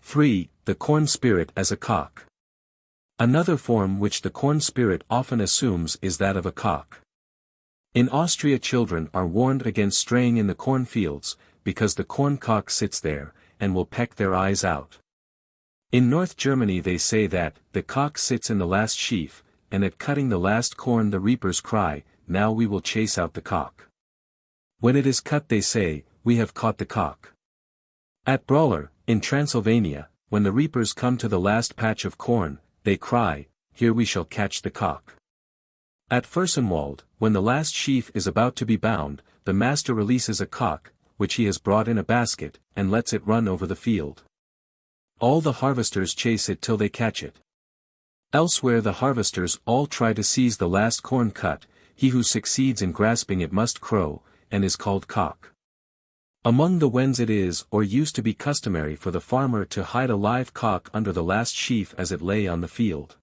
3. The corn spirit as a cock. Another form which the corn spirit often assumes is that of a cock. In Austria children are warned against straying in the cornfields, because the corn cock sits there, and will peck their eyes out. In North Germany they say that, the cock sits in the last sheaf, and at cutting the last corn the reapers cry, now we will chase out the cock. When it is cut they say, we have caught the cock. At Brawler, in Transylvania, when the reapers come to the last patch of corn, they cry, here we shall catch the cock. At Fürstenwald, when the last sheaf is about to be bound, the master releases a cock, which he has brought in a basket, and lets it run over the field. All the harvesters chase it till they catch it. Elsewhere the harvesters all try to seize the last corn cut, he who succeeds in grasping it must crow, and is called cock. Among the Wends it is or used to be customary for the farmer to hide a live cock under the last sheaf as it lay on the field.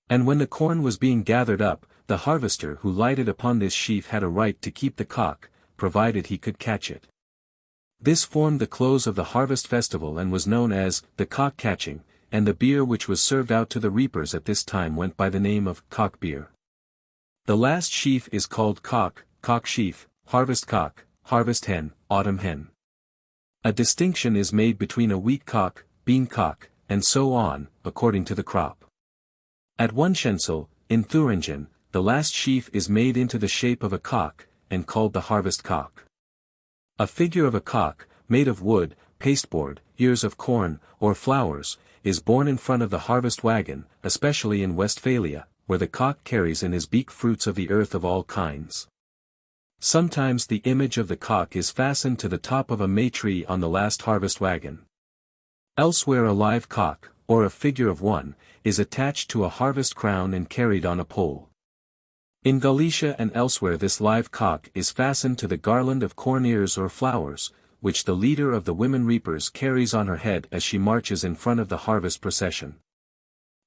And when the corn was being gathered up, the harvester who lighted upon this sheaf had a right to keep the cock, provided he could catch it. This formed the close of the harvest festival and was known as the cock catching, and the beer which was served out to the reapers at this time went by the name of cock beer. The last sheaf is called cock, cock sheaf, harvest cock, harvest hen, autumn hen. A distinction is made between a wheat cock, bean cock, and so on, according to the crop. At Wunschenzel, in Thuringen, the last sheaf is made into the shape of a cock, and called the harvest cock. A figure of a cock, made of wood, pasteboard, ears of corn, or flowers, is borne in front of the harvest wagon, especially in Westphalia, where the cock carries in his beak fruits of the earth of all kinds. Sometimes the image of the cock is fastened to the top of a May tree on the last harvest wagon. Elsewhere a live cock, or a figure of one, is attached to a harvest crown and carried on a pole. In Galicia and elsewhere this live cock is fastened to the garland of corn ears or flowers, which the leader of the women reapers carries on her head as she marches in front of the harvest procession.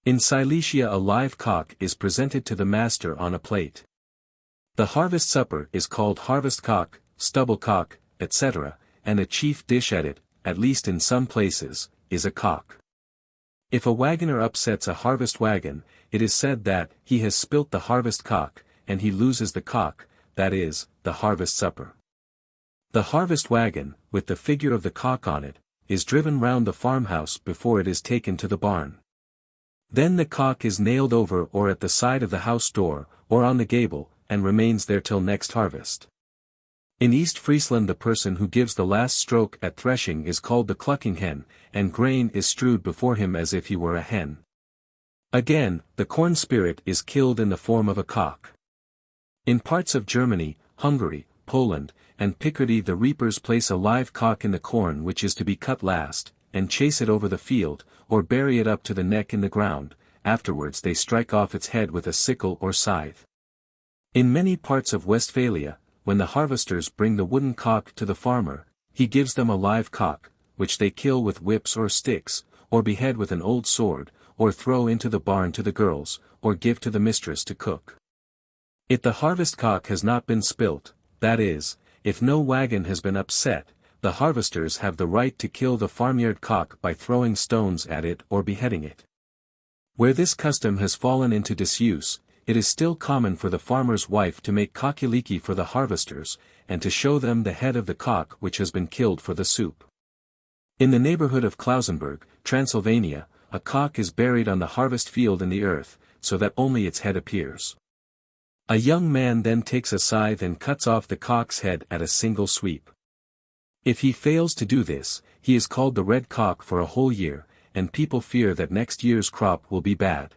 In Silesia a live cock is presented to the master on a plate. The harvest supper is called harvest cock, stubble cock, etc., and a chief dish at least in some places, is a cock. If a wagoner upsets a harvest wagon, it is said that he has spilt the harvest cock, and he loses the cock, that is, the harvest supper. The harvest wagon, with the figure of the cock on it, is driven round the farmhouse before it is taken to the barn. Then the cock is nailed over or at the side of the house door, or on the gable, and remains there till next harvest. In East Friesland the person who gives the last stroke at threshing is called the clucking hen, and grain is strewed before him as if he were a hen. Again, the corn spirit is killed in the form of a cock. In parts of Germany, Hungary, Poland, and Picardy the reapers place a live cock in the corn which is to be cut last, and chase it over the field, or bury it up to the neck in the ground. Afterwards they strike off its head with a sickle or scythe. In many parts of Westphalia, when the harvesters bring the wooden cock to the farmer, he gives them a live cock, which they kill with whips or sticks, or behead with an old sword, or throw into the barn to the girls, or give to the mistress to cook. If the harvest cock has not been spilt, that is, if no wagon has been upset, the harvesters have the right to kill the farmyard cock by throwing stones at it or beheading it. Where this custom has fallen into disuse, it is still common for the farmer's wife to make cockuliki for the harvesters, and to show them the head of the cock which has been killed for the soup. In the neighborhood of Klausenburg, Transylvania, a cock is buried on the harvest field in the earth, so that only its head appears. A young man then takes a scythe and cuts off the cock's head at a single sweep. If he fails to do this, he is called the red cock for a whole year, and people fear that next year's crop will be bad.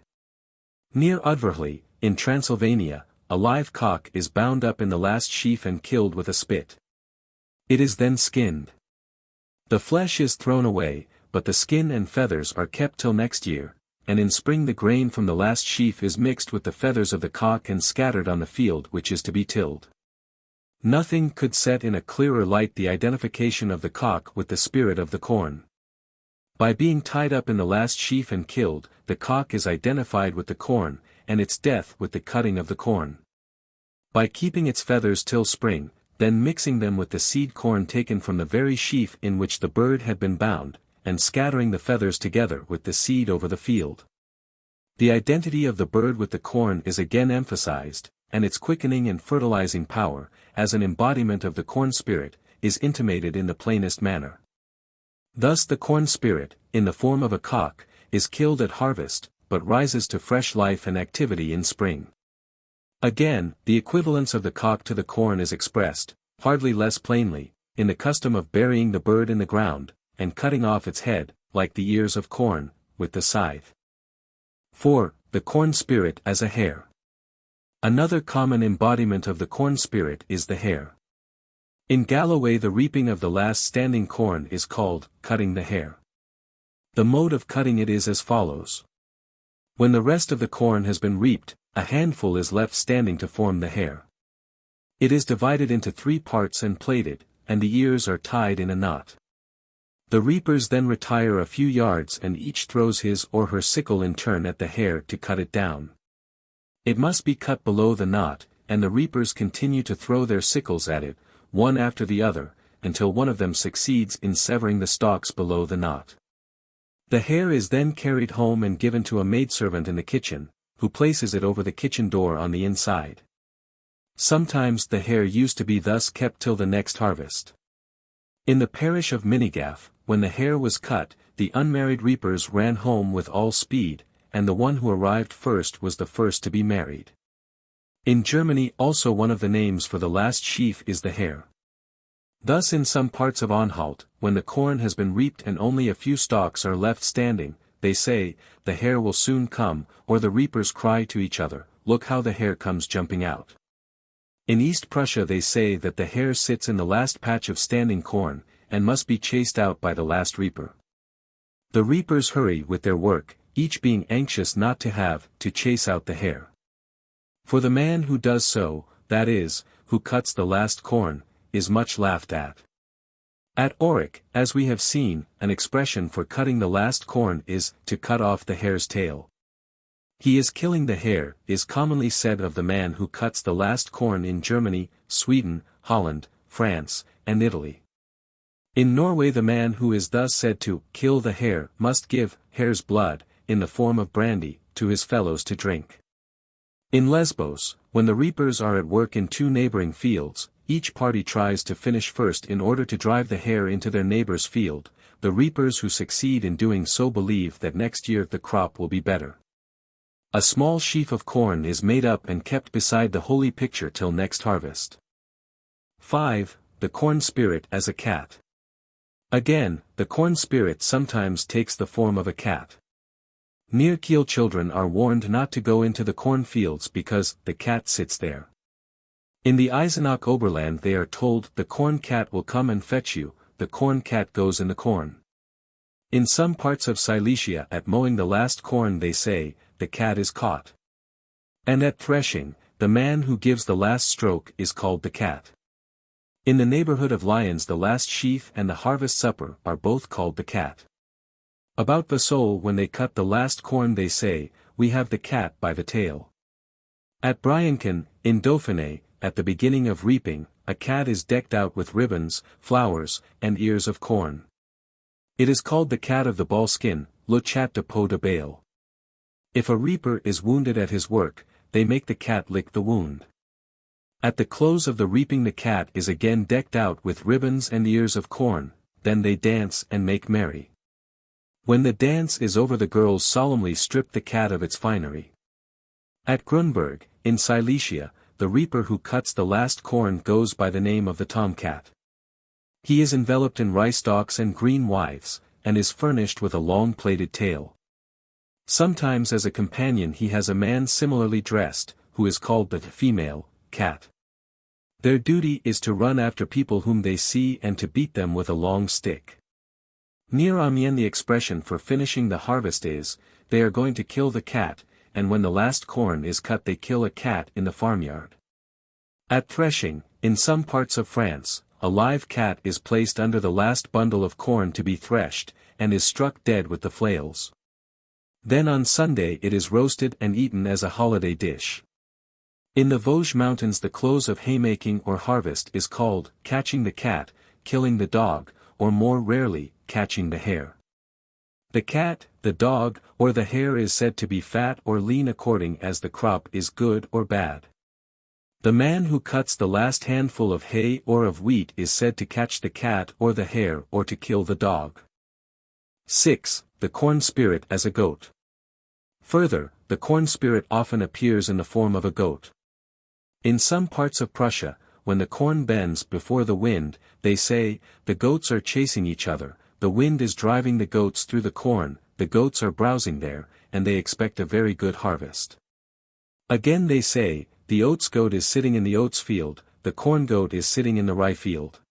Near Udvarhly, in Transylvania, a live cock is bound up in the last sheaf and killed with a spit. It is then skinned. The flesh is thrown away, but the skin and feathers are kept till next year, and in spring the grain from the last sheaf is mixed with the feathers of the cock and scattered on the field which is to be tilled. Nothing could set in a clearer light the identification of the cock with the spirit of the corn. By being tied up in the last sheaf and killed, the cock is identified with the corn, and its death with the cutting of the corn. By keeping its feathers till spring, then mixing them with the seed corn taken from the very sheaf in which the bird had been bound, and scattering the feathers together with the seed over the field. The identity of the bird with the corn is again emphasized, and its quickening and fertilizing power, as an embodiment of the corn spirit, is intimated in the plainest manner. Thus the corn spirit, in the form of a cock, is killed at harvest, but rises to fresh life and activity in spring. Again, the equivalence of the cock to the corn is expressed, hardly less plainly, in the custom of burying the bird in the ground, and cutting off its head, like the ears of corn, with the scythe. 4. The corn spirit as a hare. Another common embodiment of the corn spirit is the hare. In Galloway the reaping of the last standing corn is called cutting the hare. The mode of cutting it is as follows. When the rest of the corn has been reaped, a handful is left standing to form the hare. It is divided into 3 parts and plaited, and the ears are tied in a knot. The reapers then retire a few yards and each throws his or her sickle in turn at the hare to cut it down. It must be cut below the knot, and the reapers continue to throw their sickles at it, one after the other, until one of them succeeds in severing the stalks below the knot. The hare is then carried home and given to a maidservant in the kitchen, who places it over the kitchen door on the inside. Sometimes the hare used to be thus kept till the next harvest. In the parish of Minigaff, when the hare was cut, the unmarried reapers ran home with all speed, and the one who arrived first was the first to be married. In Germany also one of the names for the last sheaf is the hare. Thus in some parts of Anhalt, when the corn has been reaped and only a few stalks are left standing, they say, the hare will soon come, or the reapers cry to each other, look how the hare comes jumping out. In East Prussia they say that the hare sits in the last patch of standing corn, and must be chased out by the last reaper. The reapers hurry with their work, each being anxious not to have to chase out the hare. For the man who does so, that is, who cuts the last corn, is much laughed at. At Auric, as we have seen, an expression for cutting the last corn is to cut off the hare's tail. He is killing the hare, is commonly said of the man who cuts the last corn in Germany, Sweden, Holland, France, and Italy. In Norway the man who is thus said to kill the hare must give hare's blood, in the form of brandy, to his fellows to drink. In Lesbos, when the reapers are at work in 2 neighboring fields, each party tries to finish first in order to drive the hare into their neighbor's field. The reapers who succeed in doing so believe that next year the crop will be better. A small sheaf of corn is made up and kept beside the holy picture till next harvest. 5. The corn spirit as a cat. Again, the corn spirit sometimes takes the form of a cat. Near-Kiel children are warned not to go into the cornfields because the cat sits there. In the Eisenach Oberland they are told the corn cat will come and fetch you, the corn cat goes in the corn. In some parts of Silesia at mowing the last corn they say, the cat is caught. And at threshing, the man who gives the last stroke is called the cat. In the neighborhood of Lyons the last sheaf and the harvest supper are both called the cat. About Vesoul when they cut the last corn they say, we have the cat by the tail. At Briançon, in Dauphiné, at the beginning of reaping, a cat is decked out with ribbons, flowers, and ears of corn. It is called the cat of the ball skin, le chat de peau de bale. If a reaper is wounded at his work, they make the cat lick the wound. At the close of the reaping the cat is again decked out with ribbons and ears of corn, then they dance and make merry. When the dance is over the girls solemnly strip the cat of its finery. At Grunberg, in Silesia, the reaper who cuts the last corn goes by the name of the tomcat. He is enveloped in rice stalks and green withes, and is furnished with a long plaited tail. Sometimes as a companion he has a man similarly dressed, who is called the female cat. Their duty is to run after people whom they see and to beat them with a long stick. Near Amiens the expression for finishing the harvest is, they are going to kill the cat, and when the last corn is cut they kill a cat in the farmyard. At threshing, in some parts of France, a live cat is placed under the last bundle of corn to be threshed, and is struck dead with the flails. Then on Sunday it is roasted and eaten as a holiday dish. In the Vosges Mountains the close of haymaking or harvest is called catching the cat, killing the dog, or more rarely, catching the hare. The cat, the dog, or the hare is said to be fat or lean according as the crop is good or bad. The man who cuts the last handful of hay or of wheat is said to catch the cat or the hare or to kill the dog. 6. The corn spirit as a goat. Further, the corn spirit often appears in the form of a goat. In some parts of Prussia, when the corn bends before the wind, they say, the goats are chasing each other, the wind is driving the goats through the corn, the goats are browsing there, and they expect a very good harvest. Again they say, the oats goat is sitting in the oats field, the corn goat is sitting in the rye field.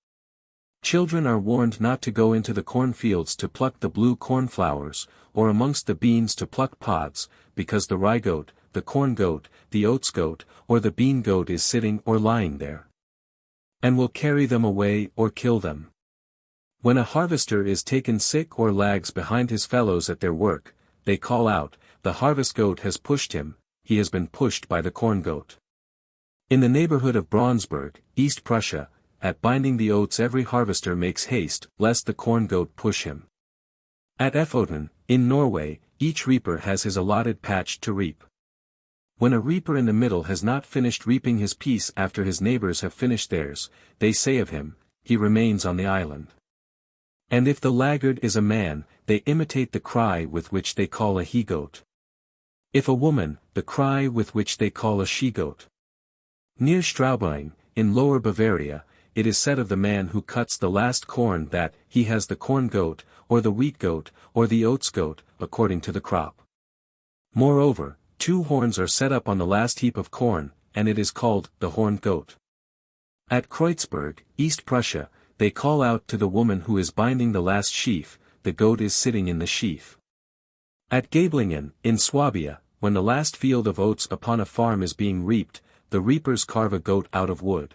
Children are warned not to go into the corn fields to pluck the blue cornflowers, or amongst the beans to pluck pods, because the rye goat, the corn goat, the oats goat, or the bean goat is sitting or lying there, and will carry them away or kill them. When a harvester is taken sick or lags behind his fellows at their work, they call out, the harvest goat has pushed him, he has been pushed by the corn goat. In the neighborhood of Braunsberg, East Prussia, at binding the oats every harvester makes haste, lest the corn goat push him. At Effoten, in Norway, each reaper has his allotted patch to reap. When a reaper in the middle has not finished reaping his piece after his neighbors have finished theirs, they say of him, he remains on the island. And if the laggard is a man, they imitate the cry with which they call a he-goat. If a woman, the cry with which they call a she-goat. Near Straubing, in Lower Bavaria, it is said of the man who cuts the last corn that he has the corn goat, or the wheat goat, or the oats goat, according to the crop. Moreover, 2 horns are set up on the last heap of corn, and it is called the horned goat. At Kreuzberg, East Prussia, they call out to the woman who is binding the last sheaf, the goat is sitting in the sheaf. At Gablingen, in Swabia, when the last field of oats upon a farm is being reaped, the reapers carve a goat out of wood.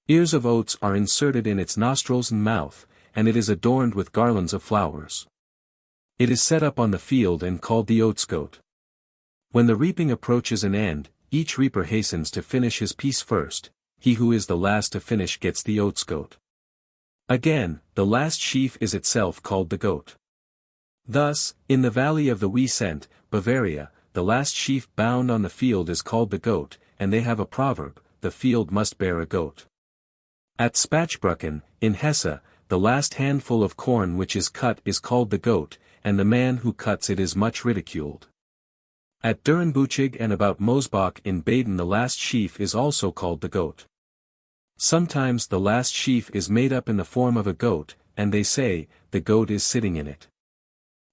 Ears of oats are inserted in its nostrils and mouth, and it is adorned with garlands of flowers. It is set up on the field and called the oats goat. When the reaping approaches an end, each reaper hastens to finish his piece first, he who is the last to finish gets the oats goat. Again, the last sheaf is itself called the goat. Thus, in the valley of the Wiesent, Bavaria, the last sheaf bound on the field is called the goat, and they have a proverb, the field must bear a goat. At Spachbrücken, in Hesse, the last handful of corn which is cut is called the goat, and the man who cuts it is much ridiculed. At Durenbuchig and about Mosbach in Baden the last sheaf is also called the goat. Sometimes the last sheaf is made up in the form of a goat, and they say, the goat is sitting in it.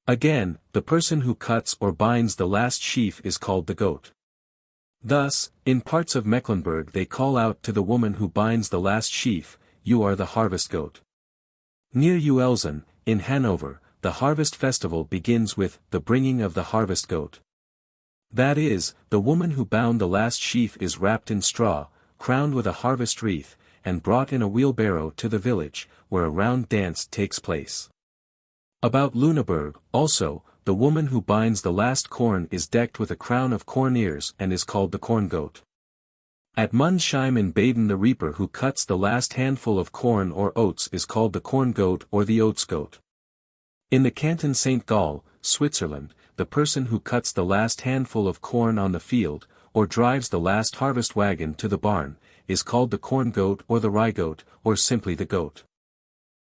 Again, the person who cuts or binds the last sheaf is called the goat. Thus, in parts of Mecklenburg they call out to the woman who binds the last sheaf, you are the harvest goat. Near Uelzen, in Hanover, the harvest festival begins with the bringing of the harvest goat. That is, the woman who bound the last sheaf is wrapped in straw, crowned with a harvest wreath, and brought in a wheelbarrow to the village, where a round dance takes place. About Lüneburg, also, the woman who binds the last corn is decked with a crown of corn ears and is called the corn goat. At Munsheim in Baden the reaper who cuts the last handful of corn or oats is called the corn goat or the oats goat. In the canton St. Gall, Switzerland, the person who cuts the last handful of corn on the field, or drives the last harvest wagon to the barn, is called the corn goat or the rye goat, or simply the goat.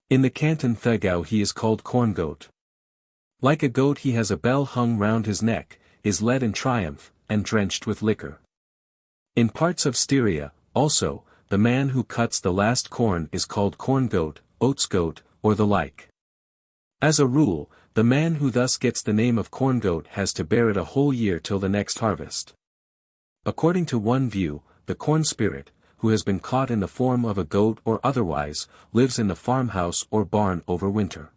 In the canton Thegau he is called corn goat. Like a goat he has a bell hung round his neck, is led in triumph, and drenched with liquor. In parts of Styria, also, the man who cuts the last corn is called corn goat, oats goat, or the like. As a rule, the man who thus gets the name of corn goat has to bear it a whole year till the next harvest. According to one view, the corn spirit, who has been caught in the form of a goat or otherwise, lives in the farmhouse or barn over winter.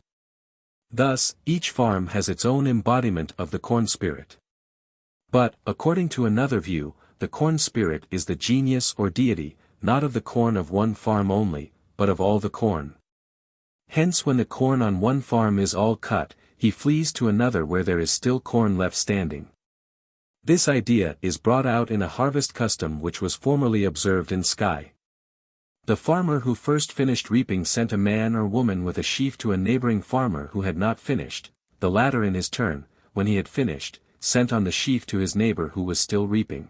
Thus, each farm has its own embodiment of the corn spirit. But, according to another view, the corn spirit is the genius or deity, not of the corn of one farm only, but of all the corn. Hence when the corn on one farm is all cut, he flees to another where there is still corn left standing. This idea is brought out in a harvest custom which was formerly observed in Skye. The farmer who first finished reaping sent a man or woman with a sheaf to a neighboring farmer who had not finished, the latter in his turn, when he had finished, sent on the sheaf to his neighbor who was still reaping.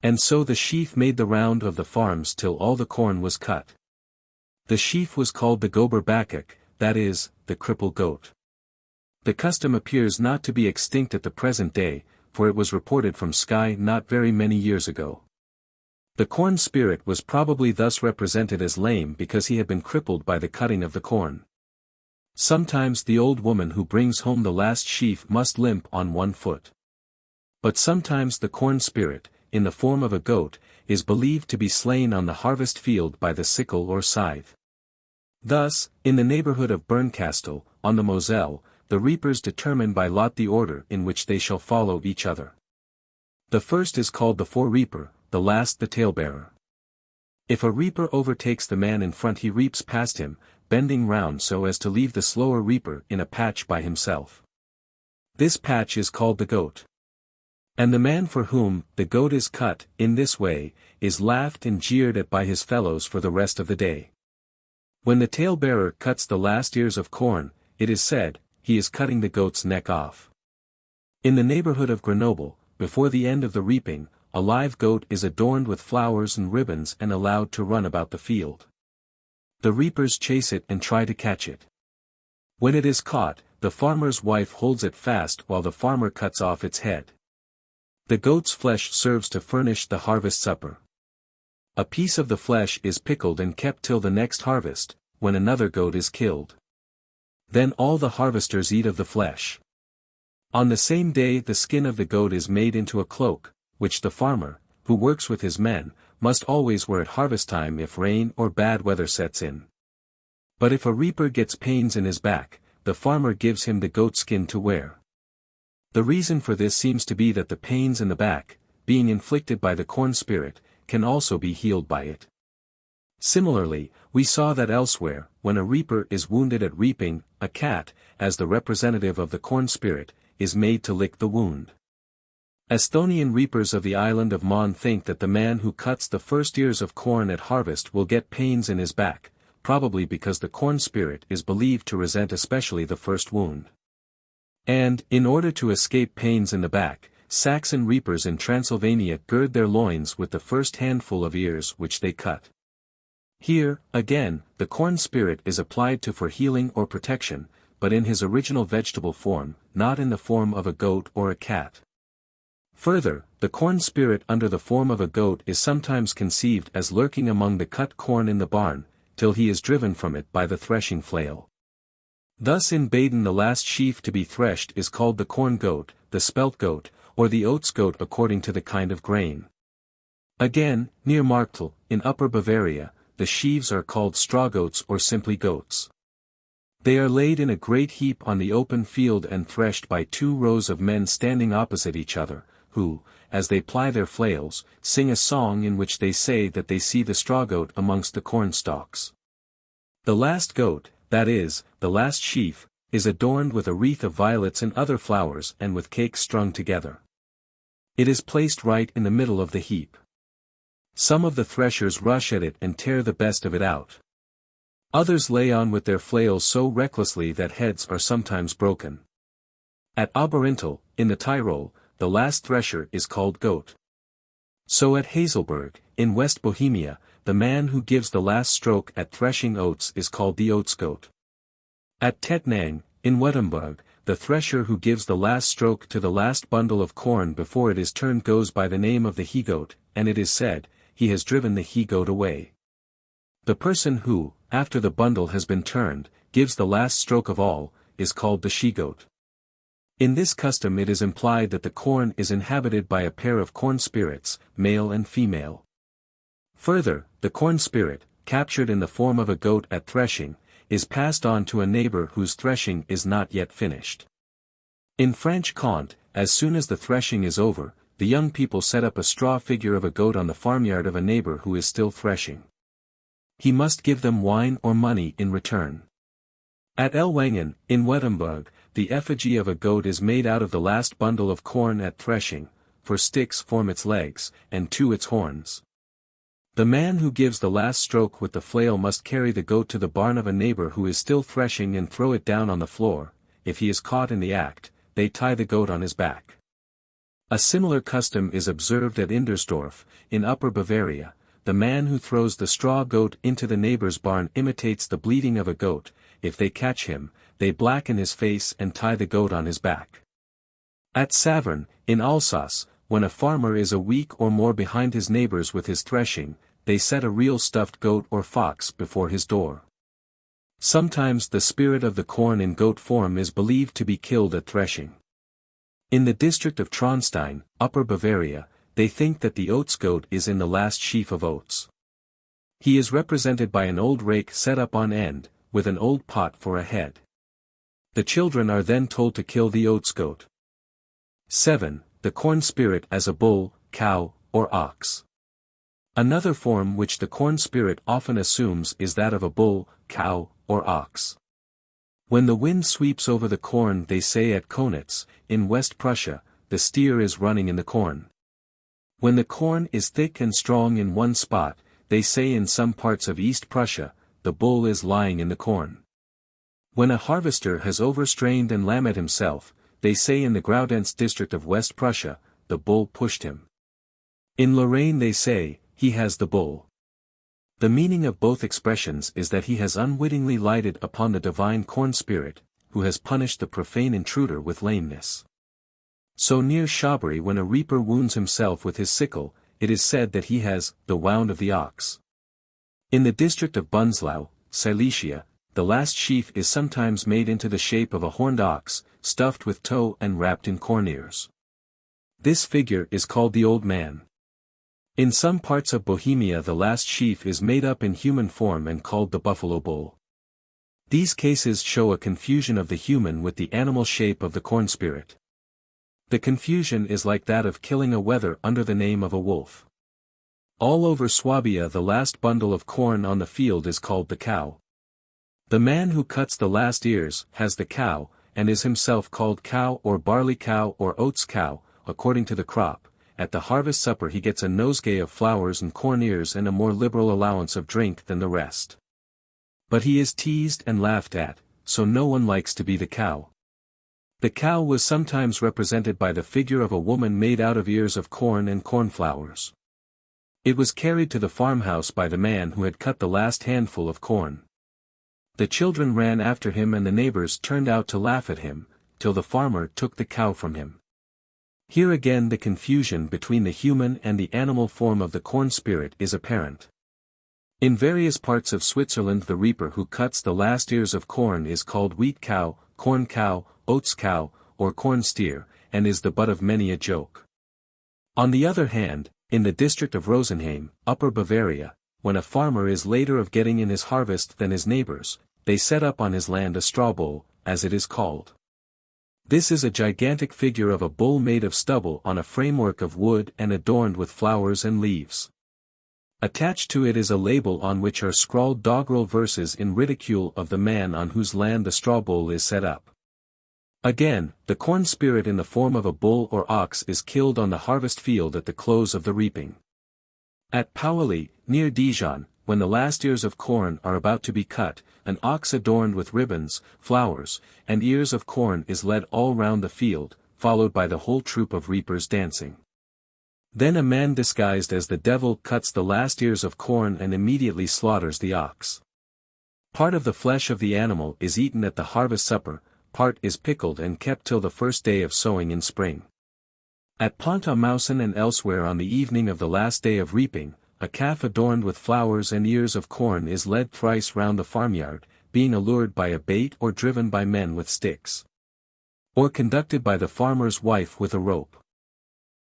And so the sheaf made the round of the farms till all the corn was cut. The sheaf was called the gober bakak, that is, the cripple goat. The custom appears not to be extinct at the present day, for it was reported from Skye not very many years ago. The corn spirit was probably thus represented as lame because he had been crippled by the cutting of the corn. Sometimes the old woman who brings home the last sheaf must limp on one foot. But sometimes the corn spirit, in the form of a goat, is believed to be slain on the harvest field by the sickle or scythe. Thus, in the neighborhood of Bernkastel, on the Moselle, the reapers determine by lot the order in which they shall follow each other. The first is called the fore-reaper, the last the tailbearer. If a reaper overtakes the man in front, he reaps past him, bending round so as to leave the slower reaper in a patch by himself. This patch is called the goat. And the man for whom the goat is cut, in this way, is laughed and jeered at by his fellows for the rest of the day. When the talebearer cuts the last ears of corn, it is said, he is cutting the goat's neck off. In the neighborhood of Grenoble, before the end of the reaping, a live goat is adorned with flowers and ribbons and allowed to run about the field. The reapers chase it and try to catch it. When it is caught, the farmer's wife holds it fast while the farmer cuts off its head. The goat's flesh serves to furnish the harvest supper. A piece of the flesh is pickled and kept till the next harvest, when another goat is killed. Then all the harvesters eat of the flesh. On the same day the skin of the goat is made into a cloak, which the farmer, who works with his men, must always wear at harvest time if rain or bad weather sets in. But if a reaper gets pains in his back, the farmer gives him the goat skin to wear. The reason for this seems to be that the pains in the back, being inflicted by the corn spirit, can also be healed by it. Similarly, we saw that elsewhere, when a reaper is wounded at reaping, a cat, as the representative of the corn spirit, is made to lick the wound. Esthonian reapers of the island of Man think that the man who cuts the first ears of corn at harvest will get pains in his back, probably because the corn spirit is believed to resent especially the first wound. And, in order to escape pains in the back, Saxon reapers in Transylvania gird their loins with the first handful of ears which they cut. Here, again, the corn spirit is applied to for healing or protection, but in his original vegetable form, not in the form of a goat or a cat. Further, the corn spirit under the form of a goat is sometimes conceived as lurking among the cut corn in the barn, till he is driven from it by the threshing flail. Thus in Baden the last sheaf to be threshed is called the corn goat, the spelt goat, or the oats goat according to the kind of grain. Again, near Marktal, in Upper Bavaria, the sheaves are called straw goats or simply goats. They are laid in a great heap on the open field and threshed by 2 rows of men standing opposite each other, who, as they ply their flails, sing a song in which they say that they see the straw goat amongst the corn stalks. The last goat, that is, the last sheaf, is adorned with a wreath of violets and other flowers and with cakes strung together. It is placed right in the middle of the heap. Some of the threshers rush at it and tear the best of it out. Others lay on with their flails so recklessly that heads are sometimes broken. At Oberinthal, in the Tyrol, the last thresher is called goat. So at Hazelberg, in West Bohemia, the man who gives the last stroke at threshing oats is called the oats goat. At Tettnang, in Wettenburg, the thresher who gives the last stroke to the last bundle of corn before it is turned goes by the name of the he-goat, and it is said, he has driven the he-goat away. The person who, after the bundle has been turned, gives the last stroke of all, is called the she-goat. In this custom it is implied that the corn is inhabited by a pair of corn spirits, male and female. Further, the corn spirit, captured in the form of a goat at threshing, is passed on to a neighbor whose threshing is not yet finished. In Franche-Comté, as soon as the threshing is over, the young people set up a straw figure of a goat on the farmyard of a neighbor who is still threshing. He must give them wine or money in return. At Ellwangen, in Wettenburg, the effigy of a goat is made out of the last bundle of corn at threshing, for sticks form its legs, and 2 its horns. The man who gives the last stroke with the flail must carry the goat to the barn of a neighbor who is still threshing and throw it down on the floor, if he is caught in the act, they tie the goat on his back. A similar custom is observed at Indersdorf, in Upper Bavaria. The man who throws the straw goat into the neighbor's barn imitates the bleating of a goat. If they catch him, they blacken his face and tie the goat on his back. At Saverne, in Alsace, when a farmer is a week or more behind his neighbors with his threshing, they set a real stuffed goat or fox before his door. Sometimes the spirit of the corn in goat form is believed to be killed at threshing. In the district of Traunstein, Upper Bavaria, they think that the oats goat is in the last sheaf of oats. He is represented by an old rake set up on end, with an old pot for a head. The children are then told to kill the oats goat. 7. The corn spirit as a bull, cow, or ox. Another form which the corn spirit often assumes is that of a bull, cow, or ox. When the wind sweeps over the corn, they say at Konitz, in West Prussia, the steer is running in the corn. When the corn is thick and strong in one spot, they say in some parts of East Prussia, the bull is lying in the corn. When a harvester has overstrained and lamed himself, they say in the Graudenz district of West Prussia, the bull pushed him. In Lorraine they say, he has the bull. The meaning of both expressions is that he has unwittingly lighted upon the divine corn spirit, who has punished the profane intruder with lameness. So near Chabry, when a reaper wounds himself with his sickle, it is said that he has the wound of the ox. In the district of Bunzlau, Silesia, the last sheaf is sometimes made into the shape of a horned ox, stuffed with tow and wrapped in corn ears. This figure is called the Old Man. In some parts of Bohemia the last sheaf is made up in human form and called the buffalo bull. These cases show a confusion of the human with the animal shape of the corn spirit. The confusion is like that of killing a wether under the name of a wolf. All over Swabia the last bundle of corn on the field is called the cow. The man who cuts the last ears has the cow, and is himself called cow or barley cow or oats cow, according to the crop. At the harvest supper he gets a nosegay of flowers and corn ears and a more liberal allowance of drink than the rest. But he is teased and laughed at, so no one likes to be the cow. The cow was sometimes represented by the figure of a woman made out of ears of corn and cornflowers. It was carried to the farmhouse by the man who had cut the last handful of corn. The children ran after him and the neighbors turned out to laugh at him, till the farmer took the cow from him. Here again the confusion between the human and the animal form of the corn spirit is apparent. In various parts of Switzerland the reaper who cuts the last ears of corn is called wheat cow, corn cow, oats cow, or corn steer, and is the butt of many a joke. On the other hand, in the district of Rosenheim, Upper Bavaria, when a farmer is later of getting in his harvest than his neighbors, they set up on his land a straw bull, as it is called. This is a gigantic figure of a bull made of stubble on a framework of wood and adorned with flowers and leaves. Attached to it is a label on which are scrawled doggerel verses in ridicule of the man on whose land the straw bull is set up. Again, the corn spirit in the form of a bull or ox is killed on the harvest field at the close of the reaping. At Pauwely, near Dijon, when the last ears of corn are about to be cut, an ox adorned with ribbons, flowers, and ears of corn is led all round the field, followed by the whole troop of reapers dancing. Then a man disguised as the devil cuts the last ears of corn and immediately slaughters the ox. Part of the flesh of the animal is eaten at the harvest supper, part is pickled and kept till the first day of sowing in spring. At Pont-à-Mousson and elsewhere on the evening of the last day of reaping, a calf adorned with flowers and ears of corn is led thrice round the farmyard, being allured by a bait or driven by men with sticks. Or conducted by the farmer's wife with a rope.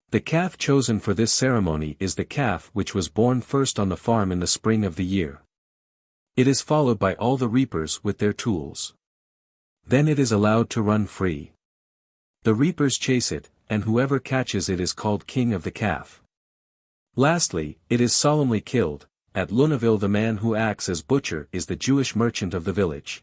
The calf chosen for this ceremony is the calf which was born first on the farm in the spring of the year. It is followed by all the reapers with their tools. Then it is allowed to run free. The reapers chase it, and whoever catches it is called king of the calf. Lastly, it is solemnly killed. At Lunéville the man who acts as butcher is the Jewish merchant of the village.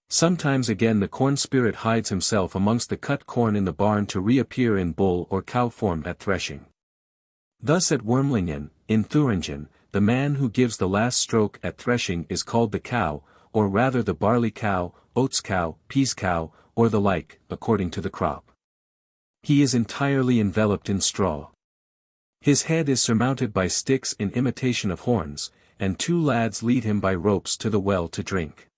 Sometimes again the corn spirit hides himself amongst the cut corn in the barn to reappear in bull or cow form at threshing. Thus at Wormlingen, in Thuringen, the man who gives the last stroke at threshing is called the cow, or rather the barley cow, oats cow, peas cow, or the like, according to the crop. He is entirely enveloped in straw. His head is surmounted by sticks in imitation of horns, and 2 lads lead him by ropes to the well to drink.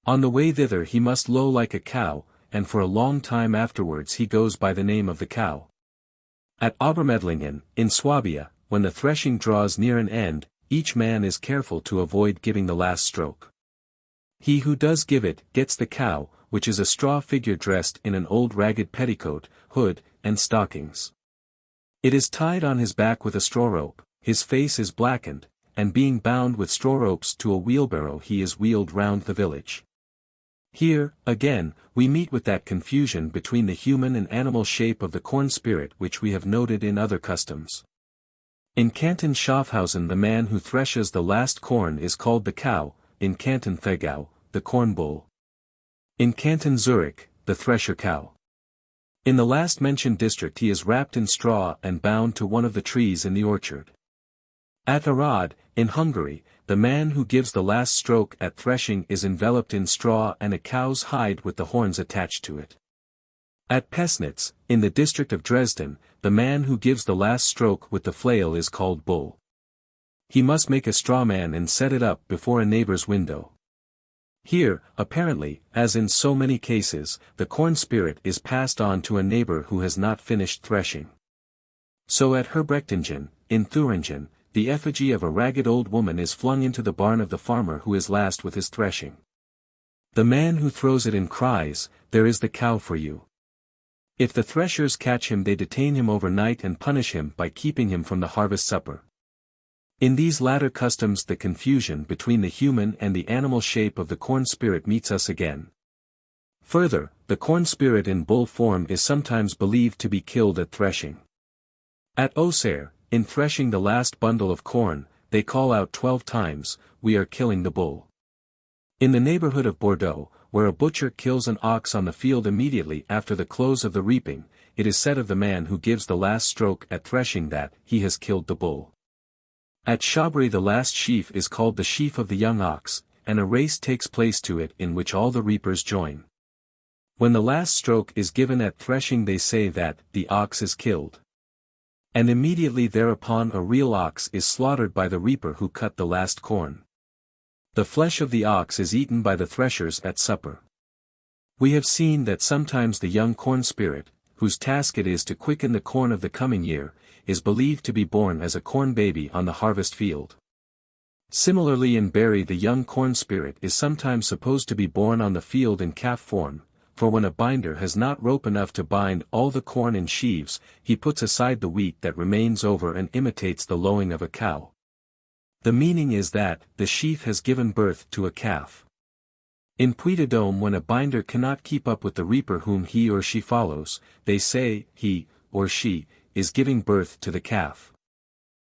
On the way thither he must low like a cow, and for a long time afterwards he goes by the name of the cow. At Obermedlingen, in Swabia, when the threshing draws near an end, each man is careful to avoid giving the last stroke. He who does give it, gets the cow, which is a straw figure dressed in an old ragged petticoat, hood, and stockings. It is tied on his back with a straw rope, his face is blackened, and being bound with straw ropes to a wheelbarrow he is wheeled round the village. Here, again, we meet with that confusion between the human and animal shape of the corn spirit which we have noted in other customs. In Canton Schaffhausen the man who threshes the last corn is called the cow, in Canton Thegau, the corn bull. In Canton Zurich, the thresher cow. In the last mentioned district he is wrapped in straw and bound to one of the trees in the orchard. At Arad, in Hungary, the man who gives the last stroke at threshing is enveloped in straw and a cow's hide with the horns attached to it. At Pesnitz, in the district of Dresden, the man who gives the last stroke with the flail is called bull. He must make a straw man and set it up before a neighbor's window. Here, apparently, as in so many cases, the corn spirit is passed on to a neighbor who has not finished threshing. So at Herbrechtingen, in Thuringen, the effigy of a ragged old woman is flung into the barn of the farmer who is last with his threshing. The man who throws it in cries, "There is the cow for you." If the threshers catch him they detain him overnight and punish him by keeping him from the harvest supper. In these latter customs the confusion between the human and the animal shape of the corn spirit meets us again. Further, the corn spirit in bull form is sometimes believed to be killed at threshing. At Auxerre, in threshing the last bundle of corn, they call out 12 times, "We are killing the bull." In the neighborhood of Bordeaux, where a butcher kills an ox on the field immediately after the close of the reaping, it is said of the man who gives the last stroke at threshing that he has killed the bull. At Chabry the last sheaf is called the sheaf of the young ox, and a race takes place to it in which all the reapers join. When the last stroke is given at threshing they say that the ox is killed. And immediately thereupon a real ox is slaughtered by the reaper who cut the last corn. The flesh of the ox is eaten by the threshers at supper. We have seen that sometimes the young corn spirit, whose task it is to quicken the corn of the coming year, is believed to be born as a corn baby on the harvest field. Similarly in Berry the young corn spirit is sometimes supposed to be born on the field in calf form, for when a binder has not rope enough to bind all the corn in sheaves, he puts aside the wheat that remains over and imitates the lowing of a cow. The meaning is that the sheaf has given birth to a calf. In Puy-de-Dôme when a binder cannot keep up with the reaper whom he or she follows, they say, he, or she, is giving birth to the calf.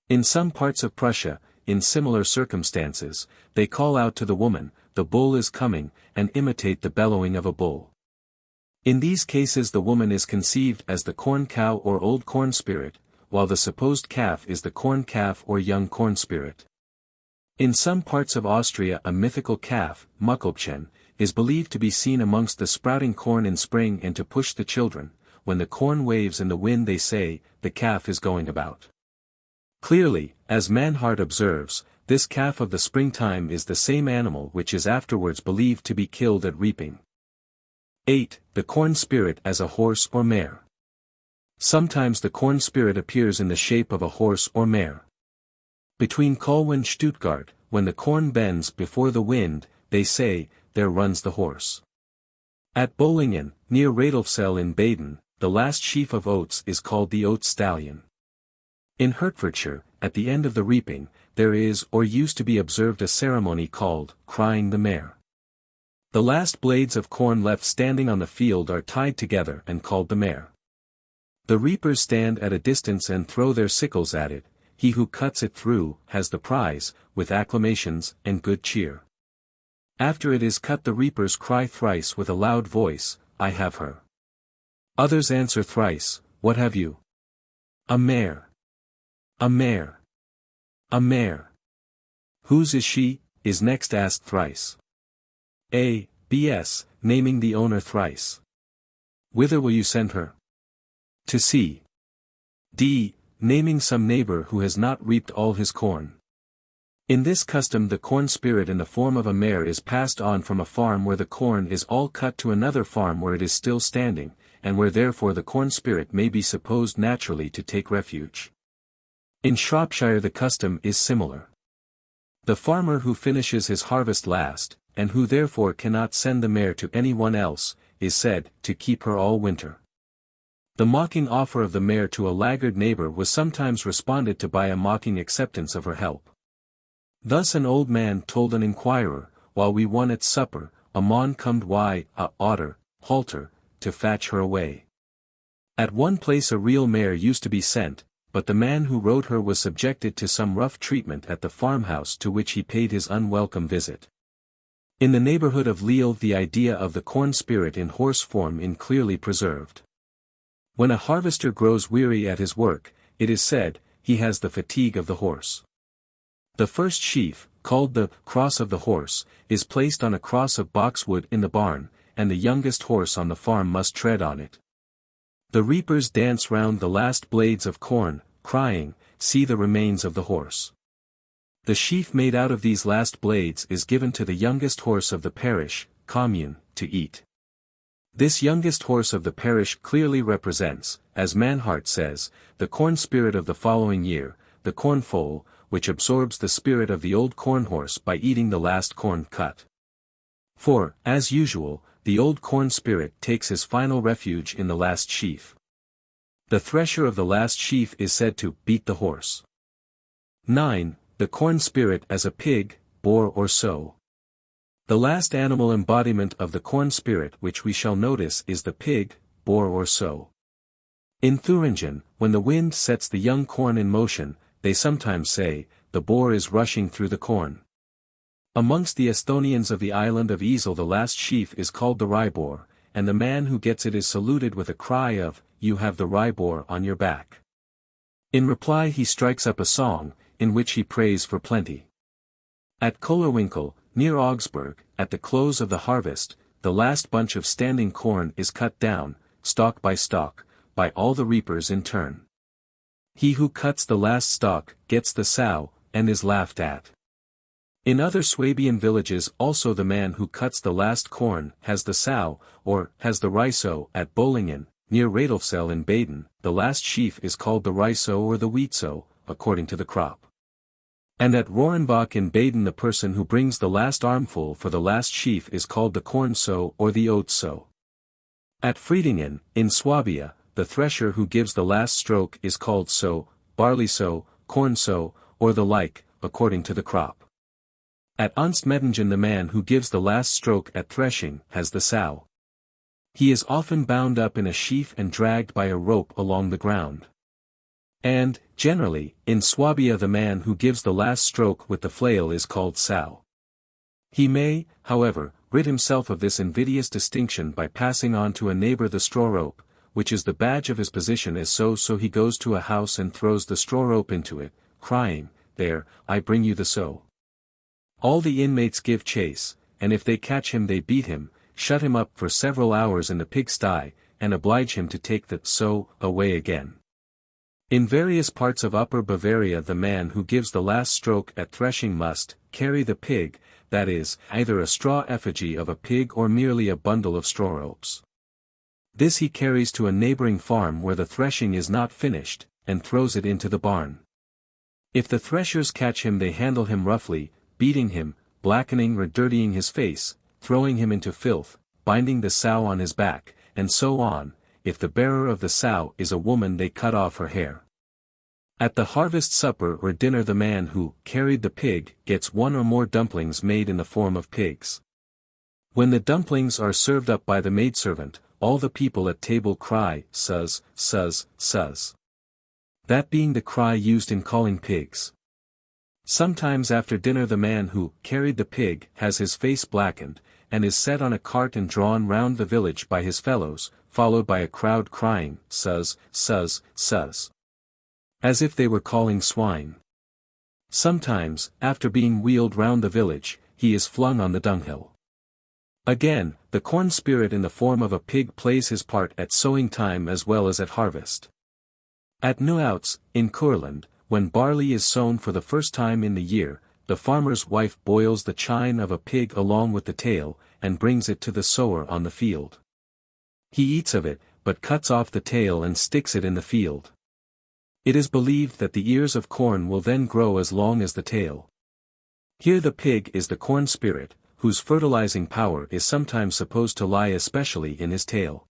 In some parts of Prussia, in similar circumstances, they call out to the woman, "The bull is coming," and imitate the bellowing of a bull. In these cases the woman is conceived as the corn cow or old corn spirit, while the supposed calf is the corn calf or young corn spirit. In some parts of Austria a mythical calf, Muckelchen, is believed to be seen amongst the sprouting corn in spring and to push the children. When the corn waves in the wind they say, "The calf is going about." Clearly, as Manhart observes, this calf of the springtime is the same animal which is afterwards believed to be killed at reaping. 8. The corn spirit as a horse or mare. Sometimes the corn spirit appears in the shape of a horse or mare. Between Colwyn and Stuttgart, when the corn bends before the wind, they say, "There runs the horse." At Bollingen, near Radolfzell in Baden, the last sheaf of oats is called the oat stallion. In Hertfordshire, at the end of the reaping, there is or used to be observed a ceremony called crying the mare. The last blades of corn left standing on the field are tied together and called the mare. The reapers stand at a distance and throw their sickles at it. He who cuts it through has the prize, with acclamations and good cheer. After it is cut the reapers cry thrice with a loud voice, "I have her." Others answer thrice, "What have you?" "A mare. A mare. A mare." "Whose is she?" is next asked thrice. A. B.S. naming the owner thrice. Whither will you send her? To sea. D. Naming some neighbor who has not reaped all his corn. In this custom the corn spirit in the form of a mare is passed on from a farm where the corn is all cut to another farm where it is still standing, and where therefore the corn spirit may be supposed naturally to take refuge. In Shropshire the custom is similar. The farmer who finishes his harvest last, and who therefore cannot send the mare to any one else, is said to keep her all winter. The mocking offer of the mare to a laggard neighbor was sometimes responded to by a mocking acceptance of her help. Thus an old man told an inquirer, while we won at supper, a mon comed why, a otter, halter, to fetch her away. At one place a real mare used to be sent, but the man who rode her was subjected to some rough treatment at the farmhouse to which he paid his unwelcome visit. In the neighborhood of Lille the idea of the corn spirit in horse form is clearly preserved. When a harvester grows weary at his work, it is said, he has the fatigue of the horse. The first sheaf, called the cross of the horse, is placed on a cross of boxwood in the barn, and the youngest horse on the farm must tread on it. The reapers dance round the last blades of corn, crying, "See the remains of the horse." The sheaf made out of these last blades is given to the youngest horse of the parish, commune, to eat. This youngest horse of the parish clearly represents, as Manhart says, the corn spirit of the following year, the corn foal, which absorbs the spirit of the old corn horse by eating the last corn cut. For, as usual, the old corn spirit takes his final refuge in the last sheaf. The thresher of the last sheaf is said to beat the horse. 9. The corn spirit as a pig, boar or sow. The last animal embodiment of the corn spirit which we shall notice is the pig, boar or sow. In Thuringen, when the wind sets the young corn in motion, they sometimes say, the boar is rushing through the corn. Amongst the Esthonians of the island of Easel the last sheaf is called the rye boar, and the man who gets it is saluted with a cry of, "You have the rye boar on your back." In reply he strikes up a song, in which he prays for plenty. At Kollerwinkel, near Augsburg, at the close of the harvest, the last bunch of standing corn is cut down, stalk, by all the reapers in turn. He who cuts the last stalk, gets the sow, and is laughed at. In other Swabian villages also the man who cuts the last corn has the sow, or has the ryesow. At Bollingen, near Radolfsel in Baden, the last sheaf is called the ryesow or the wheatsow, according to the crop. And at Rohrenbach in Baden the person who brings the last armful for the last sheaf is called the corn sow or the oat sow. At Friedingen, in Swabia, the thresher who gives the last stroke is called sow, barley sow, corn sow, or the like, according to the crop. At Unstmettingen the man who gives the last stroke at threshing has the sow. He is often bound up in a sheaf and dragged by a rope along the ground. And, generally, in Swabia the man who gives the last stroke with the flail is called sow. He may, however, rid himself of this invidious distinction by passing on to a neighbor the straw rope, which is the badge of his position as so he goes to a house and throws the straw rope into it, crying, "There, I bring you the sow." All the inmates give chase, and if they catch him they beat him, shut him up for several hours in the pigsty, and oblige him to take the sow away again. In various parts of Upper Bavaria the man who gives the last stroke at threshing must carry the pig, that is, either a straw effigy of a pig or merely a bundle of straw ropes. This he carries to a neighboring farm where the threshing is not finished, and throws it into the barn. If the threshers catch him they handle him roughly, beating him, blackening or dirtying his face, throwing him into filth, binding the sow on his back, and so on. If the bearer of the sow is a woman they cut off her hair. At the harvest supper or dinner the man who carried the pig gets one or more dumplings made in the form of pigs. When the dumplings are served up by the maidservant, all the people at table cry, "Suz, suz, suz." That being the cry used in calling pigs. Sometimes after dinner the man who carried the pig has his face blackened, and is set on a cart and drawn round the village by his fellows, followed by a crowd crying, "Suz, suz, suz," as if they were calling swine. Sometimes, after being wheeled round the village, he is flung on the dunghill. Again, the corn spirit in the form of a pig plays his part at sowing time as well as at harvest. At Nuouts, in Courland, when barley is sown for the first time in the year, the farmer's wife boils the chine of a pig along with the tail, and brings it to the sower on the field. He eats of it, but cuts off the tail and sticks it in the field. It is believed that the ears of corn will then grow as long as the tail. Here the pig is the corn spirit, whose fertilizing power is sometimes supposed to lie especially in his tail.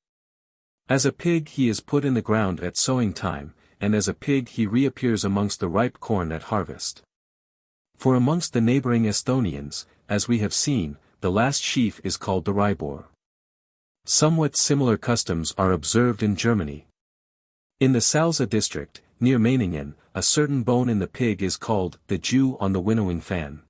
As a pig he is put in the ground at sowing time, and as a pig he reappears amongst the ripe corn at harvest. For amongst the neighboring Esthonians, as we have seen, the last sheaf is called the Rybor. Somewhat similar customs are observed in Germany. In the Salza district, near Meiningen, a certain bone in the pig is called the Jew on the winnowing fan.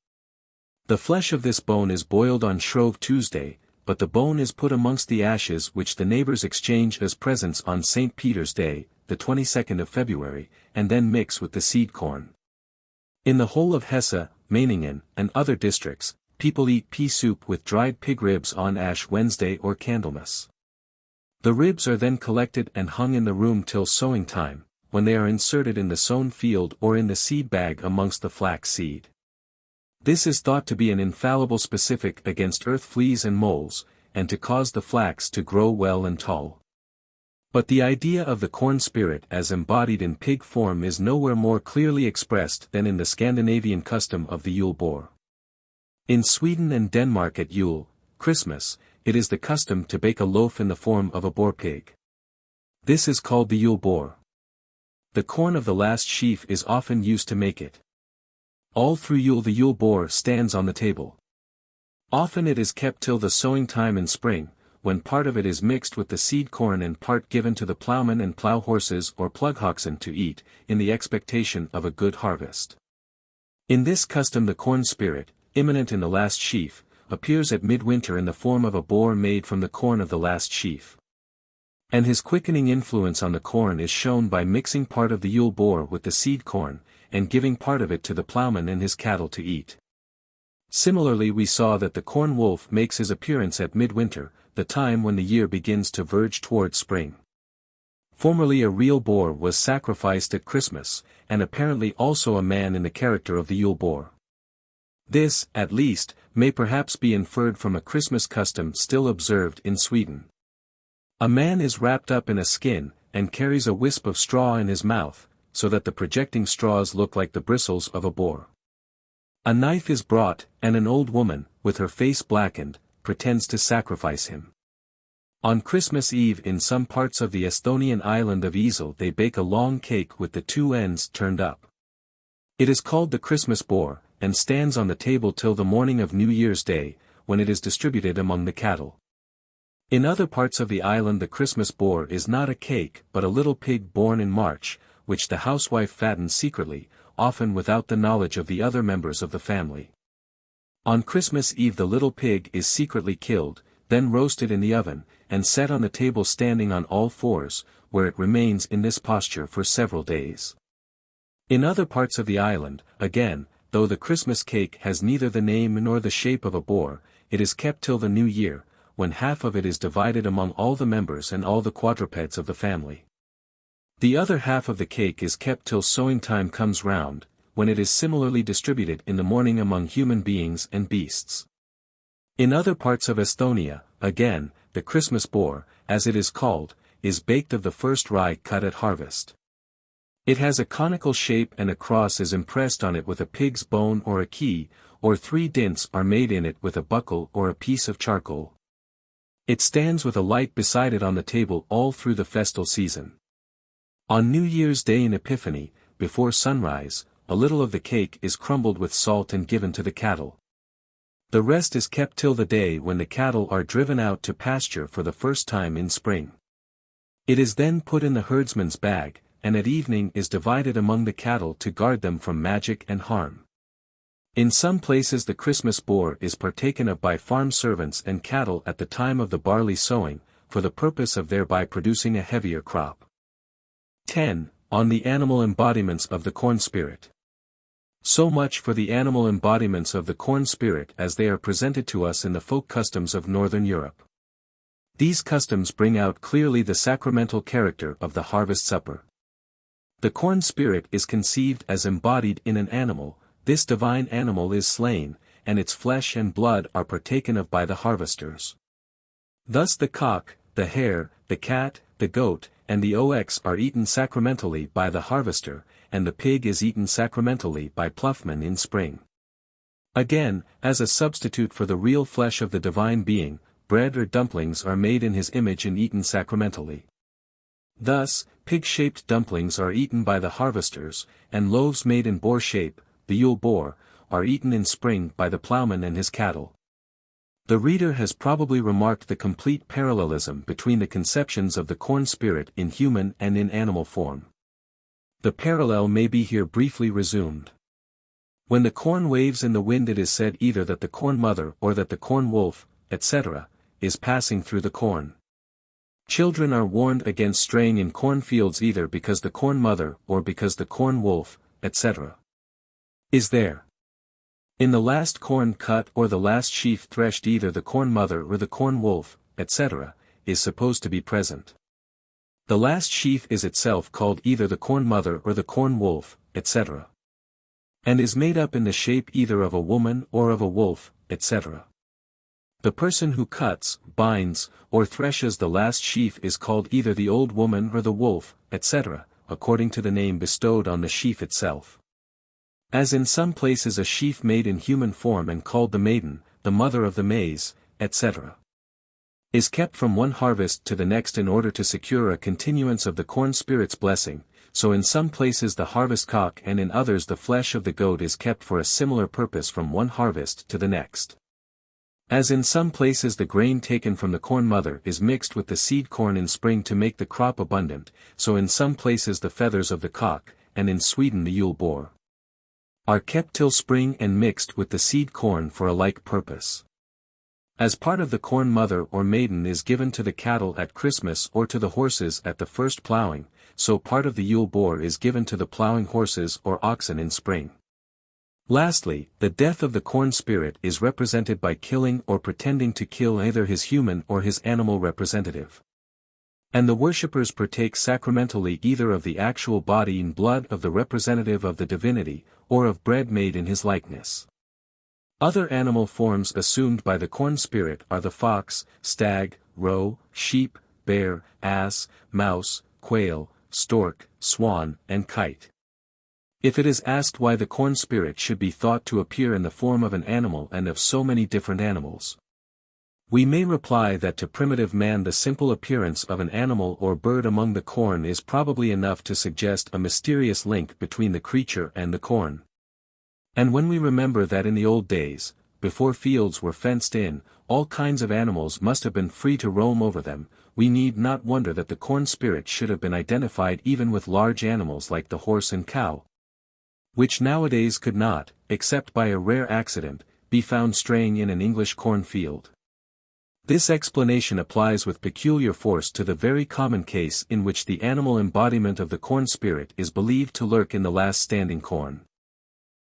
The flesh of this bone is boiled on Shrove Tuesday, but the bone is put amongst the ashes which the neighbors exchange as presents on St. Peter's Day, the 22nd of February, and then mix with the seed corn. In the whole of Hesse, Meiningen, and other districts, people eat pea soup with dried pig ribs on Ash Wednesday or Candlemas. The ribs are then collected and hung in the room till sowing time, when they are inserted in the sown field or in the seed bag amongst the flax seed. This is thought to be an infallible specific against earth fleas and moles, and to cause the flax to grow well and tall. But the idea of the corn spirit as embodied in pig form is nowhere more clearly expressed than in the Scandinavian custom of the Yule boar. In Sweden and Denmark at Yule, Christmas, it is the custom to bake a loaf in the form of a boar pig. This is called the Yule boar. The corn of the last sheaf is often used to make it. All through Yule the Yule boar stands on the table. Often it is kept till the sowing time in spring, when part of it is mixed with the seed corn and part given to the ploughman and plough horses or plugoxen to eat, in the expectation of a good harvest. In this custom the corn spirit, immanent in the last sheaf, appears at midwinter in the form of a boar made from the corn of the last sheaf. And his quickening influence on the corn is shown by mixing part of the Yule boar with the seed corn, and giving part of it to the ploughman and his cattle to eat. Similarly we saw that the corn wolf makes his appearance at midwinter, the time when the year begins to verge toward spring. Formerly a real boar was sacrificed at Christmas, and apparently also a man in the character of the Yule boar. This, at least, may perhaps be inferred from a Christmas custom still observed in Sweden. A man is wrapped up in a skin, and carries a wisp of straw in his mouth, so that the projecting straws look like the bristles of a boar. A knife is brought, and an old woman, with her face blackened, pretends to sacrifice him. On Christmas Eve in some parts of the Estonian island of Iisalm they bake a long cake with the two ends turned up. It is called the Christmas boar, and stands on the table till the morning of New Year's Day, when it is distributed among the cattle. In other parts of the island the Christmas boar is not a cake but a little pig born in March, which the housewife fattens secretly, often without the knowledge of the other members of the family. On Christmas Eve the little pig is secretly killed, then roasted in the oven, and set on the table standing on all fours, where it remains in this posture for several days. In other parts of the island, again, though the Christmas cake has neither the name nor the shape of a boar, it is kept till the new year, when half of it is divided among all the members and all the quadrupeds of the family. The other half of the cake is kept till sowing time comes round, when it is similarly distributed in the morning among human beings and beasts. In other parts of Estonia, again, the Christmas boar, as it is called, is baked of the first rye cut at harvest. It has a conical shape and a cross is impressed on it with a pig's bone or a key, or 3 dints are made in it with a buckle or a piece of charcoal. It stands with a light beside it on the table all through the festal season. On New Year's Day in Epiphany, before sunrise, a little of the cake is crumbled with salt and given to the cattle. The rest is kept till the day when the cattle are driven out to pasture for the first time in spring. It is then put in the herdsman's bag, and at evening is divided among the cattle to guard them from magic and harm. In some places the Christmas boar is partaken of by farm servants and cattle at the time of the barley sowing, for the purpose of thereby producing a heavier crop. 10. On the animal embodiments of the corn spirit. So much for the animal embodiments of the corn spirit as they are presented to us in the folk customs of Northern Europe. These customs bring out clearly the sacramental character of the harvest supper. The corn spirit is conceived as embodied in an animal, this divine animal is slain, and its flesh and blood are partaken of by the harvesters. Thus the cock, the hare, the cat, the goat, and the ox are eaten sacramentally by the harvester, and the pig is eaten sacramentally by ploughmen in spring. Again, as a substitute for the real flesh of the divine being, bread or dumplings are made in his image and eaten sacramentally. Thus, pig-shaped dumplings are eaten by the harvesters, and loaves made in boar shape, the Yule boar, are eaten in spring by the ploughman and his cattle. The reader has probably remarked the complete parallelism between the conceptions of the corn spirit in human and in animal form. The parallel may be here briefly resumed. When the corn waves in the wind, it is said either that the corn mother or that the corn wolf, etc., is passing through the corn. Children are warned against straying in cornfields either because the corn mother or because the corn wolf, etc., is there. In the last corn cut or the last sheaf threshed, either the corn mother or the corn wolf, etc., is supposed to be present. The last sheaf is itself called either the corn mother or the corn wolf, etc., and is made up in the shape either of a woman or of a wolf, etc. The person who cuts, binds, or threshes the last sheaf is called either the old woman or the wolf, etc., according to the name bestowed on the sheaf itself. As in some places a sheaf made in human form and called the maiden, the mother of the maize, etc., is kept from one harvest to the next in order to secure a continuance of the corn spirit's blessing, so in some places the harvest cock and in others the flesh of the goat is kept for a similar purpose from one harvest to the next. As in some places the grain taken from the corn mother is mixed with the seed corn in spring to make the crop abundant, so in some places the feathers of the cock, and in Sweden the Yule boar, are kept till spring and mixed with the seed corn for a like purpose. As part of the corn mother or maiden is given to the cattle at Christmas or to the horses at the first ploughing, so part of the Yule boar is given to the ploughing horses or oxen in spring. Lastly, the death of the corn spirit is represented by killing or pretending to kill either his human or his animal representative. And the worshippers partake sacramentally either of the actual body and blood of the representative of the divinity, or of bread made in his likeness. Other animal forms assumed by the corn spirit are the fox, stag, roe, sheep, bear, ass, mouse, quail, stork, swan, and kite. If it is asked why the corn spirit should be thought to appear in the form of an animal and of so many different animals, we may reply that to primitive man the simple appearance of an animal or bird among the corn is probably enough to suggest a mysterious link between the creature and the corn. And when we remember that in the old days, before fields were fenced in, all kinds of animals must have been free to roam over them, we need not wonder that the corn spirit should have been identified even with large animals like the horse and cow, which nowadays could not, except by a rare accident, be found straying in an English cornfield. This explanation applies with peculiar force to the very common case in which the animal embodiment of the corn spirit is believed to lurk in the last standing corn.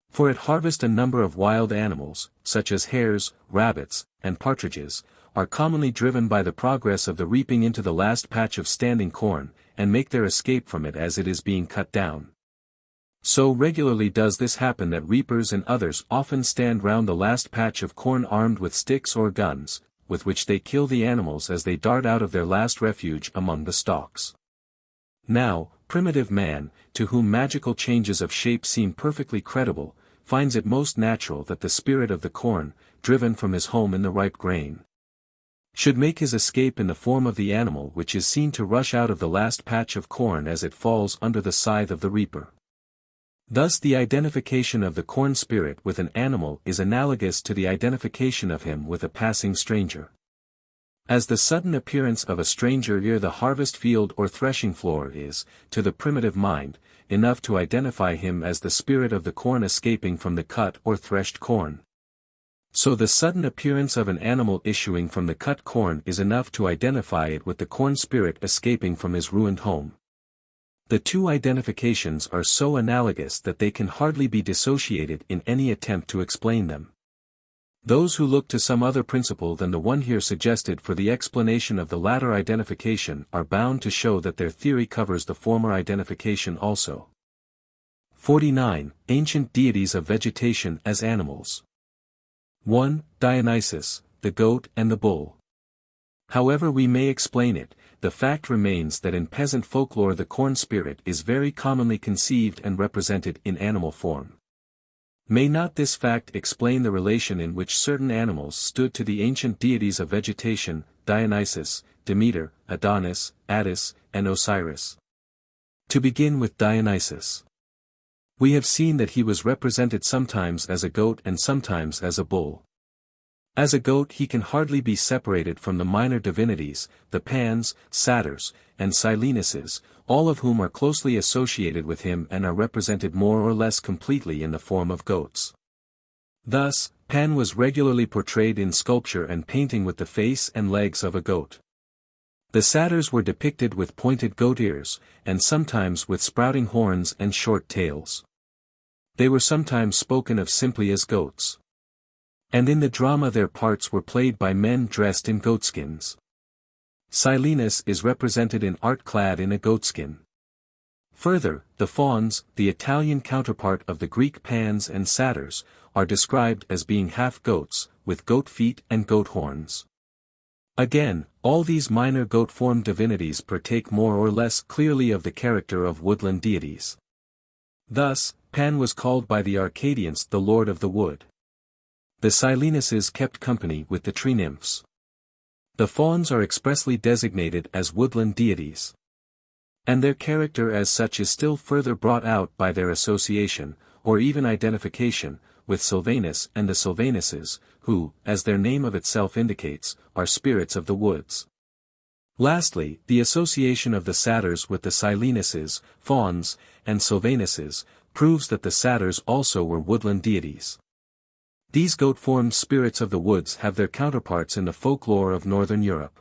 For at harvest a number of wild animals, such as hares, rabbits, and partridges, are commonly driven by the progress of the reaping into the last patch of standing corn, and make their escape from it as it is being cut down. So regularly does this happen that reapers and others often stand round the last patch of corn armed with sticks or guns, with which they kill the animals as they dart out of their last refuge among the stalks. Now, primitive man, to whom magical changes of shape seem perfectly credible, finds it most natural that the spirit of the corn, driven from his home in the ripe grain, should make his escape in the form of the animal which is seen to rush out of the last patch of corn as it falls under the scythe of the reaper. Thus the identification of the corn spirit with an animal is analogous to the identification of him with a passing stranger. As the sudden appearance of a stranger near the harvest field or threshing floor is, to the primitive mind, enough to identify him as the spirit of the corn escaping from the cut or threshed corn, so the sudden appearance of an animal issuing from the cut corn is enough to identify it with the corn spirit escaping from his ruined home. The two identifications are so analogous that they can hardly be dissociated in any attempt to explain them. Those who look to some other principle than the one here suggested for the explanation of the latter identification are bound to show that their theory covers the former identification also. 49. Ancient deities of vegetation as animals. 1. Dionysus, the goat and the bull. However we may explain it, the fact remains that in peasant folklore the corn spirit is very commonly conceived and represented in animal form. May not this fact explain the relation in which certain animals stood to the ancient deities of vegetation, Dionysus, Demeter, Adonis, Attis, and Osiris? To begin with Dionysus. We have seen that he was represented sometimes as a goat and sometimes as a bull. As a goat he can hardly be separated from the minor divinities, the Pans, Satyrs, and Silenuses, all of whom are closely associated with him and are represented more or less completely in the form of goats. Thus, Pan was regularly portrayed in sculpture and painting with the face and legs of a goat. The Satyrs were depicted with pointed goat ears, and sometimes with sprouting horns and short tails. They were sometimes spoken of simply as goats. And in the drama their parts were played by men dressed in goatskins. Silenus is represented in art clad in a goatskin. Further, the fauns, the Italian counterpart of the Greek Pans and Satyrs, are described as being half goats, with goat feet and goat horns. Again, all these minor goat-formed divinities partake more or less clearly of the character of woodland deities. Thus, Pan was called by the Arcadians the Lord of the Wood. The Silenuses kept company with the tree nymphs. The fauns are expressly designated as woodland deities. And their character as such is still further brought out by their association, or even identification, with Sylvanus and the Sylvanuses, who, as their name of itself indicates, are spirits of the woods. Lastly, the association of the Satyrs with the Silenuses, fauns, and Sylvanuses, proves that the Satyrs also were woodland deities. These goat-formed spirits of the woods have their counterparts in the folklore of northern Europe.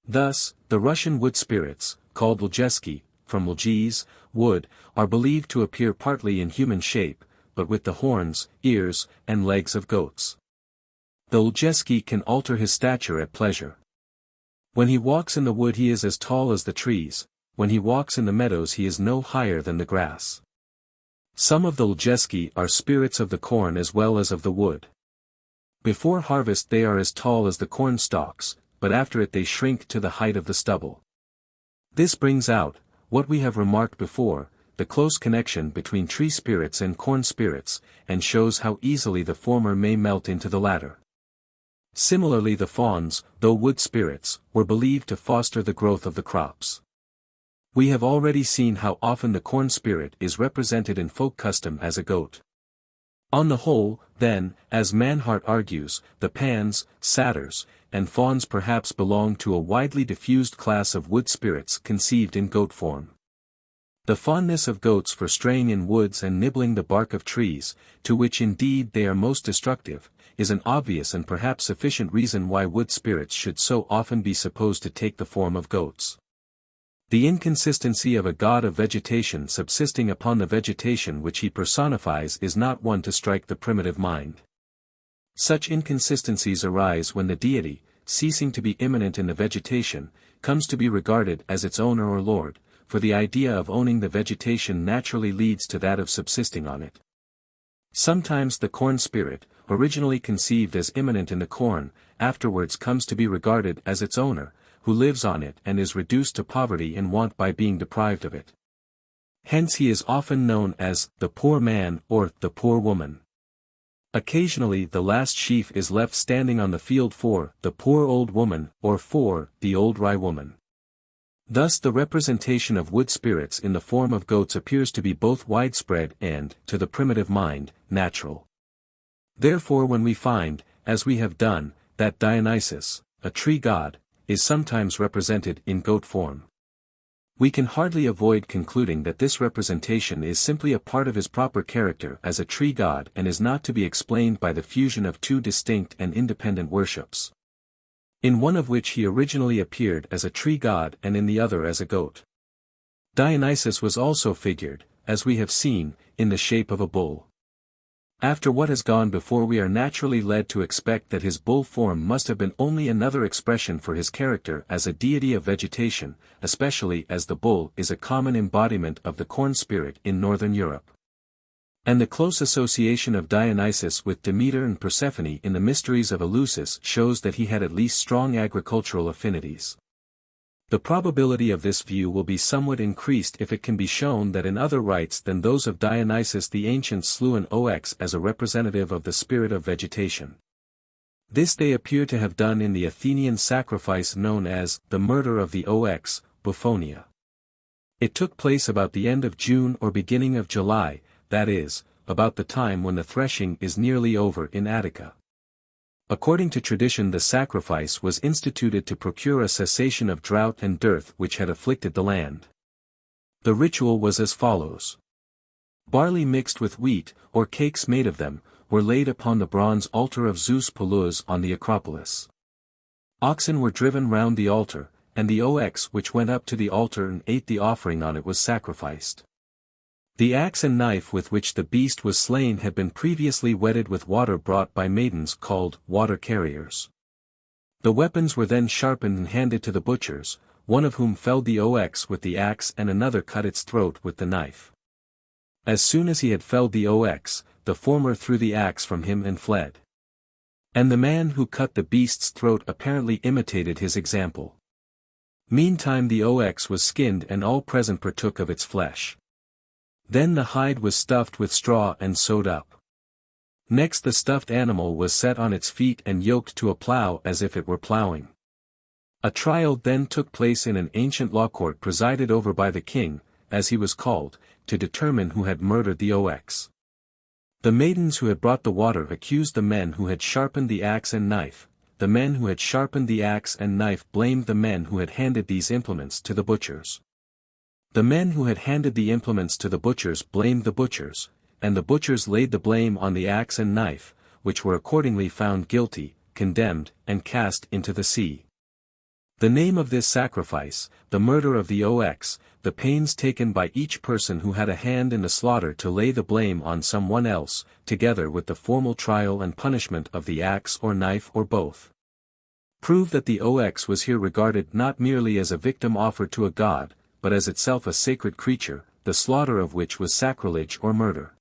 Thus, the Russian wood spirits, called Ljeski, from Ljes, wood, are believed to appear partly in human shape, but with the horns, ears, and legs of goats. The Ljeski can alter his stature at pleasure. When he walks in the wood he is as tall as the trees, when he walks in the meadows he is no higher than the grass. Some of the Ljeski are spirits of the corn as well as of the wood. Before harvest they are as tall as the corn stalks, but after it they shrink to the height of the stubble. This brings out, what we have remarked before, the close connection between tree spirits and corn spirits, and shows how easily the former may melt into the latter. Similarly the fauns, though wood spirits, were believed to foster the growth of the crops. We have already seen how often the corn spirit is represented in folk custom as a goat. On the whole, then, as Manhart argues, the Pans, Satyrs, and fauns perhaps belong to a widely diffused class of wood spirits conceived in goat form. The fondness of goats for straying in woods and nibbling the bark of trees, to which indeed they are most destructive, is an obvious and perhaps sufficient reason why wood spirits should so often be supposed to take the form of goats. The inconsistency of a god of vegetation subsisting upon the vegetation which he personifies is not one to strike the primitive mind. Such inconsistencies arise when the deity, ceasing to be immanent in the vegetation, comes to be regarded as its owner or lord, for the idea of owning the vegetation naturally leads to that of subsisting on it. Sometimes the corn spirit, originally conceived as immanent in the corn, afterwards comes to be regarded as its owner, who lives on it and is reduced to poverty and want by being deprived of it. Hence he is often known as the poor man or the poor woman. Occasionally the last sheaf is left standing on the field for the poor old woman or for the old rye woman. Thus the representation of wood spirits in the form of goats appears to be both widespread and, to the primitive mind, natural. Therefore when we find, as we have done, that Dionysus, a tree god, is sometimes represented in goat form, we can hardly avoid concluding that this representation is simply a part of his proper character as a tree god and is not to be explained by the fusion of two distinct and independent worships, in one of which he originally appeared as a tree god and in the other as a goat. Dionysus was also figured, as we have seen, in the shape of a bull. After what has gone before, we are naturally led to expect that his bull form must have been only another expression for his character as a deity of vegetation, especially as the bull is a common embodiment of the corn spirit in northern Europe. And the close association of Dionysus with Demeter and Persephone in the mysteries of Eleusis shows that he had at least strong agricultural affinities. The probability of this view will be somewhat increased if it can be shown that in other rites than those of Dionysus the ancients slew an ox as a representative of the spirit of vegetation. This they appear to have done in the Athenian sacrifice known as the murder of the ox, Bouphonia. It took place about the end of June or beginning of July, that is, about the time when the threshing is nearly over in Attica. According to tradition, the sacrifice was instituted to procure a cessation of drought and dearth which had afflicted the land. The ritual was as follows. Barley mixed with wheat, or cakes made of them, were laid upon the bronze altar of Zeus Polus on the Acropolis. Oxen were driven round the altar, and the ox which went up to the altar and ate the offering on it was sacrificed. The axe and knife with which the beast was slain had been previously wetted with water brought by maidens called water carriers. The weapons were then sharpened and handed to the butchers, one of whom felled the ox with the axe and another cut its throat with the knife. As soon as he had felled the ox, the former threw the axe from him and fled. And the man who cut the beast's throat apparently imitated his example. Meantime the ox was skinned and all present partook of its flesh. Then the hide was stuffed with straw and sewed up. Next the stuffed animal was set on its feet and yoked to a plough as if it were ploughing. A trial then took place in an ancient law court presided over by the king, as he was called, to determine who had murdered the ox. The maidens who had brought the water accused the men who had sharpened the axe and knife. The men who had sharpened the axe and knife blamed the men who had handed these implements to the butchers. The men who had handed the implements to the butchers blamed the butchers, and the butchers laid the blame on the axe and knife, which were accordingly found guilty, condemned, and cast into the sea. The name of this sacrifice, the murder of the ox, the pains taken by each person who had a hand in the slaughter to lay the blame on someone else, together with the formal trial and punishment of the axe or knife or both, prove that the ox was here regarded not merely as a victim offered to a god, but as itself a sacred creature, the slaughter of which was sacrilege or murder.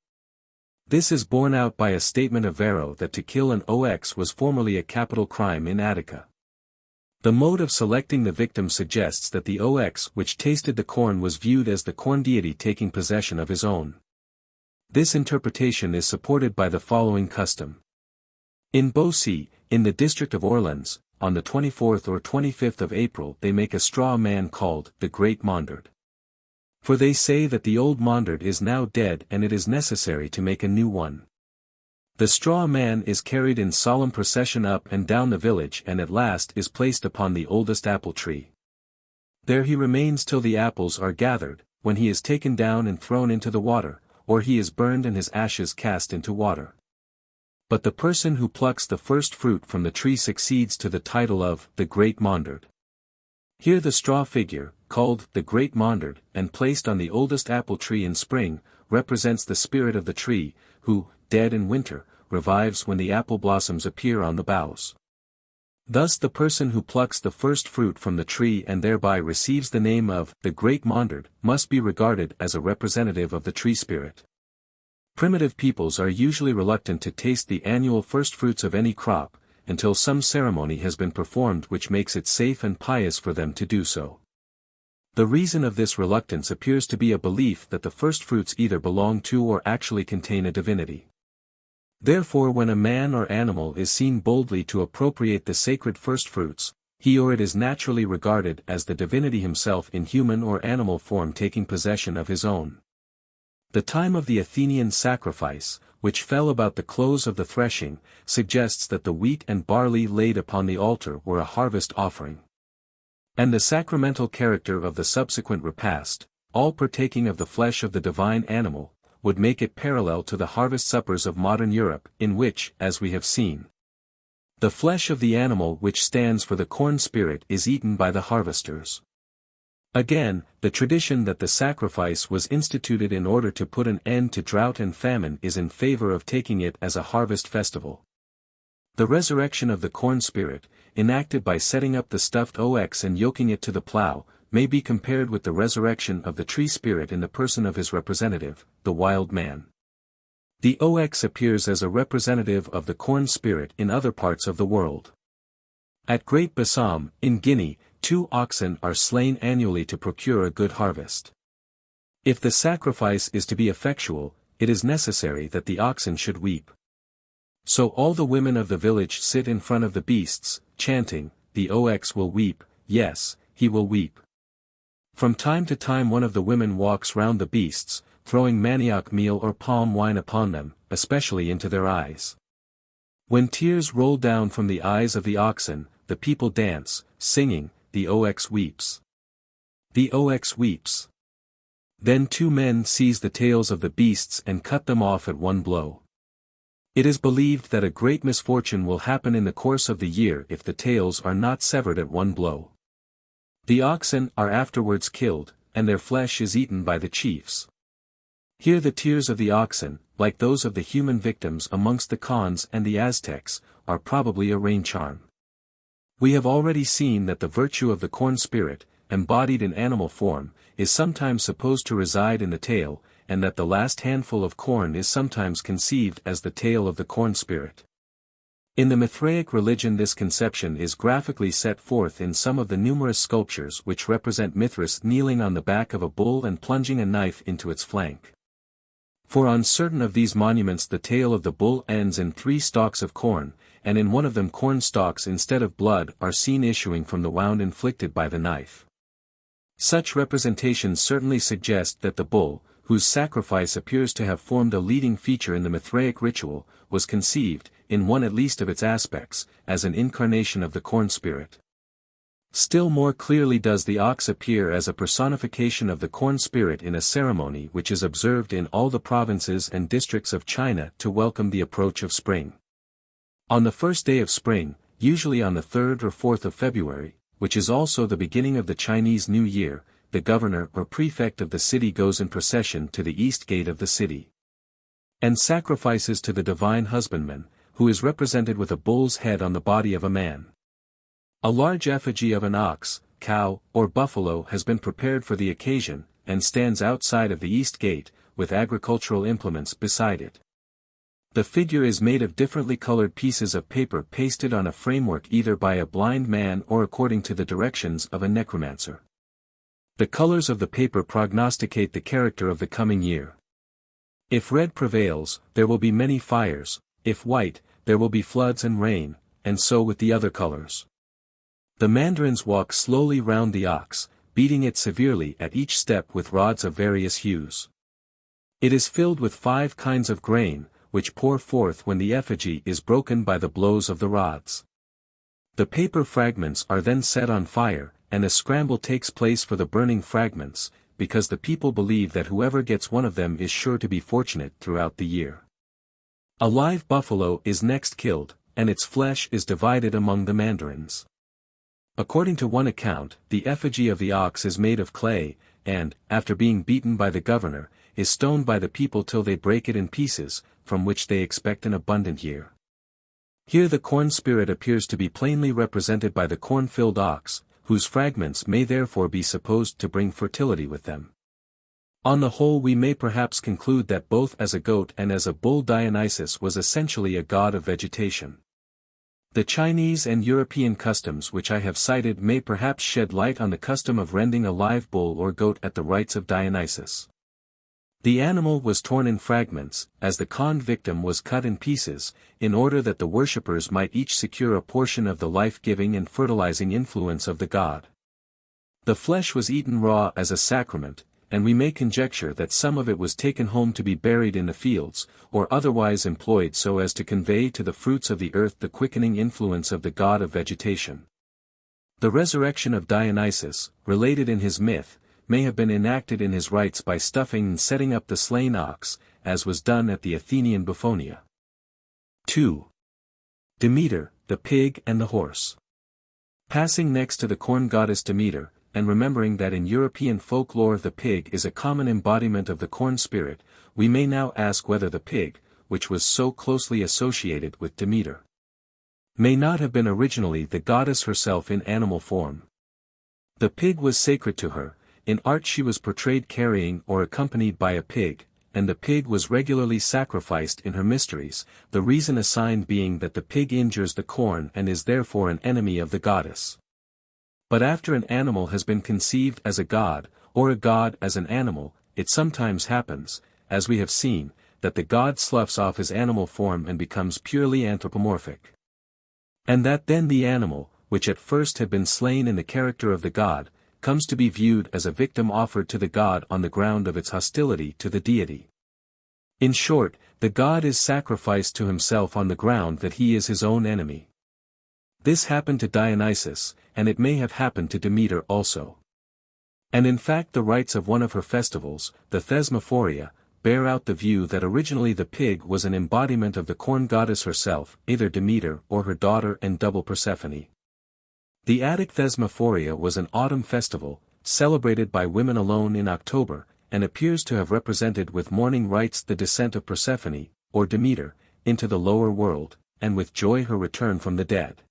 This is borne out by a statement of Varro that to kill an ox was formerly a capital crime in Attica. The mode of selecting the victim suggests that the ox which tasted the corn was viewed as the corn deity taking possession of his own. This interpretation is supported by the following custom. In Beaucy, in the district of Orleans, on the 24th or 25th of April they make a straw man called the Great Mondard. For they say that the old Mondard is now dead and it is necessary to make a new one. The straw man is carried in solemn procession up and down the village and at last is placed upon the oldest apple tree. There he remains till the apples are gathered, when he is taken down and thrown into the water, or he is burned and his ashes cast into water. But the person who plucks the first fruit from the tree succeeds to the title of the Great Mondard. Here the straw figure, called the Great Mondard, and placed on the oldest apple tree in spring, represents the spirit of the tree, who, dead in winter, revives when the apple blossoms appear on the boughs. Thus the person who plucks the first fruit from the tree and thereby receives the name of the Great Mondard must be regarded as a representative of the tree spirit. Primitive peoples are usually reluctant to taste the annual firstfruits of any crop, until some ceremony has been performed which makes it safe and pious for them to do so. The reason of this reluctance appears to be a belief that the firstfruits either belong to or actually contain a divinity. Therefore when a man or animal is seen boldly to appropriate the sacred firstfruits, he or it is naturally regarded as the divinity himself in human or animal form taking possession of his own. The time of the Athenian sacrifice, which fell about the close of the threshing, suggests that the wheat and barley laid upon the altar were a harvest offering. And the sacramental character of the subsequent repast, all partaking of the flesh of the divine animal, would make it parallel to the harvest suppers of modern Europe, in which, as we have seen, the flesh of the animal which stands for the corn spirit is eaten by the harvesters. Again, the tradition that the sacrifice was instituted in order to put an end to drought and famine is in favor of taking it as a harvest festival. The resurrection of the corn spirit, enacted by setting up the stuffed ox and yoking it to the plow, may be compared with the resurrection of the tree spirit in the person of his representative, the wild man. The ox appears as a representative of the corn spirit in other parts of the world. At Great Bassam, in Guinea, 2 oxen are slain annually to procure a good harvest. If the sacrifice is to be effectual, it is necessary that the oxen should weep. So all the women of the village sit in front of the beasts, chanting, "The ox will weep, yes, he will weep." From time to time one of the women walks round the beasts, throwing manioc meal or palm wine upon them, especially into their eyes. When tears roll down from the eyes of the oxen, the people dance, singing, "The ox weeps. The ox weeps." Then 2 men seize the tails of the beasts and cut them off at one blow. It is believed that a great misfortune will happen in the course of the year if the tails are not severed at one blow. The oxen are afterwards killed, and their flesh is eaten by the chiefs. Here the tears of the oxen, like those of the human victims amongst the Khans and the Aztecs, are probably a rain charm. We have already seen that the virtue of the corn spirit, embodied in animal form, is sometimes supposed to reside in the tail, and that the last handful of corn is sometimes conceived as the tail of the corn spirit. In the Mithraic religion this conception is graphically set forth in some of the numerous sculptures which represent Mithras kneeling on the back of a bull and plunging a knife into its flank. For on certain of these monuments the tail of the bull ends in 3 stalks of corn, and in one of them corn stalks instead of blood are seen issuing from the wound inflicted by the knife. Such representations certainly suggest that the bull, whose sacrifice appears to have formed a leading feature in the Mithraic ritual, was conceived, in one at least of its aspects, as an incarnation of the corn spirit. Still more clearly does the ox appear as a personification of the corn spirit in a ceremony which is observed in all the provinces and districts of China to welcome the approach of spring. On the first day of spring, usually on the 3rd or 4th of February, which is also the beginning of the Chinese New Year, the governor or prefect of the city goes in procession to the east gate of the city and sacrifices to the divine husbandman, who is represented with a bull's head on the body of a man. A large effigy of an ox, cow, or buffalo has been prepared for the occasion, and stands outside of the east gate, with agricultural implements beside it. The figure is made of differently colored pieces of paper pasted on a framework either by a blind man or according to the directions of a necromancer. The colors of the paper prognosticate the character of the coming year. If red prevails, there will be many fires, if white, there will be floods and rain, and so with the other colors. The mandarins walk slowly round the ox, beating it severely at each step with rods of various hues. It is filled with 5 kinds of grain, which pour forth when the effigy is broken by the blows of the rods. The paper fragments are then set on fire, and a scramble takes place for the burning fragments, because the people believe that whoever gets one of them is sure to be fortunate throughout the year. A live buffalo is next killed, and its flesh is divided among the mandarins. According to one account, the effigy of the ox is made of clay, and, after being beaten by the governor, is stoned by the people till they break it in pieces, from which they expect an abundant year. Here the corn spirit appears to be plainly represented by the corn-filled ox, whose fragments may therefore be supposed to bring fertility with them. On the whole we may perhaps conclude that both as a goat and as a bull Dionysus was essentially a god of vegetation. The Chinese and European customs which I have cited may perhaps shed light on the custom of rending a live bull or goat at the rites of Dionysus. The animal was torn in fragments, as the conned victim was cut in pieces, in order that the worshippers might each secure a portion of the life-giving and fertilizing influence of the god. The flesh was eaten raw as a sacrament, and we may conjecture that some of it was taken home to be buried in the fields, or otherwise employed so as to convey to the fruits of the earth the quickening influence of the god of vegetation. The resurrection of Dionysus, related in his myth, may have been enacted in his rites by stuffing and setting up the slain ox, as was done at the Athenian Buphonia. 2. Demeter, the pig and the horse. Passing next to the corn goddess Demeter, and remembering that in European folklore the pig is a common embodiment of the corn spirit, we may now ask whether the pig, which was so closely associated with Demeter, may not have been originally the goddess herself in animal form. The pig was sacred to her. In art she was portrayed carrying or accompanied by a pig, and the pig was regularly sacrificed in her mysteries, the reason assigned being that the pig injures the corn and is therefore an enemy of the goddess. But after an animal has been conceived as a god, or a god as an animal, it sometimes happens, as we have seen, that the god sloughs off his animal form and becomes purely anthropomorphic. And that then the animal, which at first had been slain in the character of the god, comes to be viewed as a victim offered to the god on the ground of its hostility to the deity. In short, the god is sacrificed to himself on the ground that he is his own enemy. This happened to Dionysus, and it may have happened to Demeter also. And in fact the rites of one of her festivals, the Thesmophoria, bear out the view that originally the pig was an embodiment of the corn goddess herself, either Demeter or her daughter and double Persephone. The Attic Thesmophoria was an autumn festival, celebrated by women alone in October, and appears to have represented with mourning rites the descent of Persephone, or Demeter, into the lower world, and with joy her return from the dead.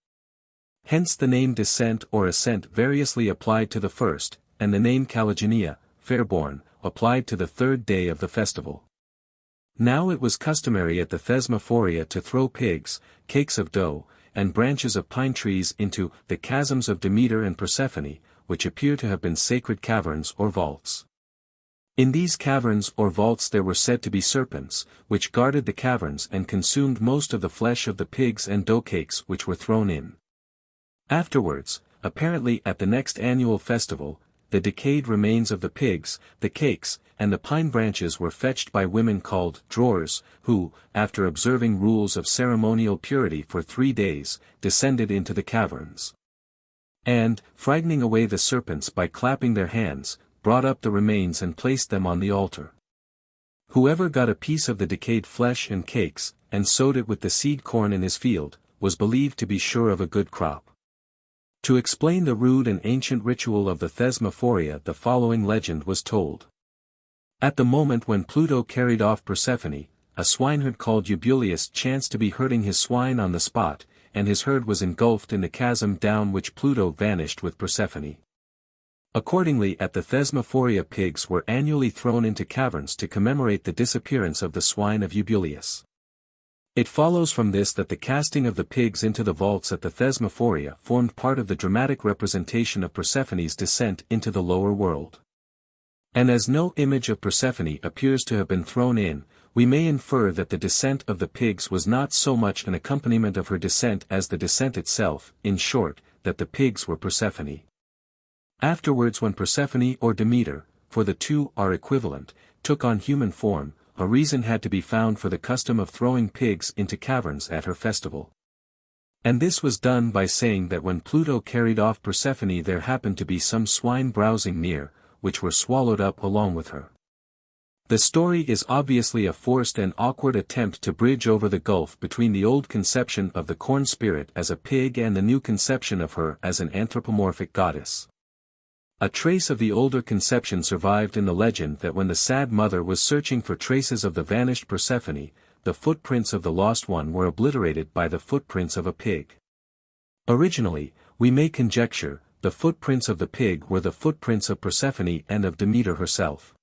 Hence the name descent or ascent variously applied to the first, and the name Kalagenia, fairborn, applied to the third day of the festival. Now it was customary at the Thesmophoria to throw pigs, cakes of dough, and branches of pine trees into the chasms of Demeter and Persephone, which appear to have been sacred caverns or vaults. In these caverns or vaults there were said to be serpents, which guarded the caverns and consumed most of the flesh of the pigs and dough cakes which were thrown in. Afterwards, apparently at the next annual festival, the decayed remains of the pigs, the cakes, and the pine branches were fetched by women called drawers, who, after observing rules of ceremonial purity for 3 days, descended into the caverns. And, frightening away the serpents by clapping their hands, brought up the remains and placed them on the altar. Whoever got a piece of the decayed flesh and cakes, and sowed it with the seed corn in his field, was believed to be sure of a good crop. To explain the rude and ancient ritual of the Thesmophoria the following legend was told. At the moment when Pluto carried off Persephone, a swineherd called Eubuleus chanced to be herding his swine on the spot, and his herd was engulfed in the chasm down which Pluto vanished with Persephone. Accordingly at the Thesmophoria pigs were annually thrown into caverns to commemorate the disappearance of the swine of Eubuleus. It follows from this that the casting of the pigs into the vaults at the Thesmophoria formed part of the dramatic representation of Persephone's descent into the lower world. And as no image of Persephone appears to have been thrown in, we may infer that the descent of the pigs was not so much an accompaniment of her descent as the descent itself, in short, that the pigs were Persephone. Afterwards when Persephone or Demeter, for the two are equivalent, took on human form, a reason had to be found for the custom of throwing pigs into caverns at her festival. And this was done by saying that when Pluto carried off Persephone there happened to be some swine browsing near, which were swallowed up along with her. The story is obviously a forced and awkward attempt to bridge over the gulf between the old conception of the corn spirit as a pig and the new conception of her as an anthropomorphic goddess. A trace of the older conception survived in the legend that when the sad mother was searching for traces of the vanished Persephone, the footprints of the lost one were obliterated by the footprints of a pig. Originally, we may conjecture, the footprints of the pig were the footprints of Persephone and of Demeter herself.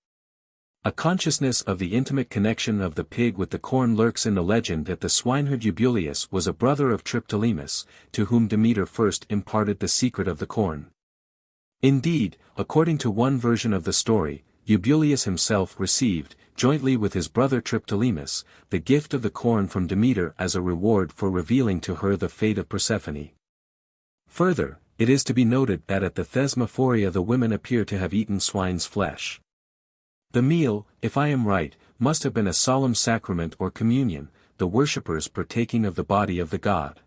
A consciousness of the intimate connection of the pig with the corn lurks in the legend that the swineherd Eubuleus was a brother of Triptolemus, to whom Demeter first imparted the secret of the corn. Indeed, according to one version of the story, Eubuleus himself received, jointly with his brother Triptolemus, the gift of the corn from Demeter as a reward for revealing to her the fate of Persephone. Further, it is to be noted that at the Thesmophoria the women appear to have eaten swine's flesh. The meal, if I am right, must have been a solemn sacrament or communion, the worshippers partaking of the body of the god.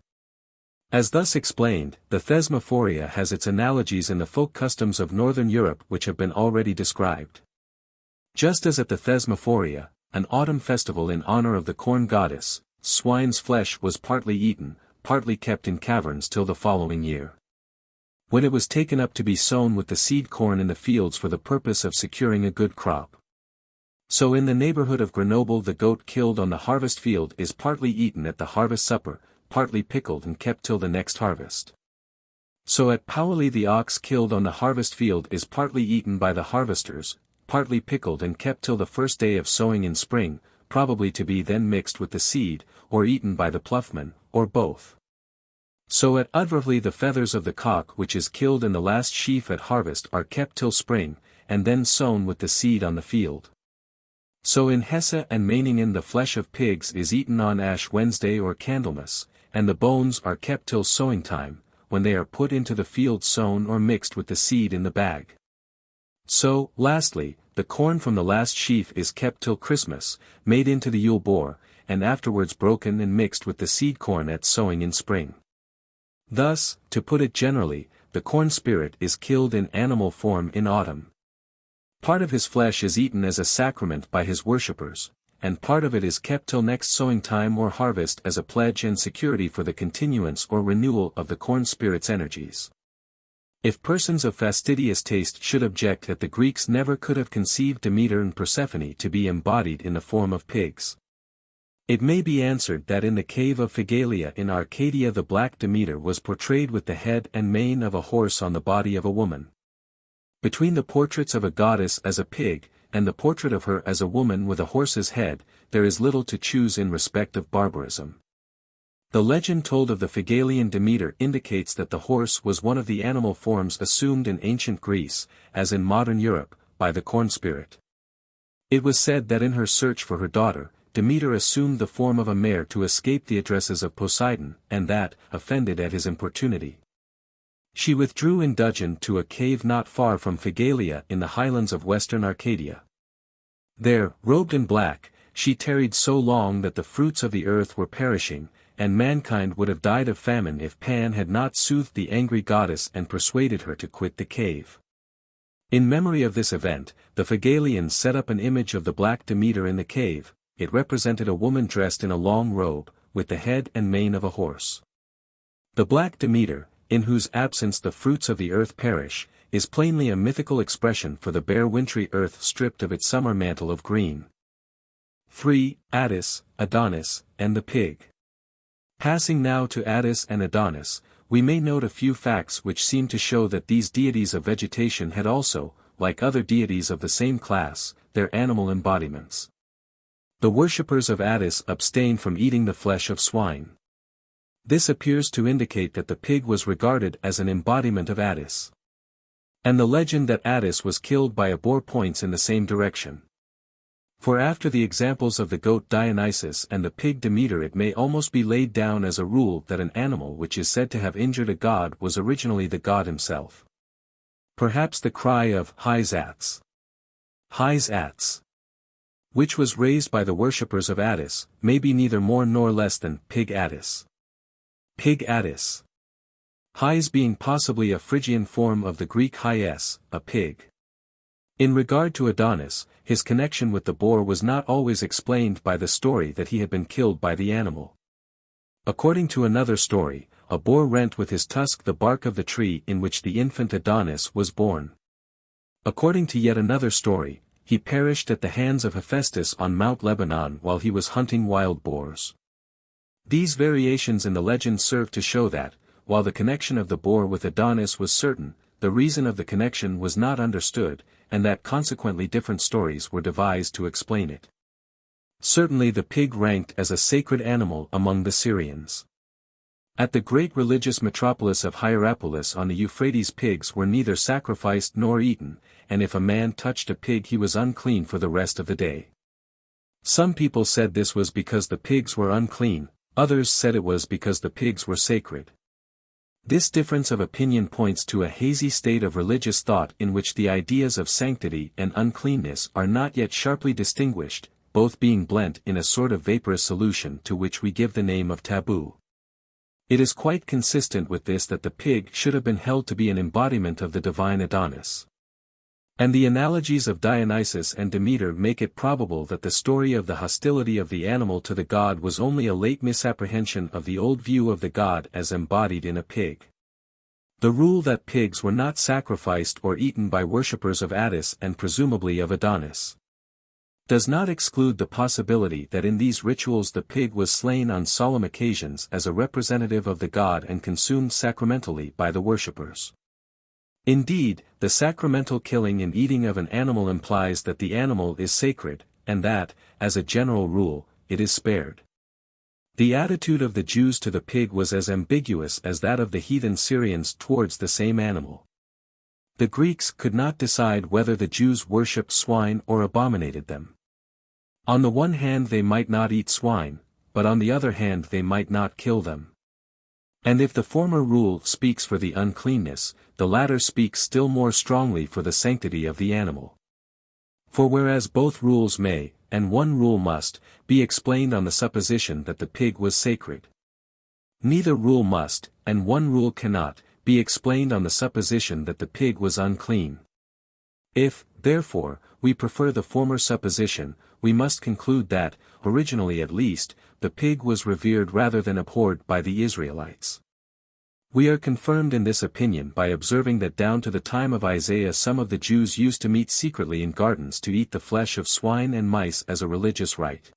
As thus explained, the Thesmophoria has its analogies in the folk customs of northern Europe which have been already described. Just as at the Thesmophoria, an autumn festival in honor of the corn goddess, swine's flesh was partly eaten, partly kept in caverns till the following year. when it was taken up to be sown with the seed corn in the fields for the purpose of securing a good crop. So in the neighborhood of Grenoble the goat killed on the harvest field is partly eaten at the harvest supper, partly pickled and kept till the next harvest. So at Powley the ox killed on the harvest field is partly eaten by the harvesters, partly pickled and kept till the first day of sowing in spring, probably to be then mixed with the seed, or eaten by the ploughman, or both. So at Udverley the feathers of the cock which is killed in the last sheaf at harvest are kept till spring, and then sown with the seed on the field. So in Hesse and Meiningen the flesh of pigs is eaten on Ash Wednesday or Candlemas, and the bones are kept till sowing time, when they are put into the field sown or mixed with the seed in the bag. So, lastly, the corn from the last sheaf is kept till Christmas, made into the Yule Boar, and afterwards broken and mixed with the seed corn at sowing in spring. Thus, to put it generally, the corn spirit is killed in animal form in autumn. Part of his flesh is eaten as a sacrament by his worshippers, and part of it is kept till next sowing time or harvest as a pledge and security for the continuance or renewal of the corn spirit's energies. If persons of fastidious taste should object that the Greeks never could have conceived Demeter and Persephone to be embodied in the form of pigs, it may be answered that in the cave of Phigalia in Arcadia the black Demeter was portrayed with the head and mane of a horse on the body of a woman. Between the portraits of a goddess as a pig, and the portrait of her as a woman with a horse's head, there is little to choose in respect of barbarism. The legend told of the Phigalian Demeter indicates that the horse was one of the animal forms assumed in ancient Greece, as in modern Europe, by the corn spirit. It was said that in her search for her daughter, Demeter assumed the form of a mare to escape the addresses of Poseidon, and that, offended at his importunity, she withdrew in dudgeon to a cave not far from Phigalia in the highlands of western Arcadia. There, robed in black, she tarried so long that the fruits of the earth were perishing, and mankind would have died of famine if Pan had not soothed the angry goddess and persuaded her to quit the cave. In memory of this event, the Phigalians set up an image of the black Demeter in the cave. It represented a woman dressed in a long robe, with the head and mane of a horse. The black Demeter, in whose absence the fruits of the earth perish, is plainly a mythical expression for the bare wintry earth stripped of its summer mantle of green. 3. Attis, Adonis, and the pig. Passing now to Attis and Adonis, we may note a few facts which seem to show that these deities of vegetation had also, like other deities of the same class, their animal embodiments. The worshippers of Attis abstained from eating the flesh of swine. This appears to indicate that the pig was regarded as an embodiment of Attis. And the legend that Attis was killed by a boar points in the same direction. For after the examples of the goat Dionysus and the pig Demeter it may almost be laid down as a rule that an animal which is said to have injured a god was originally the god himself. Perhaps the cry of Hyes Attis, which was raised by the worshippers of Attis, may be neither more nor less than pig Attis. Pig Attis. Hyes being possibly a Phrygian form of the Greek hyes, a pig. In regard to Adonis, his connection with the boar was not always explained by the story that he had been killed by the animal. According to another story, a boar rent with his tusk the bark of the tree in which the infant Adonis was born. According to yet another story, he perished at the hands of Hephaestus on Mount Lebanon while he was hunting wild boars. These variations in the legend serve to show that, while the connection of the boar with Adonis was certain, the reason of the connection was not understood, and that consequently different stories were devised to explain it. Certainly the pig ranked as a sacred animal among the Syrians. At the great religious metropolis of Hierapolis on the Euphrates pigs were neither sacrificed nor eaten, and if a man touched a pig he was unclean for the rest of the day. Some people said this was because the pigs were unclean, others said it was because the pigs were sacred. This difference of opinion points to a hazy state of religious thought in which the ideas of sanctity and uncleanness are not yet sharply distinguished, both being blent in a sort of vaporous solution to which we give the name of taboo. It is quite consistent with this that the pig should have been held to be an embodiment of the divine Adonis. And the analogies of Dionysus and Demeter make it probable that the story of the hostility of the animal to the god was only a late misapprehension of the old view of the god as embodied in a pig. The rule that pigs were not sacrificed or eaten by worshippers of Attis and presumably of Adonis does not exclude the possibility that in these rituals the pig was slain on solemn occasions as a representative of the god and consumed sacramentally by the worshippers. Indeed, the sacramental killing and eating of an animal implies that the animal is sacred, and that, as a general rule, it is spared. The attitude of the Jews to the pig was as ambiguous as that of the heathen Syrians towards the same animal. The Greeks could not decide whether the Jews worshipped swine or abominated them. On the one hand they might not eat swine, but on the other hand they might not kill them. And if the former rule speaks for the uncleanness, the latter speaks still more strongly for the sanctity of the animal. For whereas both rules may, and one rule must, be explained on the supposition that the pig was sacred, neither rule must, and one rule cannot, be explained on the supposition that the pig was unclean. If, therefore, we prefer the former supposition, we must conclude that, originally at least, the pig was revered rather than abhorred by the Israelites. We are confirmed in this opinion by observing that down to the time of Isaiah some of the Jews used to meet secretly in gardens to eat the flesh of swine and mice as a religious rite.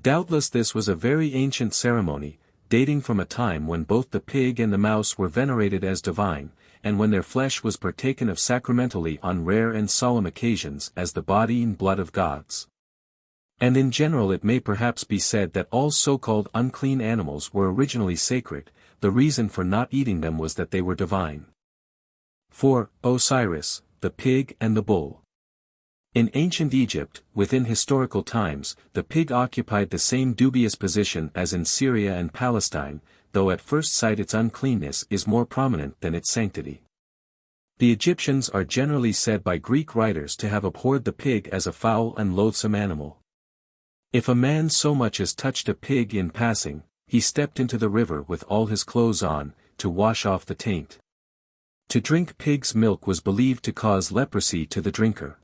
Doubtless this was a very ancient ceremony, dating from a time when both the pig and the mouse were venerated as divine, and when their flesh was partaken of sacramentally on rare and solemn occasions as the body and blood of gods. And in general it may perhaps be said that all so-called unclean animals were originally sacred. The reason for not eating them was that they were divine. For Osiris, the pig and the bull. In ancient Egypt, within historical times, the pig occupied the same dubious position as in Syria and Palestine, though at first sight its uncleanness is more prominent than its sanctity. The Egyptians are generally said by Greek writers to have abhorred the pig as a foul and loathsome animal. If a man so much as touched a pig in passing, he stepped into the river with all his clothes on, to wash off the taint. To drink pig's milk was believed to cause leprosy to the drinker.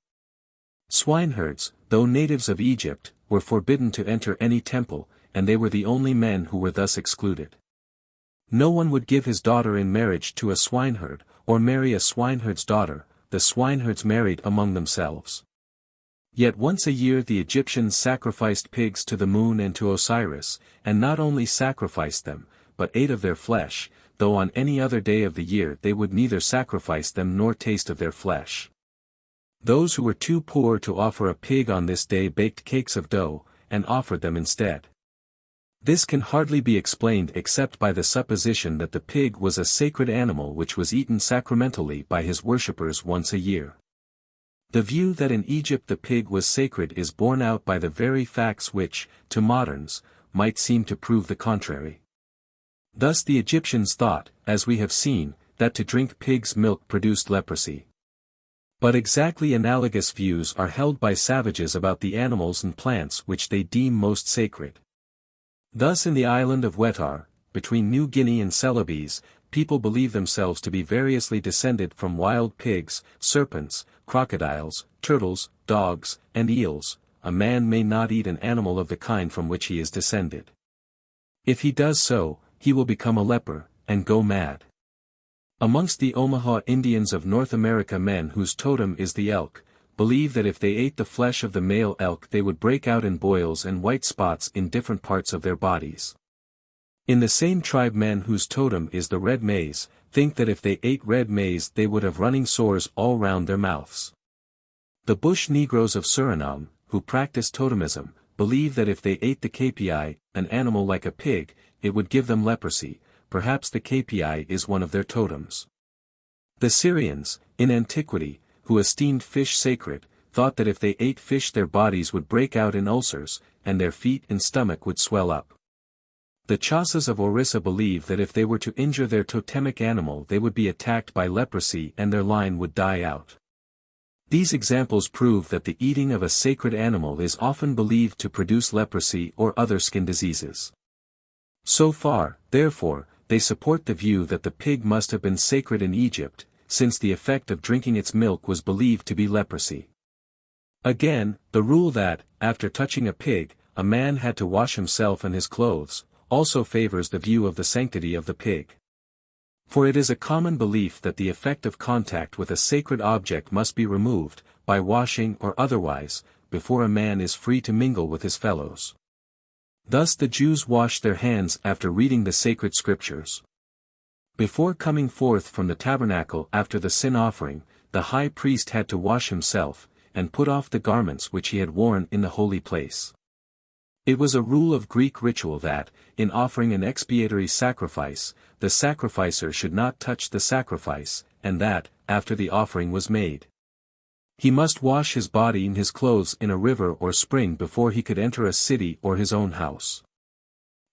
Swineherds, though natives of Egypt, were forbidden to enter any temple, and they were the only men who were thus excluded. No one would give his daughter in marriage to a swineherd, or marry a swineherd's daughter. The swineherds married among themselves. Yet once a year the Egyptians sacrificed pigs to the moon and to Osiris, and not only sacrificed them, but ate of their flesh, though on any other day of the year they would neither sacrifice them nor taste of their flesh. Those who were too poor to offer a pig on this day baked cakes of dough, and offered them instead. This can hardly be explained except by the supposition that the pig was a sacred animal which was eaten sacramentally by his worshippers once a year. The view that in Egypt the pig was sacred is borne out by the very facts which, to moderns, might seem to prove the contrary. Thus the Egyptians thought, as we have seen, that to drink pig's milk produced leprosy. But exactly analogous views are held by savages about the animals and plants which they deem most sacred. Thus in the island of Wetar, between New Guinea and Celebes, people believe themselves to be variously descended from wild pigs, serpents, crocodiles, turtles, dogs, and eels. A man may not eat an animal of the kind from which he is descended. If he does so, he will become a leper, and go mad. Amongst the Omaha Indians of North America, men whose totem is the elk, believe that if they ate the flesh of the male elk they would break out in boils and white spots in different parts of their bodies. In the same tribe, men whose totem is the red maize, think that if they ate red maize they would have running sores all round their mouths. The bush Negroes of Suriname, who practice totemism, believe that if they ate the capi, an animal like a pig, it would give them leprosy. Perhaps the capi is one of their totems. The Syrians, in antiquity, who esteemed fish sacred, thought that if they ate fish their bodies would break out in ulcers, and their feet and stomach would swell up. The Chasas of Orissa believe that if they were to injure their totemic animal they would be attacked by leprosy and their line would die out. These examples prove that the eating of a sacred animal is often believed to produce leprosy or other skin diseases. So far, therefore, they support the view that the pig must have been sacred in Egypt, since the effect of drinking its milk was believed to be leprosy. Again, the rule that, after touching a pig, a man had to wash himself and his clothes, also favors the view of the sanctity of the pig. For it is a common belief that the effect of contact with a sacred object must be removed, by washing or otherwise, before a man is free to mingle with his fellows. Thus the Jews washed their hands after reading the sacred scriptures. Before coming forth from the tabernacle after the sin offering, the high priest had to wash himself, and put off the garments which he had worn in the holy place. It was a rule of Greek ritual that, in offering an expiatory sacrifice, the sacrificer should not touch the sacrifice, and that, after the offering was made, he must wash his body and his clothes in a river or spring before he could enter a city or his own house.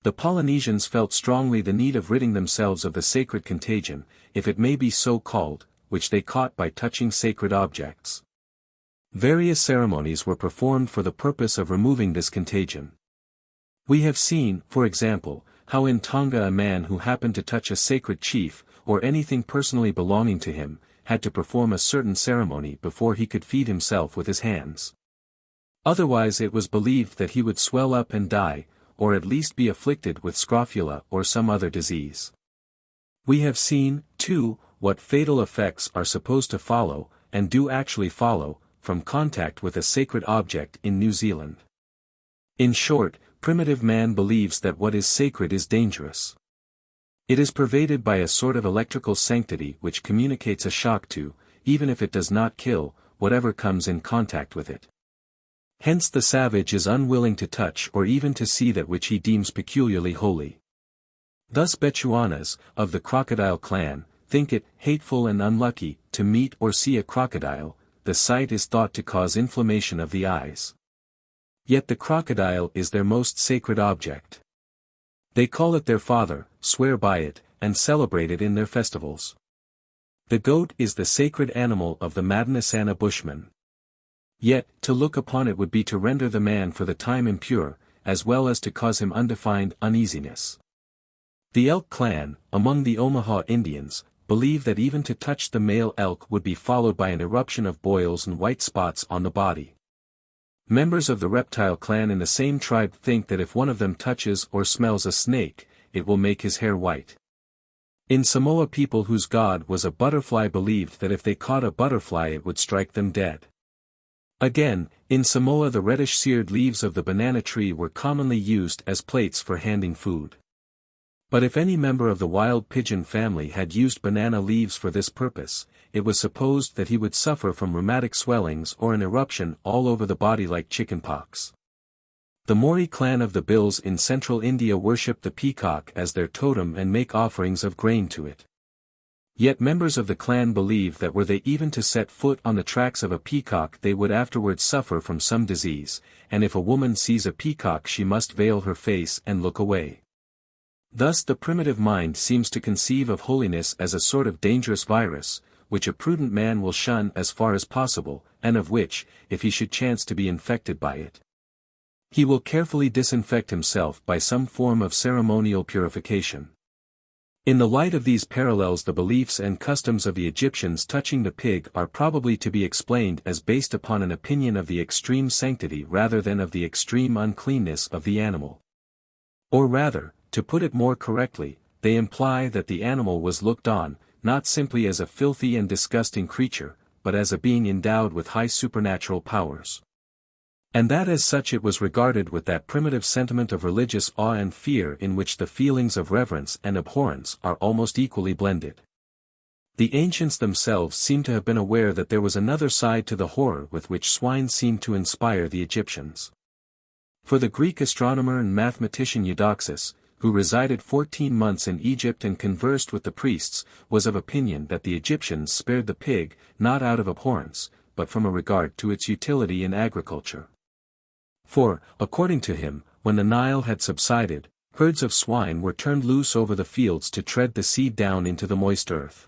The Polynesians felt strongly the need of ridding themselves of the sacred contagion, if it may be so called, which they caught by touching sacred objects. Various ceremonies were performed for the purpose of removing this contagion. We have seen, for example, how in Tonga a man who happened to touch a sacred chief, or anything personally belonging to him, had to perform a certain ceremony before he could feed himself with his hands. Otherwise it was believed that he would swell up and die, or at least be afflicted with scrofula or some other disease. We have seen, too, what fatal effects are supposed to follow, and do actually follow, from contact with a sacred object in New Zealand. In short, primitive man believes that what is sacred is dangerous. It is pervaded by a sort of electrical sanctity which communicates a shock to, even if it does not kill, whatever comes in contact with it. Hence the savage is unwilling to touch or even to see that which he deems peculiarly holy. Thus Bechuanas, of the crocodile clan, think it hateful and unlucky to meet or see a crocodile. The sight is thought to cause inflammation of the eyes. Yet the crocodile is their most sacred object. They call it their father, swear by it, and celebrate it in their festivals. The goat is the sacred animal of the Madnasana Bushmen. Yet, to look upon it would be to render the man for the time impure, as well as to cause him undefined uneasiness. The elk clan, among the Omaha Indians, believe that even to touch the male elk would be followed by an eruption of boils and white spots on the body. Members of the reptile clan in the same tribe think that if one of them touches or smells a snake, it will make his hair white. In Samoa people whose god was a butterfly believed that if they caught a butterfly it would strike them dead. Again, in Samoa the reddish seared leaves of the banana tree were commonly used as plates for handing food. But if any member of the wild pigeon family had used banana leaves for this purpose, it was supposed that he would suffer from rheumatic swellings or an eruption all over the body like chickenpox. The Maori clan of the Bills in central India worship the peacock as their totem and make offerings of grain to it. Yet members of the clan believe that were they even to set foot on the tracks of a peacock they would afterwards suffer from some disease, and if a woman sees a peacock she must veil her face and look away. Thus the primitive mind seems to conceive of holiness as a sort of dangerous virus, which a prudent man will shun as far as possible, and of which, if he should chance to be infected by it, he will carefully disinfect himself by some form of ceremonial purification. In the light of these parallels the beliefs and customs of the Egyptians touching the pig are probably to be explained as based upon an opinion of the extreme sanctity rather than of the extreme uncleanness of the animal. Or rather, to put it more correctly, they imply that the animal was looked on, not simply as a filthy and disgusting creature, but as a being endowed with high supernatural powers. And that as such it was regarded with that primitive sentiment of religious awe and fear in which the feelings of reverence and abhorrence are almost equally blended. The ancients themselves seem to have been aware that there was another side to the horror with which swine seemed to inspire the Egyptians. For the Greek astronomer and mathematician Eudoxus, who resided 14 months in Egypt and conversed with the priests, was of opinion that the Egyptians spared the pig, not out of abhorrence, but from a regard to its utility in agriculture. For, according to him, when the Nile had subsided, herds of swine were turned loose over the fields to tread the seed down into the moist earth.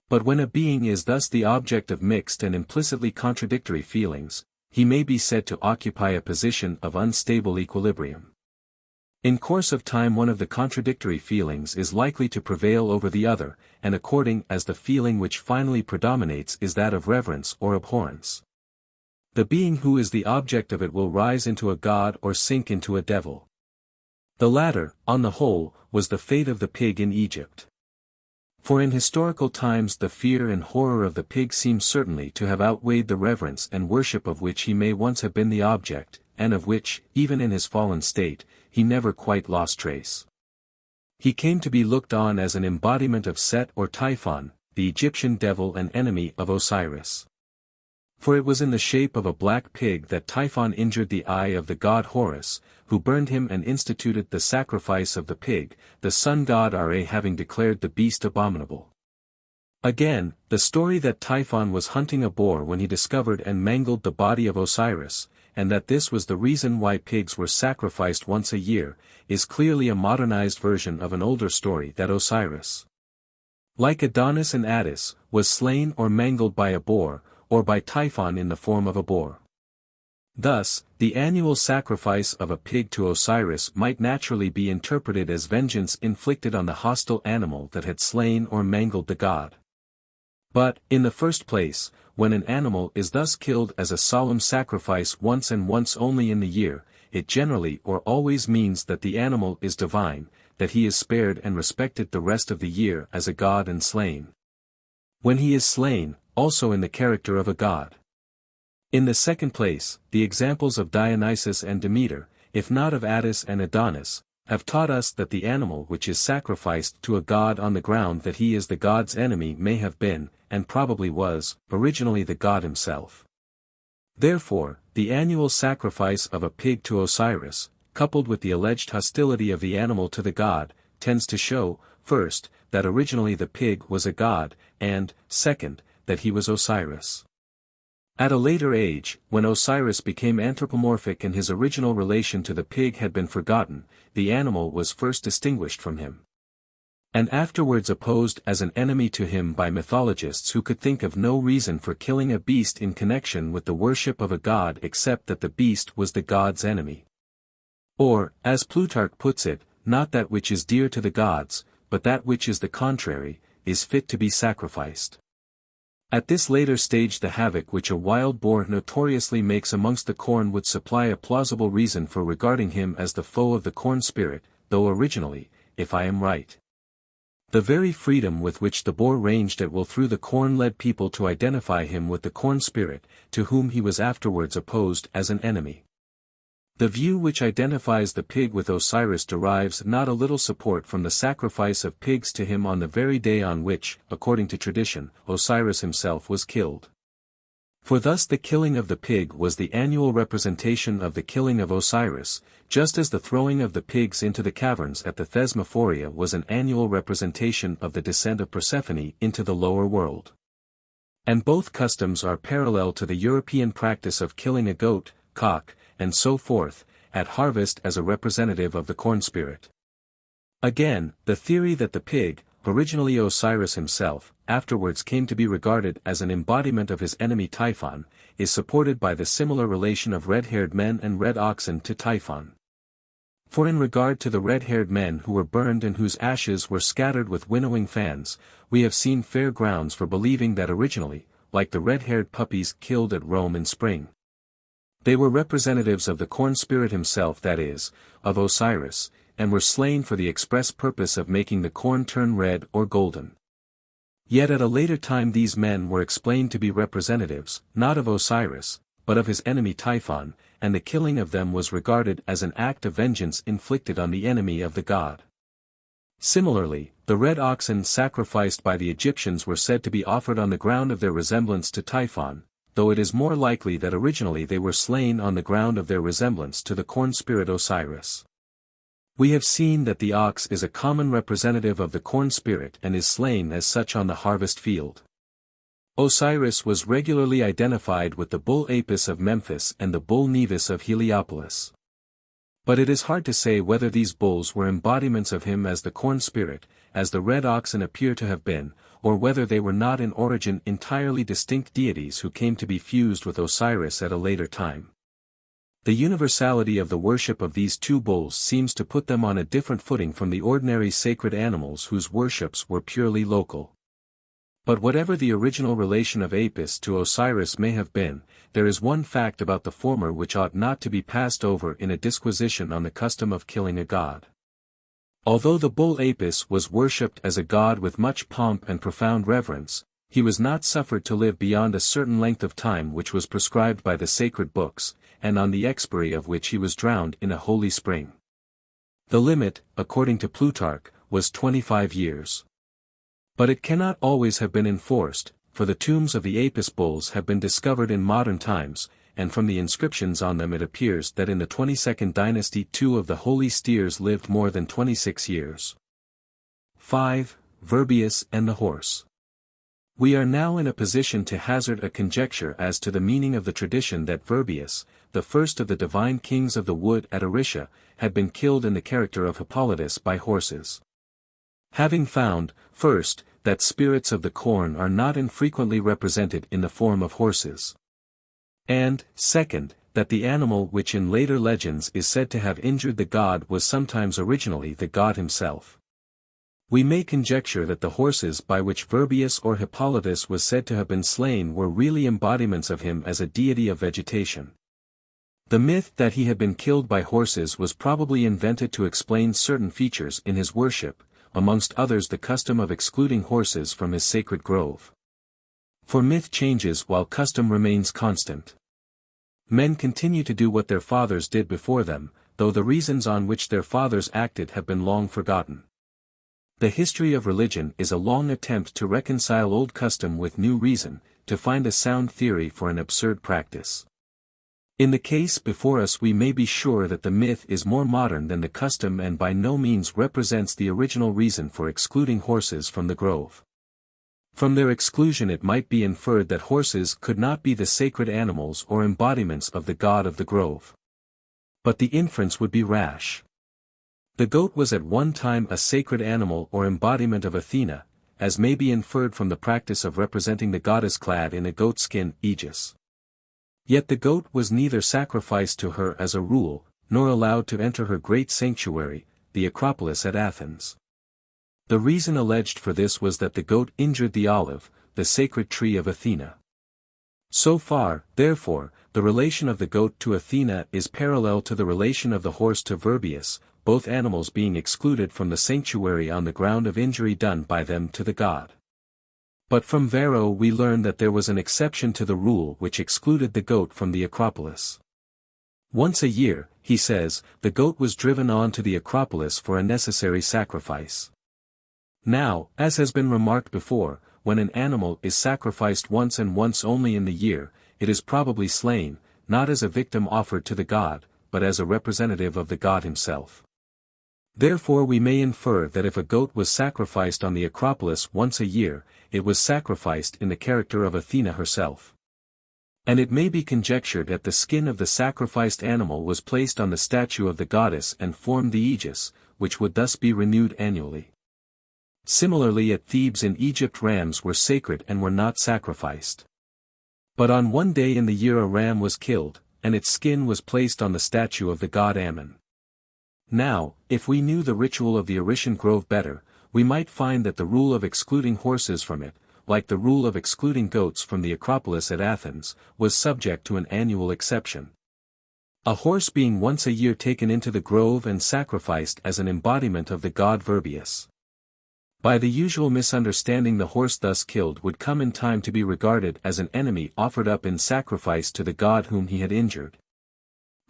But when a being is thus the object of mixed and implicitly contradictory feelings, he may be said to occupy a position of unstable equilibrium. In course of time one of the contradictory feelings is likely to prevail over the other, and according as the feeling which finally predominates is that of reverence or abhorrence, the being who is the object of it will rise into a god or sink into a devil. The latter, on the whole, was the fate of the pig in Egypt. For in historical times the fear and horror of the pig seems certainly to have outweighed the reverence and worship of which he may once have been the object, and of which, even in his fallen state, he never quite lost trace. He came to be looked on as an embodiment of Set or Typhon, the Egyptian devil and enemy of Osiris. For it was in the shape of a black pig that Typhon injured the eye of the god Horus, who burned him and instituted the sacrifice of the pig, the sun god Hare having declared the beast abominable. Again, the story that Typhon was hunting a boar when he discovered and mangled the body of Osiris, and that this was the reason why pigs were sacrificed once a year, is clearly a modernized version of an older story that Osiris, like Adonis and Attis, was slain or mangled by a boar, or by Typhon in the form of a boar. Thus, the annual sacrifice of a pig to Osiris might naturally be interpreted as vengeance inflicted on the hostile animal that had slain or mangled the god. But, in the first place, when an animal is thus killed as a solemn sacrifice once and once only in the year, it generally or always means that the animal is divine, that he is spared and respected the rest of the year as a god and slain. When he is slain, also in the character of a god. In the second place, the examples of Dionysus and Demeter, if not of Attis and Adonis, have taught us that the animal which is sacrificed to a god on the ground that he is the god's enemy may have been, and probably was, originally the god himself. Therefore, the annual sacrifice of a pig to Osiris, coupled with the alleged hostility of the animal to the god, tends to show, first, that originally the pig was a god, and, second, that he was Osiris. At a later age, when Osiris became anthropomorphic and his original relation to the pig had been forgotten, the animal was first distinguished from him, and afterwards opposed as an enemy to him by mythologists who could think of no reason for killing a beast in connection with the worship of a god except that the beast was the god's enemy. Or, as Plutarch puts it, not that which is dear to the gods, but that which is the contrary, is fit to be sacrificed. At this later stage the havoc which a wild boar notoriously makes amongst the corn would supply a plausible reason for regarding him as the foe of the corn spirit, though originally, if I am right, the very freedom with which the boar ranged at will through the corn led people to identify him with the corn spirit, to whom he was afterwards opposed as an enemy. The view which identifies the pig with Osiris derives not a little support from the sacrifice of pigs to him on the very day on which, according to tradition, Osiris himself was killed. For thus the killing of the pig was the annual representation of the killing of Osiris, just as the throwing of the pigs into the caverns at the Thesmophoria was an annual representation of the descent of Persephone into the lower world. And both customs are parallel to the European practice of killing a goat, cock, and so forth, at harvest as a representative of the corn spirit. Again, the theory that the pig, originally Osiris himself, afterwards came to be regarded as an embodiment of his enemy Typhon, is supported by the similar relation of red-haired men and red oxen to Typhon. For in regard to the red-haired men who were burned and whose ashes were scattered with winnowing fans, we have seen fair grounds for believing that originally, like the red-haired puppies killed at Rome in spring, they were representatives of the corn spirit himself, that is, of Osiris, and were slain for the express purpose of making the corn turn red or golden. Yet at a later time these men were explained to be representatives, not of Osiris, but of his enemy Typhon, and the killing of them was regarded as an act of vengeance inflicted on the enemy of the god. Similarly, the red oxen sacrificed by the Egyptians were said to be offered on the ground of their resemblance to Typhon, though it is more likely that originally they were slain on the ground of their resemblance to the corn spirit Osiris. We have seen that the ox is a common representative of the corn spirit and is slain as such on the harvest field. Osiris was regularly identified with the bull Apis of Memphis and the bull Nevis of Heliopolis. But it is hard to say whether these bulls were embodiments of him as the corn spirit, as the red oxen appear to have been, or whether they were not in origin entirely distinct deities who came to be fused with Osiris at a later time. The universality of the worship of these two bulls seems to put them on a different footing from the ordinary sacred animals whose worships were purely local. But whatever the original relation of Apis to Osiris may have been, there is one fact about the former which ought not to be passed over in a disquisition on the custom of killing a god. Although the bull Apis was worshipped as a god with much pomp and profound reverence, he was not suffered to live beyond a certain length of time which was prescribed by the sacred books, and on the expiry of which he was drowned in a holy spring. The limit, according to Plutarch, was 25 years. But it cannot always have been enforced, for the tombs of the Apis bulls have been discovered in modern times, and from the inscriptions on them it appears that in the 22nd dynasty two of the holy steers lived more than 26 years. 5. Virbius and the horse. We are now in a position to hazard a conjecture as to the meaning of the tradition that Virbius, the first of the divine kings of the wood at Aricia, had been killed in the character of Hippolytus by horses. Having found, first, that spirits of the corn are not infrequently represented in the form of horses. And, second, that the animal which in later legends is said to have injured the god was sometimes originally the god himself. We may conjecture that the horses by which Virbius or Hippolytus was said to have been slain were really embodiments of him as a deity of vegetation. The myth that he had been killed by horses was probably invented to explain certain features in his worship, amongst others the custom of excluding horses from his sacred grove. For myth changes while custom remains constant. Men continue to do what their fathers did before them, though the reasons on which their fathers acted have been long forgotten. The history of religion is a long attempt to reconcile old custom with new reason, to find a sound theory for an absurd practice. In the case before us we may be sure that the myth is more modern than the custom and by no means represents the original reason for excluding horses from the grove. From their exclusion it might be inferred that horses could not be the sacred animals or embodiments of the god of the grove. But the inference would be rash. The goat was at one time a sacred animal or embodiment of Athena, as may be inferred from the practice of representing the goddess clad in a goatskin aegis. Yet the goat was neither sacrificed to her as a rule, nor allowed to enter her great sanctuary, the Acropolis at Athens. The reason alleged for this was that the goat injured the olive, the sacred tree of Athena. So far, therefore, the relation of the goat to Athena is parallel to the relation of the horse to Virbius, both animals being excluded from the sanctuary on the ground of injury done by them to the god. But from Varro we learn that there was an exception to the rule which excluded the goat from the Acropolis. Once a year, he says, the goat was driven on to the Acropolis for a necessary sacrifice. Now, as has been remarked before, when an animal is sacrificed once and once only in the year, it is probably slain, not as a victim offered to the god, but as a representative of the god himself. Therefore we may infer that if a goat was sacrificed on the Acropolis once a year, it was sacrificed in the character of Athena herself. And it may be conjectured that the skin of the sacrificed animal was placed on the statue of the goddess and formed the aegis, which would thus be renewed annually. Similarly at Thebes in Egypt rams were sacred and were not sacrificed. But on one day in the year a ram was killed, and its skin was placed on the statue of the god Ammon. Now, if we knew the ritual of the Arician grove better, we might find that the rule of excluding horses from it, like the rule of excluding goats from the Acropolis at Athens, was subject to an annual exception. A horse being once a year taken into the grove and sacrificed as an embodiment of the god Virbius. By the usual misunderstanding the horse thus killed would come in time to be regarded as an enemy offered up in sacrifice to the god whom he had injured.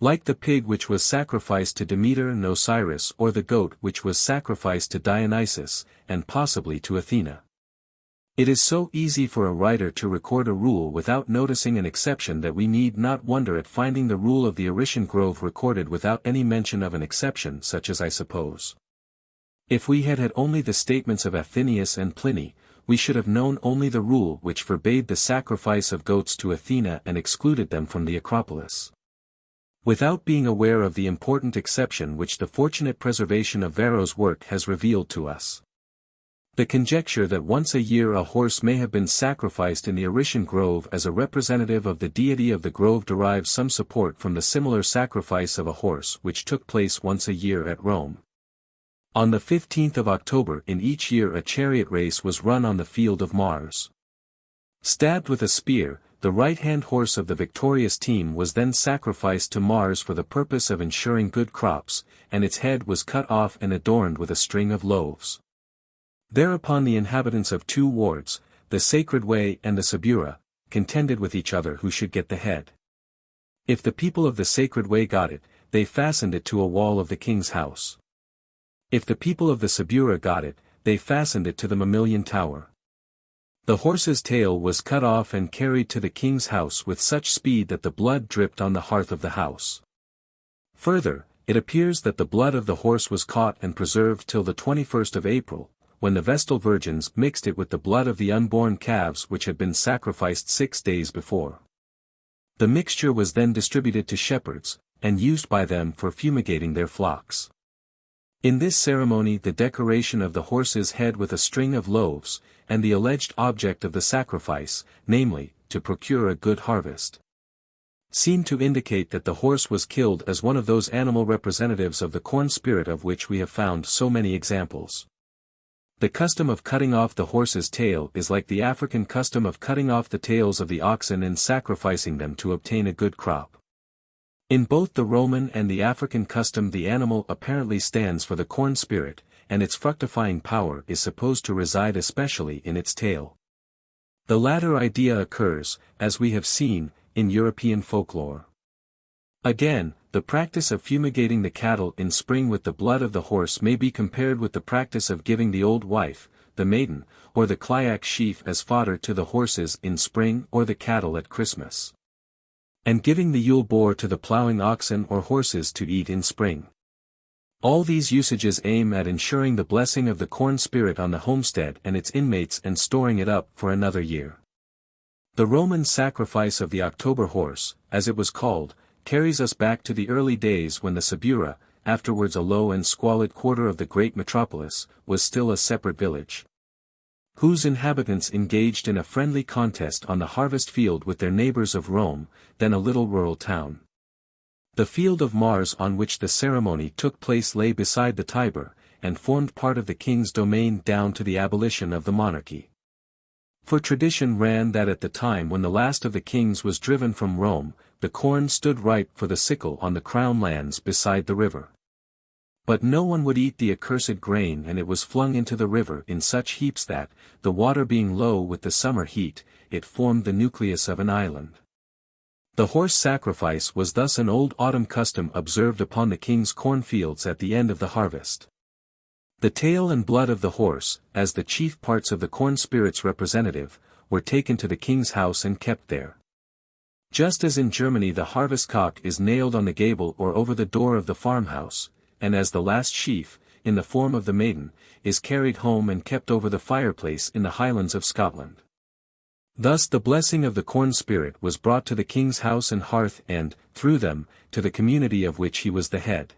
Like the pig which was sacrificed to Demeter and Osiris or the goat which was sacrificed to Dionysus, and possibly to Athena. It is so easy for a writer to record a rule without noticing an exception that we need not wonder at finding the rule of the Arician grove recorded without any mention of an exception such as I suppose. If we had had only the statements of Athenaeus and Pliny, we should have known only the rule which forbade the sacrifice of goats to Athena and excluded them from the Acropolis. Without being aware of the important exception which the fortunate preservation of Varro's work has revealed to us. The conjecture that once a year a horse may have been sacrificed in the Arician grove as a representative of the deity of the grove derives some support from the similar sacrifice of a horse which took place once a year at Rome. On the 15th of October in each year a chariot race was run on the field of Mars. Stabbed with a spear, the right-hand horse of the victorious team was then sacrificed to Mars for the purpose of ensuring good crops, and its head was cut off and adorned with a string of loaves. Thereupon the inhabitants of two wards, the Sacred Way and the Subura, contended with each other who should get the head. If the people of the Sacred Way got it, they fastened it to a wall of the king's house. If the people of the Subura got it, they fastened it to the Mamilian Tower. The horse's tail was cut off and carried to the king's house with such speed that the blood dripped on the hearth of the house. Further, it appears that the blood of the horse was caught and preserved till the 21st of April, when the Vestal Virgins mixed it with the blood of the unborn calves which had been sacrificed 6 days before. The mixture was then distributed to shepherds, and used by them for fumigating their flocks. In this ceremony the decoration of the horse's head with a string of loaves, and the alleged object of the sacrifice, namely, to procure a good harvest, seemed to indicate that the horse was killed as one of those animal representatives of the corn spirit of which we have found so many examples. The custom of cutting off the horse's tail is like the African custom of cutting off the tails of the oxen and sacrificing them to obtain a good crop. In both the Roman and the African custom the animal apparently stands for the corn spirit, and its fructifying power is supposed to reside especially in its tail. The latter idea occurs, as we have seen, in European folklore. Again, the practice of fumigating the cattle in spring with the blood of the horse may be compared with the practice of giving the old wife, the maiden, or the clyack sheaf as fodder to the horses in spring or the cattle at Christmas, and giving the Yule boar to the ploughing oxen or horses to eat in spring. All these usages aim at ensuring the blessing of the corn spirit on the homestead and its inmates and storing it up for another year. The Roman sacrifice of the October horse, as it was called, carries us back to the early days when the Subura, afterwards a low and squalid quarter of the great metropolis, was still a separate village, whose inhabitants engaged in a friendly contest on the harvest field with their neighbors of Rome, then a little rural town. The field of Mars on which the ceremony took place lay beside the Tiber, and formed part of the king's domain down to the abolition of the monarchy. For tradition ran that at the time when the last of the kings was driven from Rome, the corn stood ripe for the sickle on the crown lands beside the river. But no one would eat the accursed grain, and it was flung into the river in such heaps that, the water being low with the summer heat, it formed the nucleus of an island. The horse sacrifice was thus an old autumn custom observed upon the king's cornfields at the end of the harvest. The tail and blood of the horse, as the chief parts of the corn spirit's representative, were taken to the king's house and kept there. Just as in Germany the harvest cock is nailed on the gable or over the door of the farmhouse, and as the last sheaf, in the form of the maiden, is carried home and kept over the fireplace in the Highlands of Scotland. Thus the blessing of the corn spirit was brought to the king's house and hearth and, through them, to the community of which he was the head.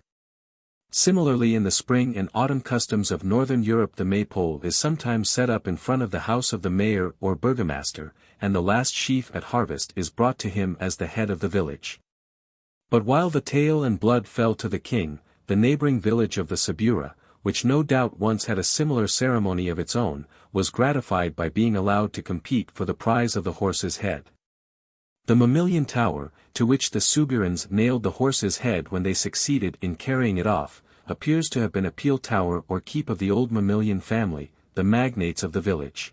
Similarly in the spring and autumn customs of northern Europe the maypole is sometimes set up in front of the house of the mayor or burgomaster, and the last sheaf at harvest is brought to him as the head of the village. But while the tail and blood fell to the king, the neighboring village of the Subura, which no doubt once had a similar ceremony of its own, was gratified by being allowed to compete for the prize of the horse's head. The Mamilian Tower, to which the Suburans nailed the horse's head when they succeeded in carrying it off, appears to have been a peel tower or keep of the old Mamilian family, the magnates of the village.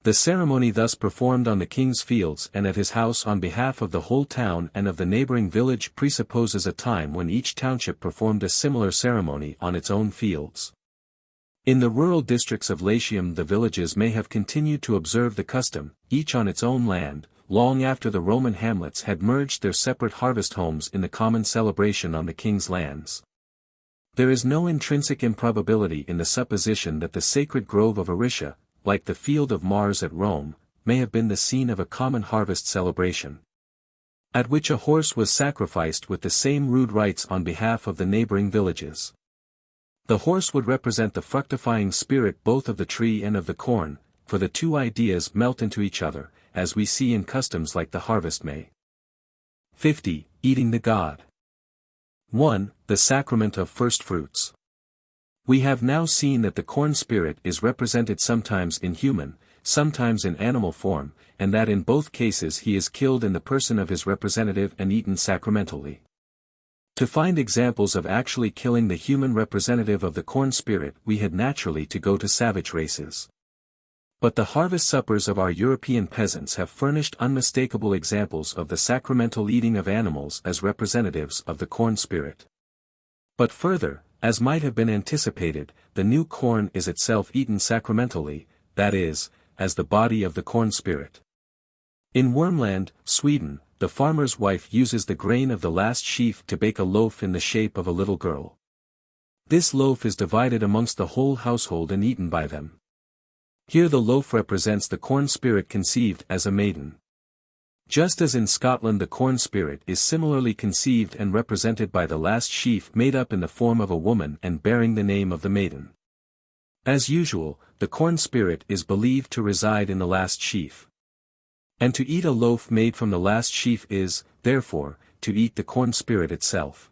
The ceremony thus performed on the king's fields and at his house on behalf of the whole town and of the neighboring village presupposes a time when each township performed a similar ceremony on its own fields. In the rural districts of Latium the villages may have continued to observe the custom, each on its own land, long after the Roman hamlets had merged their separate harvest homes in the common celebration on the king's lands. There is no intrinsic improbability in the supposition that the sacred grove of Aricia, like the field of Mars at Rome, may have been the scene of a common harvest celebration, at which a horse was sacrificed with the same rude rites on behalf of the neighboring villages. The horse would represent the fructifying spirit both of the tree and of the corn, for the two ideas melt into each other, as we see in customs like the harvest may. 50. Eating the god. 1. The sacrament of first fruits. We have now seen that the corn spirit is represented sometimes in human, sometimes in animal form, and that in both cases he is killed in the person of his representative and eaten sacramentally. To find examples of actually killing the human representative of the corn spirit we had naturally to go to savage races. But the harvest suppers of our European peasants have furnished unmistakable examples of the sacramental eating of animals as representatives of the corn spirit. But further, as might have been anticipated, the new corn is itself eaten sacramentally, that is, as the body of the corn spirit. In Wormland, Sweden, the farmer's wife uses the grain of the last sheaf to bake a loaf in the shape of a little girl. This loaf is divided amongst the whole household and eaten by them. Here the loaf represents the corn spirit conceived as a maiden. Just as in Scotland the corn spirit is similarly conceived and represented by the last sheaf made up in the form of a woman and bearing the name of the maiden. As usual, the corn spirit is believed to reside in the last sheaf. And to eat a loaf made from the last sheaf is, therefore, to eat the corn spirit itself.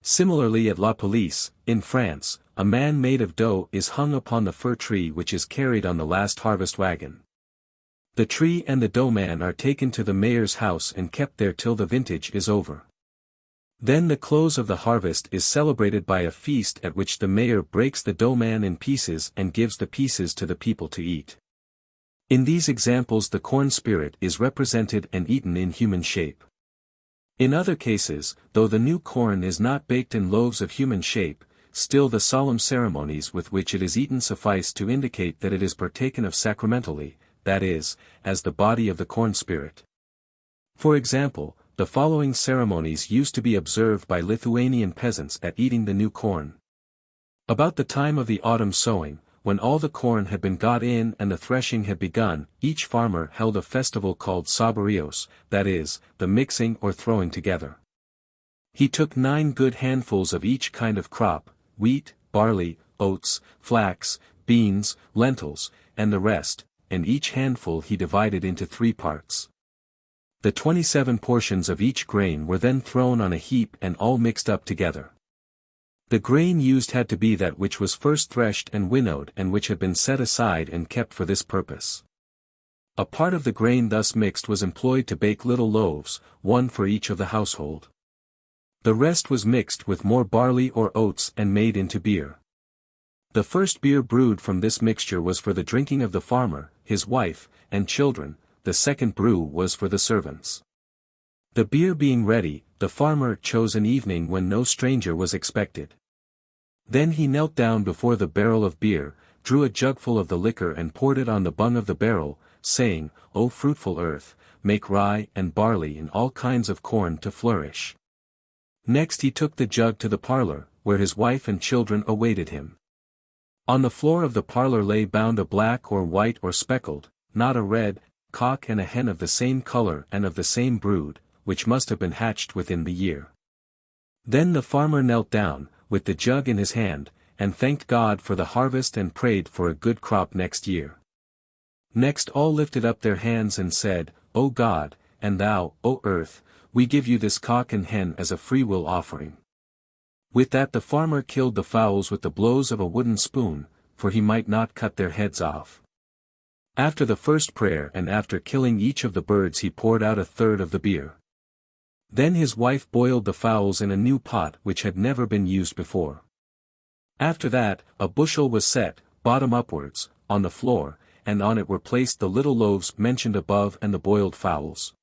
Similarly at La Police, in France, a man made of dough is hung upon the fir tree which is carried on the last harvest wagon. The tree and the dough man are taken to the mayor's house and kept there till the vintage is over. Then the close of the harvest is celebrated by a feast at which the mayor breaks the dough man in pieces and gives the pieces to the people to eat. In these examples the corn spirit is represented and eaten in human shape. In other cases, though the new corn is not baked in loaves of human shape, still the solemn ceremonies with which it is eaten suffice to indicate that it is partaken of sacramentally, that is, as the body of the corn spirit. For example, the following ceremonies used to be observed by Lithuanian peasants at eating the new corn. About the time of the autumn sowing, when all the corn had been got in and the threshing had begun, each farmer held a festival called Sabarios, that is, the mixing or throwing together. He took 9 good handfuls of each kind of crop, wheat, barley, oats, flax, beans, lentils, and the rest, and each handful he divided into 3 parts. The 27 portions of each grain were then thrown on a heap and all mixed up together. The grain used had to be that which was first threshed and winnowed and which had been set aside and kept for this purpose. A part of the grain thus mixed was employed to bake little loaves, 1 for each of the household. The rest was mixed with more barley or oats and made into beer. The first beer brewed from this mixture was for the drinking of the farmer, his wife, and children, the second brew was for the servants. The beer being ready, the farmer chose an evening when no stranger was expected. Then he knelt down before the barrel of beer, drew a jugful of the liquor and poured it on the bung of the barrel, saying, O fruitful earth, make rye and barley and all kinds of corn to flourish. Next he took the jug to the parlor, where his wife and children awaited him. On the floor of the parlor lay bound a black or white or speckled, not a red, cock and a hen of the same color and of the same brood, which must have been hatched within the year. Then the farmer knelt down, with the jug in his hand, and thanked God for the harvest and prayed for a good crop next year. Next all lifted up their hands and said, O God, and thou, O earth, we give you this cock and hen as a freewill offering. With that the farmer killed the fowls with the blows of a wooden spoon, for he might not cut their heads off. After the first prayer and after killing each of the birds he poured out 1/3 of the beer. Then his wife boiled the fowls in a new pot which had never been used before. After that, a bushel was set, bottom upwards, on the floor, and on it were placed the little loaves mentioned above and the boiled fowls.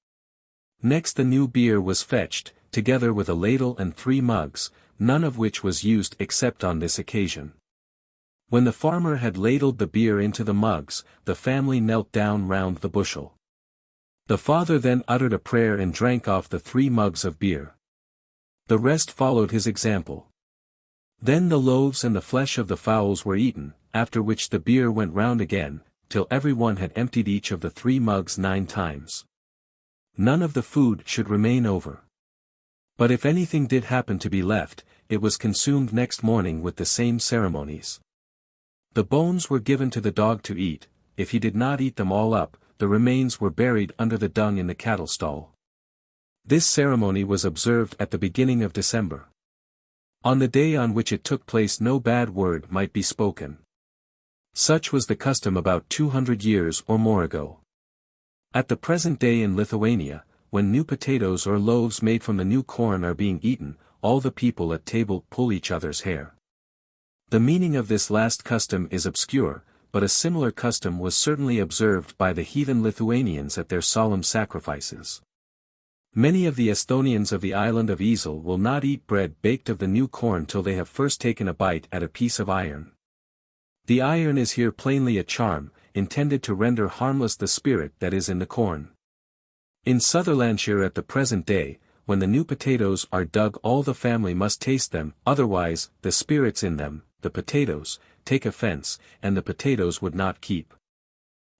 Next the new beer was fetched, together with a ladle and 3 mugs, none of which was used except on this occasion. When the farmer had ladled the beer into the mugs, the family knelt down round the bushel. The father then uttered a prayer and drank off the 3 mugs of beer. The rest followed his example. Then the loaves and the flesh of the fowls were eaten, after which the beer went round again, till every one had emptied each of the 3 mugs 9 times. None of the food should remain over. But if anything did happen to be left, it was consumed next morning with the same ceremonies. The bones were given to the dog to eat, if he did not eat them all up, the remains were buried under the dung in the cattle stall. This ceremony was observed at the beginning of December. On the day on which it took place no bad word might be spoken. Such was the custom about 200 years or more ago. At the present day in Lithuania, when new potatoes or loaves made from the new corn are being eaten, all the people at table pull each other's hair. The meaning of this last custom is obscure, but a similar custom was certainly observed by the heathen Lithuanians at their solemn sacrifices. Many of the Esthonians of the island of Easel will not eat bread baked of the new corn till they have first taken a bite at a piece of iron. The iron is here plainly a charm, intended to render harmless the spirit that is in the corn. In Sutherlandshire at the present day, when the new potatoes are dug, all the family must taste them, otherwise, the spirits in them, the potatoes, take offence, and the potatoes would not keep.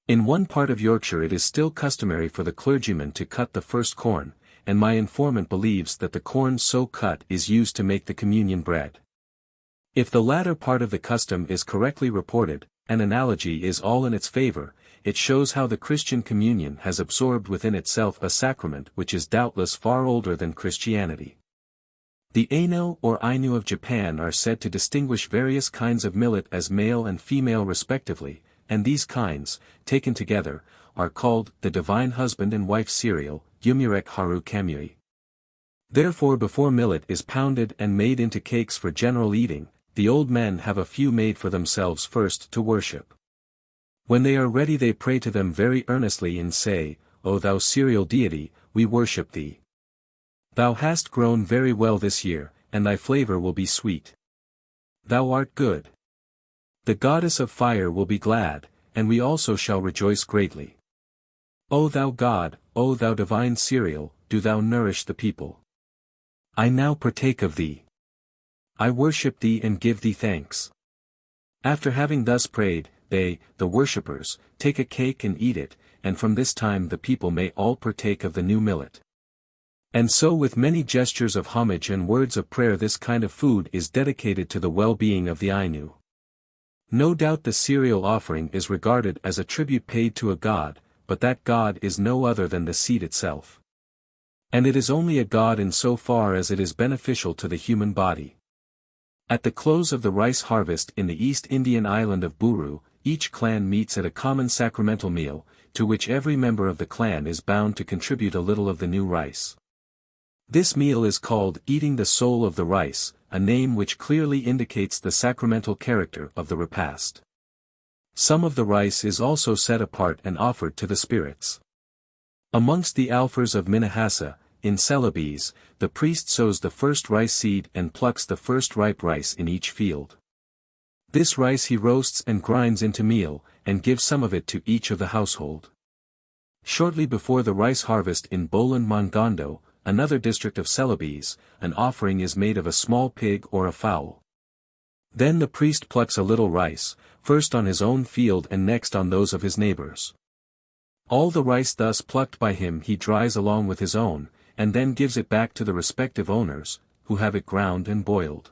In one part of Yorkshire it is still customary for the clergyman to cut the first corn, and my informant believes that the corn so cut is used to make the communion bread. If the latter part of the custom is correctly reported, an analogy is all in its favor. It shows how the Christian communion has absorbed within itself a sacrament which is doubtless far older than Christianity. The Aino or Ainu of Japan are said to distinguish various kinds of millet as male and female respectively, and these kinds, taken together, are called the divine husband and wife cereal, Yumurek Haru Kamui. Therefore before millet is pounded and made into cakes for general eating, the old men have a few made for themselves first to worship. When they are ready they pray to them very earnestly and say, O thou cereal deity, we worship thee. Thou hast grown very well this year, and thy flavor will be sweet. Thou art good. The goddess of fire will be glad, and we also shall rejoice greatly. O thou God, O thou divine cereal, do thou nourish the people. I now partake of thee. I worship thee and give thee thanks. After having thus prayed, they, the worshippers, take a cake and eat it, and from this time the people may all partake of the new millet. And so with many gestures of homage and words of prayer this kind of food is dedicated to the well-being of the Ainu. No doubt the cereal offering is regarded as a tribute paid to a god, but that god is no other than the seed itself. And it is only a god in so far as it is beneficial to the human body. At the close of the rice harvest in the East Indian island of Buru, each clan meets at a common sacramental meal, to which every member of the clan is bound to contribute a little of the new rice. This meal is called eating the soul of the rice, a name which clearly indicates the sacramental character of the repast. Some of the rice is also set apart and offered to the spirits. Amongst the Alfers of Minahassa, in Celebes, the priest sows the first rice seed and plucks the first ripe rice in each field. This rice he roasts and grinds into meal, and gives some of it to each of the household. Shortly before the rice harvest in Boland Mongondo, another district of Celebes, an offering is made of a small pig or a fowl. Then the priest plucks a little rice, first on his own field and next on those of his neighbors. All the rice thus plucked by him he dries along with his own, and then gives it back to the respective owners, who have it ground and boiled.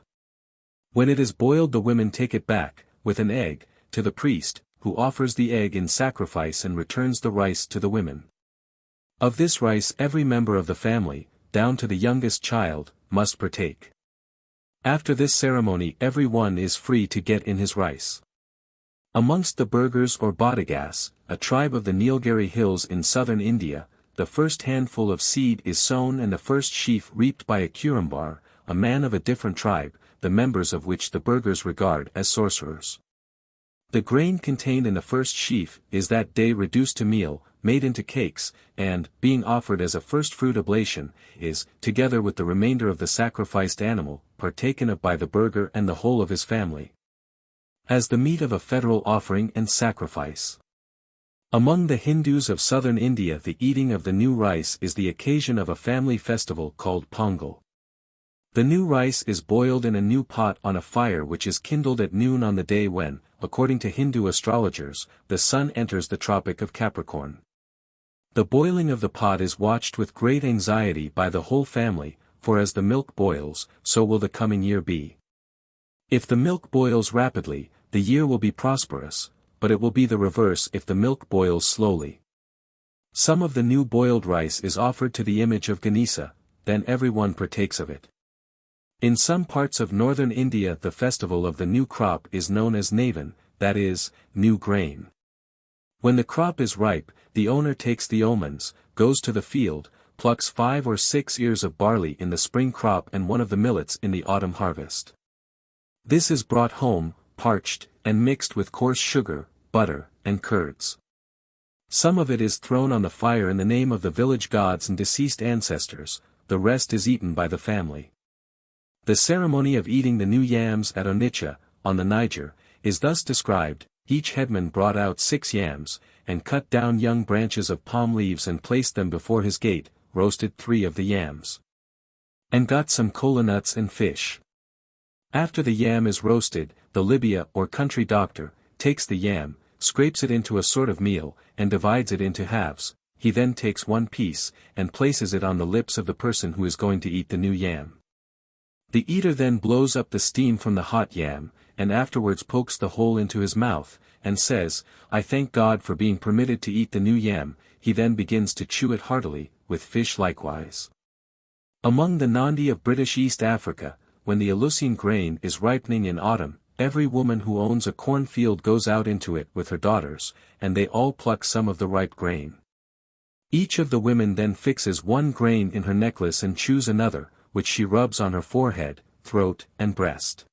When it is boiled the women take it back, with an egg, to the priest, who offers the egg in sacrifice and returns the rice to the women. Of this rice every member of the family, down to the youngest child, must partake. After this ceremony every one is free to get in his rice. Amongst the Burghers or Badagas, a tribe of the Nilgiri hills in southern India, the first handful of seed is sown and the first sheaf reaped by a Kurumbar, a man of a different tribe, the members of which the Burghers regard as sorcerers. The grain contained in the first sheaf is that day reduced to meal, made into cakes, and, being offered as a first-fruit oblation, is, together with the remainder of the sacrificed animal, partaken of by the Burgher and the whole of his family, as the meat of a federal offering and sacrifice. Among the Hindus of southern India the eating of the new rice is the occasion of a family festival called Pongal. The new rice is boiled in a new pot on a fire which is kindled at noon on the day when, according to Hindu astrologers, the sun enters the Tropic of Capricorn. The boiling of the pot is watched with great anxiety by the whole family, for as the milk boils, so will the coming year be. If the milk boils rapidly, the year will be prosperous, but it will be the reverse if the milk boils slowly. Some of the new boiled rice is offered to the image of Ganesha, then everyone partakes of it. In some parts of northern India the festival of the new crop is known as Navan, that is, new grain. When the crop is ripe, the owner takes the omens, goes to the field, plucks 5 or 6 ears of barley in the spring crop and one of the millets in the autumn harvest. This is brought home, parched, and mixed with coarse sugar, butter, and curds. Some of it is thrown on the fire in the name of the village gods and deceased ancestors, the rest is eaten by the family. The ceremony of eating the new yams at Onitsha, on the Niger, is thus described: each headman brought out 6 yams, and cut down young branches of palm leaves and placed them before his gate, roasted 3 of the yams. And got some kola nuts and fish. After the yam is roasted, the Libya or country doctor, takes the yam, scrapes it into a sort of meal, and divides it into halves. He then takes one piece, and places it on the lips of the person who is going to eat the new yam. The eater then blows up the steam from the hot yam, and afterwards pokes the hole into his mouth, and says, "I thank God for being permitted to eat the new yam." He then begins to chew it heartily, with fish likewise. Among the Nandi of British East Africa, when the Eleusine grain is ripening in autumn, every woman who owns a cornfield goes out into it with her daughters, and they all pluck some of the ripe grain. Each of the women then fixes one grain in her necklace and chews another, which she rubs on her forehead, throat, and breast.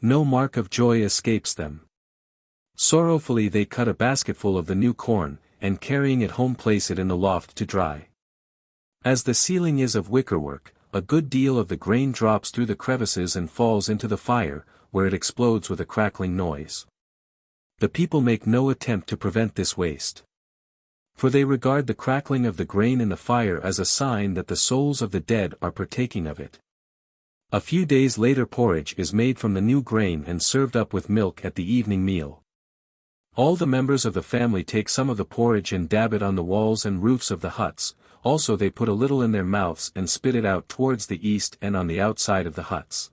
No mark of joy escapes them. Sorrowfully they cut a basketful of the new corn, and carrying it home place it in the loft to dry. As the ceiling is of wickerwork, a good deal of the grain drops through the crevices and falls into the fire, where it explodes with a crackling noise. The people make no attempt to prevent this waste. For they regard the crackling of the grain in the fire as a sign that the souls of the dead are partaking of it. A few days later porridge is made from the new grain and served up with milk at the evening meal. All the members of the family take some of the porridge and dab it on the walls and roofs of the huts, also they put a little in their mouths and spit it out towards the east and on the outside of the huts.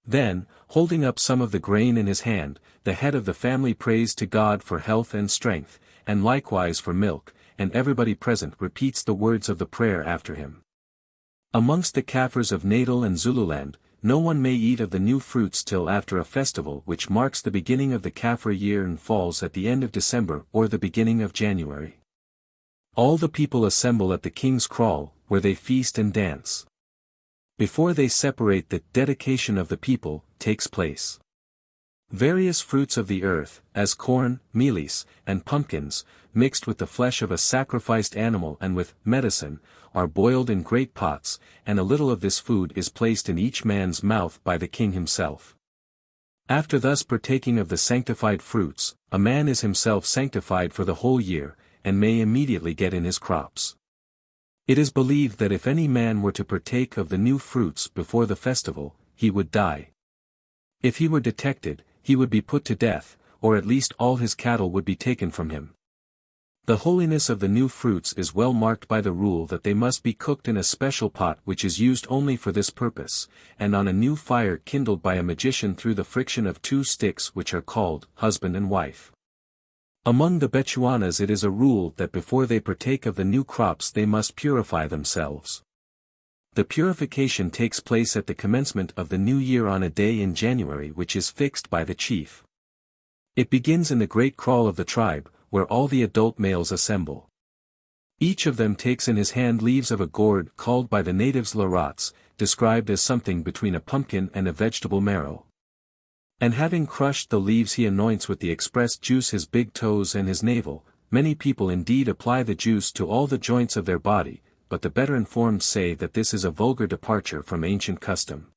Then, holding up some of the grain in his hand, the head of the family prays to God for health and strength, and likewise for milk, and everybody present repeats the words of the prayer after him. Amongst the Kaffirs of Natal and Zululand, no one may eat of the new fruits till after a festival which marks the beginning of the Kaffir year and falls at the end of December or the beginning of January. All the people assemble at the king's kraal, where they feast and dance. Before they separate, the dedication of the people takes place. Various fruits of the earth, as corn, mealies, and pumpkins, mixed with the flesh of a sacrificed animal and with medicine, are boiled in great pots, and a little of this food is placed in each man's mouth by the king himself. After thus partaking of the sanctified fruits, a man is himself sanctified for the whole year, and may immediately get in his crops. It is believed that if any man were to partake of the new fruits before the festival, he would die. If he were detected, he would be put to death, or at least all his cattle would be taken from him. The holiness of the new fruits is well marked by the rule that they must be cooked in a special pot which is used only for this purpose, and on a new fire kindled by a magician through the friction of 2 sticks which are called husband and wife. Among the Bechuanas it is a rule that before they partake of the new crops they must purify themselves. The purification takes place at the commencement of the new year on a day in January which is fixed by the chief. It begins in the great kraal of the tribe, where all the adult males assemble. Each of them takes in his hand leaves of a gourd called by the natives larats, described as something between a pumpkin and a vegetable marrow. And having crushed the leaves he anoints with the expressed juice his big toes and his navel. Many people indeed apply the juice to all the joints of their body, but the better informed say that this is a vulgar departure from ancient custom.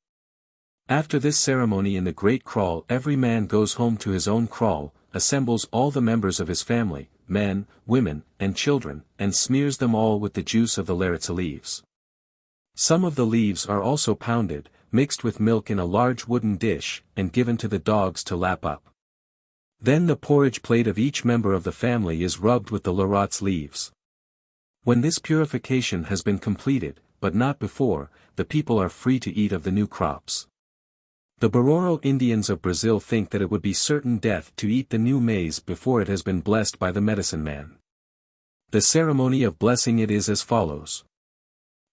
After this ceremony in the great kraal every man goes home to his own kraal, assembles all the members of his family, men, women, and children, and smears them all with the juice of the laritza leaves. Some of the leaves are also pounded, mixed with milk in a large wooden dish, and given to the dogs to lap up. Then the porridge plate of each member of the family is rubbed with the larat's leaves. When this purification has been completed, but not before, the people are free to eat of the new crops. The Bororo Indians of Brazil think that it would be certain death to eat the new maize before it has been blessed by the medicine man. The ceremony of blessing it is as follows.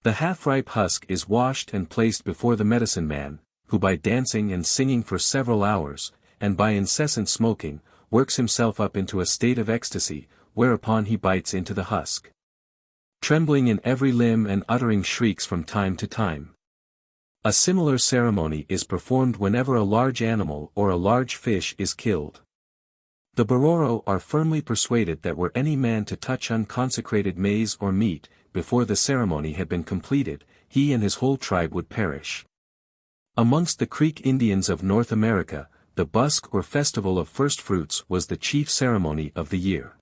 The half-ripe husk is washed and placed before the medicine man, who by dancing and singing for several hours, and by incessant smoking, works himself up into a state of ecstasy, whereupon he bites into the husk, trembling in every limb and uttering shrieks from time to time. A similar ceremony is performed whenever a large animal or a large fish is killed. The Bororo are firmly persuaded that were any man to touch unconsecrated maize or meat, before the ceremony had been completed, he and his whole tribe would perish. Amongst the Creek Indians of North America, the busk or festival of first fruits was the chief ceremony of the year.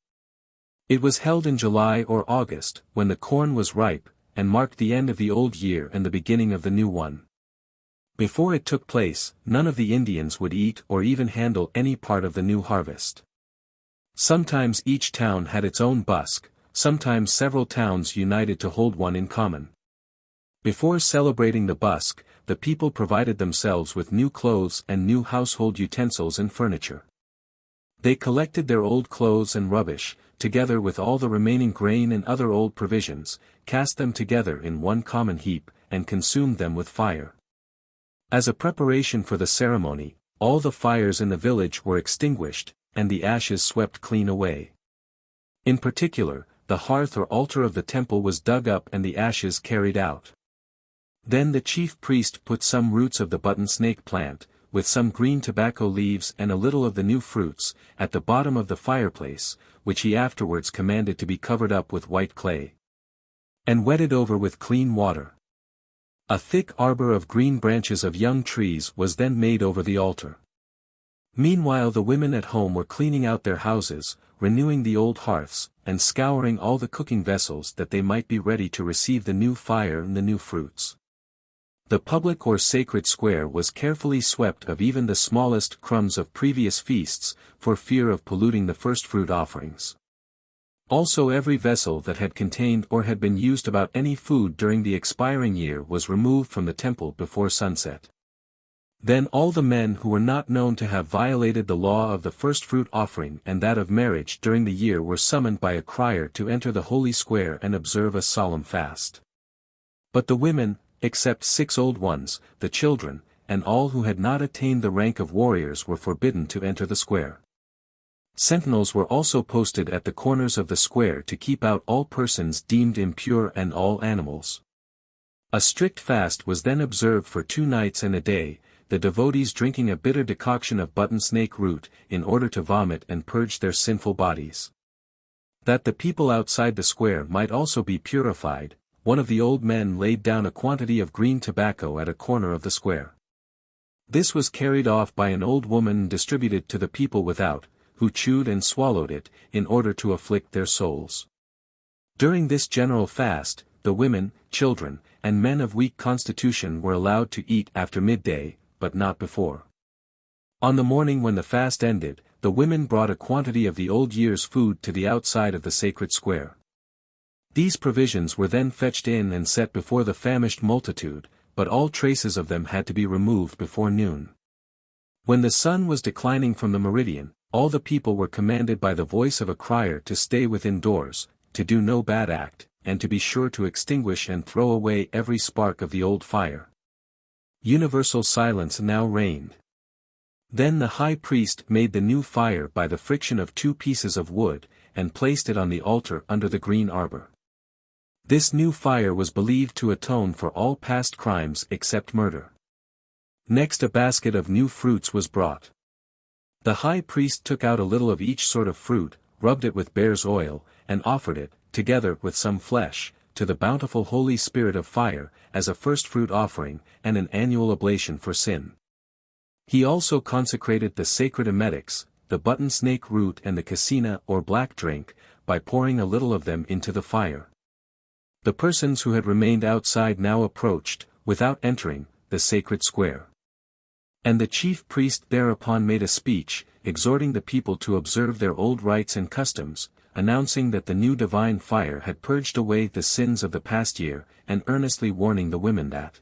It was held in July or August, when the corn was ripe, and marked the end of the old year and the beginning of the new one. Before it took place, none of the Indians would eat or even handle any part of the new harvest. Sometimes each town had its own busk, sometimes several towns united to hold one in common. Before celebrating the busk, the people provided themselves with new clothes and new household utensils and furniture. They collected their old clothes and rubbish, together with all the remaining grain and other old provisions, cast them together in one common heap, and consumed them with fire. As a preparation for the ceremony, all the fires in the village were extinguished, and the ashes swept clean away. In particular, the hearth or altar of the temple was dug up and the ashes carried out. Then the chief priest put some roots of the button snake plant, with some green tobacco leaves and a little of the new fruits, at the bottom of the fireplace, which he afterwards commanded to be covered up with white clay, and wetted over with clean water. A thick arbor of green branches of young trees was then made over the altar. Meanwhile the women at home were cleaning out their houses, renewing the old hearths, and scouring all the cooking vessels that they might be ready to receive the new fire and the new fruits. The public or sacred square was carefully swept of even the smallest crumbs of previous feasts, for fear of polluting the first-fruit offerings. Also every vessel that had contained or had been used about any food during the expiring year was removed from the temple before sunset. Then all the men who were not known to have violated the law of the first-fruit offering and that of marriage during the year were summoned by a crier to enter the holy square and observe a solemn fast. But the women, except 6 old ones, the children, and all who had not attained the rank of warriors were forbidden to enter the square. Sentinels were also posted at the corners of the square to keep out all persons deemed impure and all animals. A strict fast was then observed for 2 nights and a day, the devotees drinking a bitter decoction of button snake root, in order to vomit and purge their sinful bodies. That the people outside the square might also be purified, one of the old men laid down a quantity of green tobacco at a corner of the square. This was carried off by an old woman and distributed to the people without, who chewed and swallowed it, in order to afflict their souls. During this general fast, the women, children, and men of weak constitution were allowed to eat after midday, but not before. On the morning when the fast ended, the women brought a quantity of the old year's food to the outside of the sacred square. These provisions were then fetched in and set before the famished multitude, but all traces of them had to be removed before noon. When the sun was declining from the meridian, all the people were commanded by the voice of a crier to stay within doors, to do no bad act, and to be sure to extinguish and throw away every spark of the old fire. Universal silence now reigned. Then the high priest made the new fire by the friction of 2 pieces of wood, and placed it on the altar under the green arbor. This new fire was believed to atone for all past crimes except murder. Next a basket of new fruits was brought. The high priest took out a little of each sort of fruit, rubbed it with bear's oil, and offered it, together with some flesh, to the bountiful Holy Spirit of fire, as a first-fruit offering, and an annual oblation for sin. He also consecrated the sacred emetics, the button snake root and the cassina or black drink, by pouring a little of them into the fire. The persons who had remained outside now approached, without entering, the sacred square. And the chief priest thereupon made a speech, exhorting the people to observe their old rites and customs, announcing that the new divine fire had purged away the sins of the past year, and earnestly warning the women that,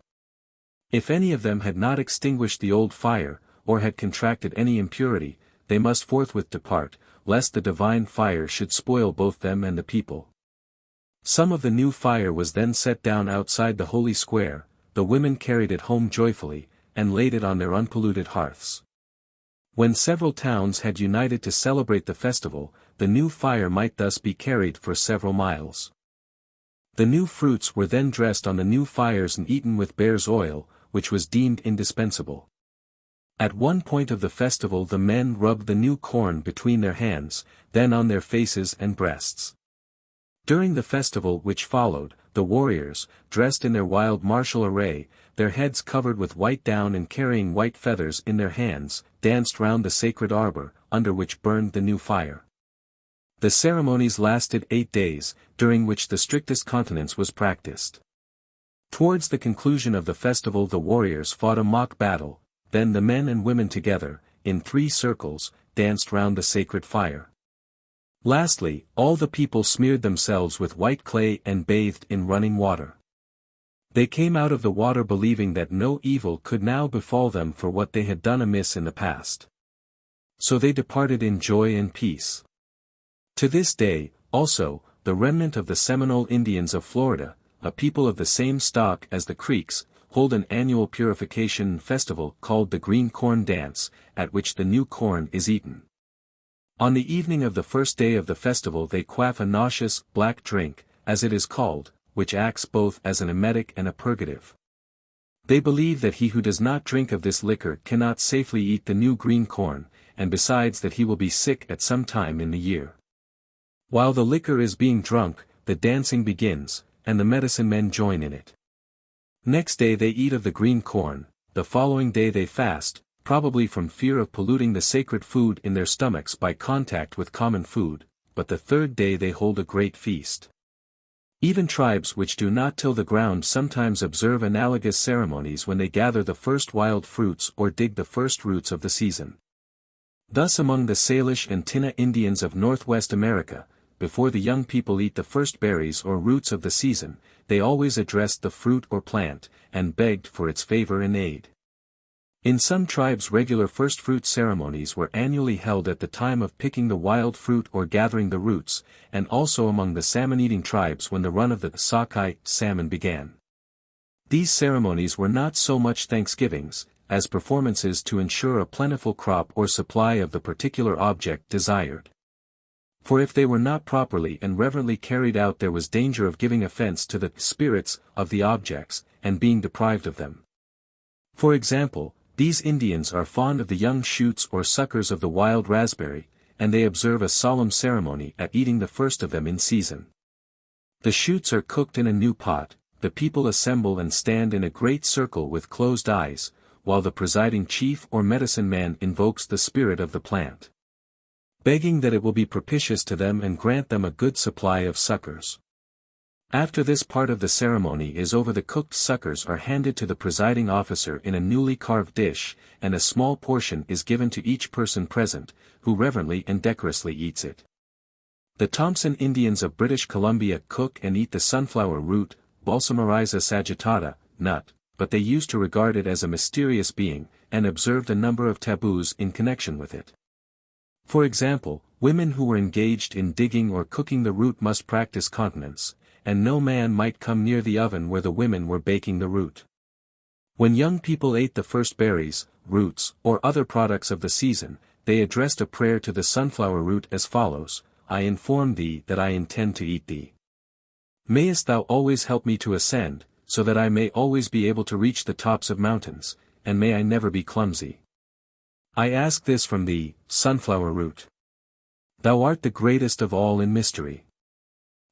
if any of them had not extinguished the old fire, or had contracted any impurity, they must forthwith depart, lest the divine fire should spoil both them and the people. Some of the new fire was then set down outside the holy square, the women carried it home joyfully, and laid it on their unpolluted hearths. When several towns had united to celebrate the festival, the new fire might thus be carried for several miles. The new fruits were then dressed on the new fires and eaten with bear's oil, which was deemed indispensable. At one point of the festival the men rubbed the new corn between their hands, then on their faces and breasts. During the festival which followed, the warriors, dressed in their wild martial array, their heads covered with white down and carrying white feathers in their hands, danced round the sacred arbor, under which burned the new fire. The ceremonies lasted 8 days, during which the strictest continence was practiced. Towards the conclusion of the festival the warriors fought a mock battle, then the men and women together, in 3 circles, danced round the sacred fire. Lastly, all the people smeared themselves with white clay and bathed in running water. They came out of the water believing that no evil could now befall them for what they had done amiss in the past. So they departed in joy and peace. To this day, also, the remnant of the Seminole Indians of Florida, a people of the same stock as the Creeks, hold an annual purification festival called the Green Corn Dance, at which the new corn is eaten. On the evening of the first day of the festival they quaff a nauseous, black drink, as it is called, which acts both as an emetic and a purgative. They believe that he who does not drink of this liquor cannot safely eat the new green corn, and besides that he will be sick at some time in the year. While the liquor is being drunk, the dancing begins, and the medicine men join in it. Next day they eat of the green corn, the following day they fast, probably from fear of polluting the sacred food in their stomachs by contact with common food, but the third day they hold a great feast. Even tribes which do not till the ground sometimes observe analogous ceremonies when they gather the first wild fruits or dig the first roots of the season. Thus among the Salish and Tinna Indians of Northwest America, before the young people eat the first berries or roots of the season, they always addressed the fruit or plant, and begged for its favor and aid. In some tribes regular first-fruit ceremonies were annually held at the time of picking the wild fruit or gathering the roots, and also among the salmon-eating tribes when the run of the sockeye salmon began. These ceremonies were not so much thanksgivings, as performances to ensure a plentiful crop or supply of the particular object desired. For if they were not properly and reverently carried out there was danger of giving offense to the spirits of the objects, and being deprived of them. For example, these Indians are fond of the young shoots or suckers of the wild raspberry, and they observe a solemn ceremony at eating the first of them in season. The shoots are cooked in a new pot, the people assemble and stand in a great circle with closed eyes, while the presiding chief or medicine man invokes the spirit of the plant, begging that it will be propitious to them and grant them a good supply of suckers. After this part of the ceremony is over the cooked suckers are handed to the presiding officer in a newly carved dish, and a small portion is given to each person present, who reverently and decorously eats it. The Thompson Indians of British Columbia cook and eat the sunflower root, Balsamariza sagittata, nut, but they used to regard it as a mysterious being, and observed a number of taboos in connection with it. For example, women who were engaged in digging or cooking the root must practice continence, and no man might come near the oven where the women were baking the root. When young people ate the first berries, roots, or other products of the season, they addressed a prayer to the sunflower root as follows: I inform thee that I intend to eat thee. Mayest thou always help me to ascend, so that I may always be able to reach the tops of mountains, and may I never be clumsy. I ask this from thee, sunflower root. Thou art the greatest of all in mystery.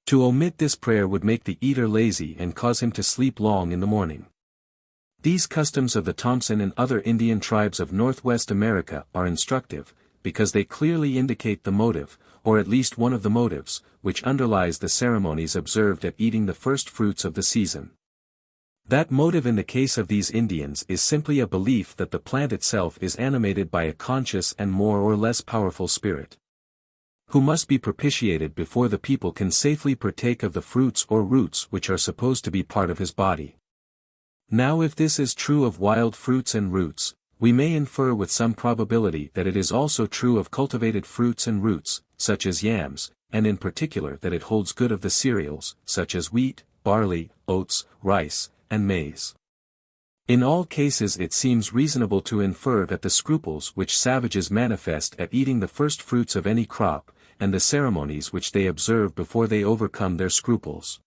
To omit this prayer would make the eater lazy and cause him to sleep long in the morning. These customs of the Thompson and other Indian tribes of Northwest America are instructive, because they clearly indicate the motive, or at least one of the motives, which underlies the ceremonies observed at eating the first fruits of the season. That motive in the case of these Indians is simply a belief that the plant itself is animated by a conscious and more or less powerful spirit, who must be propitiated before the people can safely partake of the fruits or roots which are supposed to be part of his body. Now if this is true of wild fruits and roots, we may infer with some probability that it is also true of cultivated fruits and roots, such as yams, and in particular that it holds good of the cereals, such as wheat, barley, oats, rice, and maize. In all cases it seems reasonable to infer that the scruples which savages manifest at eating the first fruits of any crop, and the ceremonies which they observe before they overcome their scruples,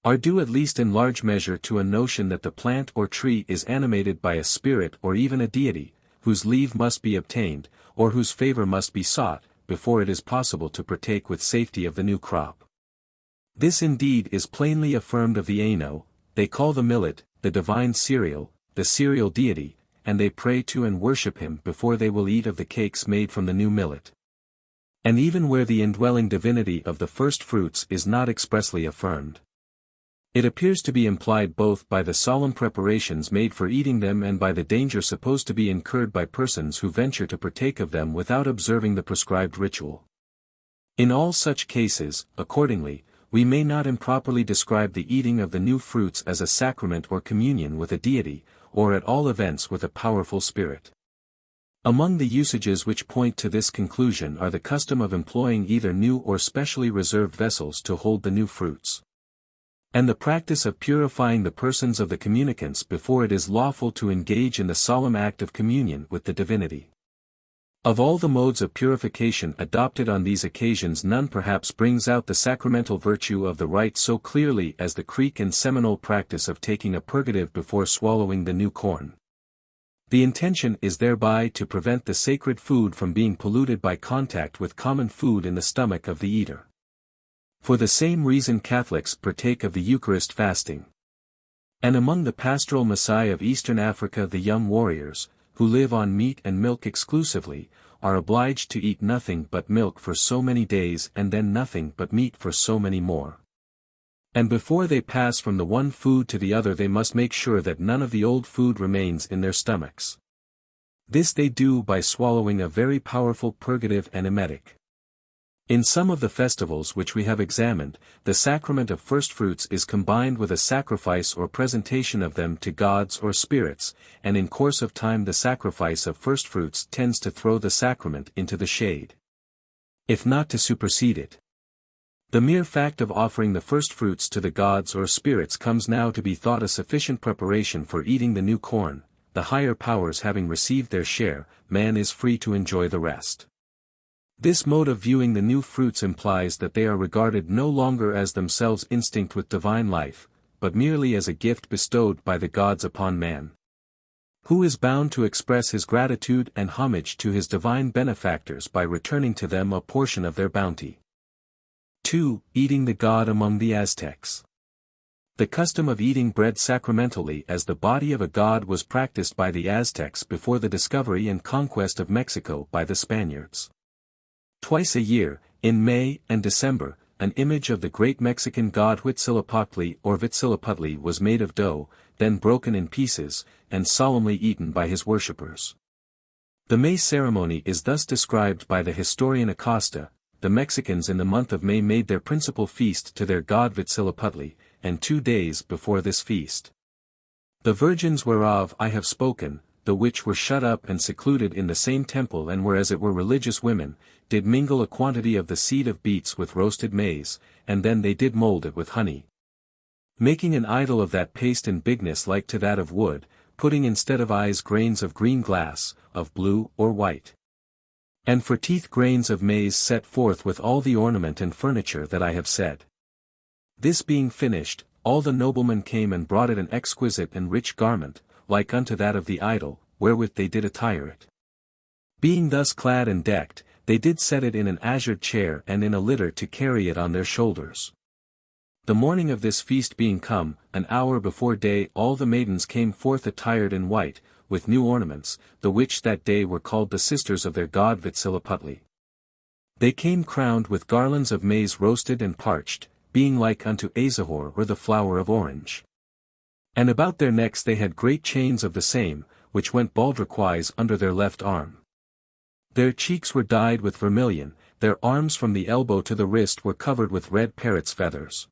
are due at least in large measure to a notion that the plant or tree is animated by a spirit or even a deity, whose leave must be obtained, or whose favor must be sought, before it is possible to partake with safety of the new crop. This indeed is plainly affirmed of the Aino. They call the millet, the divine cereal, the cereal deity, and they pray to and worship him before they will eat of the cakes made from the new millet. And even where the indwelling divinity of the first fruits is not expressly affirmed, it appears to be implied both by the solemn preparations made for eating them and by the danger supposed to be incurred by persons who venture to partake of them without observing the prescribed ritual. In all such cases, accordingly, we may not improperly describe the eating of the new fruits as a sacrament or communion with a deity, or at all events with a powerful spirit. Among the usages which point to this conclusion are the custom of employing either new or specially reserved vessels to hold the new fruits, and the practice of purifying the persons of the communicants before it is lawful to engage in the solemn act of communion with the divinity. Of all the modes of purification adopted on these occasions, none perhaps brings out the sacramental virtue of the rite so clearly as the Creek and Seminole practice of taking a purgative before swallowing the new corn. The intention is thereby to prevent the sacred food from being polluted by contact with common food in the stomach of the eater. For the same reason Catholics partake of the Eucharist fasting. And among the pastoral Maasai of Eastern Africa, the young warriors, who live on meat and milk exclusively, are obliged to eat nothing but milk for so many days and then nothing but meat for so many more. And before they pass from the one food to the other they must make sure that none of the old food remains in their stomachs. This they do by swallowing a very powerful purgative and emetic. In some of the festivals which we have examined, the sacrament of firstfruits is combined with a sacrifice or presentation of them to gods or spirits, and in course of time the sacrifice of firstfruits tends to throw the sacrament into the shade, if not to supersede it. The mere fact of offering the firstfruits to the gods or spirits comes now to be thought a sufficient preparation for eating the new corn. The higher powers having received their share, man is free to enjoy the rest. This mode of viewing the new fruits implies that they are regarded no longer as themselves instinct with divine life, but merely as a gift bestowed by the gods upon man, who is bound to express his gratitude and homage to his divine benefactors by returning to them a portion of their bounty. 2. Eating the god among the Aztecs. The custom of eating bread sacramentally as the body of a god was practiced by the Aztecs before the discovery and conquest of Mexico by the Spaniards. Twice a year, in May and December, an image of the great Mexican god Huitzilopochtli or Vitziliputli was made of dough, then broken in pieces, and solemnly eaten by his worshippers. The May ceremony is thus described by the historian Acosta. The Mexicans in the month of May made their principal feast to their god Vitziliputli, and 2 days before this feast, the virgins whereof I have spoken, the which were shut up and secluded in the same temple and were as it were religious women, did mingle a quantity of the seed of beets with roasted maize, and then they did mould it with honey, making an idol of that paste in bigness like to that of wood, putting instead of eyes grains of green glass, of blue or white, and for teeth grains of maize set forth with all the ornament and furniture that I have said. This being finished, all the noblemen came and brought it an exquisite and rich garment, like unto that of the idol, wherewith they did attire it. Being thus clad and decked, they did set it in an azured chair and in a litter to carry it on their shoulders. The morning of this feast being come, an hour before day all the maidens came forth attired in white, with new ornaments, the which that day were called the sisters of their god Vitziliputli. They came crowned with garlands of maize roasted and parched, being like unto azahar or the flower of orange. And about their necks they had great chains of the same, which went baldrickwise under their left arm. Their cheeks were dyed with vermilion, their arms from the elbow to the wrist were covered with red parrots' feathers.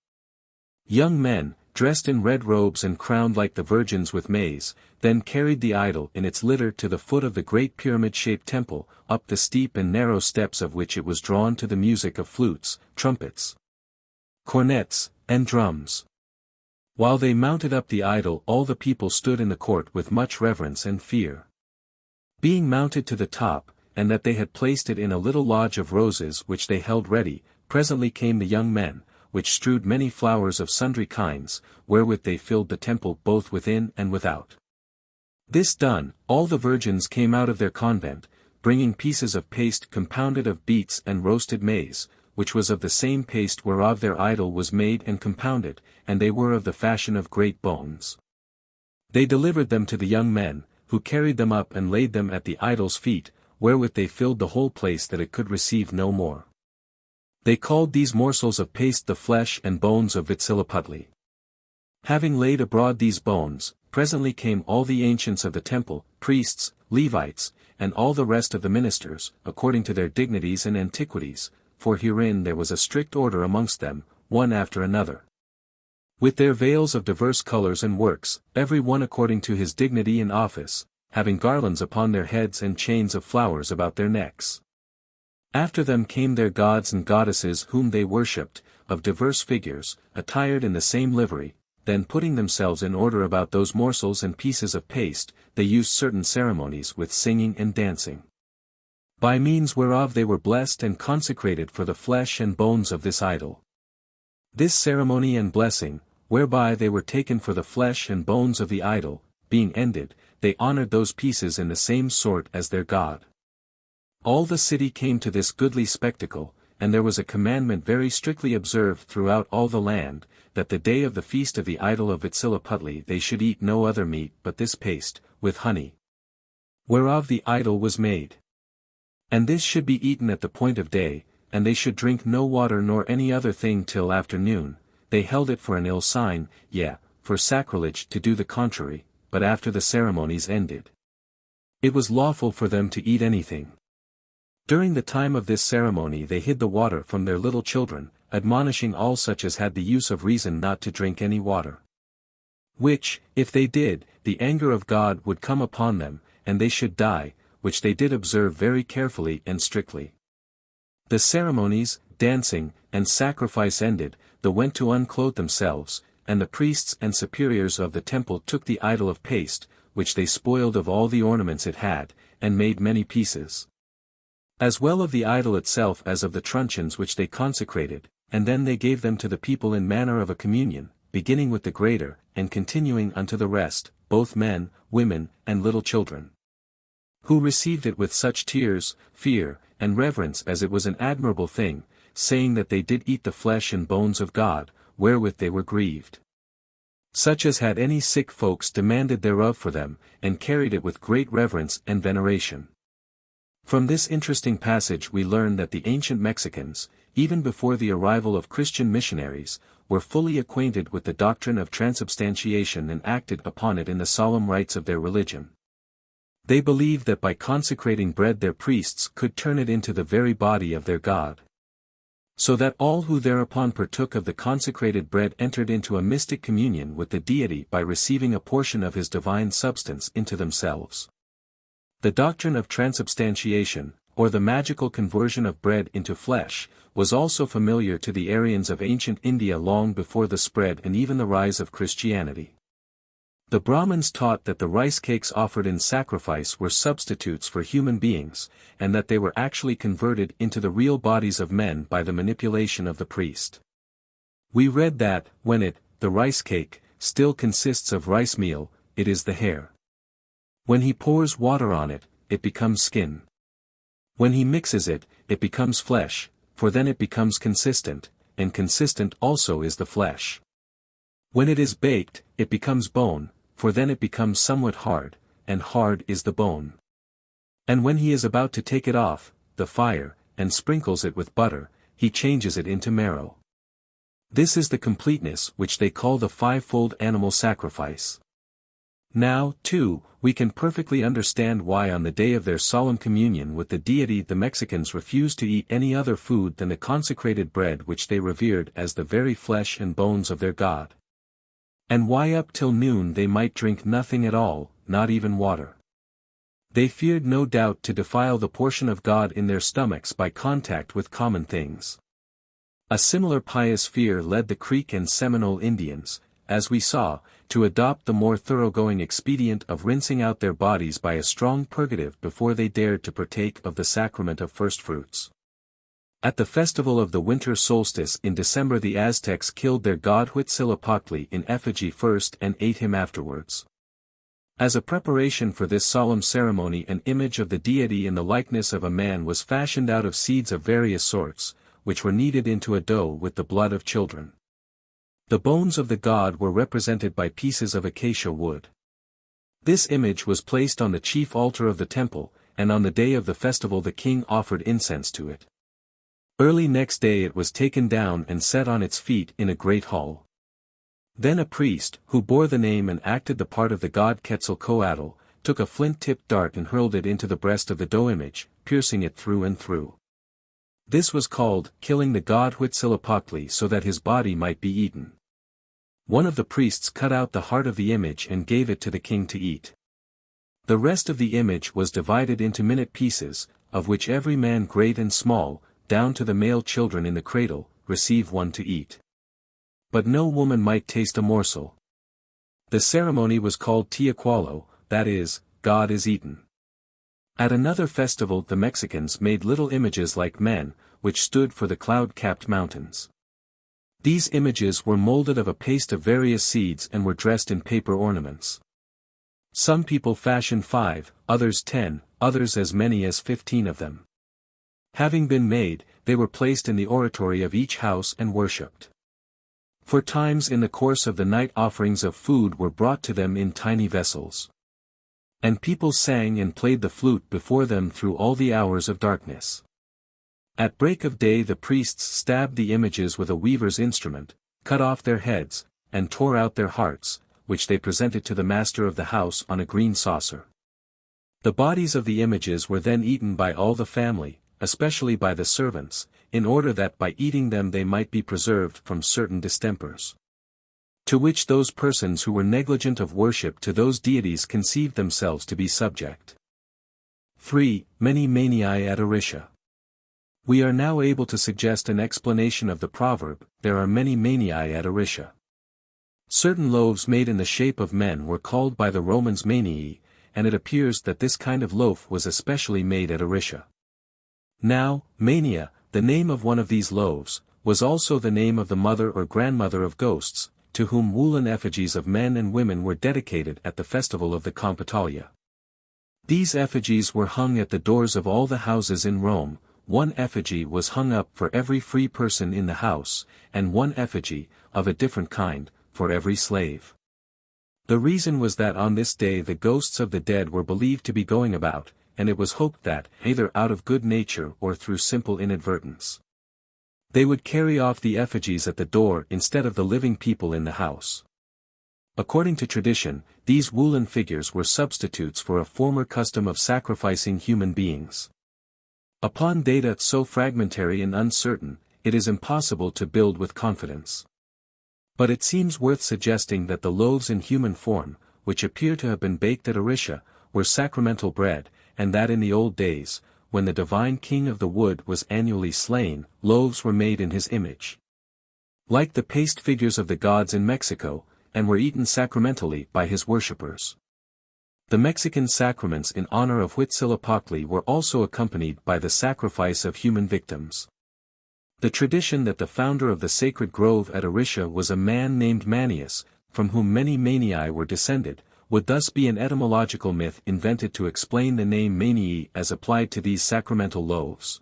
Young men, dressed in red robes and crowned like the virgins with maize, then carried the idol in its litter to the foot of the great pyramid-shaped temple, up the steep and narrow steps of which it was drawn to the music of flutes, trumpets, cornets, and drums. While they mounted up the idol, all the people stood in the court with much reverence and fear. Being mounted to the top, and that they had placed it in a little lodge of roses which they held ready, presently came the young men, which strewed many flowers of sundry kinds, wherewith they filled the temple both within and without. This done, all the virgins came out of their convent, bringing pieces of paste compounded of beets and roasted maize, which was of the same paste whereof their idol was made and compounded, and they were of the fashion of great bones. They delivered them to the young men, who carried them up and laid them at the idol's feet, wherewith they filled the whole place that it could receive no more. They called these morsels of paste the flesh and bones of Huitzilopochtli. Having laid abroad these bones, presently came all the ancients of the temple, priests, Levites, and all the rest of the ministers, according to their dignities and antiquities, for herein there was a strict order amongst them, one after another. With their veils of diverse colors and works, every one according to his dignity and office, having garlands upon their heads and chains of flowers about their necks. After them came their gods and goddesses whom they worshipped, of diverse figures, attired in the same livery. Then putting themselves in order about those morsels and pieces of paste, they used certain ceremonies with singing and dancing. By means whereof they were blessed and consecrated for the flesh and bones of this idol. This ceremony and blessing, whereby they were taken for the flesh and bones of the idol, being ended, they honored those pieces in the same sort as their god. All the city came to this goodly spectacle, and there was a commandment very strictly observed throughout all the land, that the day of the feast of the idol of Huitzilopochtli they should eat no other meat but this paste, with honey, whereof the idol was made. And this should be eaten at the point of day, and they should drink no water nor any other thing till afternoon. They held it for an ill sign, yea, for sacrilege to do the contrary, but after the ceremonies ended, it was lawful for them to eat anything. During the time of this ceremony they hid the water from their little children, admonishing all such as had the use of reason not to drink any water. Which, if they did, the anger of God would come upon them, and they should die, which they did observe very carefully and strictly. The ceremonies, dancing, and sacrifice ended, they went to unclothe themselves, and the priests and superiors of the temple took the idol of paste, which they spoiled of all the ornaments it had, and made many pieces. As well of the idol itself as of the truncheons which they consecrated, and then they gave them to the people in manner of a communion, beginning with the greater, and continuing unto the rest, both men, women, and little children. Who received it with such tears, fear, and reverence as it was an admirable thing, saying that they did eat the flesh and bones of God, wherewith they were grieved. Such as had any sick folks demanded thereof for them, and carried it with great reverence and veneration. From this interesting passage we learn that the ancient Mexicans, even before the arrival of Christian missionaries, were fully acquainted with the doctrine of transubstantiation and acted upon it in the solemn rites of their religion. They believed that by consecrating bread their priests could turn it into the very body of their God. So that all who thereupon partook of the consecrated bread entered into a mystic communion with the deity by receiving a portion of his divine substance into themselves. The doctrine of transubstantiation, or the magical conversion of bread into flesh, was also familiar to the Aryans of ancient India long before the spread and even the rise of Christianity. The Brahmins taught that the rice cakes offered in sacrifice were substitutes for human beings, and that they were actually converted into the real bodies of men by the manipulation of the priest. We read that, when the rice cake, still consists of rice meal, it is the Hare. When he pours water on it, it becomes skin. When he mixes it, it becomes flesh, for then it becomes consistent, and consistent also is the flesh. When it is baked, it becomes bone, for then it becomes somewhat hard, and hard is the bone. And when he is about to take it off, the fire, and sprinkles it with butter, he changes it into marrow. This is the completeness which they call the fivefold animal sacrifice. Now, too, we can perfectly understand why on the day of their solemn communion with the deity the Mexicans refused to eat any other food than the consecrated bread which they revered as the very flesh and bones of their God. And why up till noon they might drink nothing at all, not even water. They feared no doubt to defile the portion of God in their stomachs by contact with common things. A similar pious fear led the Creek and Seminole Indians, as we saw, to adopt the more thoroughgoing expedient of rinsing out their bodies by a strong purgative before they dared to partake of the sacrament of firstfruits. At the festival of the winter solstice in December the Aztecs killed their god Huitzilopochtli in effigy first and ate him afterwards. As a preparation for this solemn ceremony, an image of the deity in the likeness of a man was fashioned out of seeds of various sorts, which were kneaded into a dough with the blood of children. The bones of the god were represented by pieces of acacia wood. This image was placed on the chief altar of the temple, and on the day of the festival the king offered incense to it. Early next day it was taken down and set on its feet in a great hall. Then a priest, who bore the name and acted the part of the god Quetzalcoatl, took a flint-tipped dart and hurled it into the breast of the dough image, piercing it through and through. This was called killing the god Huitzilopochtli so that his body might be eaten. One of the priests cut out the heart of the image and gave it to the king to eat. The rest of the image was divided into minute pieces, of which every man great and small, down to the male children in the cradle, receive one to eat. But no woman might taste a morsel. The ceremony was called Tiaqualo, that is, God is eaten. At another festival the Mexicans made little images like men, which stood for the cloud-capped mountains. These images were molded of a paste of various seeds and were dressed in paper ornaments. Some people fashioned 5, others 10, others as many as 15 of them. Having been made, they were placed in the oratory of each house and worshipped. For times in the course of the night offerings of food were brought to them in tiny vessels. And people sang and played the flute before them through all the hours of darkness. At break of day the priests stabbed the images with a weaver's instrument, cut off their heads, and tore out their hearts, which they presented to the master of the house on a green saucer. The bodies of the images were then eaten by all the family, especially by the servants, in order that by eating them they might be preserved from certain distempers, to which those persons who were negligent of worship to those deities conceived themselves to be subject. 3. Many maniae at Aricia. We are now able to suggest an explanation of the proverb, there are many maniae at Aricia. Certain loaves made in the shape of men were called by the Romans maniae, and it appears that this kind of loaf was especially made at Aricia. Now, Mania, the name of one of these loaves, was also the name of the mother or grandmother of ghosts, to whom woolen effigies of men and women were dedicated at the festival of the Comparative. These effigies were hung at the doors of all the houses in Rome. One effigy was hung up for every free person in the house, and one effigy, of a different kind, for every slave. The reason was that on this day the ghosts of the dead were believed to be going about, and it was hoped that, either out of good nature or through simple inadvertence, they would carry off the effigies at the door instead of the living people in the house. According to tradition, these woolen figures were substitutes for a former custom of sacrificing human beings. Upon data so fragmentary and uncertain, it is impossible to build with confidence. But it seems worth suggesting that the loaves in human form, which appear to have been baked at Aricia, were sacramental bread, and that in the old days, when the divine king of the wood was annually slain, loaves were made in his image, like the paste figures of the gods in Mexico, and were eaten sacramentally by his worshippers. The Mexican sacraments in honor of Huitzilopochtli were also accompanied by the sacrifice of human victims. The tradition that the founder of the sacred grove at Aricia was a man named Manius, from whom many maniae were descended, would thus be an etymological myth invented to explain the name Manii as applied to these sacramental loaves.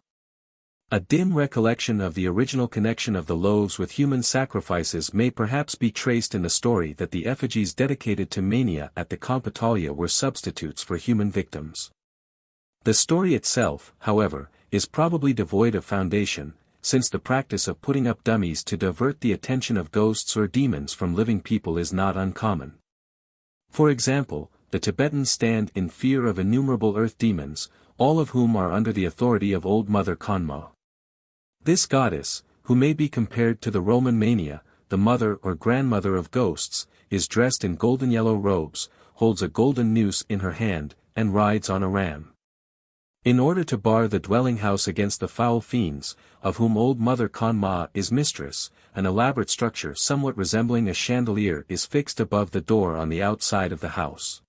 A dim recollection of the original connection of the loaves with human sacrifices may perhaps be traced in the story that the effigies dedicated to Mania at the Compitalia were substitutes for human victims. The story itself, however, is probably devoid of foundation, since the practice of putting up dummies to divert the attention of ghosts or demons from living people is not uncommon. For example, the Tibetans stand in fear of innumerable earth demons, all of whom are under the authority of Old Mother Kanma. This goddess, who may be compared to the Roman Mania, the mother or grandmother of ghosts, is dressed in golden yellow robes, holds a golden noose in her hand, and rides on a ram. In order to bar the dwelling house against the foul fiends, of whom old Mother Kanma is mistress, an elaborate structure somewhat resembling a chandelier is fixed above the door on the outside of the house.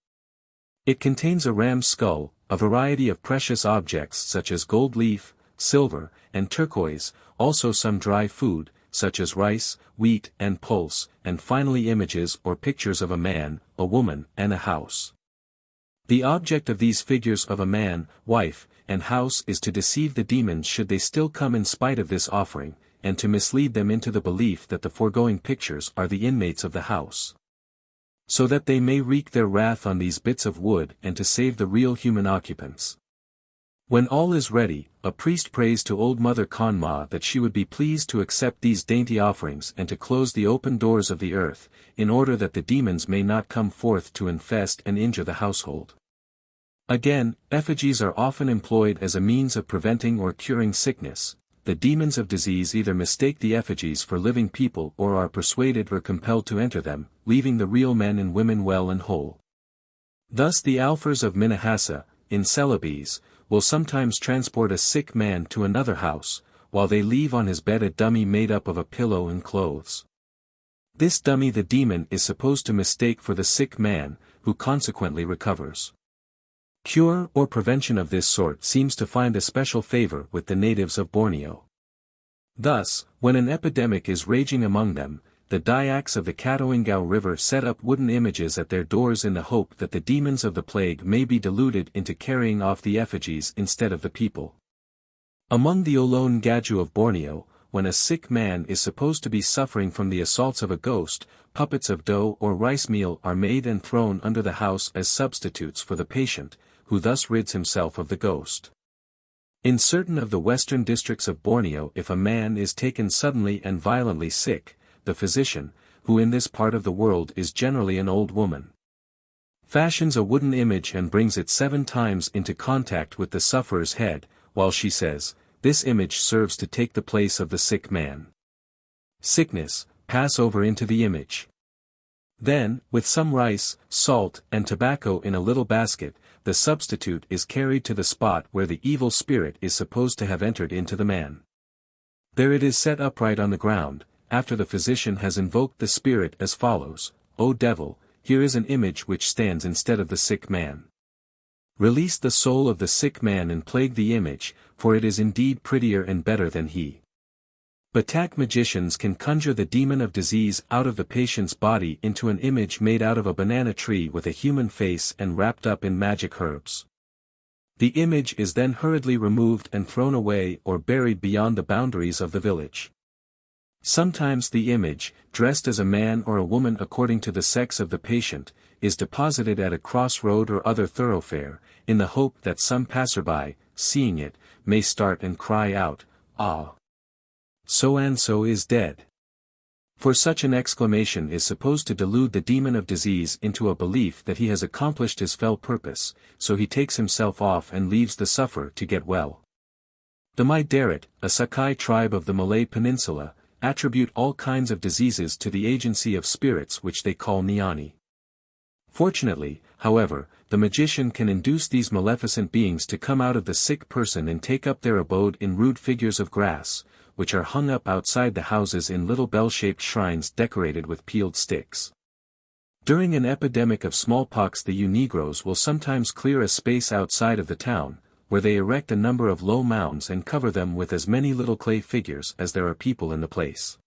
It contains a ram's skull, a variety of precious objects such as gold leaf, silver, and turquoise, also some dry food, such as rice, wheat and pulse, and finally images or pictures of a man, a woman, and a house. The object of these figures of a man, wife, and house is to deceive the demons should they still come in spite of this offering, and to mislead them into the belief that the foregoing pictures are the inmates of the house, so that they may wreak their wrath on these bits of wood and to save the real human occupants. When all is ready, a priest prays to old Mother Kanma that she would be pleased to accept these dainty offerings and to close the open doors of the earth, in order that the demons may not come forth to infest and injure the household. Again, effigies are often employed as a means of preventing or curing sickness. The demons of disease either mistake the effigies for living people or are persuaded or compelled to enter them, leaving the real men and women well and whole. Thus the Alfers of Minahassa, in Celebes, will sometimes transport a sick man to another house, while they leave on his bed a dummy made up of a pillow and clothes. This dummy the demon is supposed to mistake for the sick man, who consequently recovers. Cure or prevention of this sort seems to find a special favor with the natives of Borneo. Thus, when an epidemic is raging among them, the Dayaks of the Katoengau River set up wooden images at their doors in the hope that the demons of the plague may be deluded into carrying off the effigies instead of the people. Among the Olone Gaju of Borneo, when a sick man is supposed to be suffering from the assaults of a ghost, puppets of dough or rice meal are made and thrown under the house as substitutes for the patient, who thus rids himself of the ghost. In certain of the western districts of Borneo, if a man is taken suddenly and violently sick, the physician, who in this part of the world is generally an old woman, fashions a wooden image and brings it 7 times into contact with the sufferer's head, while she says, "This image serves to take the place of the sick man. Sickness, pass over into the image." Then, with some rice, salt, and tobacco in a little basket, the substitute is carried to the spot where the evil spirit is supposed to have entered into the man. There it is set upright on the ground, after the physician has invoked the spirit as follows: "O devil, here is an image which stands instead of the sick man. Release the soul of the sick man and plague the image, for it is indeed prettier and better than he." Batak magicians can conjure the demon of disease out of the patient's body into an image made out of a banana tree with a human face and wrapped up in magic herbs. The image is then hurriedly removed and thrown away or buried beyond the boundaries of the village. Sometimes the image, dressed as a man or a woman according to the sex of the patient, is deposited at a crossroad or other thoroughfare, in the hope that some passerby, seeing it, may start and cry out, "Ah! So-and-so is dead." For such an exclamation is supposed to delude the demon of disease into a belief that he has accomplished his fell purpose, so he takes himself off and leaves the sufferer to get well. The Mideret, a Sakai tribe of the Malay Peninsula, attribute all kinds of diseases to the agency of spirits which they call Nyani. Fortunately, however, the magician can induce these maleficent beings to come out of the sick person and take up their abode in rude figures of grass, which are hung up outside the houses in little bell-shaped shrines decorated with peeled sticks. During an epidemic of smallpox, the Negroes will sometimes clear a space outside of the town, where they erect a number of low mounds and cover them with as many little clay figures as there are people in the place.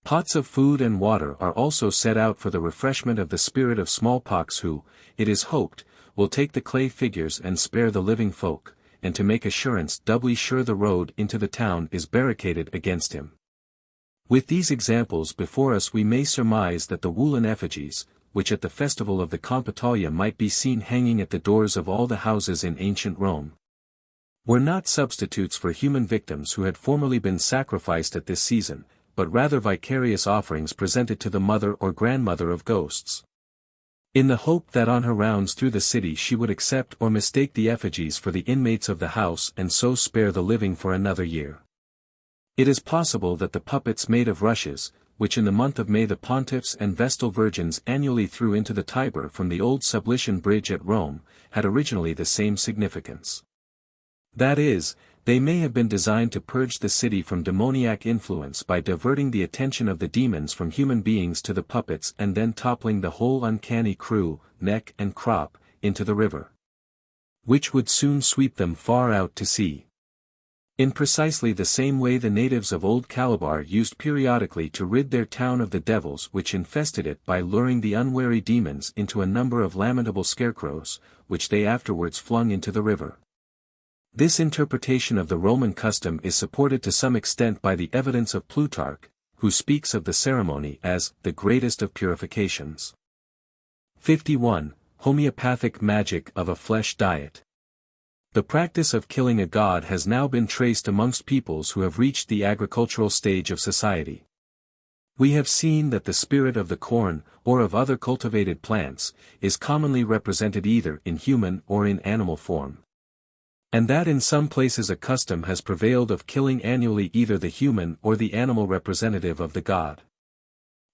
Pots of food and water are also set out for the refreshment of the spirit of smallpox who, it is hoped, will take the clay figures and spare the living folk, and to make assurance doubly sure the road into the town is barricaded against him. With these examples before us we may surmise that the woolen effigies, which at the festival of the Comparative might be seen hanging at the doors of all the houses in ancient Rome, were not substitutes for human victims who had formerly been sacrificed at this season, but rather vicarious offerings presented to the mother or grandmother of ghosts, in the hope that on her rounds through the city she would accept or mistake the effigies for the inmates of the house and so spare the living for another year. It is possible that the puppets made of rushes, which in the month of May the pontiffs and Vestal virgins annually threw into the Tiber from the old Sublician bridge at Rome, had originally the same significance. That is, they may have been designed to purge the city from demoniac influence by diverting the attention of the demons from human beings to the puppets and then toppling the whole uncanny crew, neck and crop, into the river, which would soon sweep them far out to sea. In precisely the same way the natives of Old Calabar used periodically to rid their town of the devils which infested it by luring the unwary demons into a number of lamentable scarecrows, which they afterwards flung into the river. This interpretation of the Roman custom is supported to some extent by the evidence of Plutarch, who speaks of the ceremony as the greatest of purifications. 51. Homeopathic magic of a flesh diet. The practice of killing a god has now been traced amongst peoples who have reached the agricultural stage of society. We have seen that the spirit of the corn, or of other cultivated plants, is commonly represented either in human or in animal form. And that in some places a custom has prevailed of killing annually either the human or the animal representative of the god.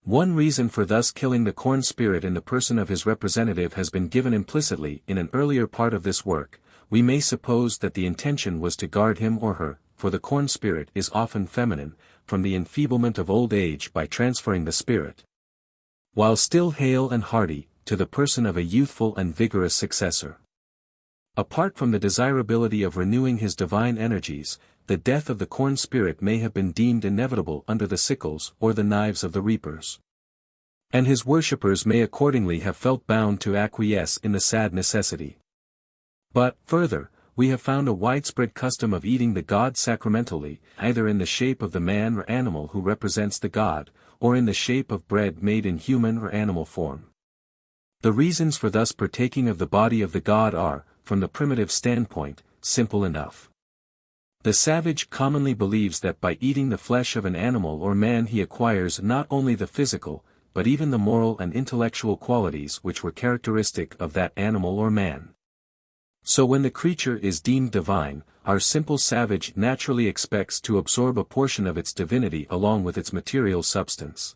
One reason for thus killing the corn spirit in the person of his representative has been given implicitly in an earlier part of this work. We may suppose that the intention was to guard him or her, for the corn spirit is often feminine, from the enfeeblement of old age by transferring the spirit, while still hale and hearty, to the person of a youthful and vigorous successor. Apart from the desirability of renewing his divine energies, the death of the corn spirit may have been deemed inevitable under the sickles or the knives of the reapers. And his worshippers may accordingly have felt bound to acquiesce in the sad necessity. But, further, we have found a widespread custom of eating the god sacramentally, either in the shape of the man or animal who represents the god, or in the shape of bread made in human or animal form. The reasons for thus partaking of the body of the god are, from the primitive standpoint, simple enough. The savage commonly believes that by eating the flesh of an animal or man he acquires not only the physical, but even the moral and intellectual qualities which were characteristic of that animal or man. So when the creature is deemed divine, our simple savage naturally expects to absorb a portion of its divinity along with its material substance.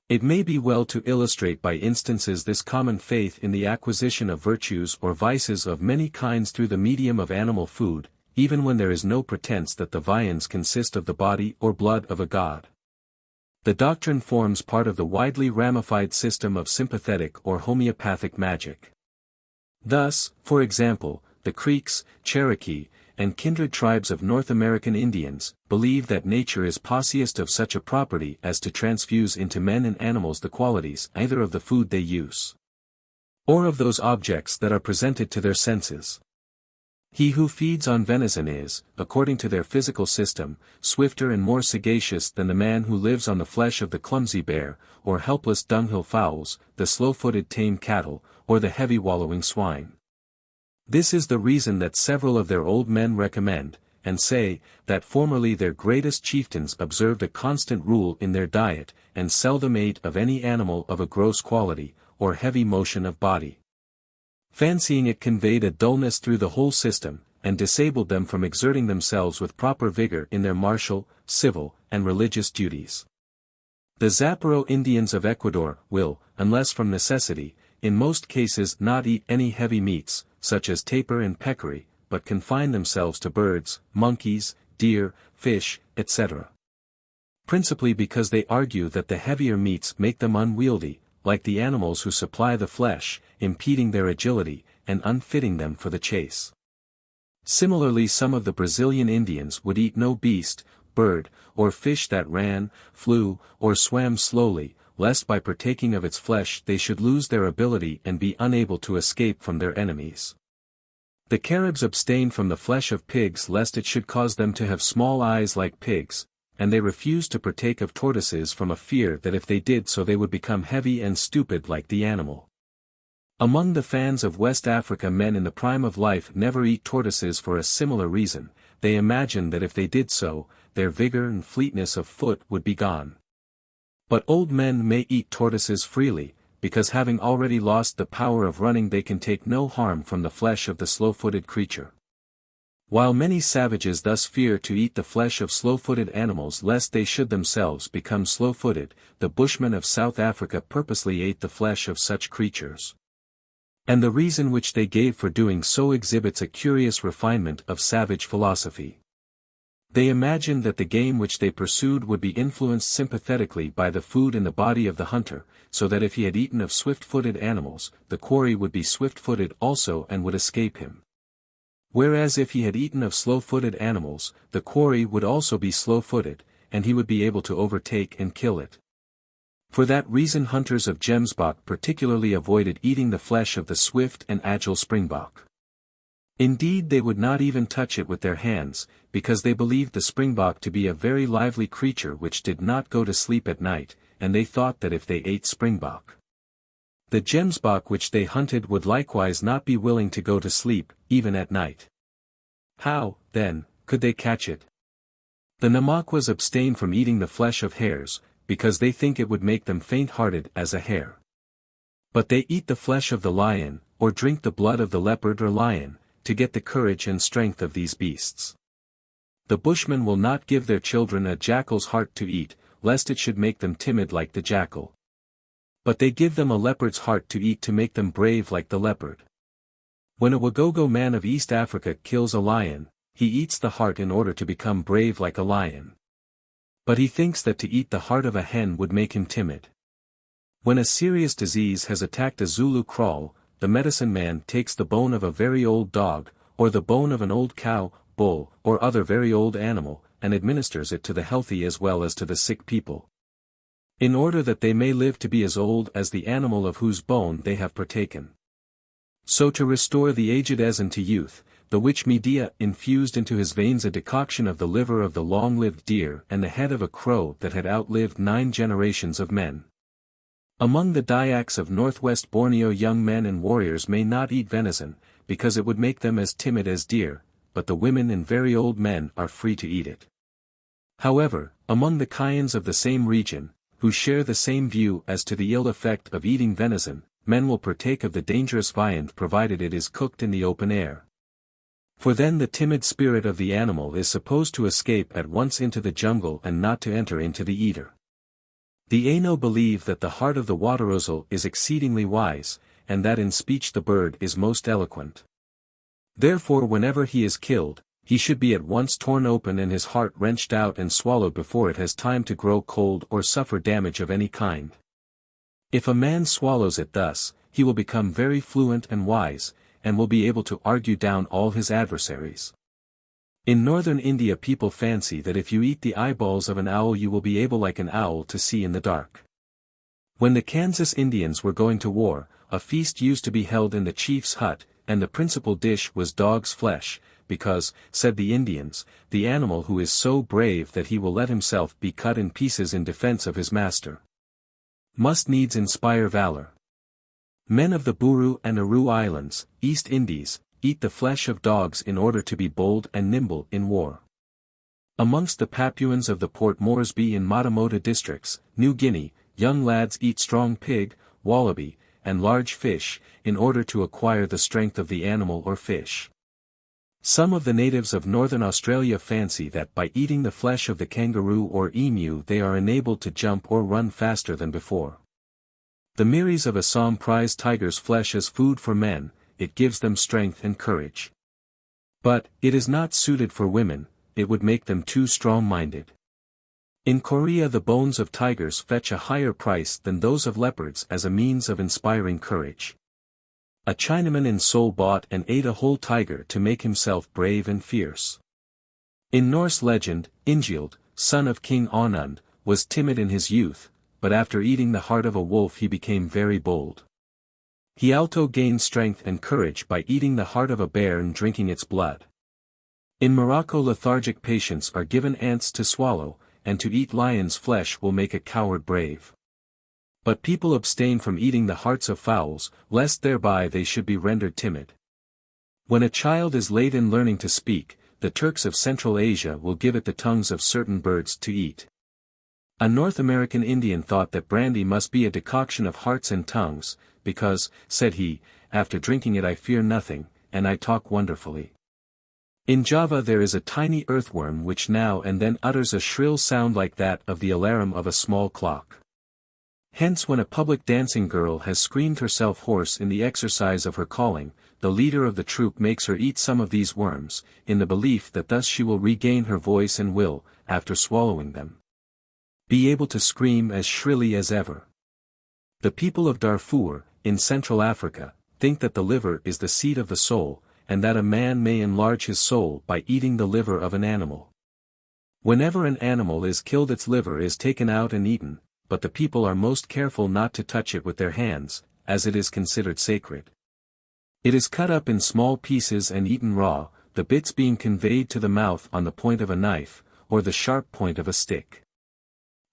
It may be well to illustrate by instances this common faith in the acquisition of virtues or vices of many kinds through the medium of animal food, even when there is no pretense that the viands consist of the body or blood of a god. The doctrine forms part of the widely ramified system of sympathetic or homeopathic magic. Thus, for example, the Creeks, Cherokee, and kindred tribes of North American Indians believe that nature is possessed of such a property as to transfuse into men and animals the qualities either of the food they use, or of those objects that are presented to their senses. He who feeds on venison is, according to their physical system, swifter and more sagacious than the man who lives on the flesh of the clumsy bear, or helpless dunghill fowls, the slow-footed tame cattle, or the heavy wallowing swine. This is the reason that several of their old men recommend, and say, that formerly their greatest chieftains observed a constant rule in their diet, and seldom ate of any animal of a gross quality, or heavy motion of body, fancying it conveyed a dullness through the whole system, and disabled them from exerting themselves with proper vigor in their martial, civil, and religious duties. The Zaparo Indians of Ecuador will, unless from necessity, in most cases not eat any heavy meats, such as tapir and peccary, but confine themselves to birds, monkeys, deer, fish, etc. Principally because they argue that the heavier meats make them unwieldy, like the animals who supply the flesh, impeding their agility, and unfitting them for the chase. Similarly, some of the Brazilian Indians would eat no beast, bird, or fish that ran, flew, or swam slowly, lest by partaking of its flesh they should lose their ability and be unable to escape from their enemies. The Caribs abstain from the flesh of pigs lest it should cause them to have small eyes like pigs, and they refuse to partake of tortoises from a fear that if they did so they would become heavy and stupid like the animal. Among the Fans of West Africa, men in the prime of life never eat tortoises for a similar reason. They imagine that if they did so, their vigor and fleetness of foot would be gone. But old men may eat tortoises freely, because having already lost the power of running they can take no harm from the flesh of the slow-footed creature. While many savages thus fear to eat the flesh of slow-footed animals lest they should themselves become slow-footed, the Bushmen of South Africa purposely ate the flesh of such creatures. And the reason which they gave for doing so exhibits a curious refinement of savage philosophy. They imagined that the game which they pursued would be influenced sympathetically by the food in the body of the hunter, so that if he had eaten of swift-footed animals, the quarry would be swift-footed also and would escape him. Whereas if he had eaten of slow-footed animals, the quarry would also be slow-footed, and he would be able to overtake and kill it. For that reason hunters of Gemsbok particularly avoided eating the flesh of the swift and agile springbok. Indeed they would not even touch it with their hands, because they believed the springbok to be a very lively creature which did not go to sleep at night, and they thought that if they ate springbok, the gemsbok which they hunted would likewise not be willing to go to sleep, even at night. How, then, could they catch it? The Namaquas abstain from eating the flesh of hares, because they think it would make them faint-hearted as a hare. But they eat the flesh of the lion, or drink the blood of the leopard or lion, to get the courage and strength of these beasts. The Bushmen will not give their children a jackal's heart to eat, lest it should make them timid like the jackal. But they give them a leopard's heart to eat to make them brave like the leopard. When a Wagogo man of East Africa kills a lion, he eats the heart in order to become brave like a lion. But he thinks that to eat the heart of a hen would make him timid. When a serious disease has attacked a Zulu kraal, the medicine man takes the bone of a very old dog, or the bone of an old cow, bull, or other very old animal, and administers it to the healthy as well as to the sick people, in order that they may live to be as old as the animal of whose bone they have partaken. So to restore the aged as unto youth, the witch Medea infused into his veins a decoction of the liver of the long-lived deer and the head of a crow that had outlived 9 generations of men. Among the Dayaks of northwest Borneo young men and warriors may not eat venison, because it would make them as timid as deer, but the women and very old men are free to eat it. However, among the Kayans of the same region, who share the same view as to the ill effect of eating venison, men will partake of the dangerous viand provided it is cooked in the open air. For then the timid spirit of the animal is supposed to escape at once into the jungle and not to enter into the eater. The Aino believe that the heart of the waterozal is exceedingly wise, and that in speech the bird is most eloquent. Therefore whenever he is killed, he should be at once torn open and his heart wrenched out and swallowed before it has time to grow cold or suffer damage of any kind. If a man swallows it thus, he will become very fluent and wise, and will be able to argue down all his adversaries. In northern India people fancy that if you eat the eyeballs of an owl you will be able like an owl to see in the dark. When the Kansas Indians were going to war, a feast used to be held in the chief's hut, and the principal dish was dog's flesh, because, said the Indians, the animal who is so brave that he will let himself be cut in pieces in defense of his master, must needs inspire valor. Men of the Buru and Aru Islands, East Indies, eat the flesh of dogs in order to be bold and nimble in war. Amongst the Papuans of the Port Moresby and Matamota districts, New Guinea, young lads eat strong pig, wallaby, and large fish, in order to acquire the strength of the animal or fish. Some of the natives of northern Australia fancy that by eating the flesh of the kangaroo or emu they are enabled to jump or run faster than before. The Miris of Assam prize tiger's flesh as food for men, it gives them strength and courage. But, it is not suited for women, it would make them too strong-minded. In Korea the bones of tigers fetch a higher price than those of leopards as a means of inspiring courage. A Chinaman in Seoul bought and ate a whole tiger to make himself brave and fierce. In Norse legend, Ingild, son of King Onund, was timid in his youth, but after eating the heart of a wolf he became very bold. He also gained strength and courage by eating the heart of a bear and drinking its blood. In Morocco lethargic patients are given ants to swallow, and to eat lion's flesh will make a coward brave. But people abstain from eating the hearts of fowls, lest thereby they should be rendered timid. When a child is late in learning to speak, the Turks of Central Asia will give it the tongues of certain birds to eat. A North American Indian thought that brandy must be a decoction of hearts and tongues, because, said he, after drinking it I fear nothing, and I talk wonderfully. In Java there is a tiny earthworm which now and then utters a shrill sound like that of the alarum of a small clock. Hence when a public dancing girl has screamed herself hoarse in the exercise of her calling, the leader of the troupe makes her eat some of these worms, in the belief that thus she will regain her voice and will, after swallowing them, be able to scream as shrilly as ever. The people of Darfur, in Central Africa, think that the liver is the seat of the soul, and that a man may enlarge his soul by eating the liver of an animal. Whenever an animal is killed, its liver is taken out and eaten, but the people are most careful not to touch it with their hands, as it is considered sacred. It is cut up in small pieces and eaten raw, the bits being conveyed to the mouth on the point of a knife, or the sharp point of a stick.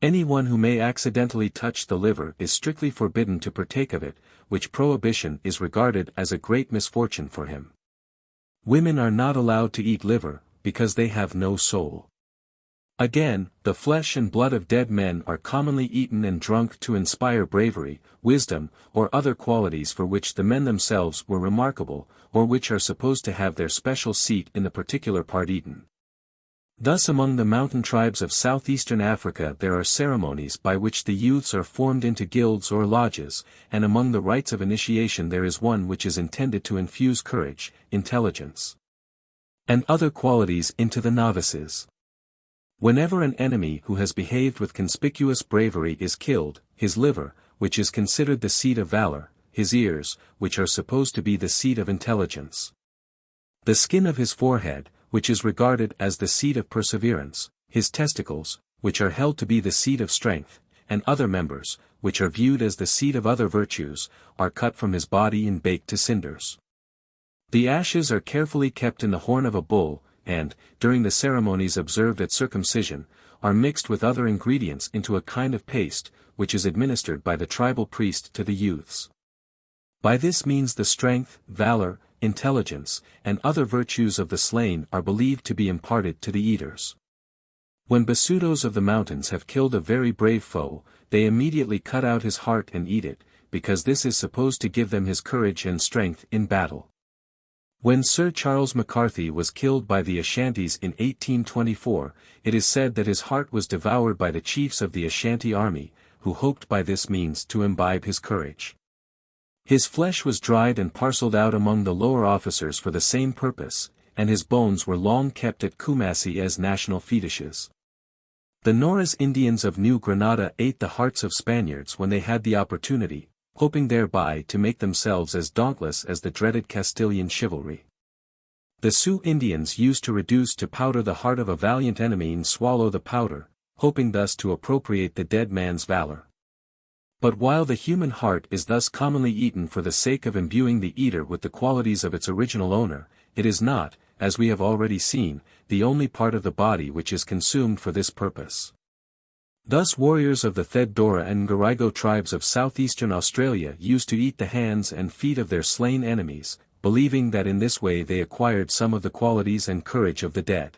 Anyone who may accidentally touch the liver is strictly forbidden to partake of it, which prohibition is regarded as a great misfortune for him. Women are not allowed to eat liver, because they have no soul. Again, the flesh and blood of dead men are commonly eaten and drunk to inspire bravery, wisdom, or other qualities for which the men themselves were remarkable, or which are supposed to have their special seat in the particular part eaten. Thus among the mountain tribes of southeastern Africa there are ceremonies by which the youths are formed into guilds or lodges, and among the rites of initiation there is one which is intended to infuse courage, intelligence, and other qualities into the novices. Whenever an enemy who has behaved with conspicuous bravery is killed, his liver, which is considered the seat of valor, his ears, which are supposed to be the seat of intelligence, the skin of his forehead, which is regarded as the seat of perseverance, his testicles, which are held to be the seat of strength, and other members, which are viewed as the seat of other virtues, are cut from his body and baked to cinders. The ashes are carefully kept in the horn of a bull, and, during the ceremonies observed at circumcision, are mixed with other ingredients into a kind of paste, which is administered by the tribal priest to the youths. By this means the strength, valor, intelligence, and other virtues of the slain are believed to be imparted to the eaters. When Basutos of the mountains have killed a very brave foe, they immediately cut out his heart and eat it, because this is supposed to give them his courage and strength in battle. When Sir Charles McCarthy was killed by the Ashantis in 1824, it is said that his heart was devoured by the chiefs of the Ashanti army, who hoped by this means to imbibe his courage. His flesh was dried and parcelled out among the lower officers for the same purpose, and his bones were long kept at Kumasi as national fetishes. The Norris Indians of New Granada ate the hearts of Spaniards when they had the opportunity, hoping thereby to make themselves as dauntless as the dreaded Castilian chivalry. The Sioux Indians used to reduce to powder the heart of a valiant enemy and swallow the powder, hoping thus to appropriate the dead man's valor. But while the human heart is thus commonly eaten for the sake of imbuing the eater with the qualities of its original owner, it is not, as we have already seen, the only part of the body which is consumed for this purpose. Thus warriors of the Theddora and Ngarigo tribes of southeastern Australia used to eat the hands and feet of their slain enemies, believing that in this way they acquired some of the qualities and courage of the dead.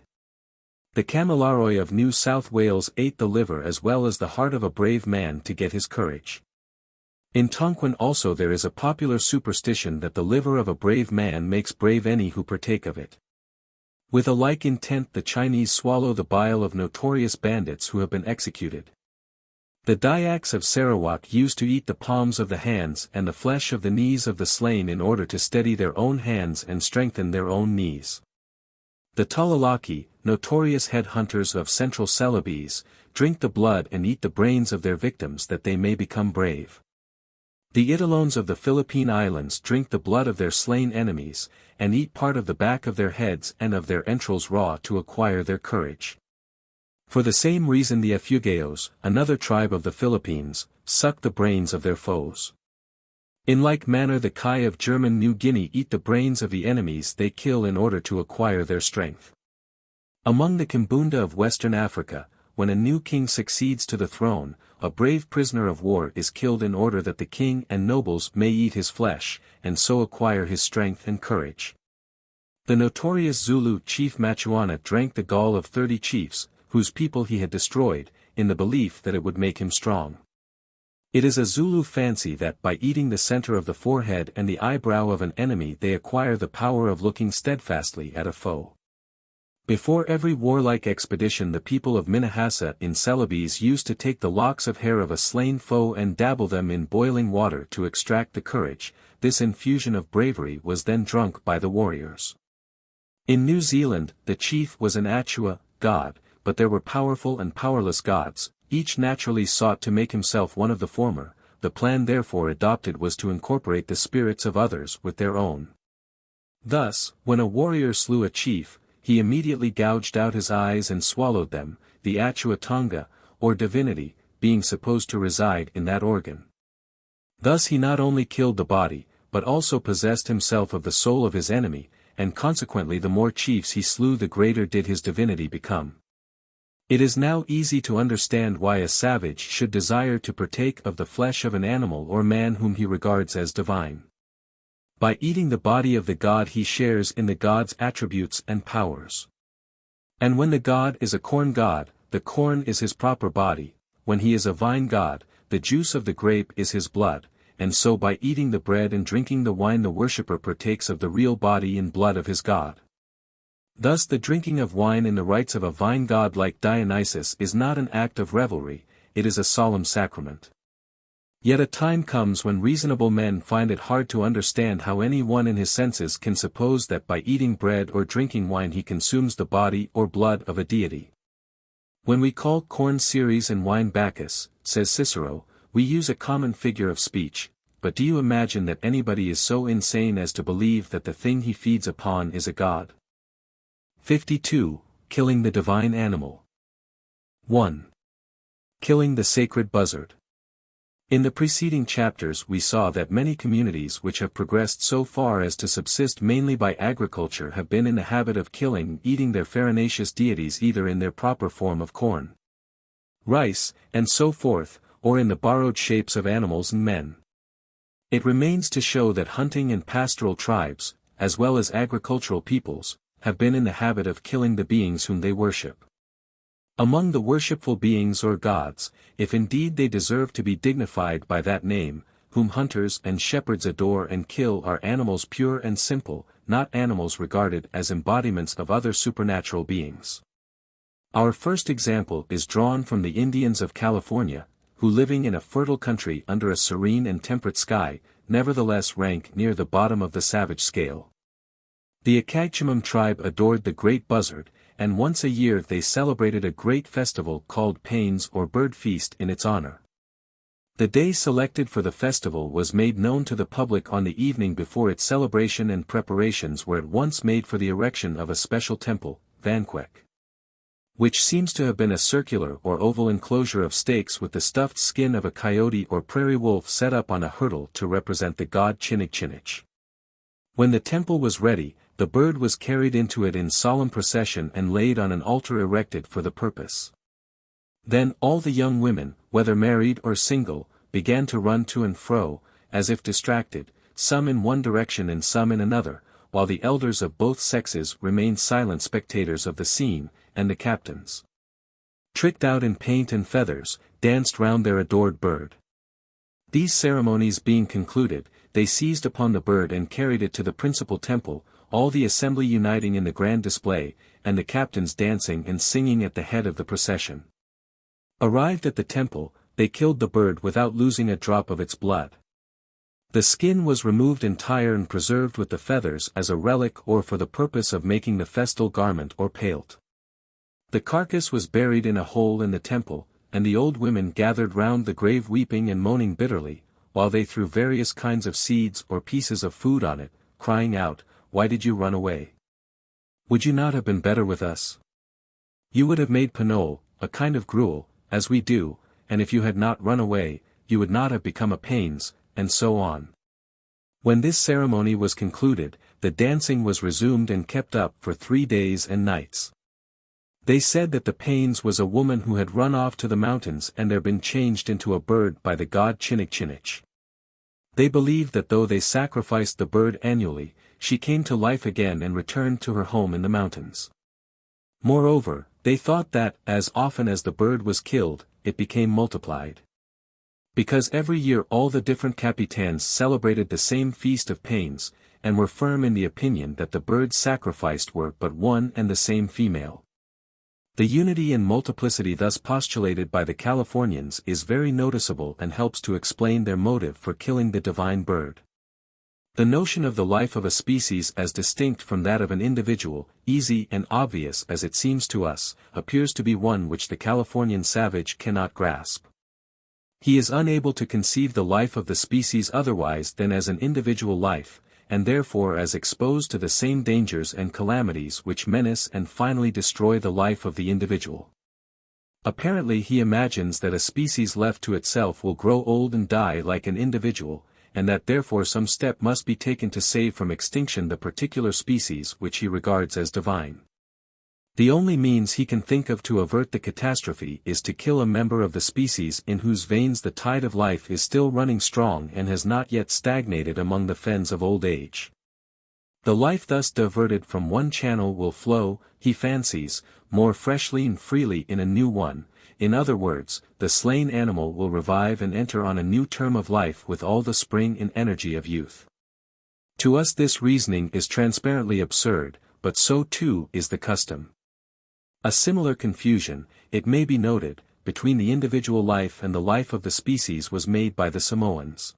The Kamilaroi of New South Wales ate the liver as well as the heart of a brave man to get his courage. In Tonquin also there is a popular superstition that the liver of a brave man makes brave any who partake of it. With a like intent the Chinese swallow the bile of notorious bandits who have been executed. The Dayaks of Sarawak used to eat the palms of the hands and the flesh of the knees of the slain in order to steady their own hands and strengthen their own knees. The Tulalaki, notorious head-hunters of central Celebes, drink the blood and eat the brains of their victims that they may become brave. The Italones of the Philippine Islands drink the blood of their slain enemies, and eat part of the back of their heads and of their entrails raw to acquire their courage. For the same reason the Ifugayos, another tribe of the Philippines, suck the brains of their foes. In like manner the Kai of German New Guinea eat the brains of the enemies they kill in order to acquire their strength. Among the Kimbunda of Western Africa, when a new king succeeds to the throne, a brave prisoner of war is killed in order that the king and nobles may eat his flesh, and so acquire his strength and courage. The notorious Zulu chief Machuana drank the gall of 30 chiefs, whose people he had destroyed, in the belief that it would make him strong. It is a Zulu fancy that by eating the center of the forehead and the eyebrow of an enemy they acquire the power of looking steadfastly at a foe. Before every warlike expedition the people of Minahassa in Celebes used to take the locks of hair of a slain foe and dabble them in boiling water to extract the courage. This infusion of bravery was then drunk by the warriors. In New Zealand, the chief was an Atua, god, but there were powerful and powerless gods, each naturally sought to make himself one of the former. The plan therefore adopted was to incorporate the spirits of others with their own. Thus, when a warrior slew a chief, he immediately gouged out his eyes and swallowed them, the Atua Tonga, or divinity, being supposed to reside in that organ. Thus he not only killed the body, but also possessed himself of the soul of his enemy, and consequently the more chiefs he slew the greater did his divinity become. It is now easy to understand why a savage should desire to partake of the flesh of an animal or man whom he regards as divine. By eating the body of the god he shares in the god's attributes and powers. And when the god is a corn god, the corn is his proper body, when he is a vine god, the juice of the grape is his blood, and so by eating the bread and drinking the wine the worshipper partakes of the real body and blood of his god. Thus the drinking of wine in the rites of a vine god like Dionysus is not an act of revelry, it is a solemn sacrament. Yet a time comes when reasonable men find it hard to understand how any one in his senses can suppose that by eating bread or drinking wine he consumes the body or blood of a deity. When we call corn Ceres and wine Bacchus, says Cicero, we use a common figure of speech, but do you imagine that anybody is so insane as to believe that the thing he feeds upon is a god? 52. Killing the divine animal. 1. Killing the sacred buzzard. In the preceding chapters we saw that many communities which have progressed so far as to subsist mainly by agriculture have been in the habit of eating their farinaceous deities either in their proper form of corn, rice, and so forth, or in the borrowed shapes of animals and men. It remains to show that hunting and pastoral tribes, as well as agricultural peoples, have been in the habit of killing the beings whom they worship. Among the worshipful beings or gods, if indeed they deserve to be dignified by that name, whom hunters and shepherds adore and kill are animals pure and simple, not animals regarded as embodiments of other supernatural beings. Our first example is drawn from the Indians of California, who living in a fertile country under a serene and temperate sky, nevertheless rank near the bottom of the savage scale. The Acagchimum tribe adored the great buzzard, and once a year they celebrated a great festival called Pains or Bird Feast in its honor. The day selected for the festival was made known to the public on the evening before its celebration, and preparations were at once made for the erection of a special temple, Vanquek, which seems to have been a circular or oval enclosure of stakes with the stuffed skin of a coyote or prairie wolf set up on a hurdle to represent the god Chinigchinich. When the temple was ready, the bird was carried into it in solemn procession and laid on an altar erected for the purpose. Then all the young women, whether married or single, began to run to and fro, as if distracted, some in one direction and some in another, while the elders of both sexes remained silent spectators of the scene, and the captains, tricked out in paint and feathers, danced round their adored bird. These ceremonies being concluded, they seized upon the bird and carried it to the principal temple, all the assembly uniting in the grand display, and the captains dancing and singing at the head of the procession. Arrived at the temple, they killed the bird without losing a drop of its blood. The skin was removed entire and preserved with the feathers as a relic or for the purpose of making the festal garment or palt. The carcass was buried in a hole in the temple, and the old women gathered round the grave weeping and moaning bitterly, while they threw various kinds of seeds or pieces of food on it, crying out, "Why did you run away? Would you not have been better with us? You would have made pinole, a kind of gruel, as we do, and if you had not run away, you would not have become a pains," and so on. When this ceremony was concluded, the dancing was resumed and kept up for 3 days and nights. They said that the Pains was a woman who had run off to the mountains and there been changed into a bird by the god Chinigchinich. They believed that though they sacrificed the bird annually, she came to life again and returned to her home in the mountains. Moreover, they thought that, as often as the bird was killed, it became multiplied. Because every year all the different capitans celebrated the same feast of Pains, and were firm in the opinion that the birds sacrificed were but one and the same female. The unity and multiplicity thus postulated by the Californians is very noticeable and helps to explain their motive for killing the divine bird. The notion of the life of a species as distinct from that of an individual, easy and obvious as it seems to us, appears to be one which the Californian savage cannot grasp. He is unable to conceive the life of the species otherwise than as an individual life, and therefore as exposed to the same dangers and calamities which menace and finally destroy the life of the individual. Apparently he imagines that a species left to itself will grow old and die like an individual, and that therefore some step must be taken to save from extinction the particular species which he regards as divine. The only means he can think of to avert the catastrophe is to kill a member of the species in whose veins the tide of life is still running strong and has not yet stagnated among the fens of old age. The life thus diverted from one channel will flow, he fancies, more freshly and freely in a new one. In other words, the slain animal will revive and enter on a new term of life with all the spring and energy of youth. To us this reasoning is transparently absurd, but so too is the custom. A similar confusion, it may be noted, between the individual life and the life of the species was made by the Samoans.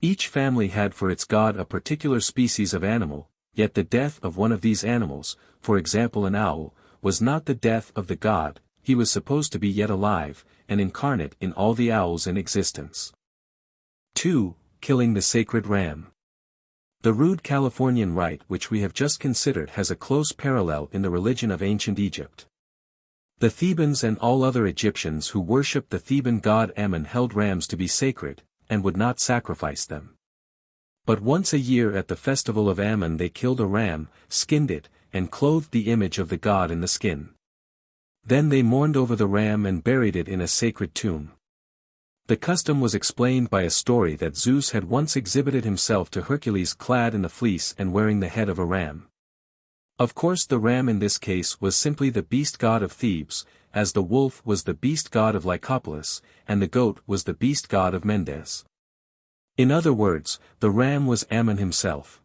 Each family had for its god a particular species of animal, yet the death of one of these animals, for example an owl, was not the death of the god. He was supposed to be yet alive, and incarnate in all the owls in existence. 2. Killing the sacred ram. The rude Californian rite which we have just considered has a close parallel in the religion of ancient Egypt. The Thebans and all other Egyptians who worshipped the Theban god Ammon held rams to be sacred, and would not sacrifice them. But once a year at the festival of Ammon they killed a ram, skinned it, and clothed the image of the god in the skin. Then they mourned over the ram and buried it in a sacred tomb. The custom was explained by a story that Zeus had once exhibited himself to Hercules clad in a fleece and wearing the head of a ram. Of course the ram in this case was simply the beast god of Thebes, as the wolf was the beast god of Lycopolis, and the goat was the beast god of Mendes. In other words, the ram was Ammon himself.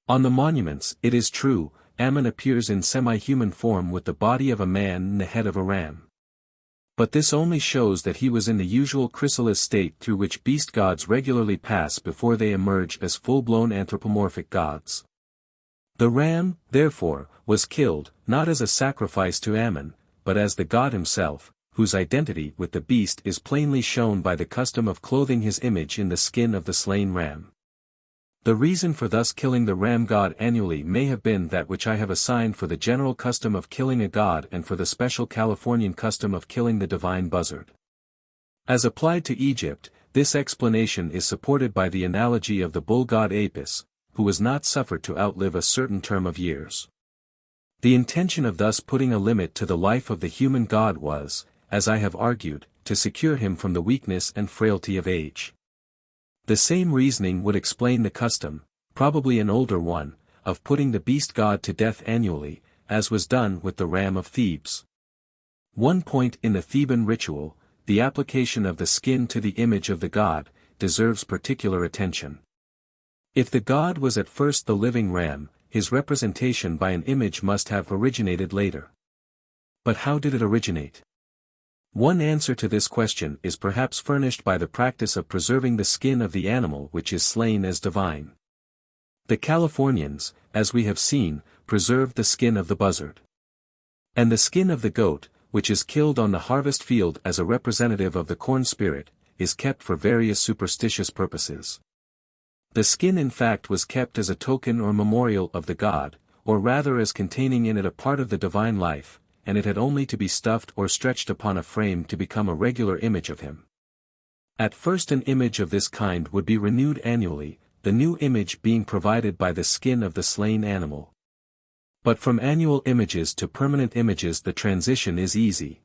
On the monuments, it is true, Ammon appears in semi-human form with the body of a man and the head of a ram. But this only shows that he was in the usual chrysalis state through which beast gods regularly pass before they emerge as full-blown anthropomorphic gods. The ram, therefore, was killed, not as a sacrifice to Ammon, but as the god himself, whose identity with the beast is plainly shown by the custom of clothing his image in the skin of the slain ram. The reason for thus killing the ram god annually may have been that which I have assigned for the general custom of killing a god and for the special Californian custom of killing the divine buzzard. As applied to Egypt, this explanation is supported by the analogy of the bull god Apis, who was not suffered to outlive a certain term of years. The intention of thus putting a limit to the life of the human god was, as I have argued, to secure him from the weakness and frailty of age. The same reasoning would explain the custom, probably an older one, of putting the beast god to death annually, as was done with the ram of Thebes. One point in the Theban ritual, the application of the skin to the image of the god, deserves particular attention. If the god was at first the living ram, his representation by an image must have originated later. But how did it originate? One answer to this question is perhaps furnished by the practice of preserving the skin of the animal which is slain as divine. The Californians, as we have seen, preserved the skin of the buzzard. And the skin of the goat, which is killed on the harvest field as a representative of the corn spirit, is kept for various superstitious purposes. The skin in fact was kept as a token or memorial of the god, or rather as containing in it a part of the divine life, and it had only to be stuffed or stretched upon a frame to become a regular image of him. At first an image of this kind would be renewed annually, the new image being provided by the skin of the slain animal. But from annual images to permanent images the transition is easy.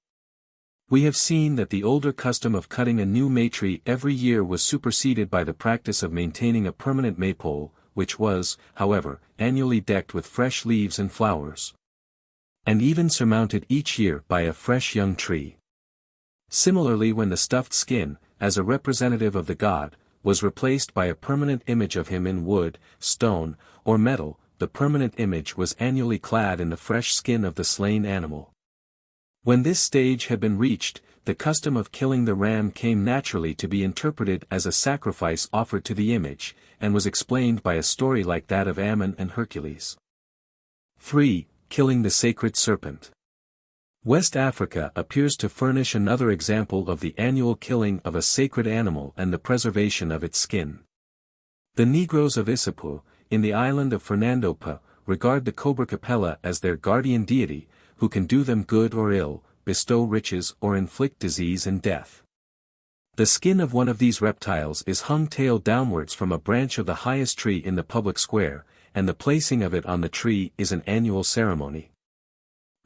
We have seen that the older custom of cutting a new May-tree every year was superseded by the practice of maintaining a permanent maypole, which was, however, annually decked with fresh leaves and flowers, and even surmounted each year by a fresh young tree. Similarly when the stuffed skin, as a representative of the god, was replaced by a permanent image of him in wood, stone, or metal. The permanent image was annually clad in the fresh skin of the slain animal. When this stage had been reached, the custom of killing the ram came naturally to be interpreted as a sacrifice offered to the image, and was explained by a story like that of Ammon and Hercules. 3. Killing the sacred serpent. West Africa appears to furnish another example of the annual killing of a sacred animal and the preservation of its skin. The Negroes of Issapu, in the island of Fernando Po, regard the cobra capella as their guardian deity, who can do them good or ill, bestow riches or inflict disease and death. The skin of one of these reptiles is hung tail downwards from a branch of the highest tree in the public square, and the placing of it on the tree is an annual ceremony.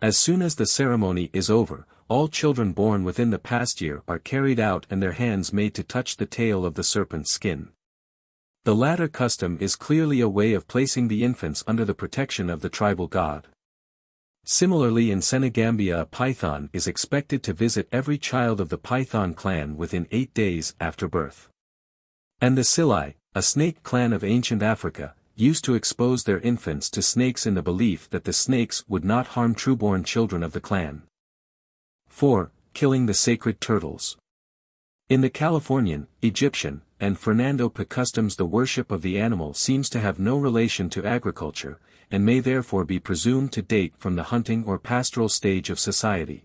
As soon as the ceremony is over, all children born within the past year are carried out and their hands made to touch the tail of the serpent's skin. The latter custom is clearly a way of placing the infants under the protection of the tribal god. Similarly, in Senegambia, a python is expected to visit every child of the python clan within 8 days after birth. And the Silai, a snake clan of ancient Africa, used to expose their infants to snakes in the belief that the snakes would not harm trueborn children of the clan. 4. Killing the sacred turtles. In the Californian, Egyptian, and Fernando Po customs, the worship of the animal seems to have no relation to agriculture, and may therefore be presumed to date from the hunting or pastoral stage of society.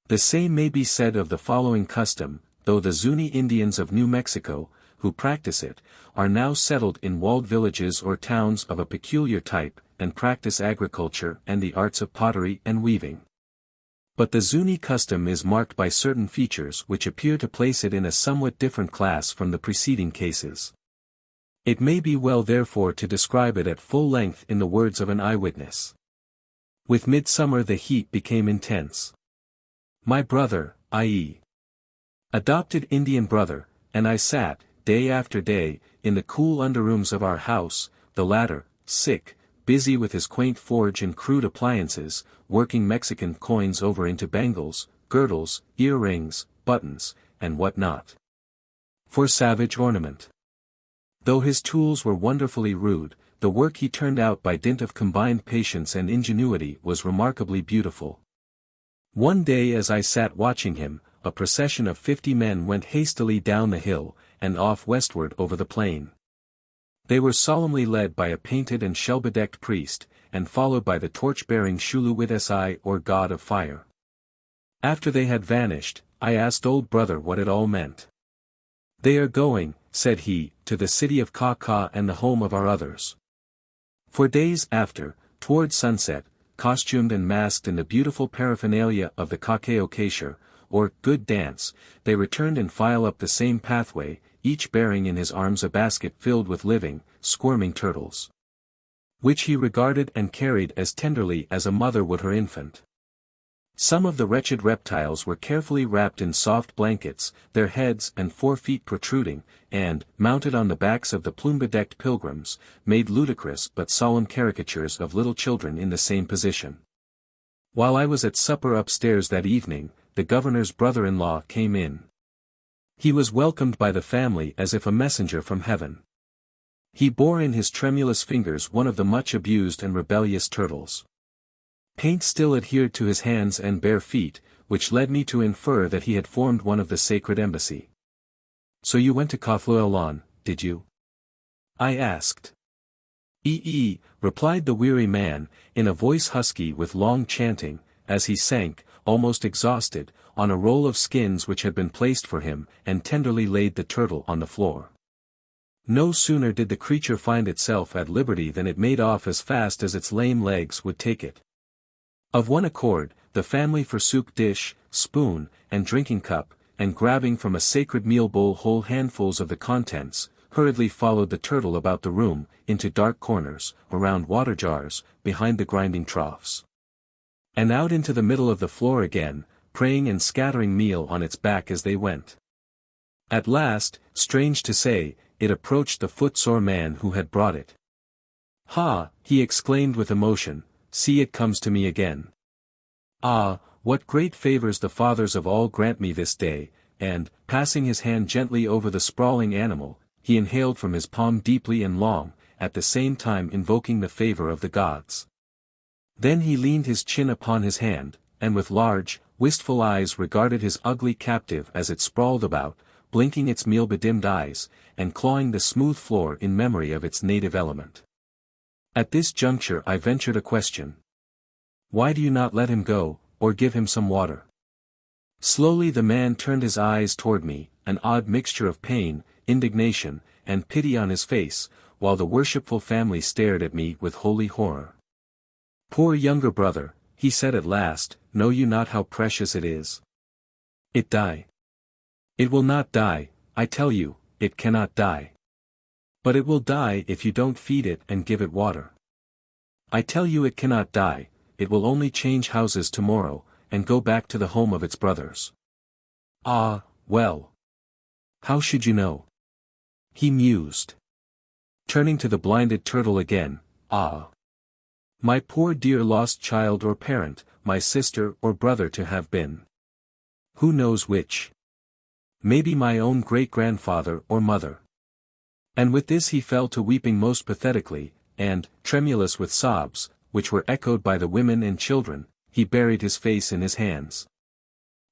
The same may be said of the following custom, though the Zuni Indians of New Mexico, who practice it, are now settled in walled villages or towns of a peculiar type, and practice agriculture and the arts of pottery and weaving. But the Zuni custom is marked by certain features which appear to place it in a somewhat different class from the preceding cases. It may be well therefore to describe it at full length in the words of an eyewitness. With midsummer the heat became intense. My brother, i.e., adopted Indian brother, and I sat, day after day, in the cool underrooms of our house, the latter, sick, busy with his quaint forge and crude appliances, working Mexican coins over into bangles, girdles, earrings, buttons, and what not, for savage ornament. Though his tools were wonderfully rude, the work he turned out by dint of combined patience and ingenuity was remarkably beautiful. One day as I sat watching him, a procession of 50 men went hastily down the hill, and off westward over the plain. They were solemnly led by a painted and shell-bedecked priest, and followed by the torch-bearing Shuluwidesi or god of fire. After they had vanished, I asked old brother what it all meant. They are going, said he, to the city of Ka and the home of our others. For days after, toward sunset, costumed and masked in the beautiful paraphernalia of the Kakeokesher, or good dance, they returned in file up the same pathway, each bearing in his arms a basket filled with living, squirming turtles, which he regarded and carried as tenderly as a mother would her infant. Some of the wretched reptiles were carefully wrapped in soft blankets, their heads and 4 feet protruding, and, mounted on the backs of the plume-bedecked pilgrims, made ludicrous but solemn caricatures of little children in the same position. While I was at supper upstairs that evening, the governor's brother-in-law came in. He was welcomed by the family as if a messenger from heaven. He bore in his tremulous fingers one of the much abused and rebellious turtles. Paint still adhered to his hands and bare feet, which led me to infer that he had formed one of the sacred embassy. So you went to Kafluelon, did you? I asked. Replied the weary man, in a voice husky with long chanting, as he sank, almost exhausted, on a roll of skins which had been placed for him, and tenderly laid the turtle on the floor. No sooner did the creature find itself at liberty than it made off as fast as its lame legs would take it. Of one accord, the family forsook dish, spoon, and drinking cup, and grabbing from a sacred meal bowl whole handfuls of the contents, hurriedly followed the turtle about the room, into dark corners, around water jars, behind the grinding troughs, and out into the middle of the floor again, praying and scattering meal on its back as they went. At last, strange to say, it approached the footsore man who had brought it. "Ha!" he exclaimed with emotion, "see it comes to me again. Ah, what great favors the fathers of all grant me this day, and, passing his hand gently over the sprawling animal, he inhaled from his palm deeply and long, at the same time invoking the favor of the gods. Then he leaned his chin upon his hand, and with large, wistful eyes regarded his ugly captive as it sprawled about, blinking its meal-bedimmed eyes, and clawing the smooth floor in memory of its native element. At this juncture I ventured a question. "Why do you not let him go, or give him some water?" Slowly the man turned his eyes toward me, an odd mixture of pain, indignation, and pity on his face, while the worshipful family stared at me with holy horror. "Poor younger brother," he said at last, "know you not how precious it is? It die. It will not die, I tell you, it cannot die. But it will die if you don't feed it and give it water. I tell you it cannot die, it will only change houses tomorrow, and go back to the home of its brothers." "Ah, well. How should you know?" he mused. Turning to the blinded turtle again, "Ah. My poor dear lost child or parent, my sister or brother to have been. Who knows which? Maybe my own great-grandfather or mother." And with this he fell to weeping most pathetically, and, tremulous with sobs, which were echoed by the women and children, he buried his face in his hands.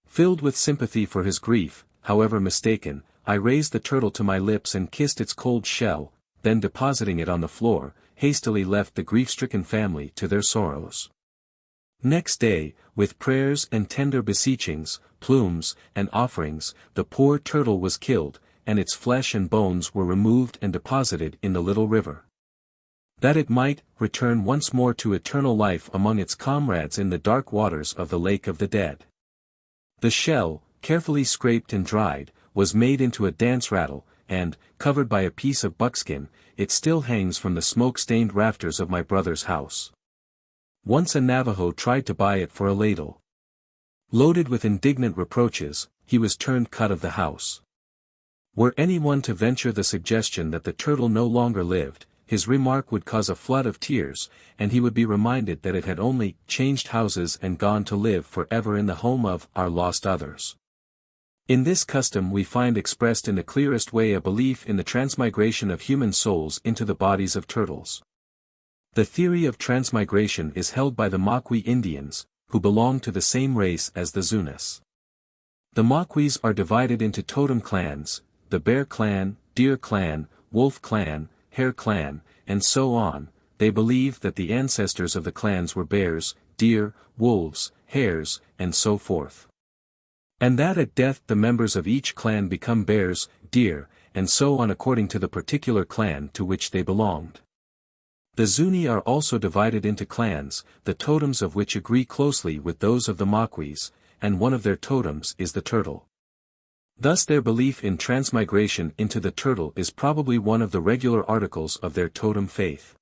Filled with sympathy for his grief, however mistaken, I raised the turtle to my lips and kissed its cold shell, then depositing it on the floor, hastily left the grief-stricken family to their sorrows. Next day, with prayers and tender beseechings, plumes, and offerings, the poor turtle was killed, and its flesh and bones were removed and deposited in the little river, that it might return once more to eternal life among its comrades in the dark waters of the lake of the dead. The shell, carefully scraped and dried, was made into a dance rattle, and, covered by a piece of buckskin, it still hangs from the smoke-stained rafters of my brother's house. Once a Navajo tried to buy it for a ladle. Loaded with indignant reproaches, he was turned cut of the house. Were anyone to venture the suggestion that the turtle no longer lived, his remark would cause a flood of tears, and he would be reminded that it had only changed houses and gone to live forever in the home of our lost others. In this custom we find expressed in the clearest way a belief in the transmigration of human souls into the bodies of turtles. The theory of transmigration is held by the Moqui Indians, who belong to the same race as the Zunis. The Moquis are divided into totem clans, the Bear Clan, Deer Clan, Wolf Clan, Hare Clan, and so on. They believe that the ancestors of the clans were bears, deer, wolves, hares, and so forth. And that at death the members of each clan become bears, deer, and so on according to the particular clan to which they belonged. The Zuni are also divided into clans, the totems of which agree closely with those of the Moquis, and one of their totems is the turtle. Thus their belief in transmigration into the turtle is probably one of the regular articles of their totem faith.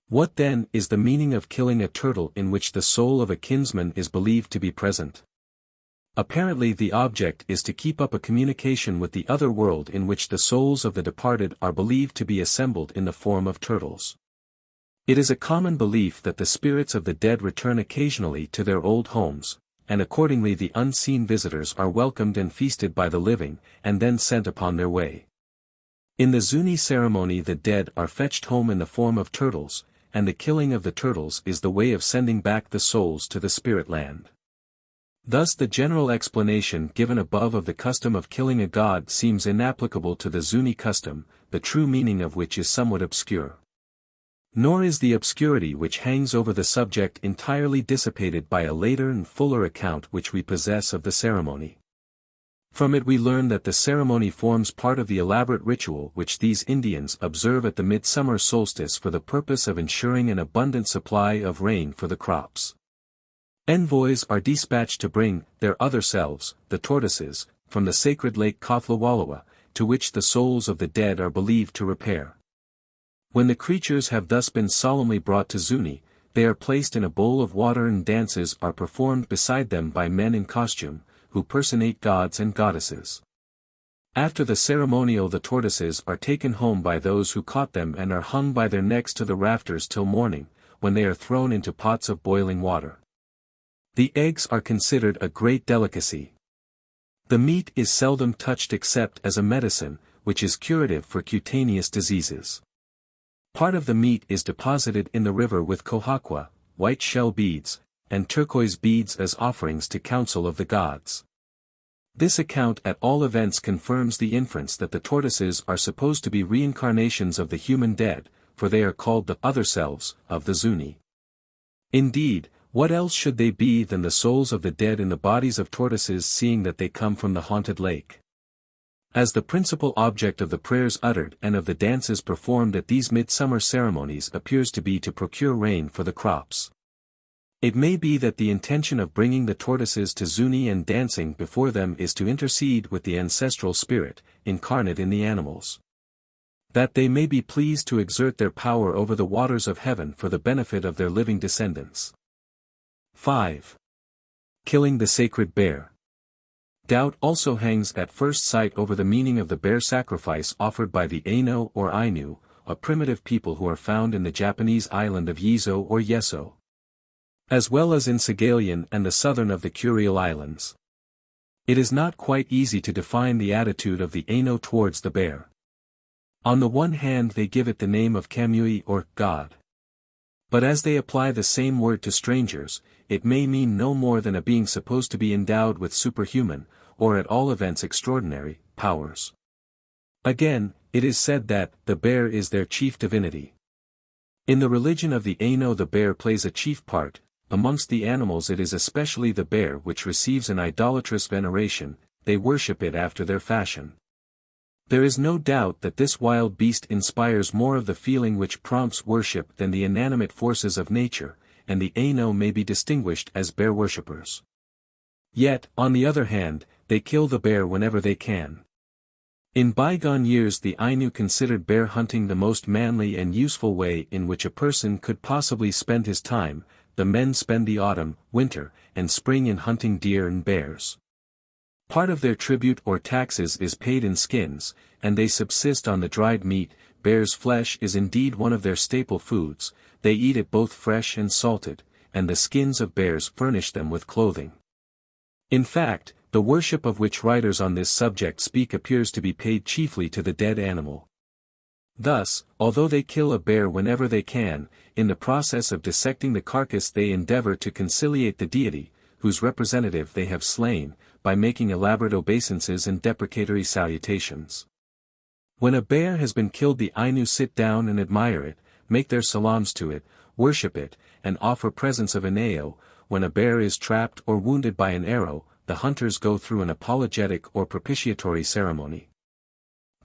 What then is the meaning of killing a turtle in which the soul of a kinsman is believed to be present? Apparently the object is to keep up a communication with the other world in which the souls of the departed are believed to be assembled in the form of turtles. It is a common belief that the spirits of the dead return occasionally to their old homes, and accordingly the unseen visitors are welcomed and feasted by the living, and then sent upon their way. In the Zuni ceremony the dead are fetched home in the form of turtles, and the killing of the turtles is the way of sending back the souls to the spirit land. Thus the general explanation given above of the custom of killing a god seems inapplicable to the Zuni custom, the true meaning of which is somewhat obscure. Nor is the obscurity which hangs over the subject entirely dissipated by a later and fuller account which we possess of the ceremony. From it we learn that the ceremony forms part of the elaborate ritual which these Indians observe at the midsummer solstice for the purpose of ensuring an abundant supply of rain for the crops. Envoys are dispatched to bring their other selves, the tortoises, from the sacred lake Kathlawalawa, to which the souls of the dead are believed to repair. When the creatures have thus been solemnly brought to Zuni, they are placed in a bowl of water and dances are performed beside them by men in costume, who personate gods and goddesses. After the ceremonial the tortoises are taken home by those who caught them and are hung by their necks to the rafters till morning, when they are thrown into pots of boiling water. The eggs are considered a great delicacy. The meat is seldom touched except as a medicine, which is curative for cutaneous diseases. Part of the meat is deposited in the river with cohaqua, white shell beads, and turquoise beads as offerings to council of the gods. This account at all events confirms the inference that the tortoises are supposed to be reincarnations of the human dead, for they are called the other selves of the Zuni. Indeed, what else should they be than the souls of the dead in the bodies of tortoises, seeing that they come from the haunted lake? As the principal object of the prayers uttered and of the dances performed at these midsummer ceremonies appears to be to procure rain for the crops. It may be that the intention of bringing the tortoises to Zuni and dancing before them is to intercede with the ancestral spirit, incarnate in the animals. That they may be pleased to exert their power over the waters of heaven for the benefit of their living descendants. 5. Killing the sacred bear. Doubt also hangs at first sight over the meaning of the bear sacrifice offered by the Aino or Ainu, a primitive people who are found in the Japanese island of Yezo or Yeso, as well as in Sagalian and the southern of the Kuriil Islands. It is not quite easy to define the attitude of the Aino towards the bear. On the one hand they give it the name of Kamui or God. But as they apply the same word to strangers, it may mean no more than a being supposed to be endowed with superhuman, or at all events extraordinary, powers. Again, it is said that the bear is their chief divinity. In the religion of the Aino the bear plays a chief part. Amongst the animals it is especially the bear which receives an idolatrous veneration, they worship it after their fashion. There is no doubt that this wild beast inspires more of the feeling which prompts worship than the inanimate forces of nature, and the Aino may be distinguished as bear worshippers. Yet, on the other hand, they kill the bear whenever they can. In bygone years the Ainu considered bear hunting the most manly and useful way in which a person could possibly spend his time. The men spend the autumn, winter, and spring in hunting deer and bears. Part of their tribute or taxes is paid in skins, and they subsist on the dried meat. Bear's flesh is indeed one of their staple foods, they eat it both fresh and salted, and the skins of bears furnish them with clothing. In fact, the worship of which writers on this subject speak appears to be paid chiefly to the dead animal. Thus, although they kill a bear whenever they can, in the process of dissecting the carcass they endeavor to conciliate the deity, whose representative they have slain, by making elaborate obeisances and deprecatory salutations. When a bear has been killed the Ainu sit down and admire it, make their salams to it, worship it, and offer presents of inao. When a bear is trapped or wounded by an arrow, the hunters go through an apologetic or propitiatory ceremony.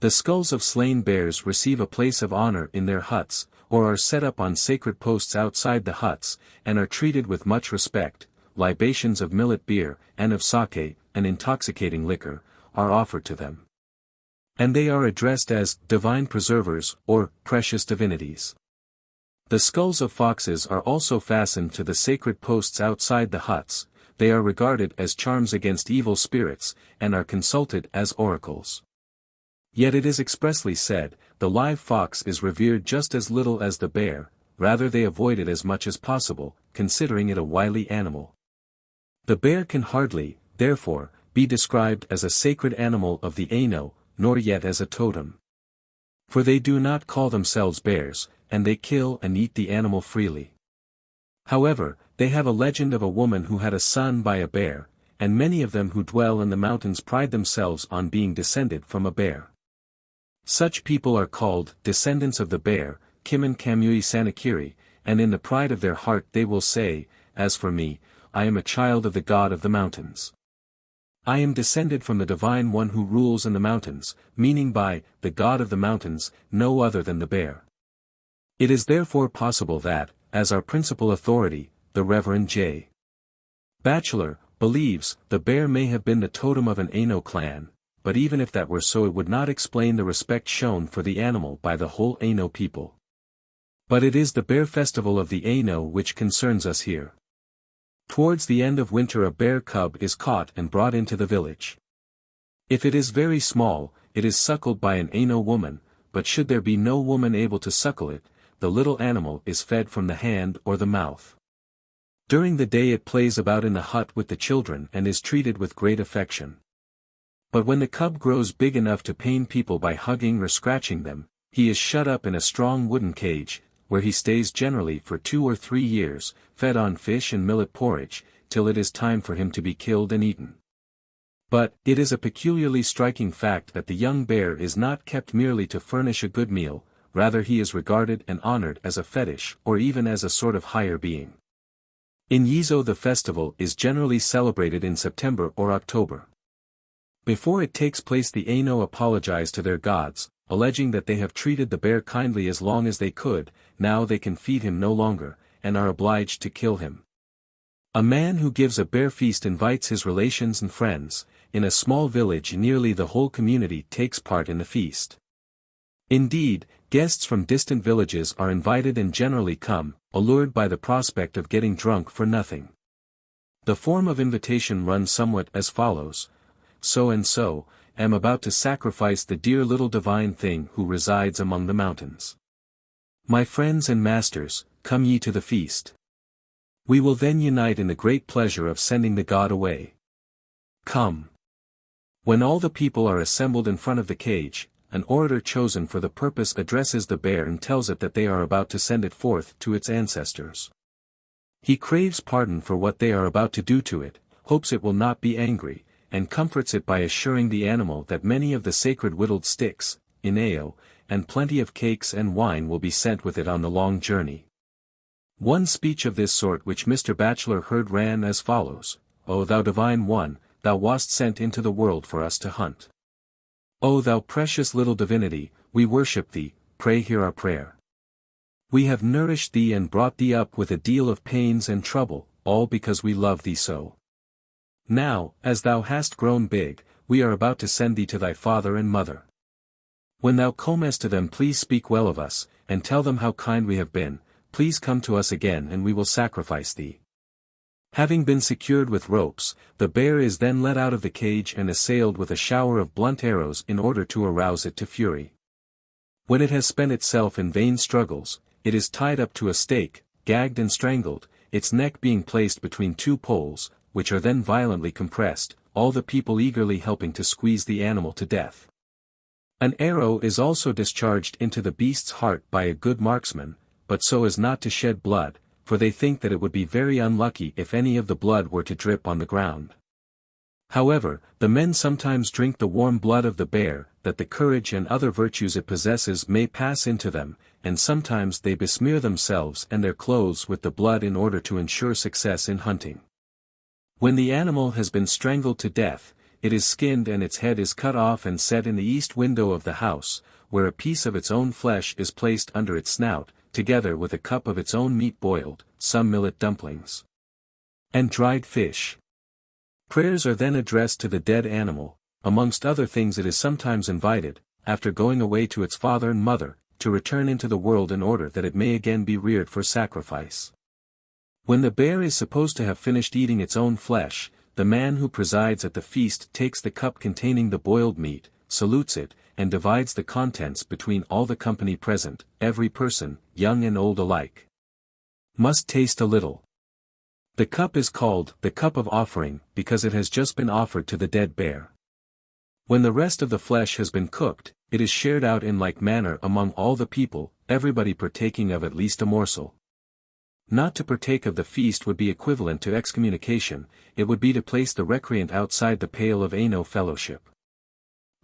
The skulls of slain bears receive a place of honor in their huts, or are set up on sacred posts outside the huts, and are treated with much respect. Libations of millet beer, and of sake, an intoxicating liquor, are offered to them. And they are addressed as divine preservers, or precious divinities. The skulls of foxes are also fastened to the sacred posts outside the huts. They are regarded as charms against evil spirits, and are consulted as oracles. Yet it is expressly said, the live fox is revered just as little as the bear, rather they avoid it as much as possible, considering it a wily animal. The bear can hardly, therefore, be described as a sacred animal of the Aino, nor yet as a totem. For they do not call themselves bears, and they kill and eat the animal freely. However, they have a legend of a woman who had a son by a bear, and many of them who dwell in the mountains pride themselves on being descended from a bear. Such people are called descendants of the bear, Kimin Kamui Sanakiri, and in the pride of their heart they will say, as for me, I am a child of the god of the mountains. I am descended from the divine one who rules in the mountains, meaning by the god of the mountains, no other than the bear. It is therefore possible that, as our principal authority, the Reverend J. Batchelor, believes, the bear may have been the totem of an Aino clan, but even if that were so it would not explain the respect shown for the animal by the whole Aino people. But it is the bear festival of the Aino which concerns us here. Towards the end of winter a bear cub is caught and brought into the village. If it is very small, it is suckled by an Aino woman, but should there be no woman able to suckle it, the little animal is fed from the hand or the mouth. During the day it plays about in the hut with the children and is treated with great affection. But when the cub grows big enough to pain people by hugging or scratching them, he is shut up in a strong wooden cage, where he stays generally for 2 or 3 years, fed on fish and millet porridge, till it is time for him to be killed and eaten. But, it is a peculiarly striking fact that the young bear is not kept merely to furnish a good meal, rather he is regarded and honored as a fetish or even as a sort of higher being. In Yizo the festival is generally celebrated in September or October. Before it takes place the Aino apologize to their gods, alleging that they have treated the bear kindly as long as they could, now they can feed him no longer, and are obliged to kill him. A man who gives a bear feast invites his relations and friends. In a small village nearly the whole community takes part in the feast. Indeed, guests from distant villages are invited and generally come, allured by the prospect of getting drunk for nothing. The form of invitation runs somewhat as follows: so and so, am about to sacrifice the dear little divine thing who resides among the mountains. My friends and masters, come ye to the feast. We will then unite in the great pleasure of sending the god away. Come. When all the people are assembled in front of the cage, an orator chosen for the purpose addresses the bear and tells it that they are about to send it forth to its ancestors. He craves pardon for what they are about to do to it, hopes it will not be angry, and comforts it by assuring the animal that many of the sacred whittled sticks, ineo, and plenty of cakes and wine will be sent with it on the long journey. One speech of this sort which Mr. Batchelor heard ran as follows: O thou divine one, thou wast sent into the world for us to hunt. O thou precious little divinity, we worship thee, pray hear our prayer. We have nourished thee and brought thee up with a deal of pains and trouble, all because we love thee so. Now, as thou hast grown big, we are about to send thee to thy father and mother. When thou comest to them, please speak well of us, and tell them how kind we have been. Please come to us again and we will sacrifice thee. Having been secured with ropes, the bear is then let out of the cage and assailed with a shower of blunt arrows in order to arouse it to fury. When it has spent itself in vain struggles, it is tied up to a stake, gagged and strangled, its neck being placed between 2 poles, which are then violently compressed, all the people eagerly helping to squeeze the animal to death. An arrow is also discharged into the beast's heart by a good marksman, but so as not to shed blood, for they think that it would be very unlucky if any of the blood were to drip on the ground. However, the men sometimes drink the warm blood of the bear, that the courage and other virtues it possesses may pass into them, and sometimes they besmear themselves and their clothes with the blood in order to ensure success in hunting. When the animal has been strangled to death, it is skinned and its head is cut off and set in the east window of the house, where a piece of its own flesh is placed under its snout, together with a cup of its own meat boiled, some millet dumplings, and dried fish. Prayers are then addressed to the dead animal. Amongst other things it is sometimes invited, after going away to its father and mother, to return into the world in order that it may again be reared for sacrifice. When the bear is supposed to have finished eating its own flesh, the man who presides at the feast takes the cup containing the boiled meat, salutes it, and divides the contents between all the company present. Every person, young and old alike, must taste a little. The cup is called the cup of offering, because it has just been offered to the dead bear. When the rest of the flesh has been cooked, it is shared out in like manner among all the people, everybody partaking of at least a morsel. Not to partake of the feast would be equivalent to excommunication, it would be to place the recreant outside the pale of Aino fellowship.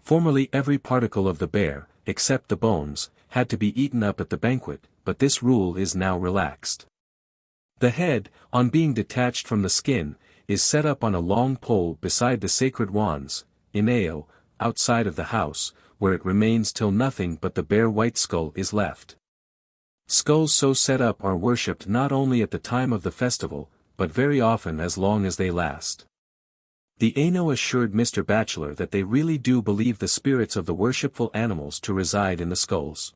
Formerly every particle of the bear, except the bones, had to be eaten up at the banquet, but this rule is now relaxed. The head, on being detached from the skin, is set up on a long pole beside the sacred wands, ineo, outside of the house, where it remains till nothing but the bare white skull is left. Skulls so set up are worshipped not only at the time of the festival, but very often as long as they last. The Aino assured Mr. Batchelor that they really do believe the spirits of the worshipful animals to reside in the skulls.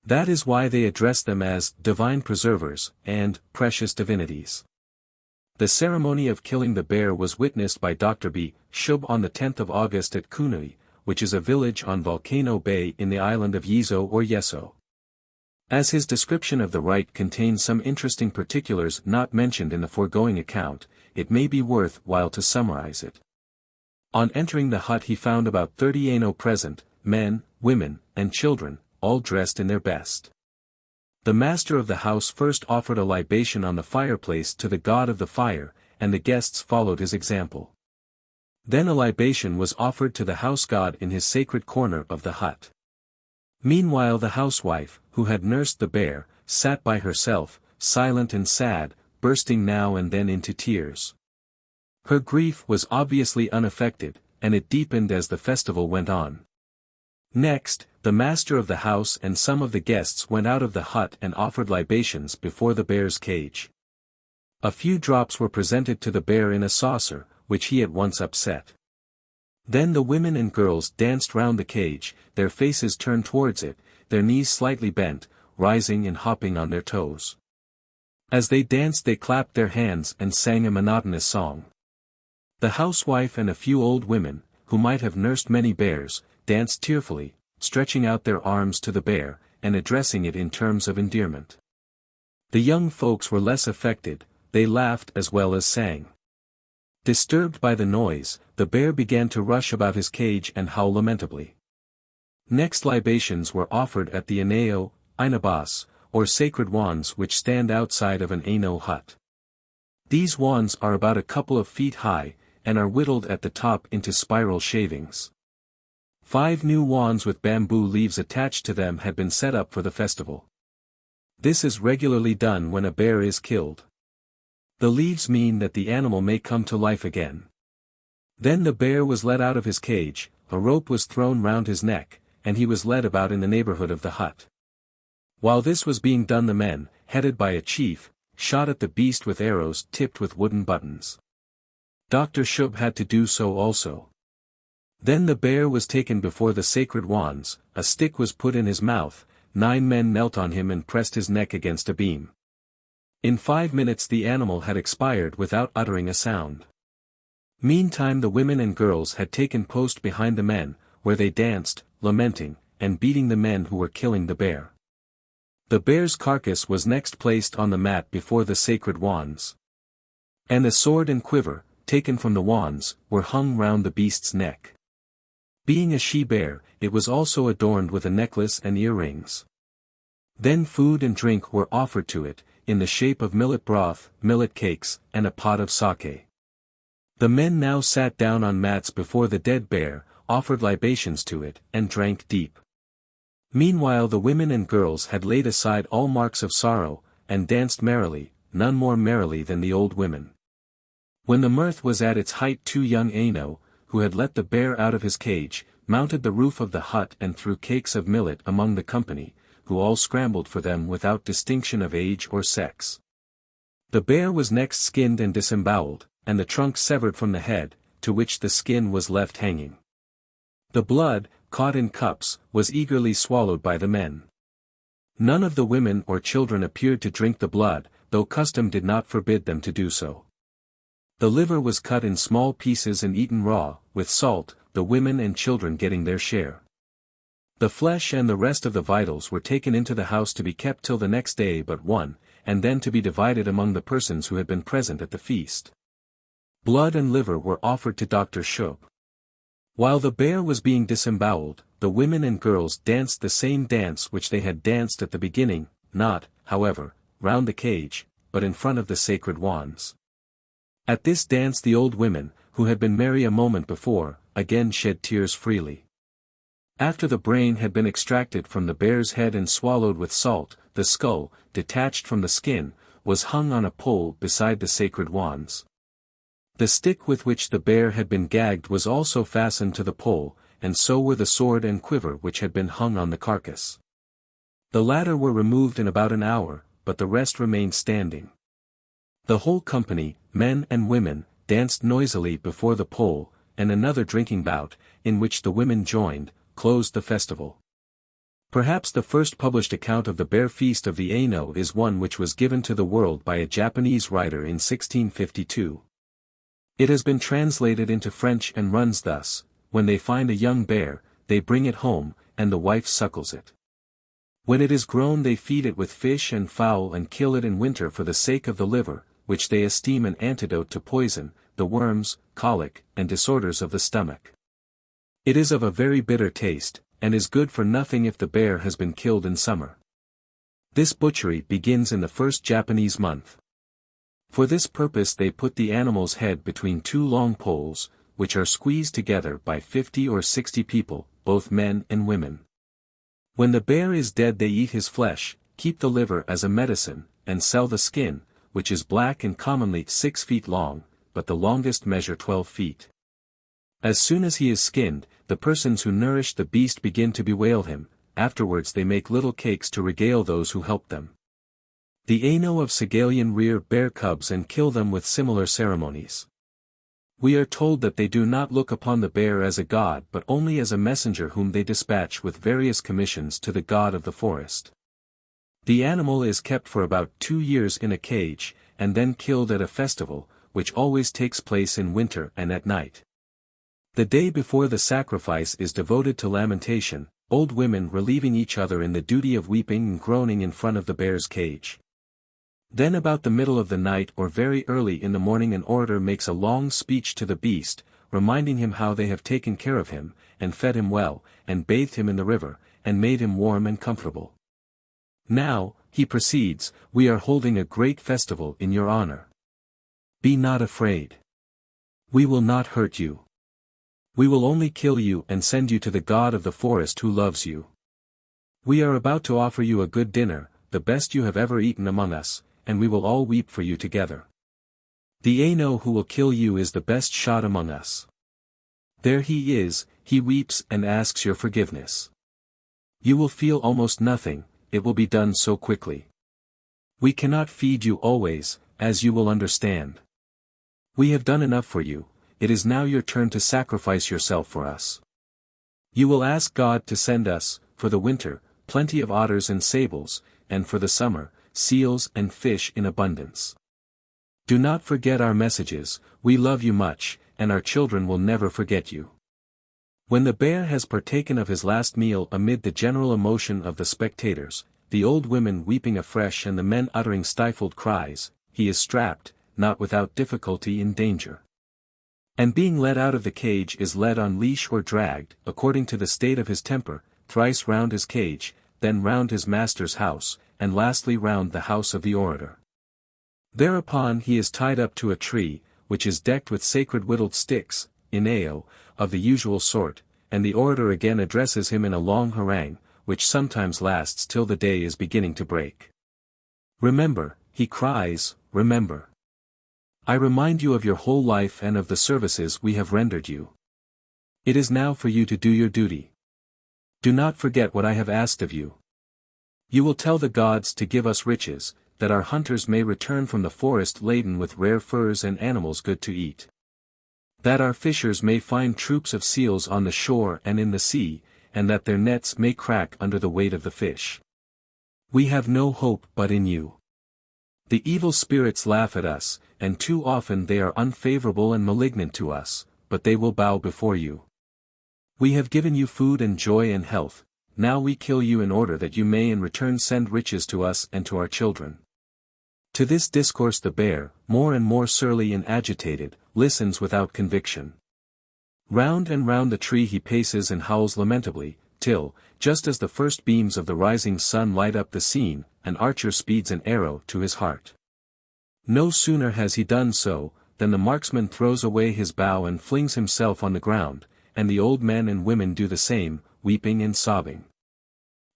That is why they address them as divine preservers and precious divinities. The ceremony of killing the bear was witnessed by Dr. B. Shub on the 10th of August at Kunui, which is a village on Volcano Bay in the island of Yizo or Yeso. As his description of the rite contains some interesting particulars not mentioned in the foregoing account, it may be worth while to summarize it. On entering the hut he found about 30 Aino present, men, women, and children, all dressed in their best. The master of the house first offered a libation on the fireplace to the god of the fire, and the guests followed his example. Then a libation was offered to the house god in his sacred corner of the hut. Meanwhile the housewife, who had nursed the bear, sat by herself, silent and sad, bursting now and then into tears. Her grief was obviously unaffected, and it deepened as the festival went on. Next, the master of the house and some of the guests went out of the hut and offered libations before the bear's cage. A few drops were presented to the bear in a saucer, which he at once upset. Then the women and girls danced round the cage, their faces turned towards it, their knees slightly bent, rising and hopping on their toes. As they danced they clapped their hands and sang a monotonous song. The housewife and a few old women, who might have nursed many bears, danced tearfully, stretching out their arms to the bear, and addressing it in terms of endearment. The young folks were less affected, they laughed as well as sang. Disturbed by the noise, the bear began to rush about his cage and howl lamentably. Next libations were offered at the Aneo, Inabas, or sacred wands which stand outside of an Aino hut. These wands are about a couple of feet high, and are whittled at the top into spiral shavings. 5 new wands with bamboo leaves attached to them had been set up for the festival. This is regularly done when a bear is killed. The leaves mean that the animal may come to life again. Then the bear was let out of his cage, a rope was thrown round his neck, and he was led about in the neighborhood of the hut. While this was being done the men, headed by a chief, shot at the beast with arrows tipped with wooden buttons. Dr. Shub had to do so also. Then the bear was taken before the sacred wands, a stick was put in his mouth, 9 men knelt on him and pressed his neck against a beam. In 5 minutes the animal had expired without uttering a sound. Meantime the women and girls had taken post behind the men, where they danced, lamenting, and beating the men who were killing the bear. The bear's carcass was next placed on the mat before the sacred wands. And the sword and quiver, taken from the wands, were hung round the beast's neck. Being a she-bear, it was also adorned with a necklace and earrings. Then food and drink were offered to it, in the shape of millet broth, millet cakes, and a pot of sake. The men now sat down on mats before the dead bear, offered libations to it, and drank deep. Meanwhile the women and girls had laid aside all marks of sorrow, and danced merrily, none more merrily than the old women. When the mirth was at its height 2 young Aino, who had let the bear out of his cage, mounted the roof of the hut and threw cakes of millet among the company, who all scrambled for them without distinction of age or sex. The bear was next skinned and disemboweled, and the trunk severed from the head, to which the skin was left hanging. The blood, caught in cups, was eagerly swallowed by the men. None of the women or children appeared to drink the blood, though custom did not forbid them to do so. The liver was cut in small pieces and eaten raw, with salt, the women and children getting their share. The flesh and the rest of the vitals were taken into the house to be kept till the next day but one, and then to be divided among the persons who had been present at the feast. Blood and liver were offered to Dr. Shub. While the bear was being disemboweled, the women and girls danced the same dance which they had danced at the beginning, not, however, round the cage, but in front of the sacred wands. At this dance the old women, who had been merry a moment before, again shed tears freely. After the brain had been extracted from the bear's head and swallowed with salt, the skull, detached from the skin, was hung on a pole beside the sacred wands. The stick with which the bear had been gagged was also fastened to the pole, and so were the sword and quiver which had been hung on the carcass. The latter were removed in about an hour, but the rest remained standing. The whole company, men and women, danced noisily before the pole, and another drinking bout, in which the women joined, closed the festival. Perhaps the first published account of the bear feast of the Aino is one which was given to the world by a Japanese writer in 1652. It has been translated into French and runs thus: when they find a young bear, they bring it home, and the wife suckles it. When it is grown they feed it with fish and fowl and kill it in winter for the sake of the liver, which they esteem an antidote to poison, the worms, colic, and disorders of the stomach. It is of a very bitter taste, and is good for nothing if the bear has been killed in summer. This butchery begins in the first Japanese month. For this purpose they put the animal's head between two long poles, which are squeezed together by 50 or 60 people, both men and women. When the bear is dead they eat his flesh, keep the liver as a medicine, and sell the skin, which is black and commonly 6 feet long, but the longest measure 12 feet. As soon as he is skinned, the persons who nourish the beast begin to bewail him, afterwards they make little cakes to regale those who help them. The Aino of Sagalian rear bear cubs and kill them with similar ceremonies. We are told that they do not look upon the bear as a god but only as a messenger whom they dispatch with various commissions to the god of the forest. The animal is kept for about 2 years in a cage, and then killed at a festival, which always takes place in winter and at night. The day before the sacrifice is devoted to lamentation, old women relieving each other in the duty of weeping and groaning in front of the bear's cage. Then about the middle of the night or very early in the morning an orator makes a long speech to the beast, reminding him how they have taken care of him, and fed him well, and bathed him in the river, and made him warm and comfortable. Now, he proceeds, we are holding a great festival in your honor. Be not afraid. We will not hurt you. We will only kill you and send you to the god of the forest who loves you. We are about to offer you a good dinner, the best you have ever eaten among us, and we will all weep for you together. The Aino who will kill you is the best shot among us. There he is, he weeps and asks your forgiveness. You will feel almost nothing, it will be done so quickly. We cannot feed you always, as you will understand. We have done enough for you, it is now your turn to sacrifice yourself for us. You will ask God to send us, for the winter, plenty of otters and sables, and for the summer, seals and fish in abundance. Do not forget our messages, we love you much, and our children will never forget you. When the bear has partaken of his last meal amid the general emotion of the spectators, the old women weeping afresh and the men uttering stifled cries, he is strapped, not without difficulty in danger. And being led out of the cage is led on leash or dragged, according to the state of his temper, thrice round his cage, then round his master's house, and lastly round the house of the orator. Thereupon he is tied up to a tree, which is decked with sacred whittled sticks, ineo, of the usual sort, and the orator again addresses him in a long harangue, which sometimes lasts till the day is beginning to break. Remember, he cries, remember. I remind you of your whole life and of the services we have rendered you. It is now for you to do your duty. Do not forget what I have asked of you. You will tell the gods to give us riches, that our hunters may return from the forest laden with rare furs and animals good to eat. That our fishers may find troops of seals on the shore and in the sea, and that their nets may crack under the weight of the fish. We have no hope but in you. The evil spirits laugh at us, and too often they are unfavorable and malignant to us, but they will bow before you. We have given you food and joy and health, now we kill you in order that you may in return send riches to us and to our children. To this discourse the bear, more and more surly and agitated, listens without conviction. Round and round the tree he paces and howls lamentably, till, just as the first beams of the rising sun light up the scene, an archer speeds an arrow to his heart. No sooner has he done so, than the marksman throws away his bow and flings himself on the ground, and the old men and women do the same, weeping and sobbing.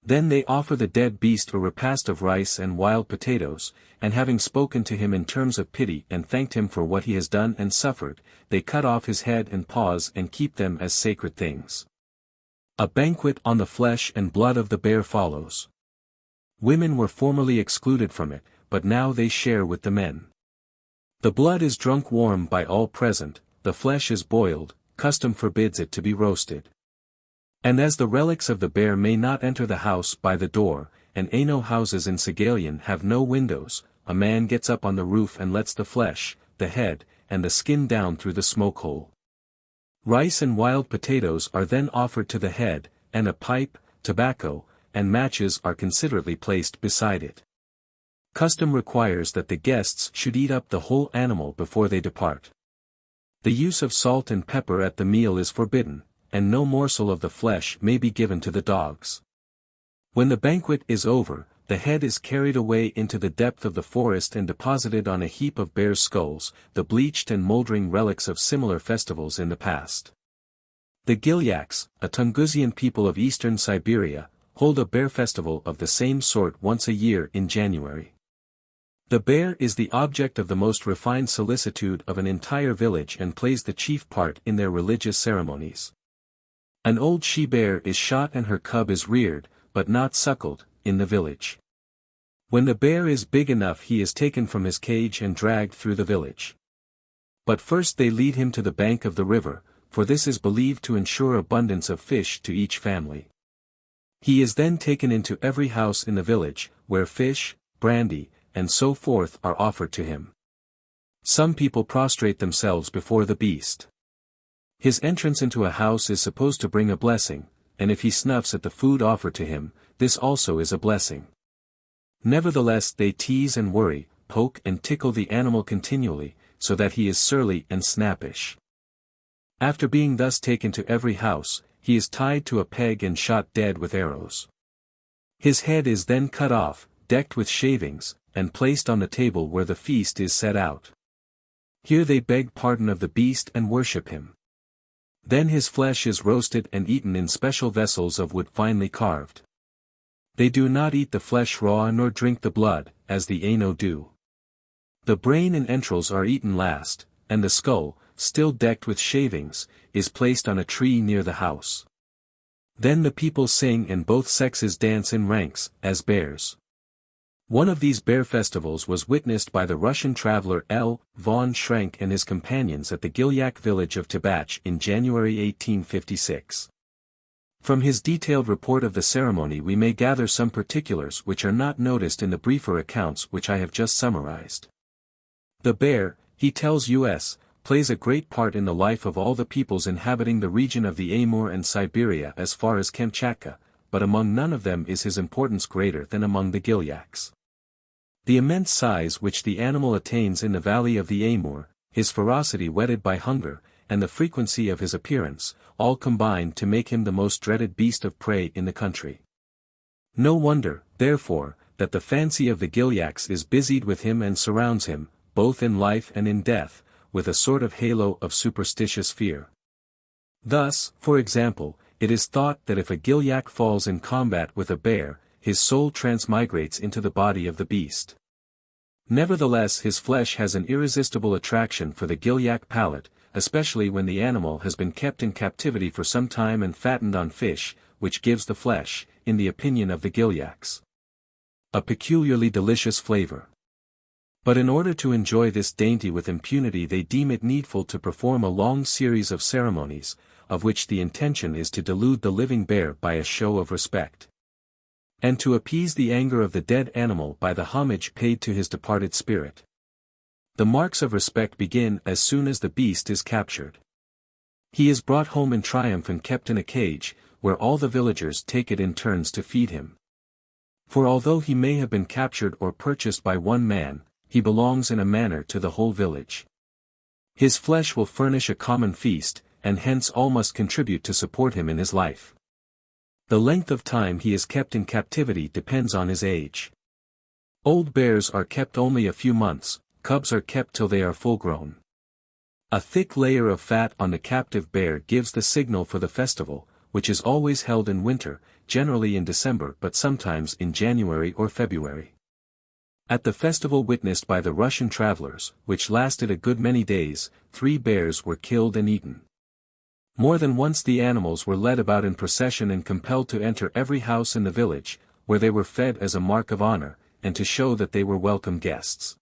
Then they offer the dead beast a repast of rice and wild potatoes, and having spoken to him in terms of pity and thanked him for what he has done and suffered, they cut off his head and paws and keep them as sacred things. A banquet on the flesh and blood of the bear follows. Women were formerly excluded from it, but now they share with the men. The blood is drunk warm by all present, the flesh is boiled, custom forbids it to be roasted. And as the relics of the bear may not enter the house by the door, and Aino houses in Sagalian have no windows, a man gets up on the roof and lets the flesh, the head, and the skin down through the smoke hole. Rice and wild potatoes are then offered to the head, and a pipe, tobacco, and matches are considerately placed beside it. Custom requires that the guests should eat up the whole animal before they depart. The use of salt and pepper at the meal is forbidden, and no morsel of the flesh may be given to the dogs. When the banquet is over, the head is carried away into the depth of the forest and deposited on a heap of bears' skulls, the bleached and moldering relics of similar festivals in the past. The Gilyaks, a Tungusian people of eastern Siberia, hold a bear festival of the same sort once a year in January. The bear is the object of the most refined solicitude of an entire village and plays the chief part in their religious ceremonies. An old she-bear is shot and her cub is reared, but not suckled, in the village. When the bear is big enough he is taken from his cage and dragged through the village. But first they lead him to the bank of the river, for this is believed to ensure abundance of fish to each family. He is then taken into every house in the village, where fish, brandy, and so forth are offered to him. Some people prostrate themselves before the beast. His entrance into a house is supposed to bring a blessing, and if he snuffs at the food offered to him, this also is a blessing. Nevertheless they tease and worry, poke and tickle the animal continually, so that he is surly and snappish. After being thus taken to every house, he is tied to a peg and shot dead with arrows. His head is then cut off, decked with shavings, and placed on the table where the feast is set out. Here they beg pardon of the beast and worship him. Then his flesh is roasted and eaten in special vessels of wood finely carved. They do not eat the flesh raw nor drink the blood, as the Aino do. The brain and entrails are eaten last, and the skull, still decked with shavings, is placed on a tree near the house. Then the people sing and both sexes dance in ranks, as bears. One of these bear festivals was witnessed by the Russian traveler L. von Schrenck and his companions at the Gilyak village of Tabach in January 1856. From his detailed report of the ceremony we may gather some particulars which are not noticed in the briefer accounts which I have just summarized. The bear, he tells us, plays a great part in the life of all the peoples inhabiting the region of the Amur and Siberia as far as Kamchatka, but among none of them is his importance greater than among the Gilyaks. The immense size which the animal attains in the valley of the Amur, his ferocity whetted by hunger, and the frequency of his appearance, all combine to make him the most dreaded beast of prey in the country. No wonder, therefore, that the fancy of the Gilyaks is busied with him and surrounds him, both in life and in death, with a sort of halo of superstitious fear. Thus, for example, it is thought that if a Gilyak falls in combat with a bear, his soul transmigrates into the body of the beast. Nevertheless his flesh has an irresistible attraction for the Gilyak palate, especially when the animal has been kept in captivity for some time and fattened on fish, which gives the flesh, in the opinion of the Gilyaks, a peculiarly delicious flavor. But in order to enjoy this dainty with impunity they deem it needful to perform a long series of ceremonies, of which the intention is to delude the living bear by a show of respect, and to appease the anger of the dead animal by the homage paid to his departed spirit. The marks of respect begin as soon as the beast is captured. He is brought home in triumph and kept in a cage, where all the villagers take it in turns to feed him. For although he may have been captured or purchased by one man, he belongs in a manner to the whole village. His flesh will furnish a common feast, and hence all must contribute to support him in his life. The length of time he is kept in captivity depends on his age. Old bears are kept only a few months, cubs are kept till they are full-grown. A thick layer of fat on the captive bear gives the signal for the festival, which is always held in winter, generally in December but sometimes in January or February. At the festival witnessed by the Russian travelers, which lasted a good many days, 3 bears were killed and eaten. More than once the animals were led about in procession and compelled to enter every house in the village, where they were fed as a mark of honor, and to show that they were welcome guests.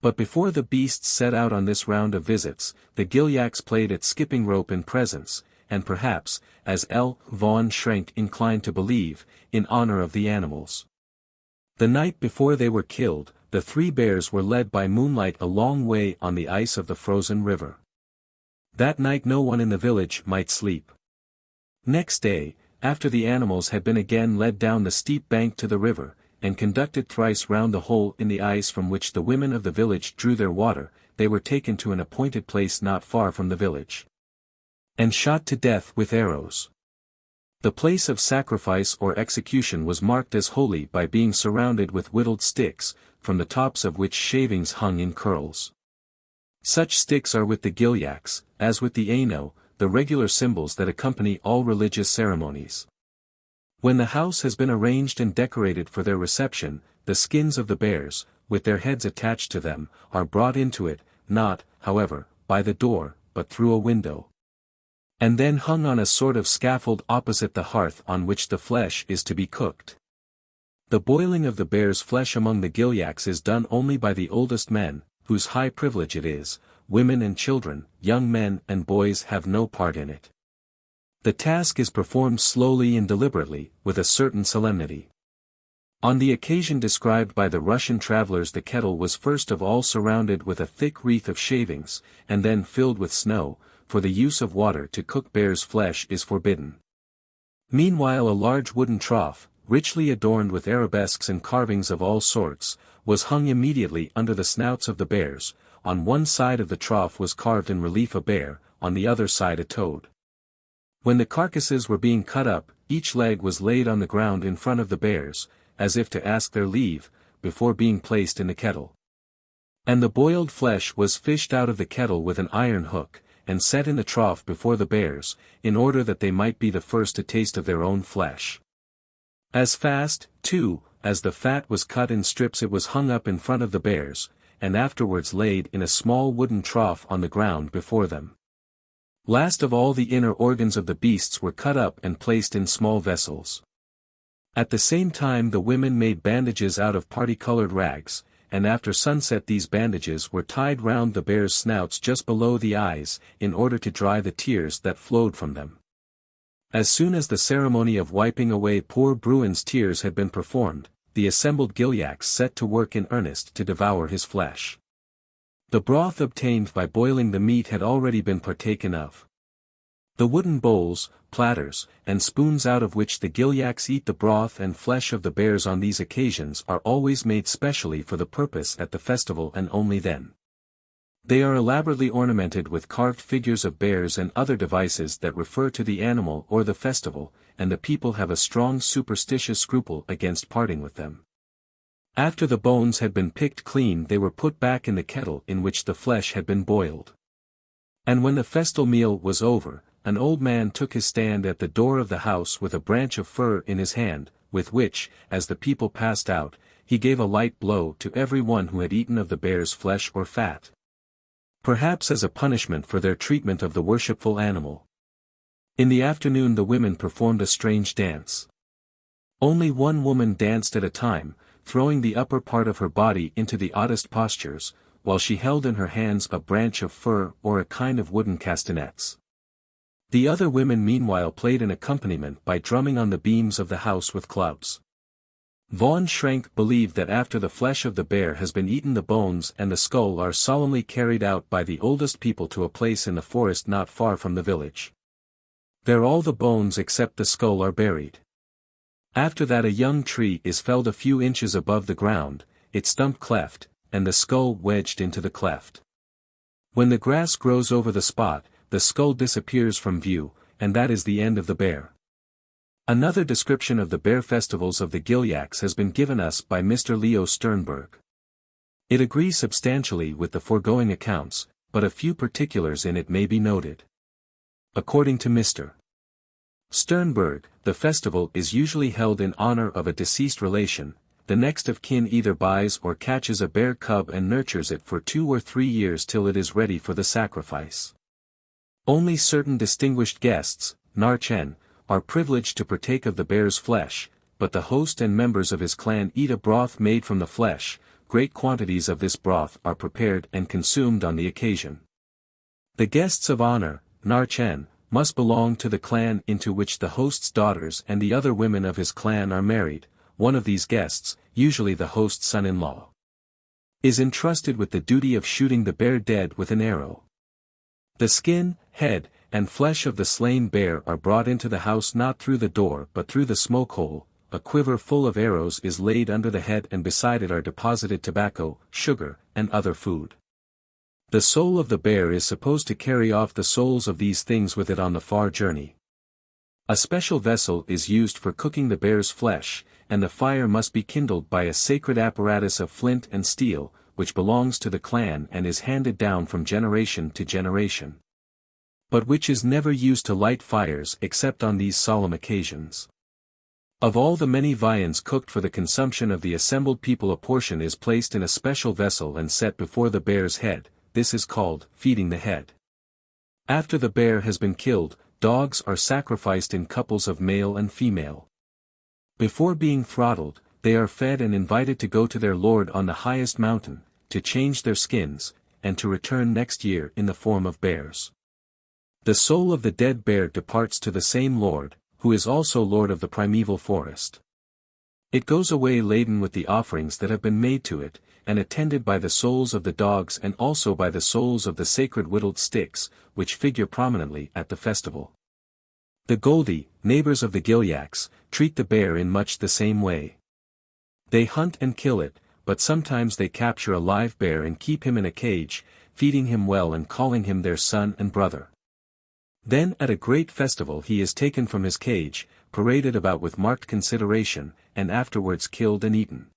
But before the beasts set out on this round of visits, the Gilyaks played at skipping rope in presence, and perhaps, as L. von Schrenck inclined to believe, in honor of the animals. The night before they were killed, the 3 bears were led by moonlight a long way on the ice of the frozen river. That night no one in the village might sleep. Next day, after the animals had been again led down the steep bank to the river, and conducted thrice round the hole in the ice from which the women of the village drew their water, they were taken to an appointed place not far from the village, and shot to death with arrows. The place of sacrifice or execution was marked as holy by being surrounded with whittled sticks, from the tops of which shavings hung in curls. Such sticks are with the Gilyaks, as with the Aino, the regular symbols that accompany all religious ceremonies. When the house has been arranged and decorated for their reception, the skins of the bears, with their heads attached to them, are brought into it, not, however, by the door, but through a window, and then hung on a sort of scaffold opposite the hearth on which the flesh is to be cooked. The boiling of the bear's flesh among the Gilyaks is done only by the oldest men, whose high privilege it is. Women and children, young men and boys have no part in it. The task is performed slowly and deliberately, with a certain solemnity. On the occasion described by the Russian travelers, the kettle was first of all surrounded with a thick wreath of shavings, and then filled with snow, for the use of water to cook bear's flesh is forbidden. Meanwhile a large wooden trough, richly adorned with arabesques and carvings of all sorts, was hung immediately under the snouts of the bears. On one side of the trough was carved in relief a bear, on the other side a toad. When the carcasses were being cut up, each leg was laid on the ground in front of the bears, as if to ask their leave, before being placed in the kettle. And the boiled flesh was fished out of the kettle with an iron hook, and set in the trough before the bears, in order that they might be the first to taste of their own flesh. As fast, too, as the fat was cut in strips, it was hung up in front of the bears, and afterwards laid in a small wooden trough on the ground before them. Last of all, the inner organs of the beasts were cut up and placed in small vessels. At the same time the women made bandages out of party-colored rags, and after sunset these bandages were tied round the bears' snouts just below the eyes, in order to dry the tears that flowed from them. As soon as the ceremony of wiping away poor Bruin's tears had been performed, the assembled Gilyaks set to work in earnest to devour his flesh. The broth obtained by boiling the meat had already been partaken of. The wooden bowls, platters, and spoons out of which the Gilyaks eat the broth and flesh of the bears on these occasions are always made specially for the purpose at the festival, and only then. They are elaborately ornamented with carved figures of bears and other devices that refer to the animal or the festival, and the people have a strong superstitious scruple against parting with them. After the bones had been picked clean, they were put back in the kettle in which the flesh had been boiled. And when the festal meal was over, an old man took his stand at the door of the house with a branch of fir in his hand, with which, as the people passed out, he gave a light blow to every one who had eaten of the bear's flesh or fat, perhaps as a punishment for their treatment of the worshipful animal. In the afternoon the women performed a strange dance. Only one woman danced at a time, throwing the upper part of her body into the oddest postures, while she held in her hands a branch of fir or a kind of wooden castanets. The other women meanwhile played an accompaniment by drumming on the beams of the house with clubs. Von Schrenck believed that after the flesh of the bear has been eaten, the bones and the skull are solemnly carried out by the oldest people to a place in the forest not far from the village. There all the bones except the skull are buried. After that a young tree is felled a few inches above the ground, its stump cleft, and the skull wedged into the cleft. When the grass grows over the spot, the skull disappears from view, and that is the end of the bear. Another description of the bear festivals of the Gilyaks has been given us by Mr. Leo Sternberg. It agrees substantially with the foregoing accounts, but a few particulars in it may be noted. According to Mr. Sternberg, the festival is usually held in honor of a deceased relation. The next of kin either buys or catches a bear cub and nurtures it for 2 or 3 years till it is ready for the sacrifice. Only certain distinguished guests, Narchen, are privileged to partake of the bear's flesh, but the host and members of his clan eat a broth made from the flesh. Great quantities of this broth are prepared and consumed on the occasion. The guests of honor, Narchen, must belong to the clan into which the host's daughters and the other women of his clan are married. One of these guests, usually the host's son-in-law, is entrusted with the duty of shooting the bear dead with an arrow. The skin, head, and flesh of the slain bear are brought into the house not through the door but through the smoke hole. A quiver full of arrows is laid under the head, and beside it are deposited tobacco, sugar, and other food. The soul of the bear is supposed to carry off the souls of these things with it on the far journey. A special vessel is used for cooking the bear's flesh, and the fire must be kindled by a sacred apparatus of flint and steel, which belongs to the clan and is handed down from generation to generation, but which is never used to light fires except on these solemn occasions. Of all the many viands cooked for the consumption of the assembled people, a portion is placed in a special vessel and set before the bear's head. This is called feeding the head. After the bear has been killed, dogs are sacrificed in couples of male and female. Before being throttled, they are fed and invited to go to their lord on the highest mountain, to change their skins, and to return next year in the form of bears. The soul of the dead bear departs to the same lord, who is also lord of the primeval forest. It goes away laden with the offerings that have been made to it, and attended by the souls of the dogs and also by the souls of the sacred whittled sticks, which figure prominently at the festival. The Goldi, neighbors of the Gilyaks, treat the bear in much the same way. They hunt and kill it, but sometimes they capture a live bear and keep him in a cage, feeding him well and calling him their son and brother. Then at a great festival he is taken from his cage, paraded about with marked consideration, and afterwards killed and eaten.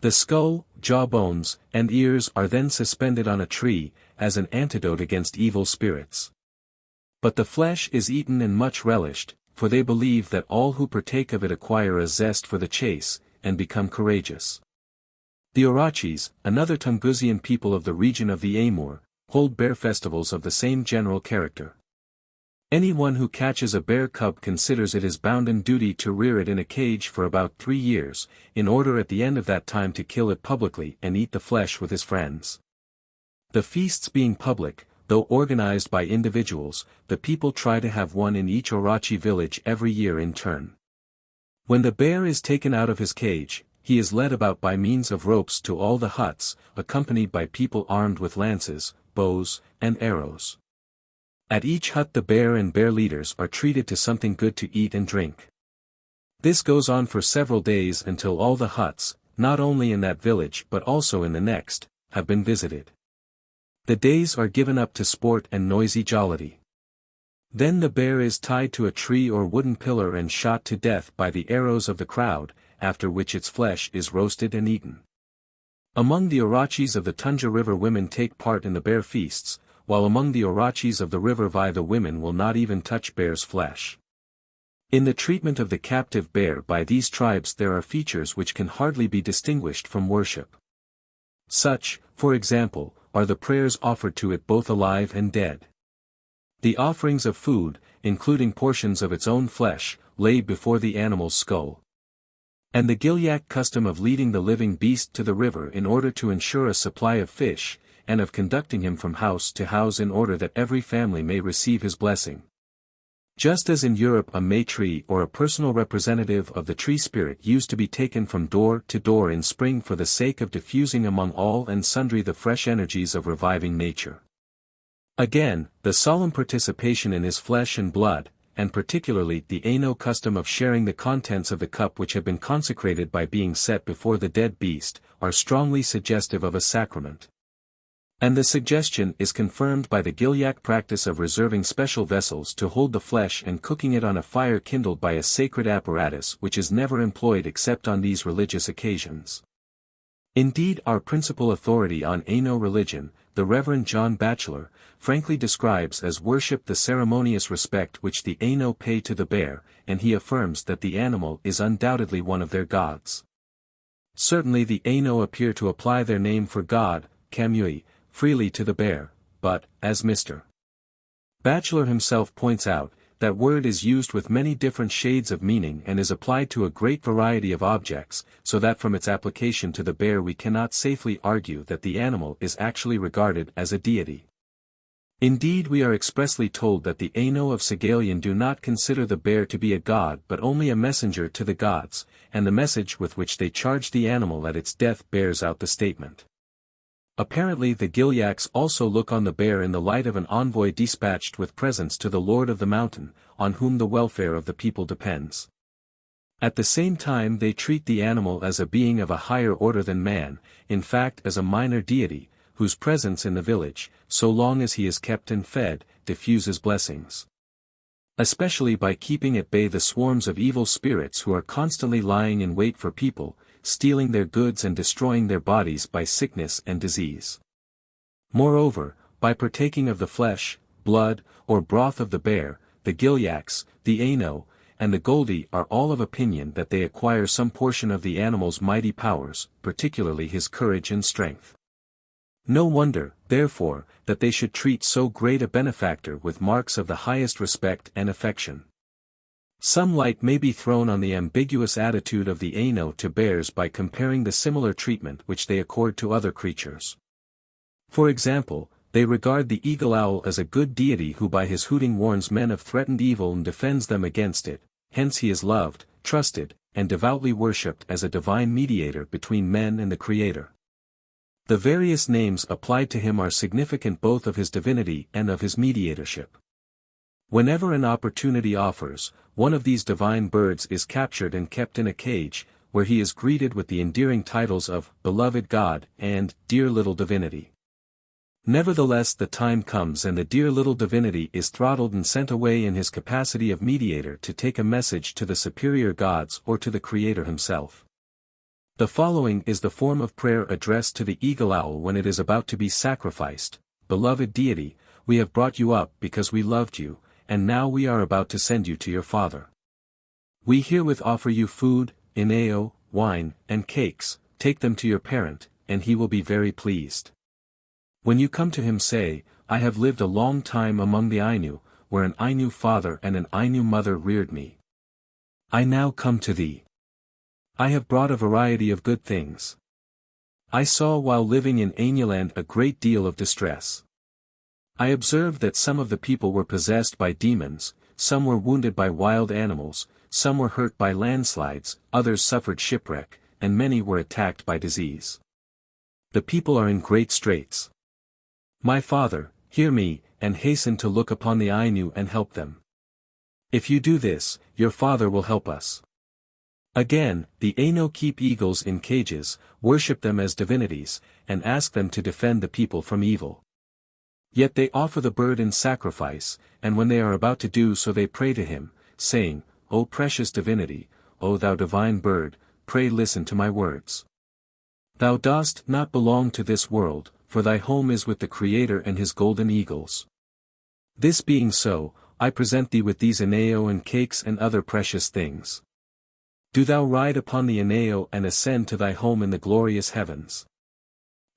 The skull, jawbones, and ears are then suspended on a tree, as an antidote against evil spirits. But the flesh is eaten and much relished, for they believe that all who partake of it acquire a zest for the chase, and become courageous. The Orachis, another Tungusian people of the region of the Amur, hold bear festivals of the same general character. Anyone who catches a bear cub considers it his bounden duty to rear it in a cage for about 3 years, in order at the end of that time to kill it publicly and eat the flesh with his friends. The feasts being public, though organized by individuals, the people try to have one in each Orachi village every year in turn. When the bear is taken out of his cage, he is led about by means of ropes to all the huts, accompanied by people armed with lances, bows, and arrows. At each hut the bear and bear leaders are treated to something good to eat and drink. This goes on for several days until all the huts, not only in that village but also in the next, have been visited. The days are given up to sport and noisy jollity. Then the bear is tied to a tree or wooden pillar and shot to death by the arrows of the crowd, after which its flesh is roasted and eaten. Among the Orachis of the Tunja River women take part in the bear feasts, while among the Orachis of the River Vai the women will not even touch bear's flesh. In the treatment of the captive bear by these tribes there are features which can hardly be distinguished from worship. Such, for example, are the prayers offered to it both alive and dead. The offerings of food, including portions of its own flesh, laid before the animal's skull. And the Gilyak custom of leading the living beast to the river in order to ensure a supply of fish, and of conducting him from house to house in order that every family may receive his blessing. Just as in Europe a May tree or a personal representative of the tree spirit used to be taken from door to door in spring for the sake of diffusing among all and sundry the fresh energies of reviving nature. Again, the solemn participation in his flesh and blood, and particularly the Aino custom of sharing the contents of the cup which have been consecrated by being set before the dead beast, are strongly suggestive of a sacrament. And the suggestion is confirmed by the Gilyak practice of reserving special vessels to hold the flesh and cooking it on a fire kindled by a sacred apparatus which is never employed except on these religious occasions. Indeed, our principal authority on Aino religion, the Reverend John Batchelor, frankly describes as worship the ceremonious respect which the Aino pay to the bear, and he affirms that the animal is undoubtedly one of their gods. Certainly the Aino appear to apply their name for God, Kamui, freely to the bear, but, as Mr. Batchelor himself points out, that word is used with many different shades of meaning and is applied to a great variety of objects, so that from its application to the bear we cannot safely argue that the animal is actually regarded as a deity. Indeed, we are expressly told that the Aino of Sagalian do not consider the bear to be a god but only a messenger to the gods, and the message with which they charge the animal at its death bears out the statement. Apparently the Gilyaks also look on the bear in the light of an envoy dispatched with presents to the Lord of the Mountain, on whom the welfare of the people depends. At the same time they treat the animal as a being of a higher order than man, in fact as a minor deity, whose presence in the village, so long as he is kept and fed, diffuses blessings. Especially by keeping at bay the swarms of evil spirits who are constantly lying in wait for people, stealing their goods and destroying their bodies by sickness and disease. Moreover, by partaking of the flesh, blood, or broth of the bear, the Gilyaks, the Aino, and the Goldie are all of opinion that they acquire some portion of the animal's mighty powers, particularly his courage and strength. No wonder, therefore, that they should treat so great a benefactor with marks of the highest respect and affection. Some light may be thrown on the ambiguous attitude of the Aino to bears by comparing the similar treatment which they accord to other creatures. For example, they regard the eagle owl as a good deity who by his hooting warns men of threatened evil and defends them against it, hence he is loved, trusted, and devoutly worshipped as a divine mediator between men and the Creator. The various names applied to him are significant both of his divinity and of his mediatorship. Whenever an opportunity offers, one of these divine birds is captured and kept in a cage, where he is greeted with the endearing titles of Beloved God and Dear Little Divinity. Nevertheless, the time comes and the dear little divinity is throttled and sent away in his capacity of mediator to take a message to the superior gods or to the Creator himself. The following is the form of prayer addressed to the eagle owl when it is about to be sacrificed. Beloved deity, we have brought you up because we loved you, and now we are about to send you to your father. We herewith offer you food, inao, wine, and cakes. Take them to your parent, and he will be very pleased. When you come to him say, I have lived a long time among the Ainu, where an Ainu father and an Ainu mother reared me. I now come to thee. I have brought a variety of good things. I saw while living in Ainuland a great deal of distress. I observed that some of the people were possessed by demons, some were wounded by wild animals, some were hurt by landslides, others suffered shipwreck, and many were attacked by disease. The people are in great straits. My father, hear me, and hasten to look upon the Ainu and help them. If you do this, your father will help us. Again, the Aino keep eagles in cages, worship them as divinities, and ask them to defend the people from evil. Yet they offer the bird in sacrifice, and when they are about to do so they pray to him, saying, O precious divinity, O thou divine bird, pray listen to my words. Thou dost not belong to this world, for thy home is with the Creator and his golden eagles. This being so, I present thee with these inao and cakes and other precious things. Do thou ride upon the inao and ascend to thy home in the glorious heavens.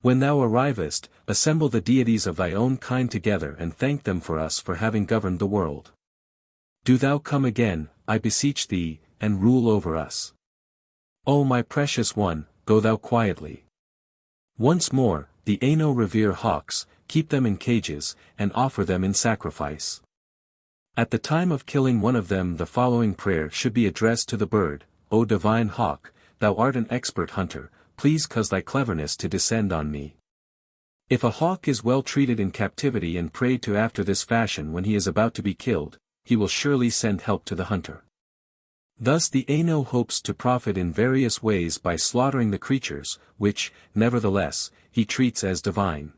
When thou arrivest, assemble the deities of thy own kind together and thank them for us for having governed the world. Do thou come again, I beseech thee, and rule over us. O my precious one, go thou quietly. Once more, the Aino revere hawks, keep them in cages, and offer them in sacrifice. At the time of killing one of them the following prayer should be addressed to the bird, O divine hawk, thou art an expert hunter, please cause thy cleverness to descend on me. If a hawk is well treated in captivity and prayed to after this fashion when he is about to be killed, he will surely send help to the hunter. Thus the Aino hopes to profit in various ways by slaughtering the creatures, which, nevertheless, he treats as divine.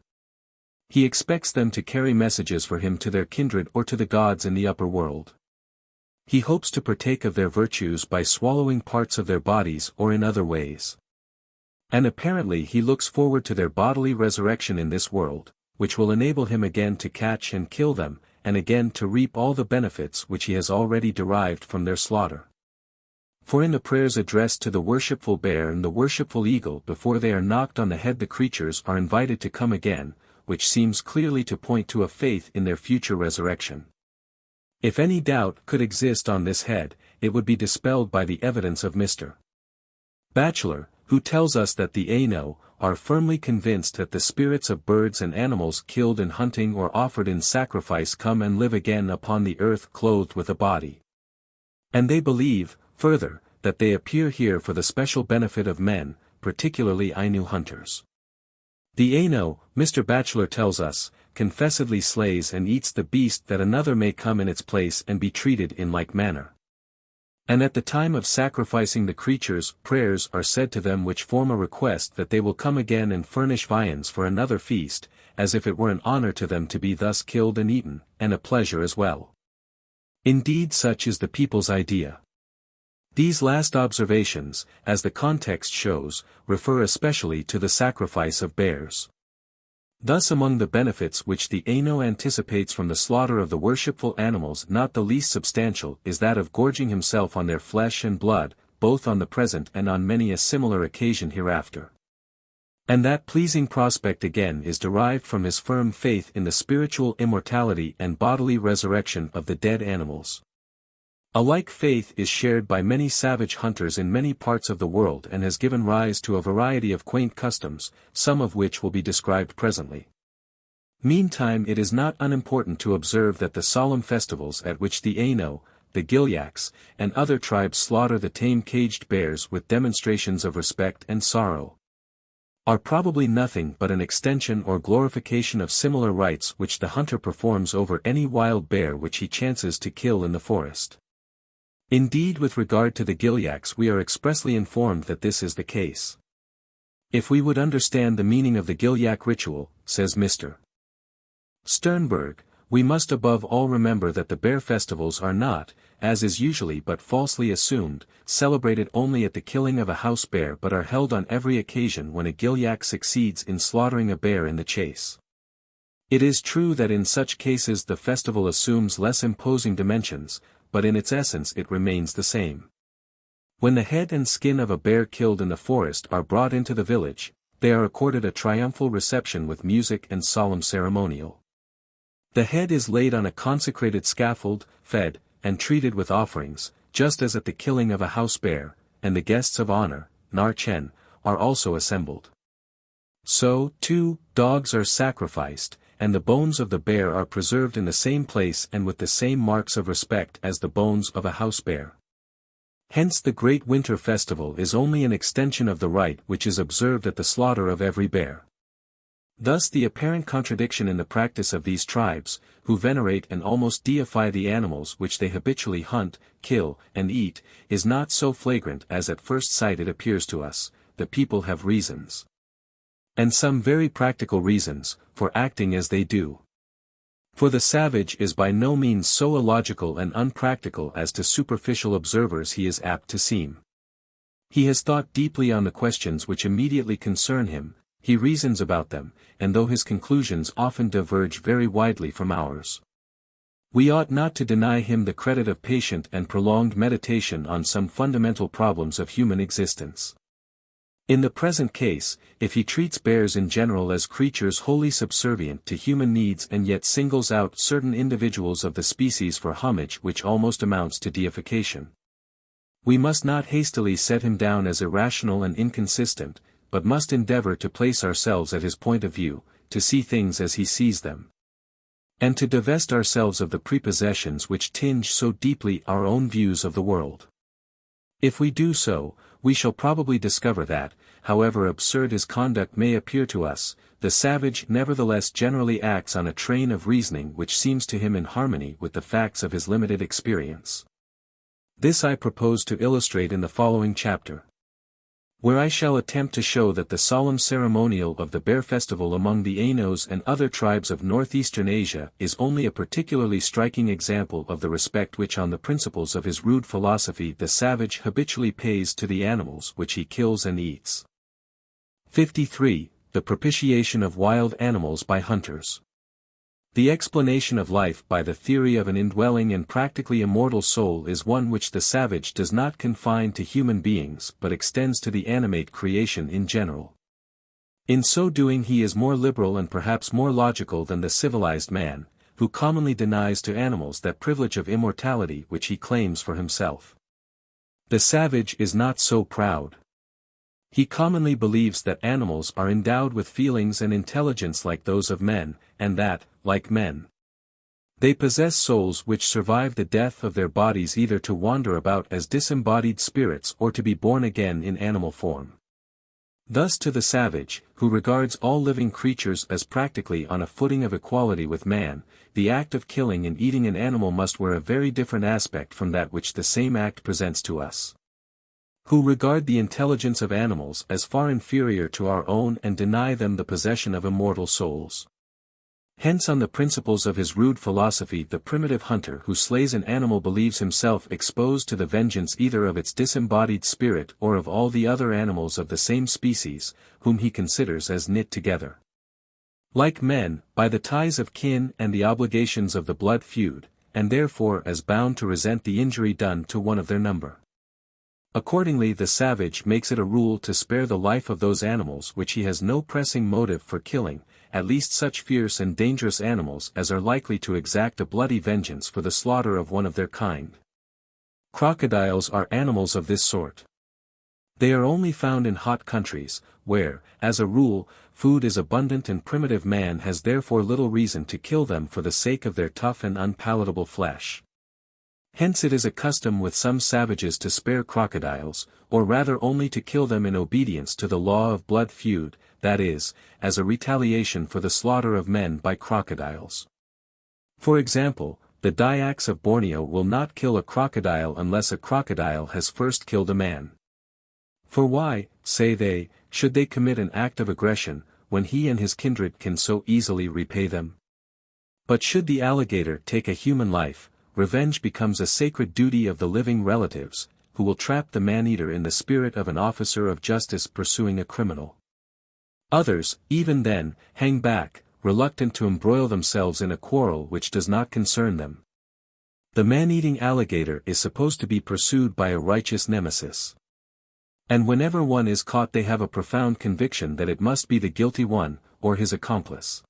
He expects them to carry messages for him to their kindred or to the gods in the upper world. He hopes to partake of their virtues by swallowing parts of their bodies or in other ways. And apparently he looks forward to their bodily resurrection in this world, which will enable him again to catch and kill them, and again to reap all the benefits which he has already derived from their slaughter. For in the prayers addressed to the worshipful bear and the worshipful eagle before they are knocked on the head the creatures are invited to come again, which seems clearly to point to a faith in their future resurrection. If any doubt could exist on this head, it would be dispelled by the evidence of Mr. Batchelor, who tells us that the Aino are firmly convinced that the spirits of birds and animals killed in hunting or offered in sacrifice come and live again upon the earth clothed with a body. And they believe, further, that they appear here for the special benefit of men, particularly Ainu hunters. The Aino, Mr. Batchelor tells us, confessedly slays and eats the beast that another may come in its place and be treated in like manner. And at the time of sacrificing the creatures, prayers are said to them which form a request that they will come again and furnish viands for another feast, as if it were an honor to them to be thus killed and eaten, and a pleasure as well. Indeed, such is the people's idea. These last observations, as the context shows, refer especially to the sacrifice of bears. Thus among the benefits which the Aeneid anticipates from the slaughter of the worshipful animals, not the least substantial is that of gorging himself on their flesh and blood, both on the present and on many a similar occasion hereafter. And that pleasing prospect again is derived from his firm faith in the spiritual immortality and bodily resurrection of the dead animals. A like faith is shared by many savage hunters in many parts of the world and has given rise to a variety of quaint customs, some of which will be described presently. Meantime, it is not unimportant to observe that the solemn festivals at which the Aeneid, the Gilyaks, and other tribes slaughter the tame caged bears with demonstrations of respect and sorrow, are probably nothing but an extension or glorification of similar rites which the hunter performs over any wild bear which he chances to kill in the forest. Indeed, with regard to the Gilyaks, we are expressly informed that this is the case. If we would understand the meaning of the Gilyak ritual, says Mr. Sternberg, we must above all remember that the bear festivals are not, as is usually but falsely assumed, celebrated only at the killing of a house bear but are held on every occasion when a Gilyak succeeds in slaughtering a bear in the chase. It is true that in such cases the festival assumes less imposing dimensions, but in its essence it remains the same. When the head and skin of a bear killed in the forest are brought into the village, they are accorded a triumphal reception with music and solemn ceremonial. The head is laid on a consecrated scaffold, fed, and treated with offerings, just as at the killing of a house bear, and the guests of honor, Narchen, are also assembled. So, too, dogs are sacrificed, and the bones of the bear are preserved in the same place and with the same marks of respect as the bones of a house bear. Hence the great winter festival is only an extension of the rite which is observed at the slaughter of every bear. Thus the apparent contradiction in the practice of these tribes, who venerate and almost deify the animals which they habitually hunt, kill, and eat, is not so flagrant as at first sight it appears to us. The people have reasons, and some very practical reasons, for acting as they do. For the savage is by no means so illogical and unpractical as to superficial observers he is apt to seem. He has thought deeply on the questions which immediately concern him, he reasons about them, and though his conclusions often diverge very widely from ours, we ought not to deny him the credit of patient and prolonged meditation on some fundamental problems of human existence. In the present case, if he treats bears in general as creatures wholly subservient to human needs and yet singles out certain individuals of the species for homage which almost amounts to deification, we must not hastily set him down as irrational and inconsistent, but must endeavor to place ourselves at his point of view, to see things as he sees them, and to divest ourselves of the prepossessions which tinge so deeply our own views of the world. If we do so, we shall probably discover that, however absurd his conduct may appear to us, the savage nevertheless generally acts on a train of reasoning which seems to him in harmony with the facts of his limited experience. This I propose to illustrate in the following chapter, where I shall attempt to show that the solemn ceremonial of the bear festival among the Ainos and other tribes of northeastern Asia is only a particularly striking example of the respect which on the principles of his rude philosophy the savage habitually pays to the animals which he kills and eats. 53. The propitiation of wild animals by hunters. The explanation of life by the theory of an indwelling and practically immortal soul is one which the savage does not confine to human beings but extends to the animate creation in general. In so doing he is more liberal and perhaps more logical than the civilized man, who commonly denies to animals that privilege of immortality which he claims for himself. The savage is not so proud. He commonly believes that animals are endowed with feelings and intelligence like those of men, and that, like men, they possess souls which survive the death of their bodies either to wander about as disembodied spirits or to be born again in animal form. Thus to the savage, who regards all living creatures as practically on a footing of equality with man, the act of killing and eating an animal must wear a very different aspect from that which the same act presents to us, who regard the intelligence of animals as far inferior to our own and deny them the possession of immortal souls. Hence on the principles of his rude philosophy the primitive hunter who slays an animal believes himself exposed to the vengeance either of its disembodied spirit or of all the other animals of the same species, whom he considers as knit together, like men, by the ties of kin and the obligations of the blood feud, and therefore as bound to resent the injury done to one of their number. Accordingly the savage makes it a rule to spare the life of those animals which he has no pressing motive for killing, at least such fierce and dangerous animals as are likely to exact a bloody vengeance for the slaughter of one of their kind. Crocodiles are animals of this sort. They are only found in hot countries, where, as a rule, food is abundant and primitive man has therefore little reason to kill them for the sake of their tough and unpalatable flesh. Hence it is a custom with some savages to spare crocodiles, or rather only to kill them in obedience to the law of blood feud, that is, as a retaliation for the slaughter of men by crocodiles. For example, the Dyaks of Borneo will not kill a crocodile unless a crocodile has first killed a man. For why, say they, should they commit an act of aggression, when he and his kindred can so easily repay them? But should the alligator take a human life, revenge becomes a sacred duty of the living relatives, who will trap the man-eater in the spirit of an officer of justice pursuing a criminal. Others, even then, hang back, reluctant to embroil themselves in a quarrel which does not concern them. The man-eating alligator is supposed to be pursued by a righteous nemesis. And whenever one is caught they have a profound conviction that it must be the guilty one, or his accomplice.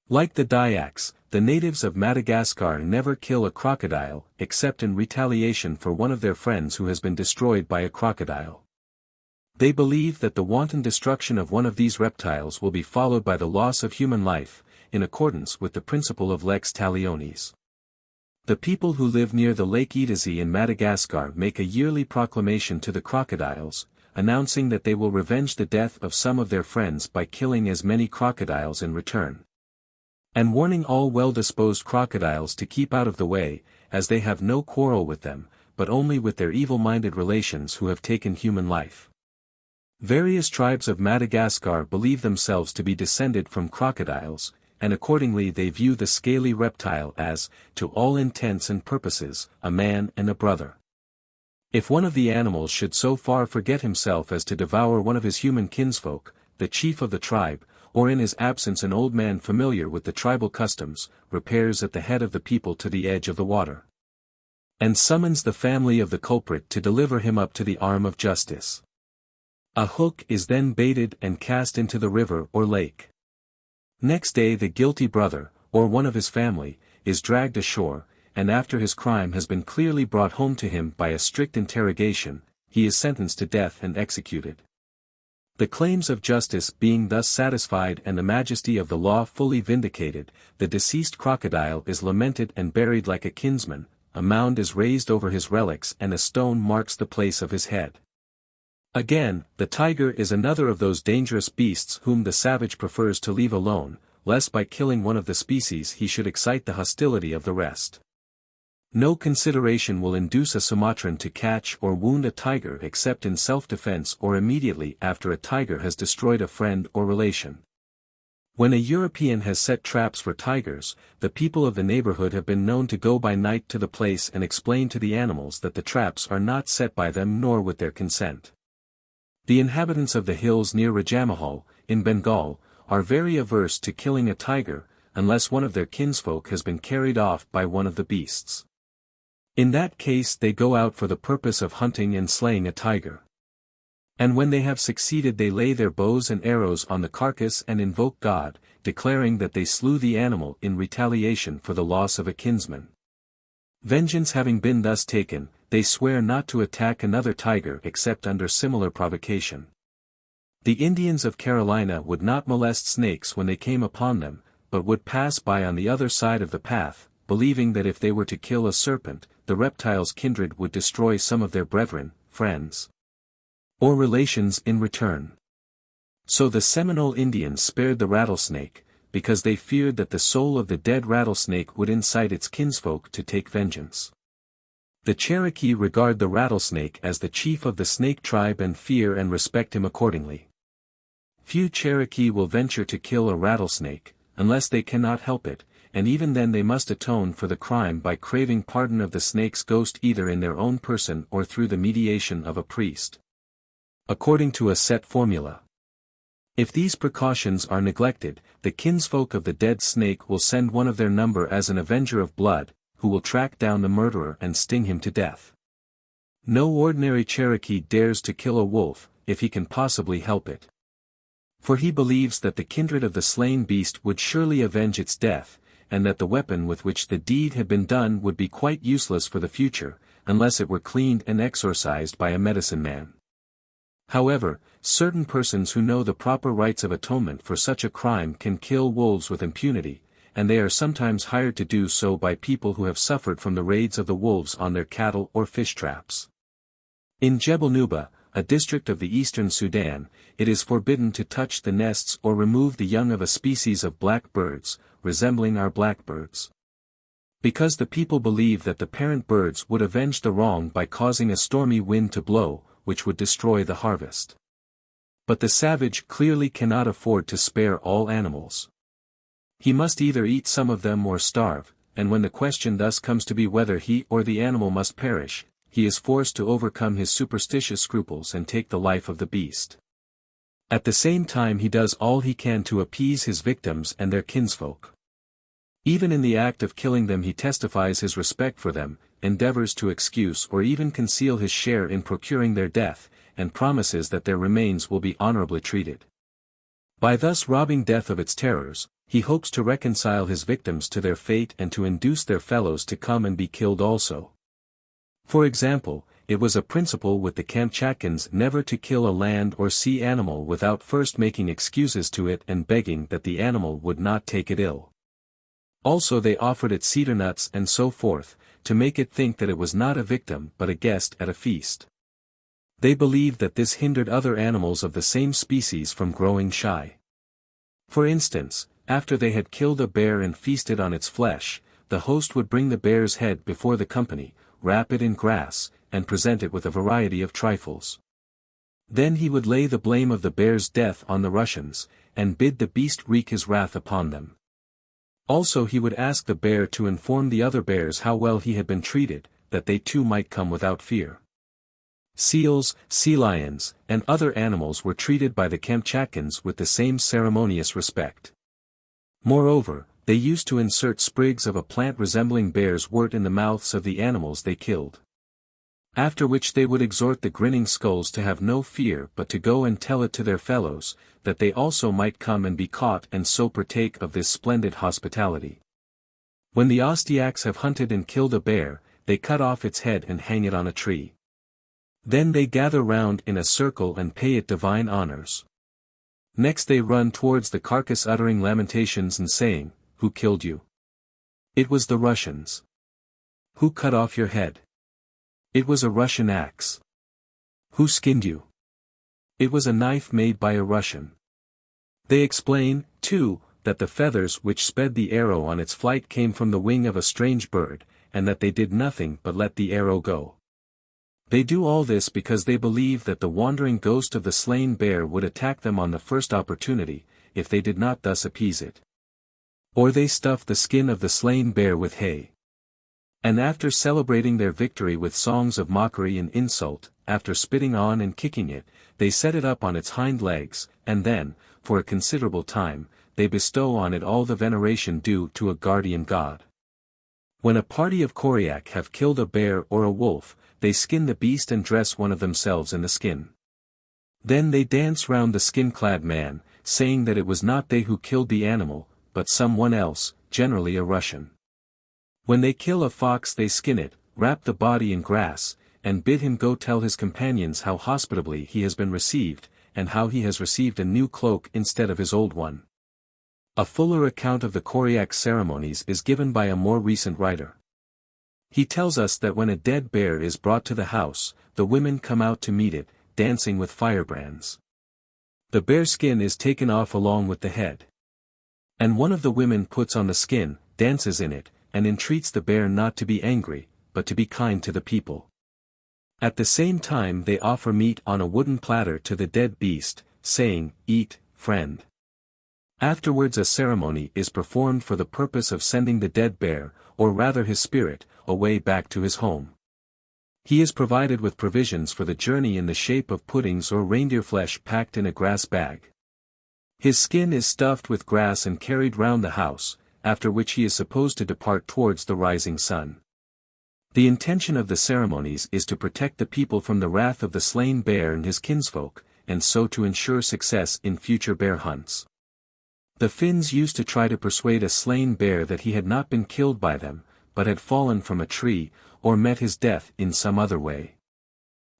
Like the Dyaks, the natives of Madagascar never kill a crocodile, except in retaliation for one of their friends who has been destroyed by a crocodile. They believe that the wanton destruction of one of these reptiles will be followed by the loss of human life, in accordance with the principle of lex talionis. The people who live near the Lake Edesi in Madagascar make a yearly proclamation to the crocodiles, announcing that they will revenge the death of some of their friends by killing as many crocodiles in return, and warning all well-disposed crocodiles to keep out of the way, as they have no quarrel with them, but only with their evil-minded relations who have taken human life. Various tribes of Madagascar believe themselves to be descended from crocodiles, and accordingly they view the scaly reptile as, to all intents and purposes, a man and a brother. If one of the animals should so far forget himself as to devour one of his human kinsfolk, the chief of the tribe, or in his absence an old man familiar with the tribal customs, repairs at the head of the people to the edge of the water, and summons the family of the culprit to deliver him up to the arm of justice. A hook is then baited and cast into the river or lake. Next day the guilty brother, or one of his family, is dragged ashore, and after his crime has been clearly brought home to him by a strict interrogation, he is sentenced to death and executed. The claims of justice being thus satisfied and the majesty of the law fully vindicated, the deceased crocodile is lamented and buried like a kinsman, a mound is raised over his relics and a stone marks the place of his head. Again, the tiger is another of those dangerous beasts whom the savage prefers to leave alone, lest by killing one of the species he should excite the hostility of the rest. No consideration will induce a Sumatran to catch or wound a tiger except in self-defense or immediately after a tiger has destroyed a friend or relation. When a European has set traps for tigers, the people of the neighborhood have been known to go by night to the place and explain to the animals that the traps are not set by them nor with their consent. The inhabitants of the hills near Rajamahal, in Bengal, are very averse to killing a tiger, unless one of their kinsfolk has been carried off by one of the beasts. In that case they go out for the purpose of hunting and slaying a tiger. And when they have succeeded they lay their bows and arrows on the carcass and invoke God, declaring that they slew the animal in retaliation for the loss of a kinsman. Vengeance having been thus taken, they swear not to attack another tiger except under similar provocation. The Indians of Carolina would not molest snakes when they came upon them, but would pass by on the other side of the path, believing that if they were to kill a serpent, the reptile's kindred would destroy some of their brethren, friends, or relations in return. So the Seminole Indians spared the rattlesnake, because they feared that the soul of the dead rattlesnake would incite its kinsfolk to take vengeance. The Cherokee regard the rattlesnake as the chief of the snake tribe and fear and respect him accordingly. Few Cherokee will venture to kill a rattlesnake, unless they cannot help it, and even then they must atone for the crime by craving pardon of the snake's ghost either in their own person or through the mediation of a priest. According to a set formula. If these precautions are neglected, the kinsfolk of the dead snake will send one of their number as an avenger of blood, who will track down the murderer and sting him to death. No ordinary Cherokee dares to kill a wolf, if he can possibly help it. For he believes that the kindred of the slain beast would surely avenge its death, and that the weapon with which the deed had been done would be quite useless for the future, unless it were cleaned and exorcised by a medicine man. However, certain persons who know the proper rites of atonement for such a crime can kill wolves with impunity, and they are sometimes hired to do so by people who have suffered from the raids of the wolves on their cattle or fish traps. In Jebel Nuba, a district of the eastern Sudan, it is forbidden to touch the nests or remove the young of a species of black birds, resembling our blackbirds. Because the people believe that the parent birds would avenge the wrong by causing a stormy wind to blow, which would destroy the harvest. But the savage clearly cannot afford to spare all animals. He must either eat some of them or starve, and when the question thus comes to be whether he or the animal must perish, he is forced to overcome his superstitious scruples and take the life of the beast. At the same time he does all he can to appease his victims and their kinsfolk. Even in the act of killing them he testifies his respect for them, endeavors to excuse or even conceal his share in procuring their death, and promises that their remains will be honorably treated. By thus robbing death of its terrors, he hopes to reconcile his victims to their fate and to induce their fellows to come and be killed also. For example, it was a principle with the Kamchatkans never to kill a land or sea animal without first making excuses to it and begging that the animal would not take it ill. Also they offered it cedar nuts and so forth, to make it think that it was not a victim but a guest at a feast. They believed that this hindered other animals of the same species from growing shy. For instance, after they had killed a bear and feasted on its flesh, the host would bring the bear's head before the company, wrap it in grass, and present it with a variety of trifles. Then he would lay the blame of the bear's death on the Russians, and bid the beast wreak his wrath upon them. Also he would ask the bear to inform the other bears how well he had been treated, that they too might come without fear. Seals, sea lions, and other animals were treated by the Kamchatkans with the same ceremonious respect. Moreover, they used to insert sprigs of a plant resembling bear's wort in the mouths of the animals they killed. After which they would exhort the grinning skulls to have no fear but to go and tell it to their fellows, that they also might come and be caught and so partake of this splendid hospitality. When the Ostiaks have hunted and killed a bear, they cut off its head and hang it on a tree. Then they gather round in a circle and pay it divine honors. Next they run towards the carcass uttering lamentations and saying, "Who killed you?" "It was the Russians." "Who cut off your head?" "It was a Russian axe." "Who skinned you?" "It was a knife made by a Russian." They explain, too, that the feathers which sped the arrow on its flight came from the wing of a strange bird, and that they did nothing but let the arrow go. They do all this because they believe that the wandering ghost of the slain bear would attack them on the first opportunity, if they did not thus appease it. Or they stuff the skin of the slain bear with hay. And after celebrating their victory with songs of mockery and insult, after spitting on and kicking it, they set it up on its hind legs, and then, for a considerable time, they bestow on it all the veneration due to a guardian god. When a party of Koryak have killed a bear or a wolf, they skin the beast and dress one of themselves in the skin. Then they dance round the skin-clad man, saying that it was not they who killed the animal, but someone else, generally a Russian. When they kill a fox they skin it, wrap the body in grass, and bid him go tell his companions how hospitably he has been received, and how he has received a new cloak instead of his old one. A fuller account of the Koryak ceremonies is given by a more recent writer. He tells us that when a dead bear is brought to the house, the women come out to meet it, dancing with firebrands. The bear skin is taken off along with the head. And one of the women puts on the skin, dances in it, and entreats the bear not to be angry, but to be kind to the people. At the same time they offer meat on a wooden platter to the dead beast, saying, "Eat, friend." Afterwards a ceremony is performed for the purpose of sending the dead bear, or rather his spirit, away back to his home. He is provided with provisions for the journey in the shape of puddings or reindeer flesh packed in a grass bag. His skin is stuffed with grass and carried round the house, after which he is supposed to depart towards the rising sun. The intention of the ceremonies is to protect the people from the wrath of the slain bear and his kinsfolk, and so to ensure success in future bear hunts. The Finns used to try to persuade a slain bear that he had not been killed by them, but had fallen from a tree, or met his death in some other way.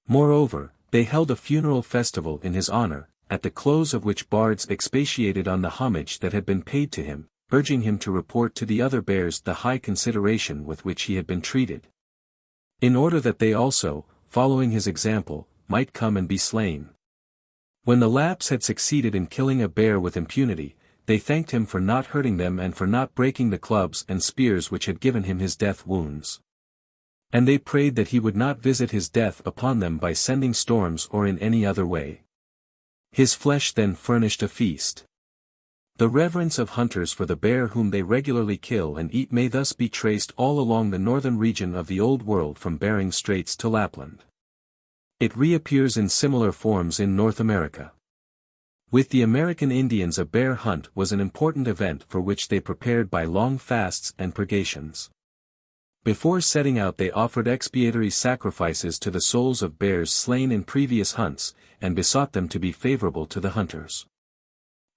Moreover, they held a funeral festival in his honor, at the close of which bards expatiated on the homage that had been paid to him, urging him to report to the other bears the high consideration with which he had been treated, in order that they also, following his example, might come and be slain. When the Lapps had succeeded in killing a bear with impunity, they thanked him for not hurting them and for not breaking the clubs and spears which had given him his death wounds. And they prayed that he would not visit his death upon them by sending storms or in any other way. His flesh then furnished a feast. The reverence of hunters for the bear whom they regularly kill and eat may thus be traced all along the northern region of the Old World from Bering Straits to Lapland. It reappears in similar forms in North America. With the American Indians a bear hunt was an important event for which they prepared by long fasts and purgations. Before setting out they offered expiatory sacrifices to the souls of bears slain in previous hunts, and besought them to be favorable to the hunters.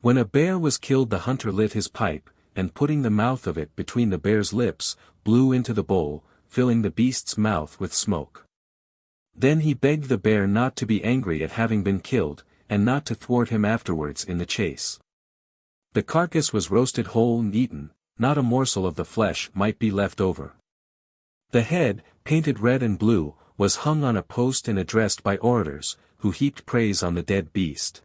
When a bear was killed the hunter lit his pipe, and putting the mouth of it between the bear's lips, blew into the bowl, filling the beast's mouth with smoke. Then he begged the bear not to be angry at having been killed, and not to thwart him afterwards in the chase. The carcass was roasted whole and eaten, not a morsel of the flesh might be left over. The head, painted red and blue, was hung on a post and addressed by orators, who heaped praise on the dead beast.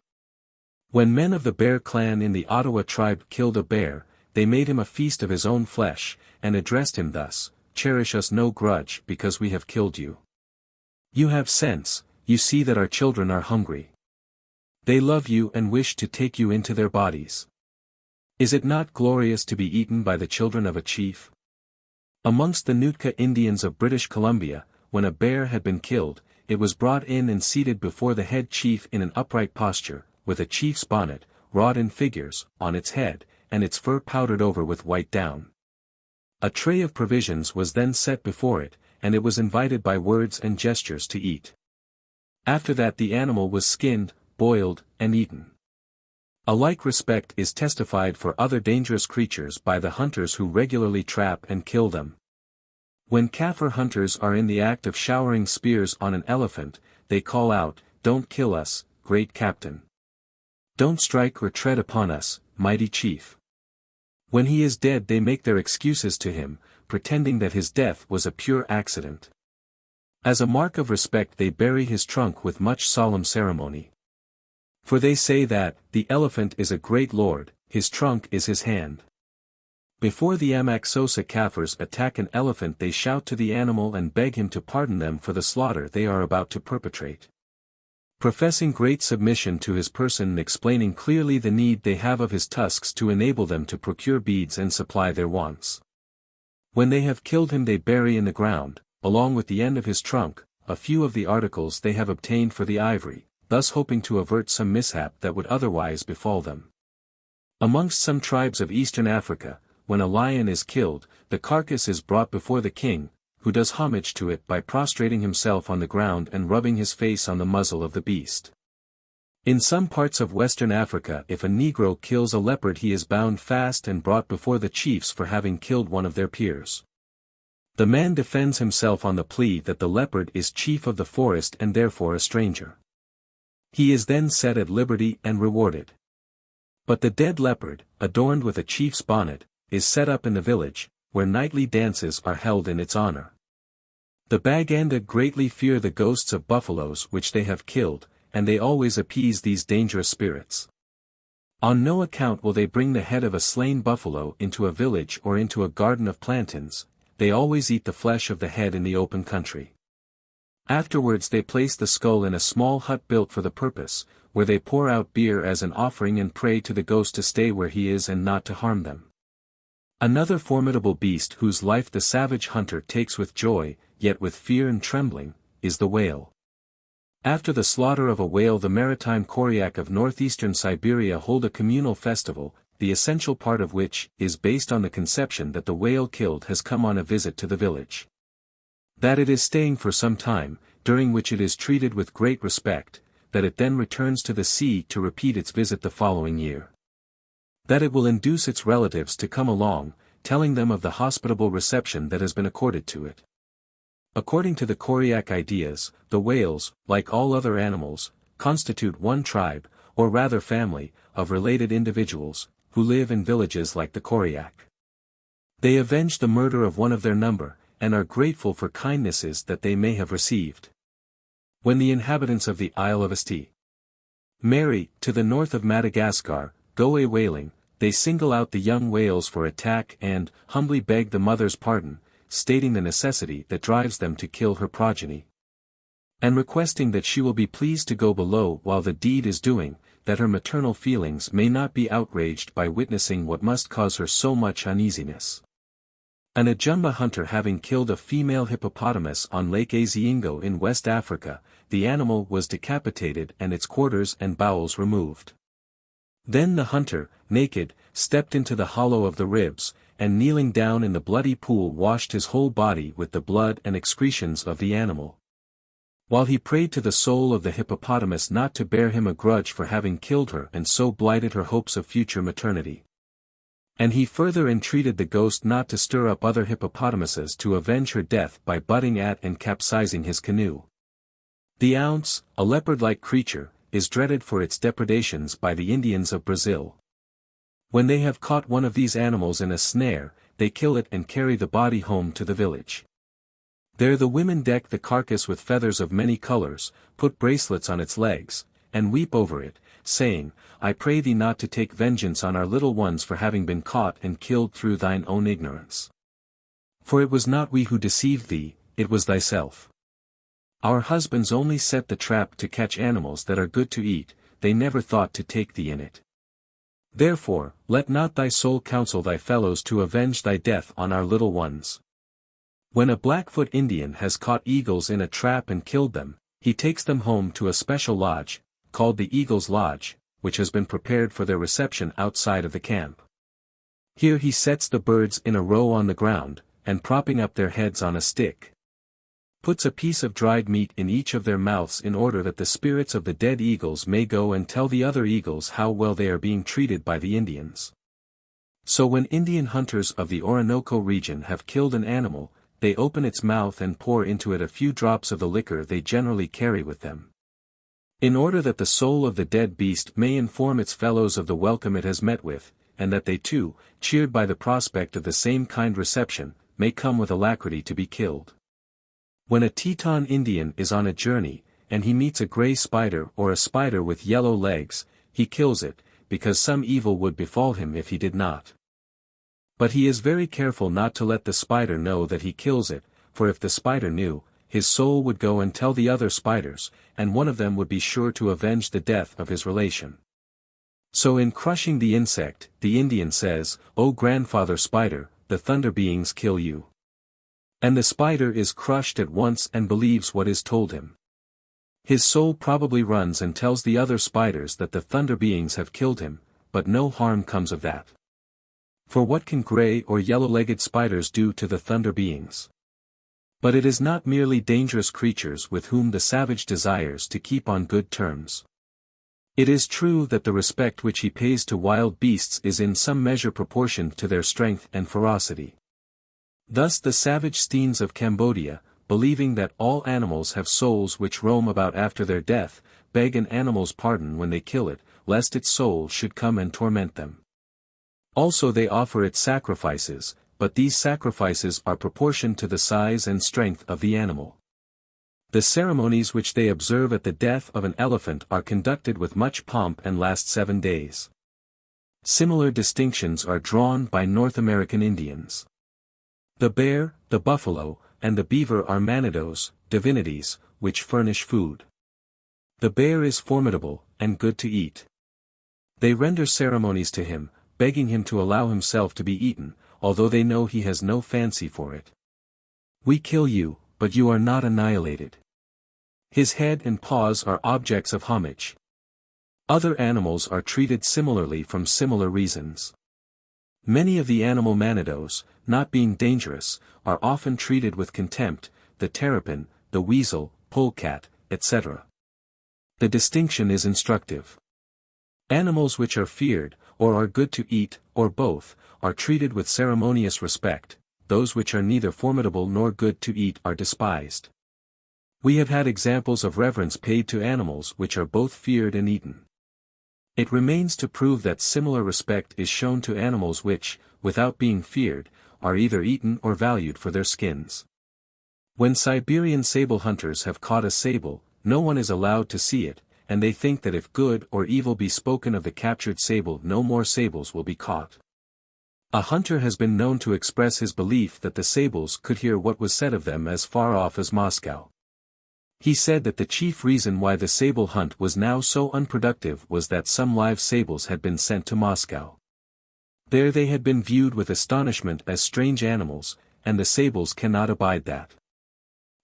When men of the Bear clan in the Ottawa tribe killed a bear, they made him a feast of his own flesh, and addressed him thus, "Cherish us no grudge because we have killed you. You have sense, you see that our children are hungry. They love you and wish to take you into their bodies. Is it not glorious to be eaten by the children of a chief?" Amongst the Nootka Indians of British Columbia, when a bear had been killed, it was brought in and seated before the head chief in an upright posture, with a chief's bonnet, wrought in figures, on its head, and its fur powdered over with white down. A tray of provisions was then set before it, and it was invited by words and gestures to eat. After that the animal was skinned, boiled, and eaten. A like respect is testified for other dangerous creatures by the hunters who regularly trap and kill them. When Kaffir hunters are in the act of showering spears on an elephant, they call out, "Don't kill us, great captain. Don't strike or tread upon us, mighty chief." When he is dead they make their excuses to him, pretending that his death was a pure accident. As a mark of respect they bury his trunk with much solemn ceremony. For they say that, the elephant is a great lord, his trunk is his hand. Before the Amaksosa Kaffirs attack an elephant they shout to the animal and beg him to pardon them for the slaughter they are about to perpetrate. Professing great submission to his person and explaining clearly the need they have of his tusks to enable them to procure beads and supply their wants. When they have killed him they bury in the ground, along with the end of his trunk, a few of the articles they have obtained for the ivory, thus hoping to avert some mishap that would otherwise befall them. Amongst some tribes of eastern Africa, when a lion is killed, the carcass is brought before the king, who does homage to it by prostrating himself on the ground and rubbing his face on the muzzle of the beast. In some parts of western Africa if a Negro kills a leopard he is bound fast and brought before the chiefs for having killed one of their peers. The man defends himself on the plea that the leopard is chief of the forest and therefore a stranger. He is then set at liberty and rewarded. But the dead leopard, adorned with a chief's bonnet, is set up in the village, where nightly dances are held in its honor. The Baganda greatly fear the ghosts of buffaloes which they have killed, and they always appease these dangerous spirits. On no account will they bring the head of a slain buffalo into a village or into a garden of plantains, they always eat the flesh of the head in the open country. Afterwards they place the skull in a small hut built for the purpose, where they pour out beer as an offering and pray to the ghost to stay where he is and not to harm them. Another formidable beast whose life the savage hunter takes with joy, yet with fear and trembling, is the whale. After the slaughter of a whale, the maritime Koryak of northeastern Siberia hold a communal festival, the essential part of which is based on the conception that the whale killed has come on a visit to the village. That it is staying for some time, during which it is treated with great respect, that it then returns to the sea to repeat its visit the following year. That it will induce its relatives to come along, telling them of the hospitable reception that has been accorded to it. According to the Koryak ideas, the whales, like all other animals, constitute one tribe, or rather family, of related individuals, who live in villages like the Koryak. They avenge the murder of one of their number, and are grateful for kindnesses that they may have received. When the inhabitants of the Isle of St. Mare, to the north of Madagascar, go a-whaling, they single out the young whales for attack and humbly beg the mother's pardon, stating the necessity that drives them to kill her progeny, and requesting that she will be pleased to go below while the deed is doing, that her maternal feelings may not be outraged by witnessing what must cause her so much uneasiness. An Ajumba hunter having killed a female hippopotamus on Lake Aziengo in West Africa, the animal was decapitated and its quarters and bowels removed. Then the hunter, naked, stepped into the hollow of the ribs, and kneeling down in the bloody pool washed his whole body with the blood and excretions of the animal. While he prayed to the soul of the hippopotamus not to bear him a grudge for having killed her and so blighted her hopes of future maternity. And he further entreated the ghost not to stir up other hippopotamuses to avenge her death by butting at and capsizing his canoe. The ounce, a leopard-like creature, is dreaded for its depredations by the Indians of Brazil. When they have caught one of these animals in a snare, they kill it and carry the body home to the village. There the women deck the carcass with feathers of many colors, put bracelets on its legs, and weep over it, saying, "I pray thee not to take vengeance on our little ones for having been caught and killed through thine own ignorance. For it was not we who deceived thee, it was thyself. Our husbands only set the trap to catch animals that are good to eat, they never thought to take thee in it. Therefore, let not thy soul counsel thy fellows to avenge thy death on our little ones." When a Blackfoot Indian has caught eagles in a trap and killed them, he takes them home to a special lodge, called the Eagle's Lodge, which has been prepared for their reception outside of the camp. Here he sets the birds in a row on the ground, and propping up their heads on a stick, puts a piece of dried meat in each of their mouths in order that the spirits of the dead eagles may go and tell the other eagles how well they are being treated by the Indians. So when Indian hunters of the Orinoco region have killed an animal, they open its mouth and pour into it a few drops of the liquor they generally carry with them, in order that the soul of the dead beast may inform its fellows of the welcome it has met with, and that they too, cheered by the prospect of the same kind reception, may come with alacrity to be killed. When a Teton Indian is on a journey, and he meets a gray spider or a spider with yellow legs, he kills it, because some evil would befall him if he did not. But he is very careful not to let the spider know that he kills it, for if the spider knew, his soul would go and tell the other spiders, and one of them would be sure to avenge the death of his relation. So in crushing the insect, the Indian says, "O grandfather spider, the thunder beings kill you." And the spider is crushed at once and believes what is told him. His soul probably runs and tells the other spiders that the thunder beings have killed him, but no harm comes of that. For what can gray or yellow-legged spiders do to the thunder beings? But it is not merely dangerous creatures with whom the savage desires to keep on good terms. It is true that the respect which he pays to wild beasts is in some measure proportioned to their strength and ferocity. Thus the savage Steens of Cambodia, believing that all animals have souls which roam about after their death, beg an animal's pardon when they kill it, lest its soul should come and torment them. Also they offer it sacrifices, but these sacrifices are proportioned to the size and strength of the animal. The ceremonies which they observe at the death of an elephant are conducted with much pomp and last 7 days. Similar distinctions are drawn by North American Indians. The bear, the buffalo, and the beaver are manidos, divinities, which furnish food. The bear is formidable, and good to eat. They render ceremonies to him, begging him to allow himself to be eaten, although they know he has no fancy for it. We kill you, but you are not annihilated. His head and paws are objects of homage. Other animals are treated similarly from similar reasons. Many of the animal manidos, not being dangerous, are often treated with contempt, the terrapin, the weasel, polecat, etc. The distinction is instructive. Animals which are feared, or are good to eat, or both, are treated with ceremonious respect, those which are neither formidable nor good to eat are despised. We have had examples of reverence paid to animals which are both feared and eaten. It remains to prove that similar respect is shown to animals which, without being feared, are either eaten or valued for their skins. When Siberian sable hunters have caught a sable, no one is allowed to see it, and they think that if good or evil be spoken of the captured sable, no more sables will be caught. A hunter has been known to express his belief that the sables could hear what was said of them as far off as Moscow. He said that the chief reason why the sable hunt was now so unproductive was that some live sables had been sent to Moscow. There they had been viewed with astonishment as strange animals, and the sables cannot abide that.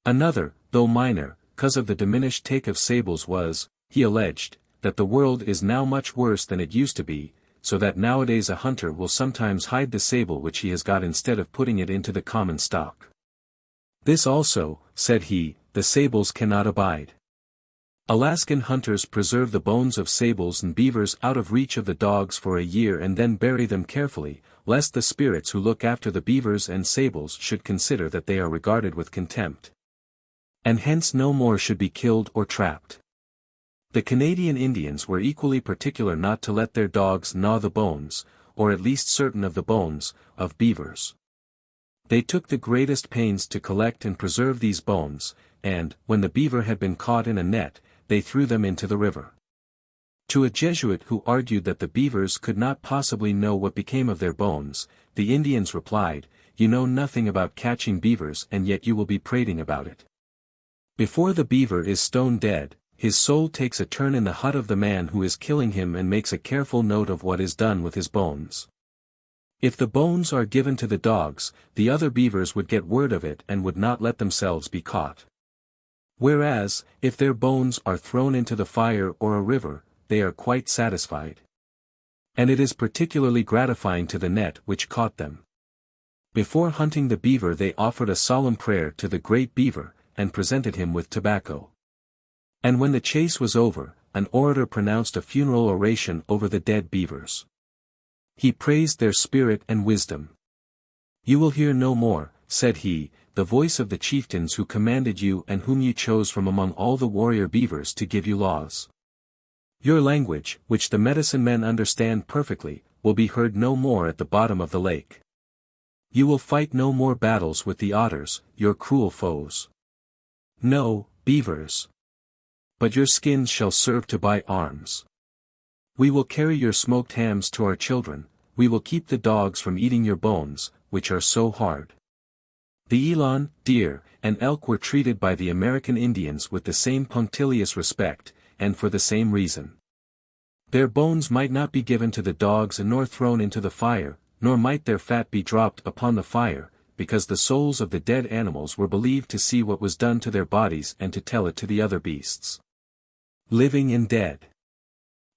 Another, though minor, cause of the diminished take of sables was, he alleged, that the world is now much worse than it used to be, so that nowadays a hunter will sometimes hide the sable which he has got instead of putting it into the common stock. This also, said he, the sables cannot abide. Alaskan hunters preserve the bones of sables and beavers out of reach of the dogs for a year and then bury them carefully, lest the spirits who look after the beavers and sables should consider that they are regarded with contempt. And hence no more should be killed or trapped. The Canadian Indians were equally particular not to let their dogs gnaw the bones, or at least certain of the bones, of beavers. They took the greatest pains to collect and preserve these bones, and, when the beaver had been caught in a net, they threw them into the river. To a Jesuit who argued that the beavers could not possibly know what became of their bones, the Indians replied, "You know nothing about catching beavers and yet you will be prating about it." Before the beaver is stone dead, his soul takes a turn in the hut of the man who is killing him and makes a careful note of what is done with his bones. If the bones are given to the dogs, the other beavers would get word of it and would not let themselves be caught. Whereas, if their bones are thrown into the fire or a river, they are quite satisfied. And it is particularly gratifying to the net which caught them. Before hunting the beaver they offered a solemn prayer to the great beaver, and presented him with tobacco. And when the chase was over, an orator pronounced a funeral oration over the dead beavers. He praised their spirit and wisdom. "You will hear no more," said he, "the voice of the chieftains who commanded you and whom you chose from among all the warrior beavers to give you laws. Your language, which the medicine men understand perfectly, will be heard no more at the bottom of the lake. You will fight no more battles with the otters, your cruel foes. No, beavers. But your skins shall serve to buy arms. We will carry your smoked hams to our children, we will keep the dogs from eating your bones, which are so hard." The eland, deer, and elk were treated by the American Indians with the same punctilious respect, and for the same reason. Their bones might not be given to the dogs nor thrown into the fire, nor might their fat be dropped upon the fire, because the souls of the dead animals were believed to see what was done to their bodies and to tell it to the other beasts, living and dead.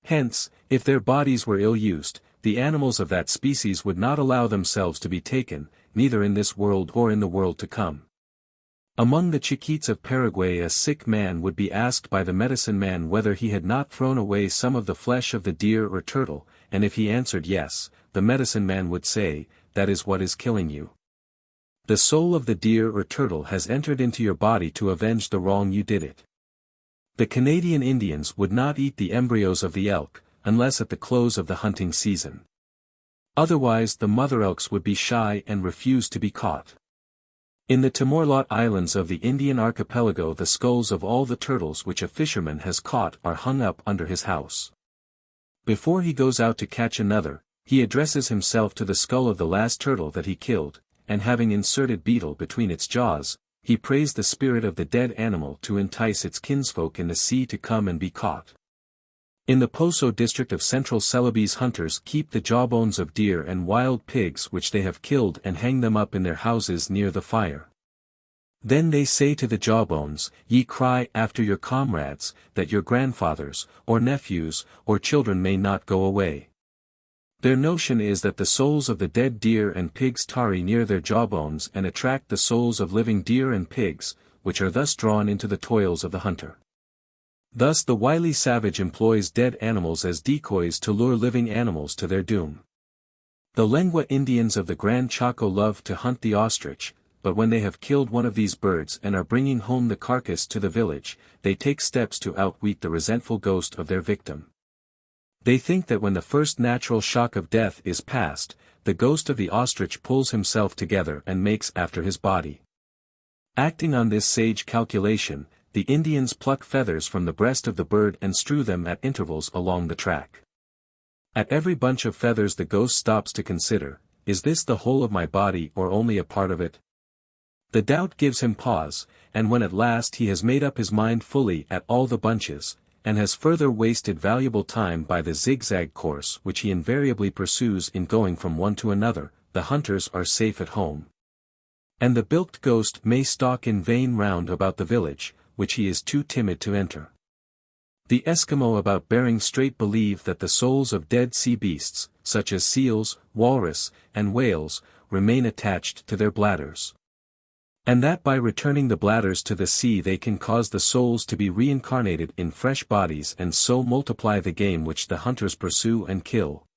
Hence, if their bodies were ill-used, the animals of that species would not allow themselves to be taken, neither in this world or in the world to come. Among the Chiquites of Paraguay a sick man would be asked by the medicine man whether he had not thrown away some of the flesh of the deer or turtle, and if he answered yes, the medicine man would say, "That is what is killing you. The soul of the deer or turtle has entered into your body to avenge the wrong you did it." The Canadian Indians would not eat the embryos of the elk, unless at the close of the hunting season. Otherwise the mother elks would be shy and refuse to be caught. In the Timor-Lot Islands of the Indian archipelago, the skulls of all the turtles which a fisherman has caught are hung up under his house. Before he goes out to catch another, he addresses himself to the skull of the last turtle that he killed, and having inserted beetle between its jaws, he prays the spirit of the dead animal to entice its kinsfolk in the sea to come and be caught. In the Poso district of central Celebes, hunters keep the jawbones of deer and wild pigs which they have killed and hang them up in their houses near the fire. Then they say to the jawbones, "Ye cry after your comrades, that your grandfathers, or nephews, or children may not go away." Their notion is that the souls of the dead deer and pigs tarry near their jawbones and attract the souls of living deer and pigs, which are thus drawn into the toils of the hunter. Thus the wily savage employs dead animals as decoys to lure living animals to their doom. The Lengua Indians of the Gran Chaco love to hunt the ostrich, but when they have killed one of these birds and are bringing home the carcass to the village, they take steps to outwit the resentful ghost of their victim. They think that when the first natural shock of death is past, the ghost of the ostrich pulls himself together and makes after his body. Acting on this sage calculation, the Indians pluck feathers from the breast of the bird and strew them at intervals along the track. At every bunch of feathers the ghost stops to consider, is this the whole of my body or only a part of it? The doubt gives him pause, and when at last he has made up his mind fully at all the bunches, and has further wasted valuable time by the zigzag course which he invariably pursues in going from one to another, the hunters are safe at home. And the bilked ghost may stalk in vain round about the village, which he is too timid to enter. The Eskimo about Bering Strait believe that the souls of dead sea beasts, such as seals, walrus, and whales, remain attached to their bladders. And that by returning the bladders to the sea they can cause the souls to be reincarnated in fresh bodies and so multiply the game which the hunters pursue and kill.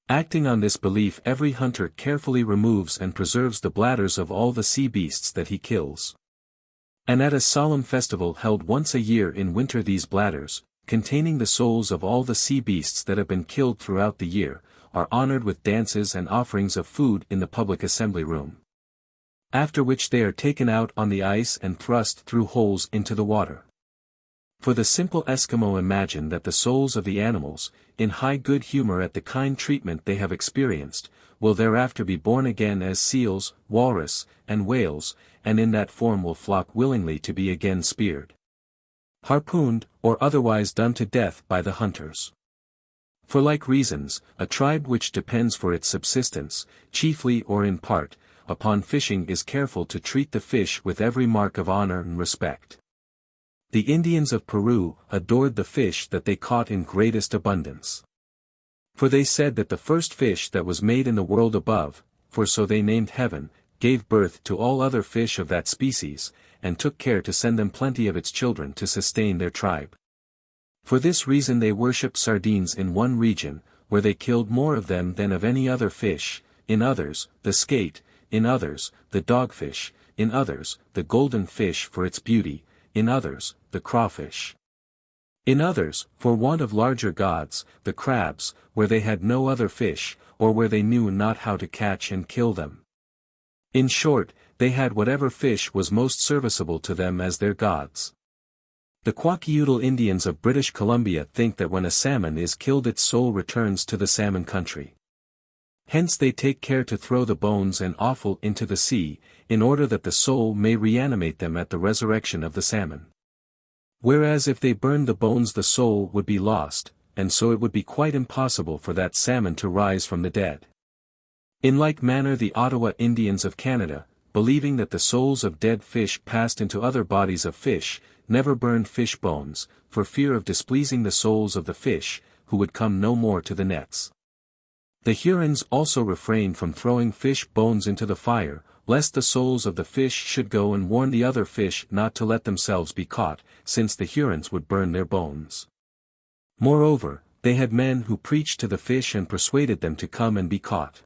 Acting on this belief, every hunter carefully removes and preserves the bladders of all the sea beasts that he kills. And at a solemn festival held once a year in winter these bladders, containing the souls of all the sea beasts that have been killed throughout the year, are honored with dances and offerings of food in the public assembly room. After which they are taken out on the ice and thrust through holes into the water. For the simple Eskimo imagine that the souls of the animals, in high good humor at the kind treatment they have experienced, will thereafter be born again as seals, walrus, and whales, and in that form will flock willingly to be again speared, harpooned, or otherwise done to death by the hunters. For like reasons, a tribe which depends for its subsistence, chiefly or in part, upon fishing is careful to treat the fish with every mark of honor and respect. The Indians of Peru adored the fish that they caught in greatest abundance. For they said that the first fish that was made in the world above, for so they named heaven, gave birth to all other fish of that species, and took care to send them plenty of its children to sustain their tribe. For this reason they worshipped sardines in one region, where they killed more of them than of any other fish, in others, the skate, in others, the dogfish, in others, the golden fish for its beauty, in others, the crawfish. In others, for want of larger gods, the crabs, where they had no other fish, or where they knew not how to catch and kill them. In short, they had whatever fish was most serviceable to them as their gods. The Kwakiutl Indians of British Columbia think that when a salmon is killed its soul returns to the salmon country. Hence they take care to throw the bones and offal into the sea, in order that the soul may reanimate them at the resurrection of the salmon. Whereas if they burned the bones the soul would be lost, and so it would be quite impossible for that salmon to rise from the dead. In like manner the Ottawa Indians of Canada, believing that the souls of dead fish passed into other bodies of fish, never burned fish bones, for fear of displeasing the souls of the fish, who would come no more to the nets. The Hurons also refrained from throwing fish bones into the fire, lest the souls of the fish should go and warn the other fish not to let themselves be caught, since the Hurons would burn their bones. Moreover, they had men who preached to the fish and persuaded them to come and be caught.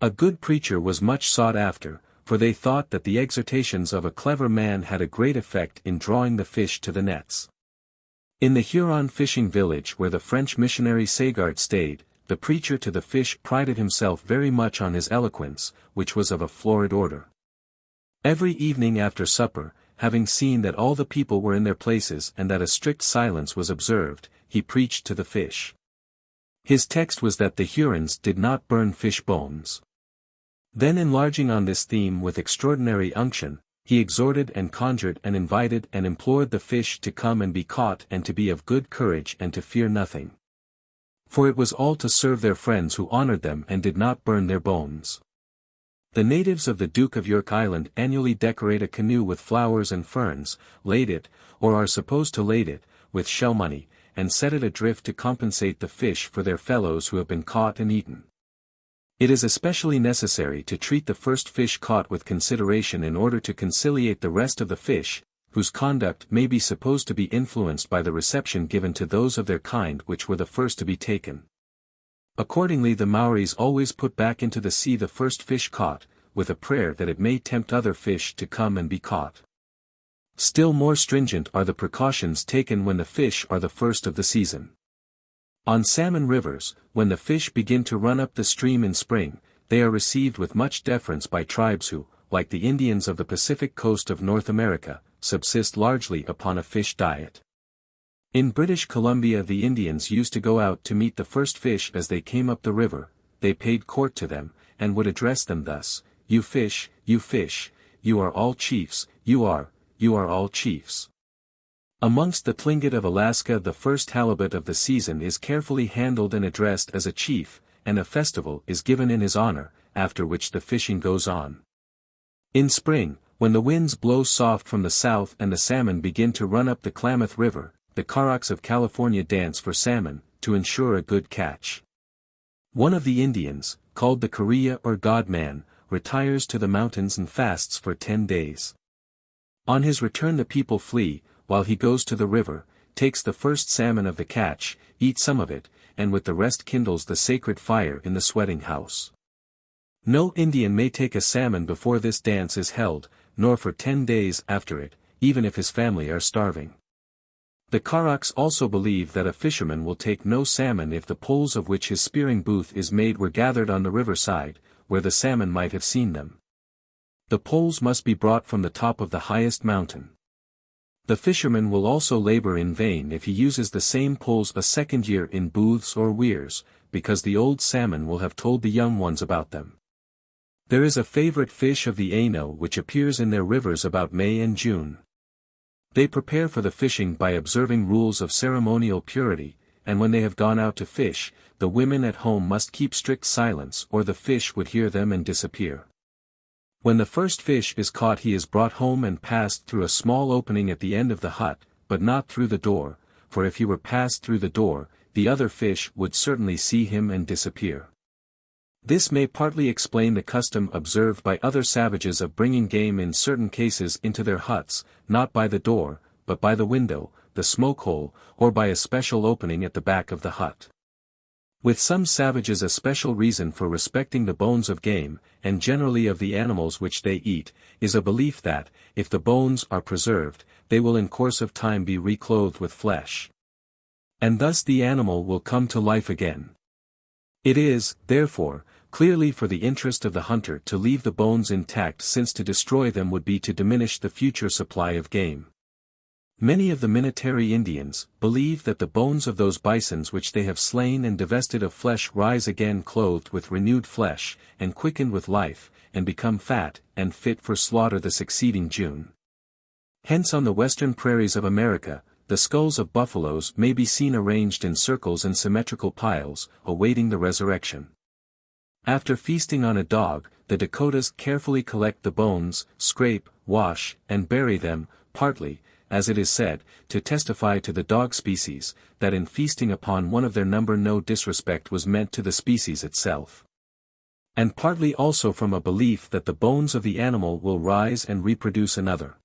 A good preacher was much sought after, for they thought that the exhortations of a clever man had a great effect in drawing the fish to the nets. In the Huron fishing village where the French missionary Sagard stayed, the preacher to the fish prided himself very much on his eloquence, which was of a florid order. Every evening after supper, having seen that all the people were in their places and that a strict silence was observed, he preached to the fish. His text was that the Hurons did not burn fish bones. Then enlarging on this theme with extraordinary unction, he exhorted and conjured and invited and implored the fish to come and be caught and to be of good courage and to fear nothing. For it was all to serve their friends who honored them and did not burn their bones. The natives of the Duke of York Island annually decorate a canoe with flowers and ferns, lade it, or are supposed to lade it, with shell money, and set it adrift to compensate the fish for their fellows who have been caught and eaten. It is especially necessary to treat the first fish caught with consideration in order to conciliate the rest of the fish, whose conduct may be supposed to be influenced by the reception given to those of their kind which were the first to be taken. Accordingly the Maoris always put back into the sea the first fish caught, with a prayer that it may tempt other fish to come and be caught. Still more stringent are the precautions taken when the fish are the first of the season. On salmon rivers, when the fish begin to run up the stream in spring, they are received with much deference by tribes who, like the Indians of the Pacific coast of North America, subsist largely upon a fish diet. In British Columbia the Indians used to go out to meet the first fish as they came up the river, they paid court to them, and would address them thus, you fish, you are all chiefs, you are all chiefs. Amongst the Tlingit of Alaska the first halibut of the season is carefully handled and addressed as a chief, and a festival is given in his honor, after which the fishing goes on. In spring, when the winds blow soft from the south and the salmon begin to run up the Klamath River, the Karaks of California dance for salmon, to ensure a good catch. One of the Indians, called the Korea or God-man, retires to the mountains and fasts for 10 days. On his return the people flee, while he goes to the river, takes the first salmon of the catch, eats some of it, and with the rest kindles the sacred fire in the sweating house. No Indian may take a salmon before this dance is held, nor for 10 days after it, even if his family are starving. The Karaks also believe that a fisherman will take no salmon if the poles of which his spearing booth is made were gathered on the riverside, where the salmon might have seen them. The poles must be brought from the top of the highest mountain. The fisherman will also labor in vain if he uses the same poles a second year in booths or weirs, because the old salmon will have told the young ones about them. There is a favorite fish of the Aeneid which appears in their rivers about May and June. They prepare for the fishing by observing rules of ceremonial purity, and when they have gone out to fish, the women at home must keep strict silence or the fish would hear them and disappear. When the first fish is caught he is brought home and passed through a small opening at the end of the hut, but not through the door, for if he were passed through the door, the other fish would certainly see him and disappear. This may partly explain the custom observed by other savages of bringing game in certain cases into their huts, not by the door, but by the window, the smoke hole, or by a special opening at the back of the hut. With some savages a special reason for respecting the bones of game, and generally of the animals which they eat, is a belief that, if the bones are preserved, they will in course of time be reclothed with flesh. And thus the animal will come to life again. It is, therefore, clearly for the interest of the hunter to leave the bones intact, since to destroy them would be to diminish the future supply of game. Many of the Minatari Indians believe that the bones of those bisons which they have slain and divested of flesh rise again clothed with renewed flesh, and quickened with life, and become fat and fit for slaughter the succeeding June. Hence on the western prairies of America, the skulls of buffaloes may be seen arranged in circles and symmetrical piles, awaiting the resurrection. After feasting on a dog, the Dakotas carefully collect the bones, scrape, wash, and bury them, partly, as it is said, to testify to the dog species, that in feasting upon one of their number no disrespect was meant to the species itself. And partly also from a belief that the bones of the animal will rise and reproduce another.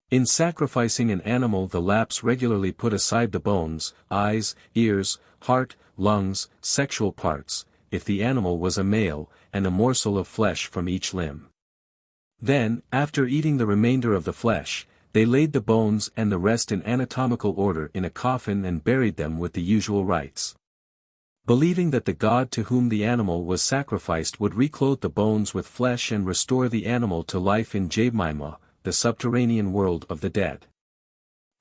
In sacrificing an animal the Lapps regularly put aside the bones, eyes, ears, heart, lungs, sexual parts, if the animal was a male, and a morsel of flesh from each limb. Then, after eating the remainder of the flesh, they laid the bones and the rest in anatomical order in a coffin and buried them with the usual rites. believing that the god to whom the animal was sacrificed would reclothe the bones with flesh and restore the animal to life in Jebmima, the subterranean world of the dead.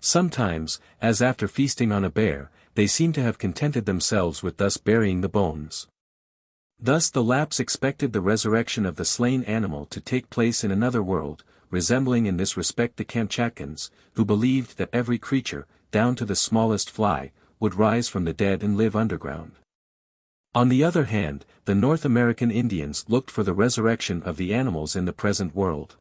Sometimes, as after feasting on a bear, they seem to have contented themselves with thus burying the bones. Thus the Lapps expected the resurrection of the slain animal to take place in another world, resembling in this respect the Kamchatkans, who believed that every creature, down to the smallest fly, would rise from the dead and live underground. On the other hand, the North American Indians looked for the resurrection of the animals in the present world.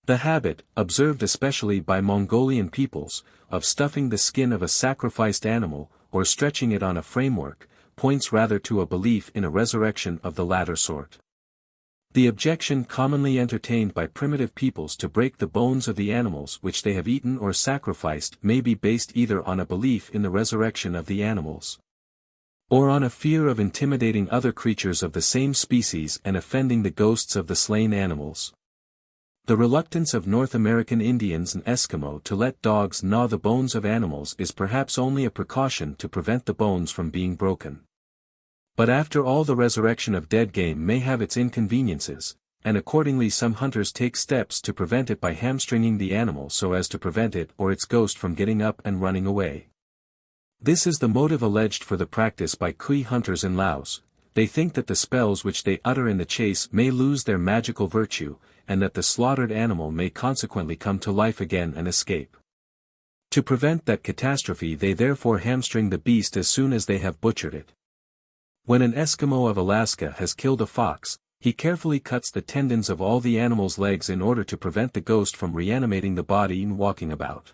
The habit, observed especially by Mongolian peoples, of stuffing the skin of a sacrificed animal, or stretching it on a framework, points rather to a belief in a resurrection of the latter sort. The objection commonly entertained by primitive peoples to break the bones of the animals which they have eaten or sacrificed may be based either on a belief in the resurrection of the animals, or on a fear of intimidating other creatures of the same species and offending the ghosts of the slain animals. The reluctance of North American Indians and Eskimo to let dogs gnaw the bones of animals is perhaps only a precaution to prevent the bones from being broken. But after all, the resurrection of dead game may have its inconveniences, and accordingly some hunters take steps to prevent it by hamstringing the animal so as to prevent it or its ghost from getting up and running away. This is the motive alleged for the practice by Kui hunters in Laos. They think that the spells which they utter in the chase may lose their magical virtue, and that the slaughtered animal may consequently come to life again and escape. To prevent that catastrophe they therefore hamstring the beast as soon as they have butchered it. When an Eskimo of Alaska has killed a fox, he carefully cuts the tendons of all the animal's legs in order to prevent the ghost from reanimating the body and walking about.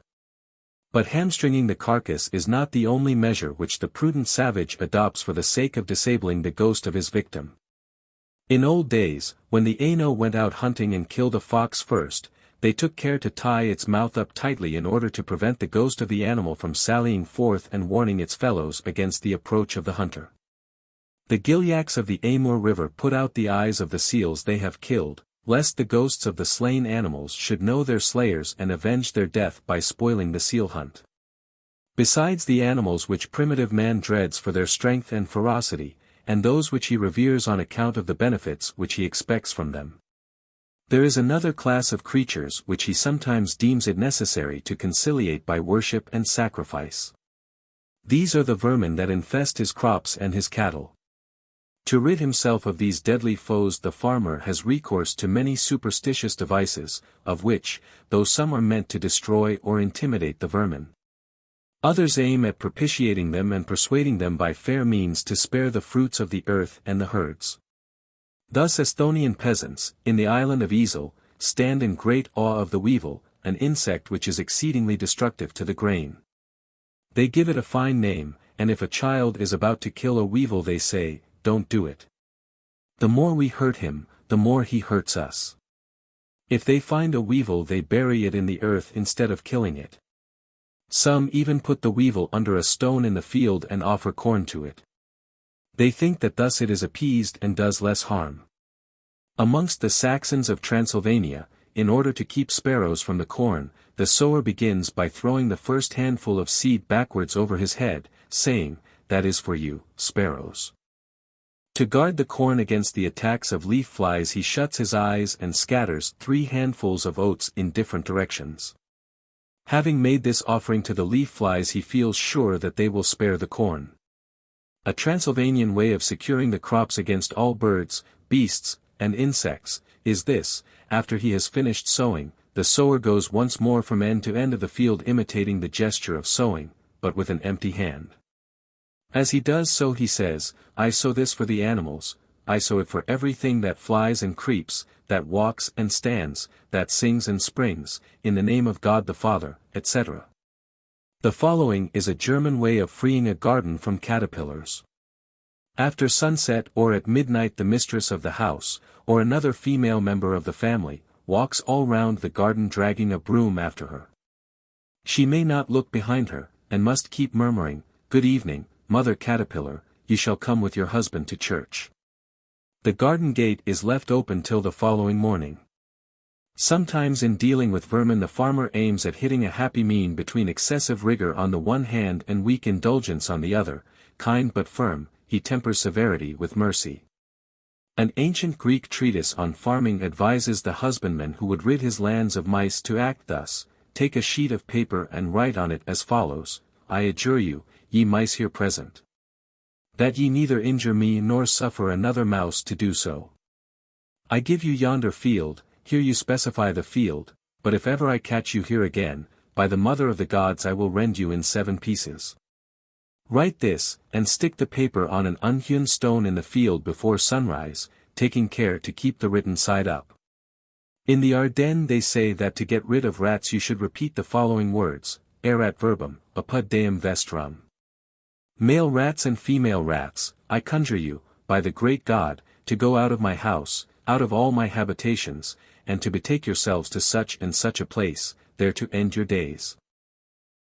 But hamstringing the carcass is not the only measure which the prudent savage adopts for the sake of disabling the ghost of his victim. In old days, when the Aino went out hunting and killed a fox first, they took care to tie its mouth up tightly in order to prevent the ghost of the animal from sallying forth and warning its fellows against the approach of the hunter. The Gilyaks of the Amur River put out the eyes of the seals they have killed, lest the ghosts of the slain animals should know their slayers and avenge their death by spoiling the seal hunt. Besides the animals which primitive man dreads for their strength and ferocity, and those which he reveres on account of the benefits which he expects from them, there is another class of creatures which he sometimes deems it necessary to conciliate by worship and sacrifice. These are the vermin that infest his crops and his cattle. To rid himself of these deadly foes the farmer has recourse to many superstitious devices, of which, though some are meant to destroy or intimidate the vermin, others aim at propitiating them and persuading them by fair means to spare the fruits of the earth and the herds. Thus Esthonian peasants, in the island of Ezel, stand in great awe of the weevil, an insect which is exceedingly destructive to the grain. They give it a fine name, and if a child is about to kill a weevil they say, "Don't do it. The more we hurt him, the more he hurts us." If they find a weevil they bury it in the earth instead of killing it. Some even put the weevil under a stone in the field and offer corn to it. They think that thus it is appeased and does less harm. Amongst the Saxons of Transylvania, in order to keep sparrows from the corn, the sower begins by throwing the first handful of seed backwards over his head, saying, "That is for you, sparrows." To guard the corn against the attacks of leaf flies he shuts his eyes and scatters 3 handfuls of oats in different directions. Having made this offering to the leaf flies he feels sure that they will spare the corn. A Transylvanian way of securing the crops against all birds, beasts, and insects, is this: after he has finished sowing, the sower goes once more from end to end of the field imitating the gesture of sowing, but with an empty hand. As he does so he says, "I sow this for the animals, I sow it for everything that flies and creeps, that walks and stands, that sings and springs, in the name of God the Father," etc. The following is a German way of freeing a garden from caterpillars. After sunset or at midnight the mistress of the house, or another female member of the family, walks all round the garden dragging a broom after her. She may not look behind her, and must keep murmuring, "Good evening, Mother Caterpillar, you shall come with your husband to church." The garden gate is left open till the following morning. Sometimes in dealing with vermin the farmer aims at hitting a happy mean between excessive rigor on the one hand and weak indulgence on the other, kind but firm, he tempers severity with mercy. An ancient Greek treatise on farming advises the husbandman who would rid his lands of mice to act thus: take a sheet of paper and write on it as follows: I adjure you, ye mice here present, that ye neither injure me nor suffer another mouse to do so. I give you yonder field, here you specify the field, but if ever I catch you here again, by the mother of the gods I will rend you in 7 pieces. Write this, and stick the paper on an unhewn stone in the field before sunrise, taking care to keep the written side up. In the Ardennes they say that to get rid of rats you should repeat the following words: erat verbum, apud deum vestram. Male rats and female rats, I conjure you, by the great God, to go out of my house, out of all my habitations, and to betake yourselves to such and such a place, there to end your days.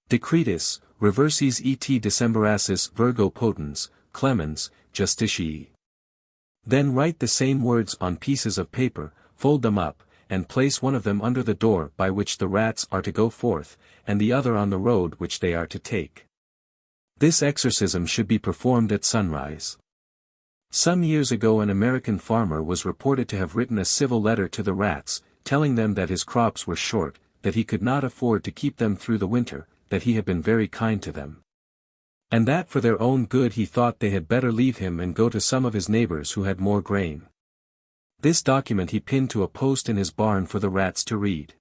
Decretis, reversis et Decemberasis Virgo potens, clemens, justitiae. Then write the same words on pieces of paper, fold them up, and place one of them under the door by which the rats are to go forth, and the other on the road which they are to take. This exorcism should be performed at sunrise. Some years ago an American farmer was reported to have written a civil letter to the rats, telling them that his crops were short, that he could not afford to keep them through the winter, that he had been very kind to them, and that for their own good he thought they had better leave him and go to some of his neighbors who had more grain. This document he pinned to a post in his barn for the rats to read.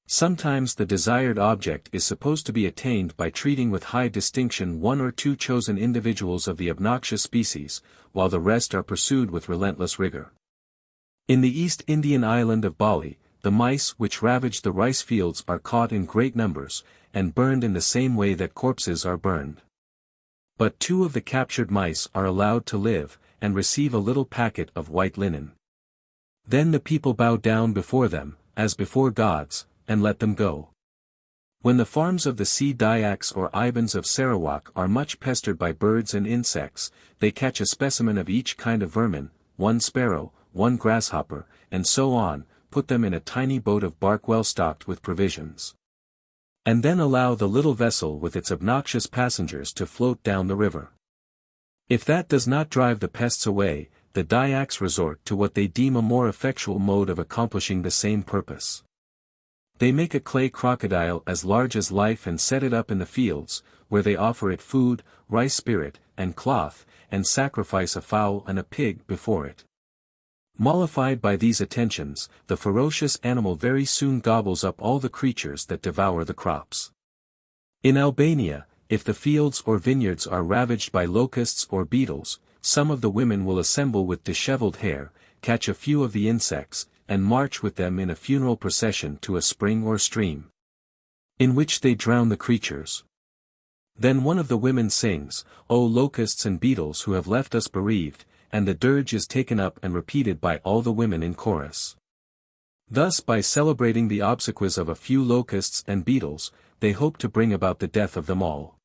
Sometimes the desired object is supposed to be attained by treating with high distinction 1 or 2 chosen individuals of the obnoxious species, while the rest are pursued with relentless rigor. In the East Indian island of Bali, the mice which ravage the rice fields are caught in great numbers, and burned in the same way that corpses are burned. But 2 of the captured mice are allowed to live, and receive a little packet of white linen. Then the people bow down before them, as before gods, and let them go. When the farms of the sea Dyaks or Ibans of Sarawak are much pestered by birds and insects, they catch a specimen of each kind of vermin, 1 sparrow, 1 grasshopper, and so on, put them in a tiny boat of bark well stocked with provisions, and then allow the little vessel with its obnoxious passengers to float down the river. If that does not drive the pests away, the Dyaks resort to what they deem a more effectual mode of accomplishing the same purpose. They make a clay crocodile as large as life and set it up in the fields, where they offer it food, rice spirit, and cloth, and sacrifice a fowl and a pig before it. Mollified by these attentions, the ferocious animal very soon gobbles up all the creatures that devour the crops. In Albania, if the fields or vineyards are ravaged by locusts or beetles, some of the women will assemble with disheveled hair, catch a few of the insects, and march with them in a funeral procession to a spring or stream, in which they drown the creatures. Then one of the women sings, "O locusts and beetles who have left us bereaved," and the dirge is taken up and repeated by all the women in chorus. Thus by celebrating the obsequies of a few locusts and beetles, they hope to bring about the death of them all.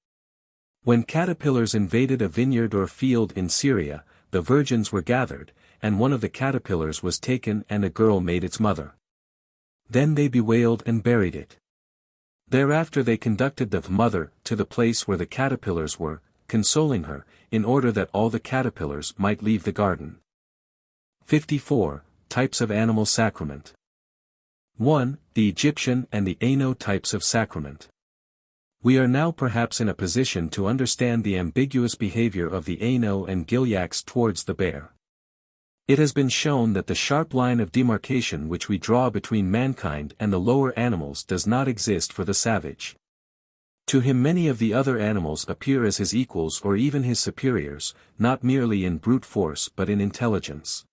When caterpillars invaded a vineyard or field in Syria, the virgins were gathered, and one of the caterpillars was taken and a girl made its mother. Then they bewailed and buried it. Thereafter they conducted the mother to the place where the caterpillars were, consoling her, in order that all the caterpillars might leave the garden. 54. Types of Animal Sacrament. 1. The Egyptian and the Aino types of sacrament. We are now perhaps in a position to understand the ambiguous behavior of the Aino and Gilyaks towards the bear. It has been shown that the sharp line of demarcation which we draw between mankind and the lower animals does not exist for the savage. To him many of the other animals appear as his equals or even his superiors, not merely in brute force but in intelligence.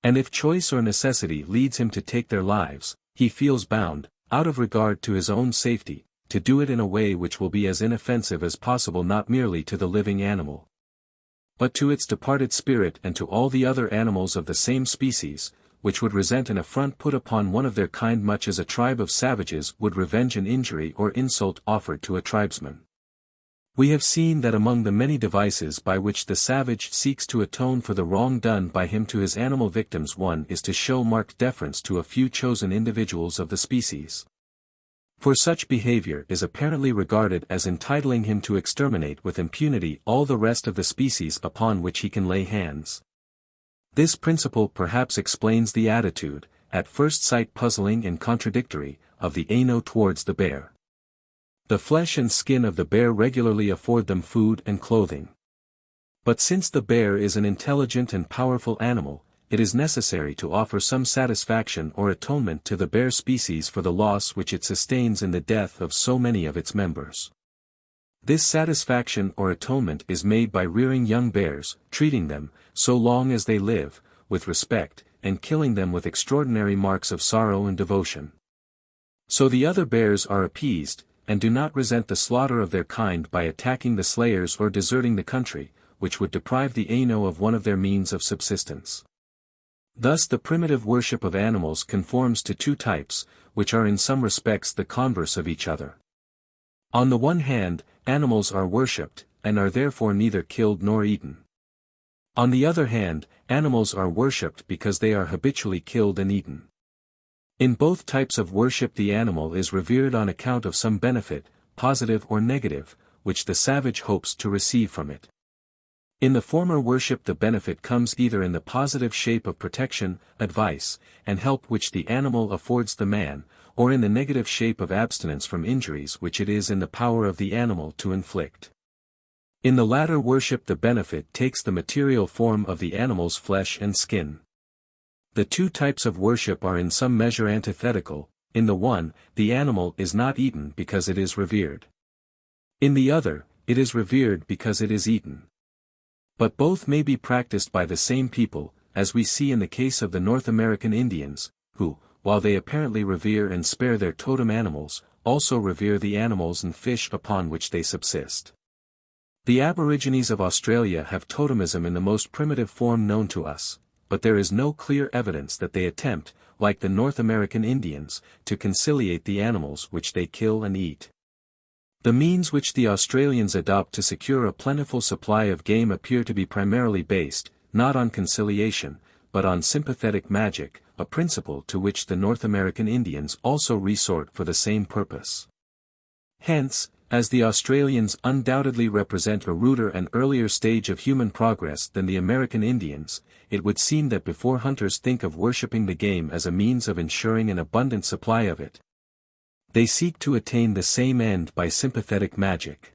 And if choice or necessity leads him to take their lives, he feels bound, out of regard to his own safety, to do it in a way which will be as inoffensive as possible not merely to the living animal, but to its departed spirit and to all the other animals of the same species, which would resent an affront put upon one of their kind much as a tribe of savages would revenge an injury or insult offered to a tribesman. We have seen that among the many devices by which the savage seeks to atone for the wrong done by him to his animal victims, one is to show marked deference to a few chosen individuals of the species. For such behavior is apparently regarded as entitling him to exterminate with impunity all the rest of the species upon which he can lay hands. This principle perhaps explains the attitude, at first sight puzzling and contradictory, of the Aino towards the bear. The flesh and skin of the bear regularly afford them food and clothing. But since the bear is an intelligent and powerful animal, it is necessary to offer some satisfaction or atonement to the bear species for the loss which it sustains in the death of so many of its members. This satisfaction or atonement is made by rearing young bears, treating them, so long as they live, with respect, and killing them with extraordinary marks of sorrow and devotion. So the other bears are appeased, and do not resent the slaughter of their kind by attacking the slayers or deserting the country, which would deprive the Aino of one of their means of subsistence. Thus the primitive worship of animals conforms to two types, which are in some respects the converse of each other. On the one hand, animals are worshipped, and are therefore neither killed nor eaten. On the other hand, animals are worshipped because they are habitually killed and eaten. In both types of worship the animal is revered on account of some benefit, positive or negative, which the savage hopes to receive from it. In the former worship the benefit comes either in the positive shape of protection, advice, and help which the animal affords the man, or in the negative shape of abstinence from injuries which it is in the power of the animal to inflict. In the latter worship the benefit takes the material form of the animal's flesh and skin. The two types of worship are in some measure antithetical. In the one, the animal is not eaten because it is revered. In the other, it is revered because it is eaten. But both may be practiced by the same people, as we see in the case of the North American Indians, who, while they apparently revere and spare their totem animals, also revere the animals and fish upon which they subsist. The Aborigines of Australia have totemism in the most primitive form known to us, but there is no clear evidence that they attempt, like the North American Indians, to conciliate the animals which they kill and eat. The means which the Australians adopt to secure a plentiful supply of game appear to be primarily based, not on conciliation, but on sympathetic magic, a principle to which the North American Indians also resort for the same purpose. Hence, as the Australians undoubtedly represent a ruder and earlier stage of human progress than the American Indians, it would seem that before hunters think of worshipping the game as a means of ensuring an abundant supply of it, they seek to attain the same end by sympathetic magic.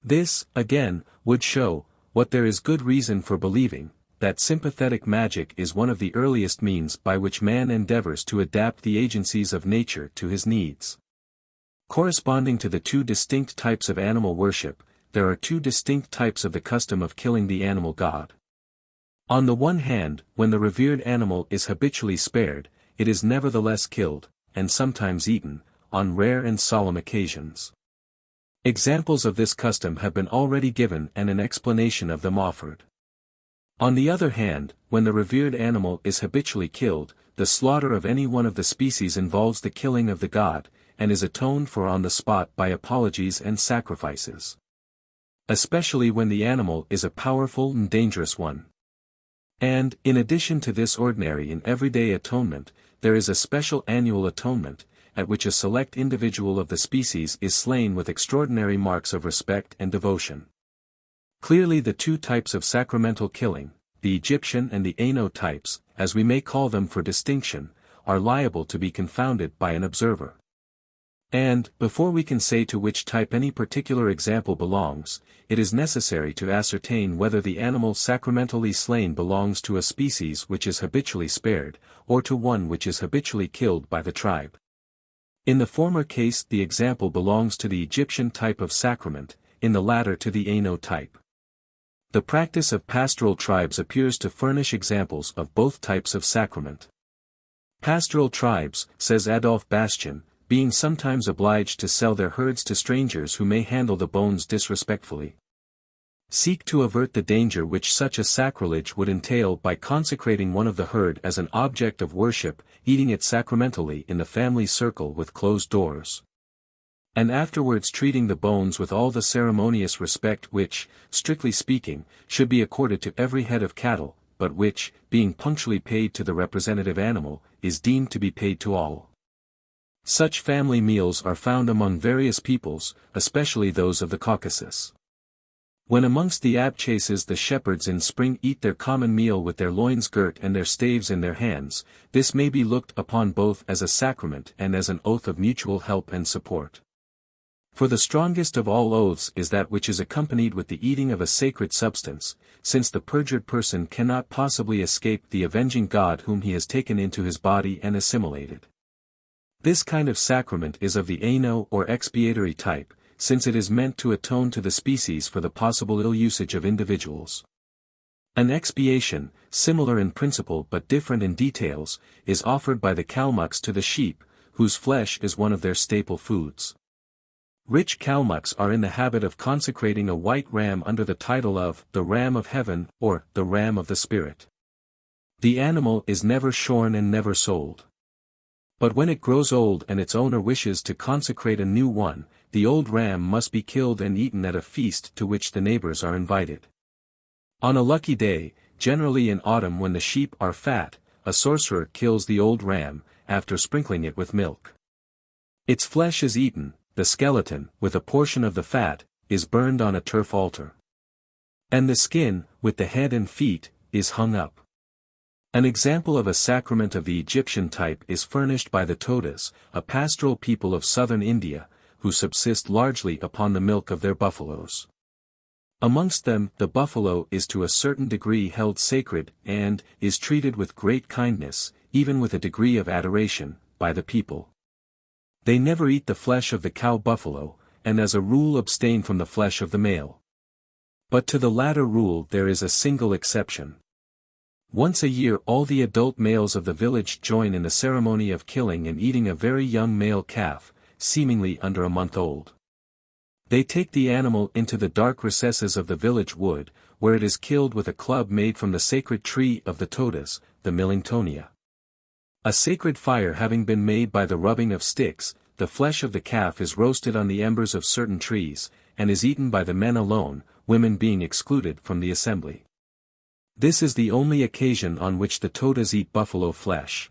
This, again, would show, what there is good reason for believing, that sympathetic magic is one of the earliest means by which man endeavors to adapt the agencies of nature to his needs. Corresponding to the two distinct types of animal worship, there are two distinct types of the custom of killing the animal god. On the one hand, when the revered animal is habitually spared, it is nevertheless killed, and sometimes eaten, on rare and solemn occasions. Examples of this custom have been already given and an explanation of them offered. On the other hand, when the revered animal is habitually killed, the slaughter of any one of the species involves the killing of the god, and is atoned for on the spot by apologies and sacrifices. Especially when the animal is a powerful and dangerous one. And, in addition to this ordinary and everyday atonement, there is a special annual atonement, at which a select individual of the species is slain with extraordinary marks of respect and devotion. Clearly the two types of sacramental killing, the Egyptian and the Aino types, as we may call them for distinction, are liable to be confounded by an observer. And, before we can say to which type any particular example belongs, it is necessary to ascertain whether the animal sacramentally slain belongs to a species which is habitually spared, or to one which is habitually killed by the tribe. In the former case the example belongs to the Egyptian type of sacrament, in the latter to the Aino type. The practice of pastoral tribes appears to furnish examples of both types of sacrament. Pastoral tribes, says Adolphe Bastien, being sometimes obliged to sell their herds to strangers who may handle the bones disrespectfully, seek to avert the danger which such a sacrilege would entail by consecrating one of the herd as an object of worship, eating it sacramentally in the family circle with closed doors, and afterwards treating the bones with all the ceremonious respect which, strictly speaking, should be accorded to every head of cattle, but which, being punctually paid to the representative animal, is deemed to be paid to all. Such family meals are found among various peoples, especially those of the Caucasus. When amongst the Abchases the shepherds in spring eat their common meal with their loins girt and their staves in their hands, this may be looked upon both as a sacrament and as an oath of mutual help and support. For the strongest of all oaths is that which is accompanied with the eating of a sacred substance, since the perjured person cannot possibly escape the avenging God whom he has taken into his body and assimilated. This kind of sacrament is of the ano or expiatory type, since it is meant to atone to the species for the possible ill usage of individuals. An expiation, similar in principle but different in details, is offered by the Kalmucks to the sheep, whose flesh is one of their staple foods. Rich Kalmucks are in the habit of consecrating a white ram under the title of the Ram of Heaven or the Ram of the Spirit. The animal is never shorn and never sold. But when it grows old and its owner wishes to consecrate a new one, the old ram must be killed and eaten at a feast to which the neighbors are invited. On a lucky day, generally in autumn when the sheep are fat, a sorcerer kills the old ram, after sprinkling it with milk. Its flesh is eaten, the skeleton, with a portion of the fat, is burned on a turf altar. And the skin, with the head and feet, is hung up. An example of a sacrament of the Egyptian type is furnished by the Todas, a pastoral people of southern India, who subsist largely upon the milk of their buffaloes. Amongst them, the buffalo is to a certain degree held sacred and is treated with great kindness, even with a degree of adoration, by the people. They never eat the flesh of the cow buffalo, and as a rule abstain from the flesh of the male. But to the latter rule there is a single exception. Once a year all the adult males of the village join in the ceremony of killing and eating a very young male calf, seemingly under a month old. They take the animal into the dark recesses of the village wood, where it is killed with a club made from the sacred tree of the Todas, the Millingtonia. A sacred fire having been made by the rubbing of sticks, the flesh of the calf is roasted on the embers of certain trees, and is eaten by the men alone, women being excluded from the assembly. This is the only occasion on which the Todas eat buffalo flesh.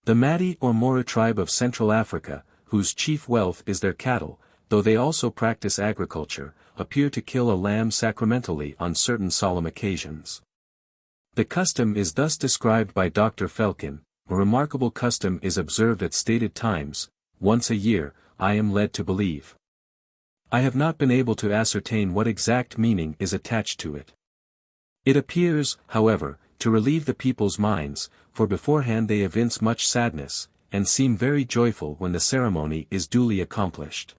The Madi or Mora tribe of Central Africa, whose chief wealth is their cattle, though they also practice agriculture, appear to kill a lamb sacramentally on certain solemn occasions. The custom is thus described by Dr. Felkin: a remarkable custom is observed at stated times, once a year, I am led to believe. I have not been able to ascertain what exact meaning is attached to it. It appears, however, to relieve the people's minds, for beforehand they evince much sadness, and seem very joyful when the ceremony is duly accomplished.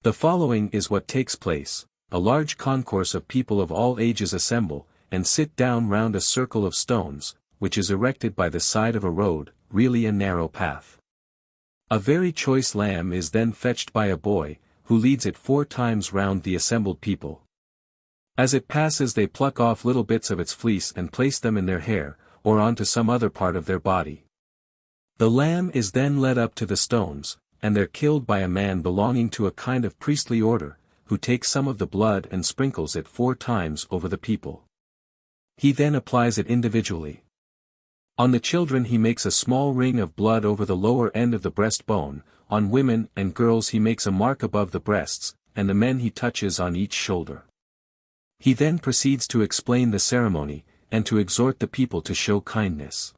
The following is what takes place: a large concourse of people of all ages assemble, and sit down round a circle of stones, which is erected by the side of a road, really a narrow path. A very choice lamb is then fetched by a boy, who leads it 4 times round the assembled people. As it passes they pluck off little bits of its fleece and place them in their hair, or onto some other part of their body. The lamb is then led up to the stones, and they're killed by a man belonging to a kind of priestly order, who takes some of the blood and sprinkles it 4 times over the people. He then applies it individually. On the children he makes a small ring of blood over the lower end of the breastbone, on women and girls he makes a mark above the breasts, and the men he touches on each shoulder. He then proceeds to explain the ceremony, and to exhort the people to show kindness.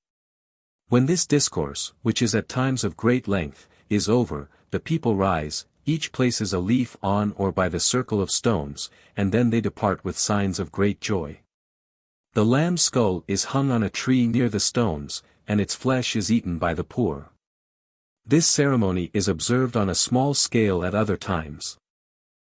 When this discourse, which is at times of great length, is over, the people rise, each places a leaf on or by the circle of stones, and then they depart with signs of great joy. The lamb's skull is hung on a tree near the stones, and its flesh is eaten by the poor. This ceremony is observed on a small scale at other times.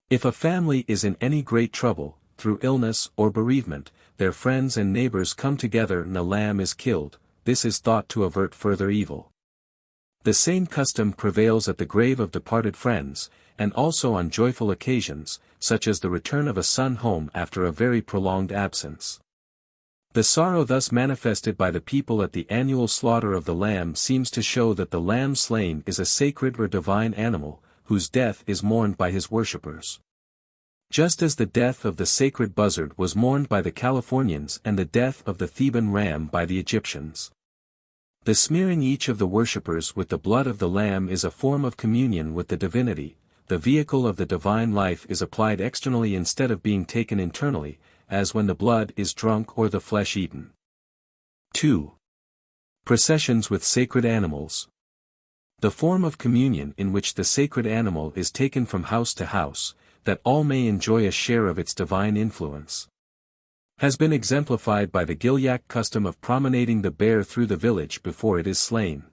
If a family is in any great trouble, through illness or bereavement, their friends and neighbors come together and a lamb is killed. This is thought to avert further evil. The same custom prevails at the grave of departed friends, and also on joyful occasions, such as the return of a son home after a very prolonged absence. The sorrow thus manifested by the people at the annual slaughter of the lamb seems to show that the lamb slain is a sacred or divine animal, whose death is mourned by his worshippers. Just as the death of the sacred buzzard was mourned by the Californians and the death of the Theban ram by the Egyptians. The smearing each of the worshippers with the blood of the Lamb is a form of communion with the divinity. The vehicle of the divine life is applied externally instead of being taken internally, as when the blood is drunk or the flesh eaten. 2. Processions with sacred animals. The form of communion in which the sacred animal is taken from house to house, that all may enjoy a share of its divine influence, has been exemplified by the Gilyak custom of promenading the bear through the village before it is slain.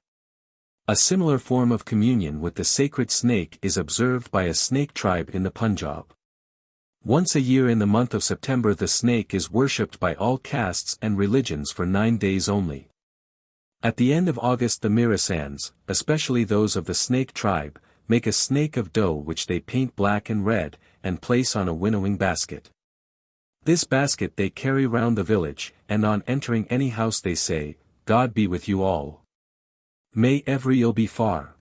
A similar form of communion with the sacred snake is observed by a snake tribe in the Punjab. Once a year in the month of September the snake is worshipped by all castes and religions for 9 days only. At the end of August the Mirasans, especially those of the snake tribe, make a snake of dough which they paint black and red, and place on a winnowing basket. This basket they carry round the village, and on entering any house they say, "God be with you all. May every ill be far.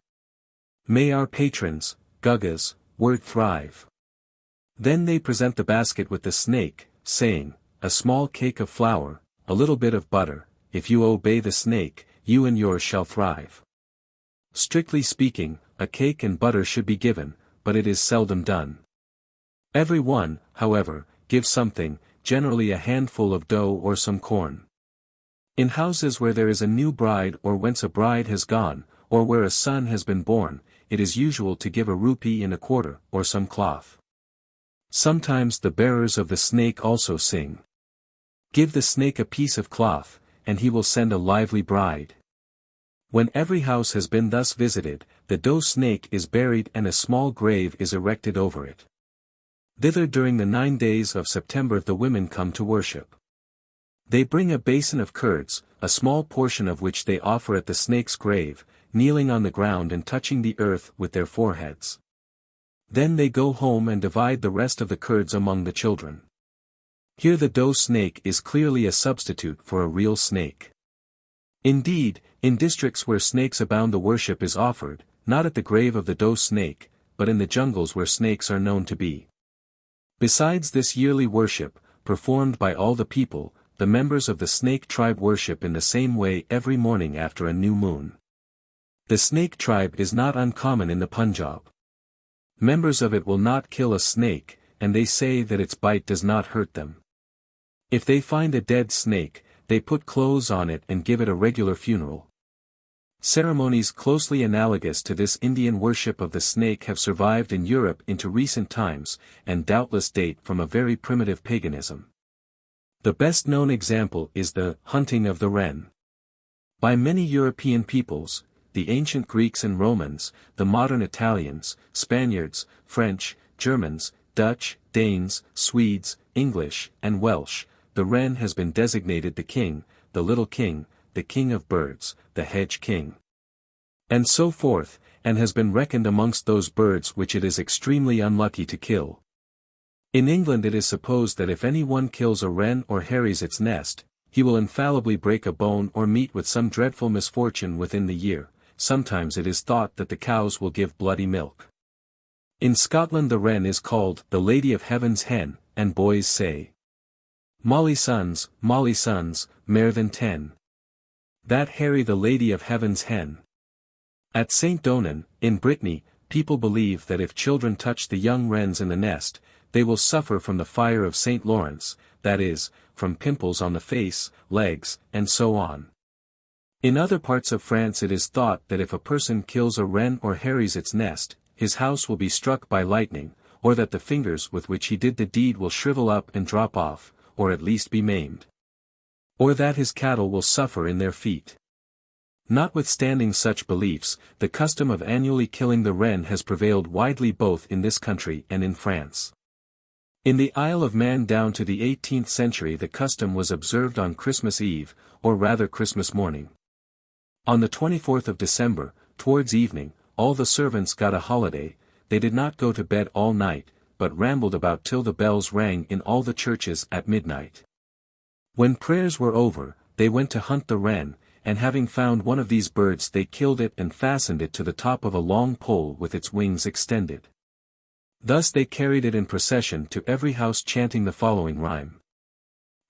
May our patrons, Guggas, word thrive." Then they present the basket with the snake, saying, "A small cake of flour, a little bit of butter, if you obey the snake, you and yours shall thrive." Strictly speaking, a cake and butter should be given, but it is seldom done. Every one, however, gives something, generally a handful of dough or some corn. In houses where there is a new bride or whence a bride has gone, or where a son has been born, it is usual to give a rupee in a quarter, or some cloth. Sometimes the bearers of the snake also sing. Give the snake a piece of cloth, and he will send a lively bride. When every house has been thus visited, the dough snake is buried and a small grave is erected over it. Thither during the 9 days of September the women come to worship. They bring a basin of curds, a small portion of which they offer at the snake's grave, kneeling on the ground and touching the earth with their foreheads. Then they go home and divide the rest of the curds among the children. Here the dough snake is clearly a substitute for a real snake. Indeed, in districts where snakes abound the worship is offered, not at the grave of the dough snake, but in the jungles where snakes are known to be. Besides this yearly worship, performed by all the people, the members of the snake tribe worship in the same way every morning after a new moon. The snake tribe is not uncommon in the Punjab. Members of it will not kill a snake, and they say that its bite does not hurt them. If they find a dead snake, they put clothes on it and give it a regular funeral. Ceremonies closely analogous to this Indian worship of the snake have survived in Europe into recent times, and doubtless date from a very primitive paganism. The best known example is the hunting of the wren. By many European peoples, the ancient Greeks and Romans, the modern Italians, Spaniards, French, Germans, Dutch, Danes, Swedes, English, and Welsh, the wren has been designated the king, the little king, the king of birds, the hedge king, and so forth, and has been reckoned amongst those birds which it is extremely unlucky to kill. In England it is supposed that if any one kills a wren or harries its nest, he will infallibly break a bone or meet with some dreadful misfortune within the year. Sometimes it is thought that the cows will give bloody milk. In Scotland the wren is called the Lady of Heaven's hen, and boys say, Molly sons, mair than 10. That Harry the Lady of Heaven's hen. At St. Donan, in Brittany, people believe that if children touch the young wrens in the nest, they will suffer from the fire of St. Lawrence, that is, from pimples on the face, legs, and so on. In other parts of France it is thought that if a person kills a wren or harries its nest, his house will be struck by lightning, or that the fingers with which he did the deed will shrivel up and drop off, or at least be maimed. Or that his cattle will suffer in their feet. Notwithstanding such beliefs, the custom of annually killing the wren has prevailed widely both in this country and in France. In the Isle of Man down to the 18th century the custom was observed on Christmas Eve, or rather Christmas morning. On the 24th of December, towards evening, all the servants got a holiday. They did not go to bed all night, but rambled about till the bells rang in all the churches at midnight. When prayers were over, they went to hunt the wren, and having found one of these birds they killed it and fastened it to the top of a long pole with its wings extended. Thus they carried it in procession to every house chanting the following rhyme.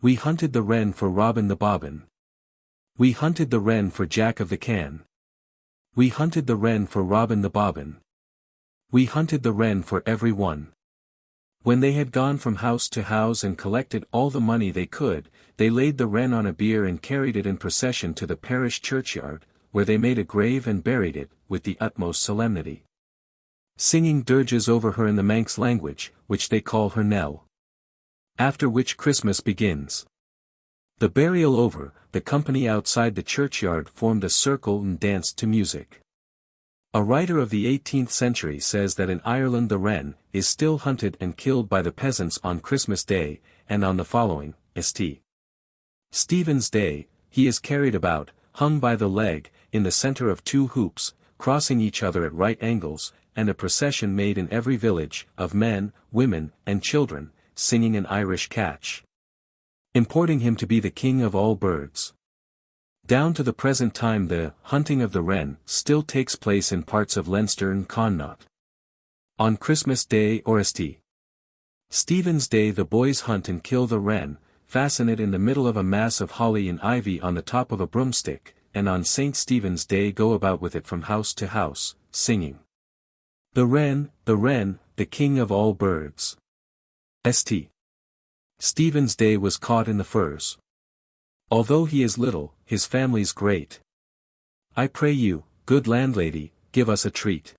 We hunted the wren for Robin the Bobbin. We hunted the wren for Jack of the Can. We hunted the wren for Robin the Bobbin. We hunted the wren for every one. When they had gone from house to house and collected all the money they could, they laid the wren on a bier and carried it in procession to the parish churchyard, where they made a grave and buried it, with the utmost solemnity. Singing dirges over her in the Manx language, which they call her knell. After which Christmas begins. The burial over, the company outside the churchyard formed a circle and danced to music. A writer of the 18th century says that in Ireland the wren is still hunted and killed by the peasants on Christmas Day, and on the following, St. Stephen's Day, he is carried about, hung by the leg, in the center of two hoops, crossing each other at right angles, and a procession made in every village, of men, women, and children, singing an Irish catch, importing him to be the king of all birds. Down to the present time the hunting of the wren still takes place in parts of Leinster and Connaught. On Christmas Day or St. Stephen's Day the boys hunt and kill the wren, fasten it in the middle of a mass of holly and ivy on the top of a broomstick, and on St. Stephen's Day go about with it from house to house, singing, the wren, the king of all birds. St. Stephen's Day was caught in the furs. Although he is little, his family's great. I pray you, good landlady, give us a treat.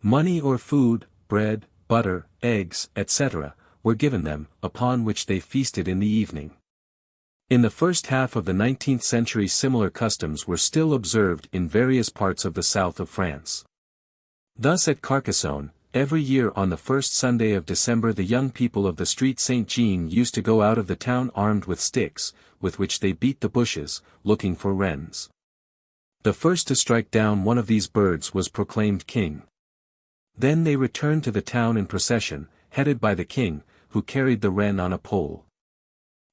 Money or food, bread, butter, eggs, etc., were given them, upon which they feasted in the evening. In the first half of the 19th century similar customs were still observed in various parts of the south of France. Thus at Carcassonne, every year on the first Sunday of December the young people of the street Saint-Jean used to go out of the town armed with sticks, with which they beat the bushes, looking for wrens. The first to strike down one of these birds was proclaimed king. Then they returned to the town in procession, headed by the king, who carried the wren on a pole.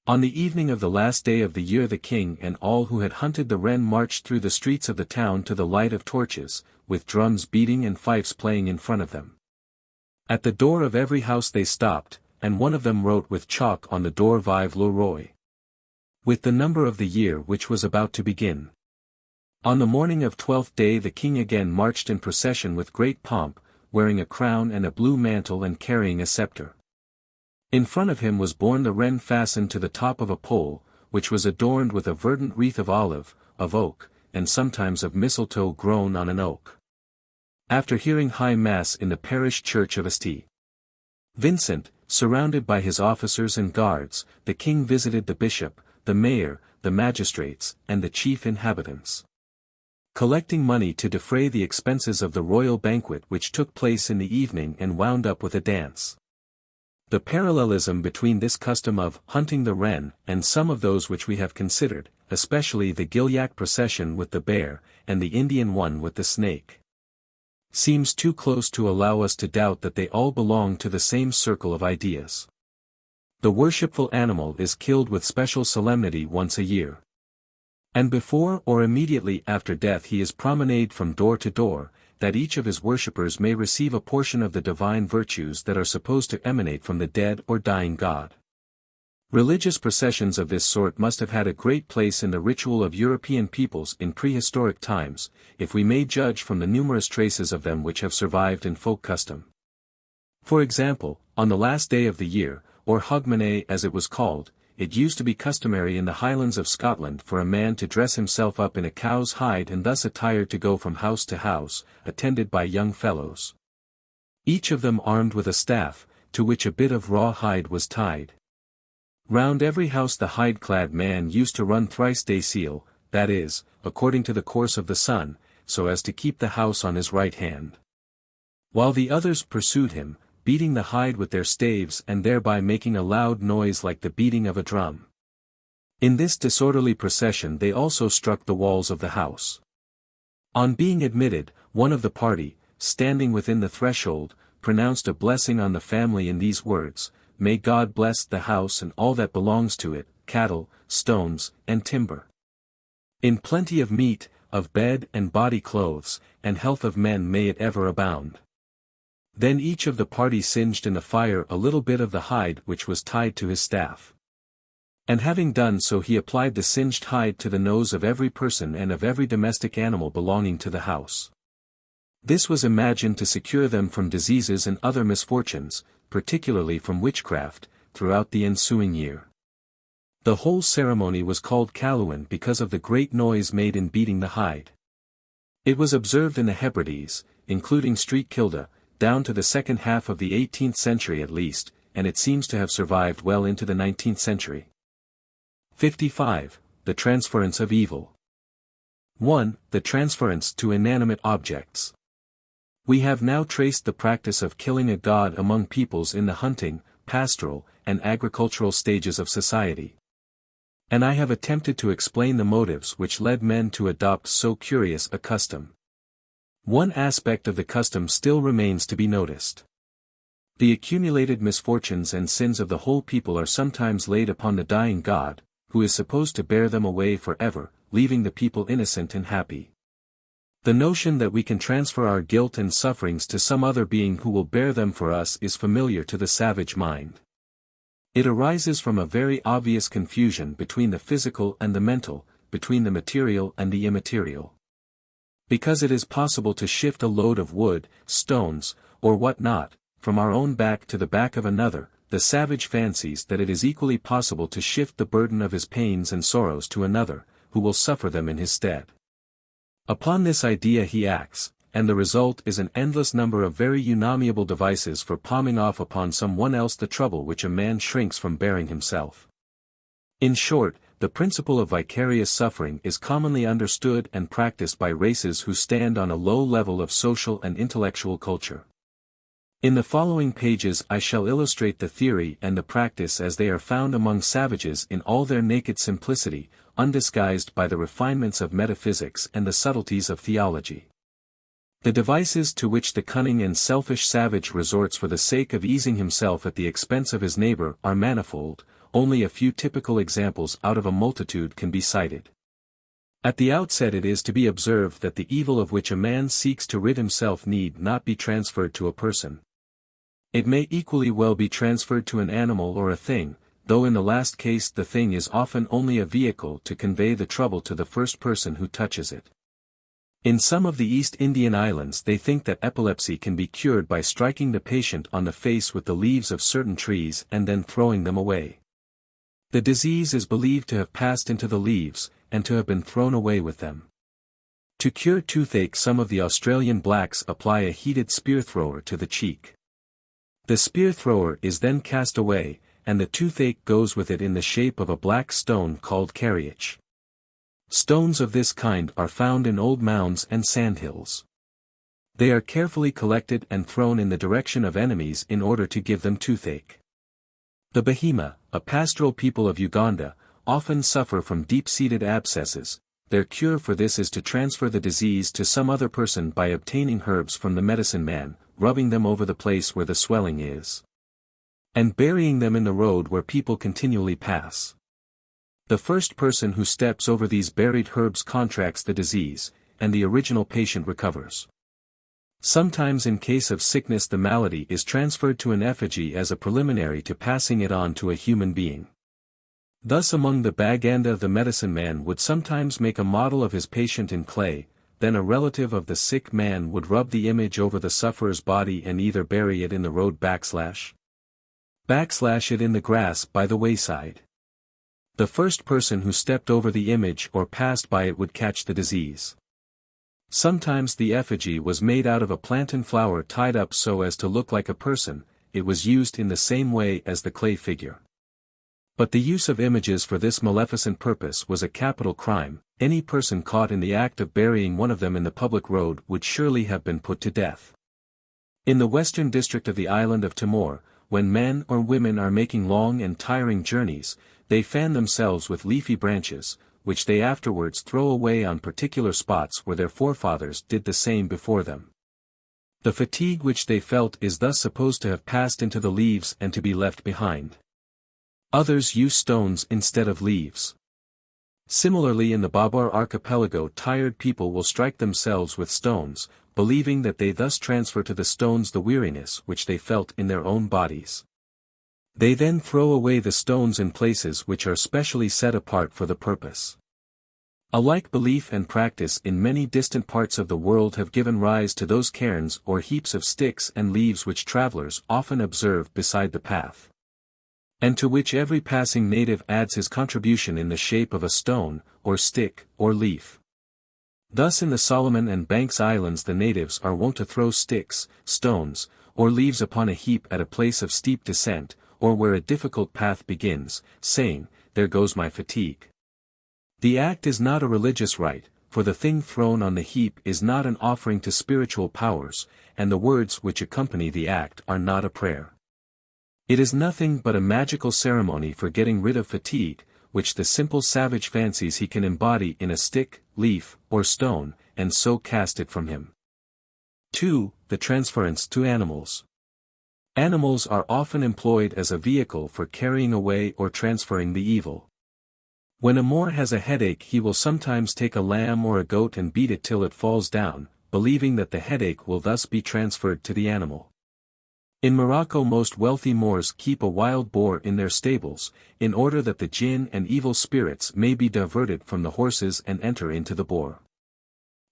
On the evening of the last day of the year the king and all who had hunted the wren marched through the streets of the town to the light of torches, with drums beating and fifes playing in front of them. At the door of every house they stopped, and one of them wrote with chalk on the door Vive le Roi, with the number of the year which was about to begin. On the morning of 12th day the king again marched in procession with great pomp, wearing a crown and a blue mantle and carrying a scepter. In front of him was borne the wren fastened to the top of a pole, which was adorned with a verdant wreath of olive, of oak, and sometimes of mistletoe grown on an oak. After hearing high mass in the parish church of St. Vincent, surrounded by his officers and guards, the king visited the bishop, the mayor, the magistrates, and the chief inhabitants, collecting money to defray the expenses of the royal banquet which took place in the evening and wound up with a dance. The parallelism between this custom of hunting the wren and some of those which we have considered, especially the Gilyak procession with the bear, and the Indian one with the snake, seems too close to allow us to doubt that they all belong to the same circle of ideas. The worshipful animal is killed with special solemnity once a year. And before or immediately after death he is promenaded from door to door, that each of his worshippers may receive a portion of the divine virtues that are supposed to emanate from the dead or dying god. Religious processions of this sort must have had a great place in the ritual of European peoples in prehistoric times, if we may judge from the numerous traces of them which have survived in folk custom. For example, on the last day of the year, or Hogmanay as it was called, it used to be customary in the Highlands of Scotland for a man to dress himself up in a cow's hide and thus attired to go from house to house, attended by young fellows, each of them armed with a staff, to which a bit of raw hide was tied. Round every house the hide-clad man used to run thrice decile, that is, according to the course of the sun, so as to keep the house on his right hand, while the others pursued him, beating the hide with their staves and thereby making a loud noise like the beating of a drum. In this disorderly procession they also struck the walls of the house. On being admitted, one of the party, standing within the threshold, pronounced a blessing on the family in these words, "May God bless the house and all that belongs to it, cattle, stones, and timber. In plenty of meat, of bed and body clothes, and health of men may it ever abound." Then each of the party singed in the fire a little bit of the hide which was tied to his staff. And having done so he applied the singed hide to the nose of every person and of every domestic animal belonging to the house. This was imagined to secure them from diseases and other misfortunes, particularly from witchcraft, throughout the ensuing year. The whole ceremony was called Hallowe'en because of the great noise made in beating the hide. It was observed in the Hebrides, including Street Kilda, down to the second half of the 18th century at least, and it seems to have survived well into the 19th century. 55. The Transference of Evil. 1. The Transference to Inanimate Objects. We have now traced the practice of killing a god among peoples in the hunting, pastoral, and agricultural stages of society. And I have attempted to explain the motives which led men to adopt so curious a custom. One aspect of the custom still remains to be noticed. The accumulated misfortunes and sins of the whole people are sometimes laid upon the dying god, who is supposed to bear them away forever, leaving the people innocent and happy. The notion that we can transfer our guilt and sufferings to some other being who will bear them for us is familiar to the savage mind. It arises from a very obvious confusion between the physical and the mental, between the material and the immaterial. Because it is possible to shift a load of wood, stones, or what not, from our own back to the back of another, the savage fancies that it is equally possible to shift the burden of his pains and sorrows to another, who will suffer them in his stead. Upon this idea he acts, and the result is an endless number of very unamiable devices for palming off upon someone else the trouble which a man shrinks from bearing himself. In short, the principle of vicarious suffering is commonly understood and practiced by races who stand on a low level of social and intellectual culture. In the following pages I shall illustrate the theory and the practice as they are found among savages in all their naked simplicity, undisguised by the refinements of metaphysics and the subtleties of theology. The devices to which the cunning and selfish savage resorts for the sake of easing himself at the expense of his neighbor are manifold, only a few typical examples out of a multitude can be cited. At the outset it is to be observed that the evil of which a man seeks to rid himself need not be transferred to a person. It may equally well be transferred to an animal or a thing, though in the last case the thing is often only a vehicle to convey the trouble to the first person who touches it. In some of the East Indian islands they think that epilepsy can be cured by striking the patient on the face with the leaves of certain trees and then throwing them away. The disease is believed to have passed into the leaves, and to have been thrown away with them. To cure toothache some of the Australian blacks apply a heated spear thrower to the cheek. The spear thrower is then cast away, and the toothache goes with it in the shape of a black stone called careage. Stones of this kind are found in old mounds and sandhills. They are carefully collected and thrown in the direction of enemies in order to give them toothache. The Bahima, a pastoral people of Uganda, often suffer from deep-seated abscesses. Their cure for this is to transfer the disease to some other person by obtaining herbs from the medicine man, rubbing them over the place where the swelling is, and burying them in the road where people continually pass. The first person who steps over these buried herbs contracts the disease, and the original patient recovers. Sometimes in case of sickness the malady is transferred to an effigy as a preliminary to passing it on to a human being. Thus among the Baganda the medicine man would sometimes make a model of his patient in clay, then a relative of the sick man would rub the image over the sufferer's body and either bury it in the road backslash it in the grass by the wayside. The first person who stepped over the image or passed by it would catch the disease. Sometimes the effigy was made out of a plantain flower tied up so as to look like a person. It was used in the same way as the clay figure. But the use of images for this maleficent purpose was a capital crime. Any person caught in the act of burying one of them in the public road would surely have been put to death. In the western district of the island of Timor, when men or women are making long and tiring journeys, they fan themselves with leafy branches, which they afterwards throw away on particular spots where their forefathers did the same before them. The fatigue which they felt is thus supposed to have passed into the leaves and to be left behind. Others use stones instead of leaves. Similarly in the Babar archipelago tired people will strike themselves with stones, believing that they thus transfer to the stones the weariness which they felt in their own bodies. They then throw away the stones in places which are specially set apart for the purpose. A like belief and practice in many distant parts of the world have given rise to those cairns or heaps of sticks and leaves which travelers often observe beside the path, and to which every passing native adds his contribution in the shape of a stone, or stick, or leaf. Thus in the Solomon and Banks Islands the natives are wont to throw sticks, stones, or leaves upon a heap at a place of steep descent, or where a difficult path begins, saying, "There goes my fatigue." The act is not a religious rite, for the thing thrown on the heap is not an offering to spiritual powers, and the words which accompany the act are not a prayer. It is nothing but a magical ceremony for getting rid of fatigue, which the simple savage fancies he can embody in a stick, leaf, or stone, and so cast it from him. 2. The transference to animals. Animals are often employed as a vehicle for carrying away or transferring the evil. When a Moor has a headache he will sometimes take a lamb or a goat and beat it till it falls down, believing that the headache will thus be transferred to the animal. In Morocco most wealthy Moors keep a wild boar in their stables, in order that the jinn and evil spirits may be diverted from the horses and enter into the boar.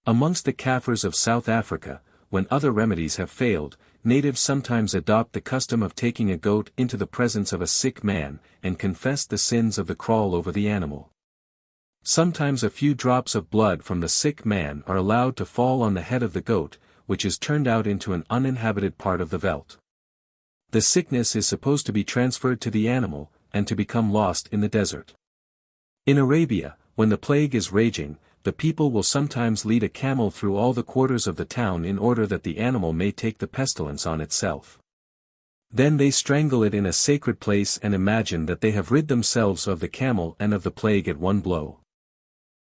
Amongst the Kaffirs of South Africa, when other remedies have failed, natives sometimes adopt the custom of taking a goat into the presence of a sick man, and confess the sins of the crawl over the animal. Sometimes a few drops of blood from the sick man are allowed to fall on the head of the goat, which is turned out into an uninhabited part of the veldt. The sickness is supposed to be transferred to the animal, and to become lost in the desert. In Arabia, when the plague is raging, the people will sometimes lead a camel through all the quarters of the town in order that the animal may take the pestilence on itself. Then they strangle it in a sacred place and imagine that they have rid themselves of the camel and of the plague at one blow.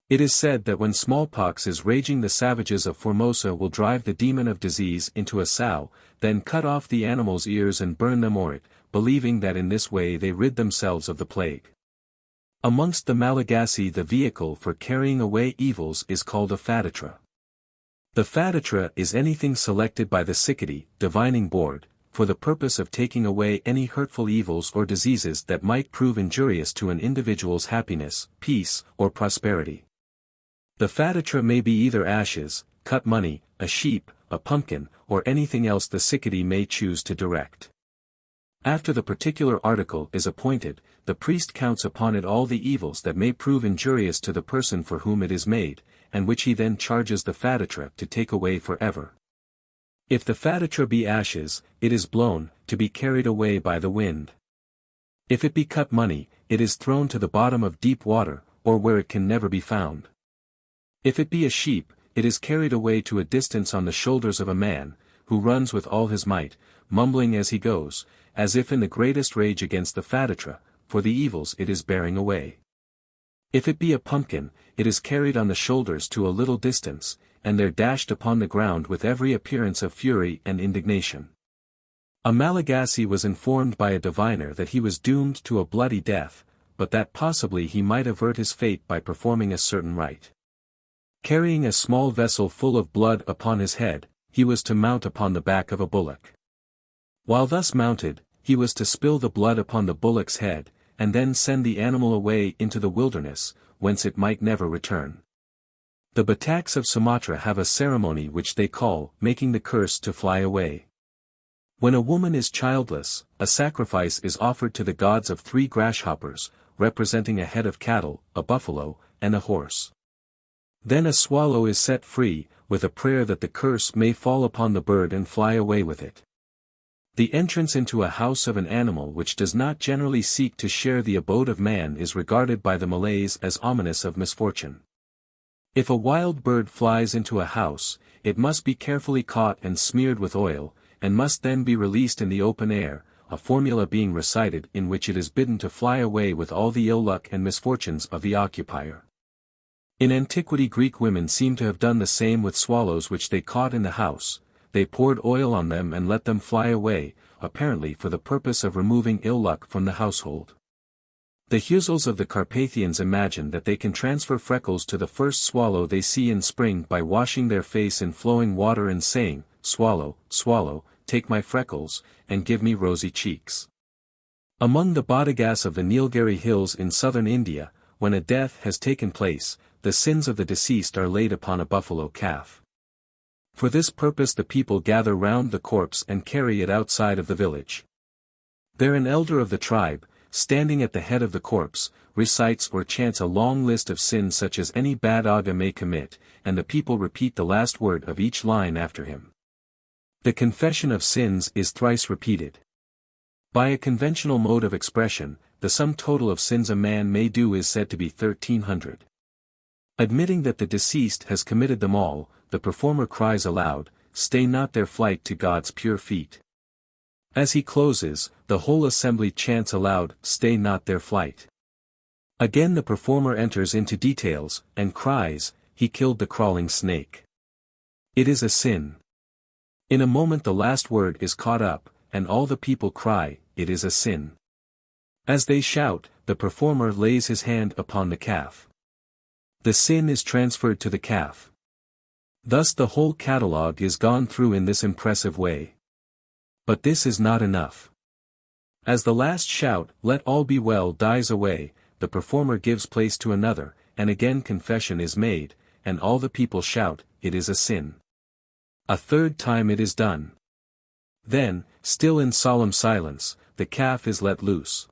It is said that when smallpox is raging the savages of Formosa will drive the demon of disease into a sow, then cut off the animal's ears and burn them or it, believing that in this way they rid themselves of the plague. Amongst the Malagasy the vehicle for carrying away evils is called a fatitra. The fatitra is anything selected by the Sikati, divining board, for the purpose of taking away any hurtful evils or diseases that might prove injurious to an individual's happiness, peace, or prosperity. The fatitra may be either ashes, cut money, a sheep, a pumpkin, or anything else the Sikati may choose to direct. After the particular article is appointed, the priest counts upon it all the evils that may prove injurious to the person for whom it is made, and which he then charges the fatitra to take away forever. If the fatitra be ashes, it is blown, to be carried away by the wind. If it be cut money, it is thrown to the bottom of deep water, or where it can never be found. If it be a sheep, it is carried away to a distance on the shoulders of a man, who runs with all his might, mumbling as he goes, as if in the greatest rage against the fatitra, for the evils it is bearing away. If it be a pumpkin, it is carried on the shoulders to a little distance, and there dashed upon the ground with every appearance of fury and indignation. A Malagasy was informed by a diviner that he was doomed to a bloody death, but that possibly he might avert his fate by performing a certain rite. Carrying a small vessel full of blood upon his head, he was to mount upon the back of a bullock. While thus mounted, he was to spill the blood upon the bullock's head, and then send the animal away into the wilderness, whence it might never return. The Bataks of Sumatra have a ceremony which they call making the curse to fly away. When a woman is childless, a sacrifice is offered to the gods of 3 grasshoppers, representing a head of cattle, a buffalo, and a horse. Then a swallow is set free, with a prayer that the curse may fall upon the bird and fly away with it. The entrance into a house of an animal which does not generally seek to share the abode of man is regarded by the Malays as ominous of misfortune. If a wild bird flies into a house, it must be carefully caught and smeared with oil, and must then be released in the open air, a formula being recited in which it is bidden to fly away with all the ill luck and misfortunes of the occupier. In antiquity Greek women seem to have done the same with swallows which they caught in the house. They poured oil on them and let them fly away, apparently for the purpose of removing ill luck from the household. The Huzels of the Carpathians imagine that they can transfer freckles to the first swallow they see in spring by washing their face in flowing water and saying, "Swallow, swallow, take my freckles, and give me rosy cheeks." Among the Badagas of the Nilgiri hills in southern India, when a death has taken place, the sins of the deceased are laid upon a buffalo calf. For this purpose the people gather round the corpse and carry it outside of the village. There an elder of the tribe, standing at the head of the corpse, recites or chants a long list of sins such as any bad aga may commit, and the people repeat the last word of each line after him. The confession of sins is thrice repeated. By a conventional mode of expression, the sum total of sins a man may do is said to be 1,300. Admitting that the deceased has committed them all, the performer cries aloud, "Stay not their flight to God's pure feet." As he closes, the whole assembly chants aloud, "Stay not their flight." Again the performer enters into details, and cries, "He killed the crawling snake." It is a sin. In a moment the last word is caught up, and all the people cry, "It is a sin." As they shout, the performer lays his hand upon the calf. The sin is transferred to the calf. Thus the whole catalogue is gone through in this impressive way. But this is not enough. As the last shout, "Let all be well," dies away, the performer gives place to another, and again confession is made, and all the people shout, "It is a sin." A third time it is done. Then, still in solemn silence, the calf is let loose.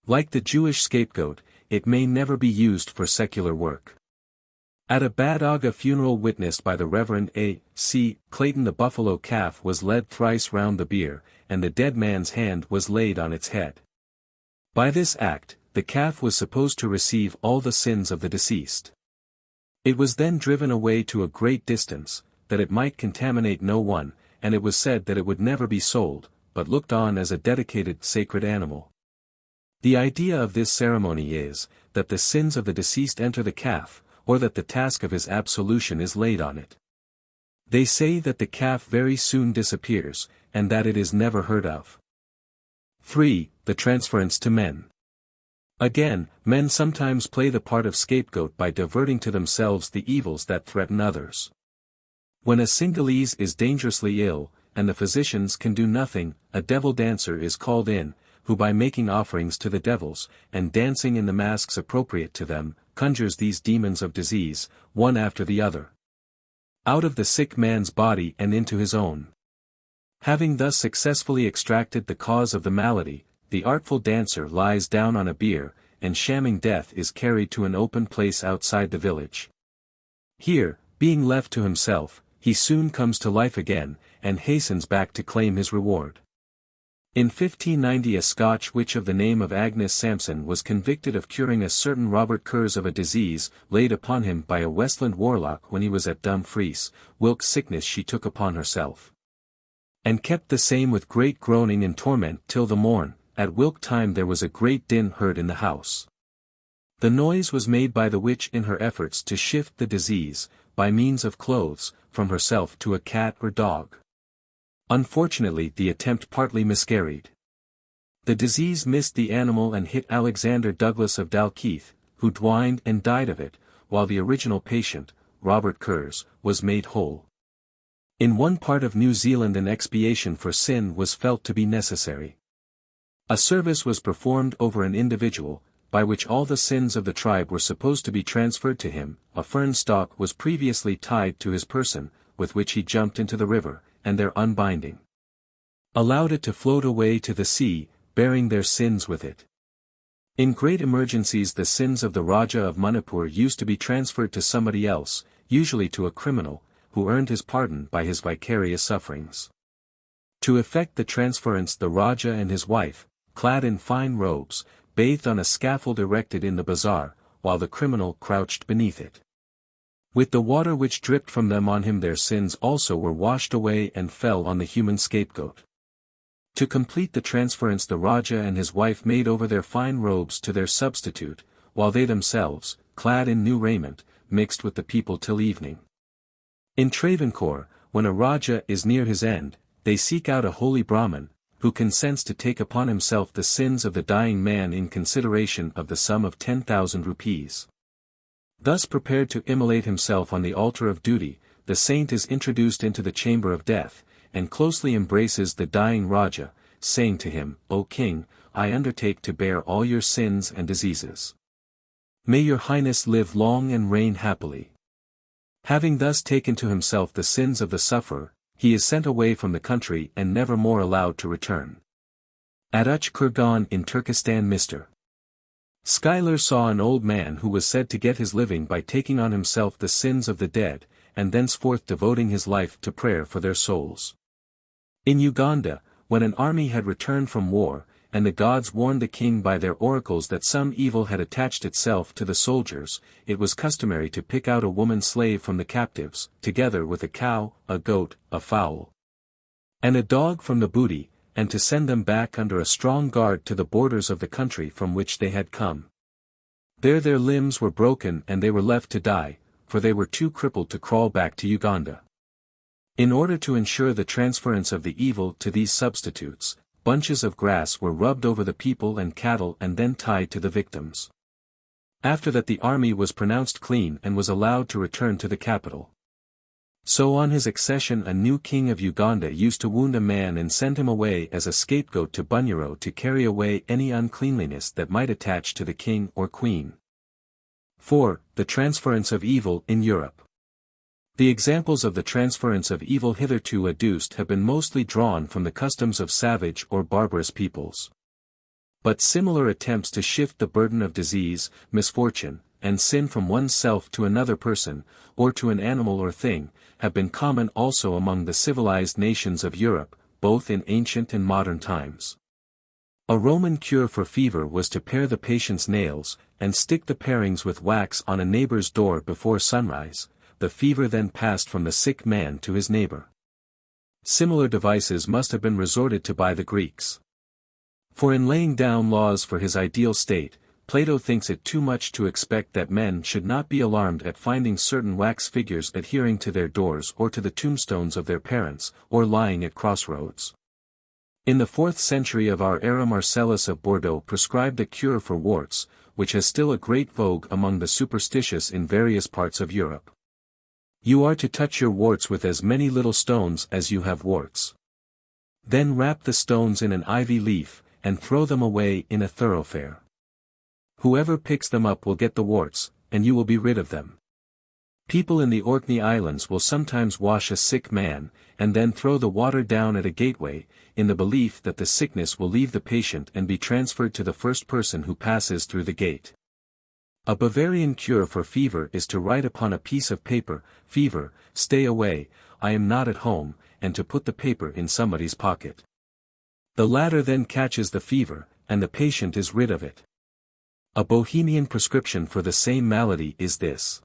Like the Jewish scapegoat, it may never be used for secular work. At a Bad Aga funeral witnessed by the Reverend A. C. Clayton, the buffalo calf was led thrice round the bier, and the dead man's hand was laid on its head. By this act, the calf was supposed to receive all the sins of the deceased. It was then driven away to a great distance, that it might contaminate no one, and it was said that it would never be sold, but looked on as a dedicated sacred animal. The idea of this ceremony is, that the sins of the deceased enter the calf, or that the task of his absolution is laid on it. They say that the calf very soon disappears, and that it is never heard of. 3. The transference to men. Again, men sometimes play the part of scapegoat by diverting to themselves the evils that threaten others. When a Singalese is dangerously ill, and the physicians can do nothing, a devil dancer is called in, who by making offerings to the devils, and dancing in the masks appropriate to them, conjures these demons of disease, one after the other, out of the sick man's body and into his own. Having thus successfully extracted the cause of the malady, the artful dancer lies down on a bier, and shamming death is carried to an open place outside the village. Here, being left to himself, he soon comes to life again, and hastens back to claim his reward. In 1590 a Scotch witch of the name of Agnes Sampson was convicted of curing a certain Robert Kerrs of a disease laid upon him by a Westland warlock when he was at Dumfries, whilk sickness she took upon herself. And kept the same with great groaning and torment till the morn, at whilk time there was a great din heard in the house. The noise was made by the witch in her efforts to shift the disease, by means of clothes, from herself to a cat or dog. Unfortunately the attempt partly miscarried. The disease missed the animal and hit Alexander Douglas of Dalkeith, who dwined and died of it, while the original patient, Robert Kerrs, was made whole. In one part of New Zealand an expiation for sin was felt to be necessary. A service was performed over an individual, by which all the sins of the tribe were supposed to be transferred to him. A fern stalk was previously tied to his person, with which he jumped into the river, and there unbinding, allowed it to float away to the sea, bearing their sins with it. In great emergencies the sins of the Raja of Manipur used to be transferred to somebody else, usually to a criminal, who earned his pardon by his vicarious sufferings. To effect the transference the Raja and his wife, clad in fine robes, bathed on a scaffold erected in the bazaar, while the criminal crouched beneath it. With the water which dripped from them on him their sins also were washed away and fell on the human scapegoat. To complete the transference the Raja and his wife made over their fine robes to their substitute, while they themselves, clad in new raiment, mixed with the people till evening. In Travancore, when a Raja is near his end, they seek out a holy Brahmin, who consents to take upon himself the sins of the dying man in consideration of the sum of 10,000 rupees. Thus prepared to immolate himself on the altar of duty, the saint is introduced into the chamber of death, and closely embraces the dying Raja, saying to him, "O king, I undertake to bear all your sins and diseases. May your highness live long and reign happily. Having thus taken to himself the sins of the sufferer, he is sent away from the country and never more allowed to return. Aduch Kurgan in Turkestan. Mr. Schuyler saw an old man who was said to get his living by taking on himself the sins of the dead, and thenceforth devoting his life to prayer for their souls. In Uganda, when an army had returned from war, and the gods warned the king by their oracles that some evil had attached itself to the soldiers, it was customary to pick out a woman slave from the captives, together with a cow, a goat, a fowl, and a dog from the booty, and to send them back under a strong guard to the borders of the country from which they had come. There their limbs were broken and they were left to die, for they were too crippled to crawl back to Uganda. In order to ensure the transference of the evil to these substitutes, bunches of grass were rubbed over the people and cattle and then tied to the victims. After that the army was pronounced clean and was allowed to return to the capital. So on his accession a new king of Uganda used to wound a man and send him away as a scapegoat to Bunyoro to carry away any uncleanliness that might attach to the king or queen. 4. The transference of evil in Europe. The examples of the transference of evil hitherto adduced have been mostly drawn from the customs of savage or barbarous peoples. But similar attempts to shift the burden of disease, misfortune, and sin from oneself to another person, or to an animal or thing, have been common also among the civilized nations of Europe, both in ancient and modern times. A Roman cure for fever was to pare the patient's nails, and stick the parings with wax on a neighbor's door before sunrise. The fever then passed from the sick man to his neighbor. Similar devices must have been resorted to by the Greeks. For in laying down laws for his ideal state, Plato thinks it too much to expect that men should not be alarmed at finding certain wax figures adhering to their doors or to the tombstones of their parents, or lying at crossroads. In the 4th century of our era Marcellus of Bordeaux prescribed a cure for warts, which has still a great vogue among the superstitious in various parts of Europe. You are to touch your warts with as many little stones as you have warts. Then wrap the stones in an ivy leaf, and throw them away in a thoroughfare. Whoever picks them up will get the warts, and you will be rid of them. People in the Orkney Islands will sometimes wash a sick man, and then throw the water down at a gateway, in the belief that the sickness will leave the patient and be transferred to the first person who passes through the gate. A Bavarian cure for fever is to write upon a piece of paper, "Fever, stay away, I am not at home," and to put the paper in somebody's pocket. The latter then catches the fever, and the patient is rid of it. A Bohemian prescription for the same malady is this.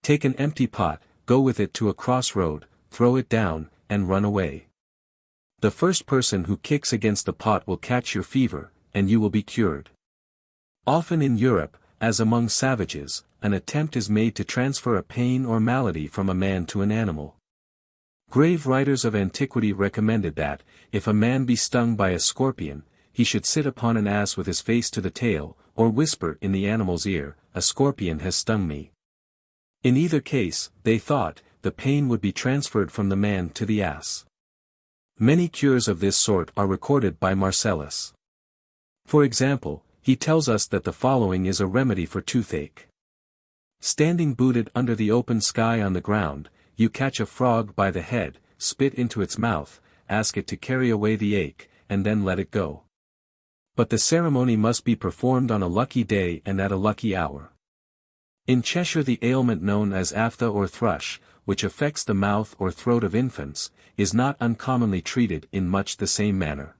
Take an empty pot, go with it to a crossroad, throw it down, and run away. The first person who kicks against the pot will catch your fever, and you will be cured. Often in Europe, as among savages, an attempt is made to transfer a pain or malady from a man to an animal. Grave writers of antiquity recommended that, if a man be stung by a scorpion, he should sit upon an ass with his face to the tail, or whisper in the animal's ear, "A scorpion has stung me." In either case, they thought, the pain would be transferred from the man to the ass. Many cures of this sort are recorded by Marcellus. For example, he tells us that the following is a remedy for toothache. Standing booted under the open sky on the ground, you catch a frog by the head, spit into its mouth, ask it to carry away the ache, and then let it go. But the ceremony must be performed on a lucky day and at a lucky hour. In Cheshire the ailment known as aphthia or thrush, which affects the mouth or throat of infants, is not uncommonly treated in much the same manner.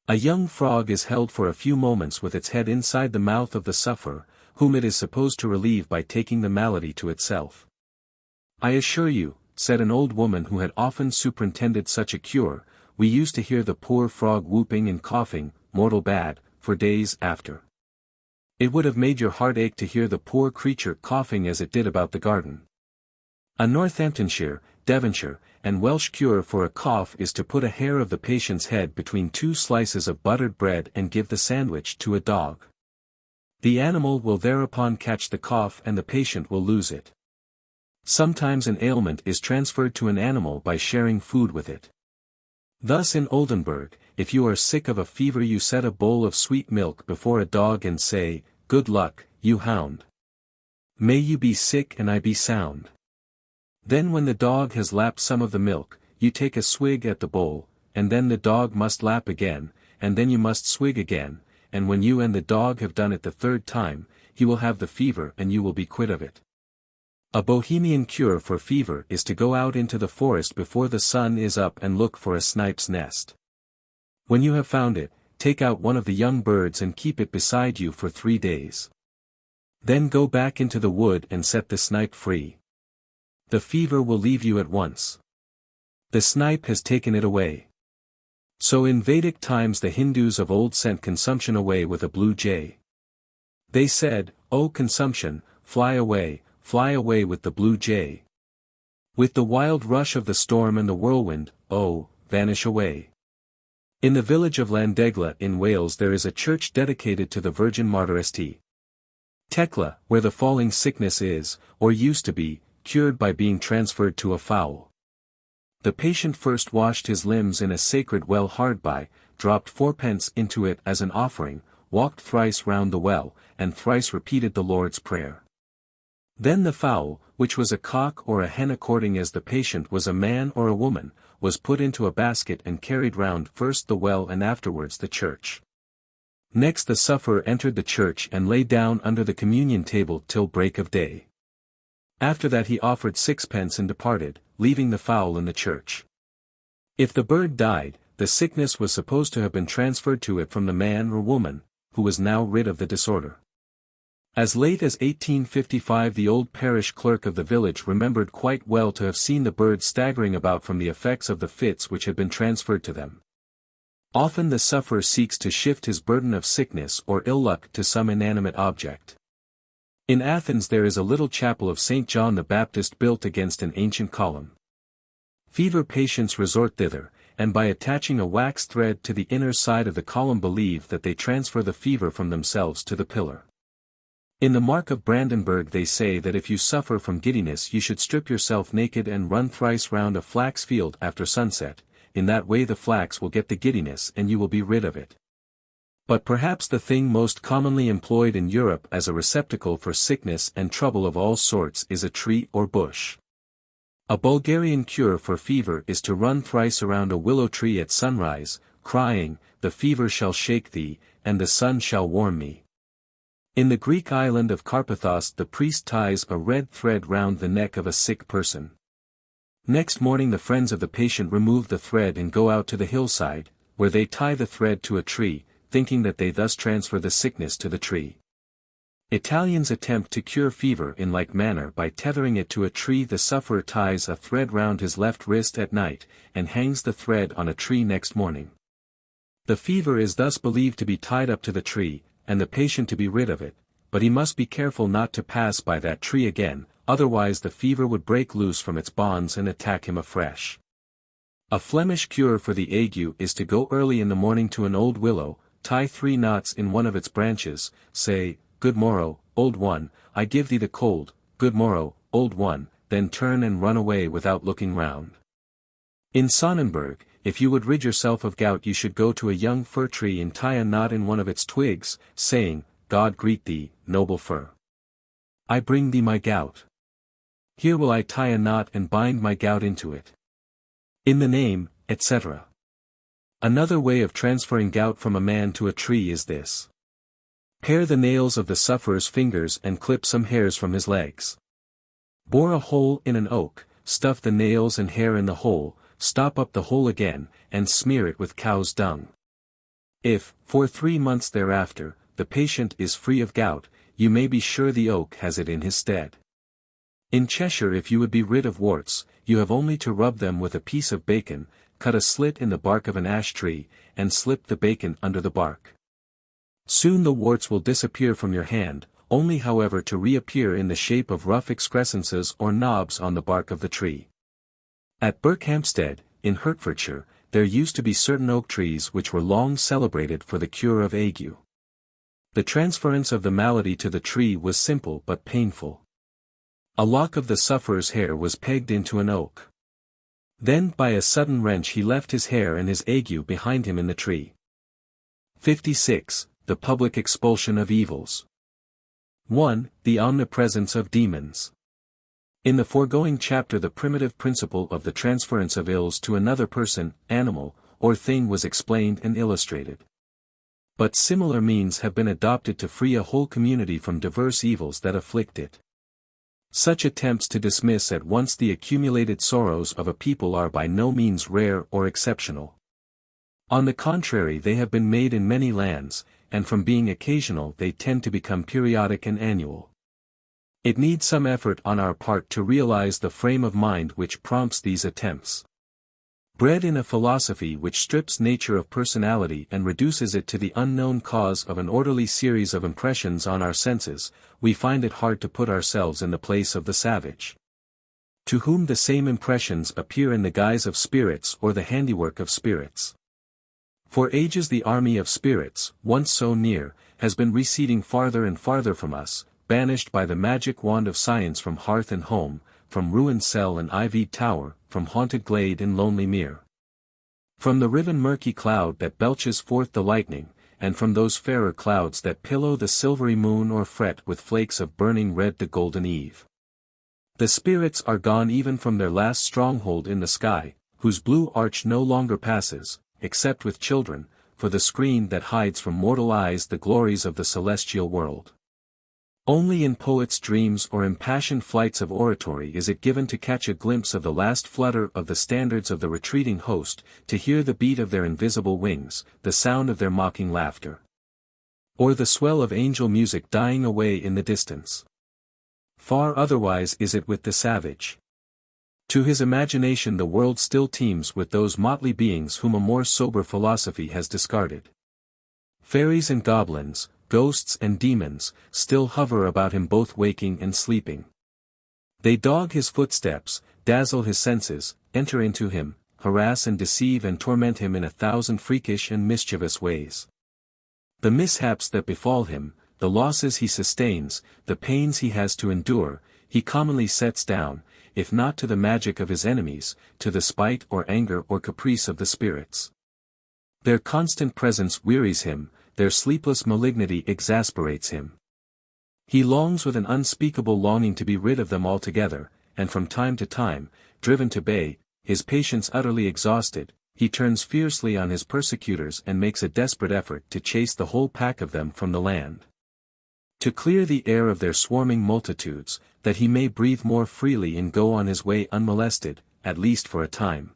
A young frog is held for a few moments with its head inside the mouth of the sufferer, whom it is supposed to relieve by taking the malady to itself. "I assure you," said an old woman who had often superintended such a cure, "we used to hear the poor frog whooping and coughing, mortal bad, for days after. It would have made your heart ache to hear the poor creature coughing as it did about the garden." A Northamptonshire, Devonshire, and Welsh cure for a cough is to put a hair of the patient's head between 2 slices of buttered bread and give the sandwich to a dog. The animal will thereupon catch the cough and the patient will lose it. Sometimes an ailment is transferred to an animal by sharing food with it. Thus in Oldenburg, if you are sick of a fever you set a bowl of sweet milk before a dog and say, "Good luck, you hound. May you be sick and I be sound." Then when the dog has lapped some of the milk, you take a swig at the bowl, and then the dog must lap again, and then you must swig again, and when you and the dog have done it the third time, he will have the fever and you will be quit of it. A Bohemian cure for fever is to go out into the forest before the sun is up and look for a snipe's nest. When you have found it, take out one of the young birds and keep it beside you for 3 days. Then go back into the wood and set the snipe free. The fever will leave you at once. The snipe has taken it away. So in Vedic times the Hindus of old sent consumption away with a blue jay. They said, "O consumption, fly away with the blue jay. With the wild rush of the storm and the whirlwind, oh, vanish away." In the village of Llandegla in Wales there is a church dedicated to the Virgin Martyr St. Tecla, where the falling sickness is, or used to be, cured by being transferred to a fowl. The patient first washed his limbs in a sacred well hard by, dropped 4 pence into it as an offering, walked thrice round the well, and thrice repeated the Lord's Prayer. Then the fowl, which was a cock or a hen according as the patient was a man or a woman, was put into a basket and carried round first the well and afterwards the church. Next the sufferer entered the church and lay down under the communion table till break of day. After that he offered 6 pence and departed, leaving the fowl in the church. If the bird died, the sickness was supposed to have been transferred to it from the man or woman, who was now rid of the disorder. As late as 1855 the old parish clerk of the village remembered quite well to have seen the bird staggering about from the effects of the fits which had been transferred to them. Often the sufferer seeks to shift his burden of sickness or ill luck to some inanimate object. In Athens there is a little chapel of St. John the Baptist built against an ancient column. Fever patients resort thither, and by attaching a wax thread to the inner side of the column believe that they transfer the fever from themselves to the pillar. In the Mark of Brandenburg they say that if you suffer from giddiness you should strip yourself naked and run thrice round a flax field after sunset, in that way the flax will get the giddiness and you will be rid of it. But perhaps the thing most commonly employed in Europe as a receptacle for sickness and trouble of all sorts is a tree or bush. A Bulgarian cure for fever is to run thrice around a willow tree at sunrise, crying, "The fever shall shake thee, and the sun shall warm me." In the Greek island of Carpathos the priest ties a red thread round the neck of a sick person. Next morning the friends of the patient remove the thread and go out to the hillside, where they tie the thread to a tree, thinking that they thus transfer the sickness to the tree. Italians attempt to cure fever in like manner by tethering it to a tree. The sufferer ties a thread round his left wrist at night, and hangs the thread on a tree next morning. The fever is thus believed to be tied up to the tree, and the patient to be rid of it, but he must be careful not to pass by that tree again, otherwise the fever would break loose from its bonds and attack him afresh. A Flemish cure for the ague is to go early in the morning to an old willow, tie 3 knots in one of its branches, say, "Good morrow, old one, I give thee the cold, good morrow, old one," then turn and run away without looking round. In Sonnenberg, if you would rid yourself of gout you should go to a young fir tree and tie a knot in one of its twigs, saying, "God greet thee, noble fir. I bring thee my gout. Here will I tie a knot and bind my gout into it. In the name," etc. Another way of transferring gout from a man to a tree is this. Pare the nails of the sufferer's fingers and clip some hairs from his legs. Bore a hole in an oak, stuff the nails and hair in the hole, stop up the hole again, and smear it with cow's dung. If, for 3 months thereafter, the patient is free of gout, you may be sure the oak has it in his stead. In Cheshire if you would be rid of warts, you have only to rub them with a piece of bacon, cut a slit in the bark of an ash tree, and slip the bacon under the bark. Soon the warts will disappear from your hand, only however to reappear in the shape of rough excrescences or knobs on the bark of the tree. At Berkhamsted, in Hertfordshire, there used to be certain oak trees which were long celebrated for the cure of ague. The transference of the malady to the tree was simple but painful. A lock of the sufferer's hair was pegged into an oak. Then by a sudden wrench he left his hair and his ague behind him in the tree. 56. The public expulsion of evils. 1. The omnipresence of demons. In the foregoing chapter the primitive principle of the transference of ills to another person, animal, or thing was explained and illustrated. But similar means have been adopted to free a whole community from diverse evils that afflict it. Such attempts to dismiss at once the accumulated sorrows of a people are by no means rare or exceptional. On the contrary, they have been made in many lands, and from being occasional they tend to become periodic and annual. It needs some effort on our part to realize the frame of mind which prompts these attempts. Bred in a philosophy which strips nature of personality and reduces it to the unknown cause of an orderly series of impressions on our senses, we find it hard to put ourselves in the place of the savage, to whom the same impressions appear in the guise of spirits or the handiwork of spirits. For ages the army of spirits, once so near, has been receding farther and farther from us, banished by the magic wand of science from hearth and home, from ruined cell and ivied tower, from haunted glade and lonely mere. From the riven murky cloud that belches forth the lightning, and from those fairer clouds that pillow the silvery moon or fret with flakes of burning red the golden eve. The spirits are gone even from their last stronghold in the sky, whose blue arch no longer passes, except with children, for the screen that hides from mortal eyes the glories of the celestial world. Only in poets' dreams or impassioned flights of oratory is it given to catch a glimpse of the last flutter of the standards of the retreating host, to hear the beat of their invisible wings, the sound of their mocking laughter, or the swell of angel music dying away in the distance. Far otherwise is it with the savage. To his imagination the world still teems with those motley beings whom a more sober philosophy has discarded. Fairies and goblins, ghosts and demons, still hover about him both waking and sleeping. They dog his footsteps, dazzle his senses, enter into him, harass and deceive and torment him in 1,000 freakish and mischievous ways. The mishaps that befall him, the losses he sustains, the pains he has to endure, he commonly sets down, if not to the magic of his enemies, to the spite or anger or caprice of the spirits. Their constant presence wearies him, their sleepless malignity exasperates him. He longs with an unspeakable longing to be rid of them altogether, and from time to time, driven to bay, his patience utterly exhausted, he turns fiercely on his persecutors and makes a desperate effort to chase the whole pack of them from the land, to clear the air of their swarming multitudes, that he may breathe more freely and go on his way unmolested, at least for a time.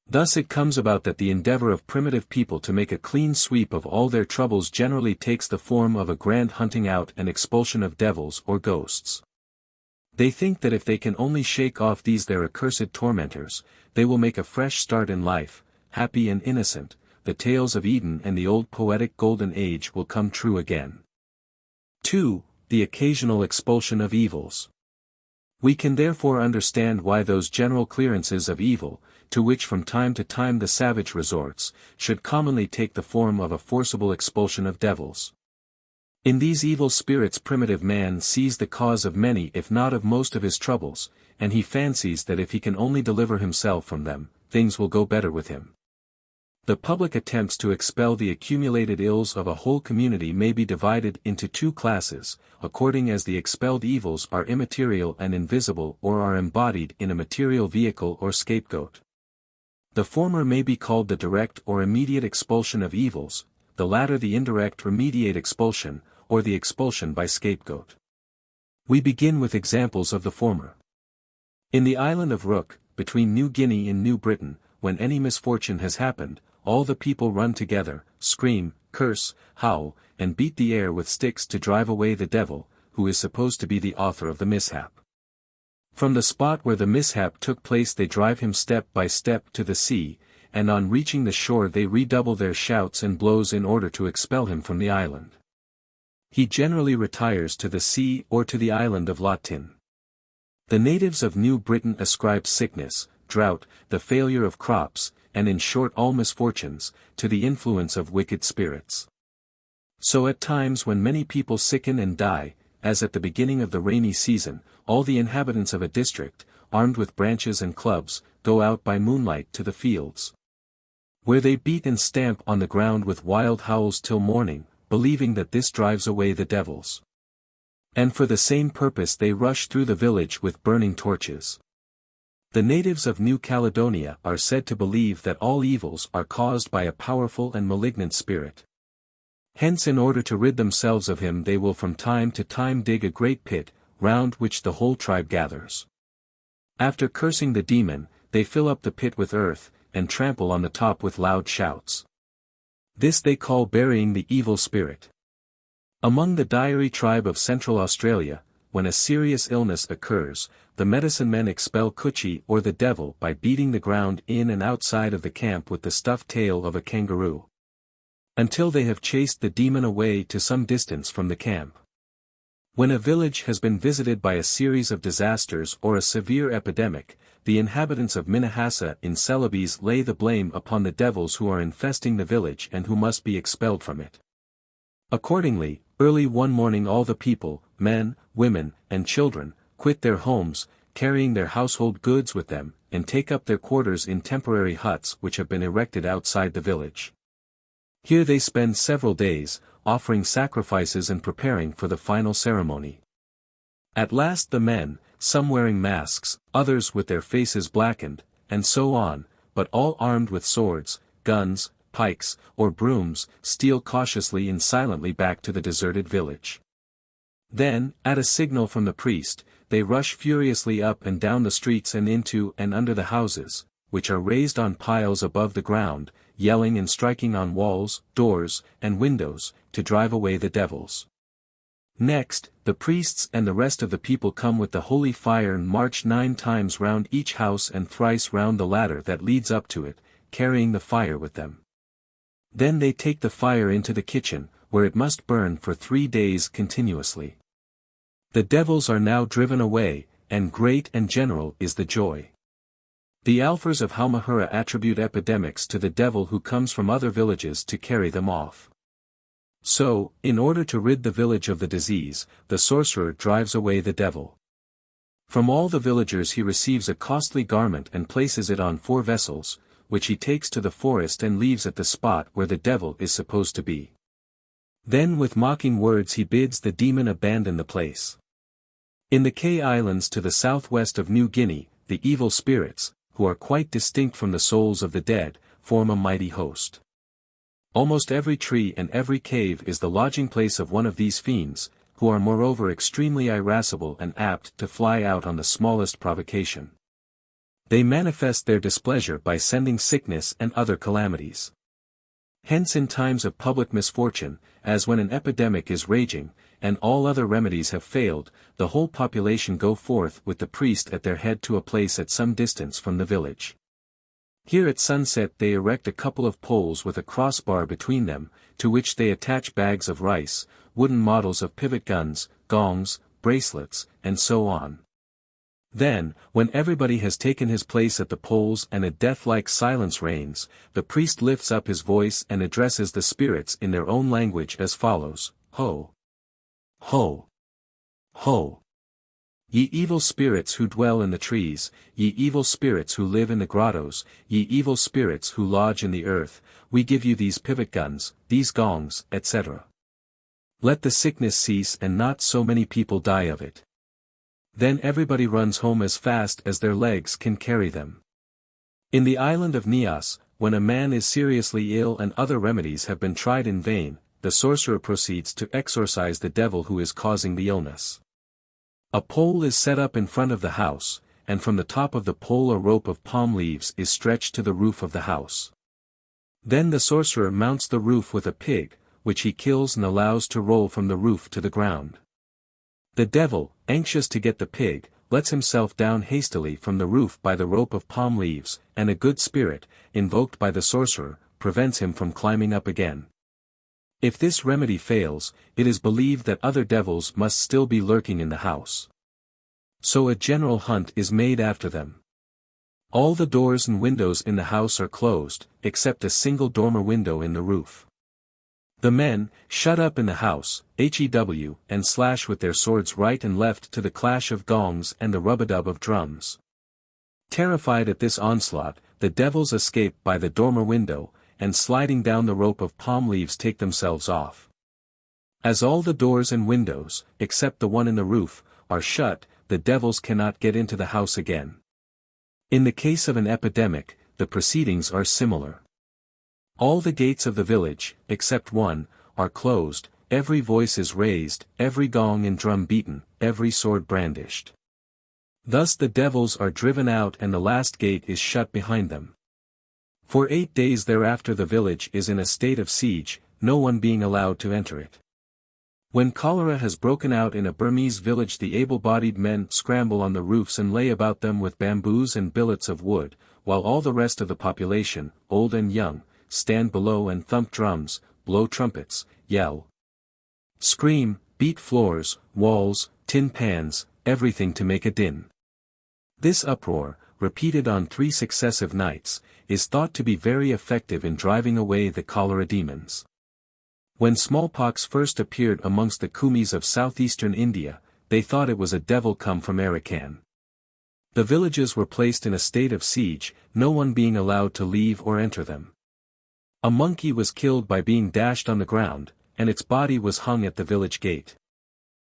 Thus it comes about that the endeavor of primitive people to make a clean sweep of all their troubles generally takes the form of a grand hunting out and expulsion of devils or ghosts. They think that if they can only shake off these their accursed tormentors, they will make a fresh start in life, happy and innocent, the tales of Eden and the old poetic golden age will come true again. 2. The occasional expulsion of evils. We can therefore understand why those general clearances of evil, to which from time to time the savage resorts, should commonly take the form of a forcible expulsion of devils. In these evil spirits primitive man sees the cause of many if not of most of his troubles, and he fancies that if he can only deliver himself from them, things will go better with him. The public attempts to expel the accumulated ills of a whole community may be divided into two classes, according as the expelled evils are immaterial and invisible or are embodied in a material vehicle or scapegoat. The former may be called the direct or immediate expulsion of evils, the latter the indirect or mediate expulsion, or the expulsion by scapegoat. We begin with examples of the former. In the island of Rook, between New Guinea and New Britain, when any misfortune has happened, all the people run together, scream, curse, howl, and beat the air with sticks to drive away the devil, who is supposed to be the author of the mishap. From the spot where the mishap took place they drive him step by step to the sea, and on reaching the shore they redouble their shouts and blows in order to expel him from the island. He generally retires to the sea or to the island of Latin. The natives of New Britain ascribe sickness, drought, the failure of crops, and in short all misfortunes, to the influence of wicked spirits. So at times when many people sicken and die, as at the beginning of the rainy season, all the inhabitants of a district, armed with branches and clubs, go out by moonlight to the fields, where they beat and stamp on the ground with wild howls till morning, believing that this drives away the devils. And for the same purpose they rush through the village with burning torches. The natives of New Caledonia are said to believe that all evils are caused by a powerful and malignant spirit. Hence, in order to rid themselves of him, they will from time to time dig a great pit, round which the whole tribe gathers. After cursing the demon, they fill up the pit with earth, and trample on the top with loud shouts. This they call burying the evil spirit. Among the Diary tribe of Central Australia, when a serious illness occurs, the medicine men expel Kuchi or the devil by beating the ground in and outside of the camp with the stuffed tail of a kangaroo, until they have chased the demon away to some distance from the camp. When a village has been visited by a series of disasters or a severe epidemic, the inhabitants of Minahassa in Celebes lay the blame upon the devils who are infesting the village and who must be expelled from it. Accordingly, early one morning all the people, men, women, and children, quit their homes, carrying their household goods with them, and take up their quarters in temporary huts which have been erected outside the village. Here they spend several days, offering sacrifices and preparing for the final ceremony. At last the men, some wearing masks, others with their faces blackened, and so on, but all armed with swords, guns, pikes, or brooms, steal cautiously and silently back to the deserted village. Then, at a signal from the priest, they rush furiously up and down the streets and into and under the houses, which are raised on piles above the ground, yelling and striking on walls, doors, and windows, to drive away the devils. Next, the priests and the rest of the people come with the holy fire and march 9 times round each house and thrice round the ladder that leads up to it, carrying the fire with them. Then they take the fire into the kitchen, where it must burn for 3 days continuously. The devils are now driven away, and great and general is the joy. The Alphas of Halmahera attribute epidemics to the devil who comes from other villages to carry them off. So, in order to rid the village of the disease, the sorcerer drives away the devil. From all the villagers he receives a costly garment and places it on 4 vessels, which he takes to the forest and leaves at the spot where the devil is supposed to be. Then with mocking words he bids the demon abandon the place. In the K Islands to the southwest of New Guinea, the evil spirits, who are quite distinct from the souls of the dead, form a mighty host. Almost every tree and every cave is the lodging place of one of these fiends, who are moreover extremely irascible and apt to fly out on the smallest provocation. They manifest their displeasure by sending sickness and other calamities. Hence in times of public misfortune, as when an epidemic is raging, and all other remedies have failed, the whole population go forth with the priest at their head to a place at some distance from the village. Here at sunset they erect a couple of poles with a crossbar between them, to which they attach bags of rice, wooden models of pivot guns, gongs, bracelets, and so on. Then, when everybody has taken his place at the poles and a death-like silence reigns, the priest lifts up his voice and addresses the spirits in their own language as follows: Ho! Ho! Ho! Ye evil spirits who dwell in the trees, ye evil spirits who live in the grottos, ye evil spirits who lodge in the earth, we give you these pivot guns, these gongs, etc. Let the sickness cease and not so many people die of it. Then everybody runs home as fast as their legs can carry them. In the island of Nias, when a man is seriously ill and other remedies have been tried in vain, the sorcerer proceeds to exorcise the devil who is causing the illness. A pole is set up in front of the house, and from the top of the pole a rope of palm leaves is stretched to the roof of the house. Then the sorcerer mounts the roof with a pig, which he kills and allows to roll from the roof to the ground. The devil, anxious to get the pig, lets himself down hastily from the roof by the rope of palm leaves, and a good spirit, invoked by the sorcerer, prevents him from climbing up again. If this remedy fails, it is believed that other devils must still be lurking in the house. So a general hunt is made after them. All the doors and windows in the house are closed, except a single dormer window in the roof. The men, shut up in the house, hew and slash with their swords right and left to the clash of gongs and the rub-a-dub of drums. Terrified at this onslaught, the devils escape by the dormer window, and sliding down the rope of palm leaves take themselves off. As all the doors and windows, except the one in the roof, are shut, the devils cannot get into the house again. In the case of an epidemic, the proceedings are similar. All the gates of the village, except one, are closed, every voice is raised, every gong and drum beaten, every sword brandished. Thus the devils are driven out and the last gate is shut behind them. For 8 days thereafter the village is in a state of siege, no one being allowed to enter it. When cholera has broken out in a Burmese village, the able-bodied men scramble on the roofs and lay about them with bamboos and billets of wood, while all the rest of the population, old and young, stand below and thump drums, blow trumpets, yell, scream, beat floors, walls, tin pans, everything to make a din. This uproar, repeated on 3 successive nights, is thought to be very effective in driving away the cholera demons. When smallpox first appeared amongst the Kumis of southeastern India, they thought it was a devil come from Arakan. The villages were placed in a state of siege, no one being allowed to leave or enter them. A monkey was killed by being dashed on the ground, and its body was hung at the village gate.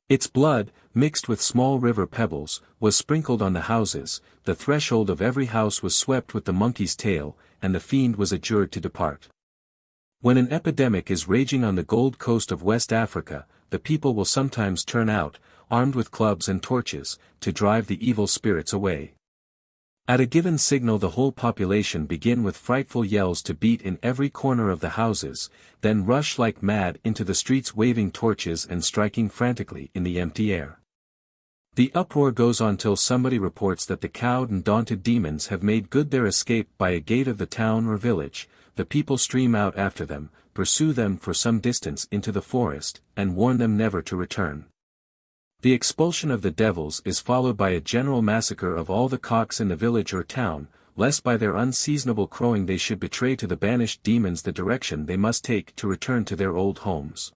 Its blood, mixed with small river pebbles, was sprinkled on the houses, the threshold of every house was swept with the monkey's tail, and the fiend was adjured to depart. When an epidemic is raging on the Gold Coast of West Africa, the people will sometimes turn out, armed with clubs and torches, to drive the evil spirits away. At a given signal the whole population begin with frightful yells to beat in every corner of the houses, then rush like mad into the streets waving torches and striking frantically in the empty air. The uproar goes on till somebody reports that the cowed and daunted demons have made good their escape by a gate of the town or village. The people stream out after them, pursue them for some distance into the forest, and warn them never to return. The expulsion of the devils is followed by a general massacre of all the cocks in the village or town, lest by their unseasonable crowing they should betray to the banished demons the direction they must take to return to their old homes.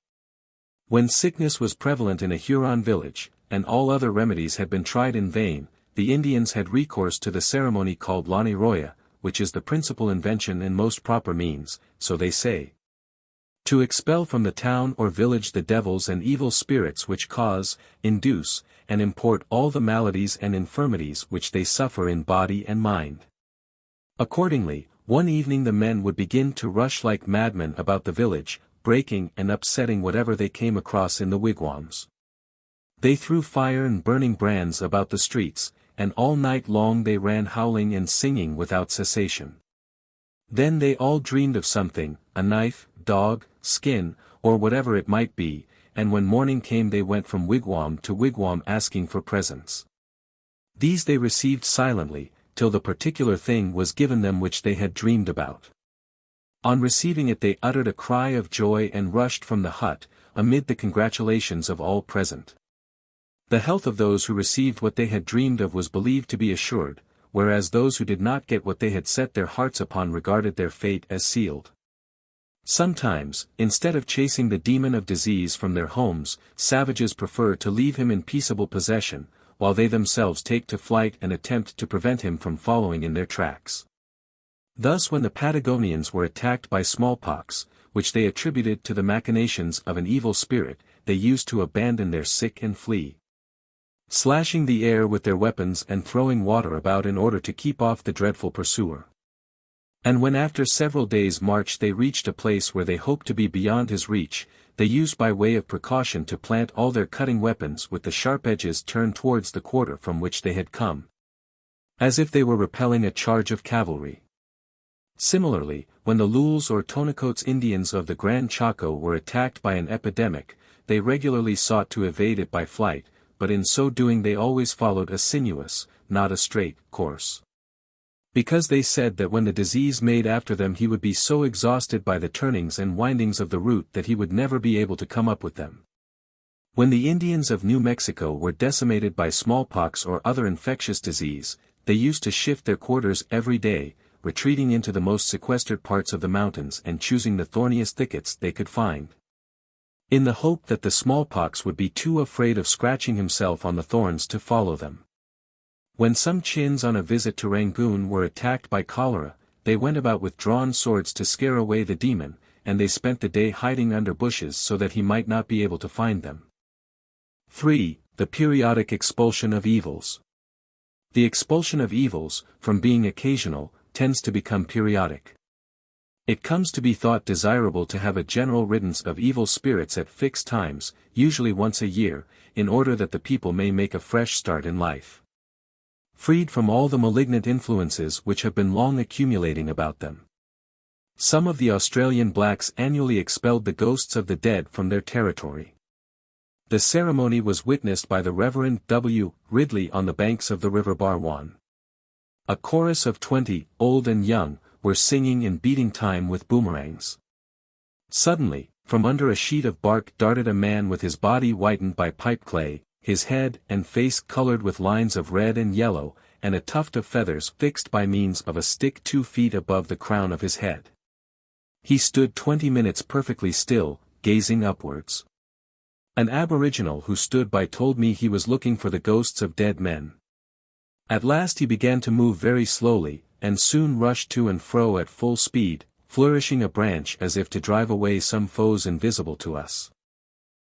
When sickness was prevalent in a Huron village, and all other remedies had been tried in vain, the Indians had recourse to the ceremony called Lani Roya, which is the principal invention and most proper means, so they say, to expel from the town or village the devils and evil spirits which cause, induce, and import all the maladies and infirmities which they suffer in body and mind. Accordingly, one evening the men would begin to rush like madmen about the village, breaking and upsetting whatever they came across in the wigwams. They threw fire and burning brands about the streets, and all night long they ran howling and singing without cessation. Then they all dreamed of something, a knife, dog, skin, or whatever it might be, and when morning came they went from wigwam to wigwam asking for presents. These they received silently, till the particular thing was given them which they had dreamed about. On receiving it they uttered a cry of joy and rushed from the hut, amid the congratulations of all present. The health of those who received what they had dreamed of was believed to be assured, whereas those who did not get what they had set their hearts upon regarded their fate as sealed. Sometimes, instead of chasing the demon of disease from their homes, savages prefer to leave him in peaceable possession, while they themselves take to flight and attempt to prevent him from following in their tracks. Thus when the Patagonians were attacked by smallpox, which they attributed to the machinations of an evil spirit, they used to abandon their sick and flee, slashing the air with their weapons and throwing water about in order to keep off the dreadful pursuer. And when after several days' march they reached a place where they hoped to be beyond his reach, they used by way of precaution to plant all their cutting weapons with the sharp edges turned towards the quarter from which they had come, as if they were repelling a charge of cavalry. Similarly, when the Lules or Tonacotes Indians of the Grand Chaco were attacked by an epidemic, they regularly sought to evade it by flight, but in so doing they always followed a sinuous, not a straight, course. Because they said that when the disease made after them he would be so exhausted by the turnings and windings of the route that he would never be able to come up with them. When the Indians of New Mexico were decimated by smallpox or other infectious disease, they used to shift their quarters every day, retreating into the most sequestered parts of the mountains and choosing the thorniest thickets they could find, in the hope that the smallpox would be too afraid of scratching himself on the thorns to follow them. When some Chins on a visit to Rangoon were attacked by cholera, they went about with drawn swords to scare away the demon, and they spent the day hiding under bushes so that he might not be able to find them. 3. The periodic expulsion of evils. The expulsion of evils, from being occasional, tends to become periodic. It comes to be thought desirable to have a general riddance of evil spirits at fixed times, usually once a year, in order that the people may make a fresh start in life, freed from all the malignant influences which have been long accumulating about them. Some of the Australian blacks annually expelled the ghosts of the dead from their territory. The ceremony was witnessed by the Reverend W. Ridley on the banks of the River Barwon. A chorus of 20, old and young, were singing and beating time with boomerangs. Suddenly, from under a sheet of bark darted a man with his body whitened by pipe clay, his head and face colored with lines of red and yellow, and a tuft of feathers fixed by means of a stick 2 feet above the crown of his head. He stood 20 minutes perfectly still, gazing upwards. An aboriginal who stood by told me he was looking for the ghosts of dead men. At last he began to move very slowly, and soon rushed to and fro at full speed, flourishing a branch as if to drive away some foes invisible to us.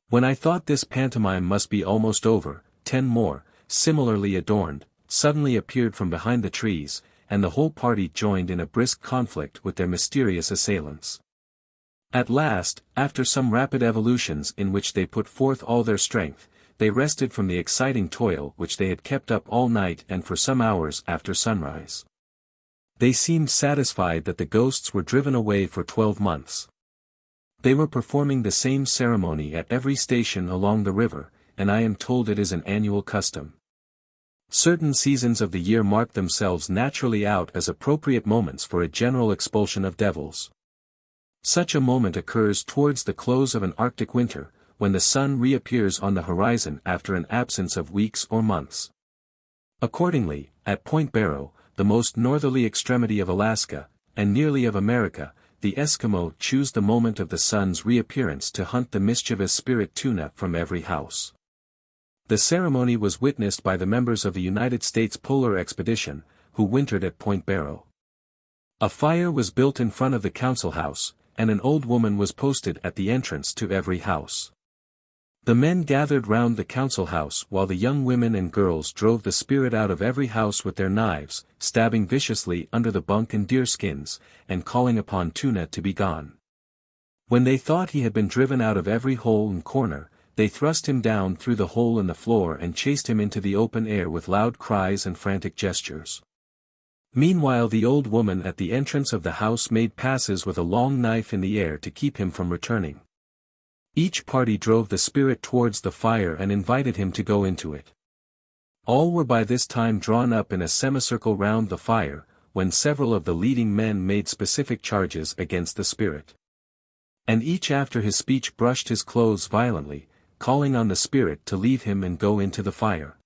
When I thought this pantomime must be almost over, 10 more, similarly adorned, suddenly appeared from behind the trees, and the whole party joined in a brisk conflict with their mysterious assailants. At last, after some rapid evolutions in which they put forth all their strength, they rested from the exciting toil which they had kept up all night and for some hours after sunrise. They seemed satisfied that the ghosts were driven away for 12 months. They were performing the same ceremony at every station along the river, and I am told it is an annual custom. Certain seasons of the year mark themselves naturally out as appropriate moments for a general expulsion of devils. Such a moment occurs towards the close of an Arctic winter, when the sun reappears on the horizon after an absence of weeks or months. Accordingly, at Point Barrow, the most northerly extremity of Alaska, and nearly of America, the Eskimo choose the moment of the sun's reappearance to hunt the mischievous spirit tuna from every house. The ceremony was witnessed by the members of the United States Polar Expedition, who wintered at Point Barrow. A fire was built in front of the council house, and an old woman was posted at the entrance to every house. The men gathered round the council house while the young women and girls drove the spirit out of every house with their knives, stabbing viciously under the bunk and deerskins, and calling upon Tuna to be gone. When they thought he had been driven out of every hole and corner, they thrust him down through the hole in the floor and chased him into the open air with loud cries and frantic gestures. Meanwhile the old woman at the entrance of the house made passes with a long knife in the air to keep him from returning. Each party drove the spirit towards the fire and invited him to go into it. All were by this time drawn up in a semicircle round the fire, when several of the leading men made specific charges against the spirit. And each after his speech brushed his clothes violently, calling on the spirit to leave him and go into the fire.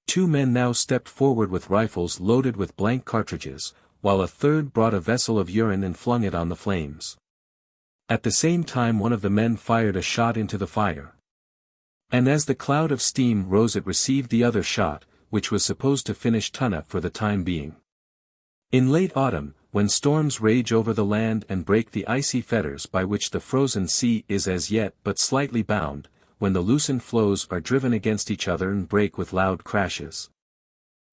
2 men now stepped forward with rifles loaded with blank cartridges, while a third brought a vessel of urine and flung it on the flames. At the same time one of the men fired a shot into the fire. And as the cloud of steam rose it received the other shot, which was supposed to finish Tuna for the time being. In late autumn, when storms rage over the land and break the icy fetters by which the frozen sea is as yet but slightly bound, when the loosened floes are driven against each other and break with loud crashes,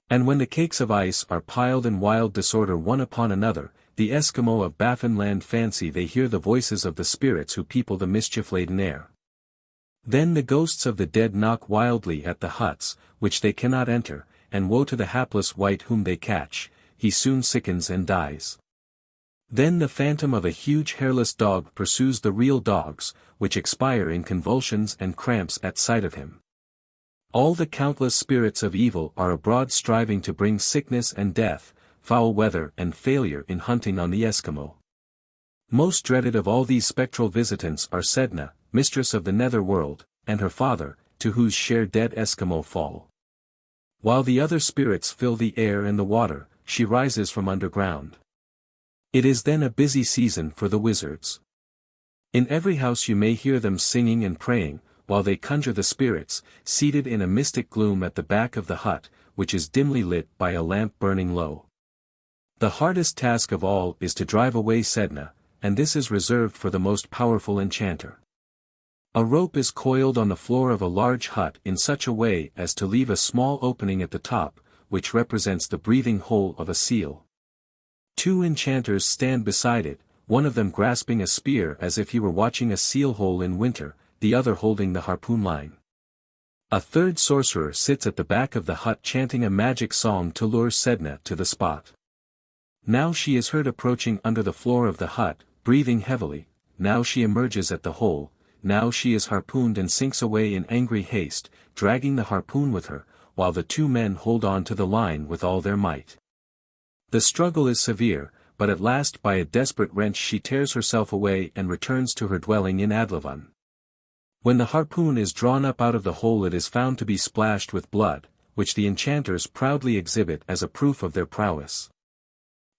and when the cakes of ice are piled in wild disorder one upon another, the Eskimo of Baffinland fancy they hear the voices of the spirits who people the mischief-laden air. Then the ghosts of the dead knock wildly at the huts, which they cannot enter, and woe to the hapless wight whom they catch, he soon sickens and dies. Then the phantom of a huge hairless dog pursues the real dogs, which expire in convulsions and cramps at sight of him. All the countless spirits of evil are abroad striving to bring sickness and death, foul weather and failure in hunting on the Eskimo. Most dreaded of all these spectral visitants are Sedna, mistress of the nether world, and her father, to whose share dead Eskimo fall. While the other spirits fill the air and the water, she rises from underground. It is then a busy season for the wizards. In every house you may hear them singing and praying, while they conjure the spirits, seated in a mystic gloom at the back of the hut, which is dimly lit by a lamp burning low. The hardest task of all is to drive away Sedna, and this is reserved for the most powerful enchanter. A rope is coiled on the floor of a large hut in such a way as to leave a small opening at the top, which represents the breathing hole of a seal. 2 enchanters stand beside it, one of them grasping a spear as if he were watching a seal hole in winter, the other holding the harpoon line. A 3rd sorcerer sits at the back of the hut chanting a magic song to lure Sedna to the spot. Now she is heard approaching under the floor of the hut, breathing heavily, now she emerges at the hole, now she is harpooned and sinks away in angry haste, dragging the harpoon with her, while the 2 men hold on to the line with all their might. The struggle is severe, but at last by a desperate wrench she tears herself away and returns to her dwelling in Adlavan. When the harpoon is drawn up out of the hole it is found to be splashed with blood, which the enchanters proudly exhibit as a proof of their prowess.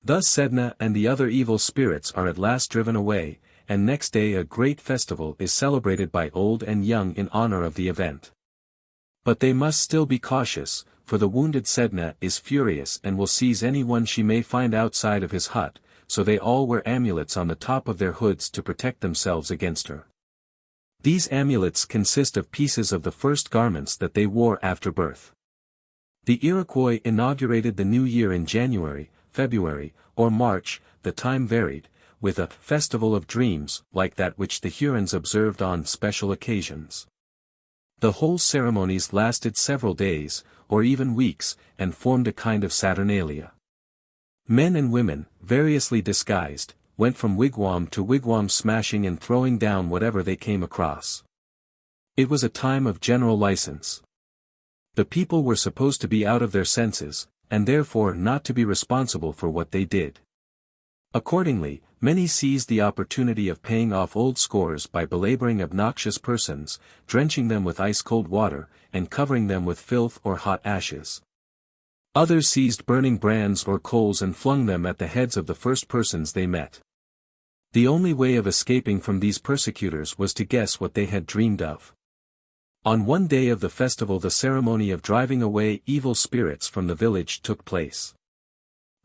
Thus Sedna and the other evil spirits are at last driven away, and next day a great festival is celebrated by old and young in honor of the event. But they must still be cautious, for the wounded Sedna is furious and will seize anyone she may find outside of his hut, so they all wear amulets on the top of their hoods to protect themselves against her. These amulets consist of pieces of the first garments that they wore after birth. The Iroquois inaugurated the new year in January, February, or March, the time varied, with a festival of dreams like that which the Hurons observed on special occasions. The whole ceremonies lasted several days, or even weeks, and formed a kind of Saturnalia. Men and women, variously disguised, went from wigwam to wigwam smashing and throwing down whatever they came across. It was a time of general license. The people were supposed to be out of their senses, and therefore not to be responsible for what they did. Accordingly, many seized the opportunity of paying off old scores by belaboring obnoxious persons, drenching them with ice-cold water, and covering them with filth or hot ashes. Others seized burning brands or coals and flung them at the heads of the first persons they met. The only way of escaping from these persecutors was to guess what they had dreamed of. On one day of the festival the ceremony of driving away evil spirits from the village took place.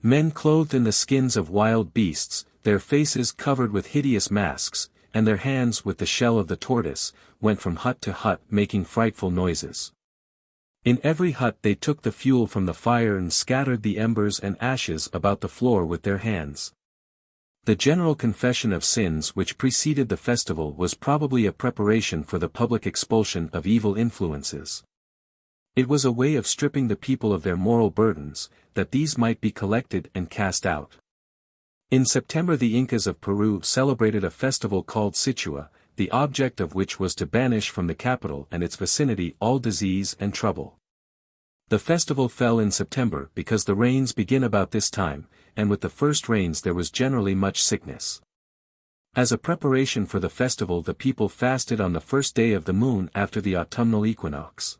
Men clothed in the skins of wild beasts, their faces covered with hideous masks, and their hands with the shell of the tortoise, went from hut to hut making frightful noises. In every hut they took the fuel from the fire and scattered the embers and ashes about the floor with their hands. The general confession of sins which preceded the festival was probably a preparation for the public expulsion of evil influences. It was a way of stripping the people of their moral burdens, that these might be collected and cast out. In September the Incas of Peru celebrated a festival called Situa, the object of which was to banish from the capital and its vicinity all disease and trouble. The festival fell in September because the rains begin about this time, and with the first rains there was generally much sickness. As a preparation for the festival the people fasted on the first day of the moon after the autumnal equinox.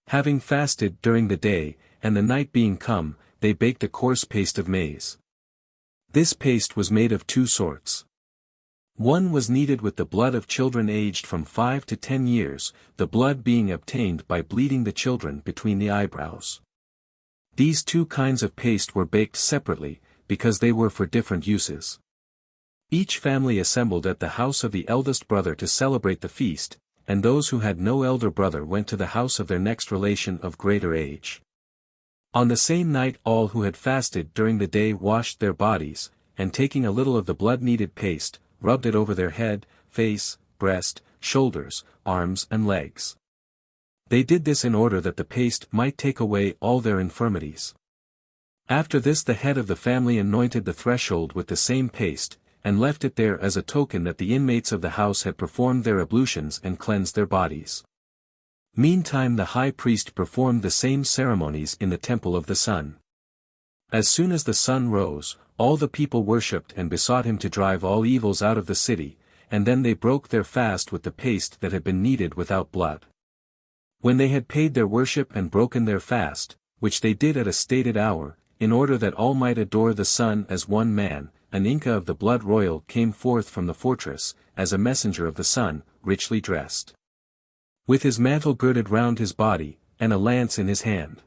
Having fasted during the day, and the night being come, they baked a coarse paste of maize. This paste was made of 2 sorts. One was kneaded with the blood of children aged from 5 to 10 years, the blood being obtained by bleeding the children between the eyebrows. These 2 kinds of paste were baked separately, because they were for different uses. Each family assembled at the house of the eldest brother to celebrate the feast, and those who had no elder brother went to the house of their next relation of greater age. On the same night all who had fasted during the day washed their bodies, and taking a little of the blood-kneaded paste, rubbed it over their head, face, breast, shoulders, arms and legs. They did this in order that the paste might take away all their infirmities. After this the head of the family anointed the threshold with the same paste, and left it there as a token that the inmates of the house had performed their ablutions and cleansed their bodies. Meantime the high priest performed the same ceremonies in the temple of the sun. As soon as the sun rose, all the people worshipped and besought him to drive all evils out of the city, and then they broke their fast with the paste that had been kneaded without blood. When they had paid their worship and broken their fast, which they did at a stated hour, in order that all might adore the sun as one man, an Inca of the blood royal came forth from the fortress, as a messenger of the sun, richly dressed, with his mantle girded round his body, and a lance in his hand.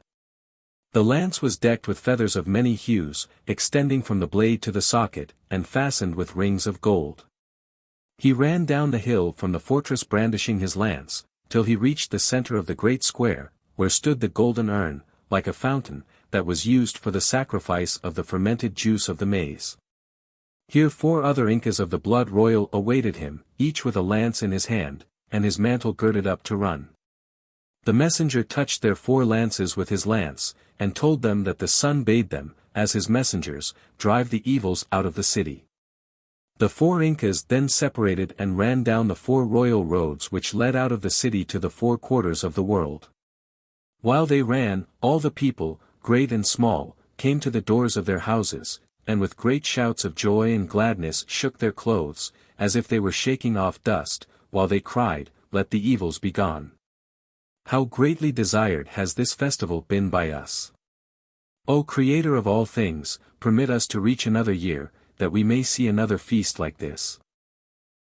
The lance was decked with feathers of many hues, extending from the blade to the socket, and fastened with rings of gold. He ran down the hill from the fortress brandishing his lance, till he reached the center of the great square, where stood the golden urn, like a fountain, that was used for the sacrifice of the fermented juice of the maize. Here 4 other Incas of the blood royal awaited him, each with a lance in his hand, and his mantle girded up to run. The messenger touched their 4 lances with his lance, and told them that the sun bade them, as his messengers, drive the evils out of the city. The 4 Incas then separated and ran down the 4 royal roads which led out of the city to the 4 quarters of the world. While they ran, all the people, great and small, came to the doors of their houses, and with great shouts of joy and gladness shook their clothes, as if they were shaking off dust, while they cried, "Let the evils be gone." How greatly desired has this festival been by us. O Creator of all things, permit us to reach another year, that we may see another feast like this.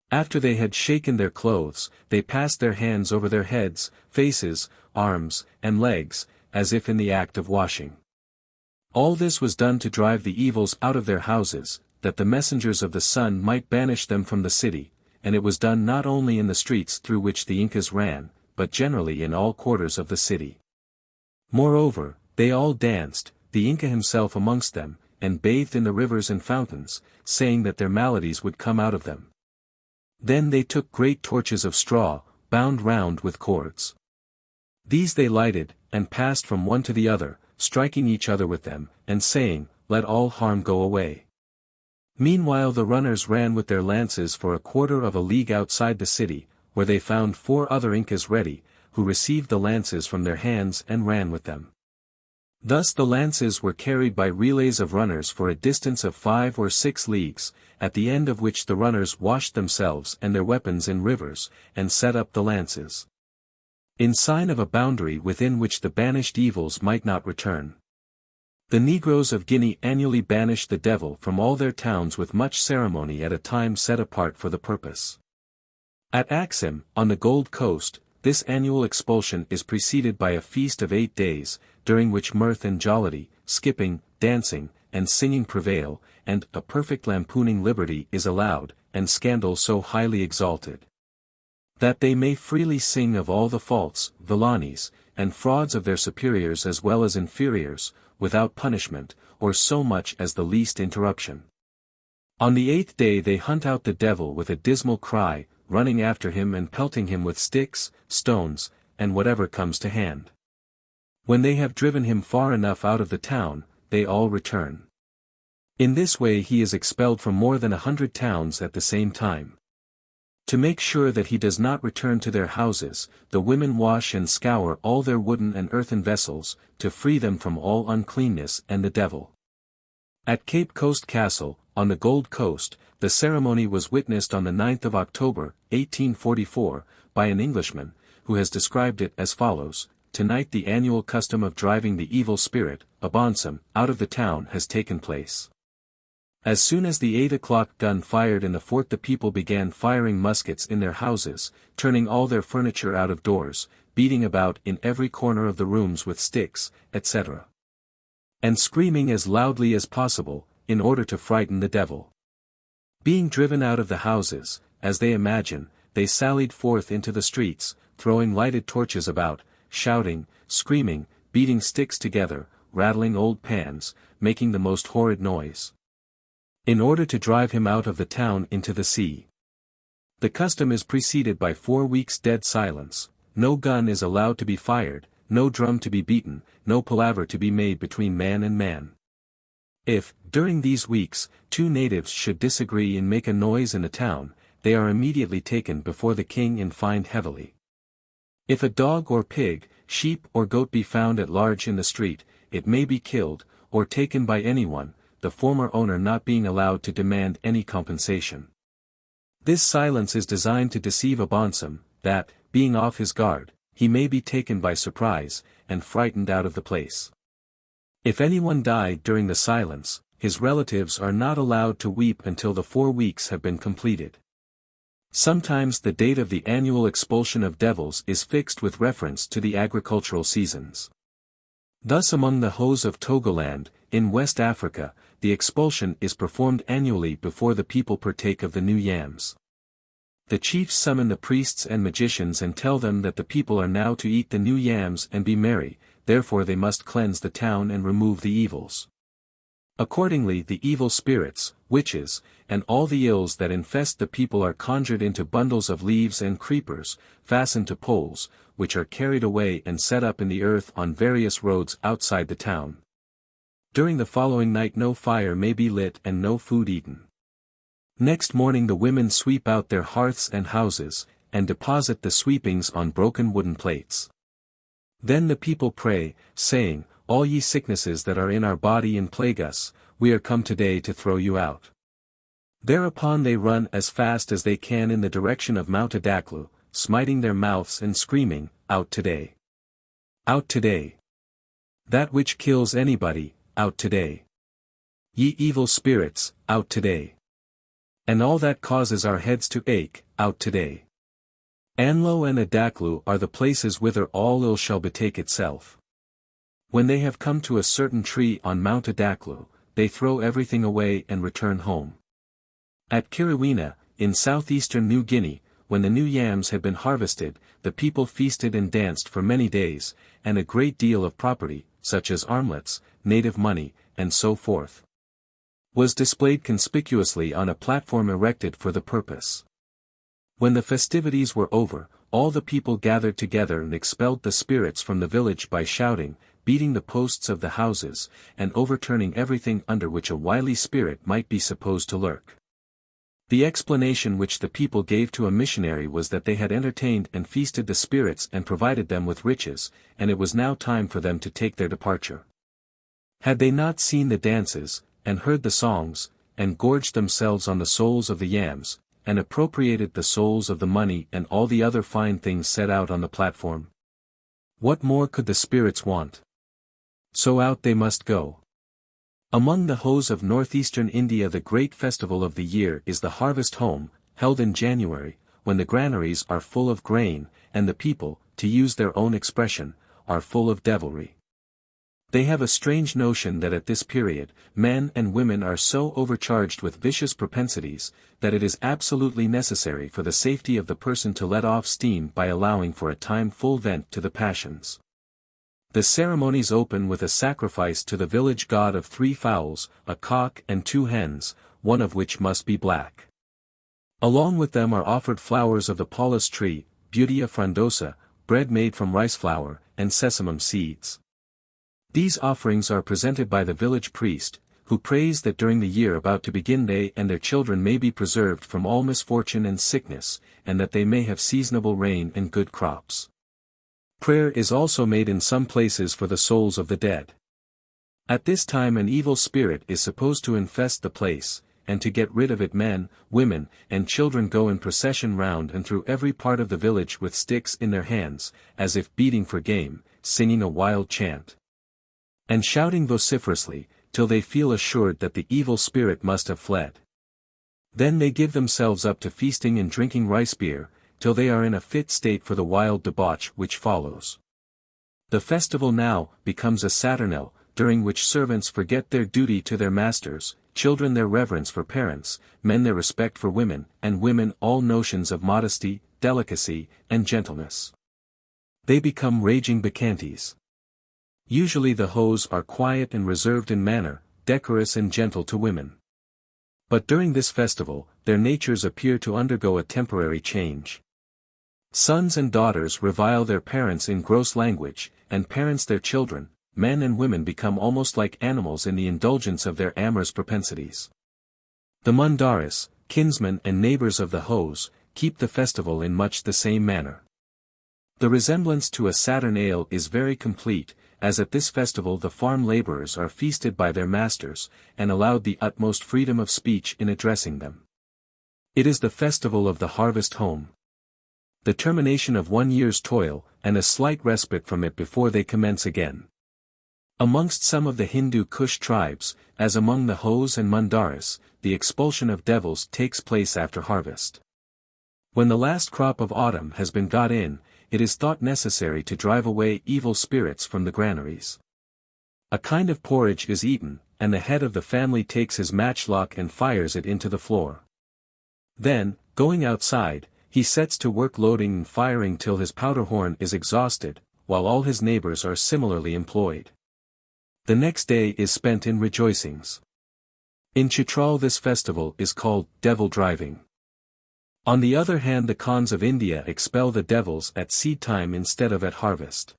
After they had shaken their clothes, they passed their hands over their heads, faces, arms, and legs, as if in the act of washing. All this was done to drive the evils out of their houses, that the messengers of the sun might banish them from the city, and it was done not only in the streets through which the Incas ran, but generally in all quarters of the city. Moreover, they all danced, the Inca himself amongst them, and bathed in the rivers and fountains, saying that their maladies would come out of them. Then they took great torches of straw, bound round with cords. These they lighted, and passed from one to the other, striking each other with them, and saying, "Let all harm go away." Meanwhile the runners ran with their lances for a quarter of a league outside the city, where they found 4 other Incas ready, who received the lances from their hands and ran with them. Thus the lances were carried by relays of runners for a distance of 5 or 6 leagues, at the end of which the runners washed themselves and their weapons in rivers, and set up the lances, in sign of a boundary within which the banished evils might not return. The Negroes of Guinea annually banish the devil from all their towns with much ceremony at a time set apart for the purpose. At Axim, on the Gold Coast, this annual expulsion is preceded by a feast of 8 days, during which mirth and jollity, skipping, dancing, and singing prevail, and a perfect lampooning liberty is allowed, and scandal so highly exalted, that they may freely sing of all the faults, villanies, and frauds of their superiors as well as inferiors, without punishment, or so much as the least interruption. On the 8th day they hunt out the devil with a dismal cry, running after him and pelting him with sticks, stones, and whatever comes to hand. When they have driven him far enough out of the town, they all return. In this way he is expelled from more than 100 towns at the same time. To make sure that he does not return to their houses, the women wash and scour all their wooden and earthen vessels, to free them from all uncleanness and the devil. At Cape Coast Castle, on the Gold Coast, the ceremony was witnessed on the 9th of October, 1844, by an Englishman, who has described it as follows: "Tonight the annual custom of driving the evil spirit, Abonsam, out of the town has taken place. As soon as the 8 o'clock gun fired in the fort the people began firing muskets in their houses, turning all their furniture out of doors, beating about in every corner of the rooms with sticks, etc. and screaming as loudly as possible, in order to frighten the devil. Being driven out of the houses, as they imagine, they sallied forth into the streets, throwing lighted torches about, shouting, screaming, beating sticks together, rattling old pans, making the most horrid noise, in order to drive him out of the town into the sea. The custom is preceded by 4 weeks' dead silence, no gun is allowed to be fired, no drum to be beaten, no palaver to be made between man and man. If, during these weeks, 2 natives should disagree and make a noise in the town, they are immediately taken before the king and fined heavily. If a dog or pig, sheep or goat be found at large in the street, it may be killed, or taken by anyone, the former owner not being allowed to demand any compensation. This silence is designed to deceive Abonsam, that, being off his guard, he may be taken by surprise, and frightened out of the place. If anyone died during the silence, his relatives are not allowed to weep until the 4 weeks have been completed. Sometimes the date of the annual expulsion of devils is fixed with reference to the agricultural seasons. Thus among the Hos of Togoland, in West Africa, the expulsion is performed annually before the people partake of the new yams. The chiefs summon the priests and magicians and tell them that the people are now to eat the new yams and be merry, therefore they must cleanse the town and remove the evils. Accordingly the evil spirits, witches, and all the ills that infest the people are conjured into bundles of leaves and creepers, fastened to poles, which are carried away and set up in the earth on various roads outside the town. During the following night no fire may be lit and no food eaten. Next morning the women sweep out their hearths and houses, and deposit the sweepings on broken wooden plates. Then the people pray, saying, "All ye sicknesses that are in our body and plague us, we are come today to throw you out." Thereupon they run as fast as they can in the direction of Mount Adaklu, smiting their mouths and screaming, "Out today! Out today! That which kills anybody, out today! Ye evil spirits, out today! And all that causes our heads to ache, out today! Anlo and Adaklu are the places whither all ill shall betake itself. When they have come to a certain tree on Mount Adaklu, they throw everything away and return home. At Kiriwina, in southeastern New Guinea, when the new yams had been harvested, the people feasted and danced for many days, and a great deal of property, such as armlets, native money, and so forth, was displayed conspicuously on a platform erected for the purpose. When the festivities were over, all the people gathered together and expelled the spirits from the village by shouting, beating the posts of the houses, and overturning everything under which a wily spirit might be supposed to lurk. The explanation which the people gave to a missionary was that they had entertained and feasted the spirits and provided them with riches, and it was now time for them to take their departure. Had they not seen the dances, and heard the songs, and gorged themselves on the souls of the yams, and appropriated the souls of the money and all the other fine things set out on the platform? What more could the spirits want? So out they must go. Among the Hos of northeastern India the great festival of the year is the Harvest Home, held in January, when the granaries are full of grain, and the people, to use their own expression, are full of devilry. They have a strange notion that at this period, men and women are so overcharged with vicious propensities, that it is absolutely necessary for the safety of the person to let off steam by allowing for a time full vent to the passions. The ceremonies open with a sacrifice to the village god of 3 fowls, a cock and 2 hens, one of which must be black. Along with them are offered flowers of the paulus tree, Butea frondosa, bread made from rice flour, and sesamum seeds. These offerings are presented by the village priest, who prays that during the year about to begin they and their children may be preserved from all misfortune and sickness, and that they may have seasonable rain and good crops. Prayer is also made in some places for the souls of the dead. At this time an evil spirit is supposed to infest the place, and to get rid of it men, women, and children go in procession round and through every part of the village with sticks in their hands, as if beating for game, singing a wild chant, and shouting vociferously, till they feel assured that the evil spirit must have fled. Then they give themselves up to feasting and drinking rice beer, till they are in a fit state for the wild debauch which follows. The festival now becomes a Saturnalia, during which servants forget their duty to their masters, children their reverence for parents, men their respect for women, and women all notions of modesty, delicacy, and gentleness. They become raging bacchantes. Usually the Hos are quiet and reserved in manner, decorous and gentle to women. But during this festival, their natures appear to undergo a temporary change. Sons and daughters revile their parents in gross language, and parents their children. Men and women become almost like animals in the indulgence of their amorous propensities. The Mundaris, kinsmen and neighbors of the Hos, keep the festival in much the same manner. The resemblance to a Saturnalia is very complete, as at this festival the farm laborers are feasted by their masters, and allowed the utmost freedom of speech in addressing them. It is the festival of the Harvest Home. The termination of 1 year's toil, and a slight respite from it before they commence again. Amongst some of the Hindu Kush tribes, as among the Hos and Mundaris, the expulsion of devils takes place after harvest. When the last crop of autumn has been got in, it is thought necessary to drive away evil spirits from the granaries. A kind of porridge is eaten, and the head of the family takes his matchlock and fires it into the floor. Then, going outside, he sets to work loading and firing till his powder horn is exhausted, while all his neighbors are similarly employed. The next day is spent in rejoicings. In Chitral this festival is called devil driving. On the other hand, the Khans of India expel the devils at seed time instead of at harvest.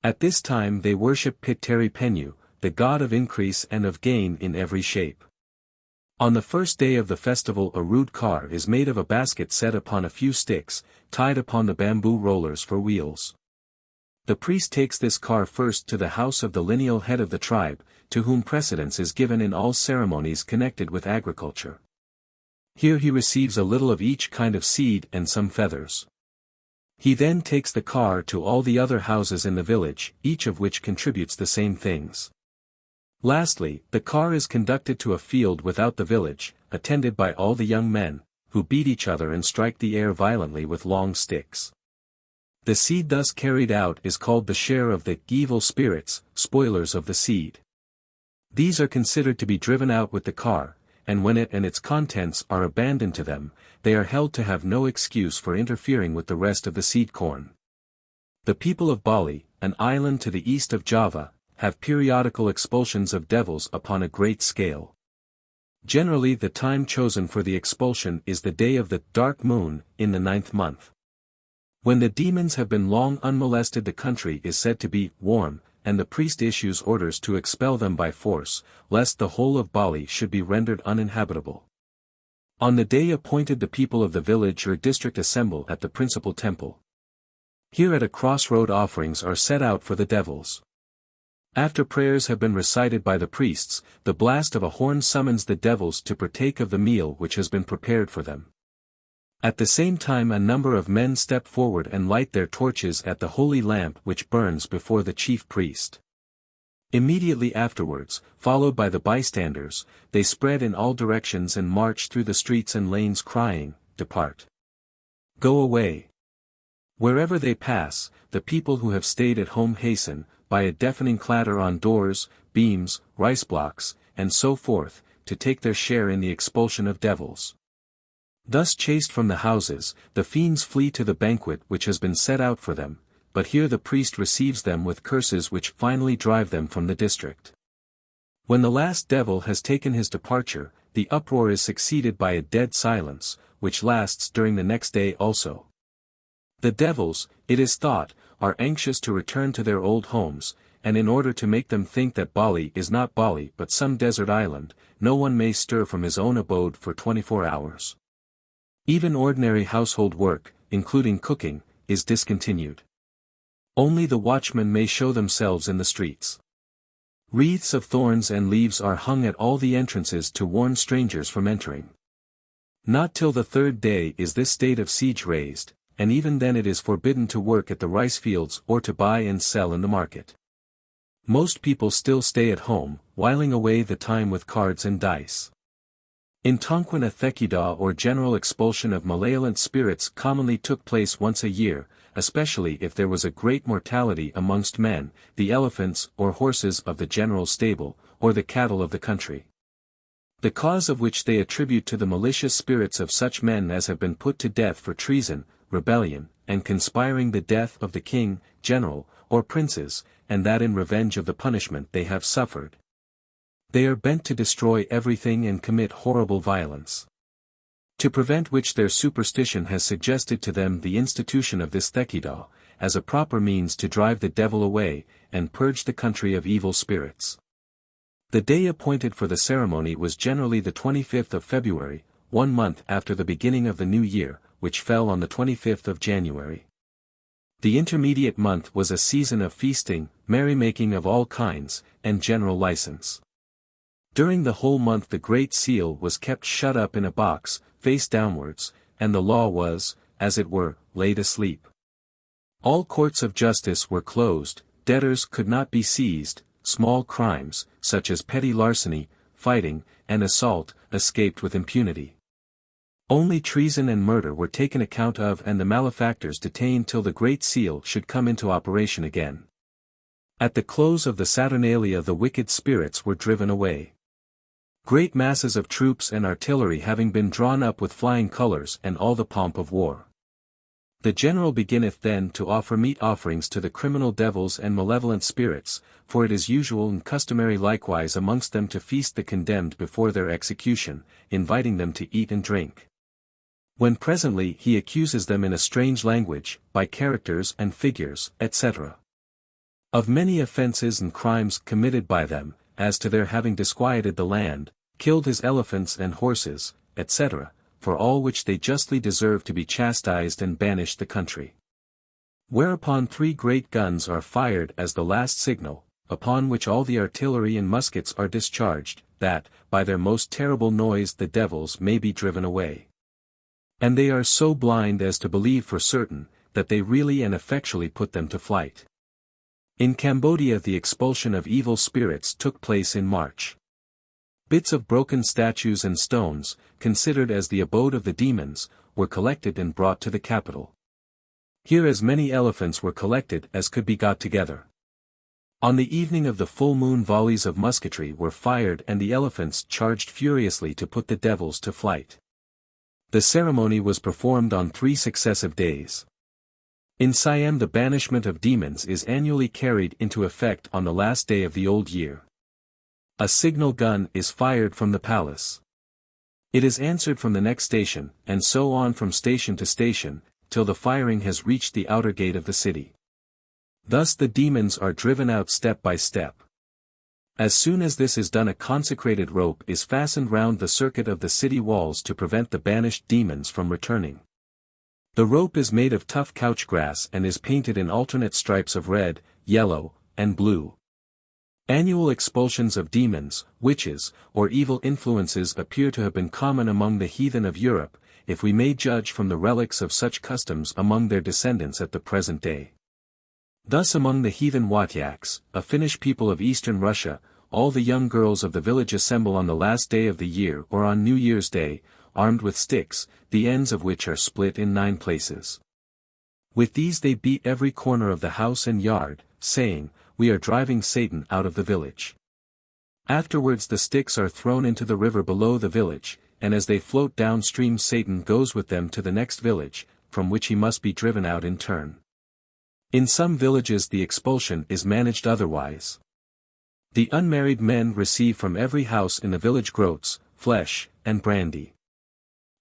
At this time they worship Pitteri Pennu, the god of increase and of gain in every shape. On the first day of the festival a rude car is made of a basket set upon a few sticks, tied upon the bamboo rollers for wheels. The priest takes this car first to the house of the lineal head of the tribe, to whom precedence is given in all ceremonies connected with agriculture. Here he receives a little of each kind of seed and some feathers. He then takes the car to all the other houses in the village, each of which contributes the same things. Lastly, the car is conducted to a field without the village, attended by all the young men, who beat each other and strike the air violently with long sticks. The seed thus carried out is called the share of the evil spirits, spoilers of the seed. These are considered to be driven out with the car, and when it and its contents are abandoned to them, they are held to have no excuse for interfering with the rest of the seed corn. The people of Bali, an island to the east of Java, have periodical expulsions of devils upon a great scale. Generally the time chosen for the expulsion is the day of the dark moon, in the 9th month. When the demons have been long unmolested, the country is said to be warm, and the priest issues orders to expel them by force, lest the whole of Bali should be rendered uninhabitable. On the day appointed the people of the village or district assemble at the principal temple. Here at a crossroad offerings are set out for the devils. After prayers have been recited by the priests, the blast of a horn summons the devils to partake of the meal which has been prepared for them. At the same time a number of men step forward and light their torches at the holy lamp which burns before the chief priest. Immediately afterwards, followed by the bystanders, they spread in all directions and march through the streets and lanes crying, "Depart! Go away!" Wherever they pass, the people who have stayed at home hasten, by a deafening clatter on doors, beams, rice blocks, and so forth, to take their share in the expulsion of devils. Thus chased from the houses, the fiends flee to the banquet which has been set out for them, but here the priest receives them with curses which finally drive them from the district. When the last devil has taken his departure, the uproar is succeeded by a dead silence, which lasts during the next day also. The devils, it is thought, are anxious to return to their old homes, and in order to make them think that Bali is not Bali but some desert island, no one may stir from his own abode for 24 hours. Even ordinary household work, including cooking, is discontinued. Only the watchmen may show themselves in the streets. Wreaths of thorns and leaves are hung at all the entrances to warn strangers from entering. Not till the 3rd day is this state of siege raised, and even then it is forbidden to work at the rice fields or to buy and sell in the market. Most people still stay at home, whiling away the time with cards and dice. In Tonquin a Thekida or general expulsion of malevolent spirits commonly took place once a year, especially if there was a great mortality amongst men, the elephants or horses of the general stable, or the cattle of the country. The cause of which they attribute to the malicious spirits of such men as have been put to death for treason, rebellion, and conspiring the death of the king, general, or princes, and that in revenge of the punishment they have suffered. They are bent to destroy everything and commit horrible violence. To prevent which their superstition has suggested to them the institution of this Thekida, as a proper means to drive the devil away, and purge the country of evil spirits. The day appointed for the ceremony was generally the 25th of February, 1 month after the beginning of the new year, which fell on the 25th of January. The intermediate month was a season of feasting, merrymaking of all kinds, and general license. During the whole month the Great Seal was kept shut up in a box, face downwards, and the law was, as it were, laid asleep. All courts of justice were closed, debtors could not be seized, small crimes, such as petty larceny, fighting, and assault, escaped with impunity. Only treason and murder were taken account of and the malefactors detained till the Great Seal should come into operation again. At the close of the Saturnalia the wicked spirits were driven away. Great masses of troops and artillery having been drawn up with flying colors and all the pomp of war. The general beginneth then to offer meat offerings to the criminal devils and malevolent spirits, for it is usual and customary likewise amongst them to feast the condemned before their execution, inviting them to eat and drink. When presently he accuses them in a strange language, by characters and figures, etc. of many offences and crimes committed by them, as to their having disquieted the land, killed his elephants and horses, etc., for all which they justly deserve to be chastised and banished the country. Whereupon 3 great guns are fired as the last signal, upon which all the artillery and muskets are discharged, that, by their most terrible noise the devils may be driven away. And they are so blind as to believe for certain, that they really and effectually put them to flight. In Cambodia the expulsion of evil spirits took place in March. Bits of broken statues and stones, considered as the abode of the demons, were collected and brought to the capital. Here as many elephants were collected as could be got together. On the evening of the full moon volleys of musketry were fired and the elephants charged furiously to put the devils to flight. The ceremony was performed on 3 successive days. In Siam the banishment of demons is annually carried into effect on the last day of the old year. A signal gun is fired from the palace. It is answered from the next station, and so on from station to station, till the firing has reached the outer gate of the city. Thus the demons are driven out step by step. As soon as this is done a consecrated rope is fastened round the circuit of the city walls to prevent the banished demons from returning. The rope is made of tough couch grass and is painted in alternate stripes of red, yellow, and blue. Annual expulsions of demons, witches, or evil influences appear to have been common among the heathen of Europe, if we may judge from the relics of such customs among their descendants at the present day. Thus among the heathen Watyaks, a Finnish people of eastern Russia, all the young girls of the village assemble on the last day of the year or on New Year's Day, armed with sticks, the ends of which are split in 9 places. With these they beat every corner of the house and yard, saying, "We are driving Satan out of the village." Afterwards the sticks are thrown into the river below the village, and as they float downstream Satan goes with them to the next village, from which he must be driven out in turn. In some villages the expulsion is managed otherwise. The unmarried men receive from every house in the village groats, flesh, and brandy.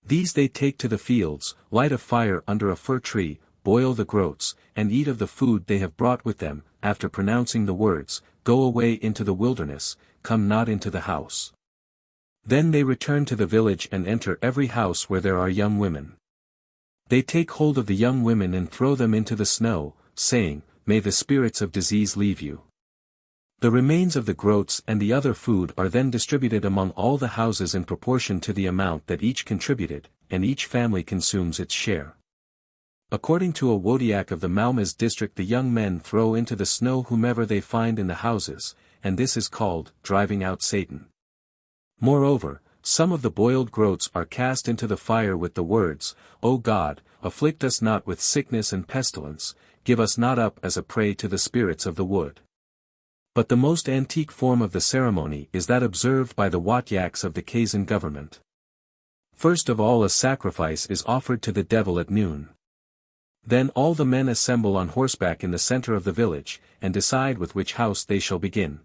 These they take to the fields, light a fire under a fir tree, boil the groats, and eat of the food they have brought with them, after pronouncing the words, "Go away into the wilderness, come not into the house." Then they return to the village and enter every house where there are young women. They take hold of the young women and throw them into the snow, saying, "May the spirits of disease leave you." The remains of the groats and the other food are then distributed among all the houses in proportion to the amount that each contributed, and each family consumes its share. According to a Wodyak of the Malmez district the young men throw into the snow whomever they find in the houses, and this is called, driving out Satan. Moreover, some of the boiled groats are cast into the fire with the words, "O God, afflict us not with sickness and pestilence, give us not up as a prey to the spirits of the wood." But the most antique form of the ceremony is that observed by the Watyaks of the Kazan government. First of all a sacrifice is offered to the devil at noon. Then all the men assemble on horseback in the center of the village, and decide with which house they shall begin.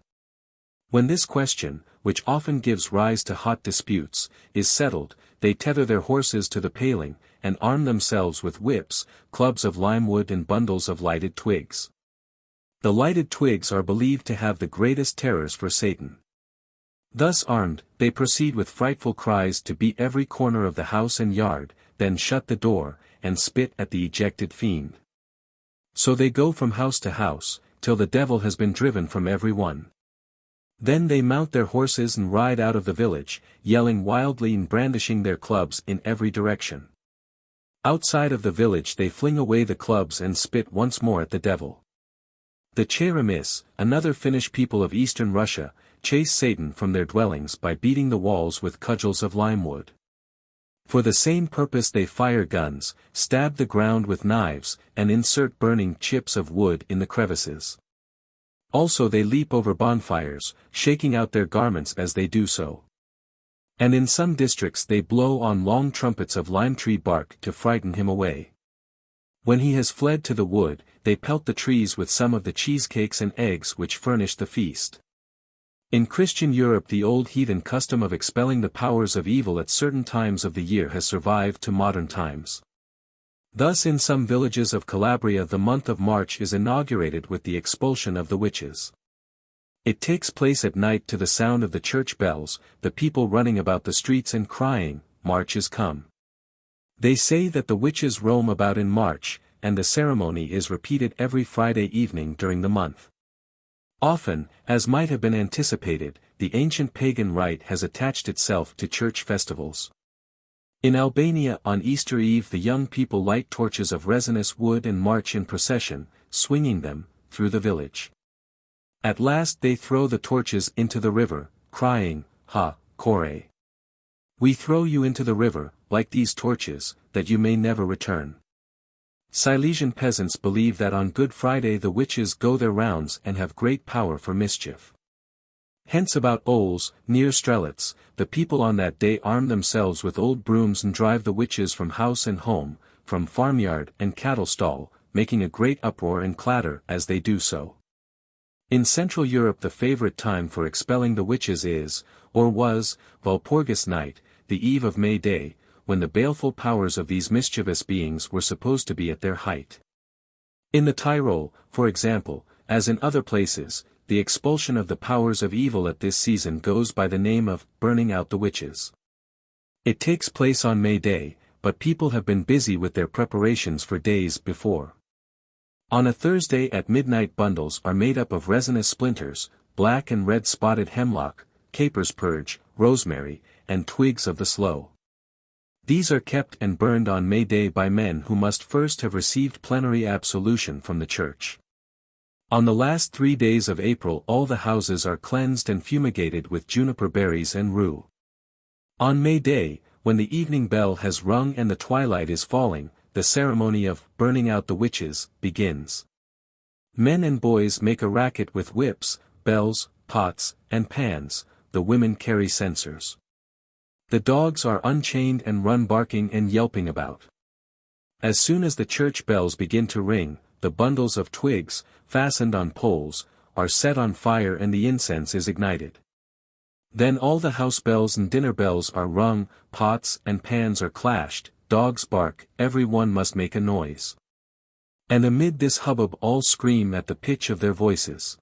When this question, which often gives rise to hot disputes, is settled, they tether their horses to the paling, and arm themselves with whips, clubs of lime wood and bundles of lighted twigs. The lighted twigs are believed to have the greatest terrors for Satan. Thus armed, they proceed with frightful cries to beat every corner of the house and yard, then shut the door, and spit at the ejected fiend. So they go from house to house, till the devil has been driven from every one. Then they mount their horses and ride out of the village, yelling wildly and brandishing their clubs in every direction. Outside of the village they fling away the clubs and spit once more at the devil. The Cheremis, another Finnish people of eastern Russia, chase Satan from their dwellings by beating the walls with cudgels of lime wood. For the same purpose they fire guns, stab the ground with knives, and insert burning chips of wood in the crevices. Also they leap over bonfires, shaking out their garments as they do so. And in some districts they blow on long trumpets of lime tree bark to frighten him away. When he has fled to the wood, they pelt the trees with some of the cheesecakes and eggs which furnish the feast. In Christian Europe the old heathen custom of expelling the powers of evil at certain times of the year has survived to modern times. Thus in some villages of Calabria the month of March is inaugurated with the expulsion of the witches. It takes place at night to the sound of the church bells, the people running about the streets and crying, "March is come." They say that the witches roam about in March, and the ceremony is repeated every Friday evening during the month. Often, as might have been anticipated, the ancient pagan rite has attached itself to church festivals. In Albania on Easter Eve the young people light torches of resinous wood and march in procession, swinging them, through the village. At last they throw the torches into the river, crying, "Ha, Kore! We throw you into the river, like these torches, that you may never return." Silesian peasants believe that on Good Friday the witches go their rounds and have great power for mischief. Hence about Oles, near Strelitz, the people on that day arm themselves with old brooms and drive the witches from house and home, from farmyard and cattle stall, making a great uproar and clatter as they do so. In Central Europe the favorite time for expelling the witches is, or was, Walpurgis night, the eve of May Day, when the baleful powers of these mischievous beings were supposed to be at their height. In the Tyrol, for example, as in other places, the expulsion of the powers of evil at this season goes by the name of burning out the witches. It takes place on May Day, but people have been busy with their preparations for days before. On a Thursday at midnight bundles are made up of resinous splinters, black and red spotted hemlock, capers purge, rosemary, and twigs of the sloe. These are kept and burned on May Day by men who must first have received plenary absolution from the church. On the last 3 days of April all the houses are cleansed and fumigated with juniper berries and rue. On May Day, when the evening bell has rung and the twilight is falling, the ceremony of burning out the witches begins. Men and boys make a racket with whips, bells, pots, and pans, the women carry censers. The dogs are unchained and run barking and yelping about. As soon as the church bells begin to ring, the bundles of twigs, fastened on poles, are set on fire and the incense is ignited. Then all the house bells and dinner bells are rung, pots and pans are clashed, dogs bark, every one must make a noise. And amid this hubbub all scream at the pitch of their voices.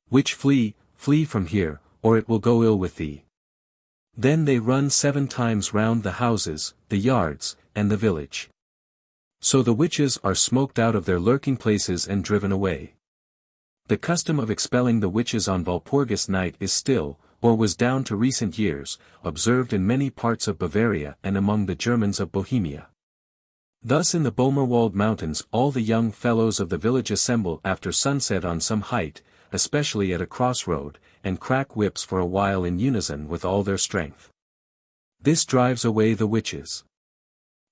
"Witch flee, flee from here, or it will go ill with thee." Then they run 7 times round the houses, the yards, and the village. So the witches are smoked out of their lurking places and driven away. The custom of expelling the witches on Walpurgis night is still, or was down to recent years, observed in many parts of Bavaria and among the Germans of Bohemia. Thus in the Bomerwald mountains all the young fellows of the village assemble after sunset on some height, especially at a crossroad, and crack whips for a while in unison with all their strength. This drives away the witches.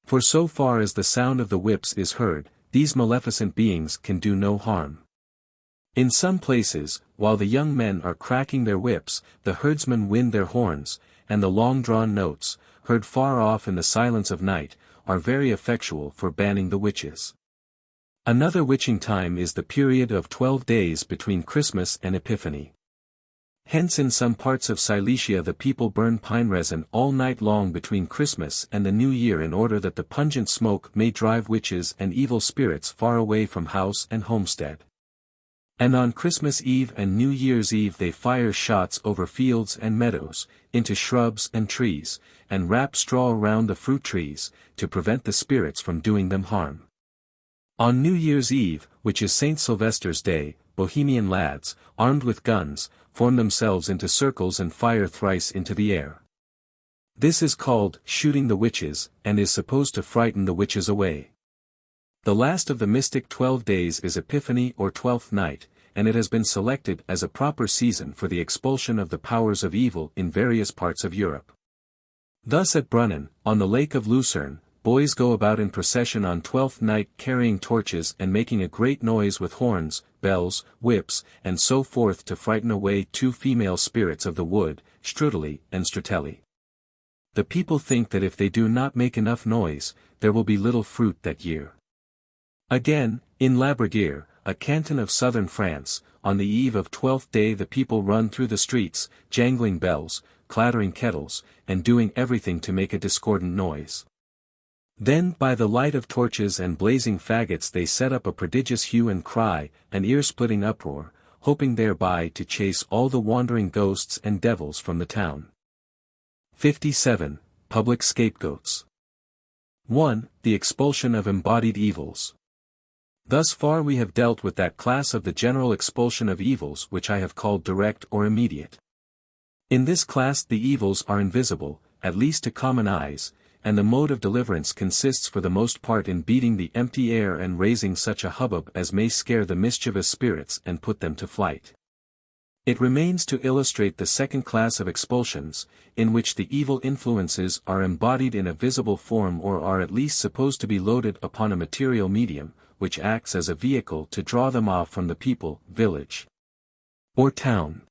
For so far as the sound of the whips is heard, these maleficent beings can do no harm. In some places, while the young men are cracking their whips, the herdsmen wind their horns, and the long-drawn notes, heard far off in the silence of night, are very effectual for banning the witches. Another witching time is the period of 12 days between Christmas and Epiphany. Hence in some parts of Silesia the people burn pine resin all night long between Christmas and the New Year in order that the pungent smoke may drive witches and evil spirits far away from house and homestead. And on Christmas Eve and New Year's Eve they fire shots over fields and meadows, into shrubs and trees, and wrap straw around the fruit trees, to prevent the spirits from doing them harm. On New Year's Eve, which is St. Sylvester's Day, Bohemian lads, armed with guns, form themselves into circles and fire thrice into the air. This is called shooting the witches, and is supposed to frighten the witches away. The last of the mystic 12 days is Epiphany or Twelfth Night, and it has been selected as a proper season for the expulsion of the powers of evil in various parts of Europe. Thus at Brunnen, on the Lake of Lucerne, boys go about in procession on 12th night carrying torches and making a great noise with horns, bells, whips, and so forth to frighten away 2 female spirits of the wood, Struteli and Stratelli. The people think that if they do not make enough noise, there will be little fruit that year. Again, in Labrador, a canton of southern France, on the eve of 12th day the people run through the streets, jangling bells, clattering kettles, and doing everything to make a discordant noise. Then by the light of torches and blazing faggots they set up a prodigious hue and cry, an ear-splitting uproar, hoping thereby to chase all the wandering ghosts and devils from the town. 57. Public Scapegoats. 1. The expulsion of embodied evils. Thus far we have dealt with that class of the general expulsion of evils which I have called direct or immediate. In this class the evils are invisible, at least to common eyes, and the mode of deliverance consists for the most part in beating the empty air and raising such a hubbub as may scare the mischievous spirits and put them to flight. It remains to illustrate the second class of expulsions, in which the evil influences are embodied in a visible form or are at least supposed to be loaded upon a material medium, which acts as a vehicle to draw them off from the people, village, or town.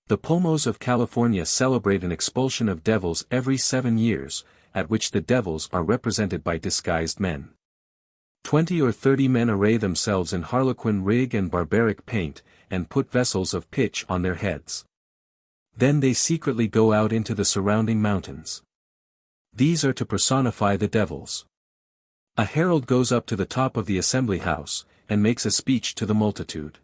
The Pomos of California celebrate an expulsion of devils every 7 years, at which the devils are represented by disguised men. 20 or 30 men array themselves in harlequin rig and barbaric paint, and put vessels of pitch on their heads. Then they secretly go out into the surrounding mountains. These are to personify the devils. A herald goes up to the top of the assembly house, and makes a speech to the multitude.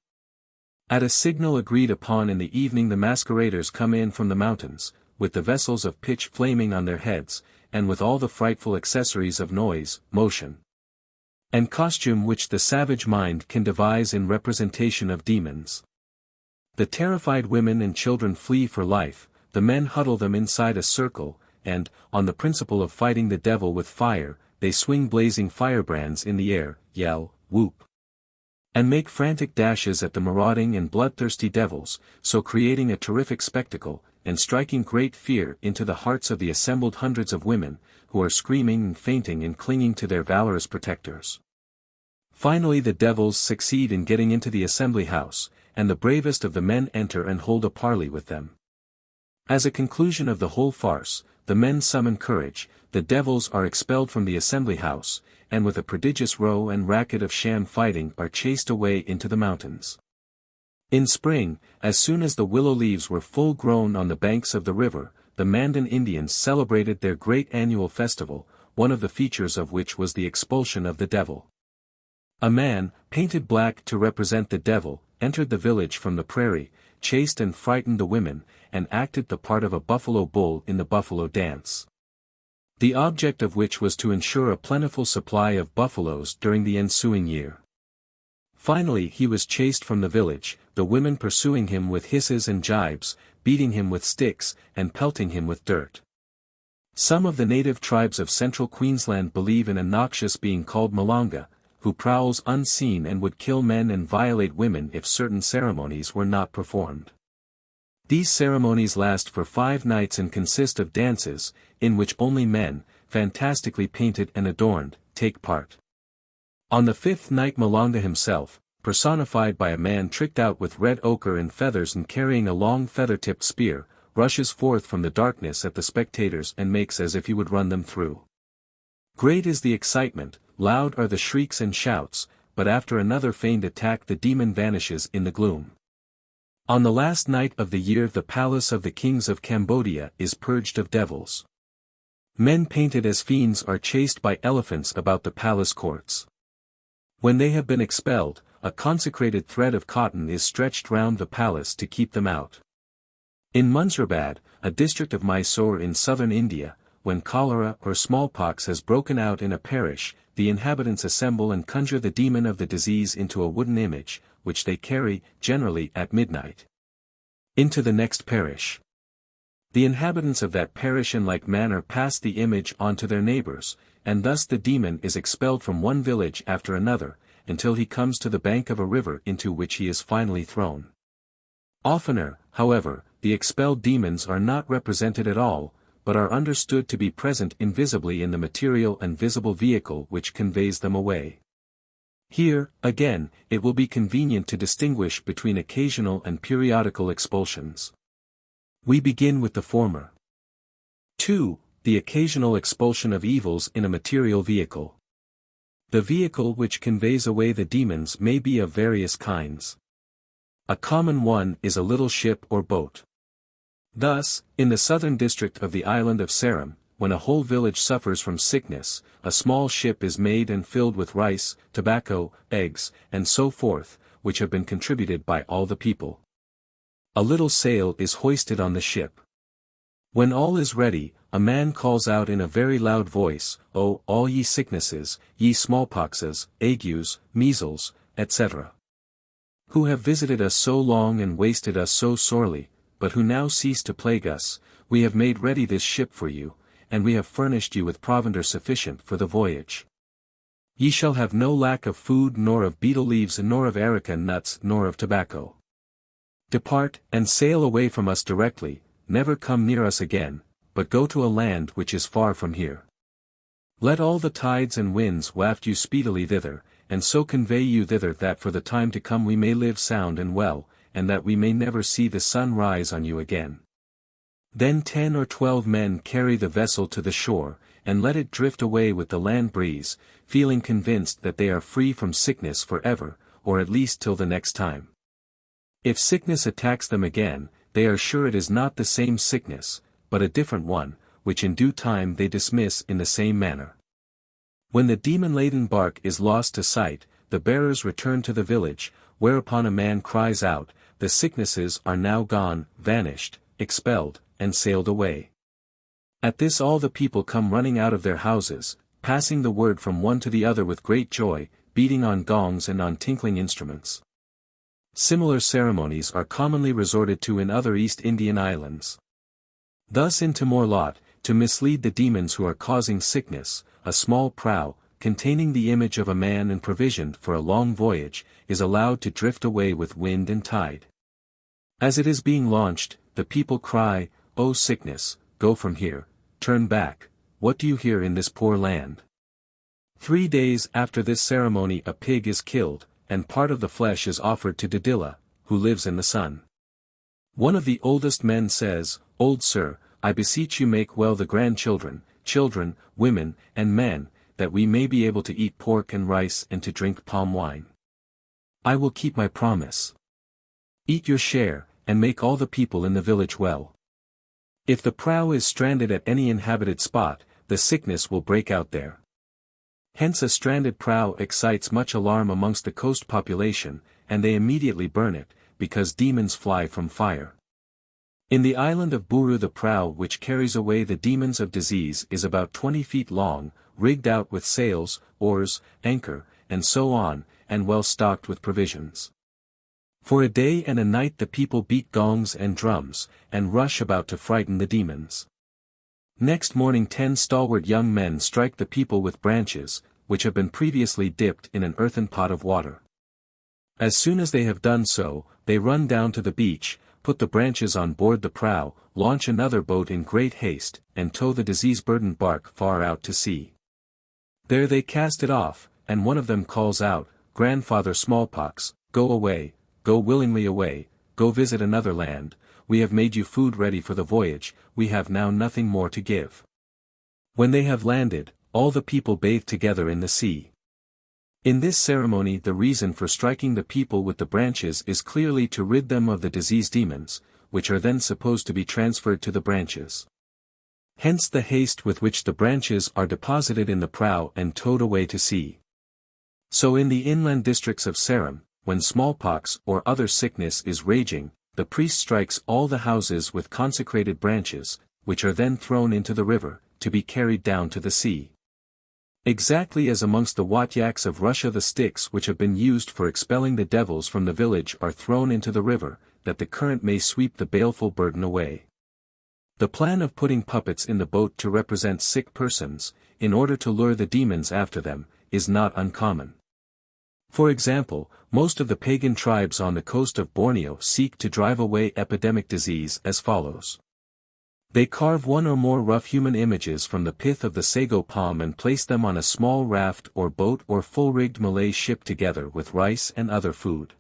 At a signal agreed upon in the evening the masqueraders come in from the mountains, with the vessels of pitch flaming on their heads, and with all the frightful accessories of noise, motion, and costume which the savage mind can devise in representation of demons. The terrified women and children flee for life, the men huddle them inside a circle, and, on the principle of fighting the devil with fire, they swing blazing firebrands in the air, yell, whoop, and make frantic dashes at the marauding and bloodthirsty devils, so creating a terrific spectacle, and striking great fear into the hearts of the assembled hundreds of women, who are screaming and fainting and clinging to their valorous protectors. Finally the devils succeed in getting into the assembly house, and the bravest of the men enter and hold a parley with them. As a conclusion of the whole farce, the men summon courage, the devils are expelled from the assembly house, and with a prodigious row and racket of sham fighting are chased away into the mountains. In spring, as soon as the willow leaves were full grown on the banks of the river, the Mandan Indians celebrated their great annual festival, one of the features of which was the expulsion of the devil. A man, painted black to represent the devil, entered the village from the prairie, chased and frightened the women, and acted the part of a buffalo bull in the buffalo dance. The object of which was to ensure a plentiful supply of buffaloes during the ensuing year. Finally he was chased from the village, the women pursuing him with hisses and jibes, beating him with sticks, and pelting him with dirt. Some of the native tribes of central Queensland believe in a noxious being called Malanga, who prowls unseen and would kill men and violate women if certain ceremonies were not performed. These ceremonies last for 5 nights and consist of dances, in which only men, fantastically painted and adorned, take part. On the 5th night Malanga himself, personified by a man tricked out with red ochre and feathers and carrying a long feather-tipped spear, rushes forth from the darkness at the spectators and makes as if he would run them through. Great is the excitement, loud are the shrieks and shouts, but after another feigned attack the demon vanishes in the gloom. On the last night of the year the palace of the kings of Cambodia is purged of devils. Men painted as fiends are chased by elephants about the palace courts. When they have been expelled, a consecrated thread of cotton is stretched round the palace to keep them out. In Munzrabad, a district of Mysore in southern India, when cholera or smallpox has broken out in a parish, the inhabitants assemble and conjure the demon of the disease into a wooden image, which they carry, generally at midnight, into the next parish. The inhabitants of that parish in like manner pass the image on to their neighbors, and thus the demon is expelled from one village after another, until he comes to the bank of a river into which he is finally thrown. Oftener, however, the expelled demons are not represented at all, but are understood to be present invisibly in the material and visible vehicle which conveys them away. Here, again, it will be convenient to distinguish between occasional and periodical expulsions. We begin with the former. 2. The occasional expulsion of evils in a material vehicle. The vehicle which conveys away the demons may be of various kinds. A common one is a little ship or boat. Thus, in the southern district of the island of Ceram, when a whole village suffers from sickness, a small ship is made and filled with rice, tobacco, eggs, and so forth, which have been contributed by all the people. A little sail is hoisted on the ship. When all is ready, a man calls out in a very loud voice, "O, all ye sicknesses, ye smallpoxes, agues, measles, etc. who have visited us so long and wasted us so sorely, but who now cease to plague us, we have made ready this ship for you, and we have furnished you with provender sufficient for the voyage. Ye shall have no lack of food nor of betel leaves nor of areca nuts nor of tobacco. Depart, and sail away from us directly, never come near us again, but go to a land which is far from here. Let all the tides and winds waft you speedily thither, and so convey you thither that for the time to come we may live sound and well, and that we may never see the sun rise on you again. Then 10 or 12 men carry the vessel to the shore, and let it drift away with the land breeze, feeling convinced that they are free from sickness forever, or at least till the next time. If sickness attacks them again, they are sure it is not the same sickness, but a different one, which in due time they dismiss in the same manner. When the demon-laden bark is lost to sight, the bearers return to the village, whereupon a man cries out, "The sicknesses are now gone, vanished, expelled, and sailed away." At this all the people come running out of their houses, passing the word from one to the other with great joy, beating on gongs and on tinkling instruments. Similar ceremonies are commonly resorted to in other East Indian islands. Thus in Timor-Lot, to mislead the demons who are causing sickness, a small prow, containing the image of a man and provisioned for a long voyage, is allowed to drift away with wind and tide. As it is being launched, the people cry, "O sickness, go from here, turn back, what do you here in this poor land?" 3 days after this ceremony a pig is killed, and part of the flesh is offered to Didilla, who lives in the sun. One of the oldest men says, "Old sir, I beseech you make well the grandchildren, children, women, and men, that we may be able to eat pork and rice and to drink palm wine. I will keep my promise. Eat your share, and make all the people in the village well. If the prow is stranded at any inhabited spot, the sickness will break out there." Hence a stranded prow excites much alarm amongst the coast population, and they immediately burn it, because demons fly from fire. In the island of Buru the prow which carries away the demons of disease is about 20 feet long, rigged out with sails, oars, anchor, and so on, and well stocked with provisions. For a day and a night the people beat gongs and drums, and rush about to frighten the demons. Next morning 10 stalwart young men strike the people with branches, which have been previously dipped in an earthen pot of water. As soon as they have done so, they run down to the beach, put the branches on board the prow, launch another boat in great haste, and tow the disease-burdened bark far out to sea. There they cast it off, and one of them calls out, "Grandfather Smallpox, go away, go willingly away, go visit another land, we have made you food ready for the voyage, we have now nothing more to give." When they have landed, all the people bathe together in the sea. In this ceremony the reason for striking the people with the branches is clearly to rid them of the disease demons, which are then supposed to be transferred to the branches. Hence the haste with which the branches are deposited in the prow and towed away to sea. So in the inland districts of Ceram, when smallpox or other sickness is raging, the priest strikes all the houses with consecrated branches, which are then thrown into the river, to be carried down to the sea. Exactly as amongst the Watyaks of Russia the sticks which have been used for expelling the devils from the village are thrown into the river, that the current may sweep the baleful burden away. The plan of putting puppets in the boat to represent sick persons, in order to lure the demons after them, is not uncommon. For example, most of the pagan tribes on the coast of Borneo seek to drive away epidemic disease as follows. They carve one or more rough human images from the pith of the sago palm and place them on a small raft or boat or full-rigged Malay ship together with rice and other food.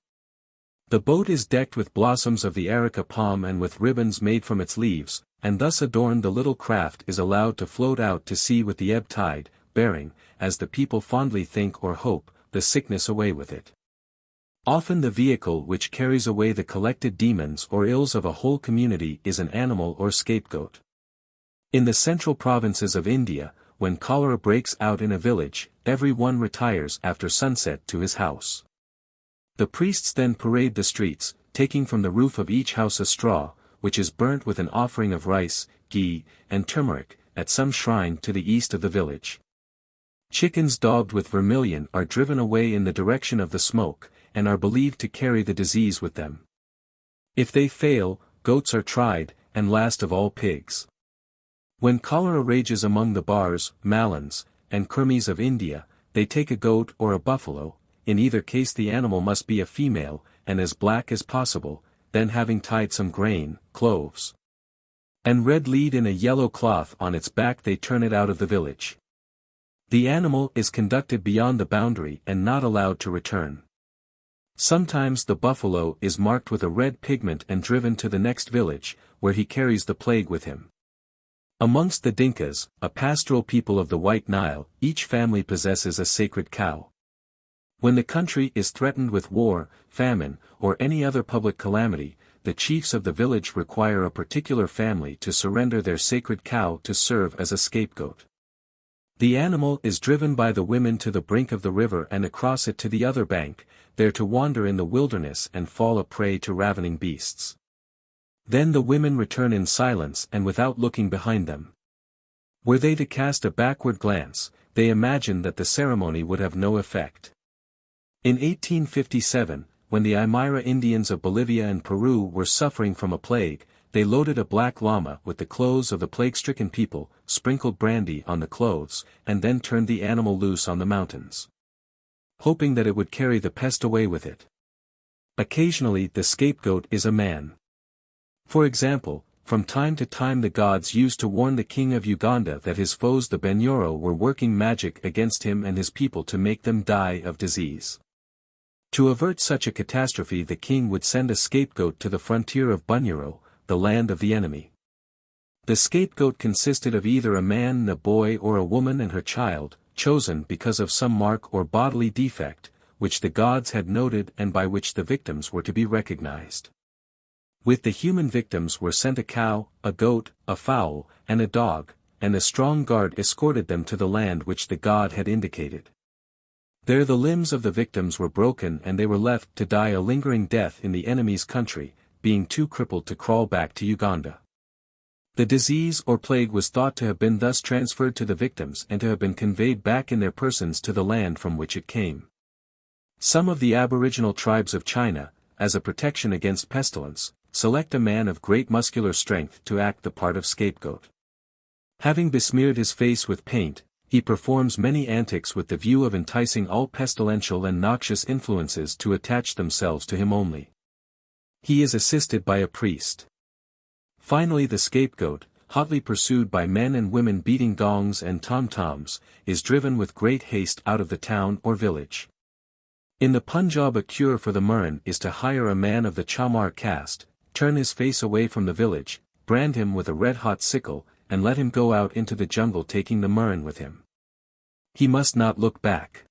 The boat is decked with blossoms of the areca palm and with ribbons made from its leaves, and thus adorned the little craft is allowed to float out to sea with the ebb tide, bearing, as the people fondly think or hope, the sickness away with it. Often the vehicle which carries away the collected demons or ills of a whole community is an animal or scapegoat. In the central provinces of India, when cholera breaks out in a village, every one retires after sunset to his house. The priests then parade the streets, taking from the roof of each house a straw, which is burnt with an offering of rice, ghee, and turmeric, at some shrine to the east of the village. Chickens daubed with vermilion are driven away in the direction of the smoke, and are believed to carry the disease with them. If they fail, goats are tried, and last of all pigs. When cholera rages among the Bars, Malans, and Kurmis of India, they take a goat or a buffalo, in either case the animal must be a female, and as black as possible, then having tied some grain, cloves, and red lead in a yellow cloth on its back they turn it out of the village. The animal is conducted beyond the boundary and not allowed to return. Sometimes the buffalo is marked with a red pigment and driven to the next village, where he carries the plague with him. Amongst the Dinkas, a pastoral people of the White Nile, each family possesses a sacred cow. When the country is threatened with war, famine, or any other public calamity, the chiefs of the village require a particular family to surrender their sacred cow to serve as a scapegoat. The animal is driven by the women to the brink of the river and across it to the other bank, there to wander in the wilderness and fall a prey to ravening beasts. Then the women return in silence and without looking behind them. Were they to cast a backward glance, they imagine that the ceremony would have no effect. In 1857, when the Aymara Indians of Bolivia and Peru were suffering from a plague, they loaded a black llama with the clothes of the plague-stricken people, sprinkled brandy on the clothes, and then turned the animal loose on the mountains, hoping that it would carry the pest away with it. Occasionally the scapegoat is a man. For example, from time to time the gods used to warn the king of Uganda that his foes the Banyoro were working magic against him and his people to make them die of disease. To avert such a catastrophe the king would send a scapegoat to the frontier of Bunyoro, the land of the enemy. The scapegoat consisted of either a man, a boy, or a woman and her child, chosen because of some mark or bodily defect, which the gods had noted and by which the victims were to be recognized. With the human victims were sent a cow, a goat, a fowl, and a dog, and a strong guard escorted them to the land which the god had indicated. There the limbs of the victims were broken and they were left to die a lingering death in the enemy's country, being too crippled to crawl back to Uganda. The disease or plague was thought to have been thus transferred to the victims and to have been conveyed back in their persons to the land from which it came. Some of the aboriginal tribes of China, as a protection against pestilence, select a man of great muscular strength to act the part of scapegoat. Having besmeared his face with paint, he performs many antics with the view of enticing all pestilential and noxious influences to attach themselves to him only. He is assisted by a priest. Finally the scapegoat, hotly pursued by men and women beating gongs and tom-toms, is driven with great haste out of the town or village. In the Punjab a cure for the murrain is to hire a man of the Chamar caste, turn his face away from the village, brand him with a red-hot sickle, and let him go out into the jungle taking the murrain with him. He must not look back.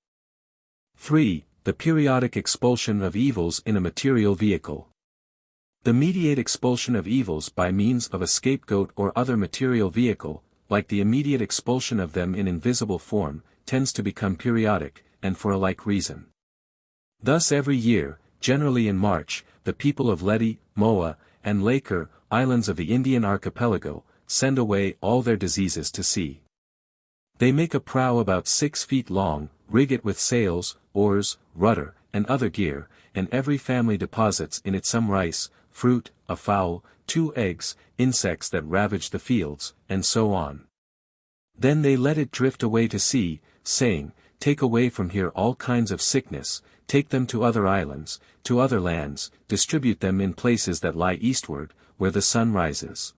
3. The periodic expulsion of evils in a material vehicle. The immediate expulsion of evils by means of a scapegoat or other material vehicle, like the immediate expulsion of them in invisible form, tends to become periodic, and for a like reason. Thus every year, generally in March, the people of Ledi, Moa, and Lakar, islands of the Indian archipelago, send away all their diseases to sea. They make a prow about 6 feet long, rig it with sails, oars, rudder, and other gear, and every family deposits in it some rice, fruit, a fowl, 2 eggs, insects that ravage the fields, and so on. Then they let it drift away to sea, saying, "Take away from here all kinds of sickness, take them to other islands, to other lands, distribute them in places that lie eastward, where the sun rises."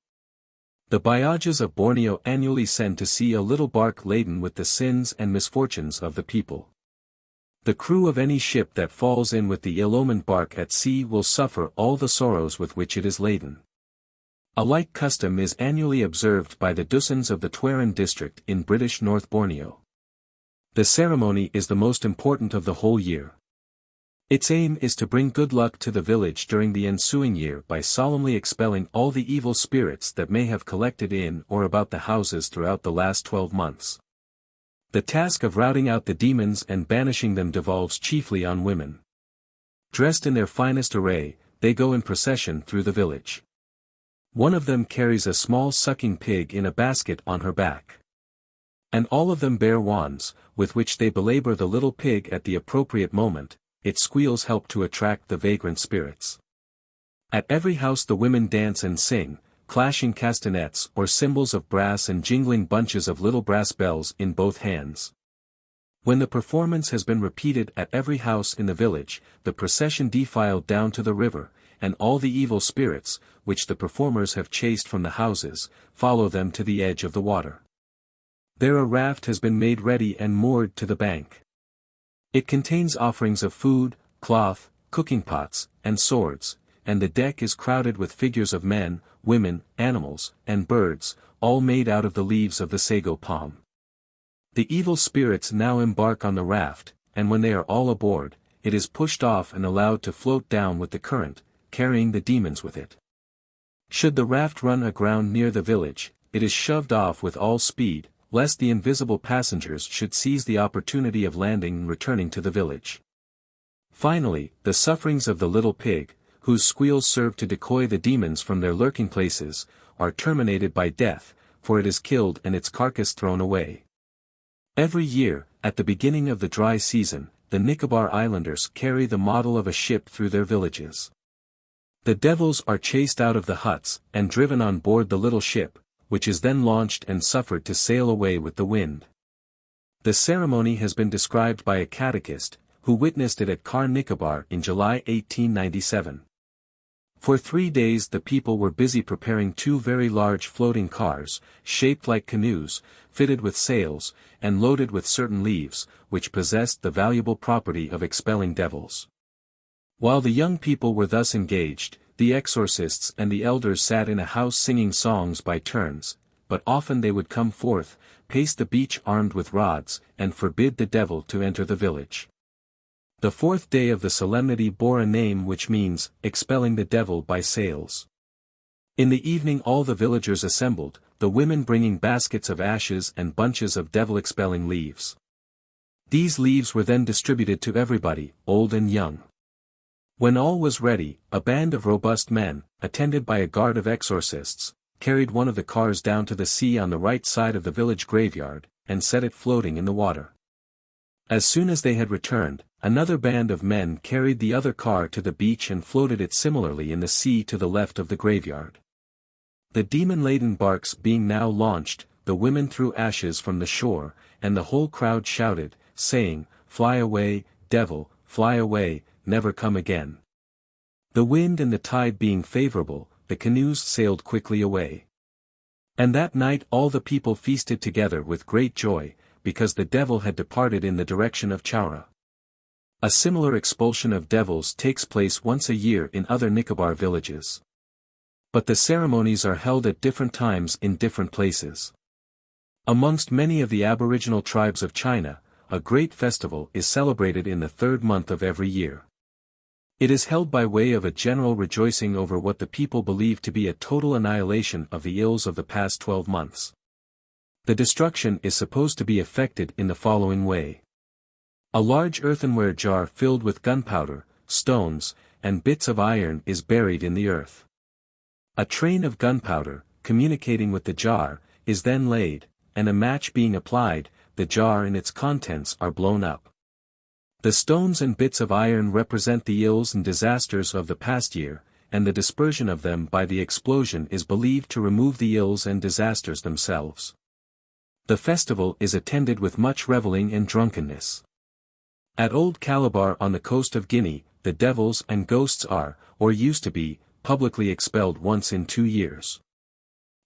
The Bayajas of Borneo annually send to sea a little bark laden with the sins and misfortunes of the people. The crew of any ship that falls in with the ill-omened bark at sea will suffer all the sorrows with which it is laden. A like custom is annually observed by the Dusans of the Tuaran district in British North Borneo. The ceremony is the most important of the whole year. Its aim is to bring good luck to the village during the ensuing year by solemnly expelling all the evil spirits that may have collected in or about the houses throughout the last 12 months. The task of routing out the demons and banishing them devolves chiefly on women. Dressed in their finest array, they go in procession through the village. One of them carries a small sucking pig in a basket on her back. And all of them bear wands, with which they belabor the little pig at the appropriate moment. Its squeals help to attract the vagrant spirits. At every house the women dance and sing, clashing castanets or cymbals of brass and jingling bunches of little brass bells in both hands. When the performance has been repeated at every house in the village, the procession defiled down to the river, and all the evil spirits, which the performers have chased from the houses, follow them to the edge of the water. There a raft has been made ready and moored to the bank. It contains offerings of food, cloth, cooking pots, and swords, and the deck is crowded with figures of men, women, animals, and birds, all made out of the leaves of the sago palm. The evil spirits now embark on the raft, and when they are all aboard, it is pushed off and allowed to float down with the current, carrying the demons with it. Should the raft run aground near the village, it is shoved off with all speed, lest the invisible passengers should seize the opportunity of landing and returning to the village. Finally, the sufferings of the little pig, whose squeals serve to decoy the demons from their lurking places, are terminated by death, for it is killed and its carcass thrown away. Every year, at the beginning of the dry season, the Nicobar Islanders carry the model of a ship through their villages. The devils are chased out of the huts, and driven on board the little ship, which is then launched and suffered to sail away with the wind. The ceremony has been described by a catechist, who witnessed it at Car Nicobar in July 1897. For 3 days the people were busy preparing 2 very large floating cars, shaped like canoes, fitted with sails, and loaded with certain leaves, which possessed the valuable property of expelling devils. While the young people were thus engaged, the exorcists and the elders sat in a house singing songs by turns, but often they would come forth, pace the beach armed with rods, and forbid the devil to enter the village. The 4th day of the solemnity bore a name which means, expelling the devil by sails. In the evening all the villagers assembled, the women bringing baskets of ashes and bunches of devil-expelling leaves. These leaves were then distributed to everybody, old and young. When all was ready, a band of robust men, attended by a guard of exorcists, carried one of the cars down to the sea on the right side of the village graveyard, and set it floating in the water. As soon as they had returned, another band of men carried the other car to the beach and floated it similarly in the sea to the left of the graveyard. The demon-laden barks being now launched, the women threw ashes from the shore, and the whole crowd shouted, saying, "Fly away, devil, fly away, never come again." The wind and the tide being favorable, the canoes sailed quickly away. And that night all the people feasted together with great joy, because the devil had departed in the direction of Chaura. A similar expulsion of devils takes place once a year in other Nicobar villages. But the ceremonies are held at different times in different places. Amongst many of the aboriginal tribes of China, a great festival is celebrated in the 3rd month of every year. It is held by way of a general rejoicing over what the people believe to be a total annihilation of the ills of the past 12 months. The destruction is supposed to be effected in the following way. A large earthenware jar filled with gunpowder, stones, and bits of iron is buried in the earth. A train of gunpowder, communicating with the jar, is then laid, and a match being applied, the jar and its contents are blown up. The stones and bits of iron represent the ills and disasters of the past year, and the dispersion of them by the explosion is believed to remove the ills and disasters themselves. The festival is attended with much reveling and drunkenness. At Old Calabar on the coast of Guinea, the devils and ghosts are, or used to be, publicly expelled once in 2 years.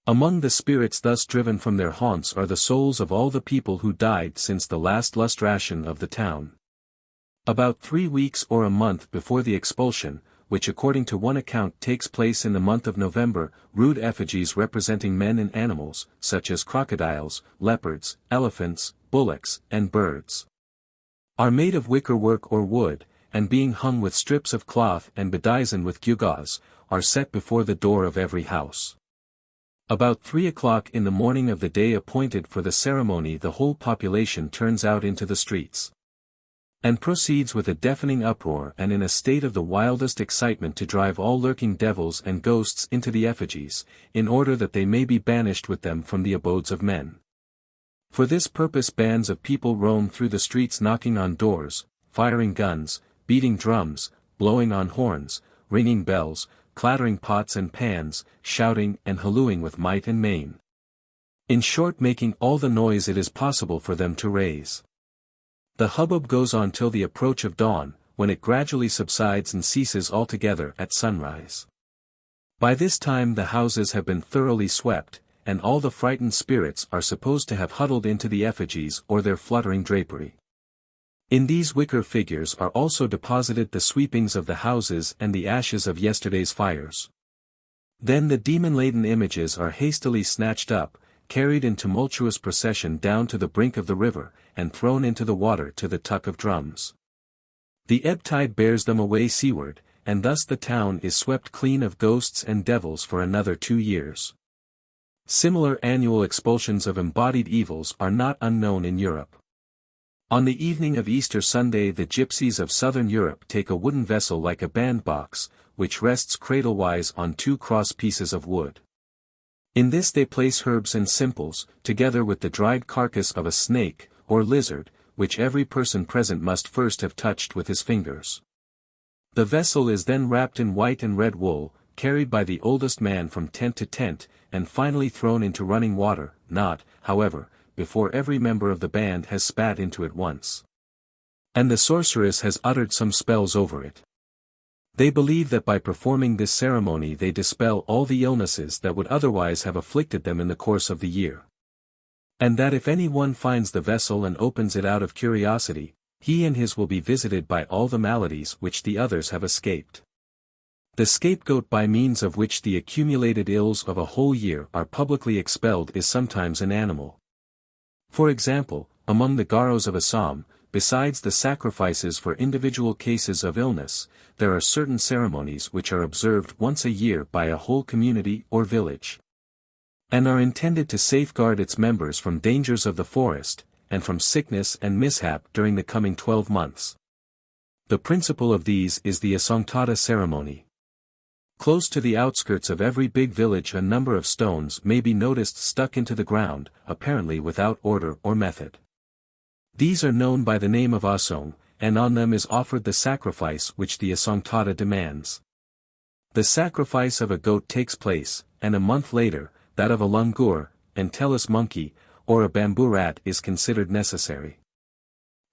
Among the spirits thus driven from their haunts are the souls of all the people who died since the last lustration of the town. About 3 weeks or a month before the expulsion, which according to one account takes place in the month of November, rude effigies representing men and animals, such as crocodiles, leopards, elephants, bullocks, and birds, are made of wicker work or wood, and being hung with strips of cloth and bedizened with gewgaws, are set before the door of every house. About 3 o'clock in the morning of the day appointed for the ceremony the whole population turns out into the streets, and proceeds with a deafening uproar and in a state of the wildest excitement to drive all lurking devils and ghosts into the effigies, in order that they may be banished with them from the abodes of men. For this purpose bands of people roam through the streets knocking on doors, firing guns, beating drums, blowing on horns, ringing bells, clattering pots and pans, shouting and hallooing with might and main. In short, making all the noise it is possible for them to raise. The hubbub goes on till the approach of dawn, when it gradually subsides and ceases altogether at sunrise. By this time the houses have been thoroughly swept, and all the frightened spirits are supposed to have huddled into the effigies or their fluttering drapery. In these wicker figures are also deposited the sweepings of the houses and the ashes of yesterday's fires. Then the demon-laden images are hastily snatched up, carried in tumultuous procession down to the brink of the river, and thrown into the water to the tuck of drums. The ebb tide bears them away seaward, and thus the town is swept clean of ghosts and devils for another 2 years. Similar annual expulsions of embodied evils are not unknown in Europe. On the evening of Easter Sunday the gypsies of southern Europe take a wooden vessel like a bandbox, which rests cradle-wise on 2 cross pieces of wood. In this they place herbs and simples, together with the dried carcass of a snake, or lizard, which every person present must first have touched with his fingers. The vessel is then wrapped in white and red wool, carried by the oldest man from tent to tent, and finally thrown into running water, not, however, before every member of the band has spat into it once, and the sorceress has uttered some spells over it. They believe that by performing this ceremony they dispel all the illnesses that would otherwise have afflicted them in the course of the year. And that if any one finds the vessel and opens it out of curiosity, he and his will be visited by all the maladies which the others have escaped. The scapegoat by means of which the accumulated ills of a whole year are publicly expelled is sometimes an animal. For example, among the Garos of Assam, besides the sacrifices for individual cases of illness, there are certain ceremonies which are observed once a year by a whole community or village, and are intended to safeguard its members from dangers of the forest, and from sickness and mishap during the coming 12 months. The principal of these is the Asongtata ceremony. Close to the outskirts of every big village a number of stones may be noticed stuck into the ground, apparently without order or method. These are known by the name of Asong, and on them is offered the sacrifice which the Asongtata demands. The sacrifice of a goat takes place, and a month later, that of a langur, Entellus monkey, or a bamboo rat is considered necessary.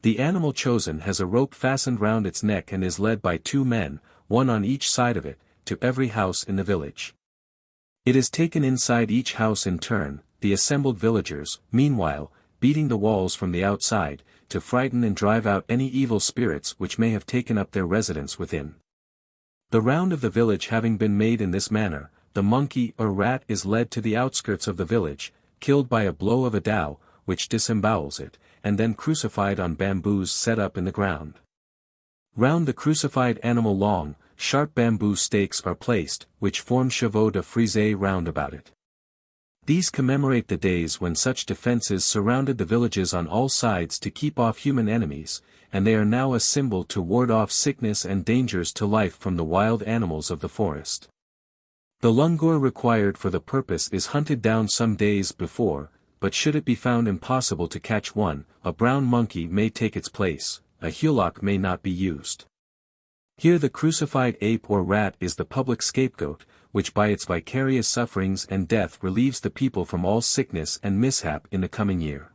The animal chosen has a rope fastened round its neck and is led by 2 men, one on each side of it, to every house in the village. It is taken inside each house in turn, the assembled villagers, meanwhile, beating the walls from the outside, to frighten and drive out any evil spirits which may have taken up their residence within. The round of the village having been made in this manner, the monkey or rat is led to the outskirts of the village, killed by a blow of a dhow, which disembowels it, and then crucified on bamboos set up in the ground. Round the crucified animal long, sharp bamboo stakes are placed, which form chevaux de frise round about it. These commemorate the days when such defenses surrounded the villages on all sides to keep off human enemies, and they are now a symbol to ward off sickness and dangers to life from the wild animals of the forest. The langur required for the purpose is hunted down some days before, but should it be found impossible to catch one, a brown monkey may take its place, a hulak may not be used. Here the crucified ape or rat is the public scapegoat, which by its vicarious sufferings and death relieves the people from all sickness and mishap in the coming year.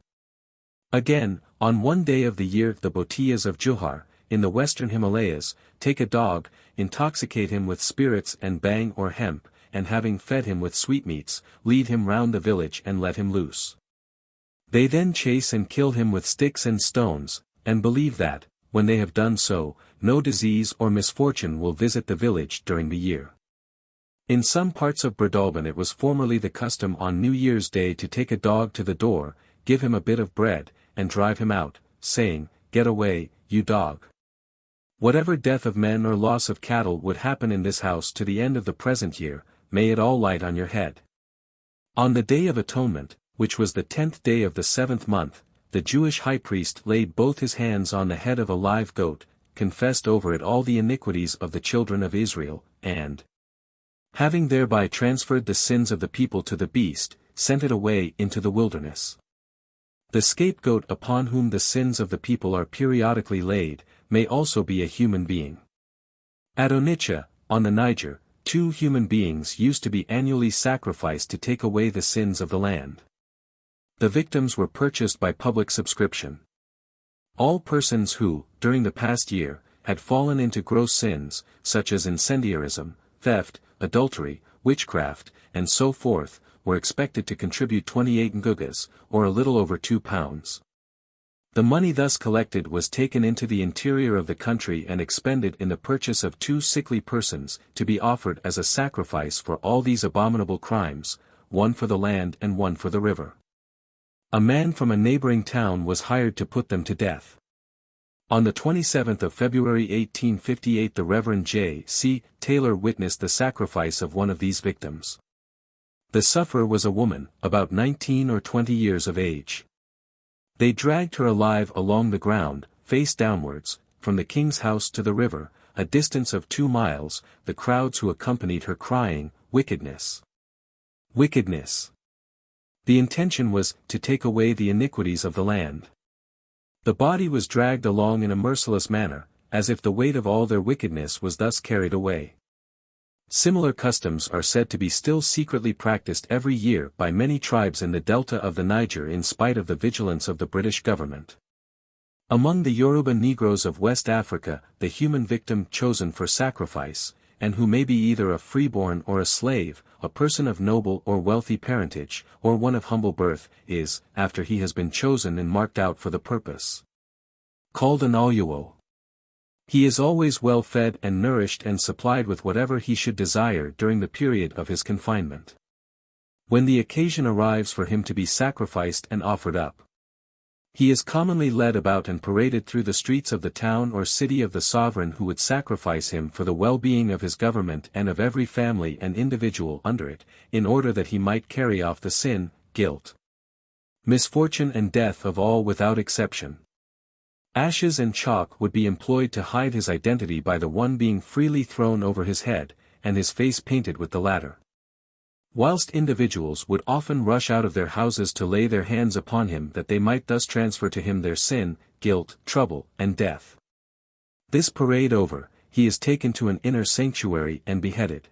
Again, on one day of the year the Bhotias of Juhar, in the western Himalayas, take a dog, intoxicate him with spirits and bhang or hemp, and having fed him with sweetmeats, lead him round the village and let him loose. They then chase and kill him with sticks and stones, and believe that, when they have done so, no disease or misfortune will visit the village during the year. In some parts of Breadalbane it was formerly the custom on New Year's Day to take a dog to the door, give him a bit of bread, and drive him out, saying, "Get away, you dog." Whatever death of men or loss of cattle would happen in this house to the end of the present year, may it all light on your head. On the Day of Atonement, which was the 10th day of the 7th month, the Jewish high priest laid both his hands on the head of a live goat, confessed over it all the iniquities of the children of Israel, and, having thereby transferred the sins of the people to the beast, sent it away into the wilderness. The scapegoat upon whom the sins of the people are periodically laid, may also be a human being. At Onitsha, on the Niger, 2 human beings used to be annually sacrificed to take away the sins of the land. The victims were purchased by public subscription. All persons who, during the past year, had fallen into gross sins, such as incendiarism, theft, adultery, witchcraft, and so forth, were expected to contribute 28 ngugas, or a little over £2. The money thus collected was taken into the interior of the country and expended in the purchase of 2 sickly persons, to be offered as a sacrifice for all these abominable crimes, one for the land and one for the river. A man from a neighboring town was hired to put them to death. On the 27th of February 1858 the Reverend J. C. Taylor witnessed the sacrifice of one of these victims. The sufferer was a woman, about 19 or 20 years of age. They dragged her alive along the ground, face downwards, from the king's house to the river, a distance of 2 miles, the crowds who accompanied her crying, "Wickedness! Wickedness!" The intention was, to take away the iniquities of the land. The body was dragged along in a merciless manner, as if the weight of all their wickedness was thus carried away. Similar customs are said to be still secretly practiced every year by many tribes in the delta of the Niger in spite of the vigilance of the British government. Among the Yoruba Negroes of West Africa, the human victim chosen for sacrifice, and who may be either a freeborn or a slave, a person of noble or wealthy parentage, or one of humble birth, is, after he has been chosen and marked out for the purpose, called an Oluwo. He is always well fed and nourished and supplied with whatever he should desire during the period of his confinement. When the occasion arrives for him to be sacrificed and offered up, he is commonly led about and paraded through the streets of the town or city of the sovereign who would sacrifice him for the well-being of his government and of every family and individual under it, in order that he might carry off the sin, guilt, misfortune and death of all without exception. Ashes and chalk would be employed to hide his identity by the one being freely thrown over his head, and his face painted with the latter. Whilst individuals would often rush out of their houses to lay their hands upon him that they might thus transfer to him their sin, guilt, trouble, and death. This parade over, he is taken to an inner sanctuary and beheaded.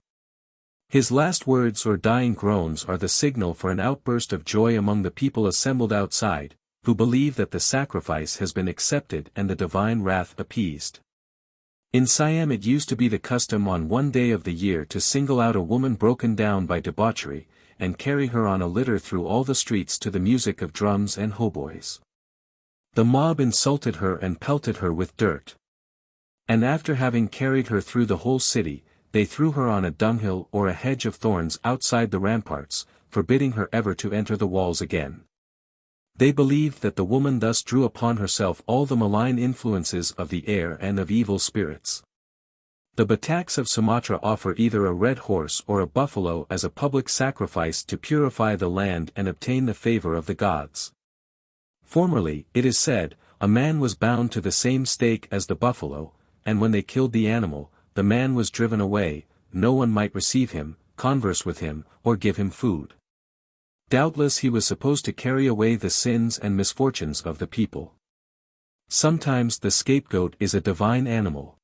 His last words or dying groans are the signal for an outburst of joy among the people assembled outside, who believe that the sacrifice has been accepted and the divine wrath appeased. In Siam it used to be the custom on one day of the year to single out a woman broken down by debauchery, and carry her on a litter through all the streets to the music of drums and hautboys. The mob insulted her and pelted her with dirt. And after having carried her through the whole city, they threw her on a dunghill or a hedge of thorns outside the ramparts, forbidding her ever to enter the walls again. They believed that the woman thus drew upon herself all the malign influences of the air and of evil spirits. The Bataks of Sumatra offer either a red horse or a buffalo as a public sacrifice to purify the land and obtain the favor of the gods. Formerly, it is said, a man was bound to the same stake as the buffalo, and when they killed the animal, the man was driven away, no one might receive him, converse with him, or give him food. Doubtless he was supposed to carry away the sins and misfortunes of the people. Sometimes the scapegoat is a divine animal.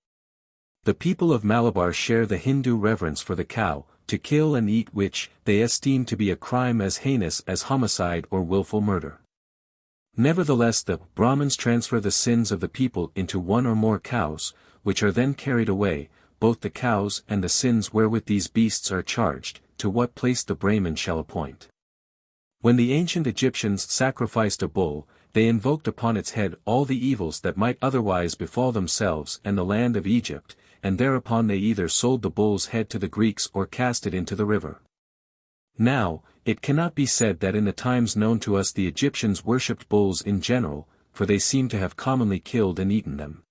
The people of Malabar share the Hindu reverence for the cow, to kill and eat which they esteem to be a crime as heinous as homicide or willful murder. Nevertheless the Brahmins transfer the sins of the people into one or more cows, which are then carried away, both the cows and the sins wherewith these beasts are charged, to what place the Brahmin shall appoint. When the ancient Egyptians sacrificed a bull, they invoked upon its head all the evils that might otherwise befall themselves and the land of Egypt, and thereupon they either sold the bull's head to the Greeks or cast it into the river. Now, it cannot be said that in the times known to us the Egyptians worshipped bulls in general, for they seem to have commonly killed and eaten them.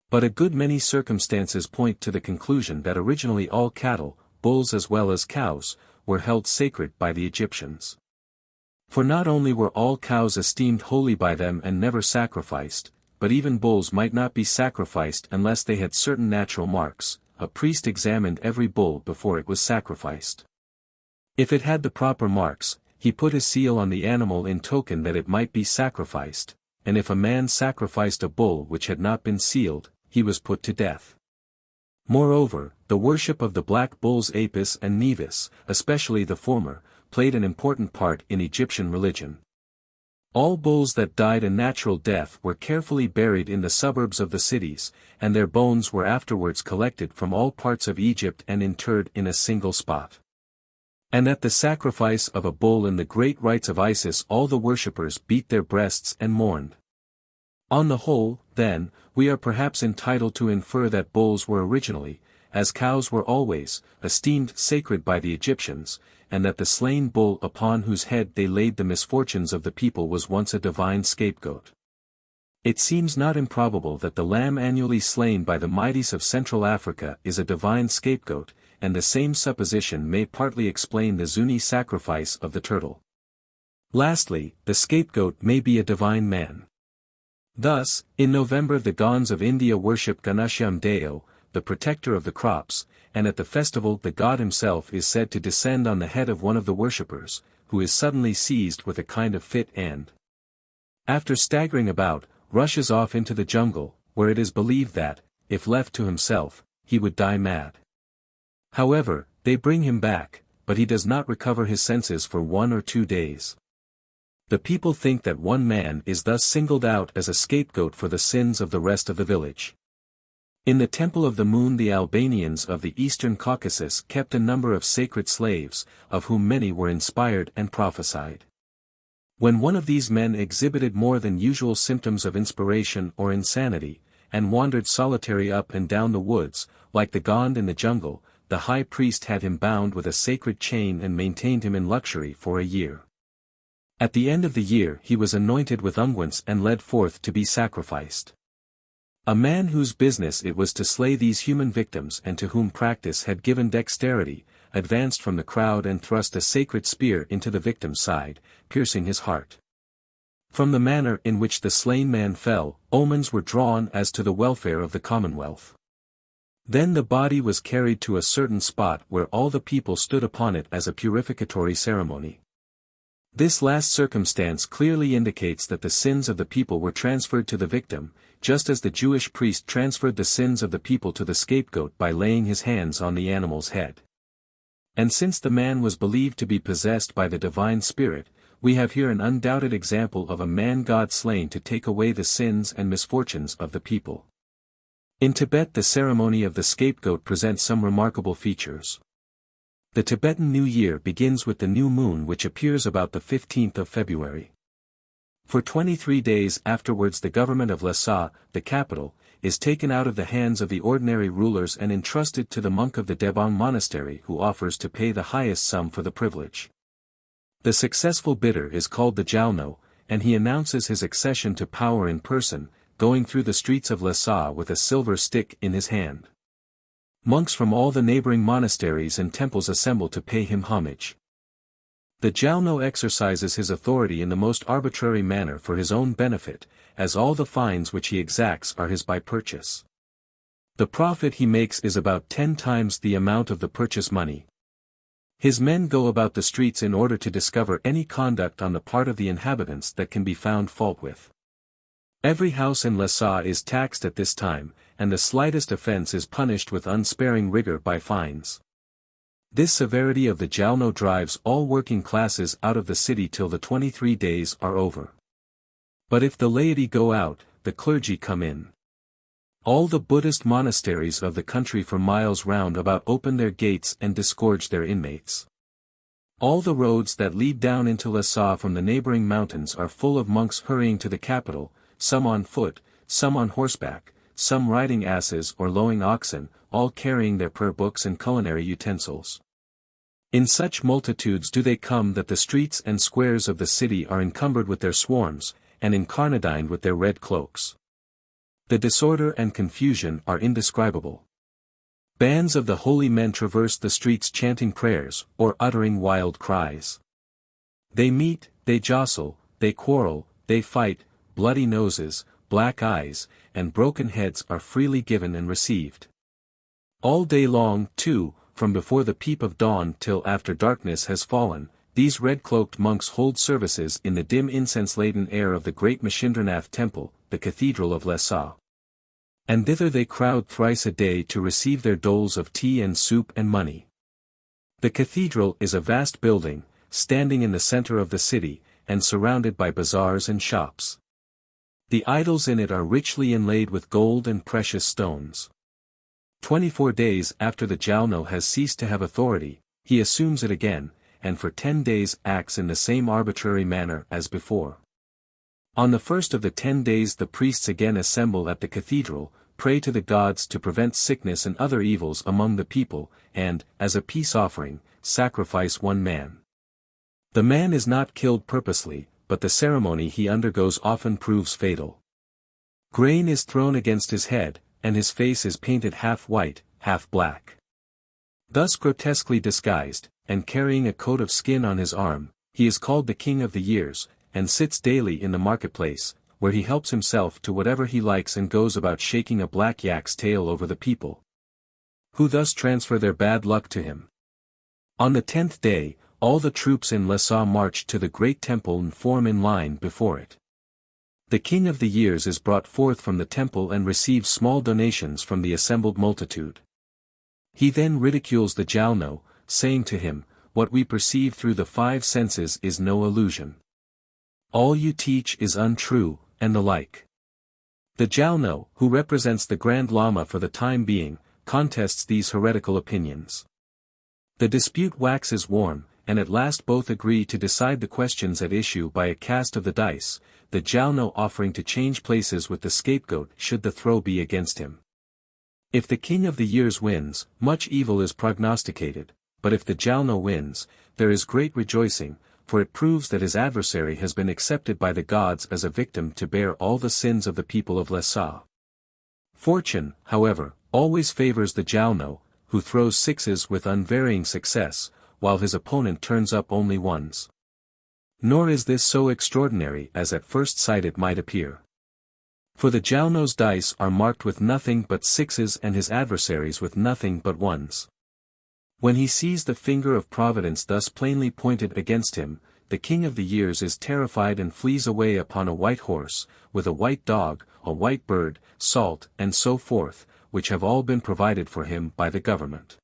But a good many circumstances point to the conclusion that originally all cattle, bulls as well as cows, were held sacred by the Egyptians. For not only were all cows esteemed holy by them and never sacrificed, but even bulls might not be sacrificed unless they had certain natural marks. A priest examined every bull before it was sacrificed. If it had the proper marks, he put his seal on the animal in token that it might be sacrificed, and if a man sacrificed a bull which had not been sealed, he was put to death. Moreover, the worship of the black bulls Apis and Nevis, especially the former, played an important part in Egyptian religion. All bulls that died a natural death were carefully buried in the suburbs of the cities, and their bones were afterwards collected from all parts of Egypt and interred in a single spot. And at the sacrifice of a bull in the great rites of Isis all the worshippers beat their breasts and mourned. On the whole, then, we are perhaps entitled to infer that bulls were originally, as cows were always, esteemed sacred by the Egyptians, and that the slain bull upon whose head they laid the misfortunes of the people was once a divine scapegoat. It seems not improbable that the lamb annually slain by the Medes of Central Africa is a divine scapegoat, and the same supposition may partly explain the Zuni sacrifice of the turtle. Lastly, the scapegoat may be a divine man. Thus, in November the Gonds of India worship Ganesham Deo, the protector of the crops, and at the festival the god himself is said to descend on the head of one of the worshippers, who is suddenly seized with a kind of fit and, after staggering about, rushes off into the jungle, where it is believed that, if left to himself, he would die mad. However, they bring him back, but he does not recover his senses for 1 or 2 days. The people think that one man is thus singled out as a scapegoat for the sins of the rest of the village. In the Temple of the Moon the Albanians of the eastern Caucasus kept a number of sacred slaves, of whom many were inspired and prophesied. When one of these men exhibited more than usual symptoms of inspiration or insanity, and wandered solitary up and down the woods, like the Gond in the jungle, the high priest had him bound with a sacred chain and maintained him in luxury for a year. At the end of the year he was anointed with unguents and led forth to be sacrificed. A man whose business it was to slay these human victims and to whom practice had given dexterity, advanced from the crowd and thrust a sacred spear into the victim's side, piercing his heart. From the manner in which the slain man fell, omens were drawn as to the welfare of the commonwealth. Then the body was carried to a certain spot where all the people stood upon it as a purificatory ceremony. This last circumstance clearly indicates that the sins of the people were transferred to the victim, just as the Jewish priest transferred the sins of the people to the scapegoat by laying his hands on the animal's head. And since the man was believed to be possessed by the divine spirit, we have here an undoubted example of a man-god slain to take away the sins and misfortunes of the people. In Tibet the ceremony of the scapegoat presents some remarkable features. The Tibetan New Year begins with the new moon which appears about the 15th of February. For 23 days afterwards the government of Lhasa, the capital, is taken out of the hands of the ordinary rulers and entrusted to the monk of the Debang monastery who offers to pay the highest sum for the privilege. The successful bidder is called the Jalno, and he announces his accession to power in person, going through the streets of Lhasa with a silver stick in his hand. Monks from all the neighboring monasteries and temples assemble to pay him homage. The Jalno exercises his authority in the most arbitrary manner for his own benefit, as all the fines which he exacts are his by purchase. The profit he makes is about 10 times the amount of the purchase money. His men go about the streets in order to discover any conduct on the part of the inhabitants that can be found fault with. Every house in Lhasa is taxed at this time, and the slightest offense is punished with unsparing rigor by fines. This severity of the Jalno drives all working classes out of the city till the 23 days are over. But if the laity go out, the clergy come in. All the Buddhist monasteries of the country for miles round about open their gates and disgorge their inmates. All the roads that lead down into Lhasa from the neighboring mountains are full of monks hurrying to the capital, some on foot, some on horseback, some riding asses or lowing oxen, all carrying their prayer books and culinary utensils. In such multitudes do they come that the streets and squares of the city are encumbered with their swarms, and incarnadined with their red cloaks. The disorder and confusion are indescribable. Bands of the holy men traverse the streets chanting prayers, or uttering wild cries. They meet, they jostle, they quarrel, they fight, bloody noses, black eyes, and broken heads are freely given and received. All day long, too, from before the peep of dawn till after darkness has fallen, these red-cloaked monks hold services in the dim incense-laden air of the great Mashindranath temple, the cathedral of Lhasa. And thither they crowd thrice a day to receive their doles of tea and soup and money. The cathedral is a vast building, standing in the center of the city, and surrounded by bazaars and shops. The idols in it are richly inlaid with gold and precious stones. 24 days after the Jalno has ceased to have authority, he assumes it again, and for 10 days acts in the same arbitrary manner as before. On the first of the 10 days the priests again assemble at the cathedral, pray to the gods to prevent sickness and other evils among the people, and, as a peace offering, sacrifice one man. The man is not killed purposely, but the ceremony he undergoes often proves fatal. Grain is thrown against his head, and his face is painted half white, half black. Thus grotesquely disguised, and carrying a coat of skin on his arm, he is called the King of the Years, and sits daily in the marketplace, where he helps himself to whatever he likes and goes about shaking a black yak's tail over the people, who thus transfer their bad luck to him. On the 10th day, all the troops in Lhasa march to the great temple and form in line before it. The King of the Years is brought forth from the temple and receives small donations from the assembled multitude. He then ridicules the Jalno, saying to him, "What we perceive through the 5 senses is no illusion. All you teach is untrue," and the like. The Jalno, who represents the Grand Lama for the time being, contests these heretical opinions. The dispute waxes warm, and at last both agree to decide the questions at issue by a cast of the dice, the Jalno offering to change places with the scapegoat should the throw be against him. If the King of the Years wins, much evil is prognosticated, but if the Jalno wins, there is great rejoicing, for it proves that his adversary has been accepted by the gods as a victim to bear all the sins of the people of Lhasa. Fortune, however, always favors the Jalno, who throws 6s with unvarying success, while his opponent turns up only 1s. Nor is this so extraordinary as at first sight it might appear. For the Jalno's dice are marked with nothing but 6s and his adversaries with nothing but 1s. When he sees the finger of Providence thus plainly pointed against him, the King of the Years is terrified and flees away upon a white horse, with a white dog, a white bird, salt and so forth, which have all been provided for him by the government.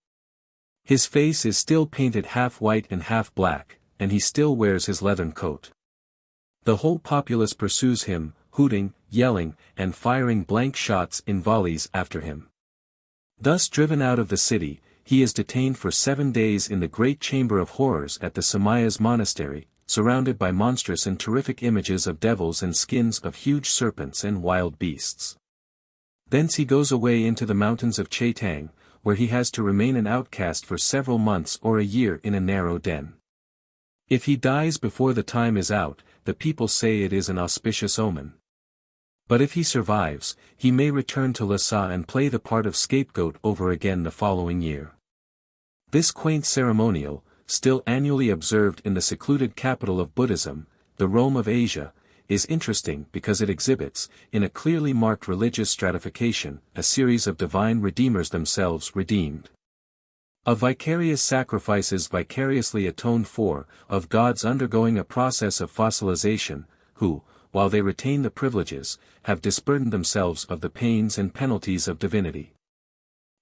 His face is still painted half white and half black, and he still wears his leathern coat. The whole populace pursues him, hooting, yelling, and firing blank shots in volleys after him. Thus driven out of the city, he is detained for 7 days in the great chamber of horrors at the Samayas monastery, surrounded by monstrous and terrific images of devils and skins of huge serpents and wild beasts. Thence he goes away into the mountains of Chaitang, where he has to remain an outcast for several months or a year in a narrow den. If he dies before the time is out, the people say it is an auspicious omen. But if he survives, he may return to Lhasa and play the part of scapegoat over again the following year. This quaint ceremonial, still annually observed in the secluded capital of Buddhism, the Rome of Asia, is interesting because it exhibits, in a clearly marked religious stratification, a series of divine redeemers themselves redeemed. Of vicarious sacrifices vicariously atoned for, of gods undergoing a process of fossilization, who, while they retain the privileges, have disburdened themselves of the pains and penalties of divinity.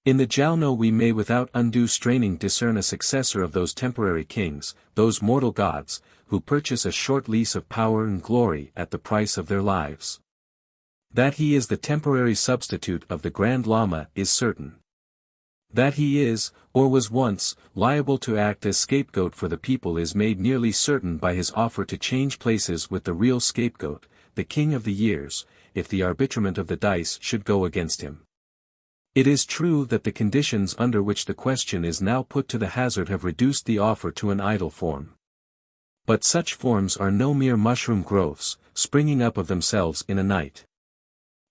In the Jalno we may without undue straining discern a successor of those temporary kings, those mortal gods, who purchase a short lease of power and glory at the price of their lives. That he is the temporary substitute of the Grand Lama is certain. That he is, or was once, liable to act as scapegoat for the people is made nearly certain by his offer to change places with the real scapegoat, the king of the years, if the arbitrament of the dice should go against him. It is true that the conditions under which the question is now put to the hazard have reduced the offer to an idle form. But such forms are no mere mushroom growths, springing up of themselves in a night.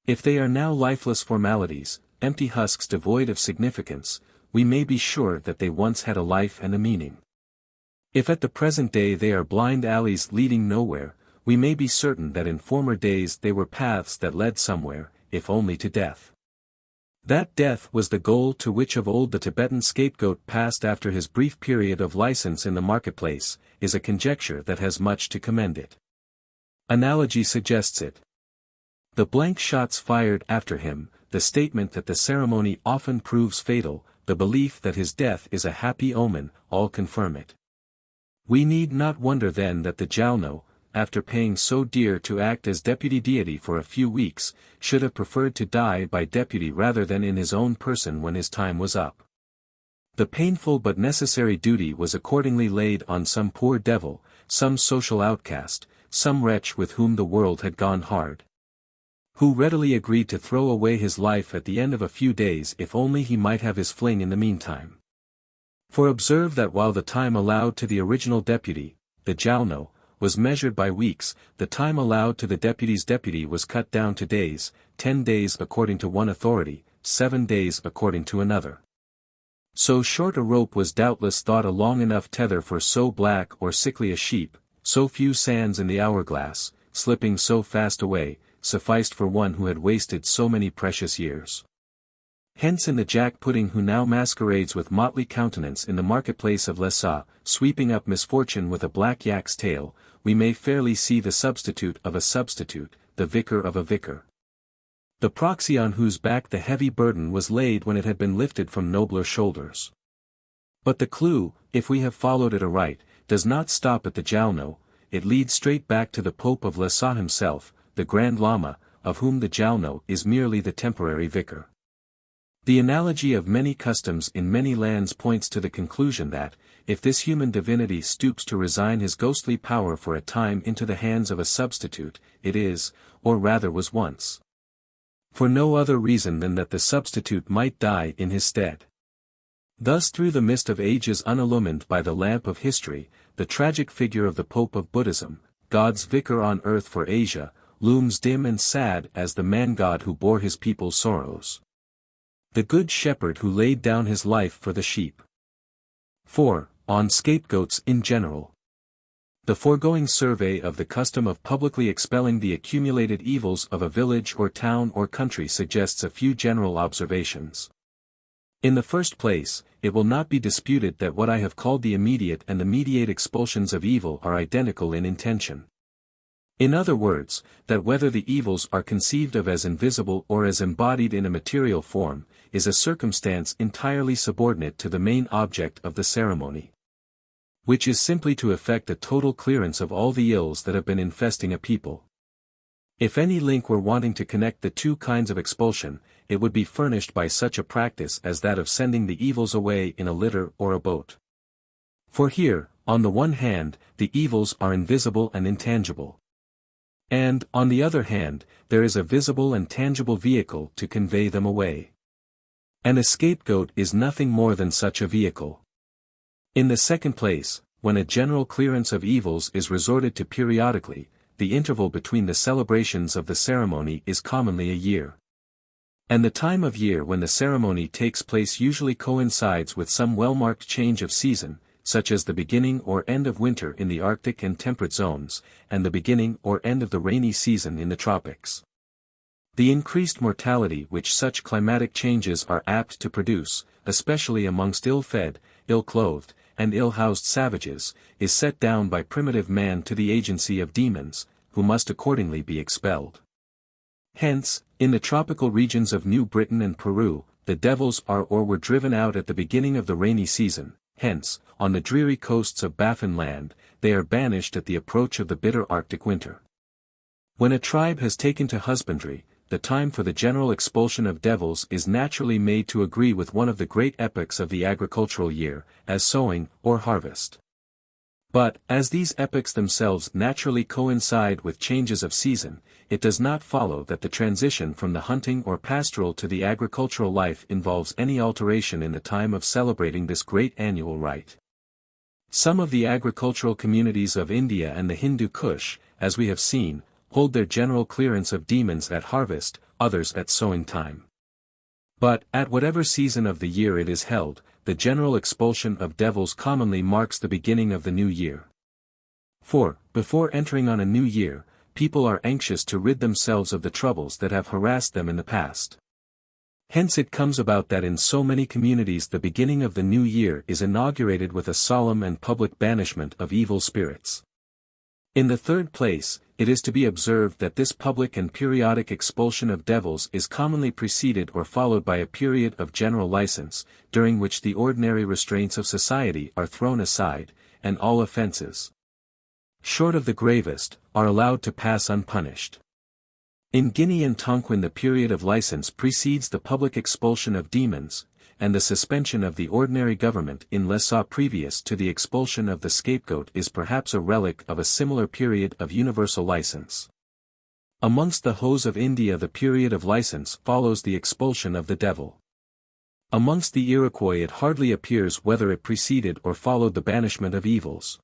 If they are now lifeless formalities, empty husks devoid of significance, we may be sure that they once had a life and a meaning. If at the present day they are blind alleys leading nowhere, we may be certain that in former days they were paths that led somewhere, if only to death. That death was the goal to which of old the Tibetan scapegoat passed after his brief period of license in the marketplace, is a conjecture that has much to commend it. Analogy suggests it. The blank shots fired after him, the statement that the ceremony often proves fatal, the belief that his death is a happy omen, all confirm it. We need not wonder then that the Jalno, after paying so dear to act as deputy deity for a few weeks, should have preferred to die by deputy rather than in his own person when his time was up. The painful but necessary duty was accordingly laid on some poor devil, some social outcast, some wretch with whom the world had gone hard, who readily agreed to throw away his life at the end of a few days if only he might have his fling in the meantime. For observe that while the time allowed to the original deputy, the Jalno, was measured by weeks, the time allowed to the deputy's deputy was cut down to days, 10 days according to one authority, 7 days according to another. So short a rope was doubtless thought a long enough tether for so black or sickly a sheep, so few sands in the hourglass, slipping so fast away, sufficed for one who had wasted so many precious years. Hence in the jack-pudding who now masquerades with motley countenance in the marketplace of Lessa, sweeping up misfortune with a black yak's tail, we may fairly see the substitute of a substitute, the vicar of a vicar. The proxy on whose back the heavy burden was laid when it had been lifted from nobler shoulders. But the clue, if we have followed it aright, does not stop at the Jalno, it leads straight back to the Pope of Lessa himself, the Grand Lama, of whom the Jalno is merely the temporary vicar. The analogy of many customs in many lands points to the conclusion that, if this human divinity stoops to resign his ghostly power for a time into the hands of a substitute, it is, or rather was once, for no other reason than that the substitute might die in his stead. Thus through the mist of ages unillumined by the lamp of history, the tragic figure of the Pope of Buddhism, God's vicar on earth for Asia, looms dim and sad as the man-god who bore his people's sorrows, the good shepherd who laid down his life for the sheep. 4. On scapegoats in general. The foregoing survey of the custom of publicly expelling the accumulated evils of a village or town or country suggests a few general observations. In the first place, it will not be disputed that what I have called the immediate and the mediate expulsions of evil are identical in intention. In other words, that whether the evils are conceived of as invisible or as embodied in a material form, is a circumstance entirely subordinate to the main object of the ceremony, which is simply to effect a total clearance of all the ills that have been infesting a people. If any link were wanting to connect the two kinds of expulsion, it would be furnished by such a practice as that of sending the evils away in a litter or a boat. For here, on the one hand, the evils are invisible and intangible. And, on the other hand, there is a visible and tangible vehicle to convey them away. And a scapegoat is nothing more than such a vehicle. In the second place, when a general clearance of evils is resorted to periodically, the interval between the celebrations of the ceremony is commonly a year. And the time of year when the ceremony takes place usually coincides with some well-marked change of season, such as the beginning or end of winter in the Arctic and temperate zones, and the beginning or end of the rainy season in the tropics. The increased mortality which such climatic changes are apt to produce, especially amongst ill-fed, ill-clothed, and ill-housed savages, is set down by primitive man to the agency of demons, who must accordingly be expelled. Hence, in the tropical regions of New Britain and Peru, the devils are or were driven out at the beginning of the rainy season. Hence, on the dreary coasts of Baffin land, they are banished at the approach of the bitter Arctic winter. When a tribe has taken to husbandry, the time for the general expulsion of devils is naturally made to agree with one of the great epochs of the agricultural year, as sowing, or harvest. But, as these epochs themselves naturally coincide with changes of season, it does not follow that the transition from the hunting or pastoral to the agricultural life involves any alteration in the time of celebrating this great annual rite. Some of the agricultural communities of India and the Hindu Kush, as we have seen, hold their general clearance of demons at harvest, others at sowing time. But, at whatever season of the year it is held, the general expulsion of devils commonly marks the beginning of the new year. For, before entering on a new year, people are anxious to rid themselves of the troubles that have harassed them in the past. Hence it comes about that in so many communities the beginning of the new year is inaugurated with a solemn and public banishment of evil spirits. In the third place, it is to be observed that this public and periodic expulsion of devils is commonly preceded or followed by a period of general license, during which the ordinary restraints of society are thrown aside, and all offences, short of the gravest, are allowed to pass unpunished. In Guinea and Tonquin the period of license precedes the public expulsion of demons, and the suspension of the ordinary government in Lesau previous to the expulsion of the scapegoat is perhaps a relic of a similar period of universal license. Amongst the Hos of India the period of license follows the expulsion of the devil. Amongst the Iroquois it hardly appears whether it preceded or followed the banishment of evils.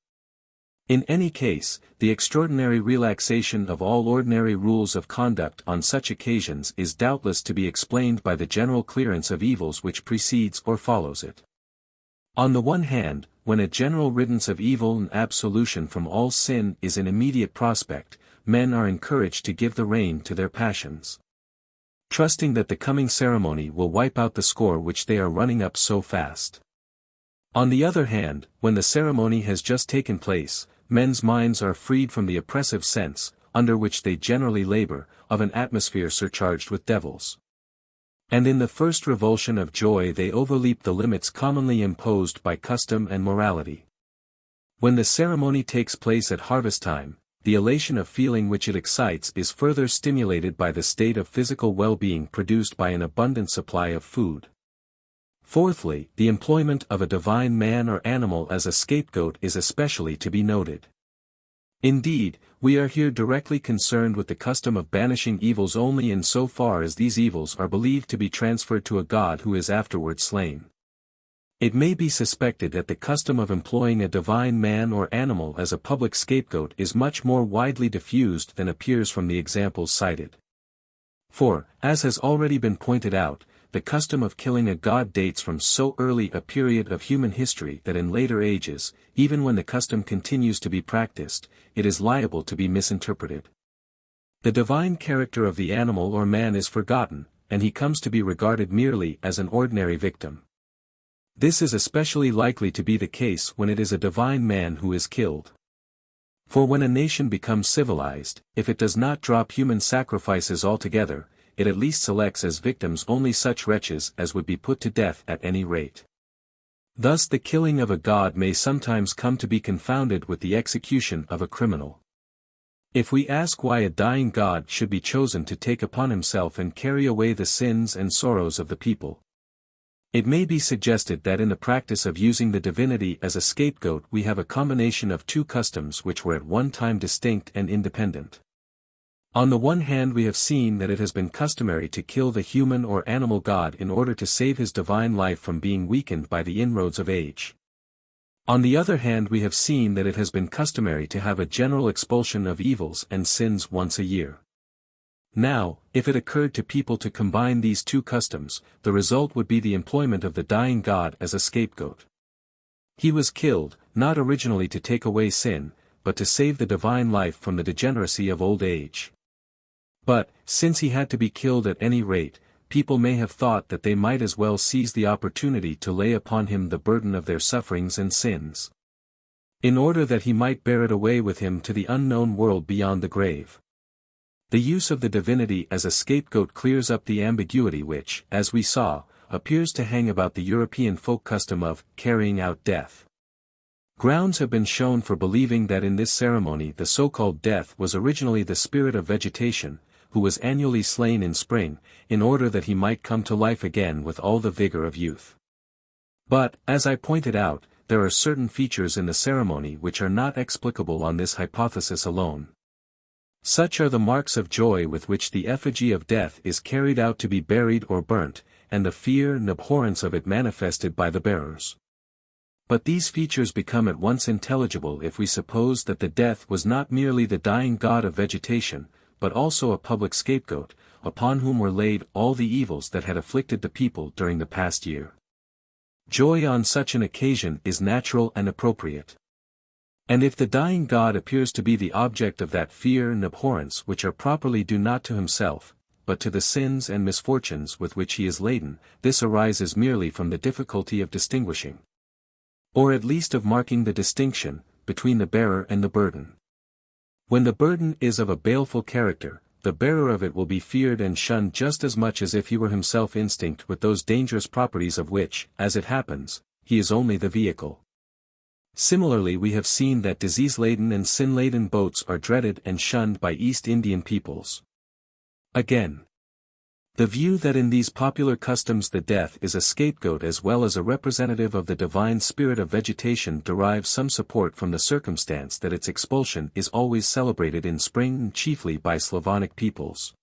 In any case, the extraordinary relaxation of all ordinary rules of conduct on such occasions is doubtless to be explained by the general clearance of evils which precedes or follows it. On the one hand, when a general riddance of evil and absolution from all sin is in immediate prospect, men are encouraged to give the rein to their passions, trusting that the coming ceremony will wipe out the score which they are running up so fast. On the other hand, when the ceremony has just taken place, men's minds are freed from the oppressive sense, under which they generally labor, of an atmosphere surcharged with devils. And in the first revulsion of joy they overleap the limits commonly imposed by custom and morality. When the ceremony takes place at harvest time, the elation of feeling which it excites is further stimulated by the state of physical well-being produced by an abundant supply of food. Fourthly, the employment of a divine man or animal as a scapegoat is especially to be noted. Indeed, we are here directly concerned with the custom of banishing evils only in so far as these evils are believed to be transferred to a god who is afterward slain. It may be suspected that the custom of employing a divine man or animal as a public scapegoat is much more widely diffused than appears from the examples cited. For, as has already been pointed out, the custom of killing a god dates from so early a period of human history that in later ages, even when the custom continues to be practiced, it is liable to be misinterpreted. The divine character of the animal or man is forgotten, and he comes to be regarded merely as an ordinary victim. This is especially likely to be the case when it is a divine man who is killed. For when a nation becomes civilized, if it does not drop human sacrifices altogether, it at least selects as victims only such wretches as would be put to death at any rate. Thus the killing of a god may sometimes come to be confounded with the execution of a criminal. If we ask why a dying god should be chosen to take upon himself and carry away the sins and sorrows of the people, it may be suggested that in the practice of using the divinity as a scapegoat we have a combination of two customs which were at one time distinct and independent. On the one hand we have seen that it has been customary to kill the human or animal god in order to save his divine life from being weakened by the inroads of age. On the other hand we have seen that it has been customary to have a general expulsion of evils and sins once a year. Now, if it occurred to people to combine these two customs, the result would be the employment of the dying god as a scapegoat. He was killed, not originally to take away sin, but to save the divine life from the degeneracy of old age. But, since he had to be killed at any rate, people may have thought that they might as well seize the opportunity to lay upon him the burden of their sufferings and sins, in order that he might bear it away with him to the unknown world beyond the grave. The use of the divinity as a scapegoat clears up the ambiguity which, as we saw, appears to hang about the European folk custom of carrying out death. Grounds have been shown for believing that in this ceremony the so-called death was originally the spirit of vegetation, who was annually slain in spring, in order that he might come to life again with all the vigor of youth. But, as I pointed out, there are certain features in the ceremony which are not explicable on this hypothesis alone. Such are the marks of joy with which the effigy of death is carried out to be buried or burnt, and the fear and abhorrence of it manifested by the bearers. But these features become at once intelligible if we suppose that the death was not merely the dying god of vegetation, but also a public scapegoat, upon whom were laid all the evils that had afflicted the people during the past year. Joy on such an occasion is natural and appropriate. And if the dying god appears to be the object of that fear and abhorrence which are properly due not to himself, but to the sins and misfortunes with which he is laden, this arises merely from the difficulty of distinguishing, or at least of marking the distinction, between the bearer and the burden. When the burden is of a baleful character, the bearer of it will be feared and shunned just as much as if he were himself instinct with those dangerous properties of which, as it happens, he is only the vehicle. Similarly, we have seen that disease-laden and sin-laden boats are dreaded and shunned by East Indian peoples. Again, the view that in these popular customs the death is a scapegoat as well as a representative of the divine spirit of vegetation derives some support from the circumstance that its expulsion is always celebrated in spring chiefly by Slavonic peoples.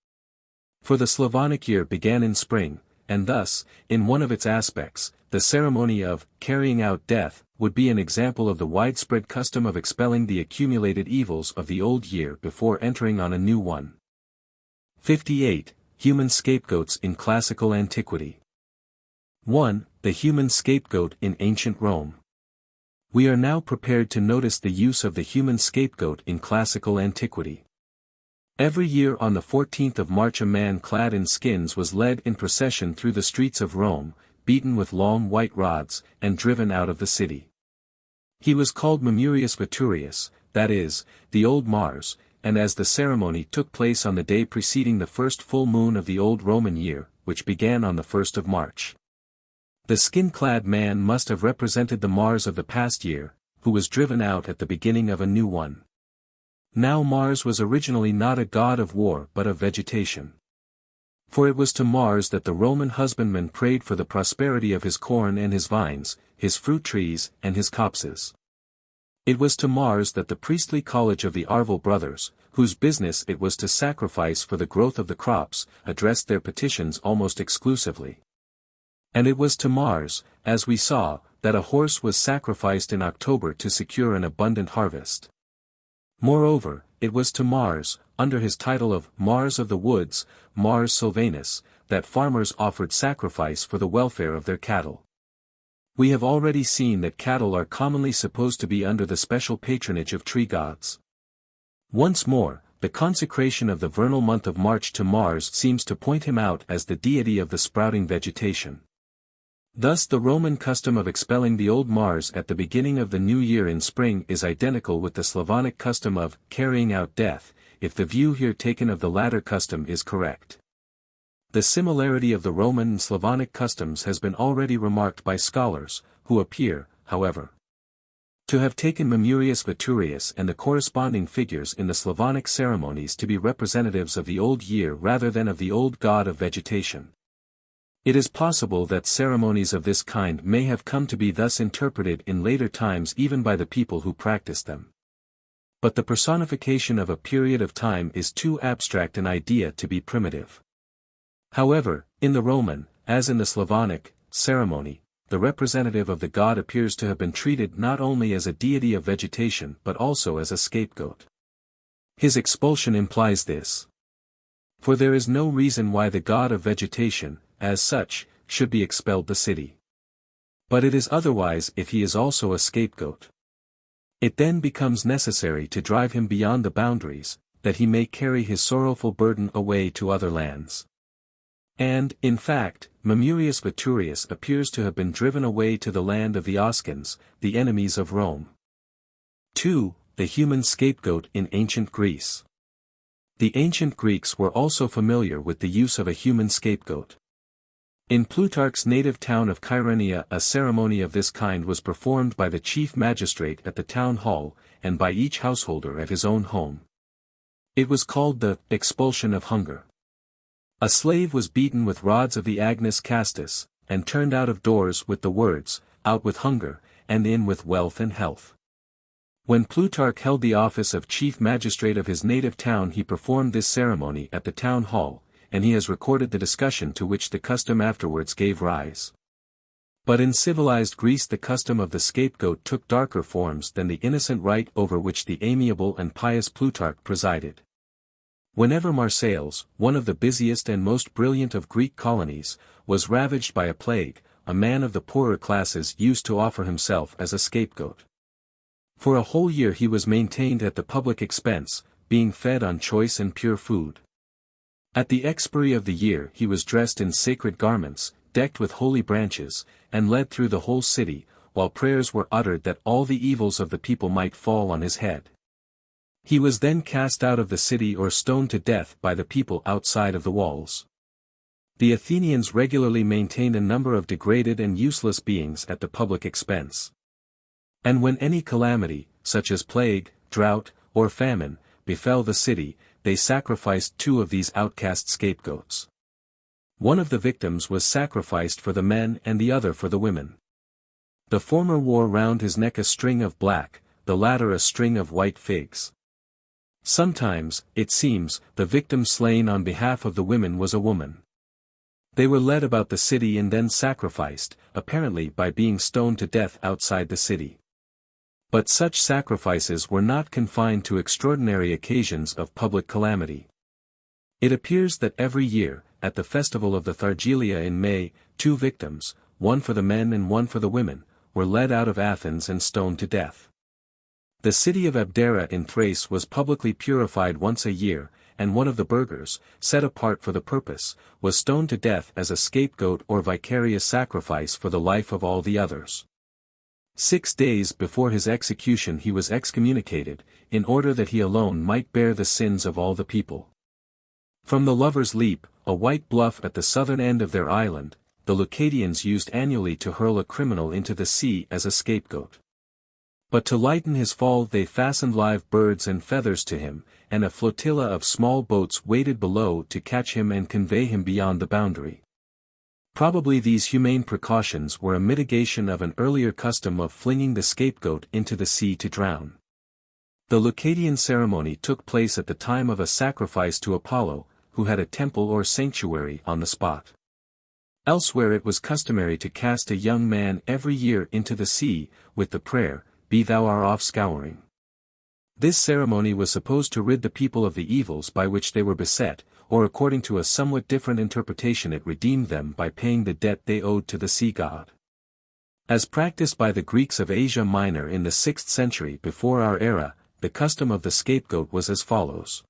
For the Slavonic year began in spring, and thus, in one of its aspects, the ceremony of carrying out death would be an example of the widespread custom of expelling the accumulated evils of the old year before entering on a new one. 58. Human scapegoats in classical antiquity. 1. The human scapegoat in ancient Rome. We are now prepared to notice the use of the human scapegoat in classical antiquity. Every year on the 14th of March a man clad in skins was led in procession through the streets of Rome, beaten with long white rods, and driven out of the city. He was called Mamurius Veturius, that is, the Old Mars, and as the ceremony took place on the day preceding the first full moon of the old Roman year, which began on the 1st of March. The skin-clad man must have represented the Mars of the past year, who was driven out at the beginning of a new one. Now Mars was originally not a god of war but of vegetation. For it was to Mars that the Roman husbandman prayed for the prosperity of his corn and his vines, his fruit trees, and his copses. It was to Mars that the priestly college of the Arval brothers, whose business it was to sacrifice for the growth of the crops, addressed their petitions almost exclusively. And it was to Mars, as we saw, that a horse was sacrificed in October to secure an abundant harvest. Moreover, it was to Mars, under his title of Mars of the Woods, Mars Sylvanus, that farmers offered sacrifice for the welfare of their cattle. We have already seen that cattle are commonly supposed to be under the special patronage of tree gods. Once more, the consecration of the vernal month of March to Mars seems to point him out as the deity of the sprouting vegetation. Thus the Roman custom of expelling the old Mars at the beginning of the new year in spring is identical with the Slavonic custom of carrying out death, if the view here taken of the latter custom is correct. The similarity of the Roman and Slavonic customs has been already remarked by scholars, who appear, however, to have taken Mamurius Veturius and the corresponding figures in the Slavonic ceremonies to be representatives of the old year rather than of the old god of vegetation. It is possible that ceremonies of this kind may have come to be thus interpreted in later times even by the people who practiced them. But the personification of a period of time is too abstract an idea to be primitive. However, in the Roman, as in the Slavonic, ceremony, the representative of the god appears to have been treated not only as a deity of vegetation but also as a scapegoat. His expulsion implies this. For there is no reason why the god of vegetation, as such, should be expelled the city. But it is otherwise if he is also a scapegoat. It then becomes necessary to drive him beyond the boundaries, that he may carry his sorrowful burden away to other lands. And, in fact, Mamurius Veturius appears to have been driven away to the land of the Oscans, the enemies of Rome. 2. The human scapegoat in ancient Greece. The ancient Greeks were also familiar with the use of a human scapegoat. In Plutarch's native town of Kyrenia a ceremony of this kind was performed by the chief magistrate at the town hall, and by each householder at his own home. It was called the expulsion of hunger. A slave was beaten with rods of the agnus castus, and turned out of doors with the words, "Out with hunger, and in with wealth and health." When Plutarch held the office of chief magistrate of his native town, he performed this ceremony at the town hall, and he has recorded the discussion to which the custom afterwards gave rise. But in civilized Greece the custom of the scapegoat took darker forms than the innocent rite over which the amiable and pious Plutarch presided. Whenever Marseilles, one of the busiest and most brilliant of Greek colonies, was ravaged by a plague, a man of the poorer classes used to offer himself as a scapegoat. For a whole year he was maintained at the public expense, being fed on choice and pure food. At the expiry of the year he was dressed in sacred garments, decked with holy branches, and led through the whole city, while prayers were uttered that all the evils of the people might fall on his head. He was then cast out of the city or stoned to death by the people outside of the walls. The Athenians regularly maintained a number of degraded and useless beings at the public expense. And when any calamity, such as plague, drought, or famine, befell the city, they sacrificed two of these outcast scapegoats. One of the victims was sacrificed for the men and the other for the women. The former wore round his neck a string of black, the latter a string of white figs. Sometimes, it seems, the victim slain on behalf of the women was a woman. They were led about the city and then sacrificed, apparently by being stoned to death outside the city. But such sacrifices were not confined to extraordinary occasions of public calamity. It appears that every year, at the festival of the Thargelia in May, 2 victims, one for the men and one for the women, were led out of Athens and stoned to death. The city of Abdera in Thrace was publicly purified once a year, and one of the burghers, set apart for the purpose, was stoned to death as a scapegoat or vicarious sacrifice for the life of all the others. 6 days before his execution he was excommunicated, in order that he alone might bear the sins of all the people. From the Lover's Leap, a white bluff at the southern end of their island, the Leucadians used annually to hurl a criminal into the sea as a scapegoat. But to lighten his fall they fastened live birds and feathers to him, and a flotilla of small boats waited below to catch him and convey him beyond the boundary. Probably these humane precautions were a mitigation of an earlier custom of flinging the scapegoat into the sea to drown. The Leucadian ceremony took place at the time of a sacrifice to Apollo, who had a temple or sanctuary on the spot. Elsewhere it was customary to cast a young man every year into the sea, with the prayer, "Be thou our offscouring." This ceremony was supposed to rid the people of the evils by which they were beset, or according to a somewhat different interpretation it redeemed them by paying the debt they owed to the sea god. As practiced by the Greeks of Asia Minor in the 6th century before our era, the custom of the scapegoat was as follows.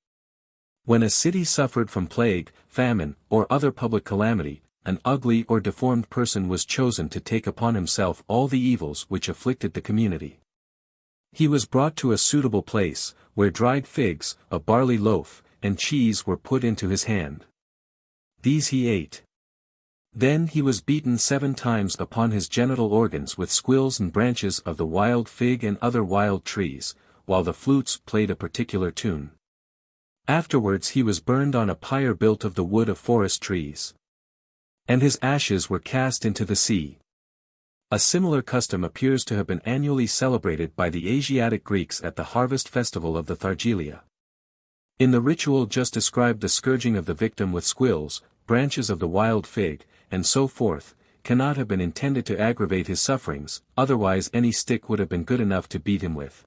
When a city suffered from plague, famine, or other public calamity, an ugly or deformed person was chosen to take upon himself all the evils which afflicted the community. He was brought to a suitable place, where dried figs, a barley loaf, and cheese were put into his hand. These he ate. Then he was beaten 7 times upon his genital organs with squills and branches of the wild fig and other wild trees, while the flutes played a particular tune. Afterwards he was burned on a pyre built of the wood of forest trees. And his ashes were cast into the sea. A similar custom appears to have been annually celebrated by the Asiatic Greeks at the harvest festival of the Thargelia. In the ritual just described the scourging of the victim with squills, branches of the wild fig, and so forth, cannot have been intended to aggravate his sufferings, otherwise any stick would have been good enough to beat him with.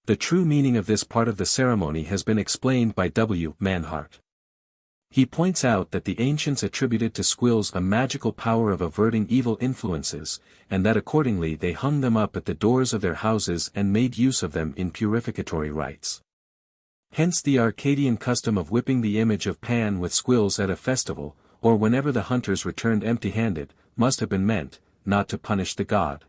The true meaning of this part of the ceremony has been explained by W. Manhart. He points out that the ancients attributed to squills a magical power of averting evil influences, and that accordingly they hung them up at the doors of their houses and made use of them in purificatory rites. Hence the Arcadian custom of whipping the image of Pan with squills at a festival, or whenever the hunters returned empty-handed, must have been meant, not to punish the god,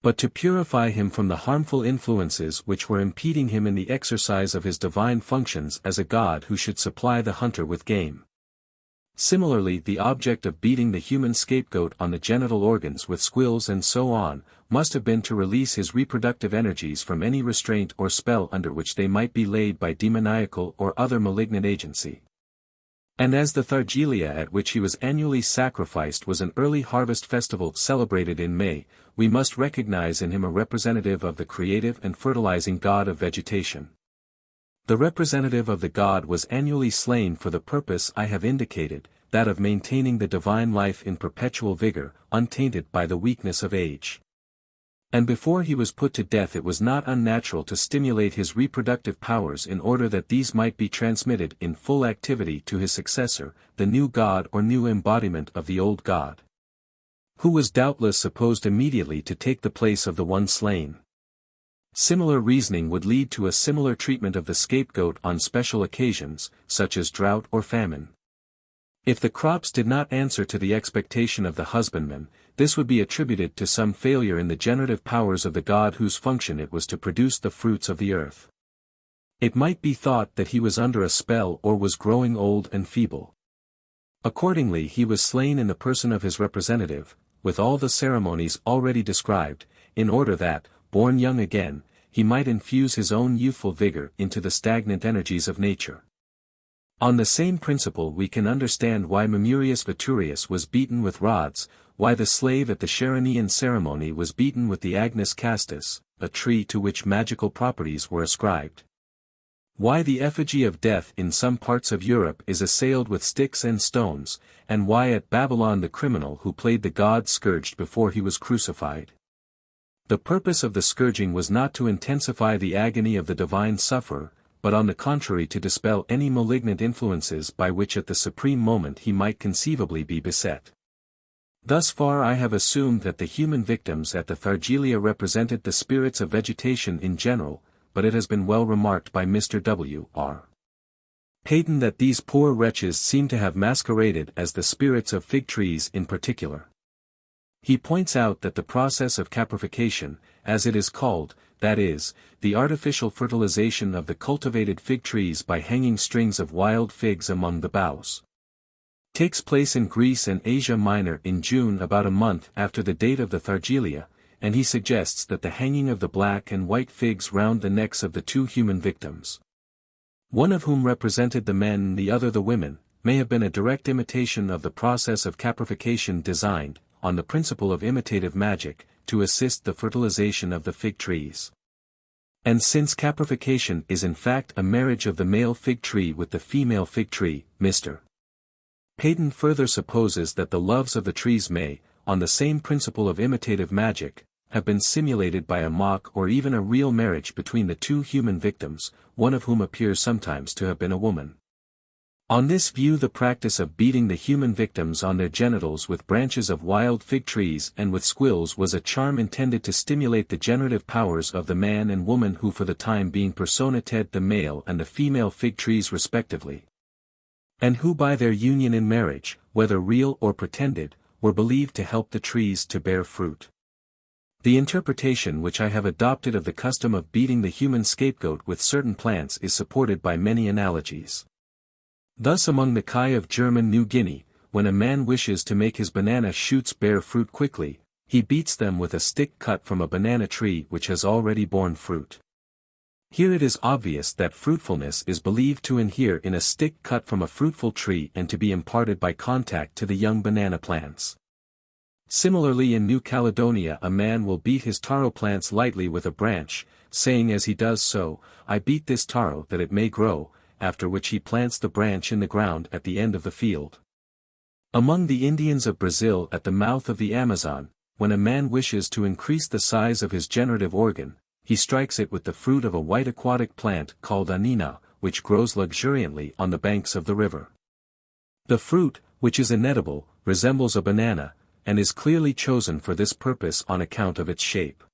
but to purify him from the harmful influences which were impeding him in the exercise of his divine functions as a god who should supply the hunter with game. Similarly, the object of beating the human scapegoat on the genital organs with squills and so on, must have been to release his reproductive energies from any restraint or spell under which they might be laid by demoniacal or other malignant agency. And as the Thargelia at which he was annually sacrificed was an early harvest festival celebrated in May, we must recognize in him a representative of the creative and fertilizing god of vegetation. The representative of the god was annually slain for the purpose I have indicated, that of maintaining the divine life in perpetual vigor, untainted by the weakness of age. And before he was put to death it was not unnatural to stimulate his reproductive powers in order that these might be transmitted in full activity to his successor, the new god or new embodiment of the old god, who was doubtless supposed immediately to take the place of the one slain. Similar reasoning would lead to a similar treatment of the scapegoat on special occasions, such as drought or famine. If the crops did not answer to the expectation of the husbandman, this would be attributed to some failure in the generative powers of the god whose function it was to produce the fruits of the earth. It might be thought that he was under a spell or was growing old and feeble. Accordingly he was slain in the person of his representative, with all the ceremonies already described, in order that, born young again, he might infuse his own youthful vigor into the stagnant energies of nature. On the same principle we can understand why Mamurius Veturius was beaten with rods, why the slave at the Chaerenean ceremony was beaten with the Agnus Castus, a tree to which magical properties were ascribed. Why the effigy of death in some parts of Europe is assailed with sticks and stones, and why at Babylon the criminal who played the god scourged before he was crucified. The purpose of the scourging was not to intensify the agony of the divine sufferer, but on the contrary to dispel any malignant influences by which at the supreme moment he might conceivably be beset. Thus far I have assumed that the human victims at the Thargelia represented the spirits of vegetation in general, but it has been well remarked by Mr. W. R. Peyton that these poor wretches seem to have masqueraded as the spirits of fig trees in particular. He points out that the process of caprification, as it is called, that is, the artificial fertilization of the cultivated fig trees by hanging strings of wild figs among the boughs, takes place in Greece and Asia Minor in June about a month after the date of the Thargelia, and he suggests that the hanging of the black and white figs round the necks of the two human victims, one of whom represented the men and the other the women, may have been a direct imitation of the process of caprification designed, on the principle of imitative magic, to assist the fertilization of the fig trees. And since caprification is in fact a marriage of the male fig tree with the female fig tree, Mr. Peyton further supposes that the loves of the trees may, on the same principle of imitative magic, have been simulated by a mock or even a real marriage between the two human victims, one of whom appears sometimes to have been a woman. On this view the practice of beating the human victims on their genitals with branches of wild fig trees and with squills was a charm intended to stimulate the generative powers of the man and woman who for the time being personated the male and the female fig trees respectively, and who by their union in marriage, whether real or pretended, were believed to help the trees to bear fruit. The interpretation which I have adopted of the custom of beating the human scapegoat with certain plants is supported by many analogies. Thus among the Kai of German New Guinea, when a man wishes to make his banana shoots bear fruit quickly, he beats them with a stick cut from a banana tree which has already borne fruit. Here it is obvious that fruitfulness is believed to inhere in a stick cut from a fruitful tree and to be imparted by contact to the young banana plants. Similarly in New Caledonia a man will beat his taro plants lightly with a branch, saying as he does so, "I beat this taro that it may grow," after which he plants the branch in the ground at the end of the field. Among the Indians of Brazil at the mouth of the Amazon, when a man wishes to increase the size of his generative organ, he strikes it with the fruit of a white aquatic plant called anina, which grows luxuriantly on the banks of the river. The fruit, which is inedible, resembles a banana, and is clearly chosen for this purpose on account of its shape.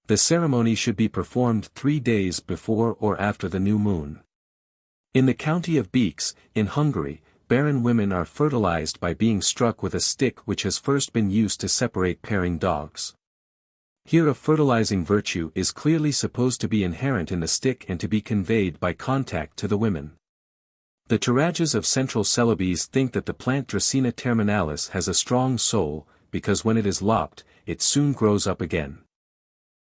The ceremony should be performed 3 days before or after the new moon. In the county of Bécs, in Hungary, barren women are fertilized by being struck with a stick which has first been used to separate pairing dogs. Here a fertilizing virtue is clearly supposed to be inherent in the stick and to be conveyed by contact to the women. The Turages of Central Celebes think that the plant Dracaena terminalis has a strong soul, because when it is lopped, it soon grows up again.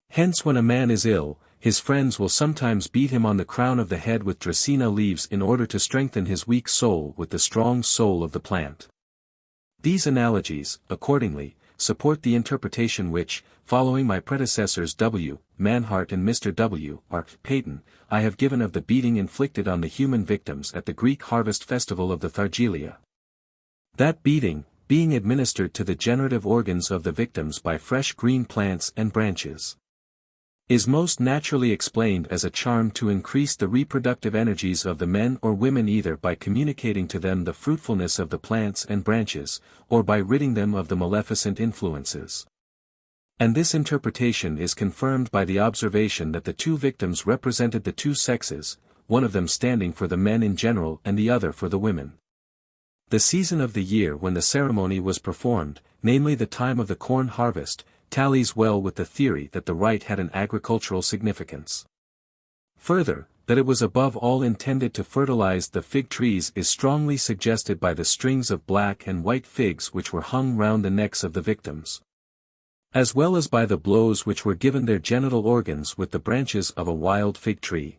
Hence when a man is ill, his friends will sometimes beat him on the crown of the head with Dracaena leaves in order to strengthen his weak soul with the strong soul of the plant. These analogies, accordingly, support the interpretation which, following my predecessors W. Manhart and Mr. W. R. Peyton, I have given of the beating inflicted on the human victims at the Greek harvest festival of the Thargelia. That beating, being administered to the generative organs of the victims by fresh green plants and branches, is most naturally explained as a charm to increase the reproductive energies of the men or women, either by communicating to them the fruitfulness of the plants and branches, or by ridding them of the maleficent influences. And this interpretation is confirmed by the observation that the two victims represented the two sexes, one of them standing for the men in general and the other for the women. The season of the year when the ceremony was performed, namely the time of the corn harvest, tallies well with the theory that the rite had an agricultural significance. Further, that it was above all intended to fertilize the fig trees is strongly suggested by the strings of black and white figs which were hung round the necks of the victims, as well as by the blows which were given their genital organs with the branches of a wild fig tree.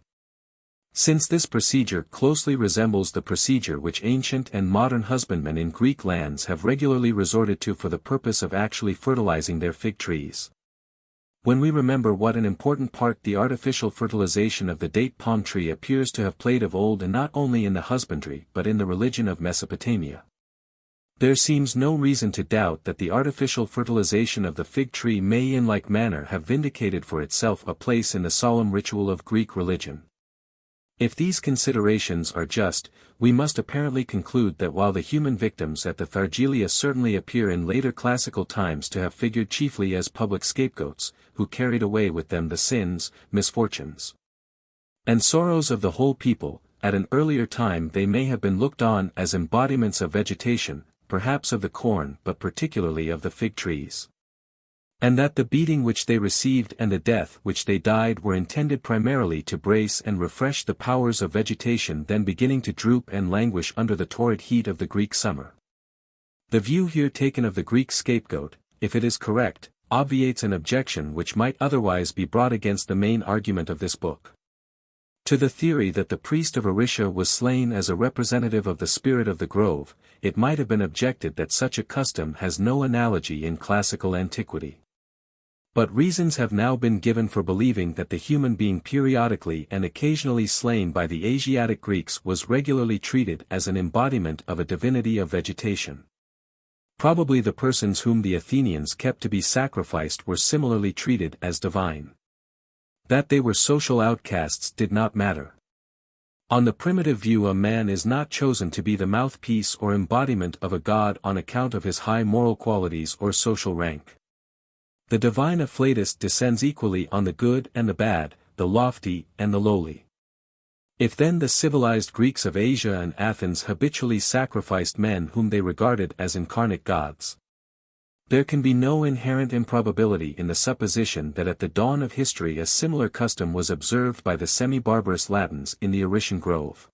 Since this procedure closely resembles the procedure which ancient and modern husbandmen in Greek lands have regularly resorted to for the purpose of actually fertilizing their fig trees. When we remember what an important part the artificial fertilization of the date palm tree appears to have played of old, and not only in the husbandry but in the religion of Mesopotamia, there seems no reason to doubt that the artificial fertilization of the fig tree may in like manner have vindicated for itself a place in the solemn ritual of Greek religion. If these considerations are just, we must apparently conclude that while the human victims at the Thargelia certainly appear in later classical times to have figured chiefly as public scapegoats, who carried away with them the sins, misfortunes, and sorrows of the whole people, at an earlier time they may have been looked on as embodiments of vegetation, perhaps of the corn but particularly of the fig trees, and that the beating which they received and the death which they died were intended primarily to brace and refresh the powers of vegetation then beginning to droop and languish under the torrid heat of the Greek summer. The view here taken of the Greek scapegoat, if it is correct, obviates an objection which might otherwise be brought against the main argument of this book. To the theory that the priest of Orisha was slain as a representative of the spirit of the grove, it might have been objected that such a custom has no analogy in classical antiquity. But reasons have now been given for believing that the human being periodically and occasionally slain by the Asiatic Greeks was regularly treated as an embodiment of a divinity of vegetation. Probably the persons whom the Athenians kept to be sacrificed were similarly treated as divine. That they were social outcasts did not matter. On the primitive view, a man is not chosen to be the mouthpiece or embodiment of a god on account of his high moral qualities or social rank. The divine afflatus descends equally on the good and the bad, the lofty and the lowly. If then the civilized Greeks of Asia and Athens habitually sacrificed men whom they regarded as incarnate gods, there can be no inherent improbability in the supposition that at the dawn of history a similar custom was observed by the semi-barbarous Latins in the Orician grove.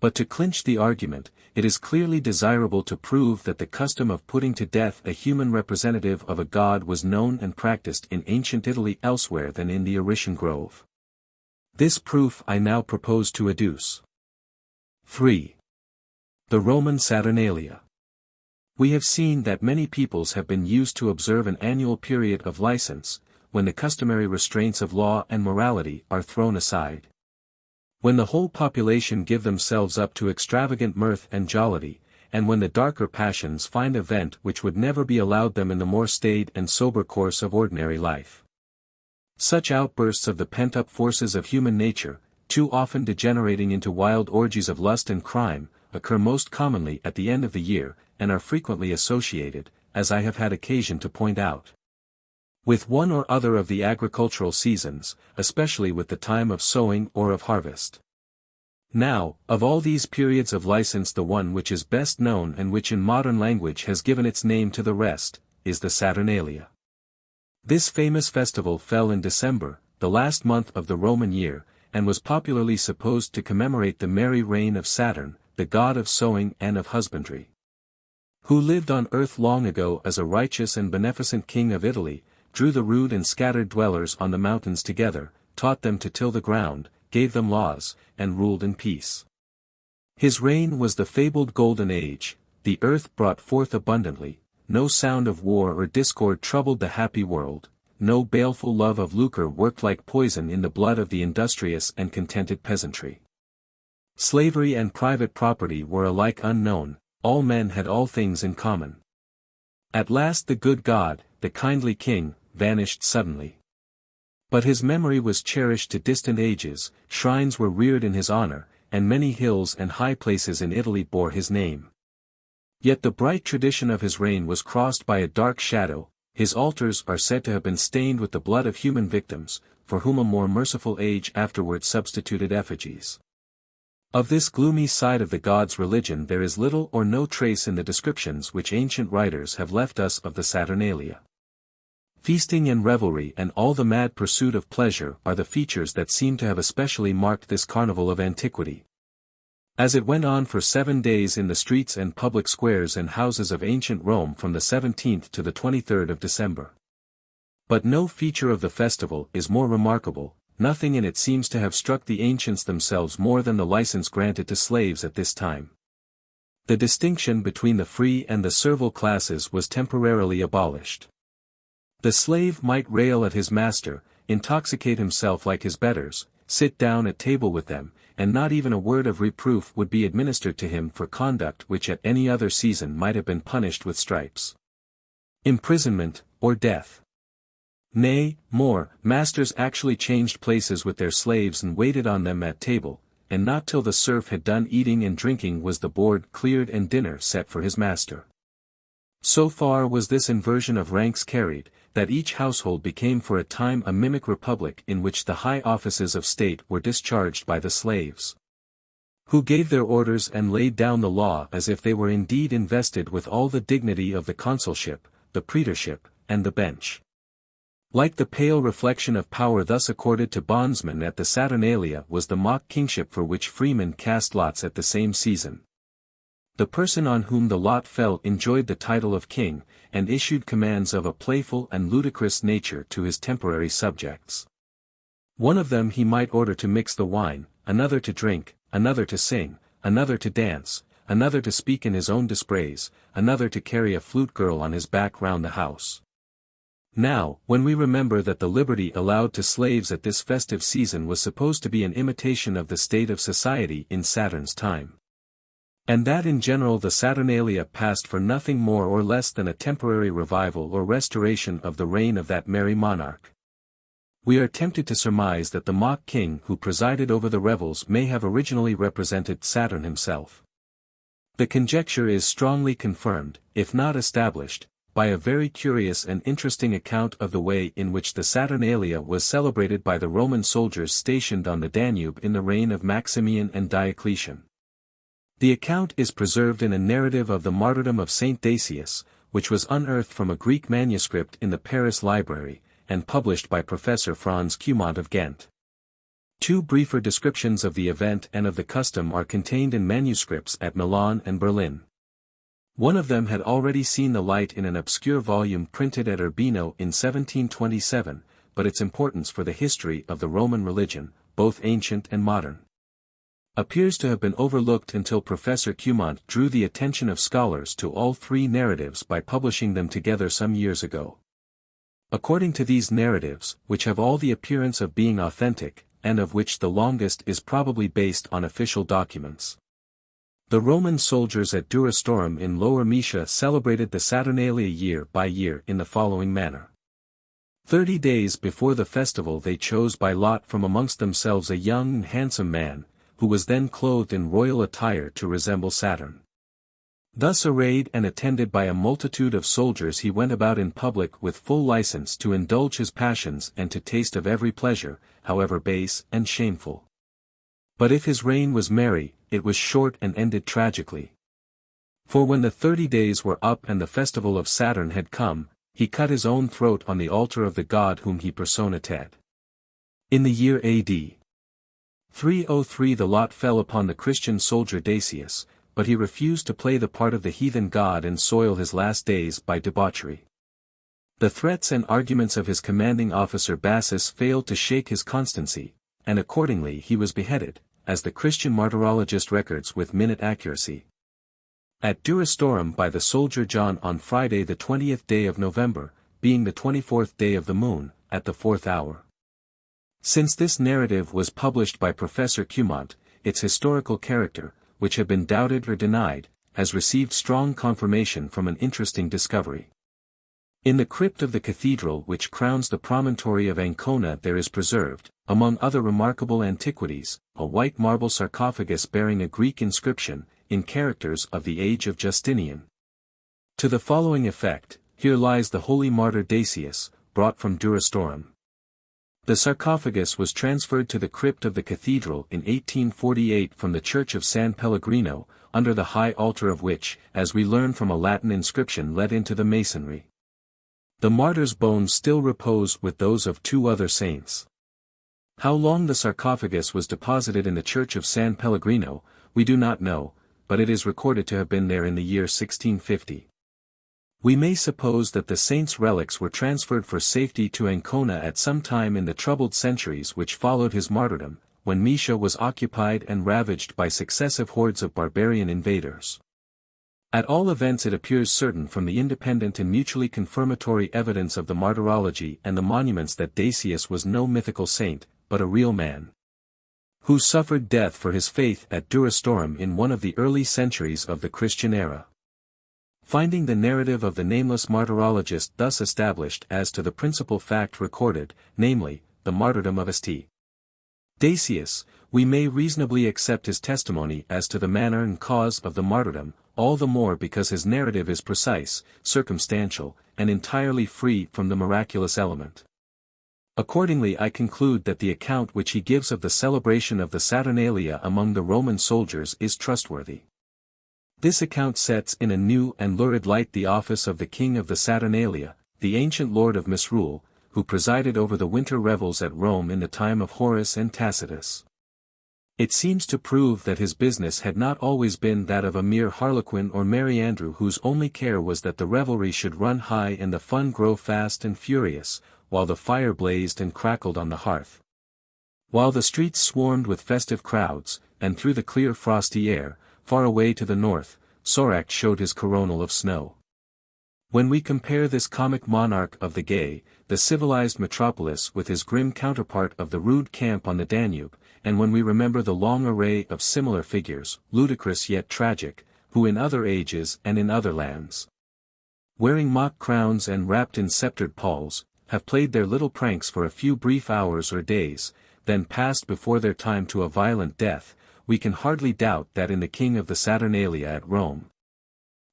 But to clinch the argument, it is clearly desirable to prove that the custom of putting to death a human representative of a god was known and practiced in ancient Italy elsewhere than in the Orician grove. This proof I now propose to adduce. 3. The Roman Saturnalia. We have seen that many peoples have been used to observe an annual period of license, when the customary restraints of law and morality are thrown aside. When the whole population give themselves up to extravagant mirth and jollity, and when the darker passions find a vent which would never be allowed them in the more staid and sober course of ordinary life. Such outbursts of the pent-up forces of human nature, too often degenerating into wild orgies of lust and crime, occur most commonly at the end of the year, and are frequently associated, as I have had occasion to point out, with one or other of the agricultural seasons, especially with the time of sowing or of harvest. Now, of all these periods of license the one which is best known and which in modern language has given its name to the rest, is the Saturnalia. This famous festival fell in December, the last month of the Roman year, and was popularly supposed to commemorate the merry reign of Saturn, the god of sowing and of husbandry. Who lived on earth long ago as a righteous and beneficent king of Italy, drew the rude and scattered dwellers on the mountains together, taught them to till the ground, gave them laws, and ruled in peace. His reign was the fabled Golden Age, the earth brought forth abundantly, no sound of war or discord troubled the happy world, no baleful love of lucre worked like poison in the blood of the industrious and contented peasantry. Slavery and private property were alike unknown, all men had all things in common. At last the good God, the kindly king, vanished suddenly. But his memory was cherished to distant ages, shrines were reared in his honor, and many hills and high places in Italy bore his name. Yet the bright tradition of his reign was crossed by a dark shadow. His altars are said to have been stained with the blood of human victims, for whom a more merciful age afterwards substituted effigies. Of this gloomy side of the god's religion there is little or no trace in the descriptions which ancient writers have left us of the Saturnalia. Feasting and revelry and all the mad pursuit of pleasure are the features that seem to have especially marked this carnival of antiquity. As it went on for 7 days in the streets and public squares and houses of ancient Rome from the 17th to the 23rd of December. But no feature of the festival is more remarkable, nothing in it seems to have struck the ancients themselves more than the license granted to slaves at this time. The distinction between the free and the servile classes was temporarily abolished. The slave might rail at his master, intoxicate himself like his betters, sit down at table with them, and not even a word of reproof would be administered to him for conduct which at any other season might have been punished with stripes, imprisonment, or death. Nay, more, masters actually changed places with their slaves and waited on them at table, and not till the serf had done eating and drinking was the board cleared and dinner set for his master. So far was this inversion of ranks carried, that each household became for a time a mimic republic in which the high offices of state were discharged by the slaves, who gave their orders and laid down the law as if they were indeed invested with all the dignity of the consulship, the praetorship, and the bench. Like the pale reflection of power thus accorded to bondsmen at the Saturnalia was the mock kingship for which freemen cast lots at the same season. The person on whom the lot fell enjoyed the title of king, and issued commands of a playful and ludicrous nature to his temporary subjects. One of them he might order to mix the wine, another to drink, another to sing, another to dance, another to speak in his own dispraise, another to carry a flute girl on his back round the house. Now, when we remember that the liberty allowed to slaves at this festive season was supposed to be an imitation of the state of society in Saturn's time, and that in general the Saturnalia passed for nothing more or less than a temporary revival or restoration of the reign of that merry monarch, we are tempted to surmise that the mock king who presided over the revels may have originally represented Saturn himself. The conjecture is strongly confirmed, if not established, by a very curious and interesting account of the way in which the Saturnalia was celebrated by the Roman soldiers stationed on the Danube in the reign of Maximian and Diocletian. The account is preserved in a narrative of the martyrdom of Saint Decius, which was unearthed from a Greek manuscript in the Paris Library, and published by Professor Franz Cumont of Ghent. 2 briefer descriptions of the event and of the custom are contained in manuscripts at Milan and Berlin. One of them had already seen the light in an obscure volume printed at Urbino in 1727, but its importance for the history of the Roman religion, both ancient and modern, appears to have been overlooked until Professor Cumont drew the attention of scholars to all 3 narratives by publishing them together some years ago. According to these narratives, which have all the appearance of being authentic, and of which the longest is probably based on official documents, the Roman soldiers at Durostorum in Lower Moesia celebrated the Saturnalia year by year in the following manner. 30 days before the festival they chose by lot from amongst themselves a young and handsome man, who was then clothed in royal attire to resemble Saturn. Thus arrayed and attended by a multitude of soldiers he went about in public with full license to indulge his passions and to taste of every pleasure, however base and shameful. But if his reign was merry, it was short and ended tragically. For when the 30 days were up and the festival of Saturn had come, he cut his own throat on the altar of the god whom he personated. In the year AD 303 The lot fell upon the Christian soldier Decius, but he refused to play the part of the heathen god and soil his last days by debauchery. The threats and arguments of his commanding officer Bassus failed to shake his constancy, and accordingly he was beheaded, as the Christian martyrologist records with minute accuracy. At Durostorum by the soldier John on Friday the 20th day of November, being the 24th day of the moon, at the 4th hour. Since this narrative was published by Professor Cumont, its historical character, which had been doubted or denied, has received strong confirmation from an interesting discovery. In the crypt of the cathedral which crowns the promontory of Ancona there is preserved, among other remarkable antiquities, a white marble sarcophagus bearing a Greek inscription, in characters of the age of Justinian. To the following effect, here lies the holy martyr Decius, brought from Durostorum. The sarcophagus was transferred to the crypt of the cathedral in 1848 from the church of San Pellegrino, under the high altar of which, as we learn from a Latin inscription let into the masonry. The martyr's bones still repose with those of 2 other saints. How long the sarcophagus was deposited in the church of San Pellegrino, we do not know, but it is recorded to have been there in the year 1650. We may suppose that the saint's relics were transferred for safety to Ancona at some time in the troubled centuries which followed his martyrdom, when Moesia was occupied and ravaged by successive hordes of barbarian invaders. At all events it appears certain from the independent and mutually confirmatory evidence of the martyrology and the monuments that Decius was no mythical saint, but a real man, who suffered death for his faith at Durostorum in one of the early centuries of the Christian era. Finding the narrative of the nameless martyrologist thus established as to the principal fact recorded, namely, the martyrdom of St. Decius, we may reasonably accept his testimony as to the manner and cause of the martyrdom, all the more because his narrative is precise, circumstantial, and entirely free from the miraculous element. Accordingly I conclude that the account which he gives of the celebration of the Saturnalia among the Roman soldiers is trustworthy. This account sets in a new and lurid light the office of the king of the Saturnalia, the ancient lord of misrule, who presided over the winter revels at Rome in the time of Horace and Tacitus. It seems to prove that his business had not always been that of a mere harlequin or merry andrew whose only care was that the revelry should run high and the fun grow fast and furious, while the fire blazed and crackled on the hearth. While the streets swarmed with festive crowds, and through the clear frosty air, far away to the north, Soracte showed his coronal of snow. When we compare this comic monarch of the gay, the civilized metropolis with his grim counterpart of the rude camp on the Danube, and when we remember the long array of similar figures, ludicrous yet tragic, who in other ages and in other lands, wearing mock crowns and wrapped in sceptred palls, have played their little pranks for a few brief hours or days, then passed before their time to a violent death, we can hardly doubt that in the king of the Saturnalia at Rome,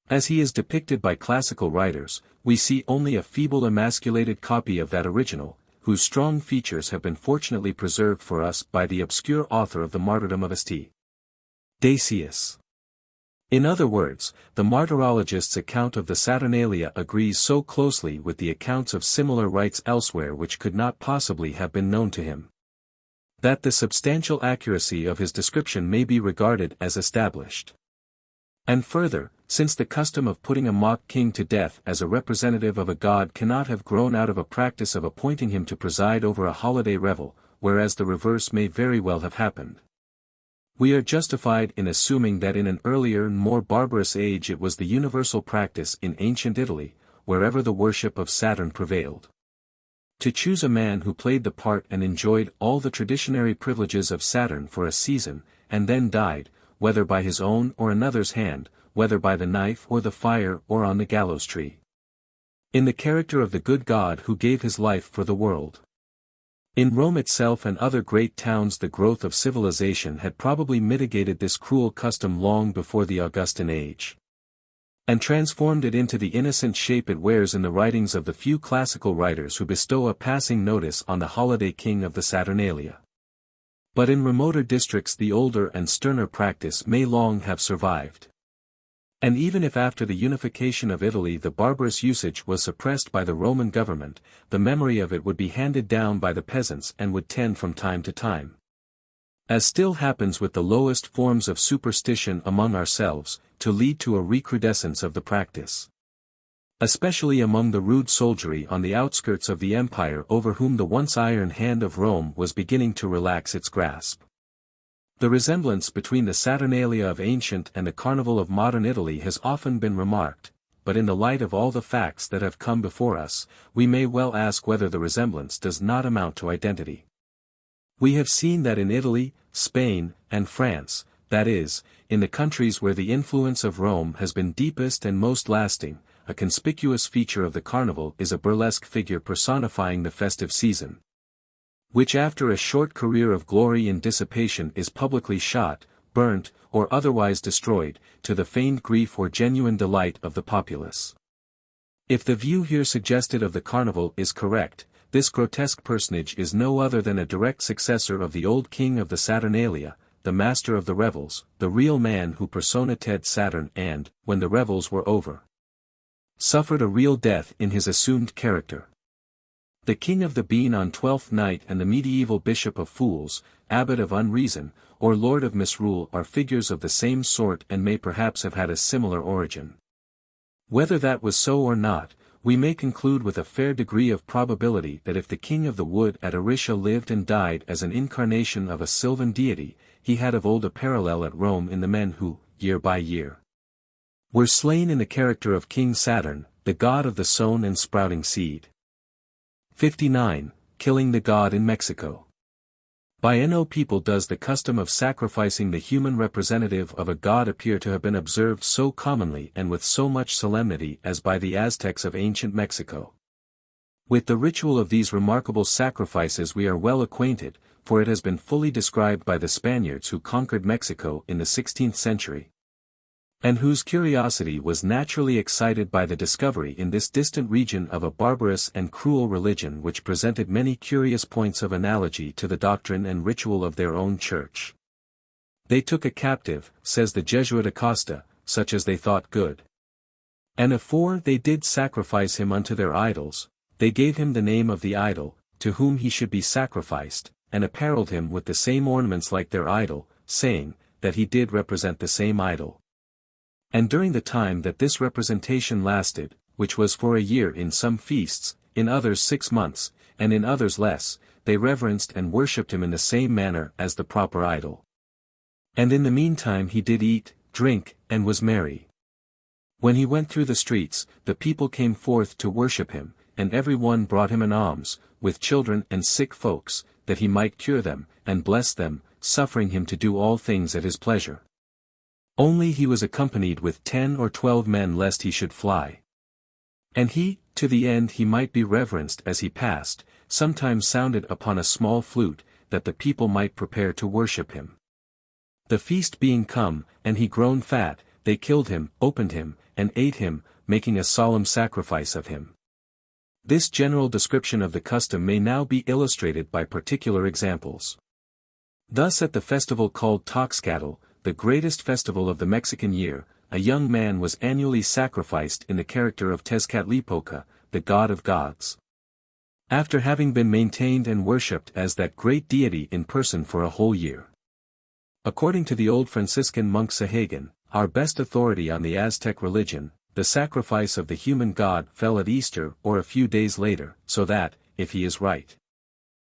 as he is depicted by classical writers, we see only a feeble emasculated copy of that original, whose strong features have been fortunately preserved for us by the obscure author of the martyrdom of St. Decius. In other words, the martyrologist's account of the Saturnalia agrees so closely with the accounts of similar rites elsewhere which could not possibly have been known to him, that the substantial accuracy of his description may be regarded as established. And further, since the custom of putting a mock king to death as a representative of a god cannot have grown out of a practice of appointing him to preside over a holiday revel, whereas the reverse may very well have happened, we are justified in assuming that in an earlier and more barbarous age it was the universal practice in ancient Italy, wherever the worship of Saturn prevailed, to choose a man who played the part and enjoyed all the traditionary privileges of Saturn for a season, and then died, whether by his own or another's hand, whether by the knife or the fire or on the gallows tree, in the character of the good God who gave his life for the world. In Rome itself and other great towns the growth of civilization had probably mitigated this cruel custom long before the Augustan age, and transformed it into the innocent shape it wears in the writings of the few classical writers who bestow a passing notice on the holiday king of the Saturnalia. But in remoter districts the older and sterner practice may long have survived. And even if after the unification of Italy the barbarous usage was suppressed by the Roman government, the memory of it would be handed down by the peasants and would tend from time to time, As still happens with the lowest forms of superstition among ourselves, to lead to a recrudescence of the practice. Especially among the rude soldiery on the outskirts of the empire over whom the once iron hand of Rome was beginning to relax its grasp. The resemblance between the Saturnalia of ancient and the carnival of modern Italy has often been remarked, but in the light of all the facts that have come before us, we may well ask whether the resemblance does not amount to identity. We have seen that in Italy, Spain, and France, that is, in the countries where the influence of Rome has been deepest and most lasting, a conspicuous feature of the carnival is a burlesque figure personifying the festive season, which after a short career of glory in dissipation is publicly shot, burnt, or otherwise destroyed, to the feigned grief or genuine delight of the populace. If the view here suggested of the carnival is correct, this grotesque personage is no other than a direct successor of the old king of the Saturnalia, the master of the revels, the real man who personated Saturn and, when the revels were over, suffered a real death in his assumed character. The king of the bean on Twelfth Night and the medieval bishop of fools, abbot of unreason, or lord of misrule are figures of the same sort and may perhaps have had a similar origin. Whether that was so or not, we may conclude with a fair degree of probability that if the king of the wood at Aricia lived and died as an incarnation of a sylvan deity, he had of old a parallel at Rome in the men who, year by year, were slain in the character of King Saturn, the god of the sown and sprouting seed. 59. Killing the god in Mexico. By no people does the custom of sacrificing the human representative of a god appear to have been observed so commonly and with so much solemnity as by the Aztecs of ancient Mexico. With the ritual of these remarkable sacrifices we are well acquainted, for it has been fully described by the Spaniards who conquered Mexico in the 16th century, and whose curiosity was naturally excited by the discovery in this distant region of a barbarous and cruel religion which presented many curious points of analogy to the doctrine and ritual of their own church. They took a captive, says the Jesuit Acosta, such as they thought good. And afore they did sacrifice him unto their idols, they gave him the name of the idol, to whom he should be sacrificed, and apparelled him with the same ornaments like their idol, saying, that he did represent the same idol. And during the time that this representation lasted, which was for a year in some feasts, in others 6 months, and in others less, they reverenced and worshipped him in the same manner as the proper idol. And in the meantime he did eat, drink, and was merry. When he went through the streets, the people came forth to worship him, and every one brought him an alms, with children and sick folks, that he might cure them, and bless them, suffering him to do all things at his pleasure. Only he was accompanied with 10 or 12 men lest he should fly. And he, to the end he might be reverenced as he passed, sometimes sounded upon a small flute, that the people might prepare to worship him. The feast being come, and he grown fat, they killed him, opened him, and ate him, making a solemn sacrifice of him. This general description of the custom may now be illustrated by particular examples. Thus at the festival called Toxcatl, the greatest festival of the Mexican year, a young man was annually sacrificed in the character of Tezcatlipoca, the god of gods. After having been maintained and worshipped as that great deity in person for a whole year. According to the old Franciscan monk Sahagan, our best authority on the Aztec religion, the sacrifice of the human god fell at Easter or a few days later, so that, if he is right,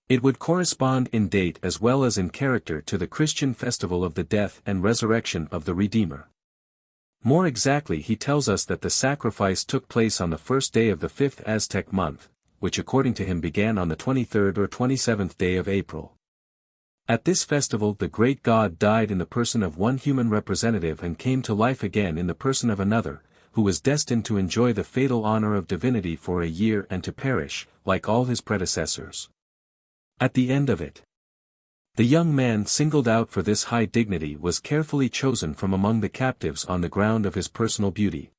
it would correspond in date as well as in character to the Christian festival of the death and resurrection of the Redeemer. More exactly he tells us that the sacrifice took place on the first day of the 5th Aztec month, which according to him began on the 23rd or 27th day of April. At this festival the great god died in the person of one human representative and came to life again in the person of another, who was destined to enjoy the fatal honor of divinity for a year and to perish, like all his predecessors. At the end of it, the young man singled out for this high dignity was carefully chosen from among the captives on the ground of his personal beauty.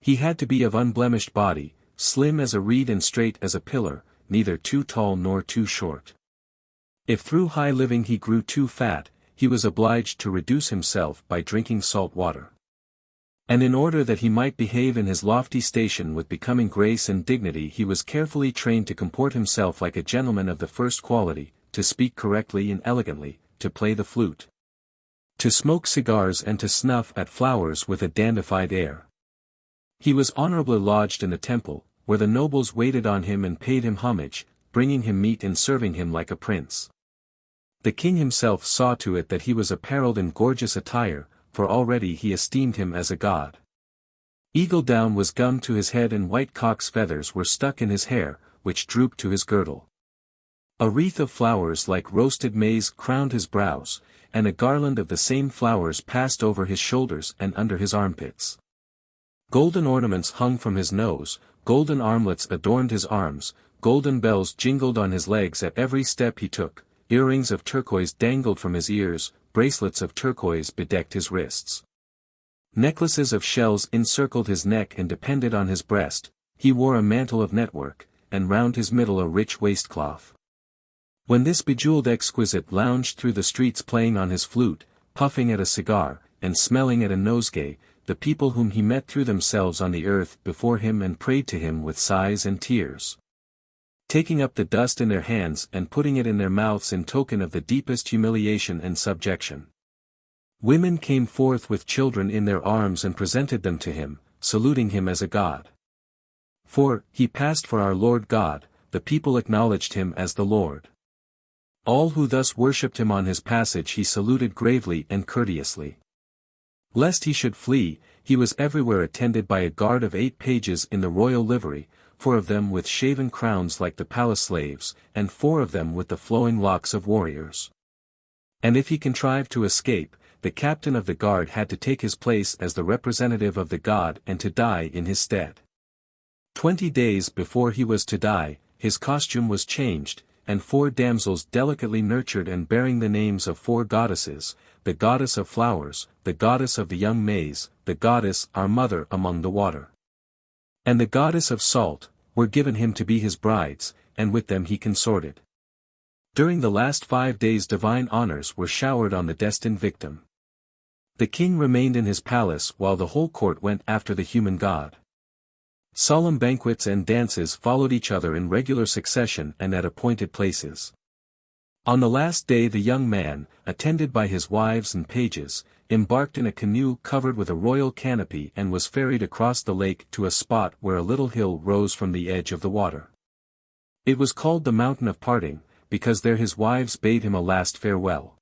He had to be of unblemished body, slim as a reed and straight as a pillar, neither too tall nor too short. If through high living he grew too fat, he was obliged to reduce himself by drinking salt water. And in order that he might behave in his lofty station with becoming grace and dignity he was carefully trained to comport himself like a gentleman of the first quality, to speak correctly and elegantly, to play the flute, to smoke cigars and to snuff at flowers with a dandified air. He was honorably lodged in the temple, where the nobles waited on him and paid him homage, bringing him meat and serving him like a prince. The king himself saw to it that he was apparelled in gorgeous attire, for already he esteemed him as a god. Eagle down was gummed to his head and white cock's feathers were stuck in his hair, which drooped to his girdle. A wreath of flowers like roasted maize crowned his brows, and a garland of the same flowers passed over his shoulders and under his armpits. Golden ornaments hung from his nose, golden armlets adorned his arms, golden bells jingled on his legs at every step he took, earrings of turquoise dangled from his ears, bracelets of turquoise bedecked his wrists. Necklaces of shells encircled his neck and depended on his breast, he wore a mantle of network, and round his middle a rich waistcloth. When this bejeweled exquisite lounged through the streets playing on his flute, puffing at a cigar, and smelling at a nosegay, the people whom he met threw themselves on the earth before him and prayed to him with sighs and tears, taking up the dust in their hands and putting it in their mouths in token of the deepest humiliation and subjection. Women came forth with children in their arms and presented them to him, saluting him as a god. For, he passed for our Lord God, the people acknowledged him as the Lord. All who thus worshipped him on his passage he saluted gravely and courteously. Lest he should flee, he was everywhere attended by a guard of 8 pages in the royal livery, 4 of them with shaven crowns like the palace slaves, and 4 of them with the flowing locks of warriors. And if he contrived to escape, the captain of the guard had to take his place as the representative of the god and to die in his stead. 20 days before he was to die, his costume was changed, and 4 damsels delicately nurtured and bearing the names of 4 goddesses, the goddess of flowers, the goddess of the young maize, the goddess our mother among the water, and the goddess of salt, were given him to be his brides, and with them he consorted. During the last 5 days divine honors were showered on the destined victim. The king remained in his palace while the whole court went after the human god. Solemn banquets and dances followed each other in regular succession and at appointed places. On the last day the young man, attended by his wives and pages, embarked in a canoe covered with a royal canopy and was ferried across the lake to a spot where a little hill rose from the edge of the water. It was called the Mountain of Parting, because there his wives bade him a last farewell.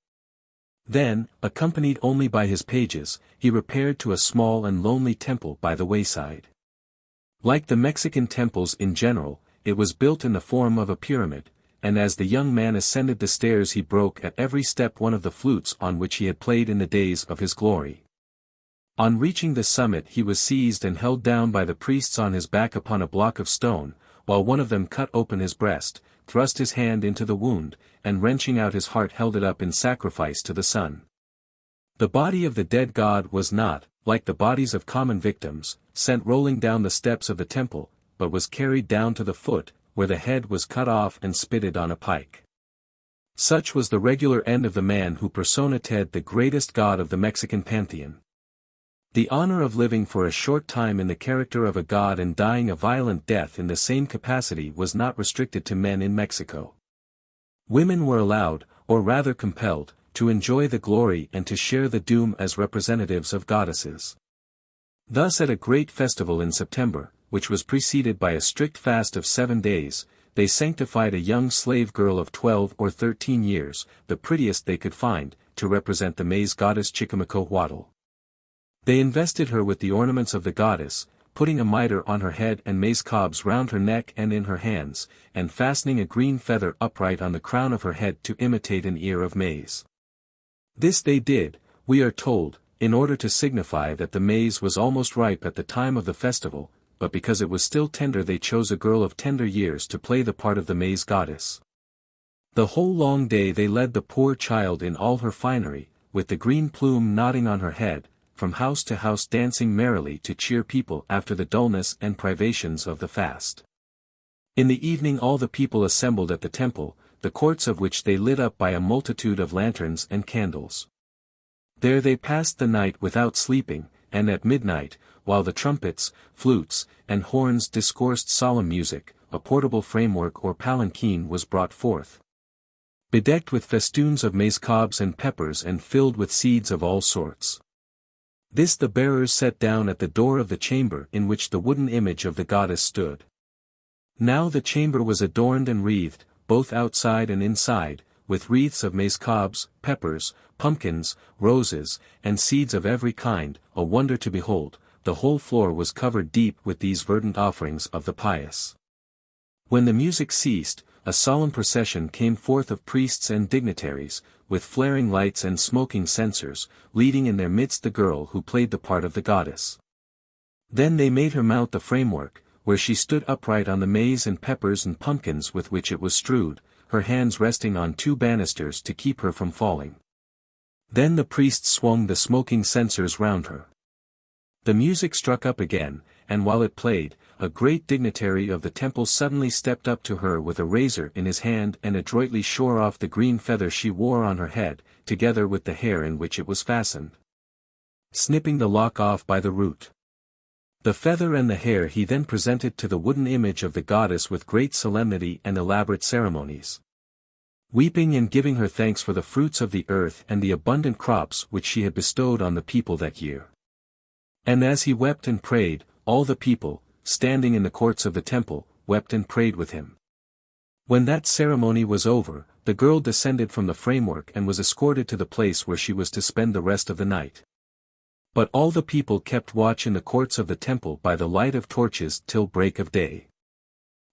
Then, accompanied only by his pages, he repaired to a small and lonely temple by the wayside. Like the Mexican temples in general, it was built in the form of a pyramid, and as the young man ascended the stairs he broke at every step one of the flutes on which he had played in the days of his glory. On reaching the summit he was seized and held down by the priests on his back upon a block of stone, while one of them cut open his breast, thrust his hand into the wound, and wrenching out his heart held it up in sacrifice to the sun. The body of the dead god was not, like the bodies of common victims, sent rolling down the steps of the temple, but was carried down to the foot, where the head was cut off and spitted on a pike. Such was the regular end of the man who personated the greatest god of the Mexican pantheon. The honor of living for a short time in the character of a god and dying a violent death in the same capacity was not restricted to men in Mexico. Women were allowed, or rather compelled, to enjoy the glory and to share the doom as representatives of goddesses. Thus at a great festival in September, which was preceded by a strict fast of 7 days, they sanctified a young slave girl of 12 or 13 years, the prettiest they could find, to represent the maize goddess Chichimecoatl. They invested her with the ornaments of the goddess, putting a mitre on her head and maize cobs round her neck and in her hands, and fastening a green feather upright on the crown of her head to imitate an ear of maize. This they did, we are told, in order to signify that the maize was almost ripe at the time of the festival, but because it was still tender they chose a girl of tender years to play the part of the maize goddess. The whole long day they led the poor child in all her finery, with the green plume nodding on her head, from house to house dancing merrily to cheer people after the dullness and privations of the fast. In the evening all the people assembled at the temple, the courts of which they lit up by a multitude of lanterns and candles. There they passed the night without sleeping, and at midnight, while the trumpets, flutes, and horns discoursed solemn music, a portable framework or palanquin was brought forth. bedecked with festoons of maize cobs and peppers and filled with seeds of all sorts. This the bearers set down at the door of the chamber in which the wooden image of the goddess stood. Now the chamber was adorned and wreathed, both outside and inside, with wreaths of maize cobs, peppers, pumpkins, roses, and seeds of every kind, a wonder to behold. The whole floor was covered deep with these verdant offerings of the pious. When the music ceased, a solemn procession came forth of priests and dignitaries, with flaring lights and smoking censers, leading in their midst the girl who played the part of the goddess. Then they made her mount the framework, where she stood upright on the maize and peppers and pumpkins with which it was strewed, her hands resting on two banisters to keep her from falling. Then the priests swung the smoking censers round her. The music struck up again, and while it played, a great dignitary of the temple suddenly stepped up to her with a razor in his hand and adroitly shore off the green feather she wore on her head, together with the hair in which it was fastened, snipping the lock off by the root. The feather and the hair he then presented to the wooden image of the goddess with great solemnity and elaborate ceremonies, weeping and giving her thanks for the fruits of the earth and the abundant crops which she had bestowed on the people that year. And as he wept and prayed, all the people, standing in the courts of the temple, wept and prayed with him. When that ceremony was over, the girl descended from the framework and was escorted to the place where she was to spend the rest of the night. But all the people kept watch in the courts of the temple by the light of torches till break of day.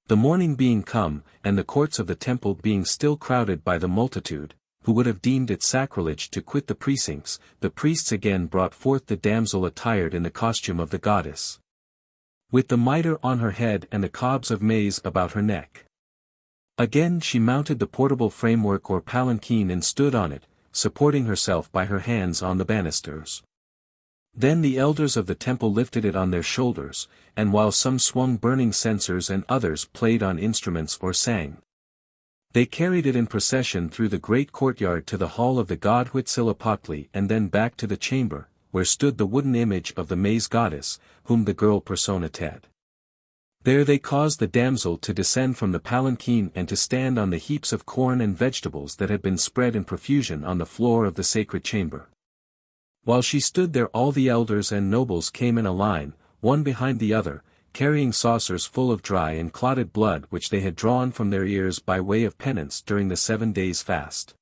The morning being come, and the courts of the temple being still crowded by the multitude, who would have deemed it sacrilege to quit the precincts, the priests again brought forth the damsel attired in the costume of the goddess, with the mitre on her head and the cobs of maize about her neck. Again she mounted the portable framework or palanquin and stood on it, supporting herself by her hands on the banisters. Then the elders of the temple lifted it on their shoulders, and while some swung burning censers and others played on instruments or sang, they carried it in procession through the great courtyard to the hall of the god Huitzilopochtli and then back to the chamber, where stood the wooden image of the maize goddess, whom the girl personated. There they caused the damsel to descend from the palanquin and to stand on the heaps of corn and vegetables that had been spread in profusion on the floor of the sacred chamber. While she stood there all the elders and nobles came in a line, one behind the other, carrying saucers full of dry and clotted blood which they had drawn from their ears by way of penance during the 7 days' fast.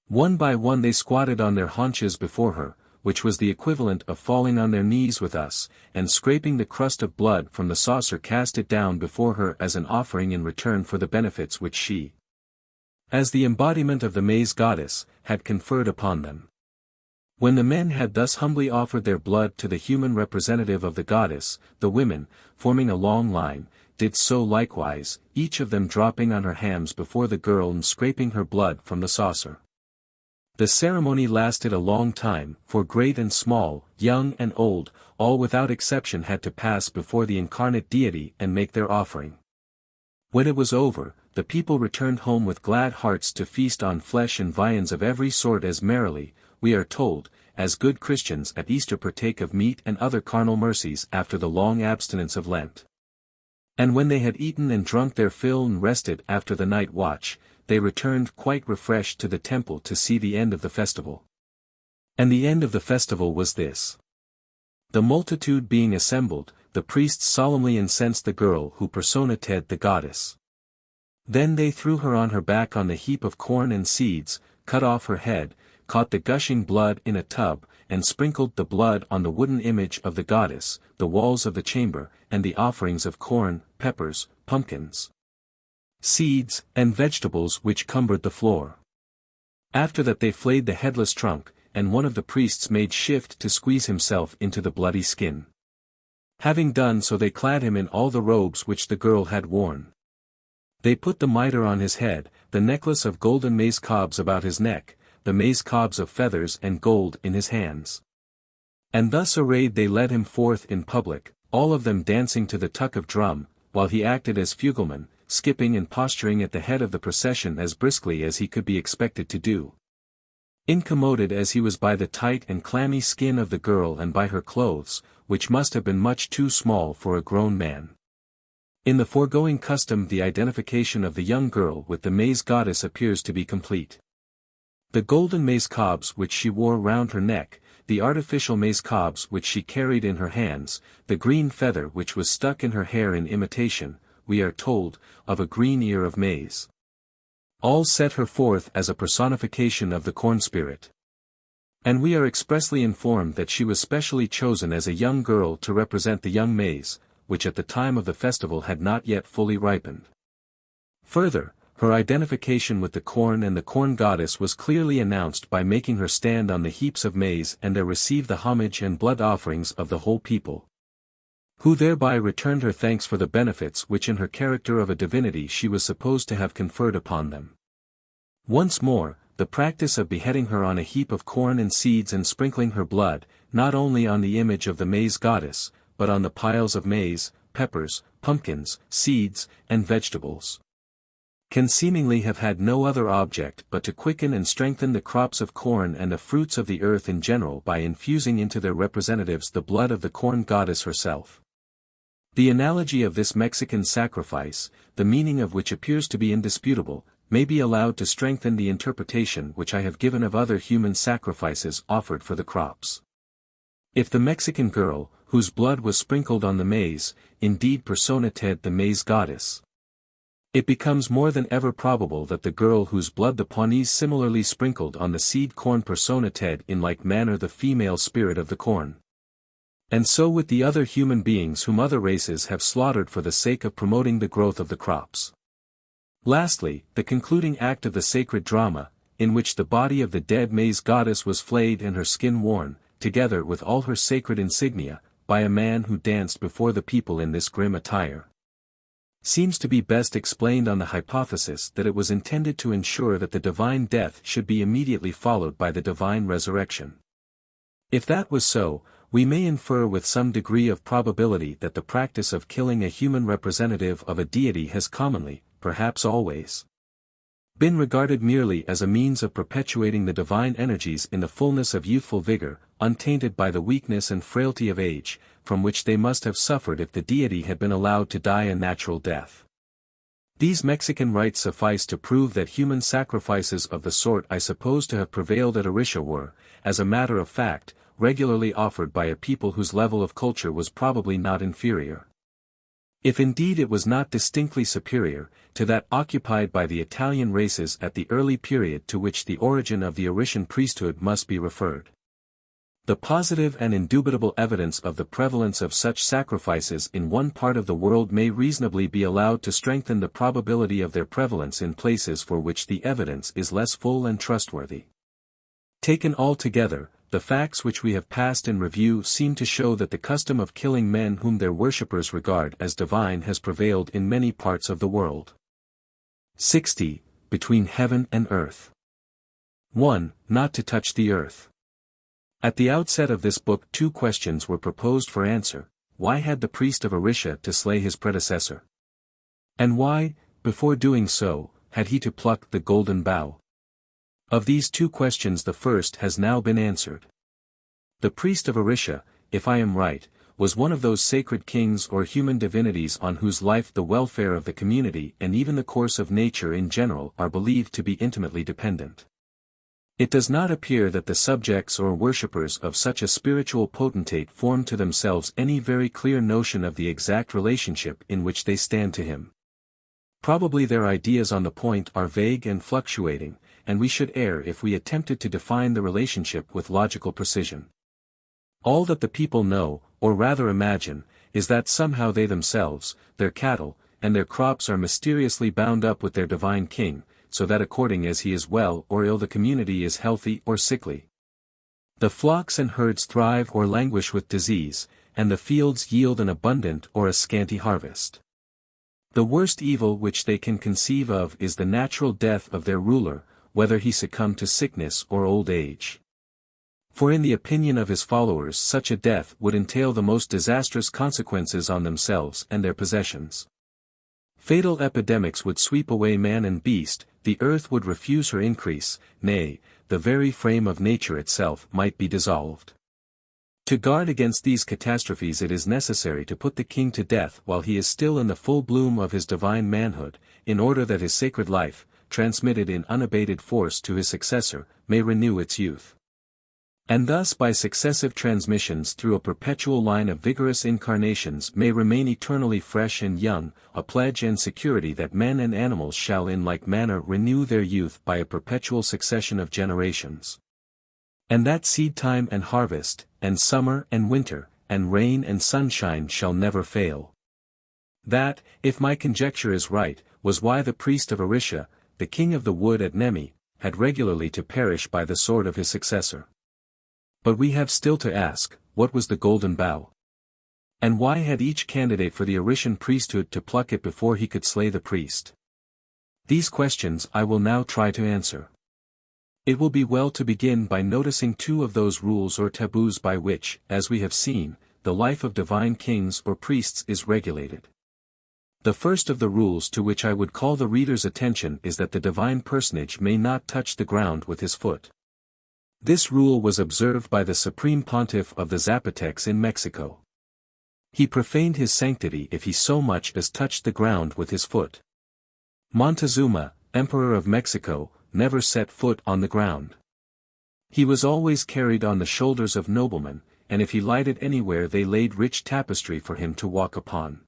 One by one they squatted on their haunches before her, which was the equivalent of falling on their knees with us, and scraping the crust of blood from the saucer cast it down before her as an offering in return for the benefits which she, as the embodiment of the maize goddess, had conferred upon them. When the men had thus humbly offered their blood to the human representative of the goddess, the women, forming a long line, did so likewise, each of them dropping on her hams before the girl and scraping her blood from the saucer. The ceremony lasted a long time, for great and small, young and old, all without exception had to pass before the incarnate deity and make their offering. When it was over, the people returned home with glad hearts to feast on flesh and viands of every sort as merrily, we are told, as good Christians at Easter partake of meat and other carnal mercies after the long abstinence of Lent. And when they had eaten and drunk their fill and rested after the night watch, they returned quite refreshed to the temple to see the end of the festival. And the end of the festival was this. The multitude being assembled, the priests solemnly incensed the girl who personated the goddess. Then they threw her on her back on the heap of corn and seeds, cut off her head, caught the gushing blood in a tub, and sprinkled the blood on the wooden image of the goddess, the walls of the chamber, and the offerings of corn, peppers, pumpkins, seeds, and vegetables which cumbered the floor. After that they flayed the headless trunk, and one of the priests made shift to squeeze himself into the bloody skin. Having done so they clad him in all the robes which the girl had worn. They put the mitre on his head, the necklace of golden maize cobs about his neck, the maize cobs of feathers and gold in his hands. And thus arrayed they led him forth in public, all of them dancing to the tuck of drum, while he acted as fugleman, skipping and posturing at the head of the procession as briskly as he could be expected to do. Incommoded as he was by the tight and clammy skin of the girl and by her clothes, which must have been much too small for a grown man. In the foregoing custom the identification of the young girl with the maize goddess appears to be complete. The golden maize cobs which she wore round her neck, the artificial maize cobs which she carried in her hands, the green feather which was stuck in her hair in imitation, we are told, of a green ear of maize. All set her forth as a personification of the corn spirit. And we are expressly informed that she was specially chosen as a young girl to represent the young maize, which at the time of the festival had not yet fully ripened. Further, her identification with the corn and the corn goddess was clearly announced by making her stand on the heaps of maize and there receive the homage and blood offerings of the whole people, who thereby returned her thanks for the benefits which in her character of a divinity she was supposed to have conferred upon them. Once more, the practice of beheading her on a heap of corn and seeds and sprinkling her blood, not only on the image of the maize goddess, but on the piles of maize, peppers, pumpkins, seeds, and vegetables, can seemingly have had no other object but to quicken and strengthen the crops of corn and the fruits of the earth in general by infusing into their representatives the blood of the corn goddess herself. The analogy of this Mexican sacrifice, the meaning of which appears to be indisputable, may be allowed to strengthen the interpretation which I have given of other human sacrifices offered for the crops. If the Mexican girl, whose blood was sprinkled on the maize, indeed personated the maize goddess, it becomes more than ever probable that the girl whose blood the Pawnees similarly sprinkled on the seed corn personated in like manner the female spirit of the corn. And so with the other human beings whom other races have slaughtered for the sake of promoting the growth of the crops. Lastly, the concluding act of the sacred drama, in which the body of the dead maize goddess was flayed and her skin worn, together with all her sacred insignia, by a man who danced before the people in this grim attire, seems to be best explained on the hypothesis that it was intended to ensure that the divine death should be immediately followed by the divine resurrection. If that was so, we may infer with some degree of probability that the practice of killing a human representative of a deity has commonly, perhaps always, been regarded merely as a means of perpetuating the divine energies in the fullness of youthful vigor, untainted by the weakness and frailty of age, from which they must have suffered if the deity had been allowed to die a natural death. These Mexican rites suffice to prove that human sacrifices of the sort I suppose to have prevailed at Orisha were, as a matter of fact, regularly offered by a people whose level of culture was probably not inferior, if indeed it was not distinctly superior, to that occupied by the Italian races at the early period to which the origin of the Orishan priesthood must be referred. The positive and indubitable evidence of the prevalence of such sacrifices in one part of the world may reasonably be allowed to strengthen the probability of their prevalence in places for which the evidence is less full and trustworthy. Taken altogether, the facts which we have passed in review seem to show that the custom of killing men whom their worshippers regard as divine has prevailed in many parts of the world. 60. Between heaven and earth. 1. Not to touch the earth. At the outset of this book 2 questions were proposed for answer. Why had the priest of Orisha to slay his predecessor? And why, before doing so, had he to pluck the golden bough? Of these 2 questions the first has now been answered. The priest of Orisha, if I am right, was one of those sacred kings or human divinities on whose life the welfare of the community and even the course of nature in general are believed to be intimately dependent. It does not appear that the subjects or worshippers of such a spiritual potentate form to themselves any very clear notion of the exact relationship in which they stand to him. Probably their ideas on the point are vague and fluctuating, and we should err if we attempted to define the relationship with logical precision. All that the people know, or rather imagine, is that somehow they themselves, their cattle, and their crops are mysteriously bound up with their divine king, so that according as he is well or ill the community is healthy or sickly. The flocks and herds thrive or languish with disease, and the fields yield an abundant or a scanty harvest. The worst evil which they can conceive of is the natural death of their ruler, whether he succumb to sickness or old age. For in the opinion of his followers such a death would entail the most disastrous consequences on themselves and their possessions. Fatal epidemics would sweep away man and beast, the earth would refuse her increase, nay, the very frame of nature itself might be dissolved. To guard against these catastrophes it is necessary to put the king to death while he is still in the full bloom of his divine manhood, in order that his sacred life, transmitted in unabated force to his successor, may renew its youth. And thus by successive transmissions through a perpetual line of vigorous incarnations may remain eternally fresh and young, a pledge and security that men and animals shall in like manner renew their youth by a perpetual succession of generations. And that seed time and harvest, and summer and winter, and rain and sunshine shall never fail. That, if my conjecture is right, was why the priest of Erisha, the king of the wood at Nemi, had regularly to perish by the sword of his successor. But we have still to ask, what was the Golden Bough? And why had each candidate for the Erishan priesthood to pluck it before he could slay the priest? These questions I will now try to answer. It will be well to begin by noticing two of those rules or taboos by which, as we have seen, the life of divine kings or priests is regulated. The first of the rules to which I would call the reader's attention is that the divine personage may not touch the ground with his foot. This rule was observed by the Supreme Pontiff of the Zapotecs in Mexico. He profaned his sanctity if he so much as touched the ground with his foot. Montezuma, Emperor of Mexico, never set foot on the ground. He was always carried on the shoulders of noblemen, and if he lighted anywhere they laid rich tapestry for him to walk upon.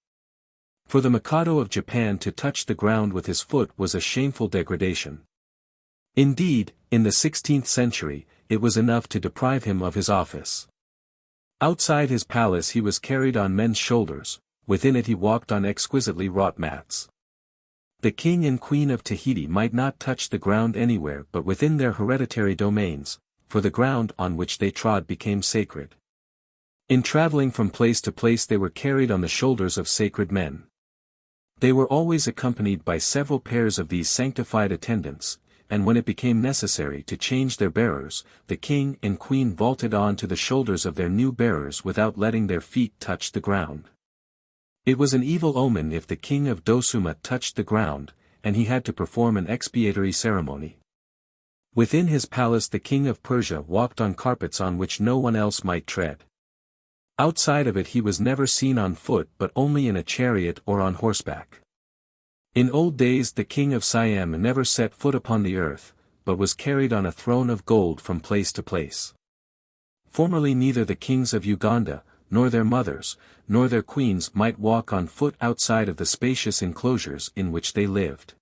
For the Mikado of Japan to touch the ground with his foot was a shameful degradation. Indeed, in the 16th century, it was enough to deprive him of his office. Outside his palace he was carried on men's shoulders, within it he walked on exquisitely wrought mats. The king and queen of Tahiti might not touch the ground anywhere but within their hereditary domains, for the ground on which they trod became sacred. In traveling from place to place they were carried on the shoulders of sacred men. They were always accompanied by several pairs of these sanctified attendants, and when it became necessary to change their bearers, the king and queen vaulted on to the shoulders of their new bearers without letting their feet touch the ground. It was an evil omen if the king of Dosuma touched the ground, and he had to perform an expiatory ceremony. Within his palace the king of Persia walked on carpets on which no one else might tread. Outside of it he was never seen on foot but only in a chariot or on horseback. In old days the king of Siam never set foot upon the earth, but was carried on a throne of gold from place to place. Formerly neither the kings of Uganda, nor their mothers, nor their queens might walk on foot outside of the spacious enclosures in which they lived.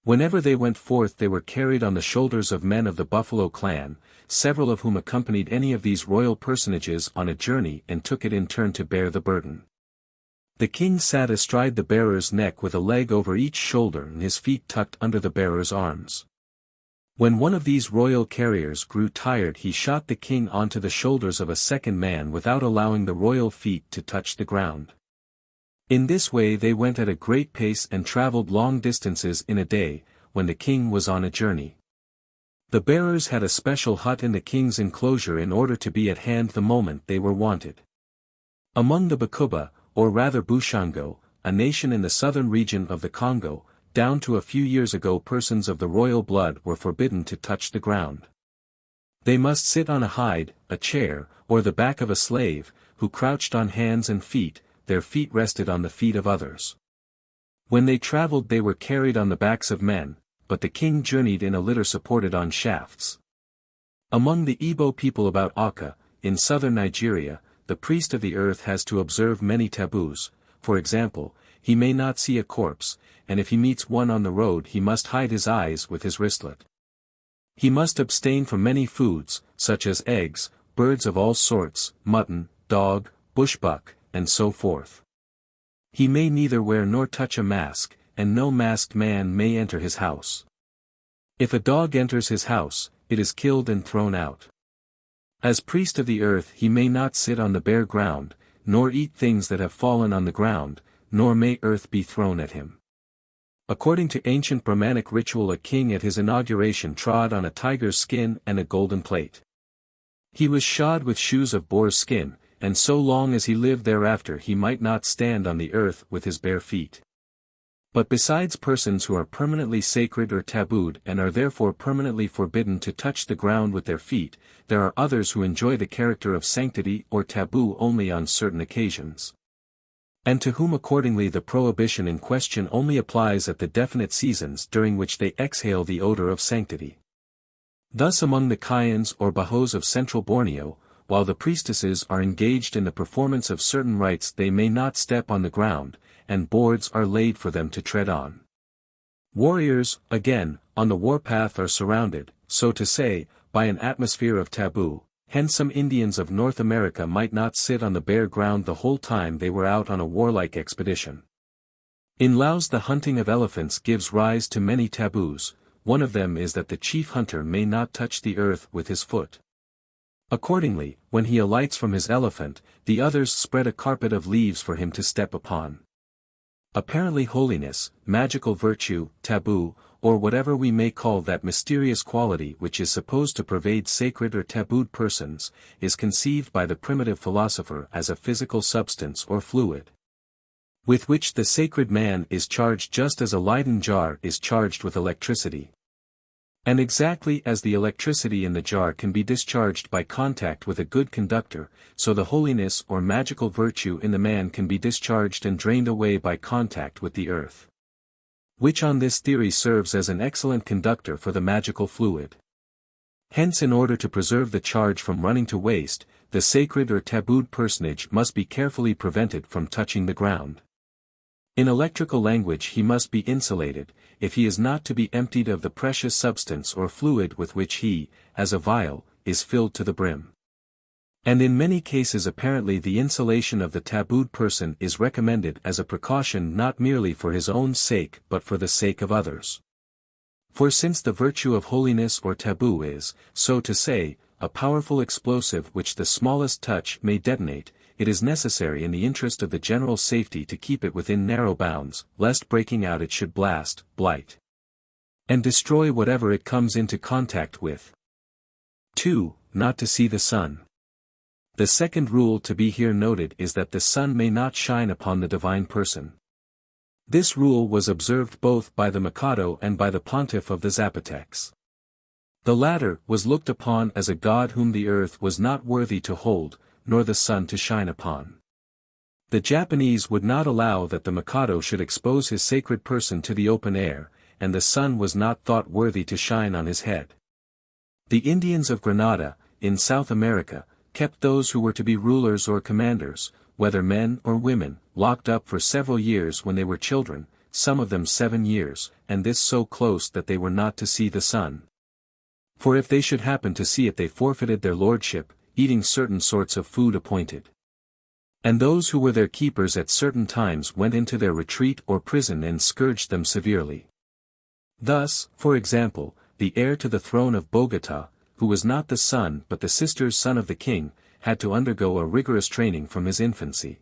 Whenever they went forth they were carried on the shoulders of men of the Buffalo clan, several of whom accompanied any of these royal personages on a journey and took it in turn to bear the burden. The king sat astride the bearer's neck with a leg over each shoulder and his feet tucked under the bearer's arms. When one of these royal carriers grew tired he shot the king onto the shoulders of a second man without allowing the royal feet to touch the ground. In this way they went at a great pace and traveled long distances in a day, when the king was on a journey. The bearers had a special hut in the king's enclosure in order to be at hand the moment they were wanted. Among the Bakuba, or rather Bushango, a nation in the southern region of the Congo, down to a few years ago persons of the royal blood were forbidden to touch the ground. They must sit on a hide, a chair, or the back of a slave, who crouched on hands and feet, their feet rested on the feet of others. When they traveled they were carried on the backs of men, but the king journeyed in a litter supported on shafts. Among the Igbo people about Aka, in southern Nigeria, the priest of the earth has to observe many taboos. For example, he may not see a corpse, and if he meets one on the road he must hide his eyes with his wristlet. He must abstain from many foods, such as eggs, birds of all sorts, mutton, dog, bushbuck, and so forth. He may neither wear nor touch a mask, and no masked man may enter his house. If a dog enters his house, it is killed and thrown out. As priest of the earth he may not sit on the bare ground, nor eat things that have fallen on the ground, nor may earth be thrown at him. According to ancient Brahmanic ritual a king at his inauguration trod on a tiger's skin and a golden plate. He was shod with shoes of boar's skin, and so long as he lived thereafter he might not stand on the earth with his bare feet. But besides persons who are permanently sacred or tabooed and are therefore permanently forbidden to touch the ground with their feet, there are others who enjoy the character of sanctity or taboo only on certain occasions. And to whom accordingly the prohibition in question only applies at the definite seasons during which they exhale the odor of sanctity. Thus among the Kayans or Bahos of central Borneo, while the priestesses are engaged in the performance of certain rites they may not step on the ground, and boards are laid for them to tread on. Warriors, again, on the warpath are surrounded, so to say, by an atmosphere of taboo, hence some Indians of North America might not sit on the bare ground the whole time they were out on a warlike expedition. In Laos the hunting of elephants gives rise to many taboos. One of them is that the chief hunter may not touch the earth with his foot. Accordingly, when he alights from his elephant, the others spread a carpet of leaves for him to step upon. Apparently holiness, magical virtue, taboo, or whatever we may call that mysterious quality which is supposed to pervade sacred or tabooed persons, is conceived by the primitive philosopher as a physical substance or fluid, with which the sacred man is charged just as a Leyden jar is charged with electricity. And exactly as the electricity in the jar can be discharged by contact with a good conductor, so the holiness or magical virtue in the man can be discharged and drained away by contact with the earth, which on this theory serves as an excellent conductor for the magical fluid. Hence in order to preserve the charge from running to waste, the sacred or tabooed personage must be carefully prevented from touching the ground. In electrical language he must be insulated, if he is not to be emptied of the precious substance or fluid with which he, as a vial, is filled to the brim. And in many cases apparently the insulation of the tabooed person is recommended as a precaution not merely for his own sake but for the sake of others. For since the virtue of holiness or taboo is, so to say, a powerful explosive which the smallest touch may detonate, it is necessary in the interest of the general safety to keep it within narrow bounds, lest breaking out it should blast, blight, and destroy whatever it comes into contact with. 2. Not to see the sun. The second rule to be here noted is that the sun may not shine upon the divine person. This rule was observed both by the Mikado and by the pontiff of the Zapotecs. The latter was looked upon as a god whom the earth was not worthy to hold, nor the sun to shine upon. The Japanese would not allow that the Mikado should expose his sacred person to the open air, and the sun was not thought worthy to shine on his head. The Indians of Granada, in South America, kept those who were to be rulers or commanders, whether men or women, locked up for several years when they were children, some of them 7 years, and this so close that they were not to see the sun. For if they should happen to see it they forfeited their lordship, eating certain sorts of food appointed. And those who were their keepers at certain times went into their retreat or prison and scourged them severely. Thus, for example, the heir to the throne of Bogota, who was not the son but the sister's son of the king, had to undergo a rigorous training from his infancy.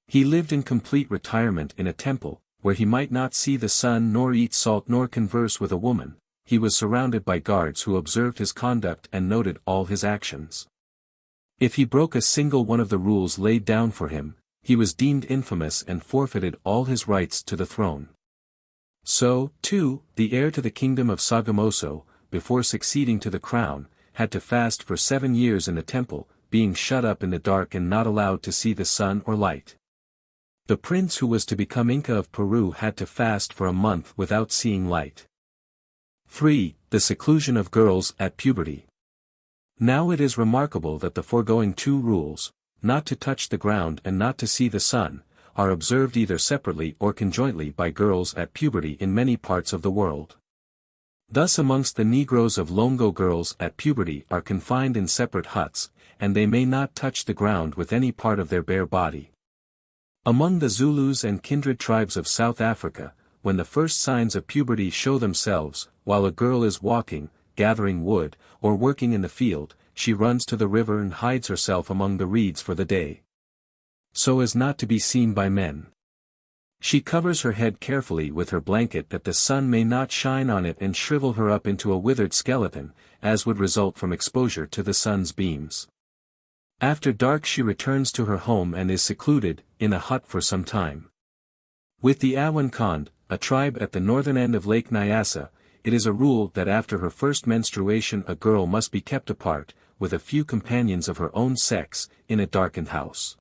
He lived in complete retirement in a temple, where he might not see the sun nor eat salt nor converse with a woman. He was surrounded by guards who observed his conduct and noted all his actions. If he broke a single one of the rules laid down for him, he was deemed infamous and forfeited all his rights to the throne. So, too, the heir to the kingdom of Sogamoso, before succeeding to the crown, had to fast for 7 years in the temple, being shut up in the dark and not allowed to see the sun or light. The prince who was to become Inca of Peru had to fast for a month without seeing light. 3. The seclusion of girls at puberty. Now it is remarkable that the foregoing 2 rules, not to touch the ground and not to see the sun, are observed either separately or conjointly by girls at puberty in many parts of the world. Thus amongst the Negroes of Longo girls at puberty are confined in separate huts, and they may not touch the ground with any part of their bare body. Among the Zulus and kindred tribes of South Africa, when the first signs of puberty show themselves, while a girl is walking, gathering wood, or working in the field, she runs to the river and hides herself among the reeds for the day, so as not to be seen by men. She covers her head carefully with her blanket that the sun may not shine on it and shrivel her up into a withered skeleton, as would result from exposure to the sun's beams. After dark she returns to her home and is secluded, in a hut for some time. With the Awankand, a tribe at the northern end of Lake Nyasa, it is a rule that after her first menstruation a girl must be kept apart, with a few companions of her own sex, in a darkened house.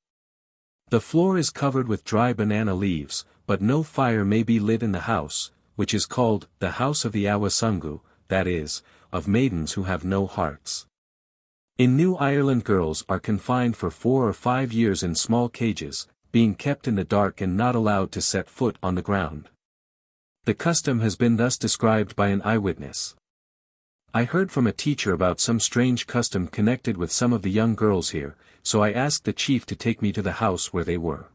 The floor is covered with dry banana leaves, but no fire may be lit in the house, which is called the House of the Awasungu, that is, of maidens who have no hearts. In New Ireland girls are confined for 4 or 5 years in small cages, being kept in the dark and not allowed to set foot on the ground. The custom has been thus described by an eyewitness. I heard from a teacher about some strange custom connected with some of the young girls here, so I asked the chief to take me to the house where they were.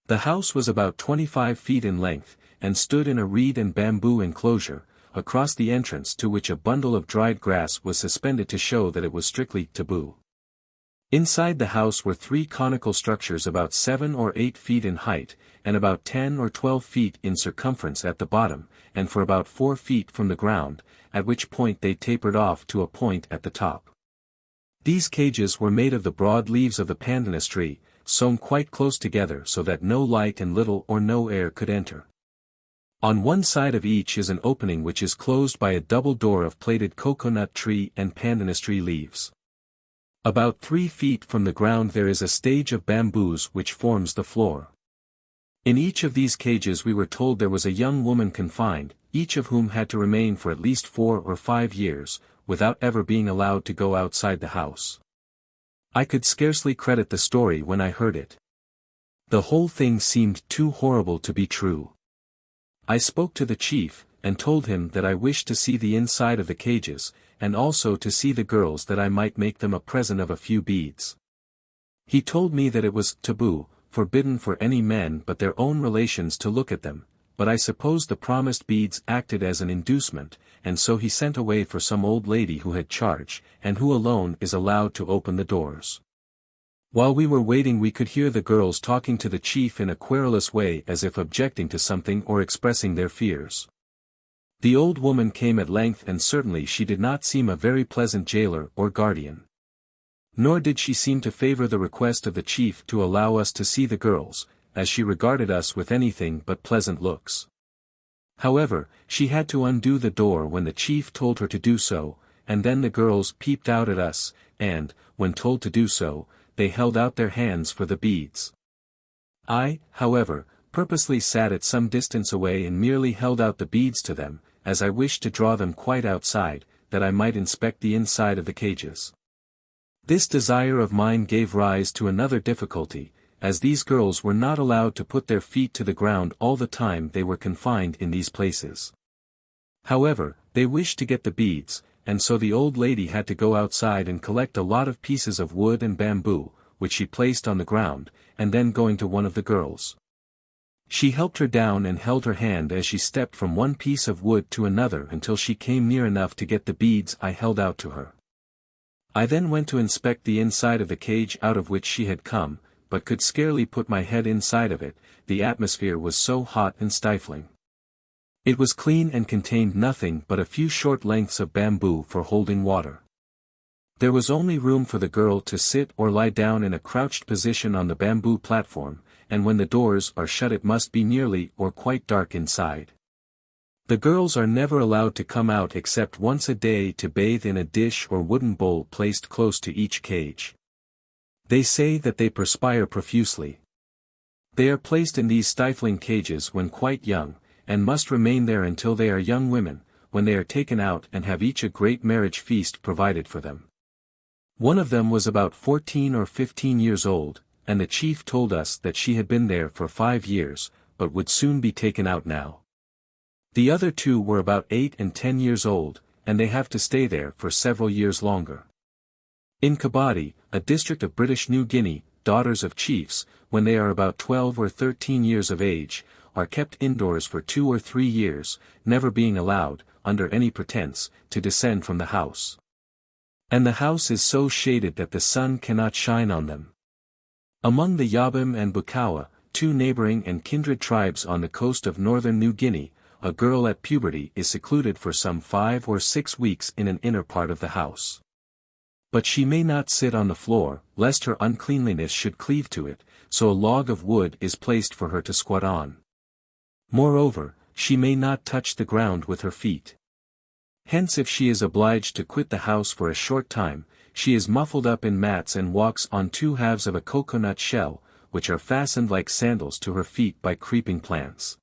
The house was about 25 feet in length, and stood in a reed and bamboo enclosure, across the entrance to which a bundle of dried grass was suspended to show that it was strictly taboo. Inside the house were 3 conical structures about 7 or 8 feet in height, and about 10 or 12 feet in circumference at the bottom, and for about 4 feet from the ground, at which point they tapered off to a point at the top. These cages were made of the broad leaves of the pandanus tree, sewn quite close together so that no light and little or no air could enter. On one side of each is an opening which is closed by a double door of plaited coconut tree and pandanus tree leaves. About 3 feet from the ground there is a stage of bamboos which forms the floor. In each of these cages we were told there was a young woman confined, each of whom had to remain for at least 4 or 5 years, without ever being allowed to go outside the house. I could scarcely credit the story when I heard it. The whole thing seemed too horrible to be true. I spoke to the chief, and told him that I wished to see the inside of the cages, and also to see the girls that I might make them a present of a few beads. He told me that it was taboo, forbidden for any men but their own relations to look at them, but I suppose the promised beads acted as an inducement, and so he sent away for some old lady who had charge, and who alone is allowed to open the doors. While we were waiting we could hear the girls talking to the chief in a querulous way as if objecting to something or expressing their fears. The old woman came at length and certainly she did not seem a very pleasant jailer or guardian. Nor did she seem to favor the request of the chief to allow us to see the girls, as she regarded us with anything but pleasant looks. However, she had to undo the door when the chief told her to do so, and then the girls peeped out at us, and, when told to do so, they held out their hands for the beads. I, however, purposely sat at some distance away and merely held out the beads to them, as I wished to draw them quite outside, that I might inspect the inside of the cages. This desire of mine gave rise to another difficulty, as these girls were not allowed to put their feet to the ground all the time they were confined in these places. However, they wished to get the beads, and so the old lady had to go outside and collect a lot of pieces of wood and bamboo, which she placed on the ground, and then going to one of the girls. She helped her down and held her hand as she stepped from one piece of wood to another until she came near enough to get the beads I held out to her. I then went to inspect the inside of the cage out of which she had come, but could scarcely put my head inside of it, the atmosphere was so hot and stifling. It was clean and contained nothing but a few short lengths of bamboo for holding water. There was only room for the girl to sit or lie down in a crouched position on the bamboo platform, and when the doors are shut it must be nearly or quite dark inside. The girls are never allowed to come out except once a day to bathe in a dish or wooden bowl placed close to each cage. They say that they perspire profusely. They are placed in these stifling cages when quite young, and must remain there until they are young women, when they are taken out and have each a great marriage feast provided for them. One of them was about 14 or 15 years old, and the chief told us that she had been there for 5 years, but would soon be taken out now. The other 2 were about 8 and 10 years old, and they have to stay there for several years longer. In Kabadi, a district of British New Guinea, daughters of chiefs, when they are about 12 or 13 years of age, are kept indoors for 2 or 3 years, never being allowed, under any pretense, to descend from the house. And the house is so shaded that the sun cannot shine on them. Among the Yabim and Bukawa, 2 neighboring and kindred tribes on the coast of northern New Guinea, a girl at puberty is secluded for some 5 or 6 weeks in an inner part of the house. But she may not sit on the floor, lest her uncleanliness should cleave to it, so a log of wood is placed for her to squat on. Moreover, she may not touch the ground with her feet. Hence if she is obliged to quit the house for a short time, she is muffled up in mats and walks on two halves of a coconut shell, which are fastened like sandals to her feet by creeping plants.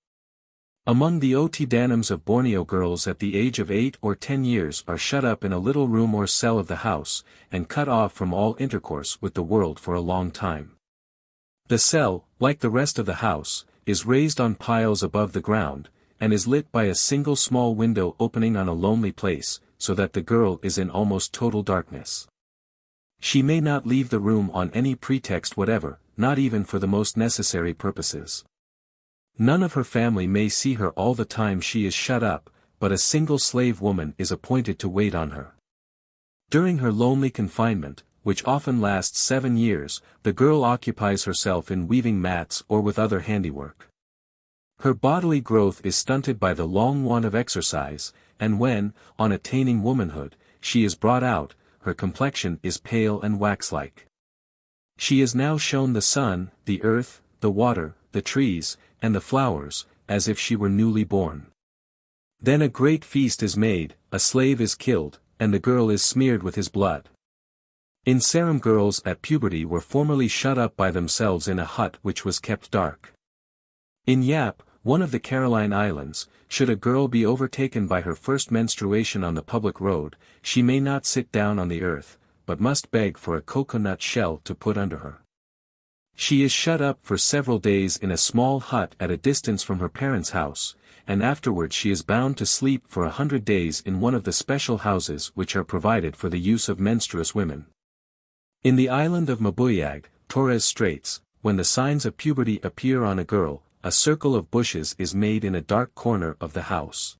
Among the Otidanims of Borneo, girls at the age of 8 or 10 years are shut up in a little room or cell of the house, and cut off from all intercourse with the world for a long time. The cell, like the rest of the house, is raised on piles above the ground, and is lit by a single small window opening on a lonely place, so that the girl is in almost total darkness. She may not leave the room on any pretext whatever, not even for the most necessary purposes. None of her family may see her all the time she is shut up, but a single slave woman is appointed to wait on her. During her lonely confinement, which often lasts 7 years, the girl occupies herself in weaving mats or with other handiwork. Her bodily growth is stunted by the long want of exercise, and when, on attaining womanhood, she is brought out, her complexion is pale and wax-like. She is now shown the sun, the earth, the water, the trees, and the flowers, as if she were newly born. Then a great feast is made, a slave is killed, and the girl is smeared with his blood. In Sarum, girls at puberty were formerly shut up by themselves in a hut which was kept dark. In Yap, one of the Caroline Islands, should a girl be overtaken by her first menstruation on the public road, she may not sit down on the earth, but must beg for a coconut shell to put under her. She is shut up for several days in a small hut at a distance from her parents' house, and afterward she is bound to sleep for 100 days in one of the special houses which are provided for the use of menstruous women. In the island of Mabuyag, Torres Straits, when the signs of puberty appear on a girl, a circle of bushes is made in a dark corner of the house.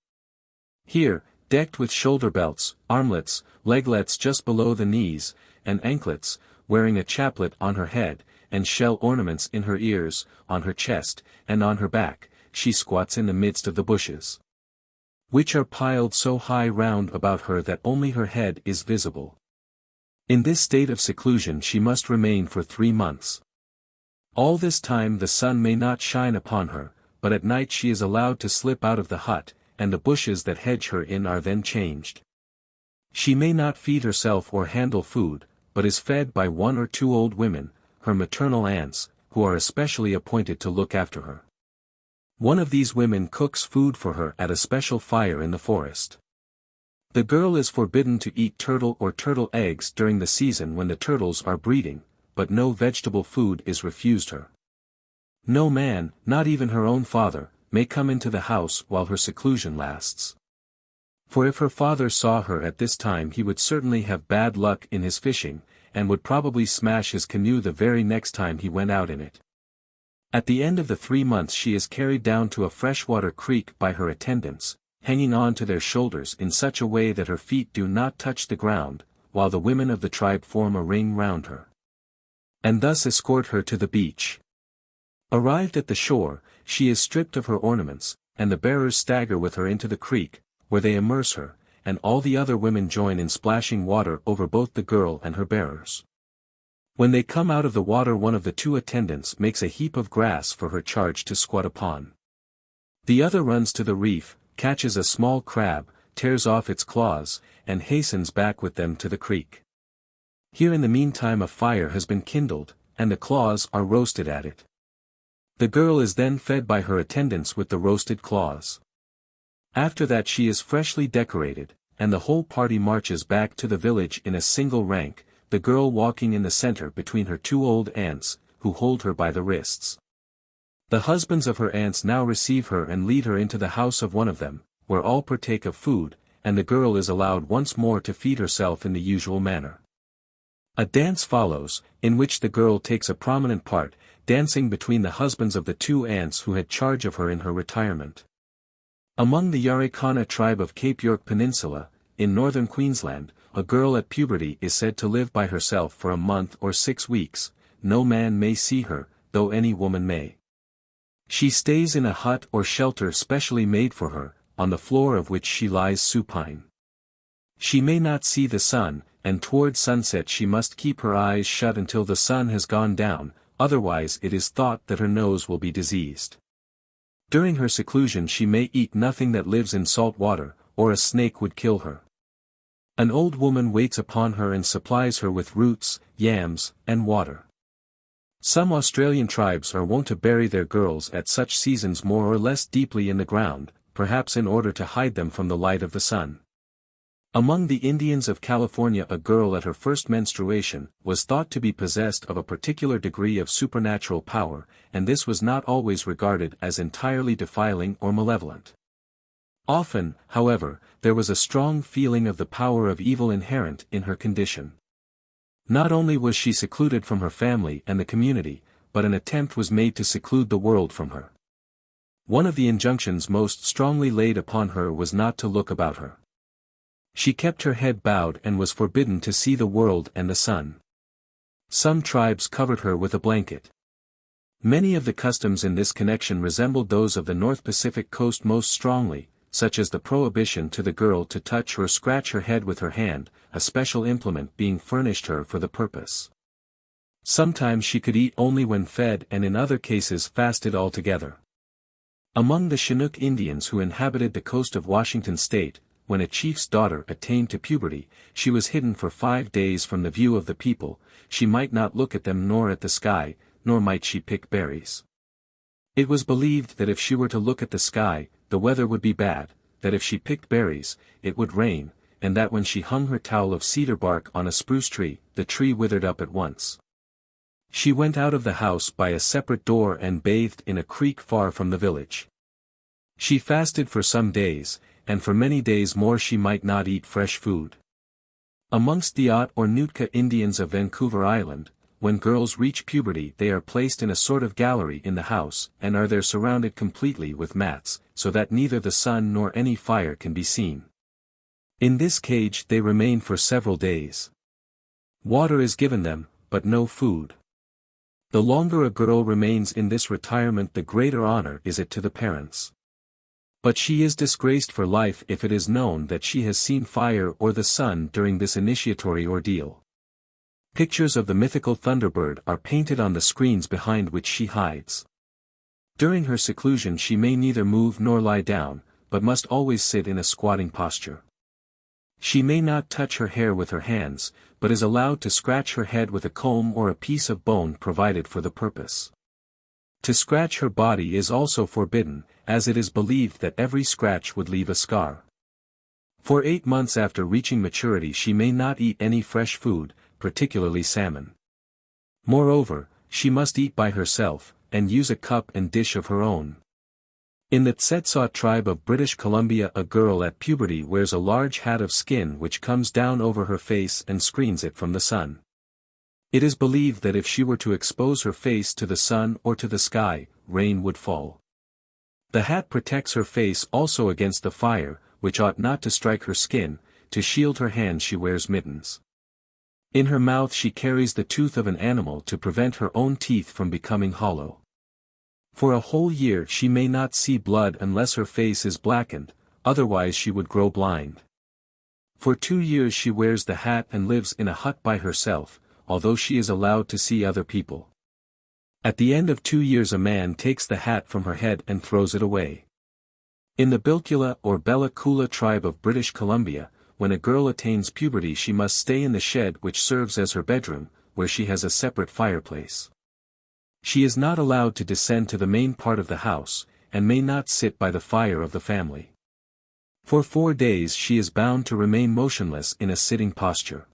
Here, decked with shoulder belts, armlets, leglets just below the knees, and anklets, wearing a chaplet on her head, and shell ornaments in her ears, on her chest, and on her back, she squats in the midst of the bushes, which are piled so high round about her that only her head is visible. In this state of seclusion she must remain for 3 months. All this time the sun may not shine upon her, but at night she is allowed to slip out of the hut, and the bushes that hedge her in are then changed. She may not feed herself or handle food, but is fed by 1 or 2 old women, her maternal aunts, who are especially appointed to look after her. One of these women cooks food for her at a special fire in the forest. The girl is forbidden to eat turtle or turtle eggs during the season when the turtles are breeding, but no vegetable food is refused her. No man, not even her own father, may come into the house while her seclusion lasts. For if her father saw her at this time he would certainly have bad luck in his fishing, and would probably smash his canoe the very next time he went out in it. At the end of the 3 months she is carried down to a freshwater creek by her attendants, hanging on to their shoulders in such a way that her feet do not touch the ground, while the women of the tribe form a ring round her, and thus escort her to the beach. Arrived at the shore, she is stripped of her ornaments, and the bearers stagger with her into the creek, where they immerse her, and all the other women join in splashing water over both the girl and her bearers. When they come out of the water one of the 2 attendants makes a heap of grass for her charge to squat upon. The other runs to the reef, catches a small crab, tears off its claws, and hastens back with them to the creek. Here in the meantime a fire has been kindled, and the claws are roasted at it. The girl is then fed by her attendants with the roasted claws. After that she is freshly decorated, and the whole party marches back to the village in a single rank, the girl walking in the center between her 2 old aunts, who hold her by the wrists. The husbands of her aunts now receive her and lead her into the house of one of them, where all partake of food, and the girl is allowed once more to feed herself in the usual manner. A dance follows, in which the girl takes a prominent part, dancing between the husbands of the 2 aunts who had charge of her in her retirement. Among the Yarikana tribe of Cape York Peninsula, in northern Queensland, a girl at puberty is said to live by herself for a month or 6 weeks, no man may see her, though any woman may. She stays in a hut or shelter specially made for her, on the floor of which she lies supine. She may not see the sun, and toward sunset she must keep her eyes shut until the sun has gone down, otherwise it is thought that her nose will be diseased. During her seclusion she may eat nothing that lives in salt water, or a snake would kill her. An old woman waits upon her and supplies her with roots, yams, and water. Some Australian tribes are wont to bury their girls at such seasons more or less deeply in the ground, perhaps in order to hide them from the light of the sun. Among the Indians of California, a girl at her first menstruation was thought to be possessed of a particular degree of supernatural power, and this was not always regarded as entirely defiling or malevolent. Often, however, there was a strong feeling of the power of evil inherent in her condition. Not only was she secluded from her family and the community, but an attempt was made to seclude the world from her. One of the injunctions most strongly laid upon her was not to look about her. She kept her head bowed and was forbidden to see the world and the sun. Some tribes covered her with a blanket. Many of the customs in this connection resembled those of the North Pacific coast most strongly, such as the prohibition to the girl to touch or scratch her head with her hand, a special implement being furnished her for the purpose. Sometimes she could eat only when fed and in other cases fasted altogether. Among the Chinook Indians who inhabited the coast of Washington state, when a chief's daughter attained to puberty, she was hidden for 5 days from the view of the people. She might not look at them nor at the sky, nor might she pick berries. It was believed that if she were to look at the sky, the weather would be bad, that if she picked berries, it would rain, and that when she hung her towel of cedar bark on a spruce tree, the tree withered up at once. She went out of the house by a separate door and bathed in a creek far from the village. She fasted for some days, and for many days more she might not eat fresh food. Amongst the Ot or Nootka Indians of Vancouver Island, when girls reach puberty they are placed in a sort of gallery in the house and are there surrounded completely with mats, so that neither the sun nor any fire can be seen. In this cage they remain for several days. Water is given them, but no food. The longer a girl remains in this retirement the greater honor is it to the parents. But she is disgraced for life if it is known that she has seen fire or the sun during this initiatory ordeal. Pictures of the mythical Thunderbird are painted on the screens behind which she hides. During her seclusion she may neither move nor lie down, but must always sit in a squatting posture. She may not touch her hair with her hands, but is allowed to scratch her head with a comb or a piece of bone provided for the purpose. To scratch her body is also forbidden, as it is believed that every scratch would leave a scar. For 8 months after reaching maturity she may not eat any fresh food, particularly salmon. Moreover, she must eat by herself, and use a cup and dish of her own. In the Tsetsaut tribe of British Columbia a girl at puberty wears a large hat of skin which comes down over her face and screens it from the sun. It is believed that if she were to expose her face to the sun or to the sky, rain would fall. The hat protects her face also against the fire, which ought not to strike her skin. To shield her hands she wears mittens. In her mouth she carries the tooth of an animal to prevent her own teeth from becoming hollow. For a whole year she may not see blood unless her face is blackened, otherwise she would grow blind. For 2 years she wears the hat and lives in a hut by herself, although she is allowed to see other people. At the end of 2 years a man takes the hat from her head and throws it away. In the Bilkula or Bella Coola tribe of British Columbia, when a girl attains puberty she must stay in the shed which serves as her bedroom, where she has a separate fireplace. She is not allowed to descend to the main part of the house, and may not sit by the fire of the family. For 4 days she is bound to remain motionless in a sitting posture.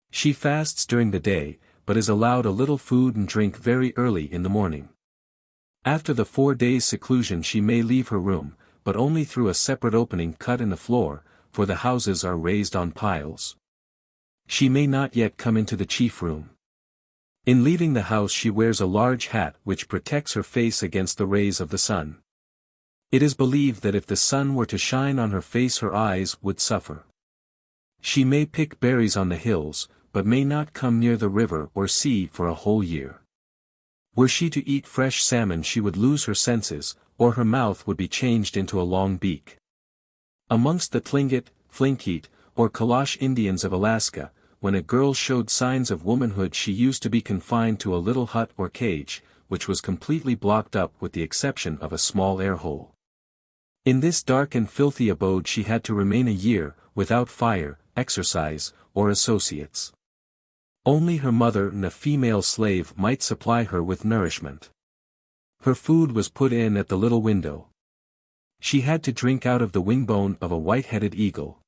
She fasts during the day, but is allowed a little food and drink very early in the morning. After the 4 days' seclusion she may leave her room, but only through a separate opening cut in the floor, for the houses are raised on piles. She may not yet come into the chief room. In leaving the house she wears a large hat which protects her face against the rays of the sun. It is believed that if the sun were to shine on her face her eyes would suffer. She may pick berries on the hills, but may not come near the river or sea for a whole year. Were she to eat fresh salmon she would lose her senses, or her mouth would be changed into a long beak. Amongst the Tlingit, Thlinkeet, or Kalash Indians of Alaska, when a girl showed signs of womanhood she used to be confined to a little hut or cage, which was completely blocked up with the exception of a small air hole. In this dark and filthy abode she had to remain a year, without fire, exercise, or associates. Only her mother and a female slave might supply her with nourishment. Her food was put in at the little window. She had to drink out of the wingbone of a white-headed eagle.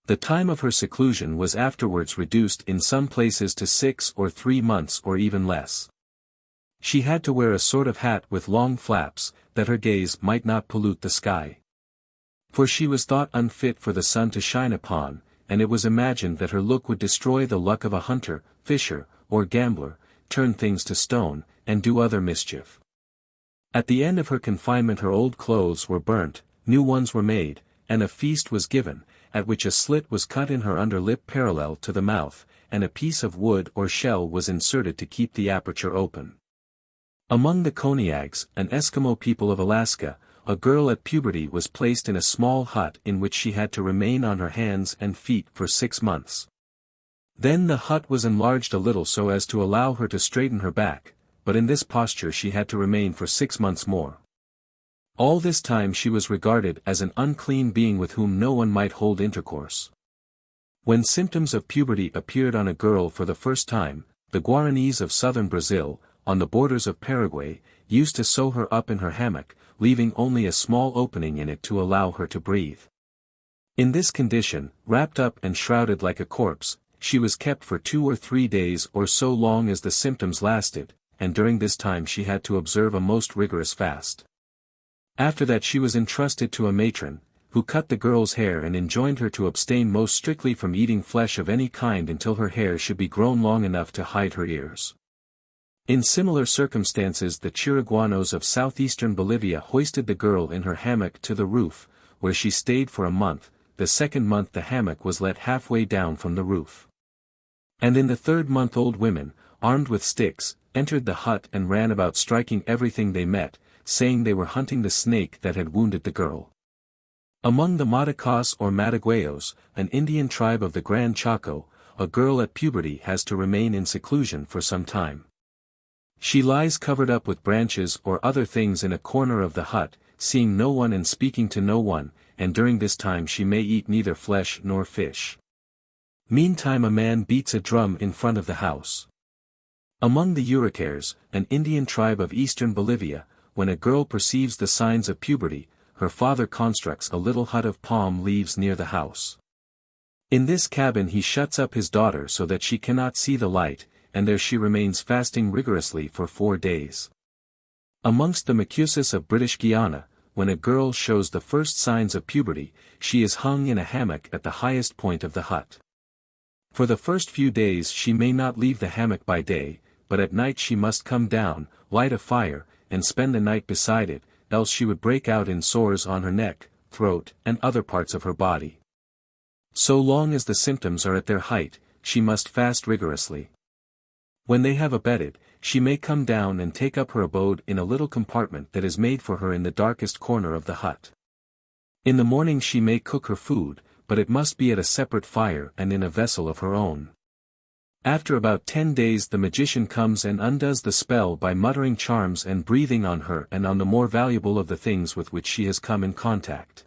The time of her seclusion was afterwards reduced in some places to 6 or 3 months or even less. She had to wear a sort of hat with long flaps, that her gaze might not pollute the sky. For she was thought unfit for the sun to shine upon, and it was imagined that her look would destroy the luck of a hunter, fisher, or gambler, turn things to stone, and do other mischief. At the end of her confinement her old clothes were burnt, new ones were made, and a feast was given, at which a slit was cut in her under lip parallel to the mouth, and a piece of wood or shell was inserted to keep the aperture open. Among the Koniags, an Eskimo people of Alaska, a girl at puberty was placed in a small hut in which she had to remain on her hands and feet for 6 months. Then the hut was enlarged a little so as to allow her to straighten her back, but in this posture she had to remain for 6 months more. All this time she was regarded as an unclean being with whom no one might hold intercourse. When symptoms of puberty appeared on a girl for the first time, the Guaranis of southern Brazil, on the borders of Paraguay, used to sew her up in her hammock, leaving only a small opening in it to allow her to breathe. In this condition, wrapped up and shrouded like a corpse, she was kept for 2 or 3 days or so long as the symptoms lasted, and during this time she had to observe a most rigorous fast. After that she was entrusted to a matron, who cut the girl's hair and enjoined her to abstain most strictly from eating flesh of any kind until her hair should be grown long enough to hide her ears. In similar circumstances the Chiriguanos of southeastern Bolivia hoisted the girl in her hammock to the roof, where she stayed for a month. The second month the hammock was let halfway down from the roof. And in the 3rd month old women, armed with sticks, entered the hut and ran about striking everything they met, saying they were hunting the snake that had wounded the girl. Among the Matacos or Matagueos, an Indian tribe of the Gran Chaco, a girl at puberty has to remain in seclusion for some time. She lies covered up with branches or other things in a corner of the hut, seeing no one and speaking to no one, and during this time she may eat neither flesh nor fish. Meantime a man beats a drum in front of the house. Among the Uricares, an Indian tribe of eastern Bolivia, when a girl perceives the signs of puberty, her father constructs a little hut of palm leaves near the house. In this cabin he shuts up his daughter so that she cannot see the light, and there she remains fasting rigorously for 4 days. Amongst the Macusis of British Guiana, when a girl shows the first signs of puberty, she is hung in a hammock at the highest point of the hut. For the first few days she may not leave the hammock by day, but at night she must come down, light a fire, and spend the night beside it, else she would break out in sores on her neck, throat, and other parts of her body. So long as the symptoms are at their height, she must fast rigorously. When they have abated, she may come down and take up her abode in a little compartment that is made for her in the darkest corner of the hut. In the morning she may cook her food, but it must be at a separate fire and in a vessel of her own. After about 10 days the magician comes and undoes the spell by muttering charms and breathing on her and on the more valuable of the things with which she has come in contact.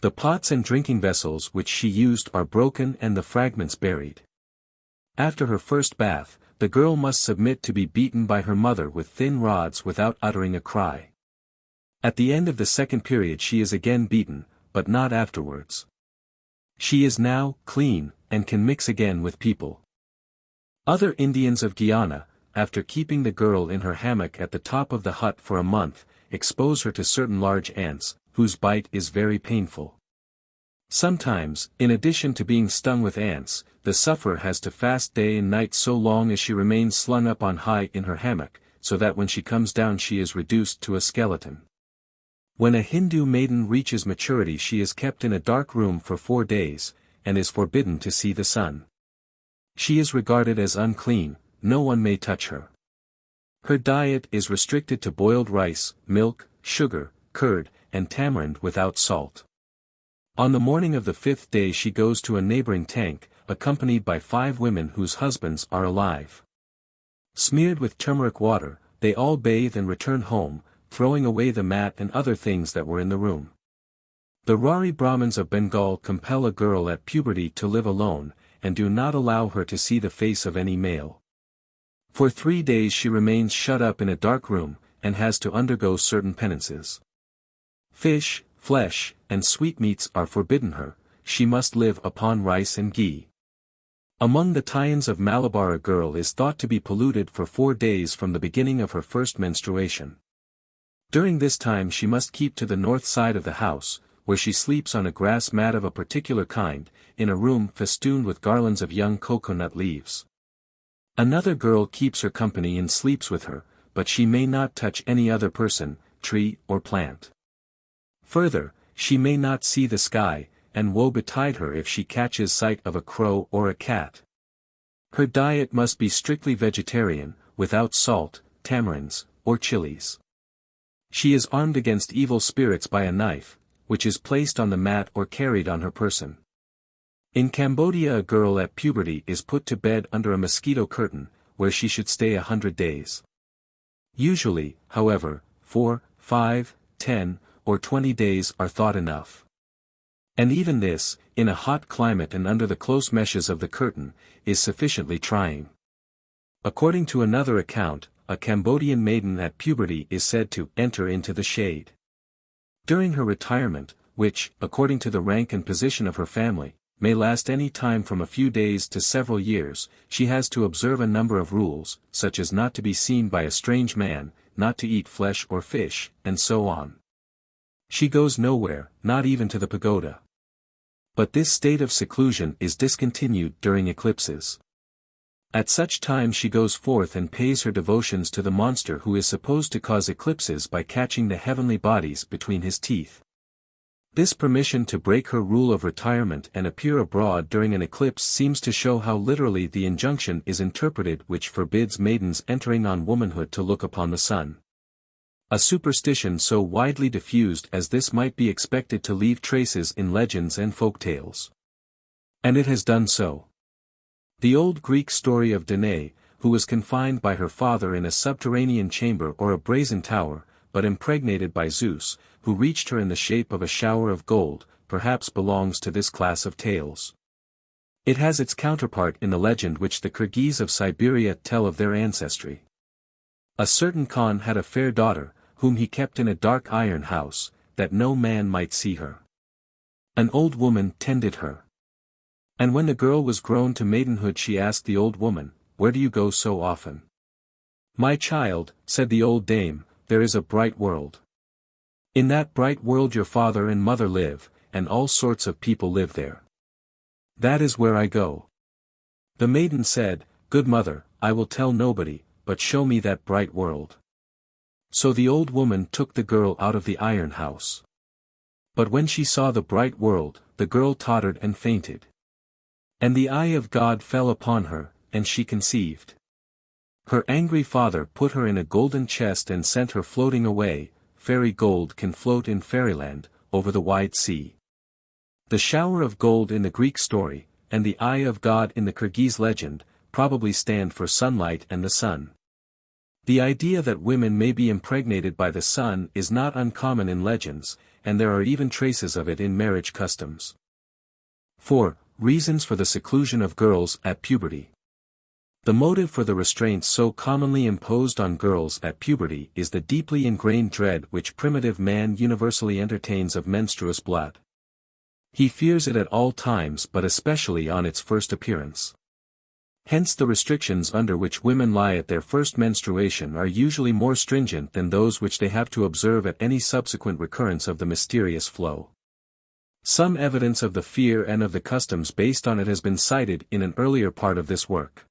The pots and drinking vessels which she used are broken and the fragments buried. After her first bath, the girl must submit to be beaten by her mother with thin rods without uttering a cry. At the end of the second period she is again beaten, but not afterwards. She is now clean, and can mix again with people. Other Indians of Guyana, after keeping the girl in her hammock at the top of the hut for a month, expose her to certain large ants, whose bite is very painful. Sometimes, in addition to being stung with ants, the sufferer has to fast day and night so long as she remains slung up on high in her hammock, so that when she comes down she is reduced to a skeleton. When a Hindu maiden reaches maturity she is kept in a dark room for 4 days, and is forbidden to see the sun. She is regarded as unclean, no one may touch her. Her diet is restricted to boiled rice, milk, sugar, curd, and tamarind without salt. On the morning of the 5th day she goes to a neighboring tank, accompanied by 5 women whose husbands are alive. Smeared with turmeric water, they all bathe and return home, throwing away the mat and other things that were in the room. The Rari Brahmins of Bengal compel a girl at puberty to live alone, and do not allow her to see the face of any male. For 3 days she remains shut up in a dark room, and has to undergo certain penances. Fish, flesh, and sweetmeats are forbidden her, she must live upon rice and ghee. Among the Tyans of Malabar, a girl is thought to be polluted for 4 days from the beginning of her first menstruation. During this time she must keep to the north side of the house, where she sleeps on a grass mat of a particular kind, in a room festooned with garlands of young coconut leaves. Another girl keeps her company and sleeps with her, but she may not touch any other person, tree or plant. Further, she may not see the sky, and woe betide her if she catches sight of a crow or a cat. Her diet must be strictly vegetarian, without salt, tamarinds, or chilies. She is armed against evil spirits by a knife, which is placed on the mat or carried on her person. In Cambodia, a girl at puberty is put to bed under a mosquito curtain, where she should stay 100 days. Usually, however, 4, 5, 10, or 20 days are thought enough. And even this, in a hot climate and under the close meshes of the curtain, is sufficiently trying. According to another account, a Cambodian maiden at puberty is said to enter into the shade. During her retirement, which, according to the rank and position of her family, may last any time from a few days to several years, she has to observe a number of rules, such as not to be seen by a strange man, not to eat flesh or fish, and so on. She goes nowhere, not even to the pagoda. But this state of seclusion is discontinued during eclipses. At such time she goes forth and pays her devotions to the monster who is supposed to cause eclipses by catching the heavenly bodies between his teeth. This permission to break her rule of retirement and appear abroad during an eclipse seems to show how literally the injunction is interpreted, which forbids maidens entering on womanhood to look upon the sun. A superstition so widely diffused as this might be expected to leave traces in legends and folk tales. And it has done so. The old Greek story of Danae, who was confined by her father in a subterranean chamber or a brazen tower, but impregnated by Zeus, who reached her in the shape of a shower of gold, perhaps belongs to this class of tales. It has its counterpart in the legend which the Kyrgyz of Siberia tell of their ancestry. A certain Khan had a fair daughter, whom he kept in a dark iron house, that no man might see her. An old woman tended her. And when the girl was grown to maidenhood, she asked the old woman, "Where do you go so often?" "My child," said the old dame, "there is a bright world. In that bright world your father and mother live, and all sorts of people live there. That is where I go." The maiden said, "Good mother, I will tell nobody, but show me that bright world." So the old woman took the girl out of the iron house. But when she saw the bright world, the girl tottered and fainted. And the eye of God fell upon her, and she conceived. Her angry father put her in a golden chest and sent her floating away. Fairy gold can float in fairyland, over the wide sea. The shower of gold in the Greek story, and the eye of God in the Kyrgyz legend, probably stand for sunlight and the sun. The idea that women may be impregnated by the sun is not uncommon in legends, and there are even traces of it in marriage customs. 4. Reasons for the seclusion of girls at puberty. The motive for the restraints so commonly imposed on girls at puberty is the deeply ingrained dread which primitive man universally entertains of menstruous blood. He fears it at all times, but especially on its first appearance. Hence the restrictions under which women lie at their first menstruation are usually more stringent than those which they have to observe at any subsequent recurrence of the mysterious flow. Some evidence of the fear and of the customs based on it has been cited in an earlier part of this work.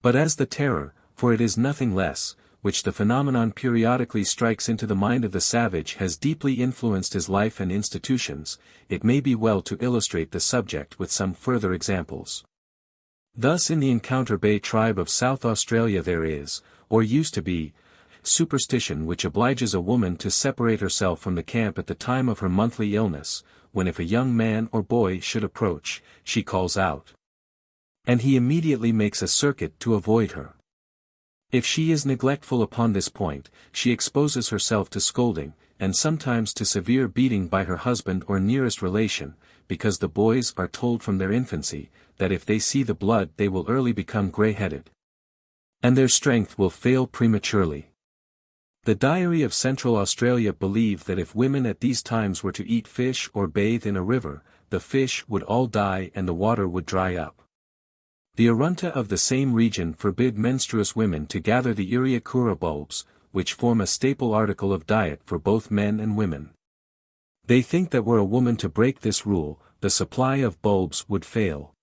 But as the terror, for it is nothing less, which the phenomenon periodically strikes into the mind of the savage has deeply influenced his life and institutions, it may be well to illustrate the subject with some further examples. Thus in the Encounter Bay tribe of South Australia there is, or used to be, superstition which obliges a woman to separate herself from the camp at the time of her monthly illness, when if a young man or boy should approach, she calls out. And he immediately makes a circuit to avoid her. If she is neglectful upon this point, she exposes herself to scolding, and sometimes to severe beating by her husband or nearest relation, because the boys are told from their infancy, that if they see the blood they will early become grey-headed. And their strength will fail prematurely. The Diary of Central Australia believed that if women at these times were to eat fish or bathe in a river, the fish would all die and the water would dry up. The Arunta of the same region forbid menstruous women to gather the Iriakura bulbs, which form a staple article of diet for both men and women. They think that were a woman to break this rule, the supply of bulbs would fail.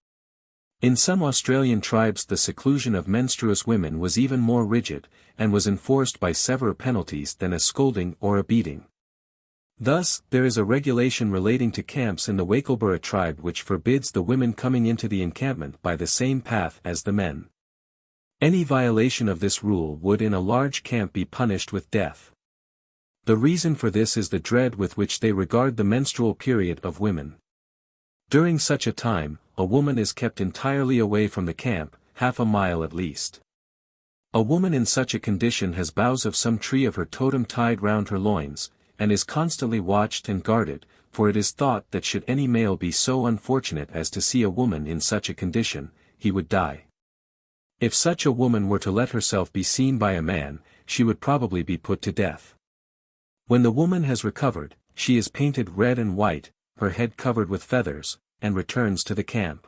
In some Australian tribes the seclusion of menstruous women was even more rigid, and was enforced by severe penalties than a scolding or a beating. Thus, there is a regulation relating to camps in the Wakelbura tribe which forbids the women coming into the encampment by the same path as the men. Any violation of this rule would in a large camp be punished with death. The reason for this is the dread with which they regard the menstrual period of women. During such a time, a woman is kept entirely away from the camp, half a mile at least. A woman in such a condition has boughs of some tree of her totem tied round her loins, and is constantly watched and guarded, for it is thought that should any male be so unfortunate as to see a woman in such a condition, he would die. If such a woman were to let herself be seen by a man, she would probably be put to death. When the woman has recovered, she is painted red and white, her head covered with feathers, and returns to the camp.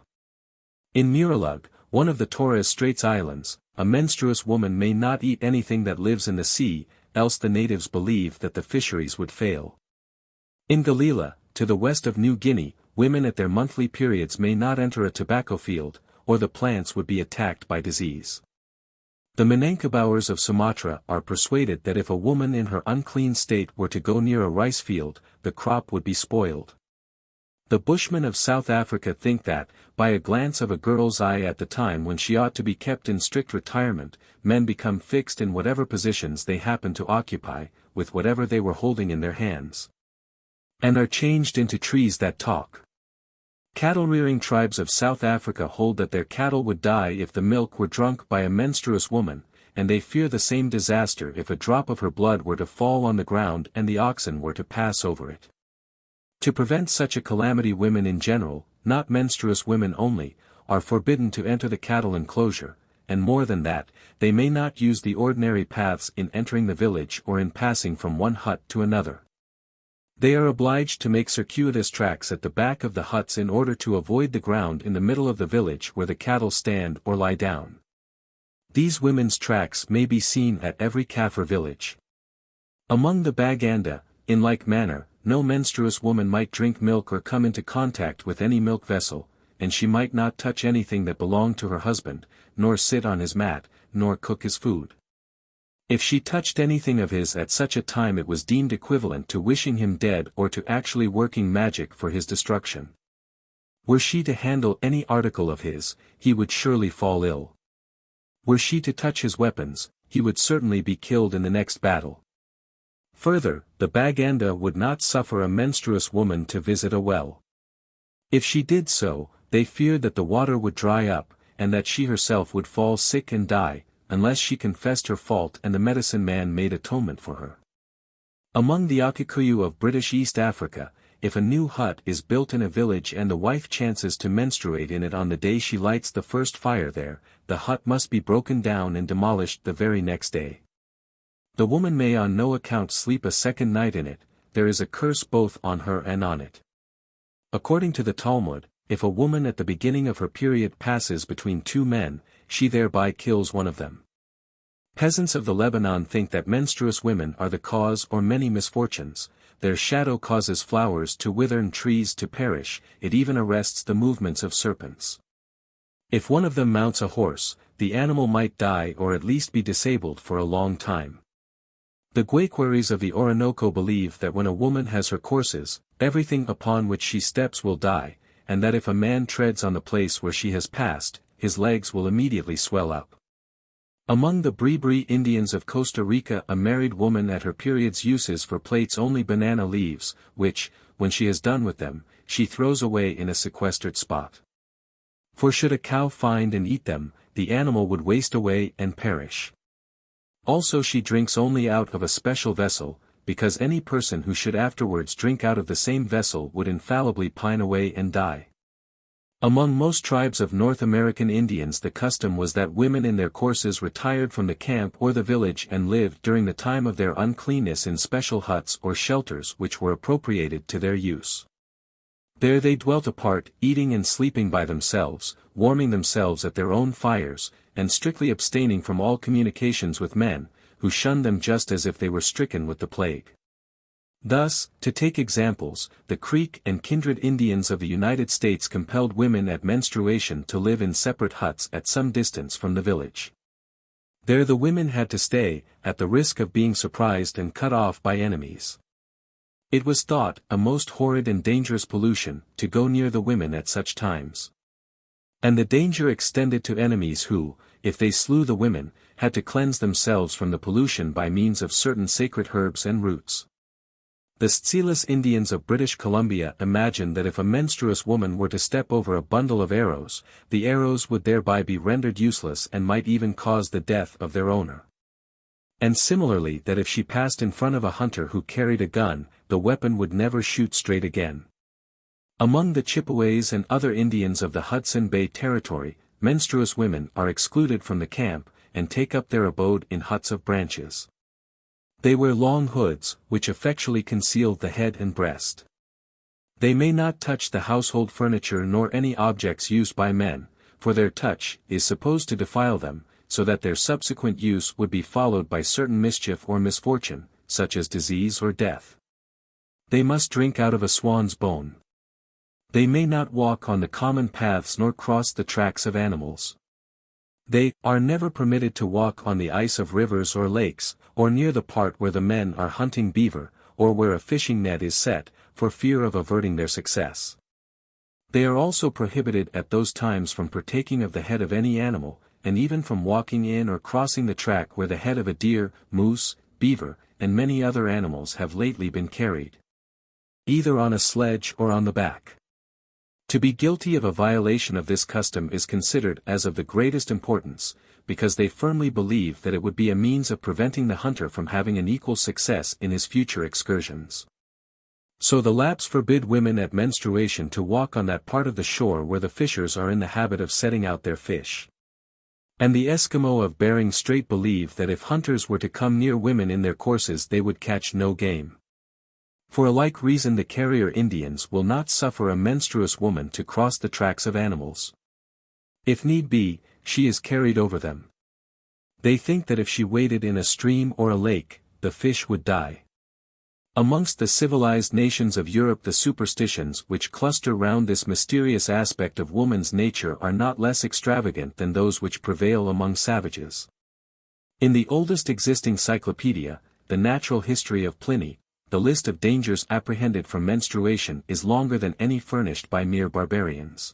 In Muralug, one of the Torres Straits Islands, a menstruous woman may not eat anything that lives in the sea, else the natives believe that the fisheries would fail. In Galila, to the west of New Guinea, women at their monthly periods may not enter a tobacco field, or the plants would be attacked by disease. The Minangkabauers of Sumatra are persuaded that if a woman in her unclean state were to go near a rice field, the crop would be spoiled. The Bushmen of South Africa think that, by a glance of a girl's eye at the time when she ought to be kept in strict retirement, men become fixed in whatever positions they happen to occupy, with whatever they were holding in their hands, and are changed into trees that talk. Cattle-rearing tribes of South Africa hold that their cattle would die if the milk were drunk by a menstruous woman, and they fear the same disaster if a drop of her blood were to fall on the ground and the oxen were to pass over it. To prevent such a calamity, women in general, not menstruous women only, are forbidden to enter the cattle enclosure, and more than that, they may not use the ordinary paths in entering the village or in passing from one hut to another. They are obliged to make circuitous tracks at the back of the huts in order to avoid the ground in the middle of the village where the cattle stand or lie down. These women's tracks may be seen at every Kaffir village. Among the Baganda, in like manner, no menstruous woman might drink milk or come into contact with any milk vessel, and she might not touch anything that belonged to her husband, nor sit on his mat, nor cook his food. If she touched anything of his at such a time it was deemed equivalent to wishing him dead or to actually working magic for his destruction. Were she to handle any article of his, he would surely fall ill. Were she to touch his weapons, he would certainly be killed in the next battle. Further, the Baganda would not suffer a menstruous woman to visit a well. If she did so, they feared that the water would dry up, and that she herself would fall sick and die, unless she confessed her fault and the medicine man made atonement for her. Among the Akikuyu of British East Africa, if a new hut is built in a village and the wife chances to menstruate in it on the day she lights the first fire there, the hut must be broken down and demolished the very next day. The woman may on no account sleep a second night in it, there is a curse both on her and on it. According to the Talmud, if a woman at the beginning of her period passes between two men, she thereby kills one of them. Peasants of the Lebanon think that menstruous women are the cause of many misfortunes, their shadow causes flowers to wither and trees to perish, it even arrests the movements of serpents. If one of them mounts a horse, the animal might die or at least be disabled for a long time. The Guayqueries of the Orinoco believe that when a woman has her courses, everything upon which she steps will die, and that if a man treads on the place where she has passed, his legs will immediately swell up. Among the Bribri Indians of Costa Rica, a married woman at her periods uses for plates only banana leaves, which, when she has done with them, she throws away in a sequestered spot. For should a cow find and eat them, the animal would waste away and perish. Also she drinks only out of a special vessel, because any person who should afterwards drink out of the same vessel would infallibly pine away and die. Among most tribes of North American Indians the custom was that women in their courses retired from the camp or the village and lived during the time of their uncleanness in special huts or shelters which were appropriated to their use. There they dwelt apart, eating and sleeping by themselves, warming themselves at their own fires, and strictly abstaining from all communications with men, who shunned them just as if they were stricken with the plague. Thus, to take examples, the Creek and kindred Indians of the United States compelled women at menstruation to live in separate huts at some distance from the village. There the women had to stay, at the risk of being surprised and cut off by enemies. It was thought a most horrid and dangerous pollution, to go near the women at such times. And the danger extended to enemies who, if they slew the women, had to cleanse themselves from the pollution by means of certain sacred herbs and roots. The Tzilas Indians of British Columbia imagined that if a menstruous woman were to step over a bundle of arrows, the arrows would thereby be rendered useless and might even cause the death of their owner. And similarly that if she passed in front of a hunter who carried a gun, the weapon would never shoot straight again. Among the Chippeways and other Indians of the Hudson Bay Territory, menstruous women are excluded from the camp, and take up their abode in huts of branches. They wear long hoods, which effectually conceal the head and breast. They may not touch the household furniture nor any objects used by men, for their touch is supposed to defile them, so that their subsequent use would be followed by certain mischief or misfortune, such as disease or death. They must drink out of a swan's bone. They may not walk on the common paths nor cross the tracks of animals. They are never permitted to walk on the ice of rivers or lakes, or near the part where the men are hunting beaver, or where a fishing net is set, for fear of averting their success. They are also prohibited at those times from partaking of the head of any animal, and even from walking in or crossing the track where the head of a deer, moose, beaver, and many other animals have lately been carried, either on a sledge or on the back. To be guilty of a violation of this custom is considered as of the greatest importance, because they firmly believe that it would be a means of preventing the hunter from having an equal success in his future excursions. So the Lapps forbid women at menstruation to walk on that part of the shore where the fishers are in the habit of setting out their fish. And the Eskimo of Bering Strait believe that if hunters were to come near women in their courses they would catch no game. For a like reason the Carrier Indians will not suffer a menstruous woman to cross the tracks of animals. If need be, she is carried over them. They think that if she waded in a stream or a lake, the fish would die. Amongst the civilized nations of Europe the superstitions which cluster round this mysterious aspect of woman's nature are not less extravagant than those which prevail among savages. In the oldest existing cyclopedia, the Natural History of Pliny, the list of dangers apprehended from menstruation is longer than any furnished by mere barbarians.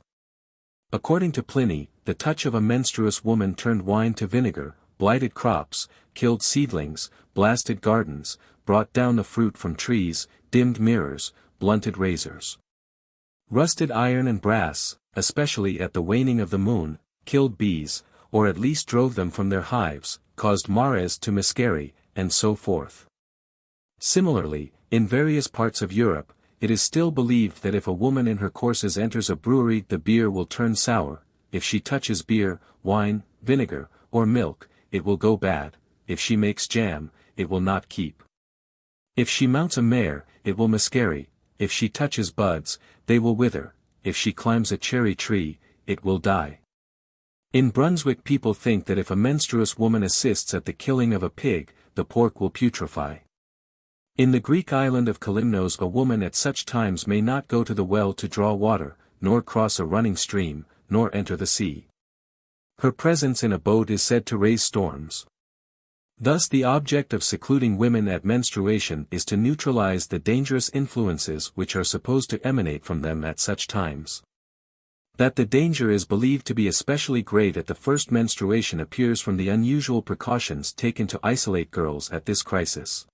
According to Pliny, the touch of a menstruous woman turned wine to vinegar, blighted crops, killed seedlings, blasted gardens, brought down the fruit from trees, dimmed mirrors, blunted razors. Rusted iron and brass, especially at the waning of the moon, killed bees, or at least drove them from their hives, caused mares to miscarry, and so forth. Similarly, in various parts of Europe, it is still believed that if a woman in her courses enters a brewery the beer will turn sour, if she touches beer, wine, vinegar, or milk, it will go bad, if she makes jam, it will not keep. If she mounts a mare, it will miscarry, if she touches buds, they will wither, if she climbs a cherry tree, it will die. In Brunswick people think that if a menstruous woman assists at the killing of a pig, the pork will putrefy. In the Greek island of Kalymnos a woman at such times may not go to the well to draw water, nor cross a running stream, nor enter the sea. Her presence in a boat is said to raise storms. Thus the object of secluding women at menstruation is to neutralize the dangerous influences which are supposed to emanate from them at such times. That the danger is believed to be especially great at the first menstruation appears from the unusual precautions taken to isolate girls at this crisis.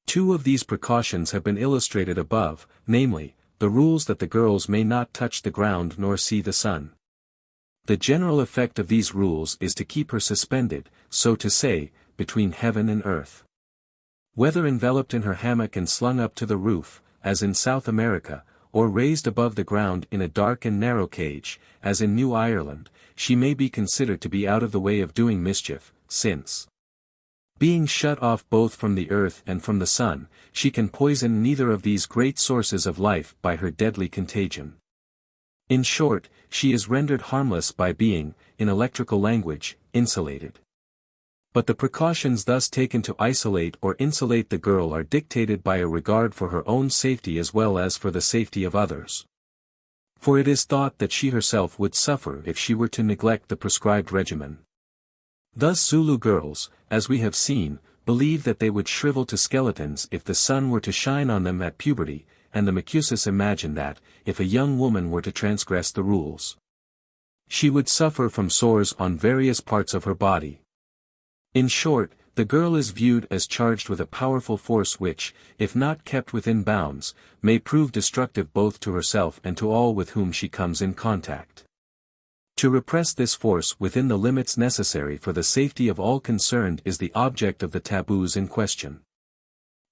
Two of these precautions have been illustrated above, namely, the rules that the girls may not touch the ground nor see the sun. The general effect of these rules is to keep her suspended, so to say, between heaven and earth. Whether enveloped in her hammock and slung up to the roof, as in South America, or raised above the ground in a dark and narrow cage, as in New Ireland, she may be considered to be out of the way of doing mischief, since, being shut off both from the earth and from the sun, she can poison neither of these great sources of life by her deadly contagion. In short, she is rendered harmless by being, in electrical language, insulated. But the precautions thus taken to isolate or insulate the girl are dictated by a regard for her own safety as well as for the safety of others. For it is thought that she herself would suffer if she were to neglect the prescribed regimen. Thus Zulu girls, as we have seen, believe that they would shrivel to skeletons if the sun were to shine on them at puberty, and the Macusis imagine that, if a young woman were to transgress the rules, she would suffer from sores on various parts of her body. In short, the girl is viewed as charged with a powerful force which, if not kept within bounds, may prove destructive both to herself and to all with whom she comes in contact. To repress this force within the limits necessary for the safety of all concerned is the object of the taboos in question.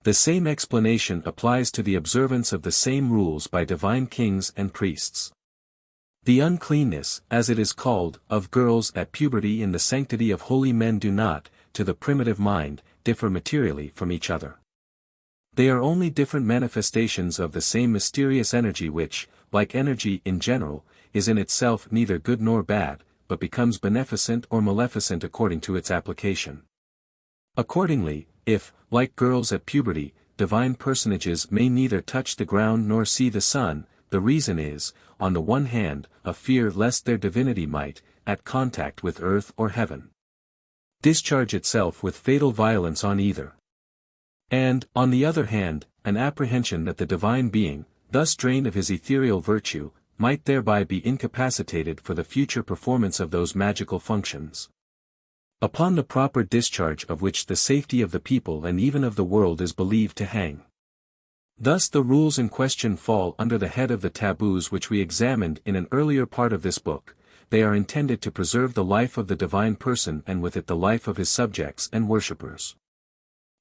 The same explanation applies to the observance of the same rules by divine kings and priests. The uncleanness, as it is called, of girls at puberty in the sanctity of holy men do not, to the primitive mind, differ materially from each other. They are only different manifestations of the same mysterious energy which, like energy in general, is in itself neither good nor bad, but becomes beneficent or maleficent according to its application. Accordingly, if, like girls at puberty, divine personages may neither touch the ground nor see the sun, the reason is, on the one hand, a fear lest their divinity might, at contact with earth or heaven, discharge itself with fatal violence on either. And, on the other hand, an apprehension that the divine being, thus drained of his ethereal virtue, might thereby be incapacitated for the future performance of those magical functions, upon the proper discharge of which the safety of the people and even of the world is believed to hang. Thus the rules in question fall under the head of the taboos which we examined in an earlier part of this book. They are intended to preserve the life of the divine person and with it the life of his subjects and worshippers.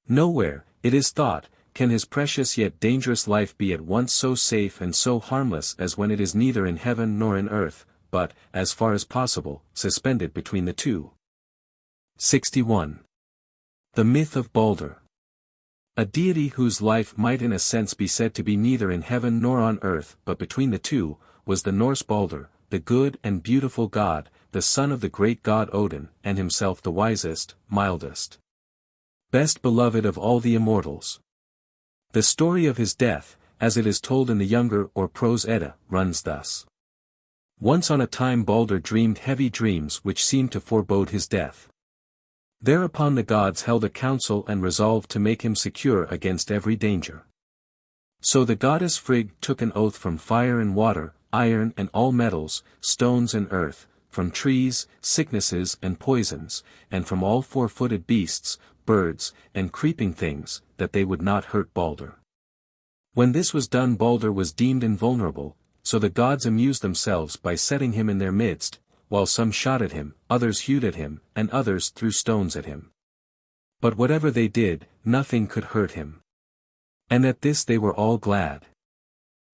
Nowhere, it is thought, can his precious yet dangerous life be at once so safe and so harmless as when it is neither in heaven nor in earth, but, as far as possible, suspended between the two. 61. The myth of Balder. A deity whose life might in a sense be said to be neither in heaven nor on earth but between the two, was the Norse Balder, the good and beautiful god, the son of the great god Odin, and himself the wisest, mildest, best beloved of all the immortals. The story of his death, as it is told in the Younger or Prose Edda, runs thus. Once on a time Balder dreamed heavy dreams which seemed to forebode his death. Thereupon the gods held a council and resolved to make him secure against every danger. So the goddess Frigg took an oath from fire and water, iron and all metals, stones and earth, from trees, sicknesses and poisons, and from all four-footed beasts, birds, and creeping things, that they would not hurt Balder. When this was done Balder was deemed invulnerable, so the gods amused themselves by setting him in their midst, while some shot at him, others hewed at him, and others threw stones at him. But whatever they did, nothing could hurt him. And at this they were all glad.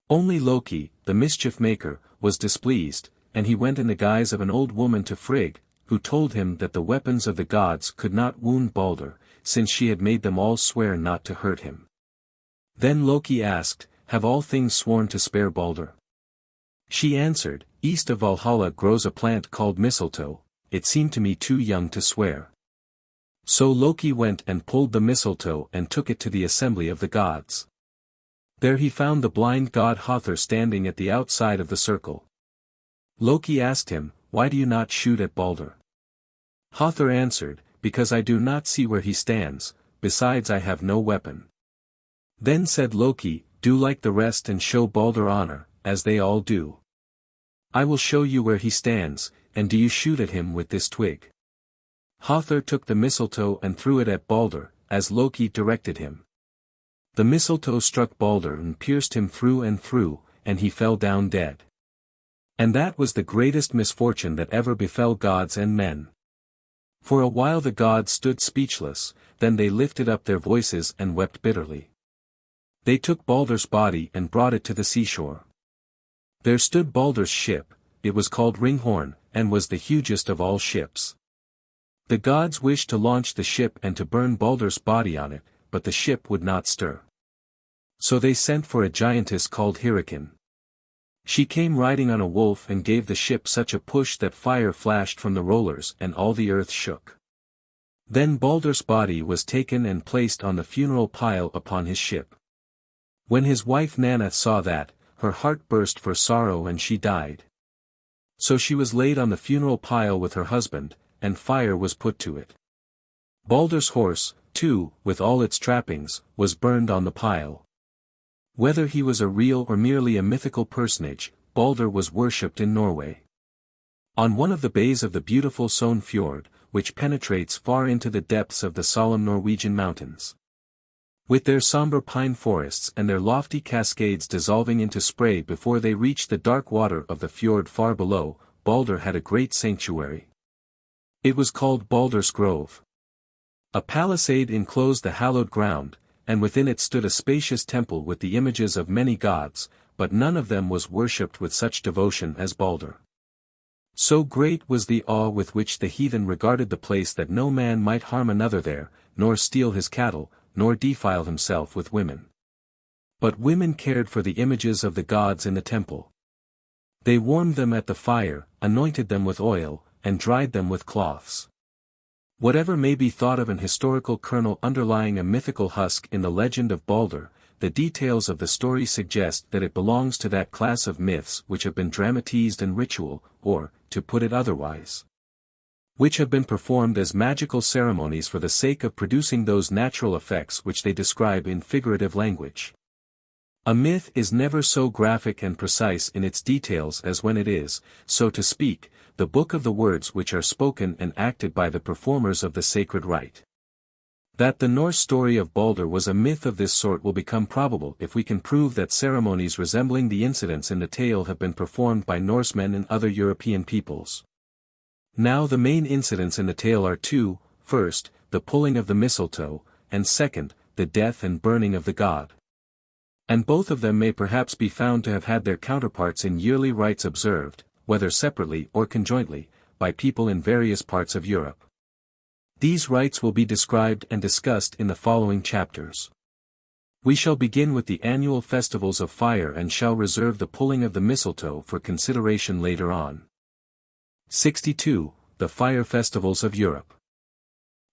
Only Loki, the mischief-maker, was displeased, and he went in the guise of an old woman to Frigg, who told him that the weapons of the gods could not wound Balder, since she had made them all swear not to hurt him. Then Loki asked, "Have all things sworn to spare Balder?" She answered, "East of Valhalla grows a plant called mistletoe, it seemed to me too young to swear." So Loki went and pulled the mistletoe and took it to the assembly of the gods. There he found the blind god Hother standing at the outside of the circle. Loki asked him, "Why do you not shoot at Balder?" Hother answered, "Because I do not see where he stands, besides I have no weapon." Then said Loki, "Do like the rest and show Balder honor, as they all do. I will show you where he stands, and do you shoot at him with this twig." Hother took the mistletoe and threw it at Balder, as Loki directed him. The mistletoe struck Balder and pierced him through, and he fell down dead. And that was the greatest misfortune that ever befell gods and men. For a while the gods stood speechless, then they lifted up their voices and wept bitterly. They took Baldur's body and brought it to the seashore. There stood Baldur's ship, it was called Ringhorn, and was the hugest of all ships. The gods wished to launch the ship and to burn Baldur's body on it, but the ship would not stir. So they sent for a giantess called Hyrrockin. She came riding on a wolf and gave the ship such a push that fire flashed from the rollers and all the earth shook. Then Baldur's body was taken and placed on the funeral pile upon his ship. When his wife Nanna saw that, her heart burst for sorrow and she died. So she was laid on the funeral pile with her husband, and fire was put to it. Baldur's horse, too, with all its trappings, was burned on the pile. Whether he was a real or merely a mythical personage, Baldur was worshipped in Norway. On one of the bays of the beautiful Sogn Fjord, which penetrates far into the depths of the solemn Norwegian mountains. With their somber pine forests and their lofty cascades dissolving into spray before they reach the dark water of the fjord far below, Baldur had a great sanctuary. It was called Baldur's Grove. A palisade enclosed the hallowed ground, and within it stood a spacious temple with the images of many gods, but none of them was worshipped with such devotion as Baldur. So great was the awe with which the heathen regarded the place that no man might harm another there, nor steal his cattle, nor defile himself with women. But women cared for the images of the gods in the temple. They warmed them at the fire, anointed them with oil, and dried them with cloths. Whatever may be thought of an historical kernel underlying a mythical husk in the legend of Baldur, the details of the story suggest that it belongs to that class of myths which have been dramatized and ritual, or, to put it otherwise, which have been performed as magical ceremonies for the sake of producing those natural effects which they describe in figurative language. A myth is never so graphic and precise in its details as when it is, so to speak, the book of the words which are spoken and acted by the performers of the sacred rite. That the Norse story of Baldur was a myth of this sort will become probable if we can prove that ceremonies resembling the incidents in the tale have been performed by Norsemen and other European peoples. Now the main incidents in the tale are two: first, the pulling of the mistletoe, and second, the death and burning of the god. And both of them may perhaps be found to have had their counterparts in yearly rites observed, whether separately or conjointly, by people in various parts of Europe. These rites will be described and discussed in the following chapters. We shall begin with the annual festivals of fire and shall reserve the pulling of the mistletoe for consideration later on. 62. The Fire Festivals of Europe.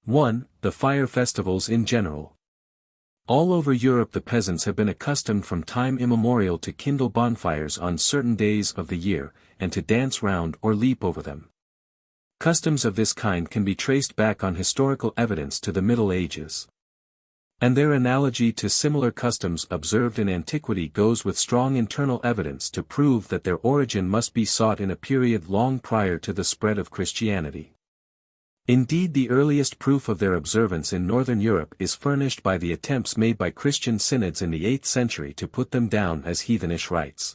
1. The fire festivals in general. All over Europe the peasants have been accustomed from time immemorial to kindle bonfires on certain days of the year, and to dance round or leap over them. Customs of this kind can be traced back on historical evidence to the Middle Ages. And their analogy to similar customs observed in antiquity goes with strong internal evidence to prove that their origin must be sought in a period long prior to the spread of Christianity. Indeed, the earliest proof of their observance in Northern Europe is furnished by the attempts made by Christian synods in the 8th century to put them down as heathenish rites.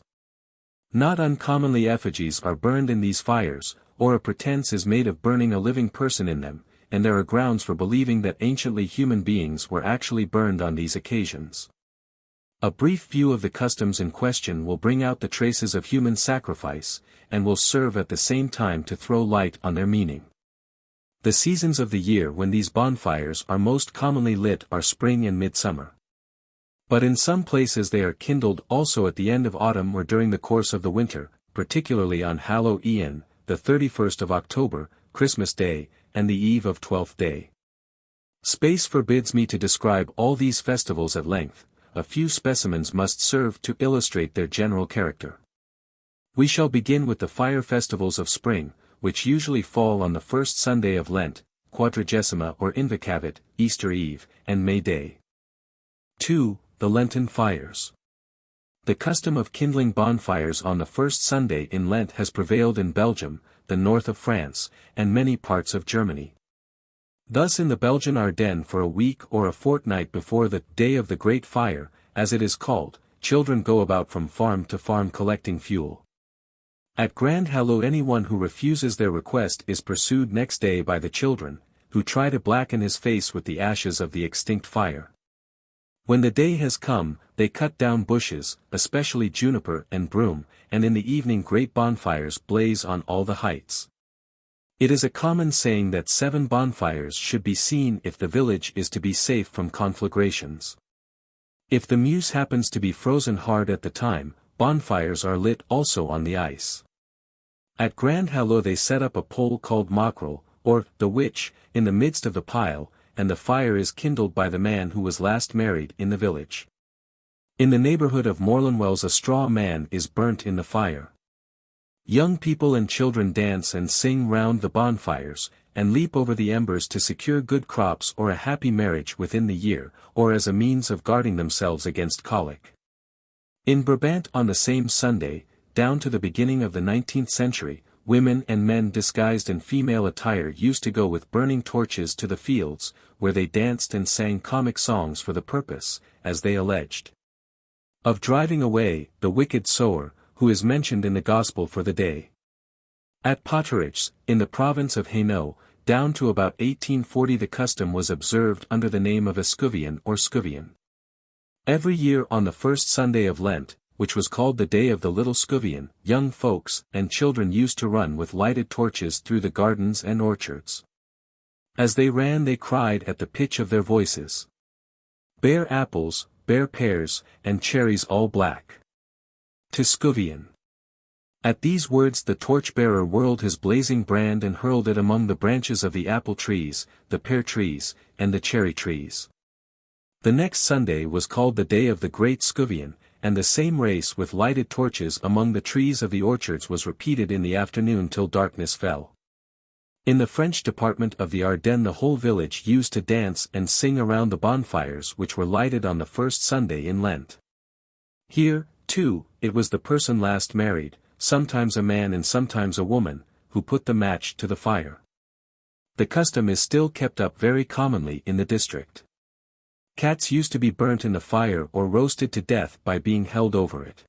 Not uncommonly effigies are burned in these fires, or a pretense is made of burning a living person in them, and there are grounds for believing that anciently human beings were actually burned on these occasions. A brief view of the customs in question will bring out the traces of human sacrifice, and will serve at the same time to throw light on their meaning. The seasons of the year when these bonfires are most commonly lit are spring and midsummer. But in some places they are kindled also at the end of autumn or during the course of the winter, particularly on Hallowe'en, the 31st of October, Christmas Day, and the eve of Twelfth Day. Space forbids me to describe all these festivals at length. A few specimens must serve to illustrate their general character. We shall begin with the fire festivals of spring, which usually fall on the first Sunday of Lent, Quadragesima or Invicavit, Easter Eve, and May Day. 2. The Lenten Fires. The custom of kindling bonfires on the first Sunday in Lent has prevailed in Belgium, the north of France, and many parts of Germany. Thus in the Belgian Ardennes for a week or a fortnight before the Day of the Great Fire, as it is called, children go about from farm to farm collecting fuel. At Grand Hallow anyone who refuses their request is pursued next day by the children, who try to blacken his face with the ashes of the extinct fire. When the day has come, they cut down bushes, especially juniper and broom, and in the evening great bonfires blaze on all the heights. It is a common saying that 7 bonfires should be seen if the village is to be safe from conflagrations. If the Meuse happens to be frozen hard at the time, bonfires are lit also on the ice. At Grand Hallow they set up a pole called mackerel, or the witch, in the midst of the pile, and the fire is kindled by the man who was last married in the village. In the neighborhood of Morlanwells a straw man is burnt in the fire. Young people and children dance and sing round the bonfires, and leap over the embers to secure good crops or a happy marriage within the year, or as a means of guarding themselves against colic. In Brabant on the same Sunday, down to the beginning of the 19th century, women and men disguised in female attire used to go with burning torches to the fields, where they danced and sang comic songs for the purpose, as they alleged, of driving away the wicked sower, who is mentioned in the Gospel for the day. At Potteridge, in the province of Hainaut, down to about 1840 the custom was observed under the name of Escuvian or Scuvian. Every year on the first Sunday of Lent, which was called the Day of the Little Scuvian, young folks and children used to run with lighted torches through the gardens and orchards. As they ran they cried at the pitch of their voices, "Bear apples, bear pears, and cherries all black. To Scuvian." At these words the torch-bearer whirled his blazing brand and hurled it among the branches of the apple trees, the pear trees, and the cherry trees. The next Sunday was called the Day of the Great Scuvian, and the same race with lighted torches among the trees of the orchards was repeated in the afternoon till darkness fell. In the French department of the Ardennes the whole village used to dance and sing around the bonfires which were lighted on the first Sunday in Lent. Here, too, it was the person last married, sometimes a man and sometimes a woman, who put the match to the fire. The custom is still kept up very commonly in the district. Cats used to be burnt in the fire or roasted to death by being held over it.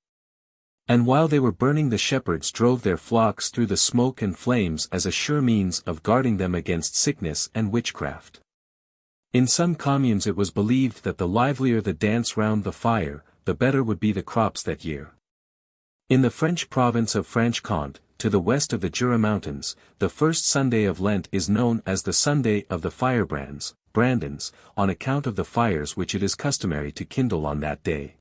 And while they were burning the shepherds drove their flocks through the smoke and flames as a sure means of guarding them against sickness and witchcraft. In some communes it was believed that the livelier the dance round the fire, the better would be the crops that year. In the French province of Franche-Comté, to the west of the Jura Mountains, the first Sunday of Lent is known as the Sunday of the Firebrands, Brandons, on account of the fires which it is customary to kindle on that day.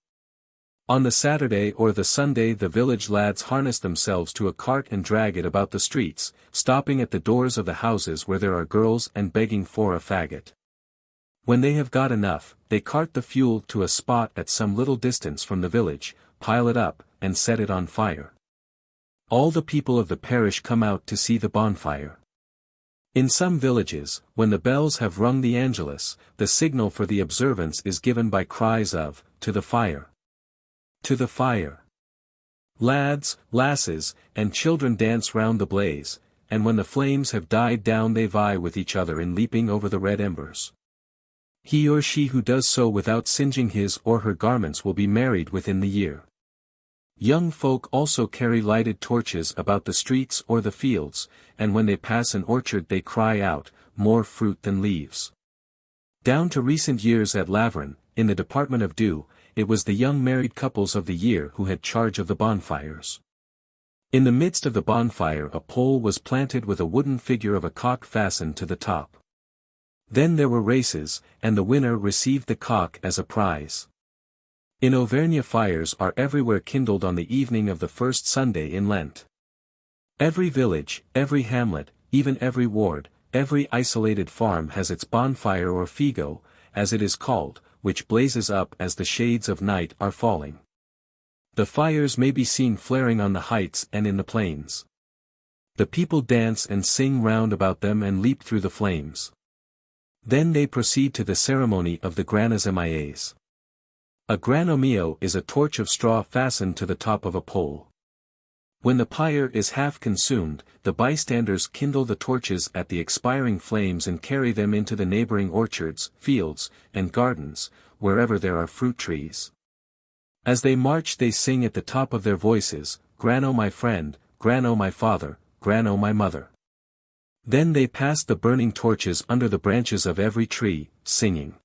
On the Saturday or the Sunday the village lads harness themselves to a cart and drag it about the streets, stopping at the doors of the houses where there are girls and begging for a faggot. When they have got enough, they cart the fuel to a spot at some little distance from the village, pile it up, and set it on fire. All the people of the parish come out to see the bonfire. In some villages, when the bells have rung the Angelus, the signal for the observance is given by cries of, "To the fire! To the fire!" Lads, lasses, and children dance round the blaze, and when the flames have died down they vie with each other in leaping over the red embers. He or she who does so without singeing his or her garments will be married within the year. Young folk also carry lighted torches about the streets or the fields, and when they pass an orchard they cry out, "More fruit than leaves." Down to recent years at Lavrin, in the department of Doubs, it was the young married couples of the year who had charge of the bonfires. In the midst of the bonfire a pole was planted with a wooden figure of a cock fastened to the top. Then there were races, and the winner received the cock as a prize. In Auvergne fires are everywhere kindled on the evening of the first Sunday in Lent. Every village, every hamlet, even every ward, every isolated farm has its bonfire or figo, as it is called, which blazes up as the shades of night are falling. The fires may be seen flaring on the heights and in the plains. The people dance and sing round about them and leap through the flames. Then they proceed to the ceremony of the granazemiers. A granomio is a torch of straw fastened to the top of a pole. When the pyre is half consumed, the bystanders kindle the torches at the expiring flames and carry them into the neighboring orchards, fields, and gardens, wherever there are fruit trees. As they march they sing at the top of their voices, "Grano my friend, Grano my father, Grano my mother. Then they passed the burning torches under the branches of every tree, singing.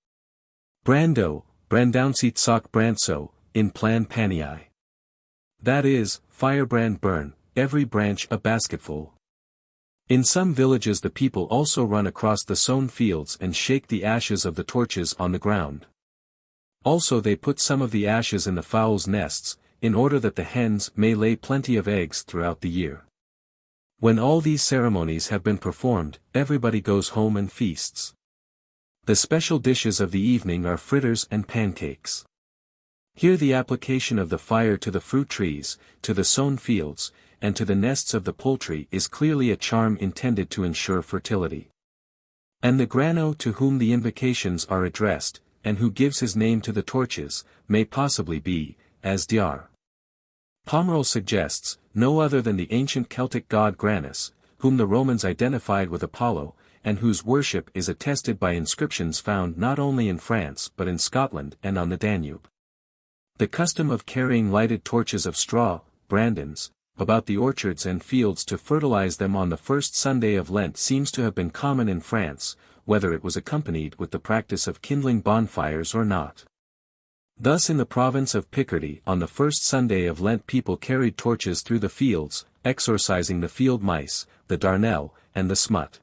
Brando, brandouncit soc branso, in plan panii. That is, firebrand burn, every branch a basketful. In some villages the people also run across the sown fields and shake the ashes of the torches on the ground. Also they put some of the ashes in the fowls' nests, in order that the hens may lay plenty of eggs throughout the year. When all these ceremonies have been performed, everybody goes home and feasts. The special dishes of the evening are fritters and pancakes. Here the application of the fire to the fruit trees, to the sown fields, and to the nests of the poultry is clearly a charm intended to ensure fertility. And the Grano to whom the invocations are addressed, and who gives his name to the torches, may possibly be, as Dr. Pomerol suggests, no other than the ancient Celtic god Granus, whom the Romans identified with Apollo, and whose worship is attested by inscriptions found not only in France but in Scotland and on the Danube. The custom of carrying lighted torches of straw, brandons, about the orchards and fields to fertilize them on the first Sunday of Lent seems to have been common in France, whether it was accompanied with the practice of kindling bonfires or not. Thus in the province of Picardy on the first Sunday of Lent people carried torches through the fields, exorcising the field mice, the darnel, and the smut.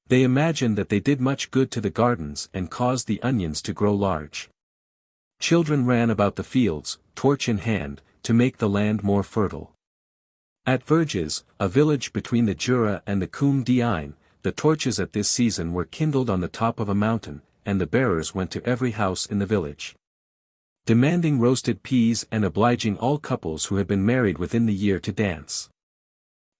They imagined that they did much good to the gardens and caused the onions to grow large. Children ran about the fields, torch in hand, to make the land more fertile. At Verges, a village between the Jura and the Combe d'Ain, the torches at this season were kindled on the top of a mountain, and the bearers went to every house in the village, demanding roasted peas and obliging all couples who had been married within the year to dance.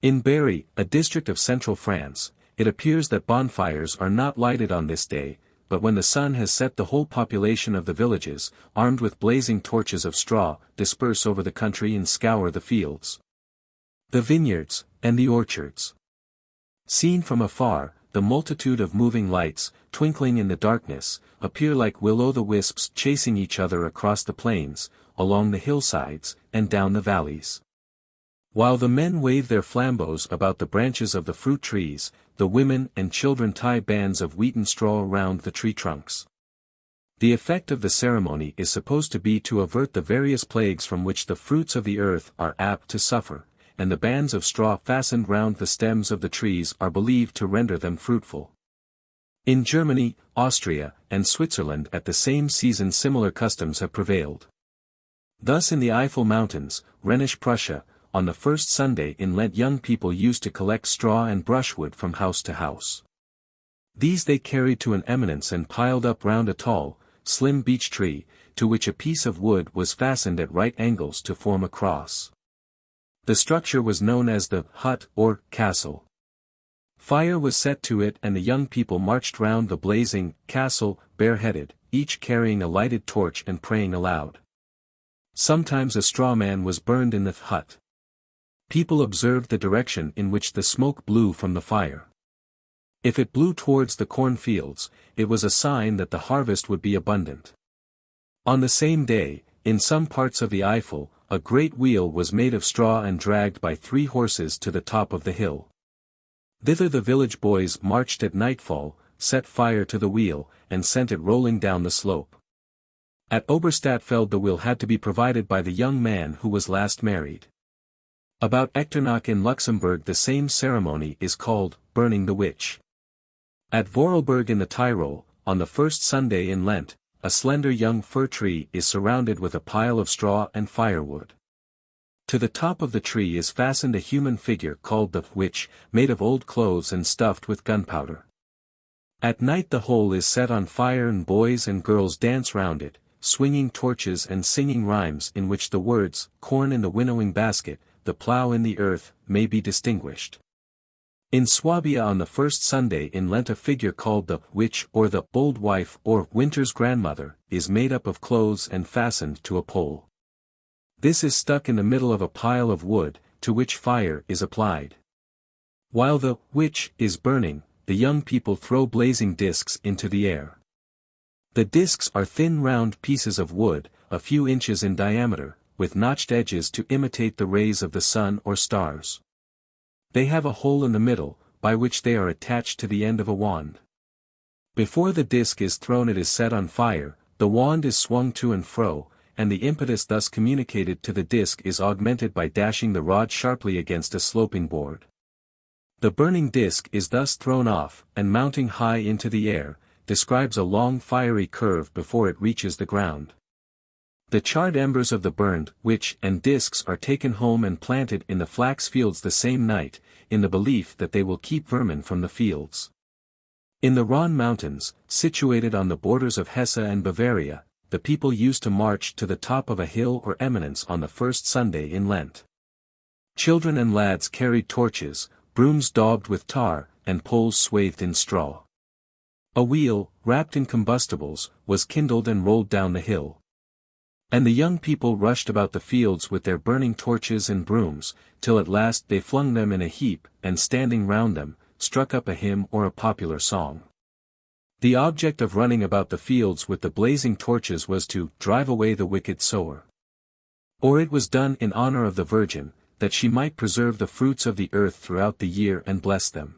In Berry, a district of central France, it appears that bonfires are not lighted on this day, but when the sun has set the whole population of the villages, armed with blazing torches of straw, disperse over the country and scour the fields, the vineyards, and the orchards. Seen from afar, the multitude of moving lights, twinkling in the darkness, appear like will-o'-the-wisps chasing each other across the plains, along the hillsides, and down the valleys. While the men wave their flambeaux about the branches of the fruit trees, the women and children tie bands of wheaten straw around the tree trunks. The effect of the ceremony is supposed to be to avert the various plagues from which the fruits of the earth are apt to suffer, and the bands of straw fastened round the stems of the trees are believed to render them fruitful. In Germany, Austria, and Switzerland at the same season similar customs have prevailed. Thus in the Eifel Mountains, Rhenish Prussia, on the first Sunday in Lent young people used to collect straw and brushwood from house to house. These they carried to an eminence and piled up round a tall, slim beech tree, to which a piece of wood was fastened at right angles to form a cross. The structure was known as the hut or castle. Fire was set to it and the young people marched round the blazing castle, bareheaded, each carrying a lighted torch and praying aloud. Sometimes a straw man was burned in the hut. People observed the direction in which the smoke blew from the fire. If it blew towards the cornfields, it was a sign that the harvest would be abundant. On the same day, in some parts of the Eifel, a great wheel was made of straw and dragged by 3 horses to the top of the hill. Thither the village boys marched at nightfall, set fire to the wheel, and sent it rolling down the slope. At Oberstadtfeld the wheel had to be provided by the young man who was last married. About Echternach in Luxembourg the same ceremony is called, burning the witch. At Vorarlberg in the Tyrol, on the first Sunday in Lent, a slender young fir tree is surrounded with a pile of straw and firewood. To the top of the tree is fastened a human figure called the witch, made of old clothes and stuffed with gunpowder. At night the whole is set on fire and boys and girls dance round it, swinging torches and singing rhymes in which the words, corn in the winnowing basket, the plough in the earth, may be distinguished. In Swabia on the first Sunday in Lent a figure called the witch or the bold wife or winter's grandmother, is made up of clothes and fastened to a pole. This is stuck in the middle of a pile of wood, to which fire is applied. While the witch is burning, the young people throw blazing discs into the air. The discs are thin round pieces of wood, a few inches in diameter, with notched edges to imitate the rays of the sun or stars. They have a hole in the middle, by which they are attached to the end of a wand. Before the disc is thrown it is set on fire, the wand is swung to and fro, and the impetus thus communicated to the disc is augmented by dashing the rod sharply against a sloping board. The burning disc is thus thrown off, and mounting high into the air, describes a long fiery curve before it reaches the ground. The charred embers of the burned witch and discs are taken home and planted in the flax fields the same night, in the belief that they will keep vermin from the fields. In the Rhone mountains, situated on the borders of Hesse and Bavaria, the people used to march to the top of a hill or eminence on the first Sunday in Lent. Children and lads carried torches, brooms daubed with tar, and poles swathed in straw. A wheel, wrapped in combustibles, was kindled and rolled down the hill. And the young people rushed about the fields with their burning torches and brooms, till at last they flung them in a heap, and standing round them, struck up a hymn or a popular song. The object of running about the fields with the blazing torches was to drive away the wicked sower. Or it was done in honor of the Virgin, that she might preserve the fruits of the earth throughout the year and bless them.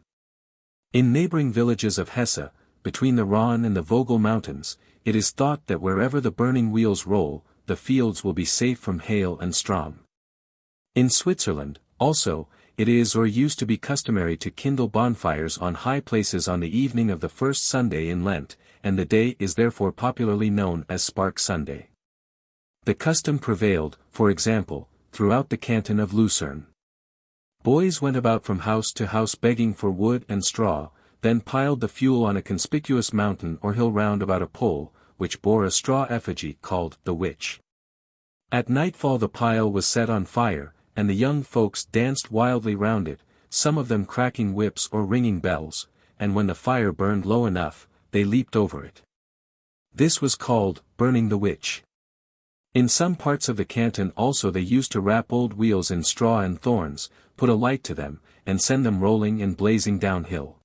In neighboring villages of Hesse, between the Rhone and the Vogel mountains, it is thought that wherever the burning wheels roll, the fields will be safe from hail and storm. In Switzerland, also, it is or used to be customary to kindle bonfires on high places on the evening of the first Sunday in Lent, and the day is therefore popularly known as Spark Sunday. The custom prevailed, for example, throughout the canton of Lucerne. Boys went about from house to house begging for wood and straw, then piled the fuel on a conspicuous mountain or hill round about a pole, which bore a straw effigy called the witch. At nightfall the pile was set on fire, and the young folks danced wildly round it, some of them cracking whips or ringing bells, and when the fire burned low enough, they leaped over it. This was called burning the witch. In some parts of the canton also they used to wrap old wheels in straw and thorns, put a light to them, and send them rolling and blazing downhill.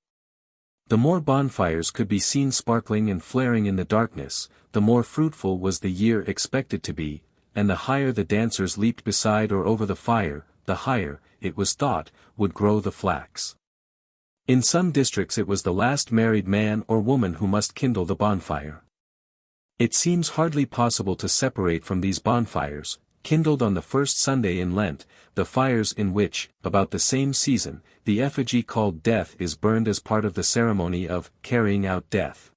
The more bonfires could be seen sparkling and flaring in the darkness, the more fruitful was the year expected to be, and the higher the dancers leaped beside or over the fire, the higher, it was thought, would grow the flax. In some districts it was the last married man or woman who must kindle the bonfire. It seems hardly possible to separate from these bonfires, kindled on the first Sunday in Lent, the fires in which, about the same season, the effigy called Death is burned as part of the ceremony of carrying out death.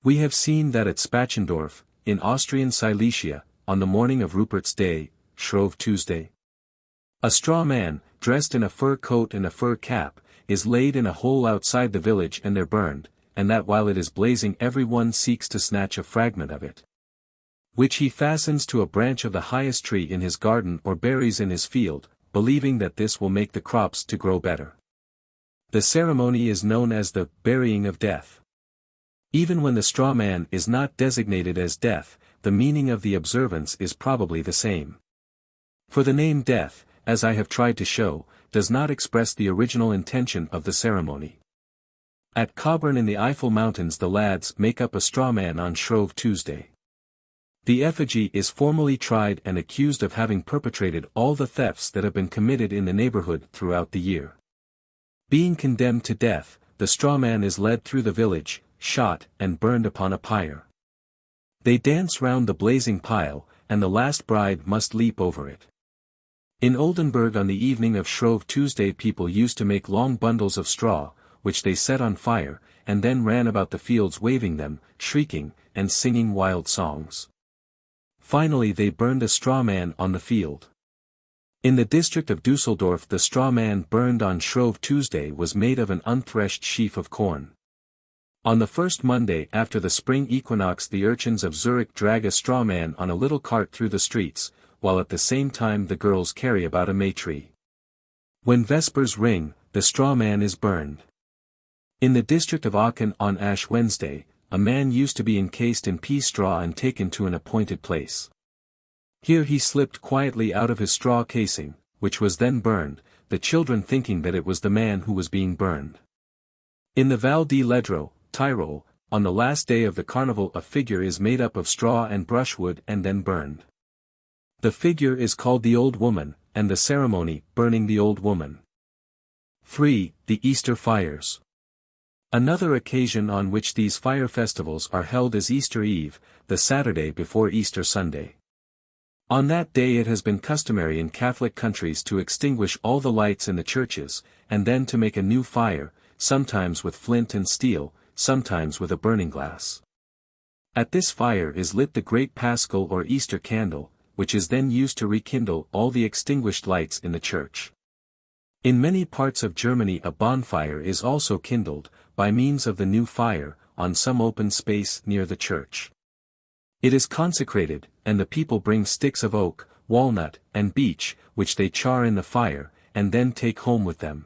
We have seen that at Spachendorf, in Austrian Silesia, on the morning of Rupert's Day, Shrove Tuesday, a straw man, dressed in a fur coat and a fur cap, is laid in a hole outside the village and there burned, and that while it is blazing every one seeks to snatch a fragment of it, which he fastens to a branch of the highest tree in his garden or buries in his field, believing that this will make the crops to grow better. The ceremony is known as the burying of death. Even when the straw man is not designated as death, the meaning of the observance is probably the same. For the name death, as I have tried to show, does not express the original intention of the ceremony. At Coburn in the Eifel Mountains the lads make up a straw man on Shrove Tuesday. The effigy is formally tried and accused of having perpetrated all the thefts that have been committed in the neighborhood throughout the year. Being condemned to death, the straw man is led through the village, shot, and burned upon a pyre. They dance round the blazing pile, and the last bride must leap over it. In Oldenburg on the evening of Shrove Tuesday people used to make long bundles of straw, which they set on fire, and then ran about the fields waving them, shrieking, and singing wild songs. Finally they burned a straw man on the field. In the district of Dusseldorf the straw man burned on Shrove Tuesday was made of an unthreshed sheaf of corn. On the first Monday after the spring equinox the urchins of Zurich drag a straw man on a little cart through the streets, while at the same time the girls carry about a May tree. When vespers ring, the straw man is burned. In the district of Aachen on Ash Wednesday, a man used to be encased in pea straw and taken to an appointed place. Here he slipped quietly out of his straw casing, which was then burned, the children thinking that it was the man who was being burned. In the Val di Ledro, Tyrol, on the last day of the carnival a figure is made up of straw and brushwood and then burned. The figure is called the Old Woman, and the ceremony, burning the Old Woman. 3. The Easter Fires. Another occasion on which these fire festivals are held is Easter Eve, the Saturday before Easter Sunday. On that day it has been customary in Catholic countries to extinguish all the lights in the churches, and then to make a new fire, sometimes with flint and steel, sometimes with a burning glass. At this fire is lit the great Paschal or Easter candle, which is then used to rekindle all the extinguished lights in the church. In many parts of Germany a bonfire is also kindled, by means of the new fire, on some open space near the church. It is consecrated, and the people bring sticks of oak, walnut, and beech, which they char in the fire, and then take home with them.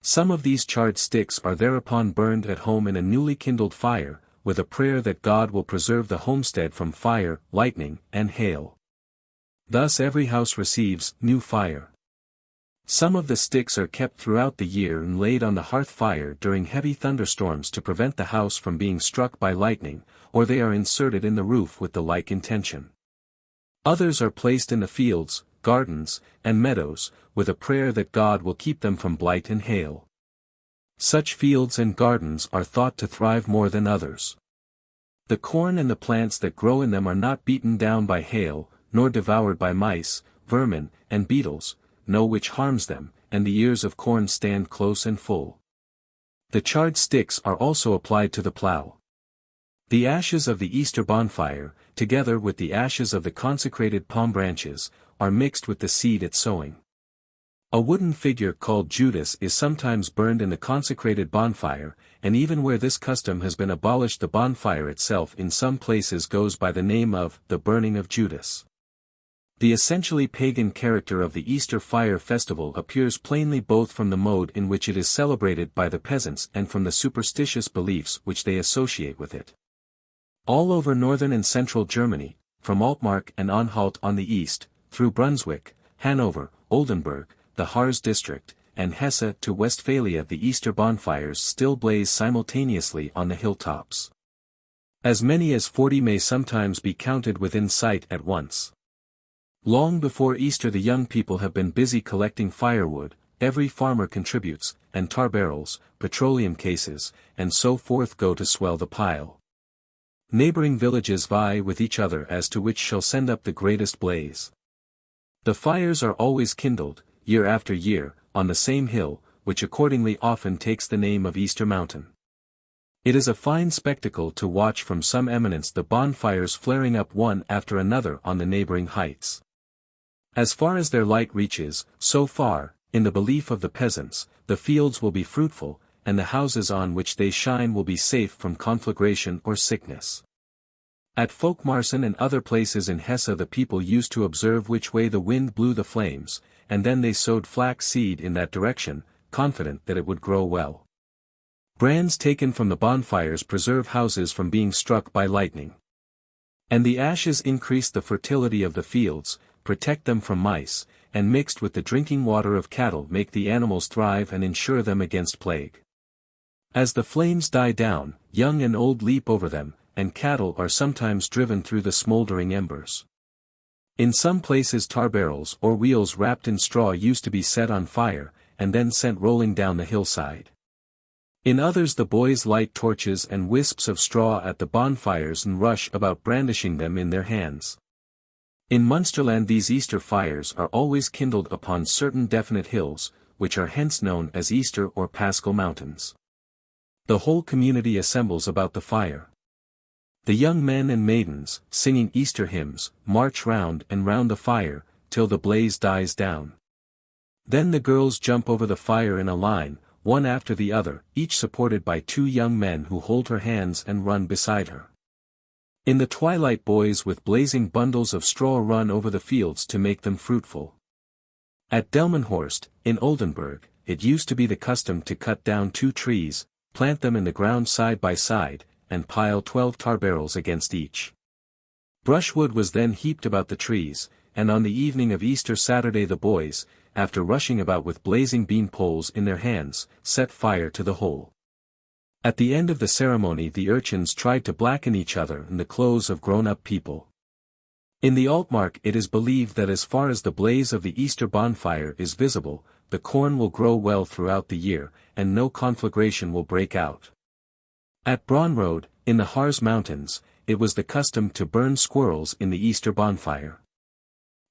Some of these charred sticks are thereupon burned at home in a newly kindled fire, with a prayer that God will preserve the homestead from fire, lightning, and hail. Thus every house receives new fire. Some of the sticks are kept throughout the year and laid on the hearth fire during heavy thunderstorms to prevent the house from being struck by lightning, or they are inserted in the roof with the like intention. Others are placed in the fields, gardens, and meadows, with a prayer that God will keep them from blight and hail. Such fields and gardens are thought to thrive more than others. The corn and the plants that grow in them are not beaten down by hail, nor devoured by mice, vermin, and beetles, no which harms them, and the ears of corn stand close and full. The charred sticks are also applied to the plough. The ashes of the Easter bonfire, together with the ashes of the consecrated palm branches, are mixed with the seed at sowing. A wooden figure called Judas is sometimes burned in the consecrated bonfire, and even where this custom has been abolished the bonfire itself in some places goes by the name of the burning of Judas. The essentially pagan character of the Easter fire festival appears plainly both from the mode in which it is celebrated by the peasants and from the superstitious beliefs which they associate with it. All over northern and central Germany, from Altmark and Anhalt on the east, through Brunswick, Hanover, Oldenburg, the Harz district, and Hesse to Westphalia the Easter bonfires still blaze simultaneously on the hilltops. As many as 40 may sometimes be counted within sight at once. Long before Easter the young people have been busy collecting firewood, every farmer contributes, and tar barrels, petroleum cases, and so forth go to swell the pile. Neighboring villages vie with each other as to which shall send up the greatest blaze. The fires are always kindled, year after year, on the same hill, which accordingly often takes the name of Easter Mountain. It is a fine spectacle to watch from some eminence the bonfires flaring up one after another on the neighboring heights. As far as their light reaches, so far, in the belief of the peasants, the fields will be fruitful, and the houses on which they shine will be safe from conflagration or sickness. At Folkmarsen and other places in Hesse the people used to observe which way the wind blew the flames, and then they sowed flax seed in that direction, confident that it would grow well. Brands taken from the bonfires preserve houses from being struck by lightning. And the ashes increase the fertility of the fields, protect them from mice, and mixed with the drinking water of cattle make the animals thrive and insure them against plague. As the flames die down, young and old leap over them, and cattle are sometimes driven through the smoldering embers. In some places tar barrels or wheels wrapped in straw used to be set on fire, and then sent rolling down the hillside. In others the boys light torches and wisps of straw at the bonfires and rush about brandishing them in their hands. In Munsterland these Easter fires are always kindled upon certain definite hills, which are hence known as Easter or Paschal Mountains. The whole community assembles about the fire. The young men and maidens, singing Easter hymns, march round and round the fire, till the blaze dies down. Then the girls jump over the fire in a line, one after the other, each supported by 2 young men who hold her hands and run beside her. In the twilight boys with blazing bundles of straw run over the fields to make them fruitful. At Delmenhorst, in Oldenburg, it used to be the custom to cut down 2 trees, plant them in the ground side by side, and pile 12 tar barrels against each. Brushwood was then heaped about the trees, and on the evening of Easter Saturday the boys, after rushing about with blazing bean poles in their hands, set fire to the whole. At the end of the ceremony the urchins tried to blacken each other in the clothes of grown-up people. In the Altmark it is believed that as far as the blaze of the Easter bonfire is visible, the corn will grow well throughout the year, and no conflagration will break out. At Braunrode, in the Harz Mountains, it was the custom to burn squirrels in the Easter bonfire.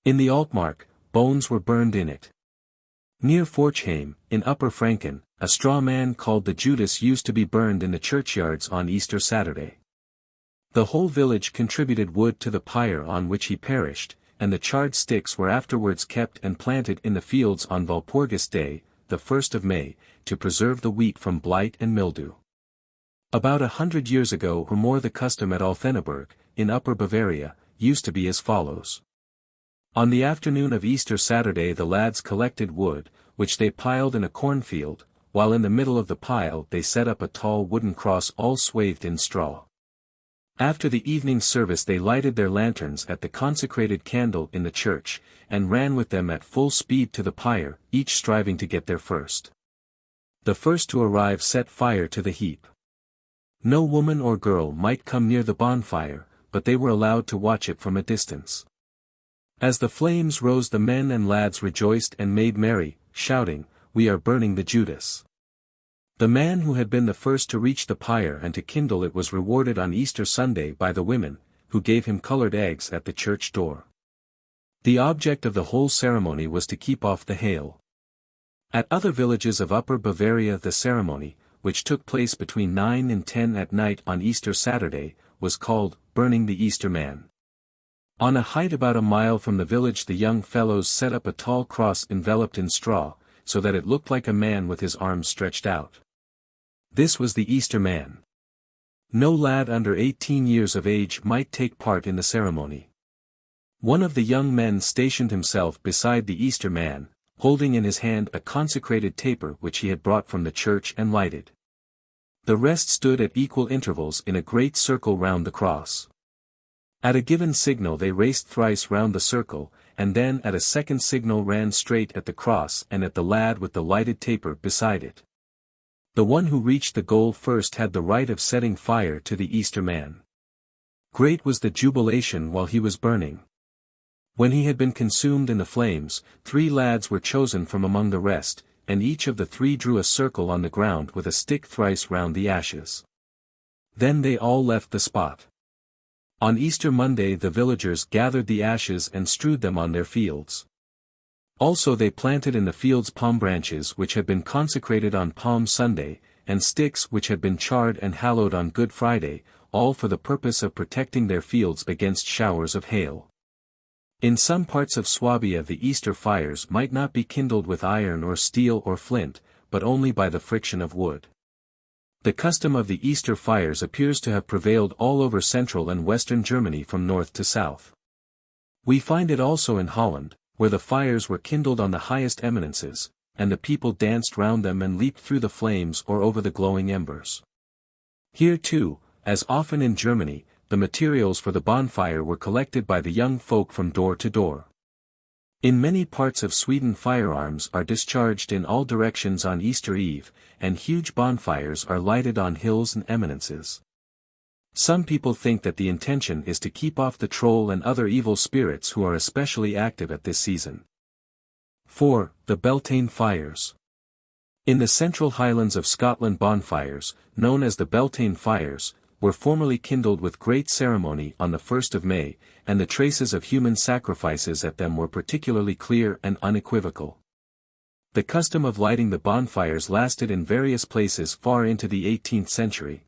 In the Altmark, bones were burned in it. Near Forchheim, in Upper Franken, a straw man called the Judas used to be burned in the churchyards on Easter Saturday. The whole village contributed wood to the pyre on which he perished, and the charred sticks were afterwards kept and planted in the fields on Walpurgis Day, the 1st of May, to preserve the wheat from blight and mildew. About 100 years ago or more the custom at Altheneberg, in Upper Bavaria, used to be as follows. On the afternoon of Easter Saturday the lads collected wood, which they piled in a cornfield, while in the middle of the pile they set up a tall wooden cross all swathed in straw. After the evening service they lighted their lanterns at the consecrated candle in the church, and ran with them at full speed to the pyre, each striving to get there first. The first to arrive set fire to the heap. No woman or girl might come near the bonfire, but they were allowed to watch it from a distance. As the flames rose the men and lads rejoiced and made merry, shouting, "We are burning the Judas." The man who had been the first to reach the pyre and to kindle it was rewarded on Easter Sunday by the women, who gave him colored eggs at the church door. The object of the whole ceremony was to keep off the hail. At other villages of Upper Bavaria the ceremony, which took place between 9 and 10 at night on Easter Saturday, was called, burning the Easter man. On a height about a mile from the village the young fellows set up a tall cross enveloped in straw, so that it looked like a man with his arms stretched out. This was the Easter man. No lad under 18 years of age might take part in the ceremony. One of the young men stationed himself beside the Easter man, holding in his hand a consecrated taper which he had brought from the church and lighted. The rest stood at equal intervals in a great circle round the cross. At a given signal they raced thrice round the circle, and then at a second signal ran straight at the cross and at the lad with the lighted taper beside it. The one who reached the goal first had the right of setting fire to the Easter man. Great was the jubilation while he was burning. When he had been consumed in the flames, 3 lads were chosen from among the rest, and each of the 3 drew a circle on the ground with a stick thrice round the ashes. Then they all left the spot. On Easter Monday the villagers gathered the ashes and strewed them on their fields. Also they planted in the fields palm branches which had been consecrated on Palm Sunday, and sticks which had been charred and hallowed on Good Friday, all for the purpose of protecting their fields against showers of hail. In some parts of Swabia the Easter fires might not be kindled with iron or steel or flint, but only by the friction of wood. The custom of the Easter fires appears to have prevailed all over central and western Germany from north to south. We find it also in Holland, where the fires were kindled on the highest eminences, and the people danced round them and leaped through the flames or over the glowing embers. Here too, as often in Germany, the materials for the bonfire were collected by the young folk from door to door. In many parts of Sweden firearms are discharged in all directions on Easter Eve, and huge bonfires are lighted on hills and eminences. Some people think that the intention is to keep off the troll and other evil spirits who are especially active at this season. 4. The Beltane Fires. In the central highlands of Scotland bonfires, known as the Beltane Fires, were formerly kindled with great ceremony on the 1st of May, and the traces of human sacrifices at them were particularly clear and unequivocal. The custom of lighting the bonfires lasted in various places far into the 18th century.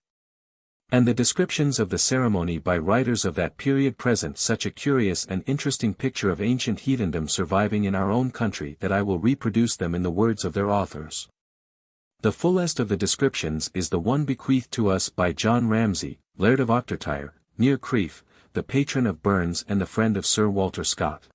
And the descriptions of the ceremony by writers of that period present such a curious and interesting picture of ancient heathendom surviving in our own country that I will reproduce them in the words of their authors. The fullest of the descriptions is the one bequeathed to us by John Ramsay, Laird of Ochtertyre, near Crieff, the patron of Burns and the friend of Sir Walter Scott.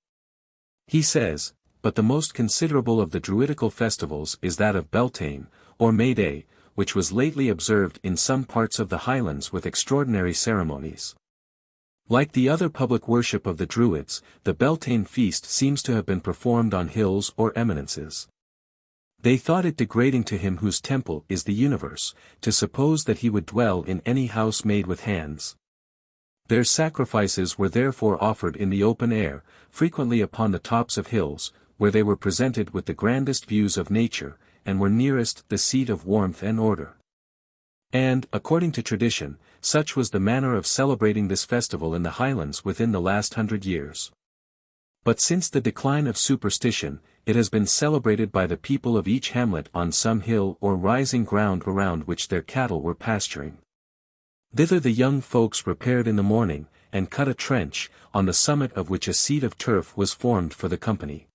He says, "But the most considerable of the Druidical festivals is that of Beltane, or May Day, which was lately observed in some parts of the Highlands with extraordinary ceremonies. Like the other public worship of the Druids, the Beltane feast seems to have been performed on hills or eminences. They thought it degrading to him whose temple is the universe, to suppose that he would dwell in any house made with hands. Their sacrifices were therefore offered in the open air, frequently upon the tops of hills, where they were presented with the grandest views of nature, and were nearest the seat of warmth and order. And, according to tradition, such was the manner of celebrating this festival in the Highlands within the last 100 years. But since the decline of superstition, it has been celebrated by the people of each hamlet on some hill or rising ground around which their cattle were pasturing. Thither the young folks repaired in the morning, and cut a trench, on the summit of which a seat of turf was formed for the company.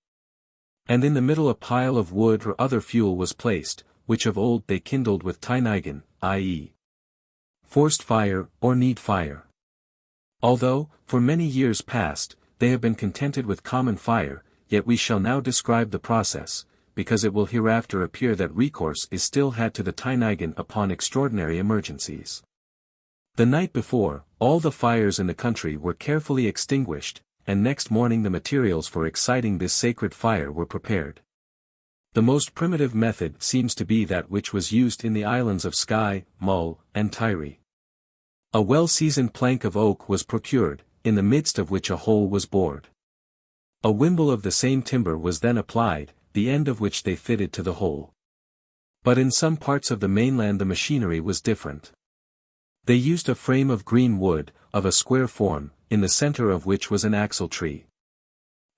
And in the middle a pile of wood or other fuel was placed, which of old they kindled with tynigon, i.e. forced fire, or need fire. Although, for many years past, they have been contented with common fire, yet we shall now describe the process, because it will hereafter appear that recourse is still had to the tynigon upon extraordinary emergencies. The night before, all the fires in the country were carefully extinguished, and next morning the materials for exciting this sacred fire were prepared. The most primitive method seems to be that which was used in the islands of Skye, Mull, and Tyre. A well-seasoned plank of oak was procured, in the midst of which a hole was bored. A wimble of the same timber was then applied, the end of which they fitted to the hole. But in some parts of the mainland the machinery was different. They used a frame of green wood, of a square form, in the center of which was an axle tree.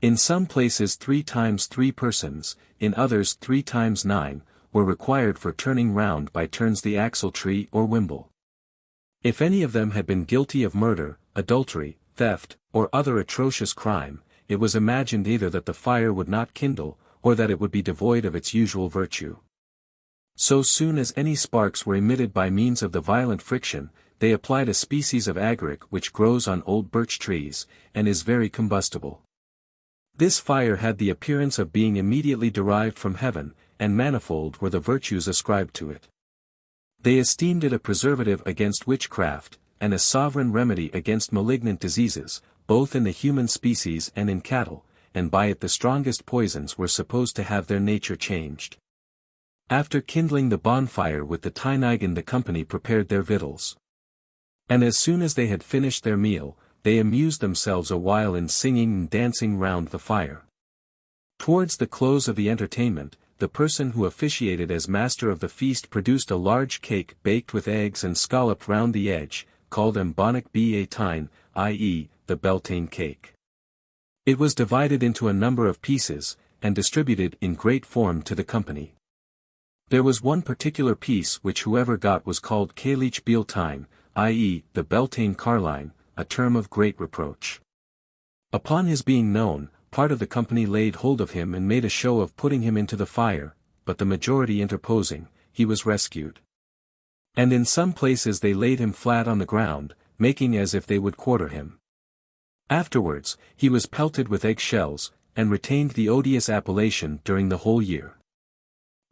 In some places 3 times 3 persons, in others 3 times 9, were required for turning round by turns the axle tree or wimble. If any of them had been guilty of murder, adultery, theft, or other atrocious crime, it was imagined either that the fire would not kindle, or that it would be devoid of its usual virtue. So soon as any sparks were emitted by means of the violent friction, they applied a species of agaric which grows on old birch trees, and is very combustible. This fire had the appearance of being immediately derived from heaven, and manifold were the virtues ascribed to it. They esteemed it a preservative against witchcraft, and a sovereign remedy against malignant diseases, both in the human species and in cattle, and by it the strongest poisons were supposed to have their nature changed. After kindling the bonfire with the tynigon the company prepared their victuals. And as soon as they had finished their meal, they amused themselves a while in singing and dancing round the fire. Towards the close of the entertainment, the person who officiated as master of the feast produced a large cake baked with eggs and scalloped round the edge, called Embodiments, i.e., the Beltane cake. It was divided into a number of pieces, and distributed in great form to the company. There was one particular piece which whoever got was called Cailleach Beltane, i.e., the Beltane carline, a term of great reproach. Upon his being known, part of the company laid hold of him and made a show of putting him into the fire, but the majority interposing, he was rescued. And in some places they laid him flat on the ground, making as if they would quarter him. Afterwards, he was pelted with egg-shells, and retained the odious appellation during the whole year.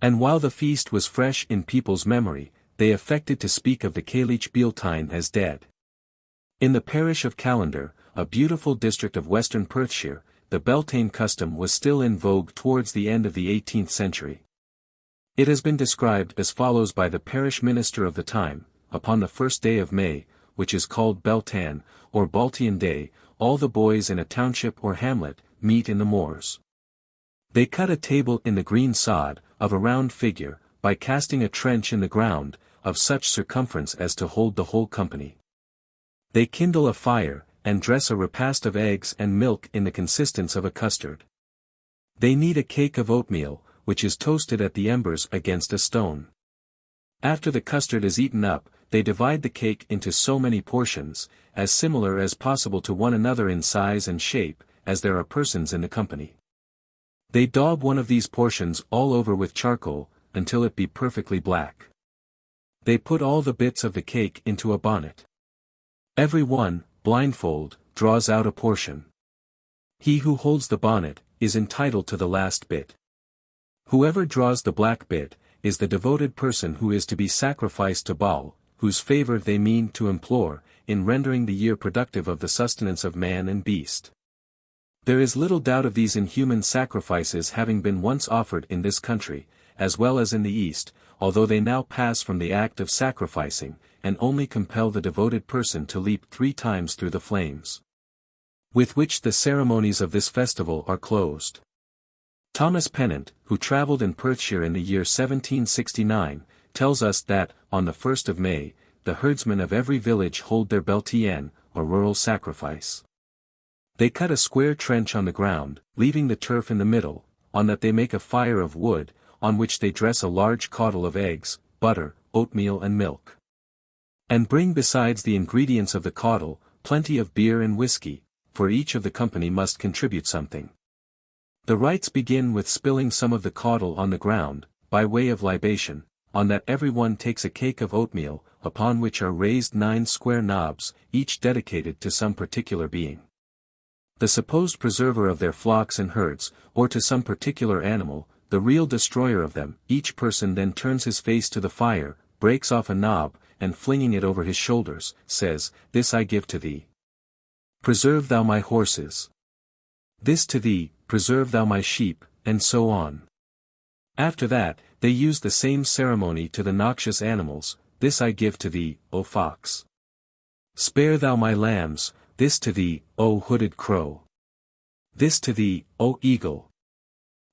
And while the feast was fresh in people's memory, they affected to speak of the Cailleach Beltane as dead. In the parish of Callander, a beautiful district of western Perthshire, the Beltane custom was still in vogue towards the end of the 18th century. It has been described as follows by the parish minister of the time: upon the first day of May, which is called Beltane, or Baltean Day, all the boys in a township or hamlet, meet in the moors. They cut a table in the green sod, of a round figure, by casting a trench in the ground, of such circumference as to hold the whole company. They kindle a fire, and dress a repast of eggs and milk in the consistence of a custard. They knead a cake of oatmeal, which is toasted at the embers against a stone. After the custard is eaten up, they divide the cake into so many portions, as similar as possible to one another in size and shape, as there are persons in the company. They daub one of these portions all over with charcoal, until it be perfectly black. They put all the bits of the cake into a bonnet. Every one, blindfold, draws out a portion. He who holds the bonnet, is entitled to the last bit. Whoever draws the black bit, is the devoted person who is to be sacrificed to Baal, whose favor they mean to implore, in rendering the year productive of the sustenance of man and beast. There is little doubt of these inhuman sacrifices having been once offered in this country, as well as in the East, although they now pass from the act of sacrificing, and only compel the devoted person to leap 3 times through the flames. With which the ceremonies of this festival are closed. Thomas Pennant, who travelled in Perthshire in the year 1769, tells us that, on the 1st of May, the herdsmen of every village hold their Beltane, or rural sacrifice. They cut a square trench on the ground, leaving the turf in the middle, on that they make a fire of wood, on which they dress a large caudle of eggs, butter, oatmeal and milk. And bring besides the ingredients of the caudle, plenty of beer and whiskey, for each of the company must contribute something. The rites begin with spilling some of the caudle on the ground, by way of libation, on that every one takes a cake of oatmeal, upon which are raised 9 square knobs, each dedicated to some particular being. The supposed preserver of their flocks and herds, or to some particular animal, the real destroyer of them. Each person then turns his face to the fire, breaks off a knob, and flinging it over his shoulders, says, "This I give to thee. Preserve thou my horses. This to thee, preserve thou my sheep," and so on. After that, they use the same ceremony to the noxious animals. "This I give to thee, O fox. Spare thou my lambs, this to thee, O hooded crow. This to thee, O eagle."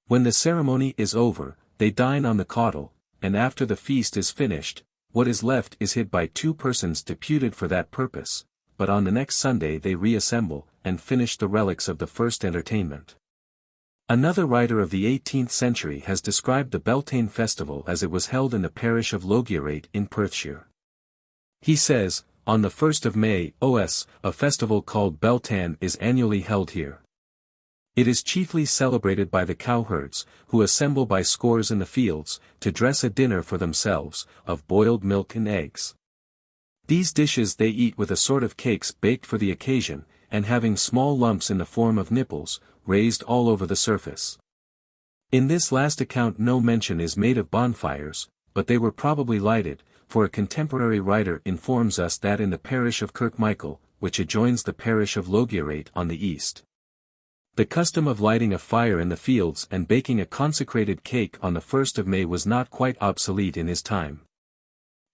When the ceremony is over, they dine on the caudle, and after the feast is finished, what is left is hid by 2 persons deputed for that purpose, but on the next Sunday they reassemble, and finish the relics of the first entertainment. Another writer of the 18th century has described the Beltane festival as it was held in the parish of Logierate in Perthshire. He says, "On the 1st of May, OS, a festival called Beltane is annually held here. It is chiefly celebrated by the cowherds, who assemble by scores in the fields, to dress a dinner for themselves, of boiled milk and eggs. These dishes they eat with a sort of cakes baked for the occasion, and having small lumps in the form of nipples, raised all over the surface." In this last account no mention is made of bonfires, but they were probably lighted, for a contemporary writer informs us that in the parish of Kirkmichael, which adjoins the parish of Logierate on the east, the custom of lighting a fire in the fields and baking a consecrated cake on the 1st of May was not quite obsolete in his time.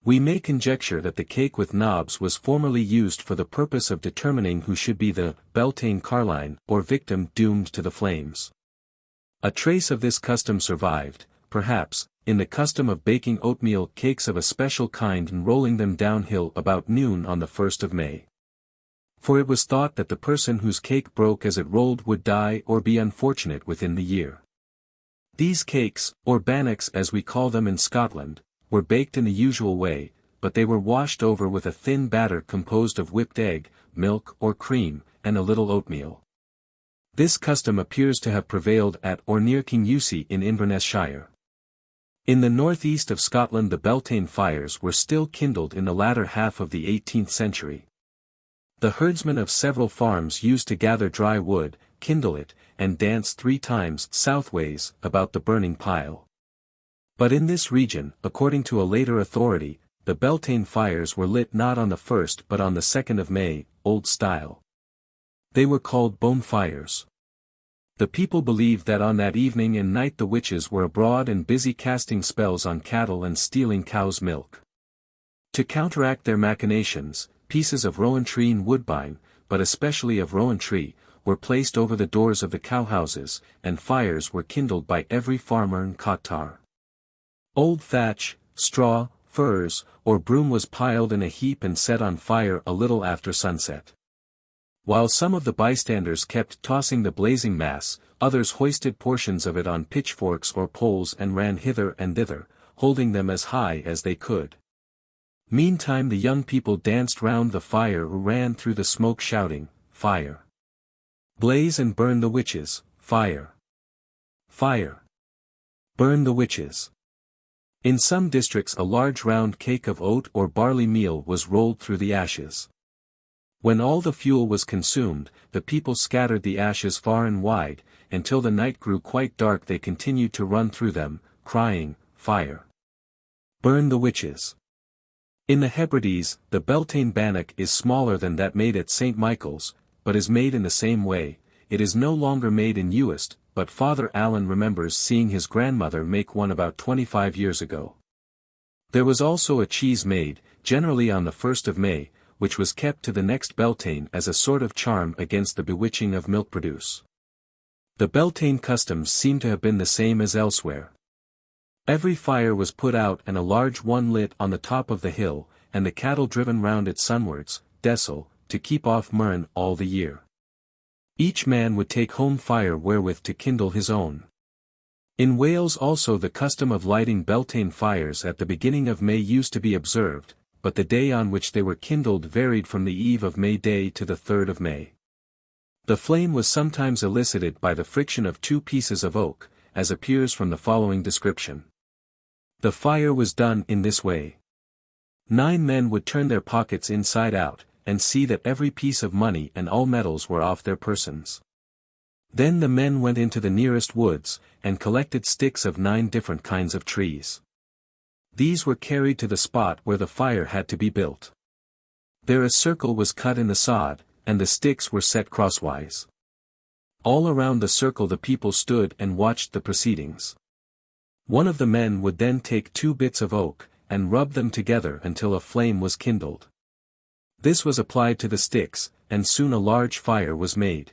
We may conjecture that the cake with knobs was formerly used for the purpose of determining who should be the Beltane carline, or victim doomed to the flames. A trace of this custom survived, perhaps, in the custom of baking oatmeal cakes of a special kind and rolling them downhill about noon on the 1st of May. For it was thought that the person whose cake broke as it rolled would die or be unfortunate within the year. These cakes, or bannocks as we call them in Scotland, were baked in the usual way, but they were washed over with a thin batter composed of whipped egg, milk or cream, and a little oatmeal. This custom appears to have prevailed at or near Kingusie in Inverness shire. In the northeast of Scotland the Beltane Fires were still kindled in the latter half of the 18th century. The herdsmen of several farms used to gather dry wood, kindle it, and dance 3 times southways about the burning pile. But in this region, according to a later authority, the Beltane Fires were lit not on the 1st but on the 2nd of May, Old Style. They were called bonfires. The people believed that on that evening and night the witches were abroad and busy casting spells on cattle and stealing cows' milk. To counteract their machinations, pieces of rowan tree and woodbine, but especially of rowan tree, were placed over the doors of the cowhouses, and fires were kindled by every farmer and cottar. Old thatch, straw, furze, or broom was piled in a heap and set on fire a little after sunset. While some of the bystanders kept tossing the blazing mass, others hoisted portions of it on pitchforks or poles and ran hither and thither, holding them as high as they could. Meantime the young people danced round the fire or ran through the smoke shouting, "Fire! Blaze and burn the witches, fire! Fire! Burn the witches!" In some districts a large round cake of oat or barley meal was rolled through the ashes. When all the fuel was consumed, the people scattered the ashes far and wide, until the night grew quite dark they continued to run through them, crying, "Fire! Burn the witches!" In the Hebrides, the Beltane bannock is smaller than that made at St. Michael's, but is made in the same way. It is no longer made in Uist, but Father Allen remembers seeing his grandmother make one about 25 years ago. There was also a cheese made, generally on the 1st of May, which was kept to the next Beltane as a sort of charm against the bewitching of milk produce. The Beltane customs seem to have been the same as elsewhere. Every fire was put out and a large one lit on the top of the hill, and the cattle driven round it sunwards, desel, to keep off murrain all the year. Each man would take home fire wherewith to kindle his own. In Wales also the custom of lighting Beltane fires at the beginning of May used to be observed, but the day on which they were kindled varied from the eve of May Day to the 3rd of May. The flame was sometimes elicited by the friction of two pieces of oak, as appears from the following description. The fire was done in this way. 9 men would turn their pockets inside out, and see that every piece of money and all metals were off their persons. Then the men went into the nearest woods, and collected sticks of 9 different kinds of trees. These were carried to the spot where the fire had to be built. There a circle was cut in the sod, and the sticks were set crosswise. All around the circle the people stood and watched the proceedings. One of the men would then take 2 bits of oak, and rub them together until a flame was kindled. This was applied to the sticks, and soon a large fire was made.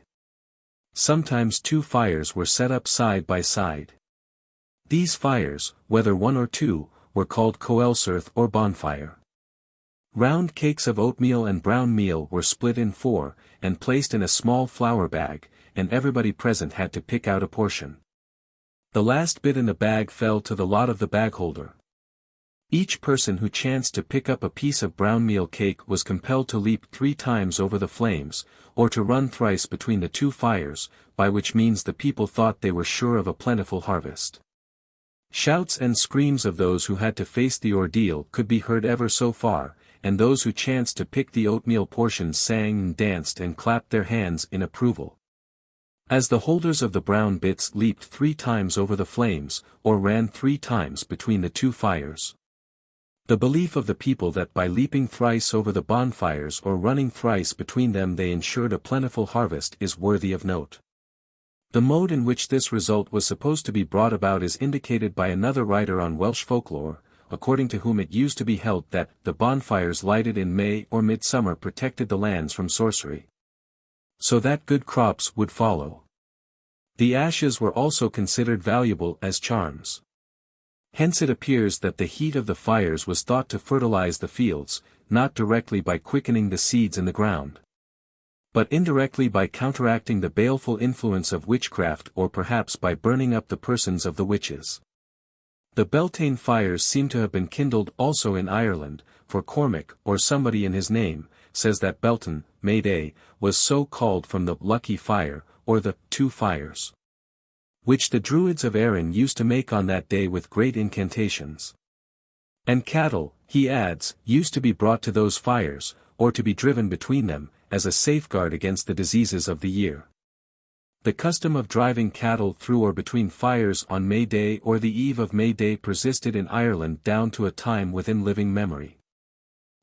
Sometimes 2 fires were set up side by side. These fires, whether 1 or 2, were called coelcerth or bonfire. Round cakes of oatmeal and brown meal were split in 4, and placed in a small flour bag, and everybody present had to pick out a portion. The last bit in the bag fell to the lot of the bagholder. Each person who chanced to pick up a piece of brown meal cake was compelled to leap 3 times over the flames, or to run thrice between the 2 fires, by which means the people thought they were sure of a plentiful harvest. Shouts and screams of those who had to face the ordeal could be heard ever so far, and those who chanced to pick the oatmeal portions sang and danced and clapped their hands in approval. As the holders of the brown bits leaped 3 times over the flames, or ran 3 times between the 2 fires. The belief of the people that by leaping thrice over the bonfires or running thrice between them they ensured a plentiful harvest is worthy of note. The mode in which this result was supposed to be brought about is indicated by another writer on Welsh folklore, according to whom it used to be held that the bonfires lighted in May or midsummer protected the lands from sorcery, so that good crops would follow. The ashes were also considered valuable as charms. Hence it appears that the heat of the fires was thought to fertilize the fields, not directly by quickening the seeds in the ground, but indirectly by counteracting the baleful influence of witchcraft or perhaps by burning up the persons of the witches. The Beltane fires seem to have been kindled also in Ireland, for Cormac, or somebody in his name, says that Beltane, May Day, was so called from the lucky fire, or the 2 fires, which the Druids of Erin used to make on that day with great incantations. And cattle, he adds, used to be brought to those fires, or to be driven between them, as a safeguard against the diseases of the year. The custom of driving cattle through or between fires on May Day or the eve of May Day persisted in Ireland down to a time within living memory.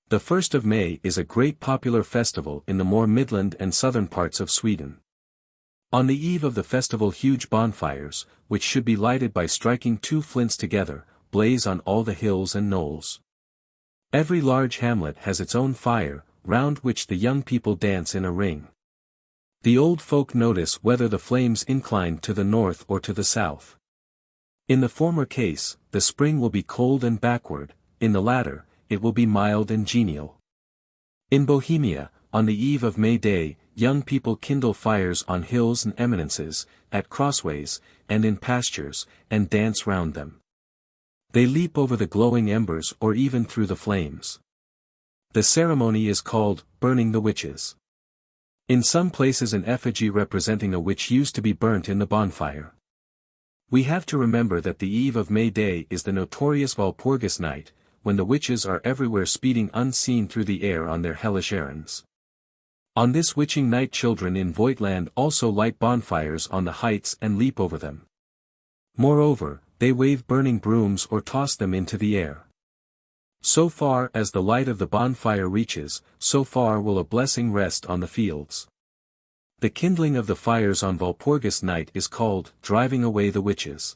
The 1st of May is a great popular festival in the more midland and southern parts of Sweden. On the eve of the festival huge bonfires, which should be lighted by striking 2 flints together, blaze on all the hills and knolls. Every large hamlet has its own fire, round which the young people dance in a ring. The old folk notice whether the flames incline to the north or to the south. In the former case, the spring will be cold and backward, in the latter, it will be mild and genial. In Bohemia, on the eve of May Day, young people kindle fires on hills and eminences, at crossways, and in pastures, and dance round them. They leap over the glowing embers or even through the flames. The ceremony is called, burning the witches. In some places an effigy representing a witch used to be burnt in the bonfire. We have to remember that the eve of May Day is the notorious Walpurgis night, when the witches are everywhere speeding unseen through the air on their hellish errands. On this witching night children in Voigtland also light bonfires on the heights and leap over them. Moreover, they wave burning brooms or toss them into the air. So far as the light of the bonfire reaches, so far will a blessing rest on the fields. The kindling of the fires on Walpurgis night is called, driving away the witches.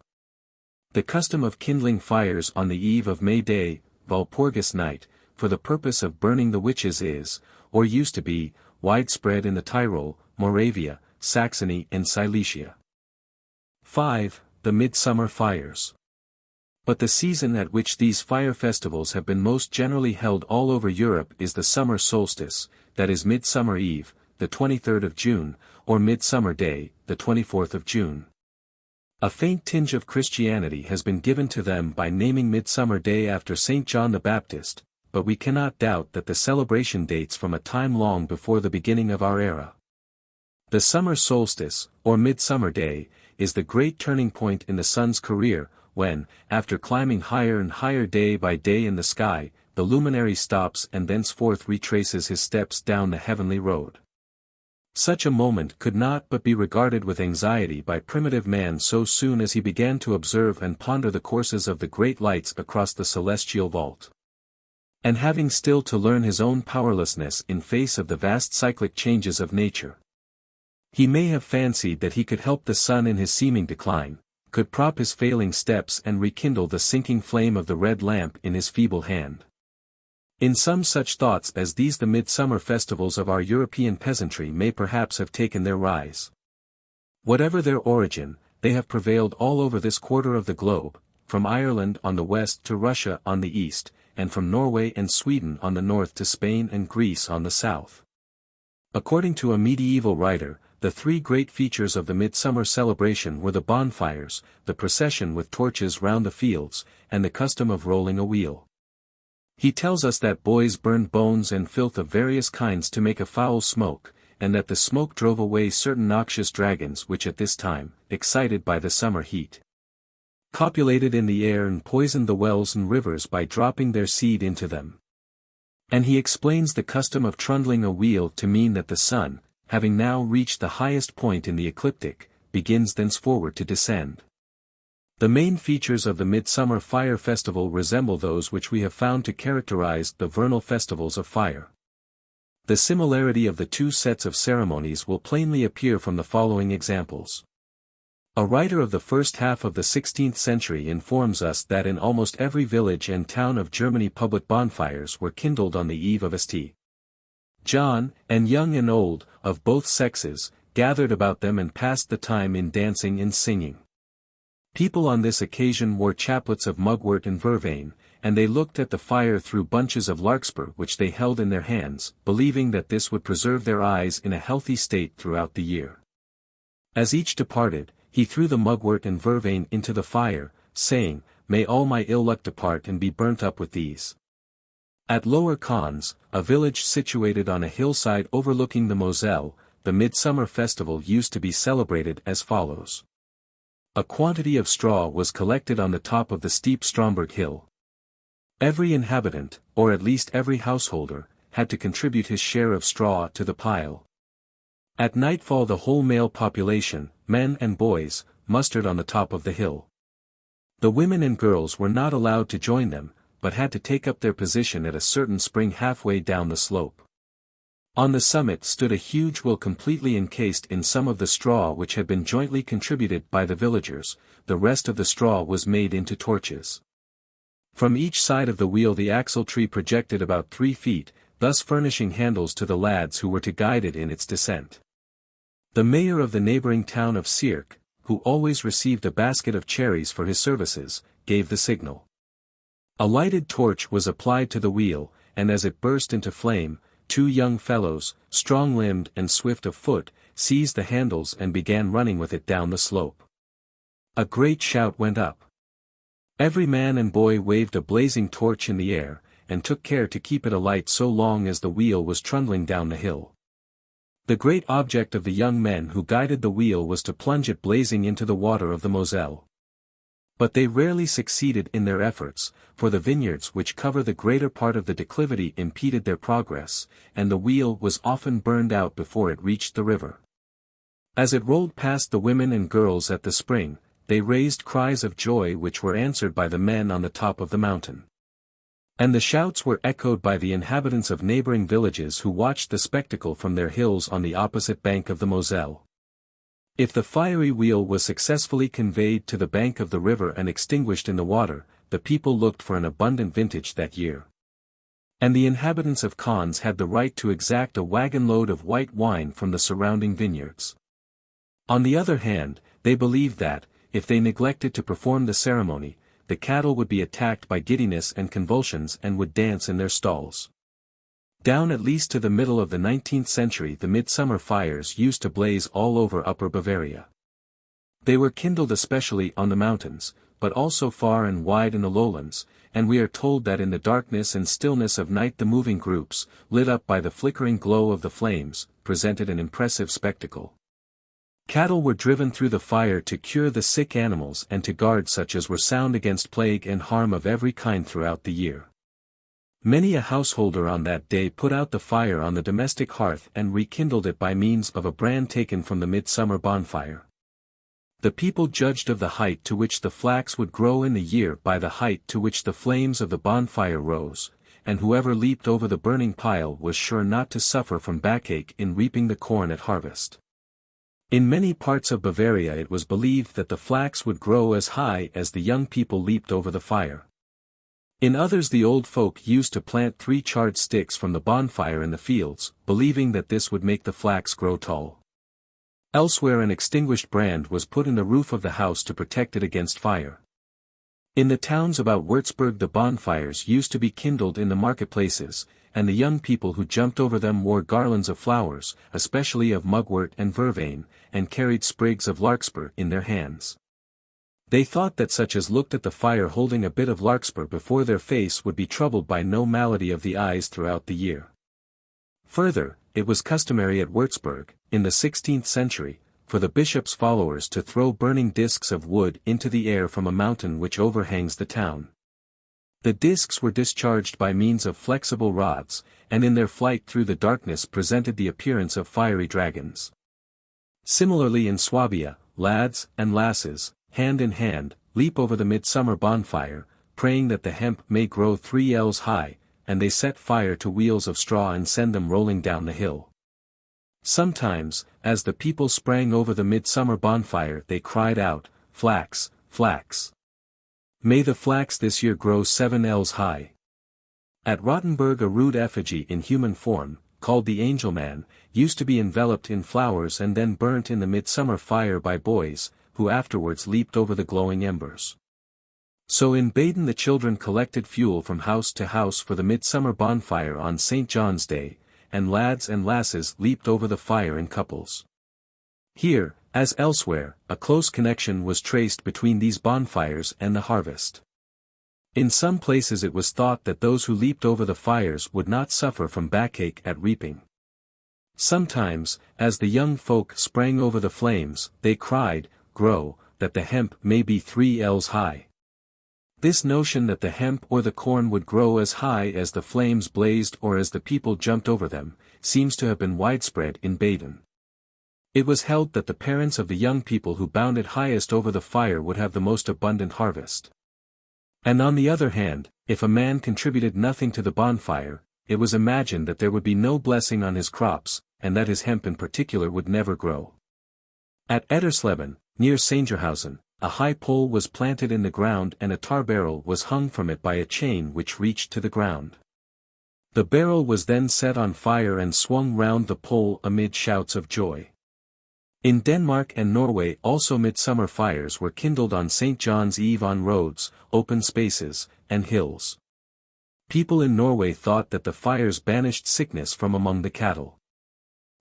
The custom of kindling fires on the eve of May Day, Walpurgis night, for the purpose of burning the witches is, or used to be, widespread in the Tyrol, Moravia, Saxony and Silesia. 5. The Midsummer Fires. But the season at which these fire festivals have been most generally held all over Europe is the summer solstice, that is Midsummer Eve, the 23rd of June, or Midsummer Day, the 24th of June. A faint tinge of Christianity has been given to them by naming Midsummer Day after St. John the Baptist, but we cannot doubt that the celebration dates from a time long before the beginning of our era. The summer solstice, or Midsummer Day, is the great turning point in the sun's career, when, after climbing higher and higher day by day in the sky, the luminary stops and thenceforth retraces his steps down the heavenly road. Such a moment could not but be regarded with anxiety by primitive man so soon as he began to observe and ponder the courses of the great lights across the celestial vault. And having still to learn his own powerlessness in face of the vast cyclic changes of nature. He may have fancied that he could help the sun in his seeming decline, could prop his failing steps and rekindle the sinking flame of the red lamp in his feeble hand. In some such thoughts as these the midsummer festivals of our European peasantry may perhaps have taken their rise. Whatever their origin, they have prevailed all over this quarter of the globe, from Ireland on the west to Russia on the east, and from Norway and Sweden on the north to Spain and Greece on the south. According to a medieval writer, the three great features of the midsummer celebration were the bonfires, the procession with torches round the fields, and the custom of rolling a wheel. He tells us that boys burned bones and filth of various kinds to make a foul smoke, and that the smoke drove away certain noxious dragons which at this time, excited by the summer heat, copulated in the air and poisoned the wells and rivers by dropping their seed into them. And he explains the custom of trundling a wheel to mean that the sun, having now reached the highest point in the ecliptic, begins thenceforward to descend. The main features of the Midsummer Fire Festival resemble those which we have found to characterize the vernal festivals of fire. The similarity of the two sets of ceremonies will plainly appear from the following examples. A writer of the first half of the 16th century informs us that in almost every village and town of Germany public bonfires were kindled on the eve of St. John, and young and old, of both sexes, gathered about them and passed the time in dancing and singing. People on this occasion wore chaplets of mugwort and vervain, and they looked at the fire through bunches of larkspur which they held in their hands, believing that this would preserve their eyes in a healthy state throughout the year. As each departed, he threw the mugwort and vervain into the fire, saying, "May all my ill luck depart and be burnt up with these." At Lower Cons, a village situated on a hillside overlooking the Moselle, the midsummer festival used to be celebrated as follows. A quantity of straw was collected on the top of the steep Stromberg hill. Every inhabitant, or at least every householder, had to contribute his share of straw to the pile. At nightfall the whole male population, men and boys, mustered on the top of the hill. The women and girls were not allowed to join them, but had to take up their position at a certain spring halfway down the slope. On the summit stood a huge wheel completely encased in some of the straw which had been jointly contributed by the villagers. The rest of the straw was made into torches. From each side of the wheel the axle-tree projected about 3 feet, thus furnishing handles to the lads who were to guide it in its descent. The mayor of the neighboring town of Sierck, who always received a basket of cherries for his services, gave the signal. A lighted torch was applied to the wheel, and as it burst into flame, 2 young fellows, strong-limbed and swift of foot, seized the handles and began running with it down the slope. A great shout went up. Every man and boy waved a blazing torch in the air, and took care to keep it alight so long as the wheel was trundling down the hill. The great object of the young men who guided the wheel was to plunge it blazing into the water of the Moselle. But they rarely succeeded in their efforts, for the vineyards which cover the greater part of the declivity impeded their progress, and the wheel was often burned out before it reached the river. As it rolled past the women and girls at the spring, they raised cries of joy which were answered by the men on the top of the mountain. And the shouts were echoed by the inhabitants of neighboring villages who watched the spectacle from their hills on the opposite bank of the Moselle. If the fiery wheel was successfully conveyed to the bank of the river and extinguished in the water, the people looked for an abundant vintage that year. And the inhabitants of Cannes had the right to exact a wagon load of white wine from the surrounding vineyards. On the other hand, they believed that, if they neglected to perform the ceremony, the cattle would be attacked by giddiness and convulsions and would dance in their stalls. Down at least to the middle of the 19th century the Midsummer Fires used to blaze all over Upper Bavaria. They were kindled especially on the mountains, but also far and wide in the lowlands, and we are told that in the darkness and stillness of night the moving groups, lit up by the flickering glow of the flames, presented an impressive spectacle. Cattle were driven through the fire to cure the sick animals and to guard such as were sound against plague and harm of every kind throughout the year. Many a householder on that day put out the fire on the domestic hearth and rekindled it by means of a brand taken from the midsummer bonfire. The people judged of the height to which the flax would grow in the year by the height to which the flames of the bonfire rose, and whoever leaped over the burning pile was sure not to suffer from backache in reaping the corn at harvest. In many parts of Bavaria it was believed that the flax would grow as high as the young people leaped over the fire. In others the old folk used to plant 3 charred sticks from the bonfire in the fields, believing that this would make the flax grow tall. Elsewhere an extinguished brand was put in the roof of the house to protect it against fire. In the towns about Würzburg the bonfires used to be kindled in the marketplaces, and the young people who jumped over them wore garlands of flowers, especially of mugwort and vervain, and carried sprigs of larkspur in their hands. They thought that such as looked at the fire holding a bit of larkspur before their face would be troubled by no malady of the eyes throughout the year. Further, it was customary at Würzburg, in the 16th century, for the bishop's followers to throw burning discs of wood into the air from a mountain which overhangs the town. The discs were discharged by means of flexible rods, and in their flight through the darkness presented the appearance of fiery dragons. Similarly in Swabia, lads and lasses, hand in hand, leap over the midsummer bonfire, praying that the hemp may grow 3 ells high, and they set fire to wheels of straw and send them rolling down the hill. Sometimes, as the people sprang over the midsummer bonfire they cried out, "Flax, flax! May the flax this year grow 7 ells high." At Rottenburg a rude effigy in human form, called the Angel Man, used to be enveloped in flowers and then burnt in the midsummer fire by boys, who afterwards leaped over the glowing embers. So in Baden the children collected fuel from house to house for the midsummer bonfire on St. John's Day, and lads and lasses leaped over the fire in couples. Here, as elsewhere, a close connection was traced between these bonfires and the harvest. In some places it was thought that those who leaped over the fires would not suffer from backache at reaping. Sometimes, as the young folk sprang over the flames, they cried, "Grow, that the hemp may be 3 ells high." This notion that the hemp or the corn would grow as high as the flames blazed or as the people jumped over them, seems to have been widespread in Baden. It was held that the parents of the young people who bounded highest over the fire would have the most abundant harvest. And on the other hand, if a man contributed nothing to the bonfire, it was imagined that there would be no blessing on his crops, and that his hemp in particular would never grow. At Ettersleben, near Sangerhausen, a high pole was planted in the ground and a tar barrel was hung from it by a chain which reached to the ground. The barrel was then set on fire and swung round the pole amid shouts of joy. In Denmark and Norway also midsummer fires were kindled on St. John's Eve on roads, open spaces, and hills. People in Norway thought that the fires banished sickness from among the cattle.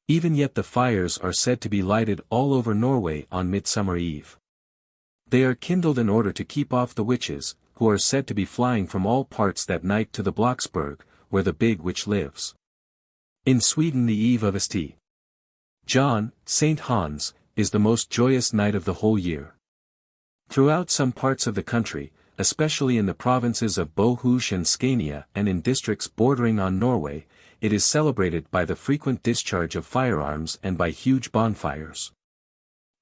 Even yet the fires are said to be lighted all over Norway on Midsummer Eve. They are kindled in order to keep off the witches, who are said to be flying from all parts that night to the Blocksberg, where the big witch lives. In Sweden the Eve of St. John, St. Hans, is the most joyous night of the whole year. Throughout some parts of the country, especially in the provinces of Bohus and Scania and in districts bordering on Norway, it is celebrated by the frequent discharge of firearms and by huge bonfires.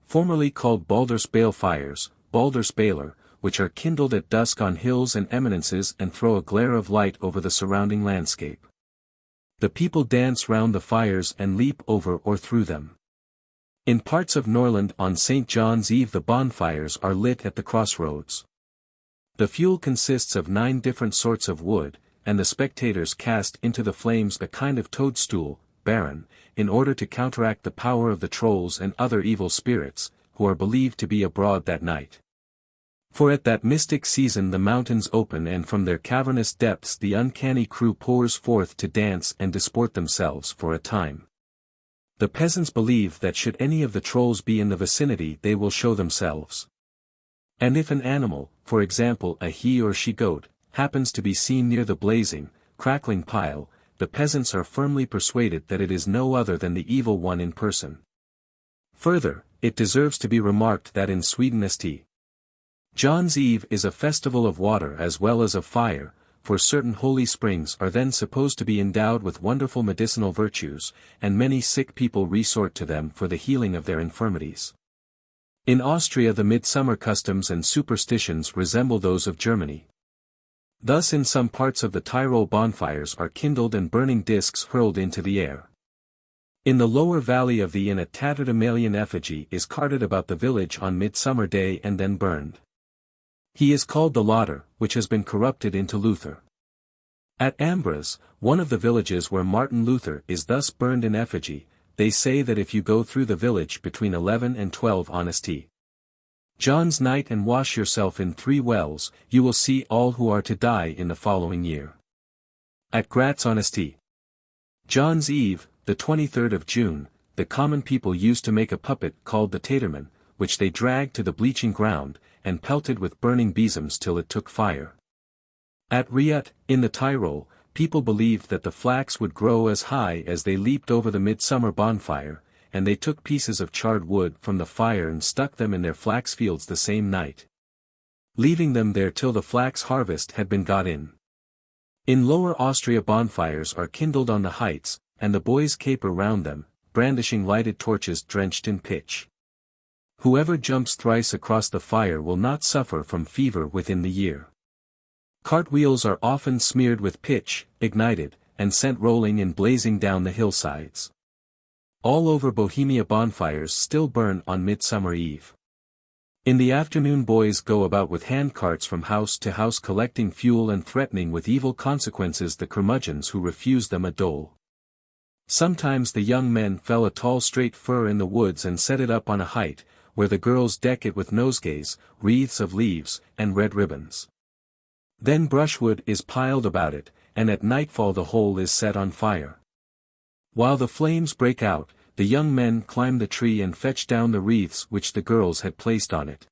Formerly called Baldersbale fires, Baldersbaler, which are kindled at dusk on hills and eminences and throw a glare of light over the surrounding landscape. The people dance round the fires and leap over or through them. In parts of Norland on St. John's Eve the bonfires are lit at the crossroads. The fuel consists of 9 different sorts of wood, and the spectators cast into the flames a kind of toadstool, barren, in order to counteract the power of the trolls and other evil spirits, who are believed to be abroad that night. For at that mystic season the mountains open and from their cavernous depths the uncanny crew pours forth to dance and disport themselves for a time. The peasants believe that should any of the trolls be in the vicinity they will show themselves. And if an animal, for example a he or she goat, happens to be seen near the blazing, crackling pile, the peasants are firmly persuaded that it is no other than the evil one in person. Further, it deserves to be remarked that in Sweden St. John's Eve is a festival of water as well as of fire, for certain holy springs are then supposed to be endowed with wonderful medicinal virtues, and many sick people resort to them for the healing of their infirmities. In Austria the midsummer customs and superstitions resemble those of Germany. Thus in some parts of the Tyrol bonfires are kindled and burning discs hurled into the air. In the lower valley of the Inn a tattered Amalian effigy is carted about the village on Midsummer Day and then burned. He is called the Lauder, which has been corrupted into Luther. At Ambras, one of the villages where Martin Luther is thus burned in effigy, they say that if you go through the village between 11 and 12 on St. John's night and wash yourself in 3 wells, you will see all who are to die in the following year. At Graz on St. John's Eve, the 23rd of June, the common people used to make a puppet called the Taterman, which they dragged to the bleaching ground, and pelted with burning besoms till it took fire. At Riet, in the Tyrol, people believed that the flax would grow as high as they leaped over the midsummer bonfire, and they took pieces of charred wood from the fire and stuck them in their flax fields the same night, leaving them there till the flax harvest had been got in. In Lower Austria bonfires are kindled on the heights, and the boys caper round them, brandishing lighted torches drenched in pitch. Whoever jumps thrice across the fire will not suffer from fever within the year. Cartwheels are often smeared with pitch, ignited, and sent rolling and blazing down the hillsides. All over Bohemia bonfires still burn on Midsummer Eve. In the afternoon boys go about with handcarts from house to house collecting fuel and threatening with evil consequences the curmudgeons who refuse them a dole. Sometimes the young men fell a tall straight fir in the woods and set it up on a height, where the girls deck it with nosegays, wreaths of leaves, and red ribbons. Then brushwood is piled about it, and at nightfall the whole is set on fire. While the flames break out, the young men climb the tree and fetch down the wreaths which the girls had placed on it.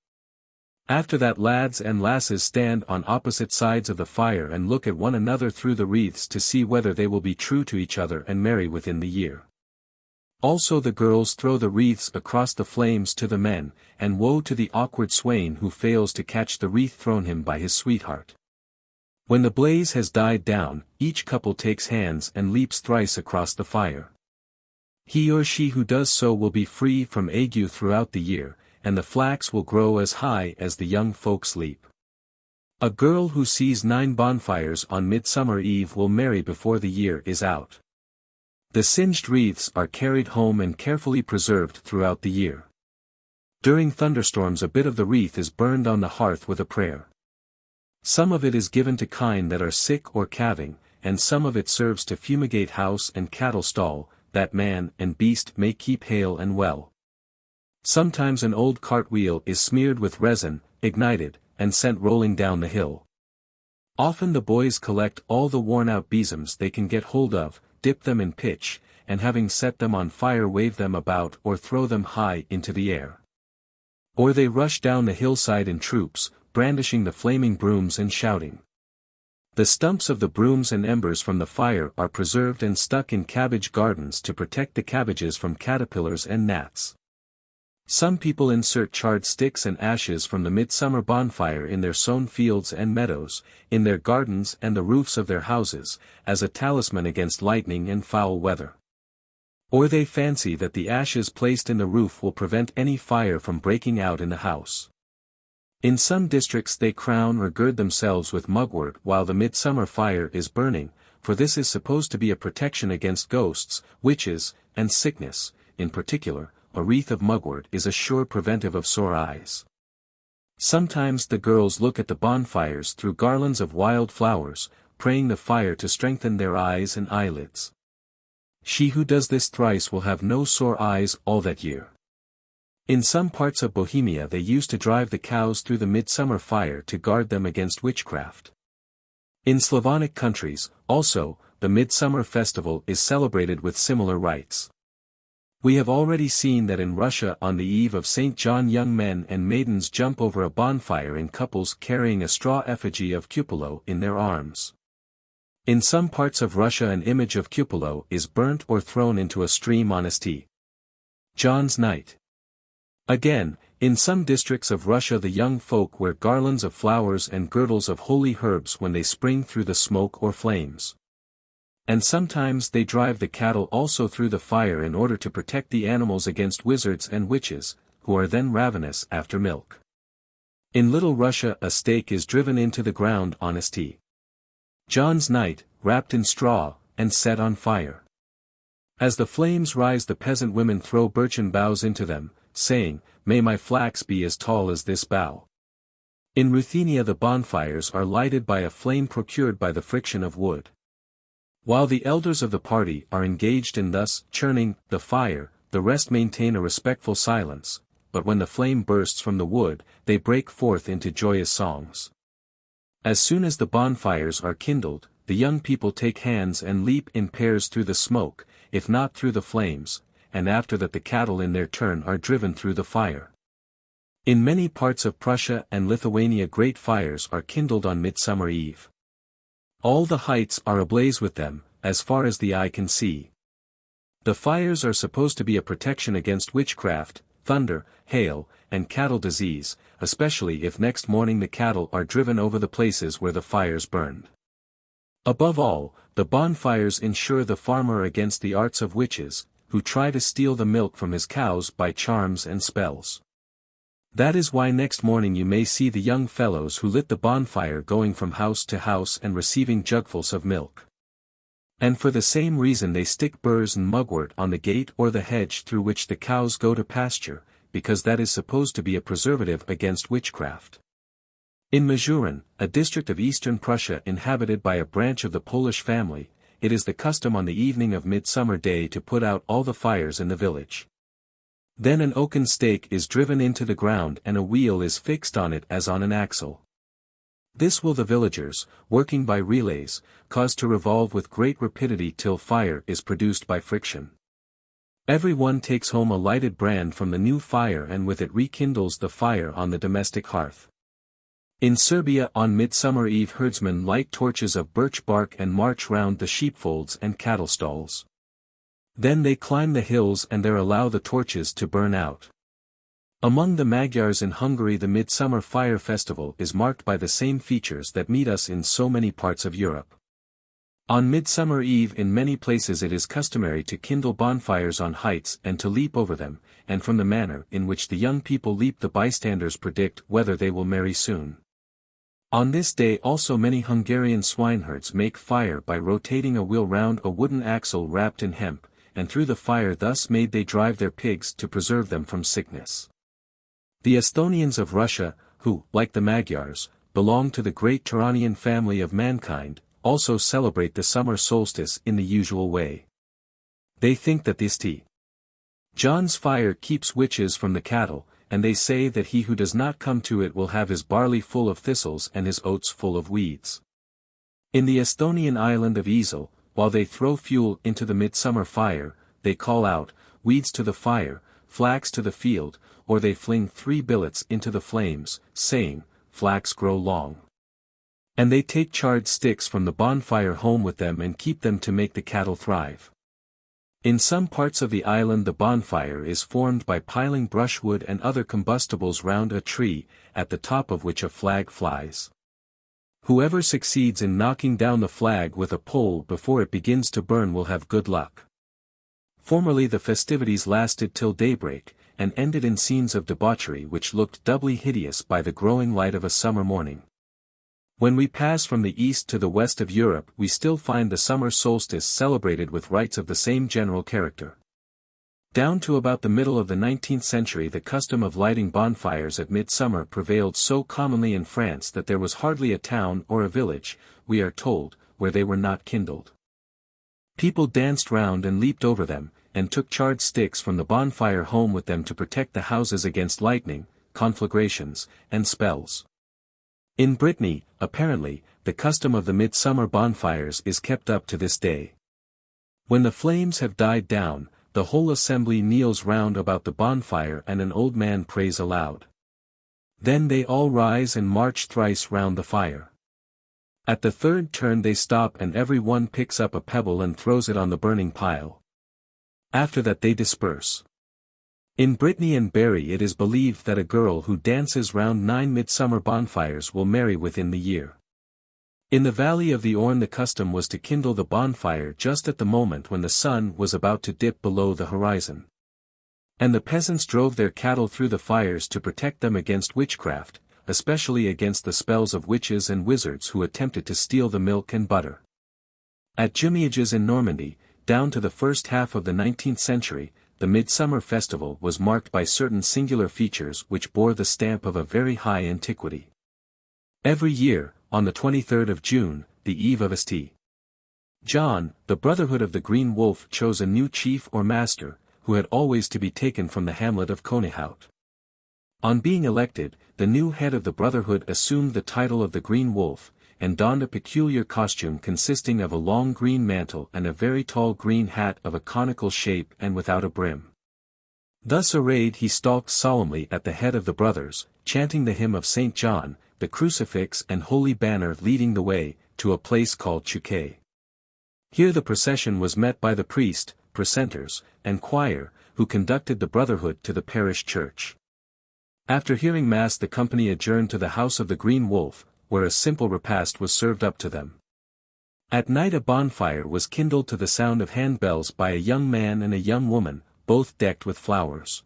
After that lads and lasses stand on opposite sides of the fire and look at one another through the wreaths to see whether they will be true to each other and marry within the year. Also the girls throw the wreaths across the flames to the men, and woe to the awkward swain who fails to catch the wreath thrown him by his sweetheart. When the blaze has died down, each couple takes hands and leaps thrice across the fire. He or she who does so will be free from ague throughout the year, and the flax will grow as high as the young folks leap. A girl who sees 9 bonfires on Midsummer Eve will marry before the year is out. The singed wreaths are carried home and carefully preserved throughout the year. During thunderstorms a bit of the wreath is burned on the hearth with a prayer. Some of it is given to kine that are sick or calving, and some of it serves to fumigate house and cattle stall, that man and beast may keep hale and well. Sometimes an old cartwheel is smeared with resin, ignited, and sent rolling down the hill. Often the boys collect all the worn-out besoms they can get hold of, dip them in pitch, and having set them on fire wave them about or throw them high into the air. Or they rush down the hillside in troops, brandishing the flaming brooms and shouting. The stumps of the brooms and embers from the fire are preserved and stuck in cabbage gardens to protect the cabbages from caterpillars and gnats. Some people insert charred sticks and ashes from the midsummer bonfire in their sown fields and meadows, in their gardens and the roofs of their houses, as a talisman against lightning and foul weather. Or they fancy that the ashes placed in the roof will prevent any fire from breaking out in the house. In some districts they crown or gird themselves with mugwort while the midsummer fire is burning, for this is supposed to be a protection against ghosts, witches, and sickness. In particular, a wreath of mugwort is a sure preventive of sore eyes. Sometimes the girls look at the bonfires through garlands of wild flowers, praying the fire to strengthen their eyes and eyelids. She who does this thrice will have no sore eyes all that year. In some parts of Bohemia they used to drive the cows through the midsummer fire to guard them against witchcraft. In Slavonic countries, also, the midsummer festival is celebrated with similar rites. We have already seen that in Russia on the eve of St. John young men and maidens jump over a bonfire in couples carrying a straw effigy of Cupido in their arms. In some parts of Russia an image of Cupido is burnt or thrown into a stream on St. John's night. Again, in some districts of Russia the young folk wear garlands of flowers and girdles of holy herbs when they spring through the smoke or flames. And sometimes they drive the cattle also through the fire in order to protect the animals against wizards and witches, who are then ravenous after milk. In Little Russia a stake is driven into the ground on St. John's night, wrapped in straw, and set on fire. As the flames rise the peasant women throw birchen boughs into them, saying, "May my flax be as tall as this bough." In Ruthenia the bonfires are lighted by a flame procured by the friction of wood. While the elders of the party are engaged in thus churning the fire, the rest maintain a respectful silence, but when the flame bursts from the wood, they break forth into joyous songs. As soon as the bonfires are kindled, the young people take hands and leap in pairs through the smoke, if not through the flames, and after that the cattle in their turn are driven through the fire. In many parts of Prussia and Lithuania great fires are kindled on Midsummer Eve. All the heights are ablaze with them, as far as the eye can see. The fires are supposed to be a protection against witchcraft, thunder, hail, and cattle disease, especially if next morning the cattle are driven over the places where the fires burned. Above all, the bonfires ensure the farmer against the arts of witches, who try to steal the milk from his cows by charms and spells. That is why next morning you may see the young fellows who lit the bonfire going from house to house and receiving jugfuls of milk. And for the same reason they stick burrs and mugwort on the gate or the hedge through which the cows go to pasture, because that is supposed to be a preservative against witchcraft. In Masuren, a district of eastern Prussia inhabited by a branch of the Polish family, it is the custom on the evening of Midsummer Day to put out all the fires in the village. Then an oaken stake is driven into the ground and a wheel is fixed on it as on an axle. This will the villagers, working by relays, cause to revolve with great rapidity till fire is produced by friction. Every one takes home a lighted brand from the new fire and with it rekindles the fire on the domestic hearth. In Serbia on Midsummer Eve herdsmen light torches of birch bark and march round the sheepfolds and cattle stalls. Then they climb the hills and there allow the torches to burn out. Among the Magyars in Hungary the Midsummer Fire Festival is marked by the same features that meet us in so many parts of Europe. On Midsummer Eve in many places it is customary to kindle bonfires on heights and to leap over them, and from the manner in which the young people leap the bystanders predict whether they will marry soon. On this day also many Hungarian swineherds make fire by rotating a wheel round a wooden axle wrapped in hemp, and through the fire thus made they drive their pigs to preserve them from sickness. The Esthonians of Russia, who, like the Magyars, belong to the great Turanian family of mankind, also celebrate the summer solstice in the usual way. They think that this St. John's fire keeps witches from the cattle, and they say that he who does not come to it will have his barley full of thistles and his oats full of weeds. In the Estonian island of Isle, while they throw fuel into the midsummer fire, they call out, "Weeds to the fire, flax to the field," or they fling 3 billets into the flames, saying, "Flax grow long." And they take charred sticks from the bonfire home with them and keep them to make the cattle thrive. In some parts of the island the bonfire is formed by piling brushwood and other combustibles round a tree, at the top of which a flag flies. Whoever succeeds in knocking down the flag with a pole before it begins to burn will have good luck. Formerly the festivities lasted till daybreak, and ended in scenes of debauchery which looked doubly hideous by the growing light of a summer morning. When we pass from the east to the west of Europe we still find the summer solstice celebrated with rites of the same general character. Down to about the middle of the 19th century the custom of lighting bonfires at midsummer prevailed so commonly in France that there was hardly a town or a village, we are told, where they were not kindled. People danced round and leaped over them, and took charred sticks from the bonfire home with them to protect the houses against lightning, conflagrations, and spells. In Brittany, apparently, the custom of the midsummer bonfires is kept up to this day. When the flames have died down, the whole assembly kneels round about the bonfire and an old man prays aloud. Then they all rise and march thrice round the fire. At the third turn they stop and every one picks up a pebble and throws it on the burning pile. After that they disperse. In Brittany and Berry it is believed that a girl who dances round 9 midsummer bonfires will marry within the year. In the valley of the Orne the custom was to kindle the bonfire just at the moment when the sun was about to dip below the horizon. And the peasants drove their cattle through the fires to protect them against witchcraft, especially against the spells of witches and wizards who attempted to steal the milk and butter. At Jumiages in Normandy, down to the first half of the 19th century, the Midsummer Festival was marked by certain singular features which bore the stamp of a very high antiquity. Every year, on the 23rd of June, the eve of St. John, the Brotherhood of the Green Wolf chose a new chief or master, who had always to be taken from the hamlet of Konehout. On being elected, the new head of the Brotherhood assumed the title of the Green Wolf, and donned a peculiar costume consisting of a long green mantle and a very tall green hat of a conical shape and without a brim. Thus arrayed he stalked solemnly at the head of the brothers, chanting the hymn of St. John, the crucifix and holy banner leading the way, to a place called Chouquet. Here the procession was met by the priest, precentors, and choir, who conducted the Brotherhood to the parish church. After hearing Mass the company adjourned to the house of the Green Wolf, where a simple repast was served up to them. At night a bonfire was kindled to the sound of handbells by a young man and a young woman, both decked with flowers.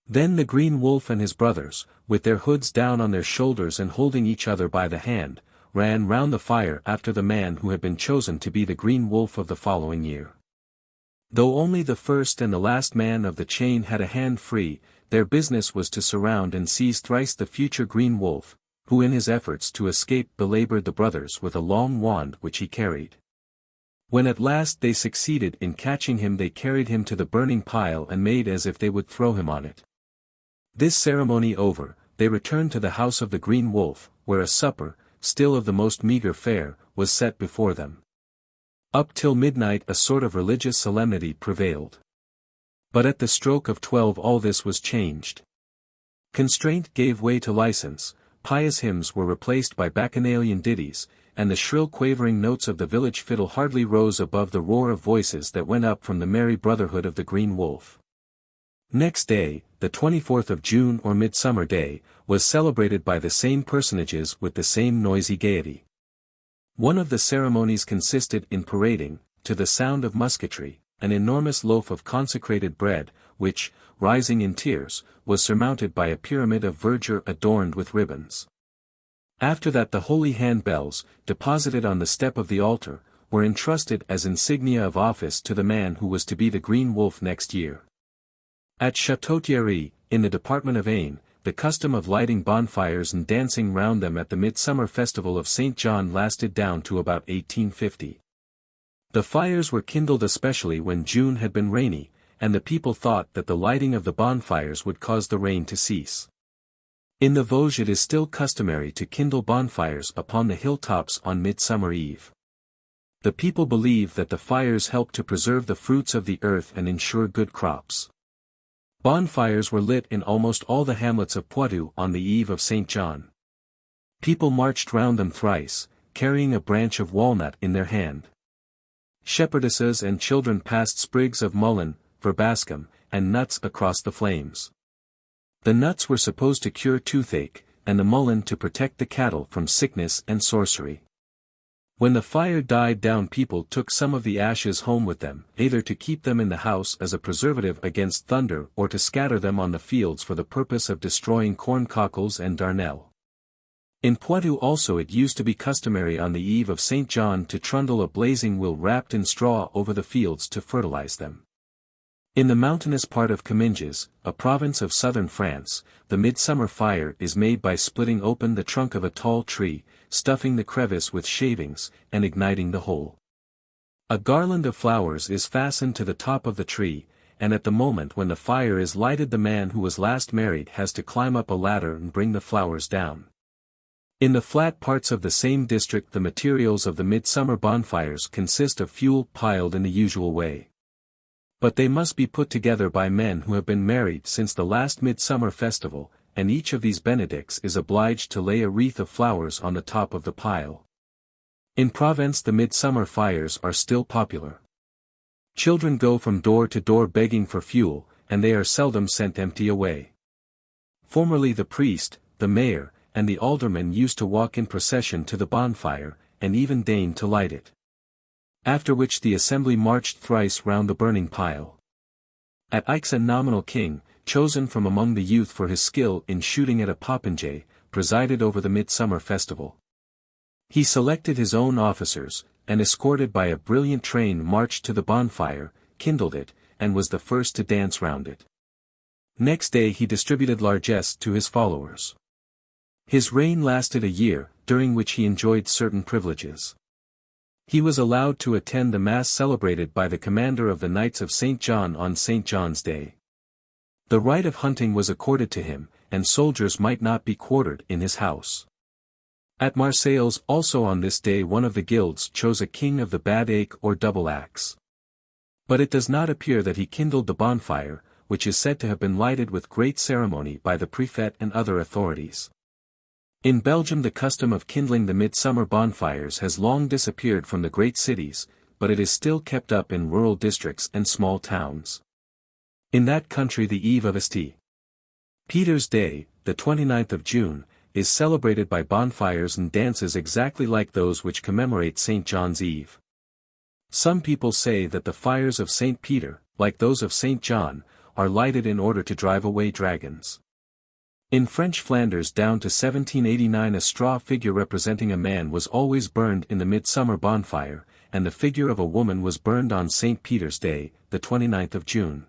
Then the Green Wolf and his brothers, with their hoods down on their shoulders and holding each other by the hand, ran round the fire after the man who had been chosen to be the Green Wolf of the following year. Though only the first and the last man of the chain had a hand free, their business was to surround and seize thrice the future Green Wolf, who in his efforts to escape belaboured the brothers with a long wand which he carried. When at last they succeeded in catching him they carried him to the burning pile and made as if they would throw him on it. This ceremony over, they returned to the house of the Green Wolf, where a supper, still of the most meagre fare, was set before them. Up till midnight a sort of religious solemnity prevailed. But at the stroke of 12 all this was changed. Constraint gave way to license, pious hymns were replaced by bacchanalian ditties, and the shrill quavering notes of the village fiddle hardly rose above the roar of voices that went up from the merry Brotherhood of the Green Wolf. Next day, the 24th of June or Midsummer Day, was celebrated by the same personages with the same noisy gaiety. One of the ceremonies consisted in parading, to the sound of musketry, an enormous loaf of consecrated bread, which, rising in tiers, was surmounted by a pyramid of verdure adorned with ribbons. After that the holy handbells, deposited on the step of the altar, were entrusted as insignia of office to the man who was to be the Green Wolf next year. At Château-Thierry, in the department of Aisne, the custom of lighting bonfires and dancing round them at the Midsummer Festival of St. John lasted down to about 1850. The fires were kindled especially when June had been rainy, and the people thought that the lighting of the bonfires would cause the rain to cease. In the Vosges it is still customary to kindle bonfires upon the hilltops on Midsummer Eve. The people believe that the fires help to preserve the fruits of the earth and ensure good crops. Bonfires were lit in almost all the hamlets of Poitou on the eve of St. John. People marched round them thrice, carrying a branch of walnut in their hand. Shepherdesses and children passed sprigs of mullein, verbascum, and nuts across the flames. The nuts were supposed to cure toothache, and the mullein to protect the cattle from sickness and sorcery. When the fire died down people took some of the ashes home with them, either to keep them in the house as a preservative against thunder or to scatter them on the fields for the purpose of destroying corn cockles and darnel. In Poitou also it used to be customary on the eve of St. John to trundle a blazing wheel wrapped in straw over the fields to fertilize them. In the mountainous part of Comminges, a province of southern France, the midsummer fire is made by splitting open the trunk of a tall tree, stuffing the crevice with shavings, and igniting the whole. A garland of flowers is fastened to the top of the tree, and at the moment when the fire is lighted the man who was last married has to climb up a ladder and bring the flowers down. In the flat parts of the same district the materials of the midsummer bonfires consist of fuel piled in the usual way. But they must be put together by men who have been married since the last midsummer festival, and each of these Benedicts is obliged to lay a wreath of flowers on the top of the pile. In Provence the midsummer fires are still popular. Children go from door to door begging for fuel, and they are seldom sent empty away. Formerly the priest, the mayor, and the aldermen used to walk in procession to the bonfire, and even deign to light it. After which the assembly marched thrice round the burning pile. At Aix a nominal king, chosen from among the youth for his skill in shooting at a popinjay, presided over the midsummer festival. He selected his own officers, and escorted by a brilliant train marched to the bonfire, kindled it, and was the first to dance round it. Next day he distributed largesse to his followers. His reign lasted a year, during which he enjoyed certain privileges. He was allowed to attend the mass celebrated by the commander of the Knights of St. John on St. John's Day. The right of hunting was accorded to him, and soldiers might not be quartered in his house. At Marseilles also on this day one of the guilds chose a king of the bad ache or double axe. But it does not appear that he kindled the bonfire, which is said to have been lighted with great ceremony by the prefect and other authorities. In Belgium the custom of kindling the midsummer bonfires has long disappeared from the great cities, but it is still kept up in rural districts and small towns. In that country the eve of St. Peter's Day, the 29th of June, is celebrated by bonfires and dances exactly like those which commemorate St. John's Eve. Some people say that the fires of St. Peter, like those of St. John, are lighted in order to drive away dragons. In French Flanders down to 1789 a straw figure representing a man was always burned in the midsummer bonfire, and the figure of a woman was burned on St. Peter's Day, the 29th of June.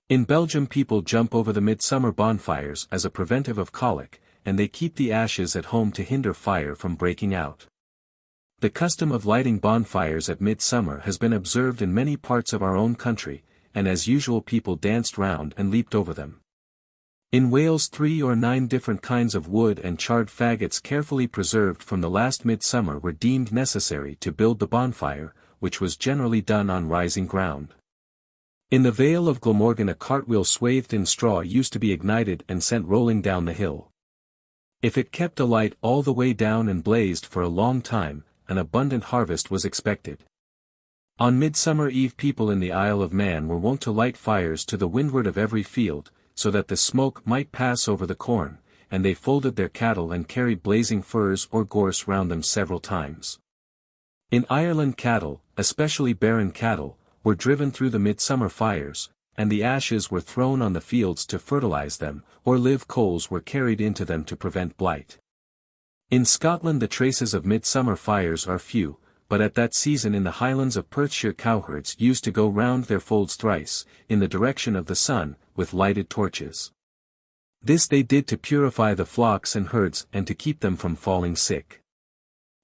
In Belgium people jump over the midsummer bonfires as a preventive of colic, and they keep the ashes at home to hinder fire from breaking out. The custom of lighting bonfires at midsummer has been observed in many parts of our own country, and as usual people danced round and leaped over them. In Wales 3 or 9 different kinds of wood and charred faggots carefully preserved from the last midsummer were deemed necessary to build the bonfire, which was generally done on rising ground. In the Vale of Glamorgan a cartwheel swathed in straw used to be ignited and sent rolling down the hill. If it kept alight all the way down and blazed for a long time, an abundant harvest was expected. On Midsummer Eve people in the Isle of Man were wont to light fires to the windward of every field, so that the smoke might pass over the corn, and they folded their cattle and carried blazing furze or gorse round them several times. In Ireland cattle, especially barren cattle, were driven through the midsummer fires, and the ashes were thrown on the fields to fertilize them, or live coals were carried into them to prevent blight. In Scotland the traces of midsummer fires are few, but at that season in the highlands of Perthshire cowherds used to go round their folds thrice, in the direction of the sun, with lighted torches. This they did to purify the flocks and herds and to keep them from falling sick.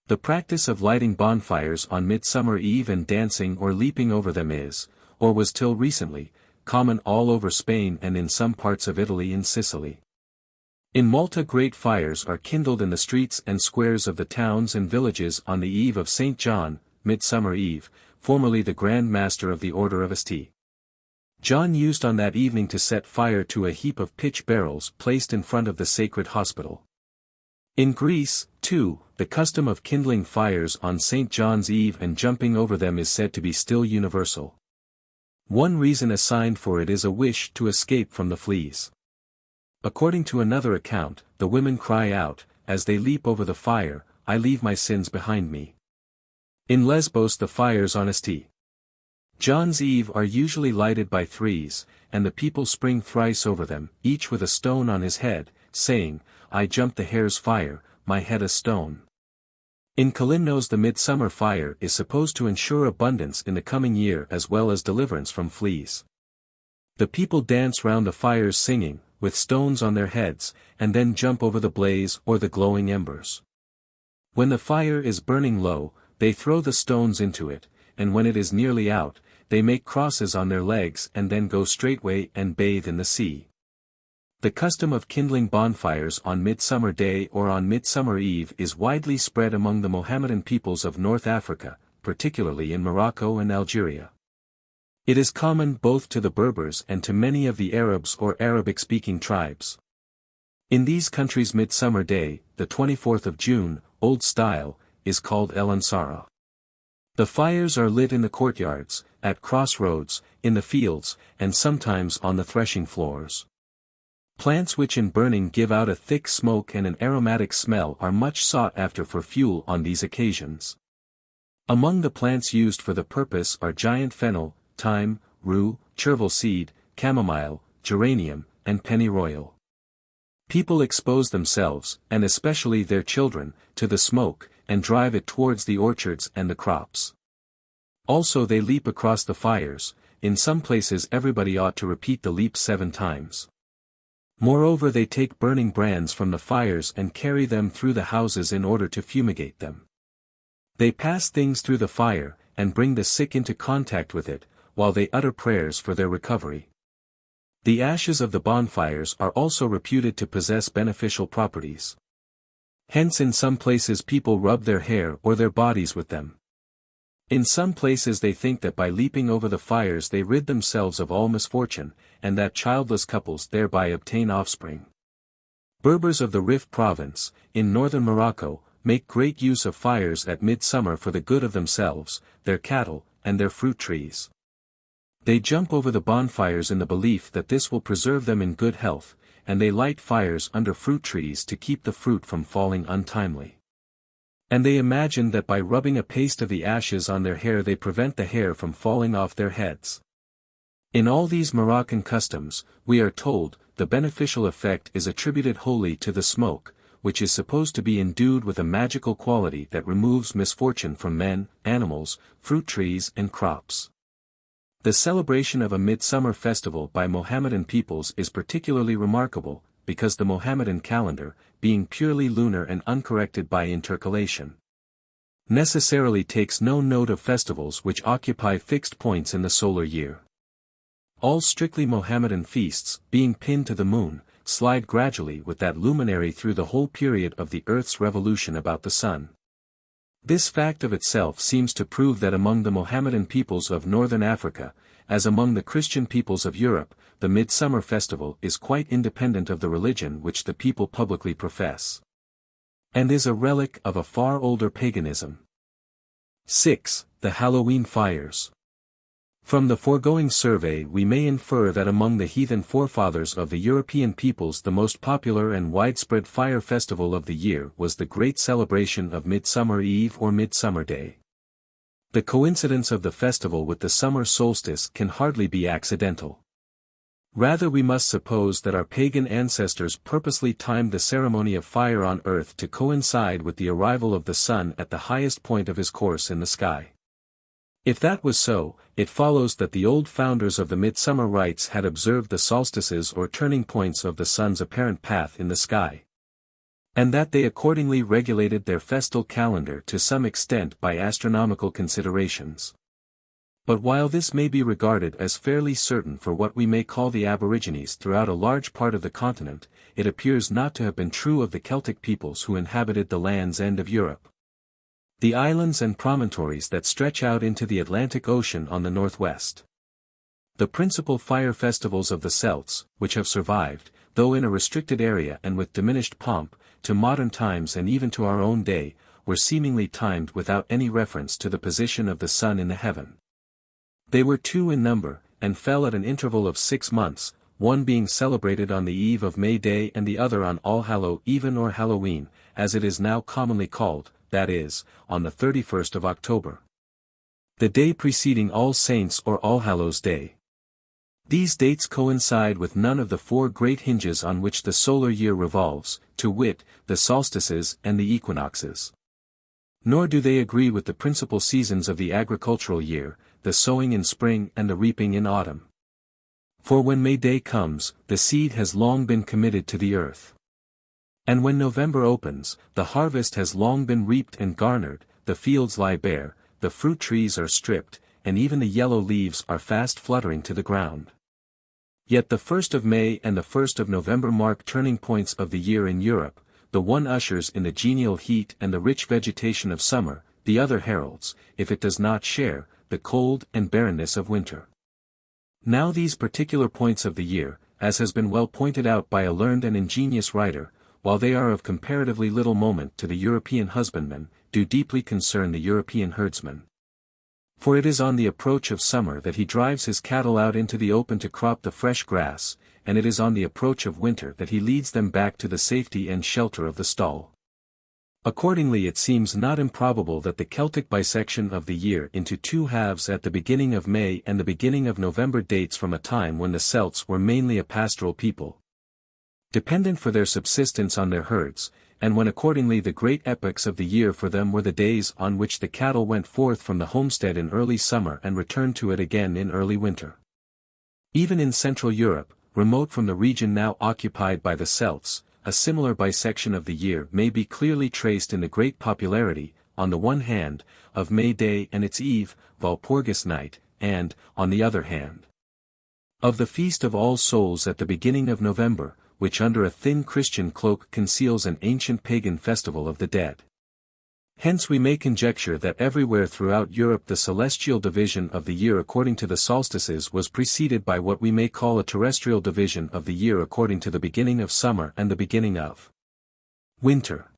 The practice of lighting bonfires on Midsummer Eve and dancing or leaping over them is, or was till recently, common all over Spain and in some parts of Italy and Sicily. In Malta great fires are kindled in the streets and squares of the towns and villages on the eve of St. John, Midsummer Eve, formerly the Grand Master of the Order of St. John used on that evening to set fire to a heap of pitch barrels placed in front of the sacred hospital. In Greece, too, the custom of kindling fires on St. John's Eve and jumping over them is said to be still universal. One reason assigned for it is a wish to escape from the fleas. According to another account, the women cry out, as they leap over the fire, "I leave my sins behind me." In Lesbos the fires on St. John's Eve are usually lighted by threes, and the people spring thrice over them, each with a stone on his head, saying, "I jumped the hare's fire, my head a stone." In Kalymnos the midsummer fire is supposed to ensure abundance in the coming year as well as deliverance from fleas. The people dance round the fires singing, with stones on their heads, and then jump over the blaze or the glowing embers. When the fire is burning low, they throw the stones into it, and when it is nearly out, they make crosses on their legs and then go straightway and bathe in the sea. The custom of kindling bonfires on Midsummer Day or on Midsummer Eve is widely spread among the Mohammedan peoples of North Africa, particularly in Morocco and Algeria. It is common both to the Berbers and to many of the Arabs or Arabic-speaking tribes. In these countries Midsummer Day, the 24th of June, Old Style, is called El Ansara. The fires are lit in the courtyards, at crossroads, in the fields, and sometimes on the threshing floors. Plants which in burning give out a thick smoke and an aromatic smell are much sought after for fuel on these occasions. Among the plants used for the purpose are giant fennel, thyme, rue, chervil seed, chamomile, geranium, and pennyroyal. People expose themselves, and especially their children, to the smoke, and drive it towards the orchards and the crops. Also they leap across the fires. In some places everybody ought to repeat the leap 7 times. Moreover they take burning brands from the fires and carry them through the houses in order to fumigate them. They pass things through the fire, and bring the sick into contact with it, while they utter prayers for their recovery. The ashes of the bonfires are also reputed to possess beneficial properties. Hence in some places people rub their hair or their bodies with them. In some places they think that by leaping over the fires they rid themselves of all misfortune, and that childless couples thereby obtain offspring. Berbers of the Rif province, in northern Morocco, make great use of fires at midsummer for the good of themselves, their cattle, and their fruit trees. They jump over the bonfires in the belief that this will preserve them in good health, and they light fires under fruit trees to keep the fruit from falling untimely. And they imagine that by rubbing a paste of the ashes on their hair they prevent the hair from falling off their heads. In all these Moroccan customs, we are told, the beneficial effect is attributed wholly to the smoke, which is supposed to be endued with a magical quality that removes misfortune from men, animals, fruit trees and crops. The celebration of a midsummer festival by Mohammedan peoples is particularly remarkable, because the Mohammedan calendar, being purely lunar and uncorrected by intercalation, necessarily takes no note of festivals which occupy fixed points in the solar year. All strictly Mohammedan feasts, being pinned to the moon, slide gradually with that luminary through the whole period of the Earth's revolution about the sun. This fact of itself seems to prove that among the Mohammedan peoples of northern Africa, as among the Christian peoples of Europe, the midsummer festival is quite independent of the religion which the people publicly profess, and is a relic of a far older paganism. 6. The Hallowe'en Fires. From the foregoing survey we may infer that among the heathen forefathers of the European peoples the most popular and widespread fire festival of the year was the great celebration of Midsummer Eve or Midsummer Day. The coincidence of the festival with the summer solstice can hardly be accidental. Rather we must suppose that our pagan ancestors purposely timed the ceremony of fire on earth to coincide with the arrival of the sun at the highest point of his course in the sky. If that was so, it follows that the old founders of the midsummer rites had observed the solstices or turning points of the sun's apparent path in the sky, and that they accordingly regulated their festal calendar to some extent by astronomical considerations. But while this may be regarded as fairly certain for what we may call the aborigines throughout a large part of the continent, it appears not to have been true of the Celtic peoples who inhabited the land's end of Europe. The islands and promontories that stretch out into the Atlantic Ocean on the northwest. The principal fire festivals of the Celts, which have survived, though in a restricted area and with diminished pomp, to modern times and even to our own day, were seemingly timed without any reference to the position of the sun in the heaven. They were 2 in number, and fell at an interval of 6 months, one being celebrated on the eve of May Day and the other on All Hallow Even or Halloween, as it is now commonly called, that is, on the 31st of October. The day preceding All Saints or All Hallows Day. These dates coincide with none of the 4 great hinges on which the solar year revolves, to wit, the solstices and the equinoxes. Nor do they agree with the principal seasons of the agricultural year, the sowing in spring and the reaping in autumn. For when May Day comes, the seed has long been committed to the earth. And when November opens, the harvest has long been reaped and garnered, the fields lie bare, the fruit trees are stripped, and even the yellow leaves are fast fluttering to the ground. Yet the 1st of May and the 1st of November mark turning points of the year in Europe, the one ushers in the genial heat and the rich vegetation of summer, the other heralds, if it does not share, the cold and barrenness of winter. Now these particular points of the year, as has been well pointed out by a learned and ingenious writer, while they are of comparatively little moment to the European husbandman, do deeply concern the European herdsman. For it is on the approach of summer that he drives his cattle out into the open to crop the fresh grass, and it is on the approach of winter that he leads them back to the safety and shelter of the stall. Accordingly, it seems not improbable that the Celtic bisection of the year into two halves at the beginning of May and the beginning of November dates from a time when the Celts were mainly a pastoral people, dependent for their subsistence on their herds, and when accordingly the great epochs of the year for them were the days on which the cattle went forth from the homestead in early summer and returned to it again in early winter. Even in Central Europe, remote from the region now occupied by the Celts, a similar bisection of the year may be clearly traced in the great popularity, on the one hand, of May Day and its eve, Walpurgis Night, and, on the other hand, of the Feast of All Souls at the beginning of November, which under a thin Christian cloak conceals an ancient pagan festival of the dead. Hence we may conjecture that everywhere throughout Europe the celestial division of the year according to the solstices was preceded by what we may call a terrestrial division of the year according to the beginning of summer and the beginning of winter.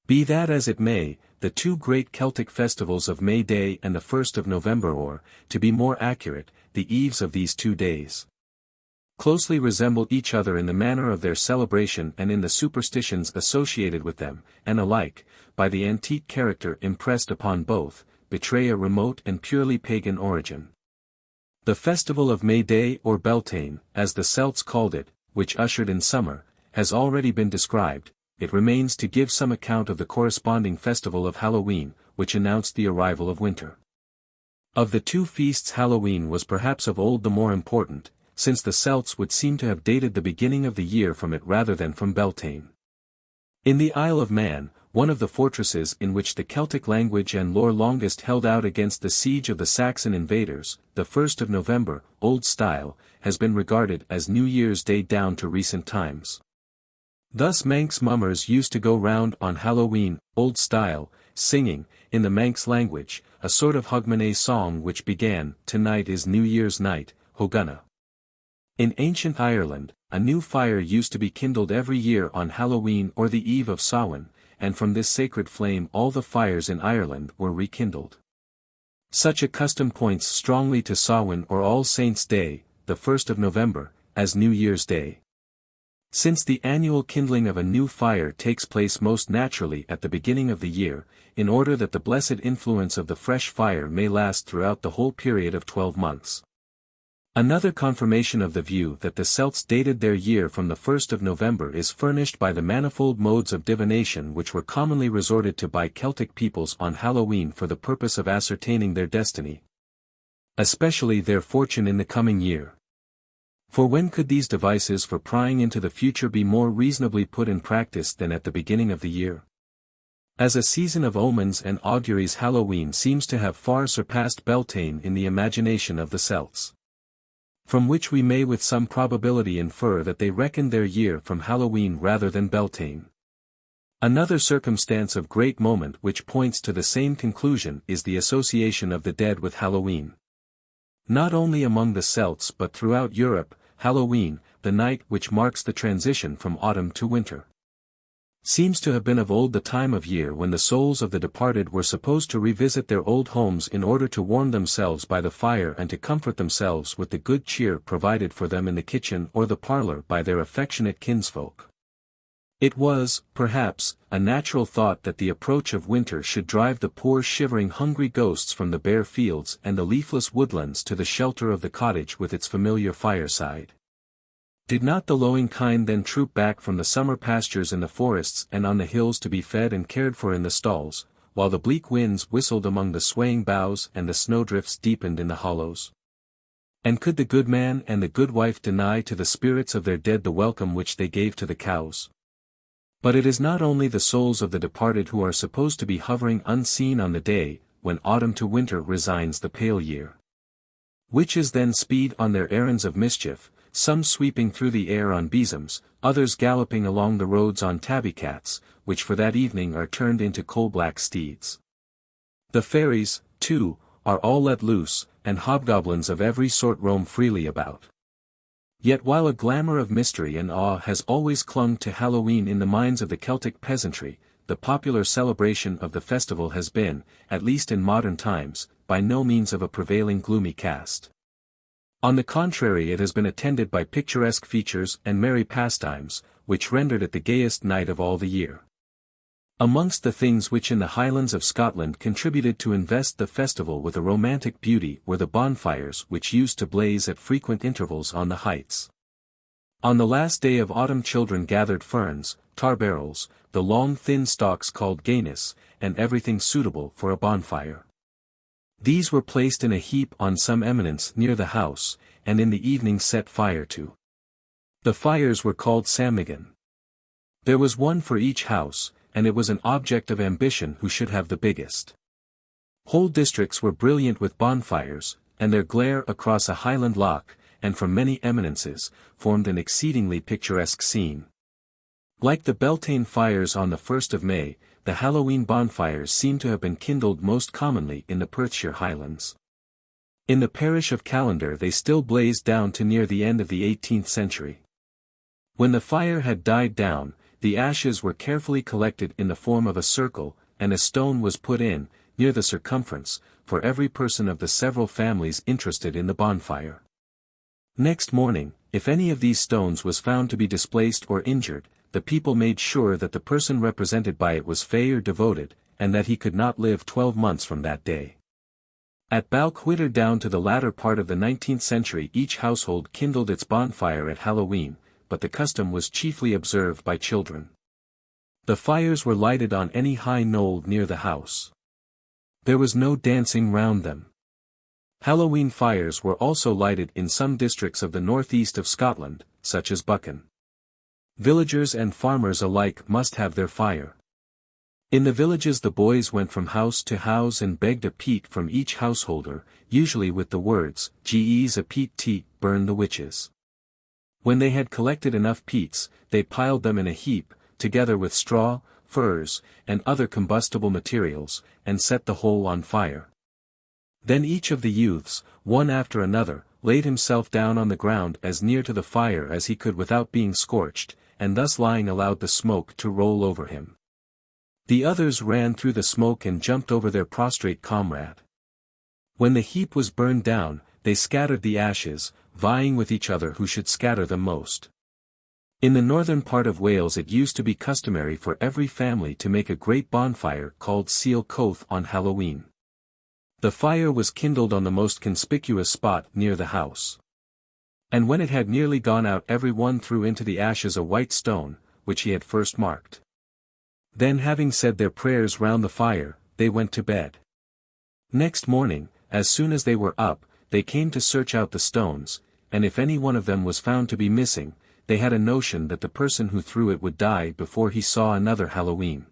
Be that as it may, the two great Celtic festivals of May Day and the 1st of November, or, to be more accurate, the eves of these 2 days, closely resemble each other in the manner of their celebration and in the superstitions associated with them, and alike, by the antique character impressed upon both, betray a remote and purely pagan origin. The festival of May Day or Beltane, as the Celts called it, which ushered in summer, has already been described. It remains to give some account of the corresponding festival of Hallowe'en, which announced the arrival of winter. Of the two feasts, Hallowe'en was perhaps of old the more important, since the Celts would seem to have dated the beginning of the year from it rather than from Beltane. In the Isle of Man, one of the fortresses in which the Celtic language and lore longest held out against the siege of the Saxon invaders, the 1st of November, Old Style, has been regarded as New Year's Day down to recent times. Thus Manx mummers used to go round on Hallowe'en, Old Style, singing, in the Manx language, a sort of Hogmanay song which began, "Tonight is New Year's night, Hogunna." In ancient Ireland, a new fire used to be kindled every year on Hallowe'en or the eve of Samhain, and from this sacred flame all the fires in Ireland were rekindled. Such a custom points strongly to Samhain or All Saints' Day, the 1st of November, as New Year's Day. Since the annual kindling of a new fire takes place most naturally at the beginning of the year, in order that the blessed influence of the fresh fire may last throughout the whole period of 12 months. Another confirmation of the view that the Celts dated their year from the 1st of November is furnished by the manifold modes of divination which were commonly resorted to by Celtic peoples on Hallowe'en for the purpose of ascertaining their destiny, especially their fortune in the coming year. For when could these devices for prying into the future be more reasonably put in practice than at the beginning of the year? As a season of omens and auguries, Hallowe'en seems to have far surpassed Beltane in the imagination of the Celts, from which we may with some probability infer that they reckoned their year from Hallowe'en rather than Beltane. Another circumstance of great moment which points to the same conclusion is the association of the dead with Hallowe'en. Not only among the Celts but throughout Europe, Hallowe'en, the night which marks the transition from autumn to winter, seems to have been of old the time of year when the souls of the departed were supposed to revisit their old homes in order to warm themselves by the fire and to comfort themselves with the good cheer provided for them in the kitchen or the parlor by their affectionate kinsfolk. It was, perhaps, a natural thought that the approach of winter should drive the poor shivering hungry ghosts from the bare fields and the leafless woodlands to the shelter of the cottage with its familiar fireside. Did not the lowing kine then troop back from the summer pastures in the forests and on the hills to be fed and cared for in the stalls, while the bleak winds whistled among the swaying boughs and the snowdrifts deepened in the hollows? And could the good man and the good wife deny to the spirits of their dead the welcome which they gave to the cows? But it is not only the souls of the departed who are supposed to be hovering unseen on the day, when autumn to winter resigns the pale year. Witches then speed on their errands of mischief, some sweeping through the air on besoms, others galloping along the roads on tabby cats, which for that evening are turned into coal-black steeds. The fairies, too, are all let loose, and hobgoblins of every sort roam freely about. Yet while a glamour of mystery and awe has always clung to Halloween in the minds of the Celtic peasantry, the popular celebration of the festival has been, at least in modern times, by no means of a prevailing gloomy cast. On the contrary, it has been attended by picturesque features and merry pastimes, which rendered it the gayest night of all the year. Amongst the things which in the Highlands of Scotland contributed to invest the festival with a romantic beauty were the bonfires which used to blaze at frequent intervals on the heights. On the last day of autumn children gathered ferns, tar barrels, the long thin stalks called gayness, and everything suitable for a bonfire. These were placed in a heap on some eminence near the house, and in the evening set fire to. The fires were called sammigan. There was one for each house, and it was an object of ambition who should have the biggest. Whole districts were brilliant with bonfires, and their glare across a highland loch, and from many eminences, formed an exceedingly picturesque scene. Like the Beltane Fires on the 1st of May, the Halloween bonfires seem to have been kindled most commonly in the Perthshire Highlands. In the parish of Callander they still blazed down to near the end of the 18th century. When the fire had died down, the ashes were carefully collected in the form of a circle, and a stone was put in, near the circumference, for every person of the several families interested in the bonfire. Next morning, if any of these stones was found to be displaced or injured, the people made sure that the person represented by it was fey or devoted, and that he could not live 12 months from that day. At Balquhidder down to the latter part of the 19th century each household kindled its bonfire at Halloween, but the custom was chiefly observed by children. The fires were lighted on any high knoll near the house. There was no dancing round them. Hallowe'en fires were also lighted in some districts of the northeast of Scotland, such as Buchan. Villagers and farmers alike must have their fire. In the villages the boys went from house to house and begged a peat from each householder, usually with the words, "Ge's a peat teat, burn the witches." When they had collected enough peats, they piled them in a heap, together with straw, furze, and other combustible materials, and set the whole on fire. Then each of the youths, one after another, laid himself down on the ground as near to the fire as he could without being scorched, and thus lying allowed the smoke to roll over him. The others ran through the smoke and jumped over their prostrate comrade. When the heap was burned down, they scattered the ashes, vying with each other who should scatter them most. In the northern part of Wales it used to be customary for every family to make a great bonfire called Seal Coath on Halloween. The fire was kindled on the most conspicuous spot near the house. And when it had nearly gone out every one threw into the ashes a white stone, which he had first marked. Then having said their prayers round the fire, they went to bed. Next morning, as soon as they were up, they came to search out the stones, and if any one of them was found to be missing, they had a notion that the person who threw it would die before he saw another Halloween.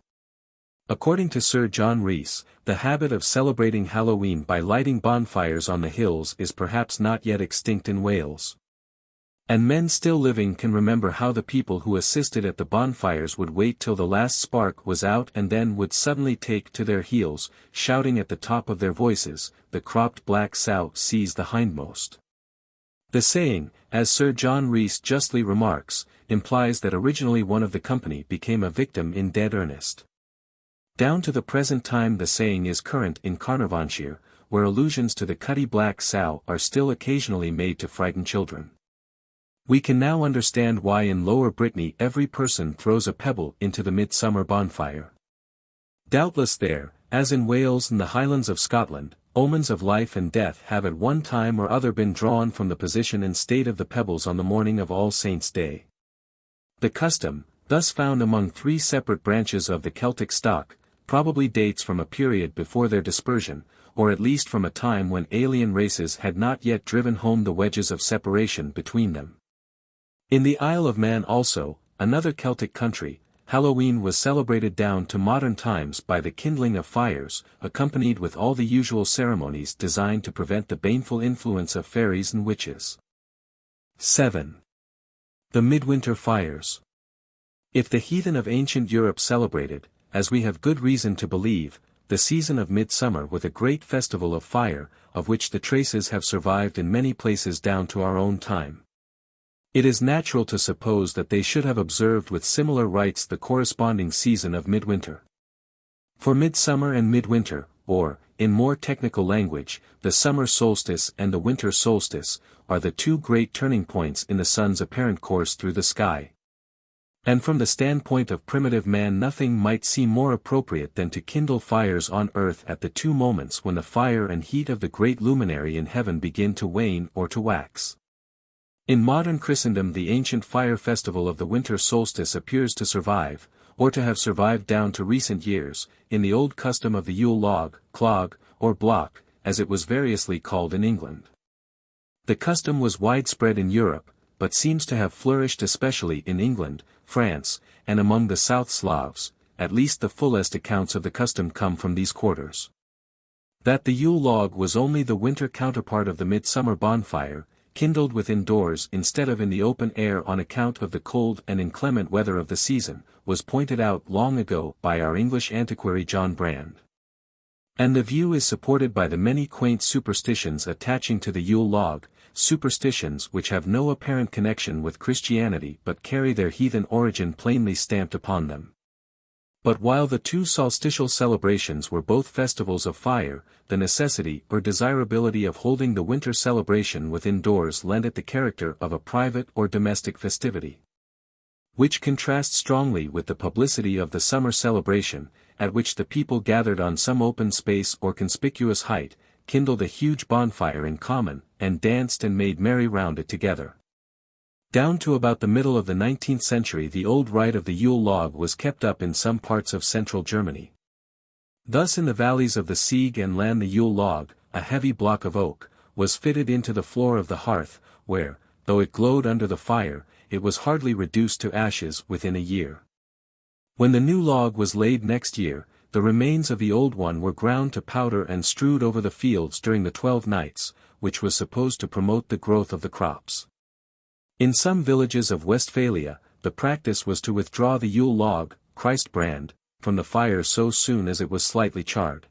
According to Sir John Rhys, the habit of celebrating Halloween by lighting bonfires on the hills is perhaps not yet extinct in Wales. And men still living can remember how the people who assisted at the bonfires would wait till the last spark was out and then would suddenly take to their heels, shouting at the top of their voices, "The cropped black sow sees the hindmost." The saying, as Sir John Rhys justly remarks, implies that originally one of the company became a victim in dead earnest. Down to the present time the saying is current in Carnarvonshire, where allusions to the cutty black sow are still occasionally made to frighten children. We can now understand why in Lower Brittany every person throws a pebble into the midsummer bonfire. Doubtless there, as in Wales and the Highlands of Scotland, omens of life and death have at one time or other been drawn from the position and state of the pebbles on the morning of All Saints' Day. The custom, thus found among three separate branches of the Celtic stock, probably dates from a period before their dispersion, or at least from a time when alien races had not yet driven home the wedges of separation between them. In the Isle of Man also, another Celtic country, Halloween was celebrated down to modern times by the kindling of fires, accompanied with all the usual ceremonies designed to prevent the baneful influence of fairies and witches. 7. The Midwinter Fires. If the heathen of ancient Europe celebrated, as we have good reason to believe, the season of midsummer with a great festival of fire, of which the traces have survived in many places down to our own time, it is natural to suppose that they should have observed with similar rites the corresponding season of midwinter. For midsummer and midwinter, or, in more technical language, the summer solstice and the winter solstice, are the two great turning points in the sun's apparent course through the sky. And from the standpoint of primitive man nothing might seem more appropriate than to kindle fires on earth at the two moments when the fire and heat of the great luminary in heaven begin to wane or to wax. In modern Christendom the ancient fire festival of the winter solstice appears to survive, or to have survived down to recent years, in the old custom of the Yule log, clog, or block, as it was variously called in England. The custom was widespread in Europe, but seems to have flourished especially in England, France, and among the South Slavs. At least the fullest accounts of the custom come from these quarters. That the Yule log was only the winter counterpart of the midsummer bonfire, kindled within doors instead of in the open air on account of the cold and inclement weather of the season, was pointed out long ago by our English antiquary John Brand. And the view is supported by the many quaint superstitions attaching to the Yule log, superstitions which have no apparent connection with Christianity but carry their heathen origin plainly stamped upon them. But while the two solstitial celebrations were both festivals of fire, the necessity or desirability of holding the winter celebration within doors lent it the character of a private or domestic festivity, which contrasts strongly with the publicity of the summer celebration, at which the people gathered on some open space or conspicuous height, kindled a huge bonfire in common, and danced and made merry round it together. Down to about the middle of the 19th century the old rite of the Yule log was kept up in some parts of central Germany. Thus in the valleys of the Sieg and Lahn the Yule log, a heavy block of oak, was fitted into the floor of the hearth, where, though it glowed under the fire, it was hardly reduced to ashes within a year. When the new log was laid next year, the remains of the old one were ground to powder and strewed over the fields during the 12 nights, which was supposed to promote the growth of the crops. In some villages of Westphalia, the practice was to withdraw the Yule log, Christ brand, from the fire so soon as it was slightly charred.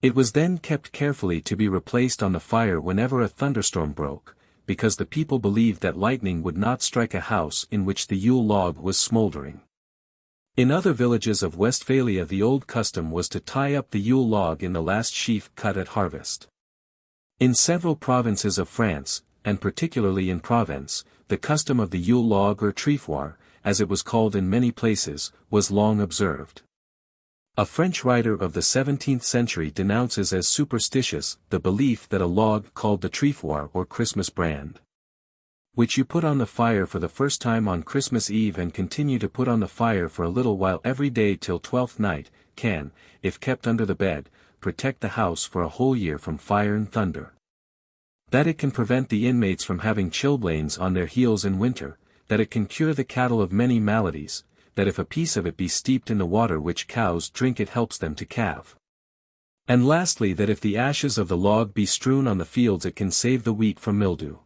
It was then kept carefully to be replaced on the fire whenever a thunderstorm broke, because the people believed that lightning would not strike a house in which the Yule log was smoldering. In other villages of Westphalia the old custom was to tie up the Yule log in the last sheaf cut at harvest. In several provinces of France, and particularly in Provence, the custom of the Yule log or trefoir, as it was called in many places, was long observed. A French writer of the 17th century denounces as superstitious the belief that a log called the trefoir or Christmas brand, which you put on the fire for the first time on Christmas Eve and continue to put on the fire for a little while every day till 12th night, can, if kept under the bed, protect the house for a whole year from fire and thunder. That it can prevent the inmates from having chilblains on their heels in winter, that it can cure the cattle of many maladies, that if a piece of it be steeped in the water which cows drink it helps them to calve. And lastly that if the ashes of the log be strewn on the fields it can save the wheat from mildew.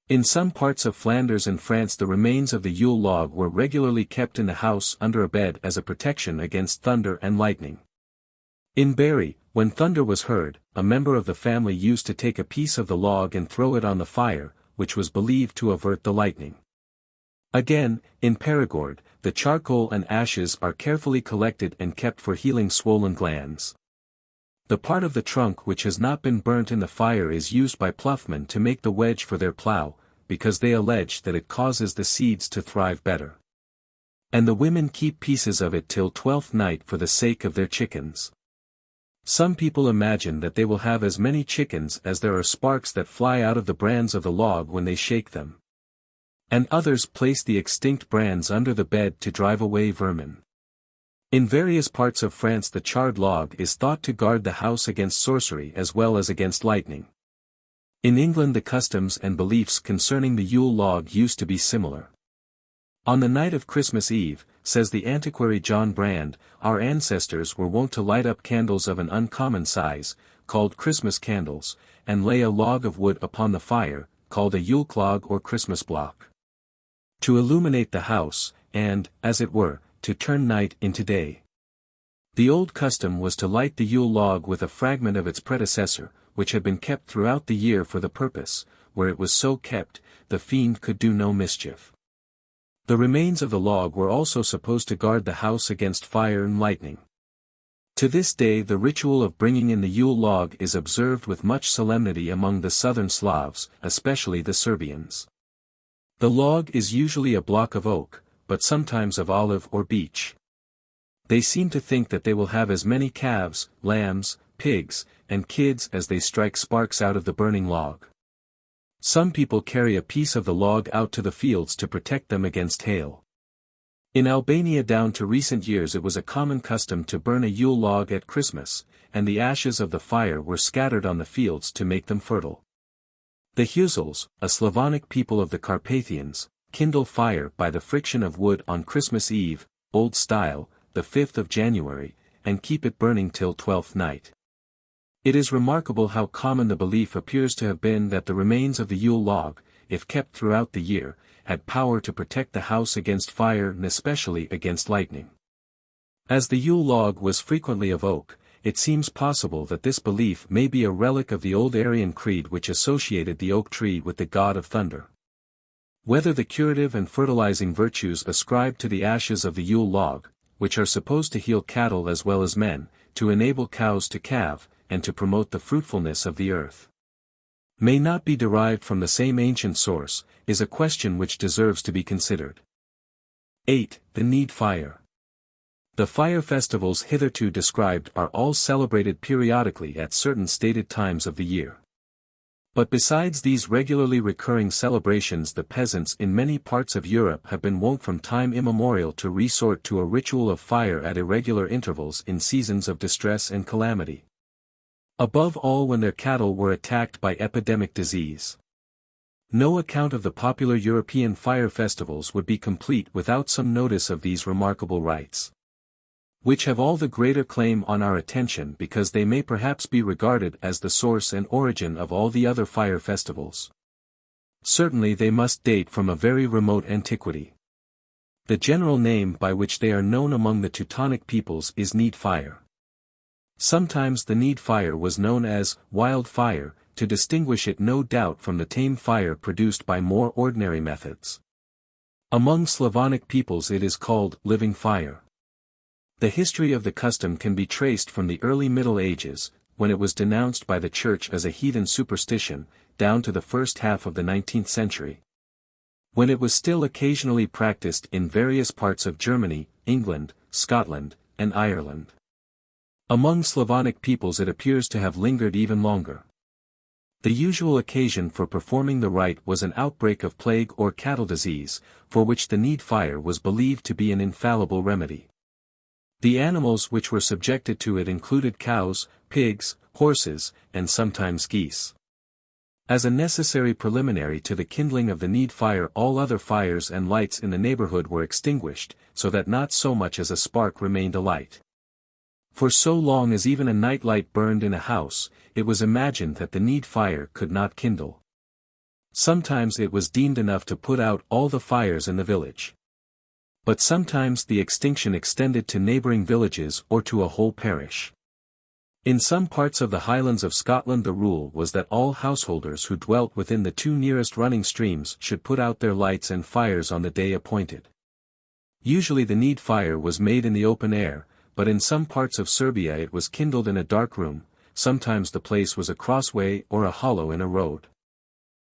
In some parts of Flanders and France the remains of the Yule log were regularly kept in the house under a bed as a protection against thunder and lightning. In Berry, when thunder was heard, a member of the family used to take a piece of the log and throw it on the fire, which was believed to avert the lightning. Again, in Perigord, the charcoal and ashes are carefully collected and kept for healing swollen glands. The part of the trunk which has not been burnt in the fire is used by ploughmen to make the wedge for their plough, because they allege that it causes the seeds to thrive better. And the women keep pieces of it till 12th night for the sake of their chickens. Some people imagine that they will have as many chickens as there are sparks that fly out of the brands of the log when they shake them. And others place the extinct brands under the bed to drive away vermin. In various parts of France the charred log is thought to guard the house against sorcery as well as against lightning. In England the customs and beliefs concerning the Yule log used to be similar. On the night of Christmas Eve, says the antiquary John Brand, our ancestors were wont to light up candles of an uncommon size, called Christmas candles, and lay a log of wood upon the fire, called a Yule clog or Christmas block, to illuminate the house, and, as it were, to turn night into day. The old custom was to light the Yule log with a fragment of its predecessor, which had been kept throughout the year for the purpose. Where it was so kept, the fiend could do no mischief. The remains of the log were also supposed to guard the house against fire and lightning. To this day the ritual of bringing in the Yule log is observed with much solemnity among the southern Slavs, especially the Serbians. The log is usually a block of oak, but sometimes of olive or beech. They seem to think that they will have as many calves, lambs, pigs, and kids as they strike sparks out of the burning log. Some people carry a piece of the log out to the fields to protect them against hail. In Albania down to recent years it was a common custom to burn a Yule log at Christmas, and the ashes of the fire were scattered on the fields to make them fertile. The Huzels, a Slavonic people of the Carpathians, kindle fire by the friction of wood on Christmas Eve, Old Style, the 5th of January, and keep it burning till 12th night. It is remarkable how common the belief appears to have been that the remains of the Yule log, if kept throughout the year, had power to protect the house against fire and especially against lightning. As the Yule log was frequently of oak, it seems possible that this belief may be a relic of the old Aryan creed which associated the oak tree with the god of thunder. Whether the curative and fertilizing virtues ascribed to the ashes of the Yule log, which are supposed to heal cattle as well as men, to enable cows to calve, and to promote the fruitfulness of the earth, may not be derived from the same ancient source, is a question which deserves to be considered. 8. The Aeneid Fire. The fire festivals hitherto described are all celebrated periodically at certain stated times of the year. But besides these regularly recurring celebrations, the peasants in many parts of Europe have been wont from time immemorial to resort to a ritual of fire at irregular intervals in seasons of distress and calamity. Above all when their cattle were attacked by epidemic disease. No account of the popular European fire festivals would be complete without some notice of these remarkable rites, which have all the greater claim on our attention because they may perhaps be regarded as the source and origin of all the other fire festivals. Certainly they must date from a very remote antiquity. The general name by which they are known among the Teutonic peoples is Aeneid fire. Sometimes the Aeneid fire was known as wild fire, to distinguish it no doubt from the tame fire produced by more ordinary methods. Among Slavonic peoples it is called living fire. The history of the custom can be traced from the early Middle Ages, when it was denounced by the Church as a heathen superstition, down to the first half of the 19th century, when it was still occasionally practiced in various parts of Germany, England, Scotland, and Ireland. Among Slavonic peoples it appears to have lingered even longer. The usual occasion for performing the rite was an outbreak of plague or cattle disease, for which the Aeneid fire was believed to be an infallible remedy. The animals which were subjected to it included cows, pigs, horses, and sometimes geese. As a necessary preliminary to the kindling of the Aeneid fire, all other fires and lights in the neighborhood were extinguished, so that not so much as a spark remained alight. For so long as even a night light burned in a house, it was imagined that the Aeneid fire could not kindle. Sometimes it was deemed enough to put out all the fires in the village. But sometimes the extinction extended to neighboring villages or to a whole parish. In some parts of the Highlands of Scotland the rule was that all householders who dwelt within the 2 nearest running streams should put out their lights and fires on the day appointed. Usually the Aeneid fire was made in the open air, but in some parts of Serbia it was kindled in a dark room. Sometimes the place was a crossway or a hollow in a road.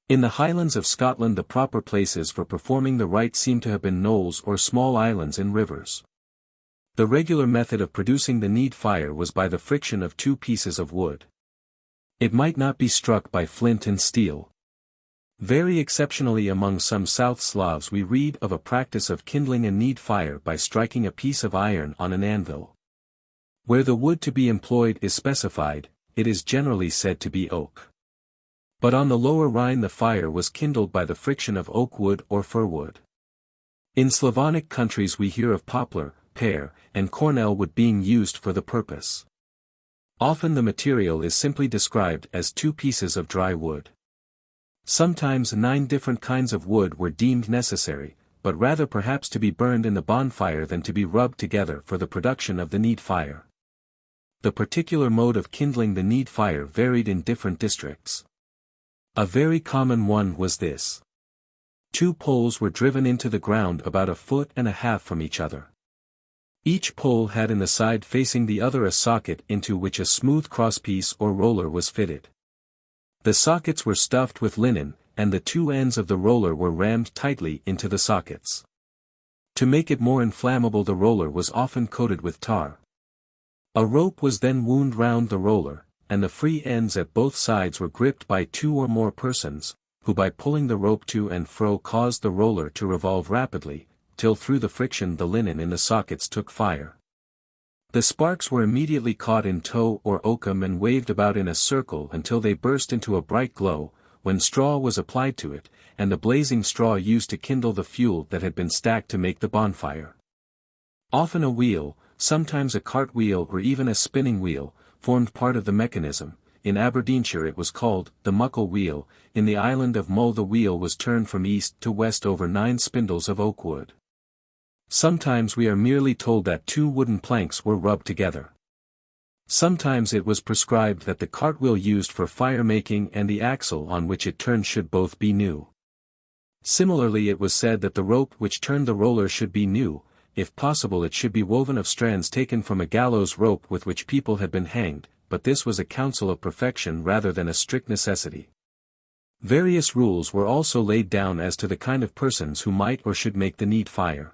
In the Highlands of Scotland the proper places for performing the rite seem to have been knolls or small islands in rivers. The regular method of producing the Aeneid fire was by the friction of 2 pieces of wood. It might not be struck by flint and steel. Very exceptionally among some South Slavs we read of a practice of kindling a need fire by striking a piece of iron on an anvil. Where the wood to be employed is specified, it is generally said to be oak. But on the Lower Rhine the fire was kindled by the friction of oak wood or fir wood. In Slavonic countries we hear of poplar, pear, and cornel wood being used for the purpose. Often the material is simply described as 2 pieces of dry wood. Sometimes 9 different kinds of wood were deemed necessary, but rather perhaps to be burned in the bonfire than to be rubbed together for the production of the need fire. The particular mode of kindling the need fire varied in different districts. A very common one was this. 2 poles were driven into the ground about 1.5 feet from each other. Each pole had in the side facing the other a socket into which a smooth crosspiece or roller was fitted. The sockets were stuffed with linen, and the 2 ends of the roller were rammed tightly into the sockets. To make it more inflammable the roller was often coated with tar. A rope was then wound round the roller, and the free ends at both sides were gripped by 2 or more persons, who by pulling the rope to and fro caused the roller to revolve rapidly, till through the friction the linen in the sockets took fire. The sparks were immediately caught in tow or oakum and waved about in a circle until they burst into a bright glow, when straw was applied to it, and the blazing straw used to kindle the fuel that had been stacked to make the bonfire. Often a wheel, sometimes a cart wheel or even a spinning wheel, formed part of the mechanism. In Aberdeenshire it was called the muckle wheel. In the island of Mull the wheel was turned from east to west over 9 spindles of oak wood. Sometimes we are merely told that 2 wooden planks were rubbed together. Sometimes it was prescribed that the cartwheel used for fire-making and the axle on which it turned should both be new. Similarly it was said that the rope which turned the roller should be new. If possible it should be woven of strands taken from a gallows rope with which people had been hanged, but this was a counsel of perfection rather than a strict necessity. Various rules were also laid down as to the kind of persons who might or should make the need fire.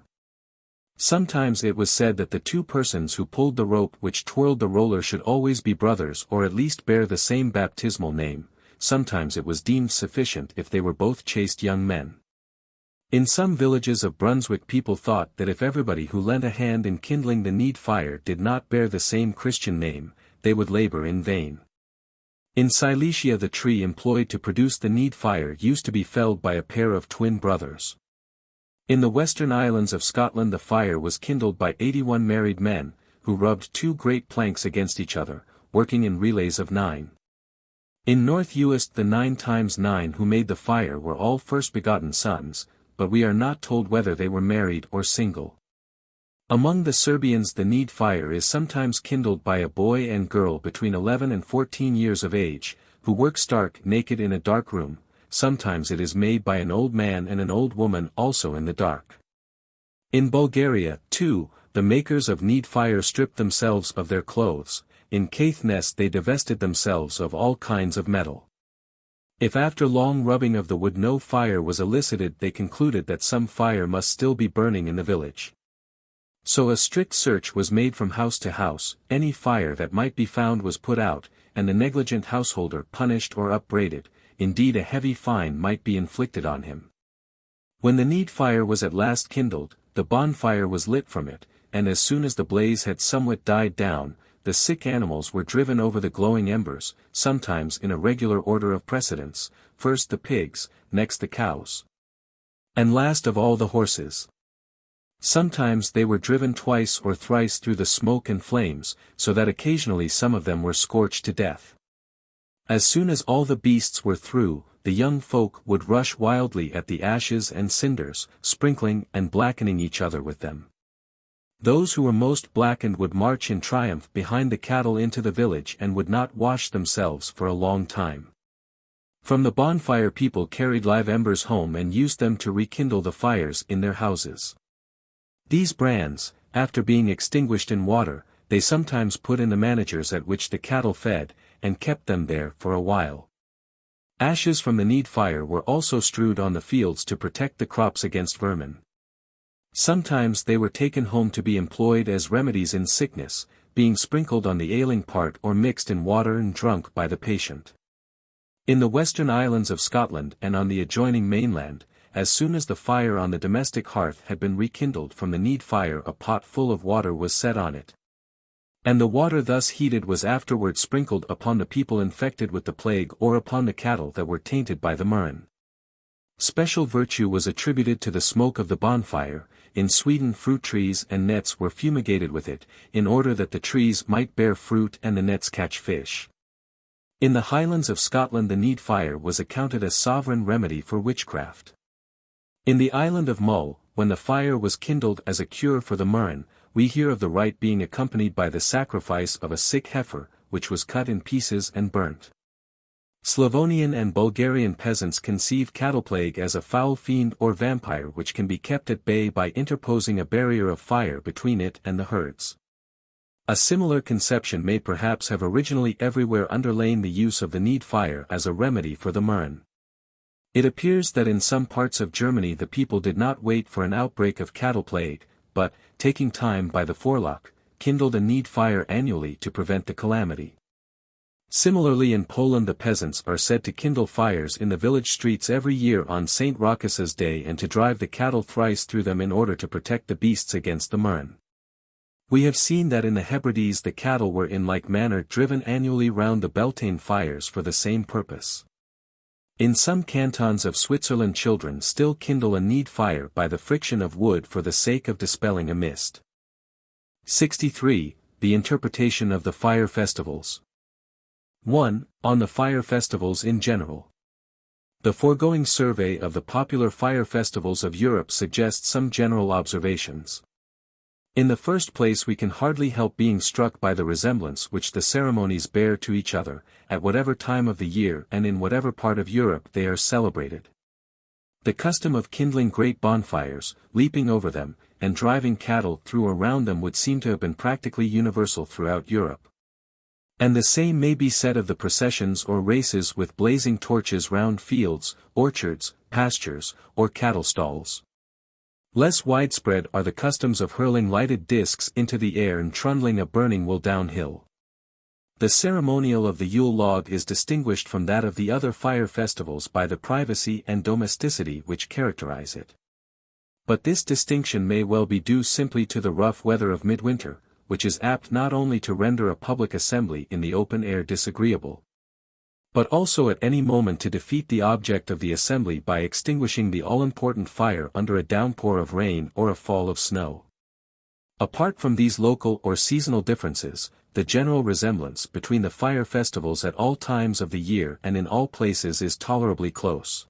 Sometimes it was said that the 2 persons who pulled the rope which twirled the roller should always be brothers or at least bear the same baptismal name. Sometimes it was deemed sufficient if they were both chaste young men. In some villages of Brunswick people thought that if everybody who lent a hand in kindling the need fire did not bear the same Christian name, they would labor in vain. In Silesia the tree employed to produce the need fire used to be felled by a pair of twin brothers. In the western islands of Scotland the fire was kindled by 81 married men, who rubbed 2 great planks against each other, working in relays of 9. In North Uist the 9 times 9 who made the fire were all first-begotten sons, but we are not told whether they were married or single. Among the Serbians the need fire is sometimes kindled by a boy and girl between 11 and 14 years of age, who work stark naked in a dark room. Sometimes it is made by an old man and an old woman also in the dark. In Bulgaria, too, the makers of need fire stripped themselves of their clothes. In Caithness they divested themselves of all kinds of metal. If after long rubbing of the wood no fire was elicited they concluded that some fire must still be burning in the village. So a strict search was made from house to house, any fire that might be found was put out, and the negligent householder punished or upbraided. Indeed a heavy fine might be inflicted on him. When the need fire was at last kindled, the bonfire was lit from it, and as soon as the blaze had somewhat died down, the sick animals were driven over the glowing embers, sometimes in a regular order of precedence, first the pigs, next the cows, and last of all the horses. Sometimes they were driven twice or thrice through the smoke and flames, so that occasionally some of them were scorched to death. As soon as all the beasts were through, the young folk would rush wildly at the ashes and cinders, sprinkling and blackening each other with them. Those who were most blackened would march in triumph behind the cattle into the village and would not wash themselves for a long time. From the bonfire people carried live embers home and used them to rekindle the fires in their houses. These brands, after being extinguished in water, they sometimes put in the managers at which the cattle fed, and kept them there for a while. Ashes from the need fire were also strewed on the fields to protect the crops against vermin. Sometimes they were taken home to be employed as remedies in sickness, being sprinkled on the ailing part or mixed in water and drunk by the patient. In the western islands of Scotland and on the adjoining mainland, as soon as the fire on the domestic hearth had been rekindled from the need fire, a pot full of water was set on it. And the water thus heated was afterward sprinkled upon the people infected with the plague or upon the cattle that were tainted by the murrain. Special virtue was attributed to the smoke of the bonfire. In Sweden fruit trees and nets were fumigated with it, in order that the trees might bear fruit and the nets catch fish. In the Highlands of Scotland the need fire was accounted a sovereign remedy for witchcraft. In the island of Mull, when the fire was kindled as a cure for the murrain, we hear of the rite being accompanied by the sacrifice of a sick heifer, which was cut in pieces and burnt. Slavonian and Bulgarian peasants conceive cattle plague as a foul fiend or vampire which can be kept at bay by interposing a barrier of fire between it and the herds. A similar conception may perhaps have originally everywhere underlain the use of the need fire as a remedy for the murrain. It appears that in some parts of Germany the people did not wait for an outbreak of cattle plague, but, taking time by the forelock, kindled a need fire annually to prevent the calamity. Similarly in Poland the peasants are said to kindle fires in the village streets every year on St. Rochus's Day and to drive the cattle thrice through them in order to protect the beasts against the murrain. We have seen that in the Hebrides the cattle were in like manner driven annually round the Beltane Fires for the same purpose. In some cantons of Switzerland children still kindle a need fire by the friction of wood for the sake of dispelling a mist. 63. The interpretation of the fire festivals. 1. On the fire festivals in general. The foregoing survey of the popular fire festivals of Europe suggests some general observations. In the first place we can hardly help being struck by the resemblance which the ceremonies bear to each other, at whatever time of the year and in whatever part of Europe they are celebrated. The custom of kindling great bonfires, leaping over them, and driving cattle through or round them would seem to have been practically universal throughout Europe. And the same may be said of the processions or races with blazing torches round fields, orchards, pastures, or cattle stalls. Less widespread are the customs of hurling lighted discs into the air and trundling a burning wool downhill. The ceremonial of the Yule log is distinguished from that of the other fire festivals by the privacy and domesticity which characterize it. But this distinction may well be due simply to the rough weather of midwinter, which is apt not only to render a public assembly in the open air disagreeable, but also at any moment to defeat the object of the assembly by extinguishing the all-important fire under a downpour of rain or a fall of snow. Apart from these local or seasonal differences, the general resemblance between the fire festivals at all times of the year and in all places is tolerably close.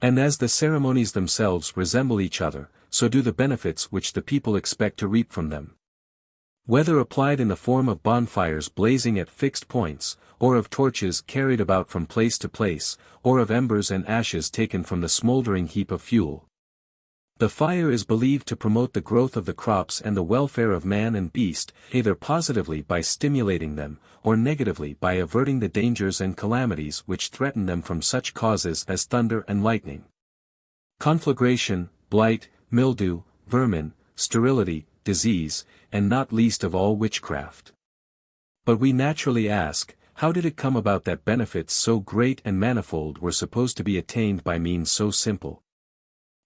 And as the ceremonies themselves resemble each other, so do the benefits which the people expect to reap from them. Whether applied in the form of bonfires blazing at fixed points, or of torches carried about from place to place, or of embers and ashes taken from the smoldering heap of fuel. The fire is believed to promote the growth of the crops and the welfare of man and beast, either positively by stimulating them, or negatively by averting the dangers and calamities which threaten them from such causes as thunder and lightning, conflagration, blight, mildew, vermin, sterility, disease, and not least of all witchcraft. But we naturally ask, how did it come about that benefits so great and manifold were supposed to be attained by means so simple?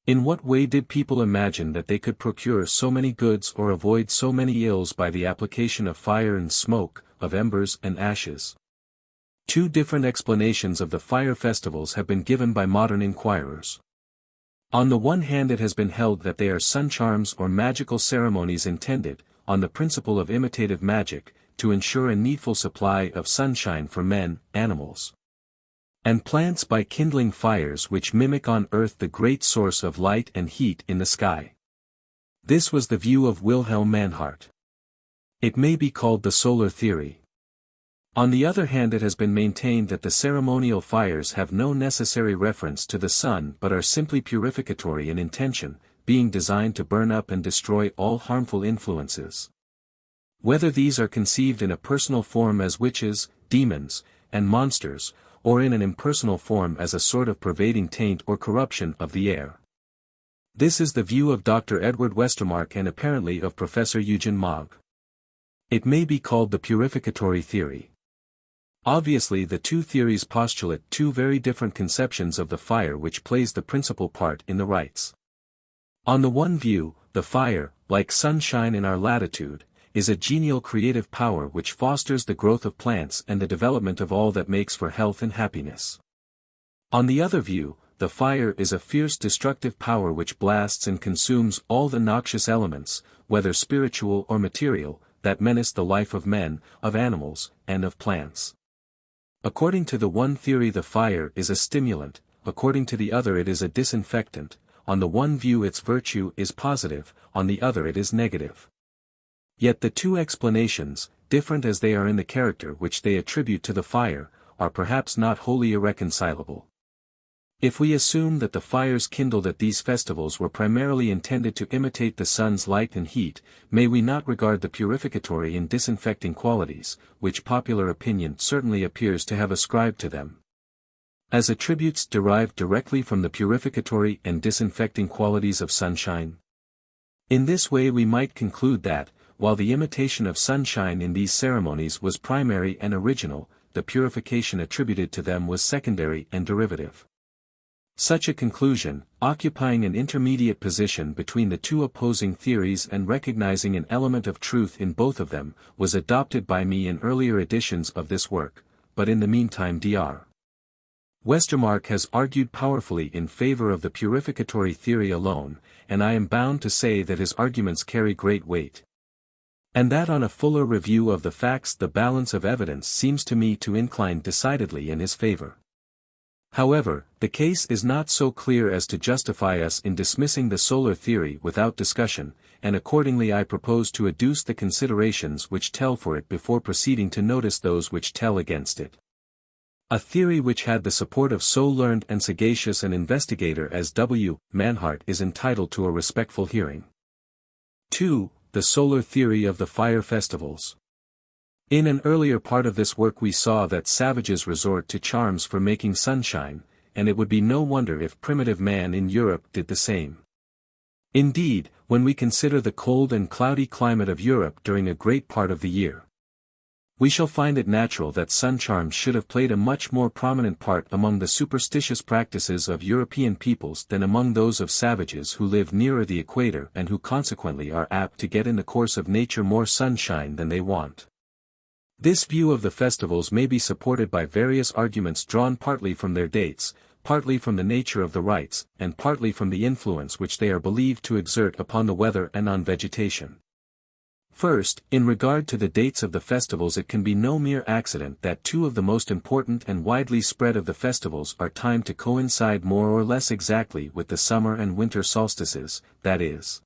In what way did people imagine that they could procure so many goods or avoid so many ills by the application of fire and smoke, of embers and ashes? Two different explanations of the fire festivals have been given by modern inquirers. On the one hand it has been held that they are sun charms or magical ceremonies intended, on the principle of imitative magic, to ensure a needful supply of sunshine for men, animals, and plants by kindling fires which mimic on earth the great source of light and heat in the sky. This was the view of Wilhelm Manhart. It may be called the solar theory. On the other hand it has been maintained that the ceremonial fires have no necessary reference to the sun but are simply purificatory in intention, being designed to burn up and destroy all harmful influences. Whether these are conceived in a personal form as witches, demons, and monsters, or in an impersonal form as a sort of pervading taint or corruption of the air. This is the view of Dr. Edward Westermarck and apparently of Professor Eugen Mogg. It may be called the purificatory theory. Obviously the two theories postulate two very different conceptions of the fire which plays the principal part in the rites. On the one view, the fire, like sunshine in our latitude, is a genial creative power which fosters the growth of plants and the development of all that makes for health and happiness. On the other view, the fire is a fierce destructive power which blasts and consumes all the noxious elements, whether spiritual or material, that menace the life of men, of animals, and of plants. According to the one theory the fire is a stimulant, according to the other it is a disinfectant. On the one view its virtue is positive, on the other it is negative. Yet the two explanations, different as they are in the character which they attribute to the fire, are perhaps not wholly irreconcilable. If we assume that the fires kindled at these festivals were primarily intended to imitate the sun's light and heat, may we not regard the purificatory and disinfecting qualities, which popular opinion certainly appears to have ascribed to them, as attributes derived directly from the purificatory and disinfecting qualities of sunshine? In this way we might conclude that, while the imitation of sunshine in these ceremonies was primary and original, the purification attributed to them was secondary and derivative. Such a conclusion, occupying an intermediate position between the two opposing theories and recognizing an element of truth in both of them, was adopted by me in earlier editions of this work, but in the meantime Dr. Westermarck has argued powerfully in favor of the purificatory theory alone, and I am bound to say that his arguments carry great weight. And that on a fuller review of the facts the balance of evidence seems to me to incline decidedly in his favor. However, the case is not so clear as to justify us in dismissing the solar theory without discussion, and accordingly I propose to adduce the considerations which tell for it before proceeding to notice those which tell against it. A theory which had the support of so learned and sagacious an investigator as W. Manhart is entitled to a respectful hearing. 2. The solar theory of the fire festivals. In an earlier part of this work we saw that savages resort to charms for making sunshine, and it would be no wonder if primitive man in Europe did the same. Indeed, when we consider the cold and cloudy climate of Europe during a great part of the year, we shall find it natural that sun charms should have played a much more prominent part among the superstitious practices of European peoples than among those of savages who live nearer the equator and who consequently are apt to get in the course of nature more sunshine than they want. This view of the festivals may be supported by various arguments drawn partly from their dates, partly from the nature of the rites, and partly from the influence which they are believed to exert upon the weather and on vegetation. First, in regard to the dates of the festivals, it can be no mere accident that two of the most important and widely spread of the festivals are timed to coincide more or less exactly with the summer and winter solstices, that is,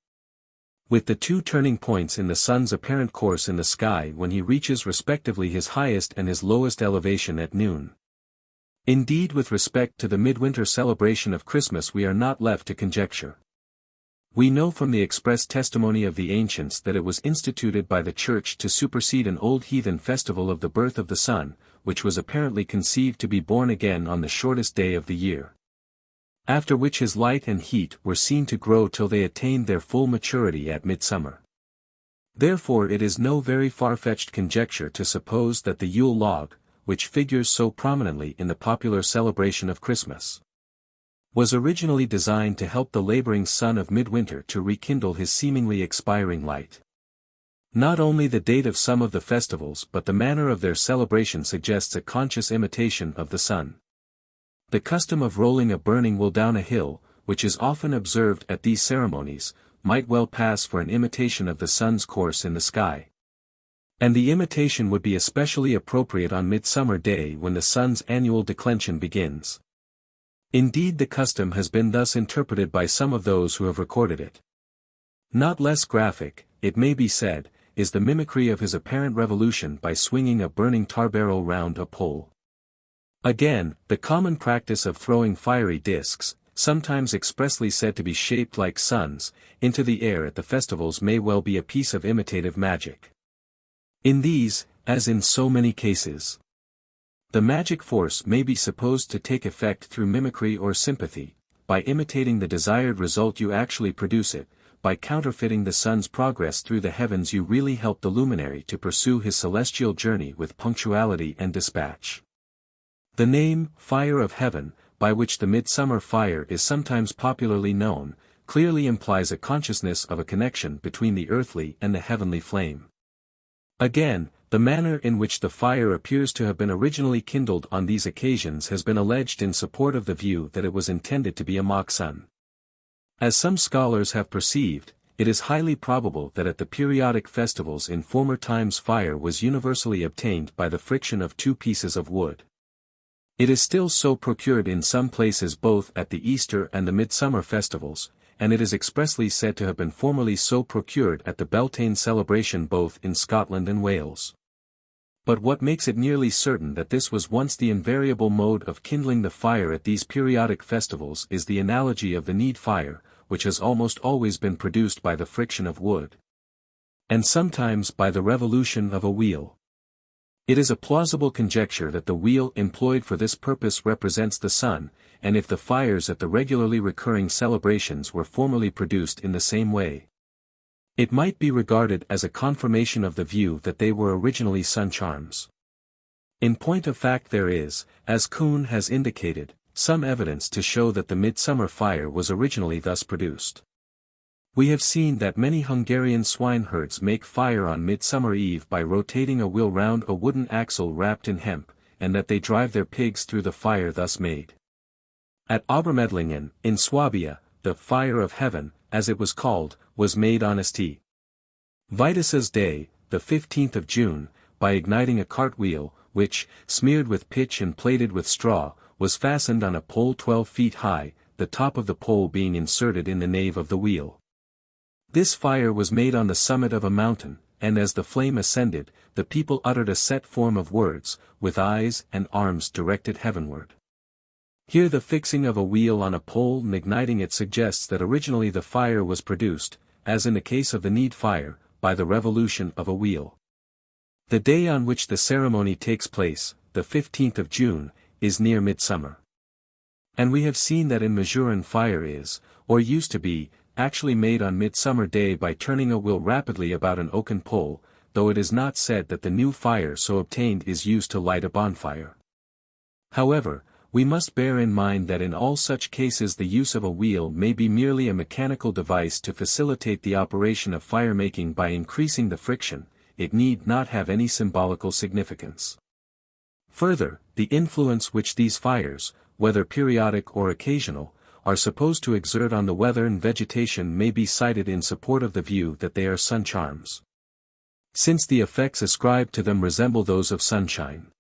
with the two turning points in the sun's apparent course in the sky when he reaches respectively his highest and his lowest elevation at noon. Indeed, with respect to the midwinter celebration of Christmas we are not left to conjecture. We know from the express testimony of the ancients that it was instituted by the Church to supersede an old heathen festival of the birth of the sun, which was apparently conceived to be born again on the shortest day of the year, after which his light and heat were seen to grow till they attained their full maturity at midsummer. Therefore it is no very far-fetched conjecture to suppose that the Yule log, which figures so prominently in the popular celebration of Christmas, was originally designed to help the laboring sun of midwinter to rekindle his seemingly expiring light. Not only the date of some of the festivals but the manner of their celebration suggests a conscious imitation of the sun. The custom of rolling a burning wool down a hill, which is often observed at these ceremonies, might well pass for an imitation of the sun's course in the sky. And the imitation would be especially appropriate on Midsummer Day when the sun's annual declension begins. Indeed, the custom has been thus interpreted by some of those who have recorded it. Not less graphic, it may be said, is the mimicry of his apparent revolution by swinging a burning tar barrel round a pole. Again, the common practice of throwing fiery discs, sometimes expressly said to be shaped like suns, into the air at the festivals may well be a piece of imitative magic. In these, as in so many cases, the magic force may be supposed to take effect through mimicry or sympathy. By imitating the desired result you actually produce it, by counterfeiting the sun's progress through the heavens you really help the luminary to pursue his celestial journey with punctuality and dispatch. The name, Fire of Heaven, by which the Midsummer Fire is sometimes popularly known, clearly implies a consciousness of a connection between the earthly and the heavenly flame. Again, the manner in which the fire appears to have been originally kindled on these occasions has been alleged in support of the view that it was intended to be a mock sun. As some scholars have perceived, it is highly probable that at the periodic festivals in former times fire was universally obtained by the friction of two pieces of wood. It is still so procured in some places both at the Easter and the Midsummer festivals, and it is expressly said to have been formerly so procured at the Beltane celebration both in Scotland and Wales. But what makes it nearly certain that this was once the invariable mode of kindling the fire at these periodic festivals is the analogy of the need fire, which has almost always been produced by the friction of wood, and sometimes by the revolution of a wheel. It is a plausible conjecture that the wheel employed for this purpose represents the sun, and if the fires at the regularly recurring celebrations were formerly produced in the same way, it might be regarded as a confirmation of the view that they were originally sun charms. In point of fact there is, as Kuhn has indicated, some evidence to show that the Midsummer Fire was originally thus produced. We have seen that many Hungarian swineherds make fire on Midsummer Eve by rotating a wheel round a wooden axle wrapped in hemp, and that they drive their pigs through the fire thus made. At Obermedlingen, in Swabia, the Fire of Heaven, as it was called, was made on St. Vitus's Day, the 15th of June, by igniting a cartwheel, which, smeared with pitch and plated with straw, was fastened on a pole 12 feet high, the top of the pole being inserted in the nave of the wheel. This fire was made on the summit of a mountain, and as the flame ascended, the people uttered a set form of words, with eyes and arms directed heavenward. Here the fixing of a wheel on a pole and igniting it suggests that originally the fire was produced, as in the case of the need fire, by the revolution of a wheel. The day on which the ceremony takes place, the 15th of June, is near midsummer. And we have seen that in Majoran fire is, or used to be, actually made on Midsummer Day by turning a wheel rapidly about an oaken pole, though it is not said that the new fire so obtained is used to light a bonfire. However, we must bear in mind that in all such cases the use of a wheel may be merely a mechanical device to facilitate the operation of fire-making by increasing the friction, it need not have any symbolical significance. Further, the influence which these fires, whether periodic or occasional, are supposed to exert on the weather and vegetation may be cited in support of the view that they are sun charms, since the effects ascribed to them resemble those of sunshine.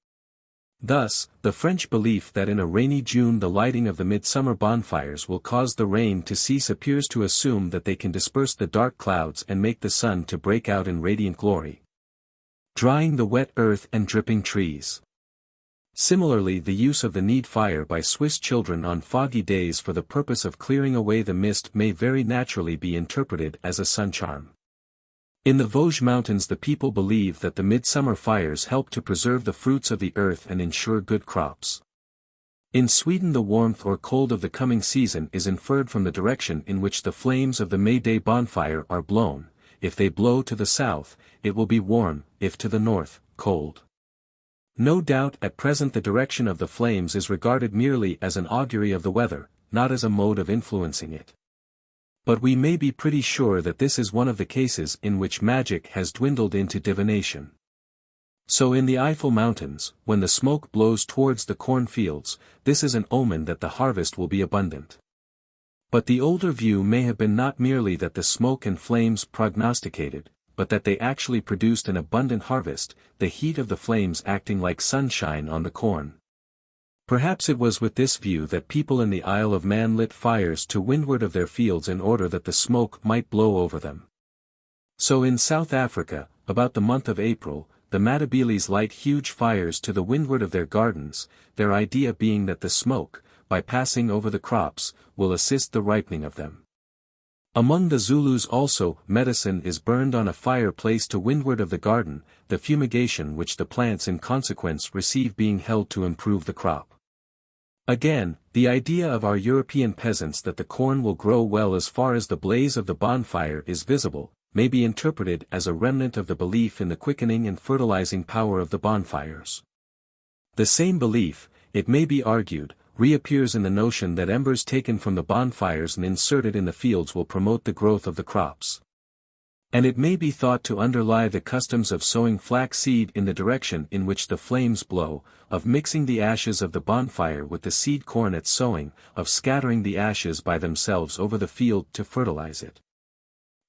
Thus, the French belief that in a rainy June the lighting of the midsummer bonfires will cause the rain to cease appears to assume that they can disperse the dark clouds and make the sun to break out in radiant glory, drying the wet earth and dripping trees. Similarly, the use of the need fire by Swiss children on foggy days for the purpose of clearing away the mist may very naturally be interpreted as a sun charm. In the Vosges Mountains the people believe that the midsummer fires help to preserve the fruits of the earth and ensure good crops. In Sweden the warmth or cold of the coming season is inferred from the direction in which the flames of the May Day bonfire are blown. If they blow to the south, it will be warm, if to the north, cold. No doubt at present the direction of the flames is regarded merely as an augury of the weather, not as a mode of influencing it. But we may be pretty sure that this is one of the cases in which magic has dwindled into divination. So in the Eifel Mountains, when the smoke blows towards the cornfields, this is an omen that the harvest will be abundant. But the older view may have been not merely that the smoke and flames prognosticated, but that they actually produced an abundant harvest, the heat of the flames acting like sunshine on the corn. Perhaps it was with this view that people in the Isle of Man lit fires to windward of their fields in order that the smoke might blow over them. So in South Africa, about the month of April, the Matabeles light huge fires to the windward of their gardens, their idea being that the smoke, by passing over the crops, will assist the ripening of them. Among the Zulus also, medicine is burned on a fire placed to windward of the garden, the fumigation which the plants in consequence receive being held to improve the crop. Again, the idea of our European peasants that the corn will grow well as far as the blaze of the bonfire is visible, may be interpreted as a remnant of the belief in the quickening and fertilizing power of the bonfires. The same belief, it may be argued, reappears in the notion that embers taken from the bonfires and inserted in the fields will promote the growth of the crops. And it may be thought to underlie the customs of sowing flax seed in the direction in which the flames blow, of mixing the ashes of the bonfire with the seed corn at sowing, of scattering the ashes by themselves over the field to fertilize it,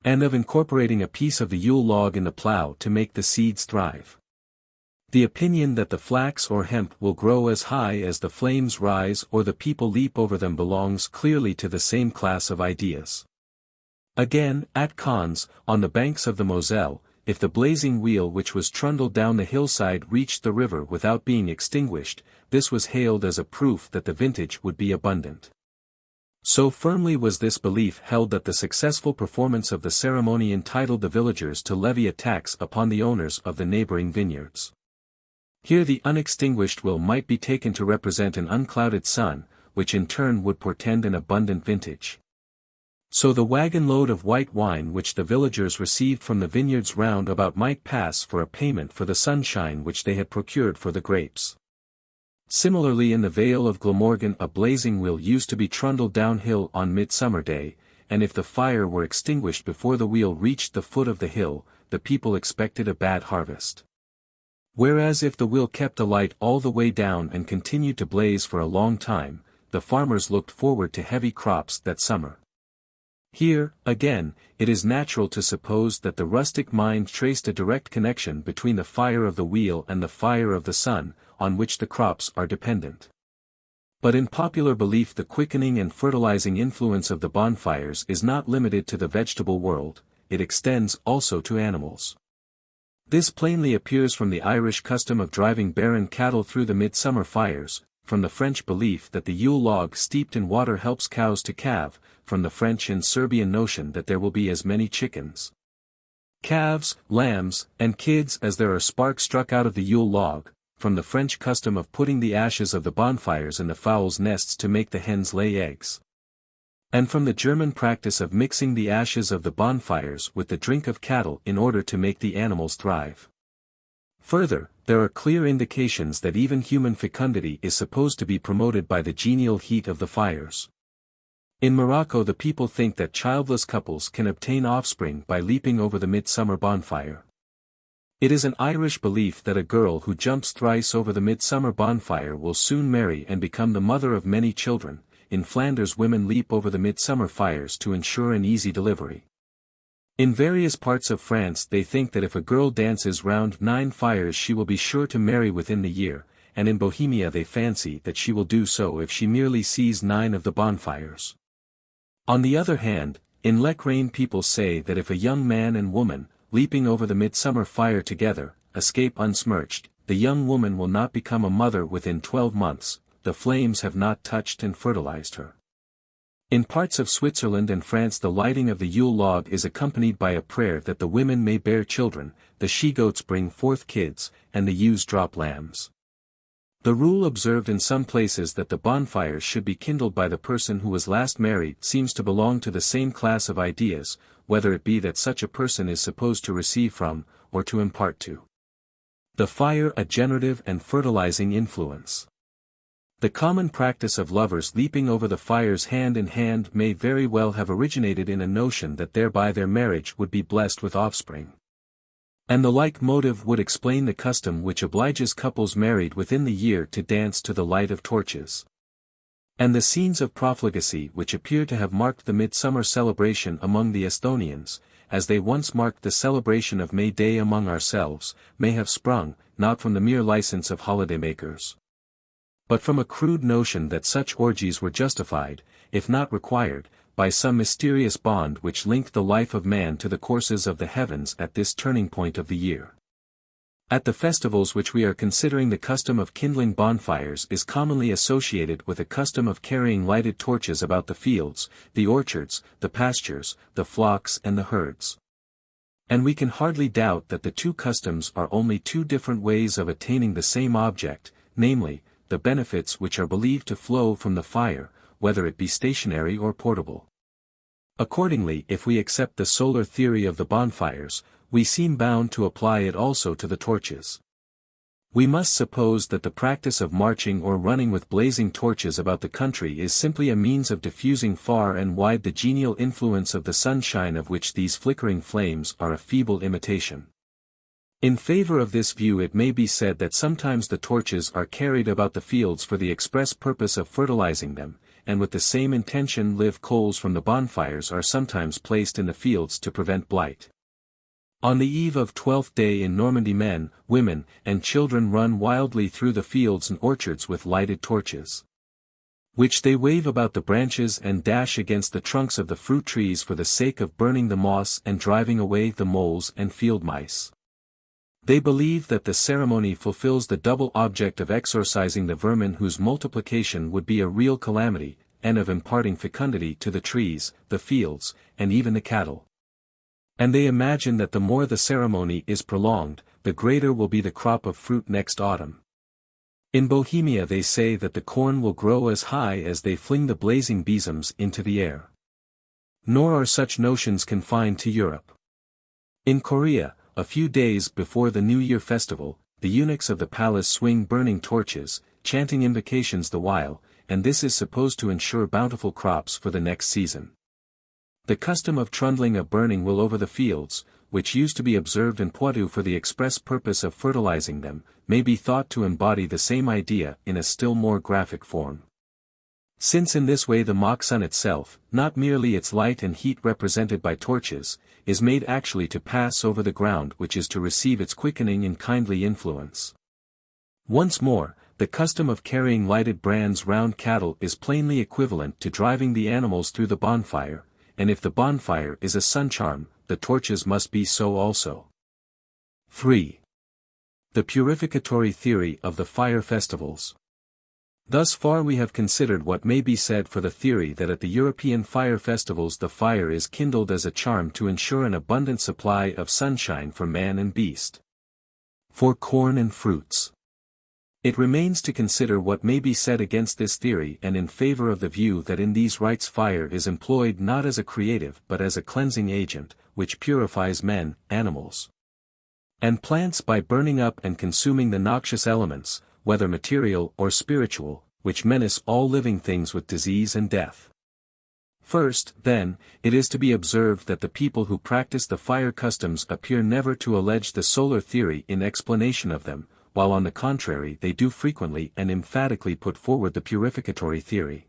and of incorporating a piece of the Yule log in the plough to make the seeds thrive. The opinion that the flax or hemp will grow as high as the flames rise or the people leap over them belongs clearly to the same class of ideas. Again, at Cannes, on the banks of the Moselle, if the blazing wheel which was trundled down the hillside reached the river without being extinguished, this was hailed as a proof that the vintage would be abundant. So firmly was this belief held that the successful performance of the ceremony entitled the villagers to levy a tax upon the owners of the neighboring vineyards. Here the unextinguished will might be taken to represent an unclouded sun, which in turn would portend an abundant vintage. So the wagon load of white wine which the villagers received from the vineyards round about might pass for a payment for the sunshine which they had procured for the grapes. Similarly in the Vale of Glamorgan a blazing wheel used to be trundled downhill on Midsummer Day, and if the fire were extinguished before the wheel reached the foot of the hill, the people expected a bad harvest. Whereas if the wheel kept alight all the way down and continued to blaze for a long time, the farmers looked forward to heavy crops that summer. Here, again, it is natural to suppose that the rustic mind traced a direct connection between the fire of the wheel and the fire of the sun, on which the crops are dependent. But in popular belief the quickening and fertilizing influence of the bonfires is not limited to the vegetable world, it extends also to animals. This plainly appears from the Irish custom of driving barren cattle through the Midsummer Fires, from the French belief that the Yule log steeped in water helps cows to calve, from the French and Serbian notion that there will be as many chickens, calves, lambs, and kids as there are sparks struck out of the Yule log, from the French custom of putting the ashes of the bonfires in the fowls' nests to make the hens lay eggs, and from the German practice of mixing the ashes of the bonfires with the drink of cattle in order to make the animals thrive. Further, there are clear indications that even human fecundity is supposed to be promoted by the genial heat of the fires. In Morocco the people think that childless couples can obtain offspring by leaping over the midsummer bonfire. It is an Irish belief that a girl who jumps thrice over the midsummer bonfire will soon marry and become the mother of many children. In Flanders women leap over the midsummer fires to ensure an easy delivery. In various parts of France they think that if a girl dances round 9 fires she will be sure to marry within the year, and in Bohemia they fancy that she will do so if she merely sees 9 of the bonfires. On the other hand, in Lechrain people say that if a young man and woman, leaping over the midsummer fire together, escape unsmirched, the young woman will not become a mother within 12 months, the flames have not touched and fertilized her. In parts of Switzerland and France the lighting of the Yule log is accompanied by a prayer that the women may bear children, the she-goats bring forth kids, and the ewes drop lambs. The rule observed in some places that the bonfires should be kindled by the person who was last married seems to belong to the same class of ideas, whether it be that such a person is supposed to receive from, or to impart to the fire a generative and fertilizing influence. The common practice of lovers leaping over the fires hand in hand may very well have originated in a notion that thereby their marriage would be blessed with offspring. And the like motive would explain the custom which obliges couples married within the year to dance to the light of torches. And the scenes of profligacy which appear to have marked the midsummer celebration among the Esthonians, as they once marked the celebration of May Day among ourselves, may have sprung, not from the mere license of holidaymakers, but from a crude notion that such orgies were justified, if not required, by some mysterious bond which linked the life of man to the courses of the heavens at this turning point of the year. At the festivals which we are considering the custom of kindling bonfires is commonly associated with a custom of carrying lighted torches about the fields, the orchards, the pastures, the flocks and the herds. And we can hardly doubt that the two customs are only two different ways of attaining the same object, namely, the the benefits which are believed to flow from the fire, whether it be stationary or portable. Accordingly, if we accept the solar theory of the bonfires, we seem bound to apply it also to the torches. We must suppose that the practice of marching or running with blazing torches about the country is simply a means of diffusing far and wide the genial influence of the sunshine, of which these flickering flames are a feeble imitation. In favor of this view, it may be said that sometimes the torches are carried about the fields for the express purpose of fertilizing them, and with the same intention live coals from the bonfires are sometimes placed in the fields to prevent blight. On the eve of Twelfth Day in Normandy, men, women, and children run wildly through the fields and orchards with lighted torches, which they wave about the branches and dash against the trunks of the fruit trees for the sake of burning the moss and driving away the moles and field mice. They believe that the ceremony fulfills the double object of exorcising the vermin whose multiplication would be a real calamity, and of imparting fecundity to the trees, the fields, and even the cattle. And they imagine that the more the ceremony is prolonged, the greater will be the crop of fruit next autumn. In Bohemia they say that the corn will grow as high as they fling the blazing besoms into the air. Nor are such notions confined to Europe. In Korea, a few days before the New Year festival, the eunuchs of the palace swing burning torches, chanting invocations the while, and this is supposed to ensure bountiful crops for the next season. The custom of trundling a burning will over the fields, which used to be observed in Poitou for the express purpose of fertilizing them, may be thought to embody the same idea in a still more graphic form. Since in this way the mock sun itself, not merely its light and heat represented by torches, is made actually to pass over the ground which is to receive its quickening and kindly influence. Once more, the custom of carrying lighted brands round cattle is plainly equivalent to driving the animals through the bonfire, and if the bonfire is a sun charm, the torches must be so also. 3. The purificatory theory of the fire festivals. Thus far we have considered what may be said for the theory that at the European fire festivals the fire is kindled as a charm to ensure an abundant supply of sunshine for man and beast, for corn and fruits. It remains to consider what may be said against this theory and in favor of the view that in these rites fire is employed not as a creative but as a cleansing agent, which purifies men, animals, and plants by burning up and consuming the noxious elements, whether material or spiritual, which menace all living things with disease and death. First, then, it is to be observed that the people who practice the fire customs appear never to allege the solar theory in explanation of them, while on the contrary they do frequently and emphatically put forward the purificatory theory.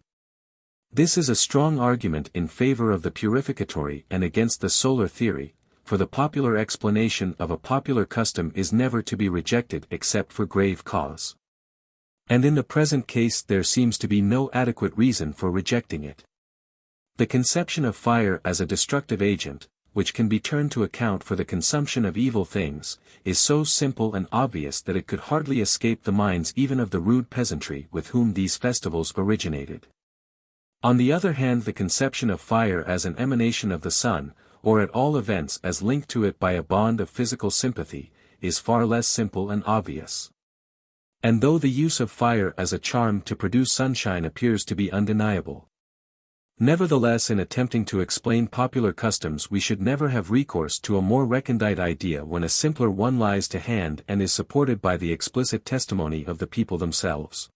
This is a strong argument in favor of the purificatory and against the solar theory, for the popular explanation of a popular custom is never to be rejected except for grave cause. And in the present case there seems to be no adequate reason for rejecting it. The conception of fire as a destructive agent, which can be turned to account for the consumption of evil things, is so simple and obvious that it could hardly escape the minds even of the rude peasantry with whom these festivals originated. On the other hand, the conception of fire as an emanation of the sun, or at all events as linked to it by a bond of physical sympathy, is far less simple and obvious. And though the use of fire as a charm to produce sunshine appears to be undeniable, nevertheless in attempting to explain popular customs we should never have recourse to a more recondite idea when a simpler one lies to hand and is supported by the explicit testimony of the people themselves.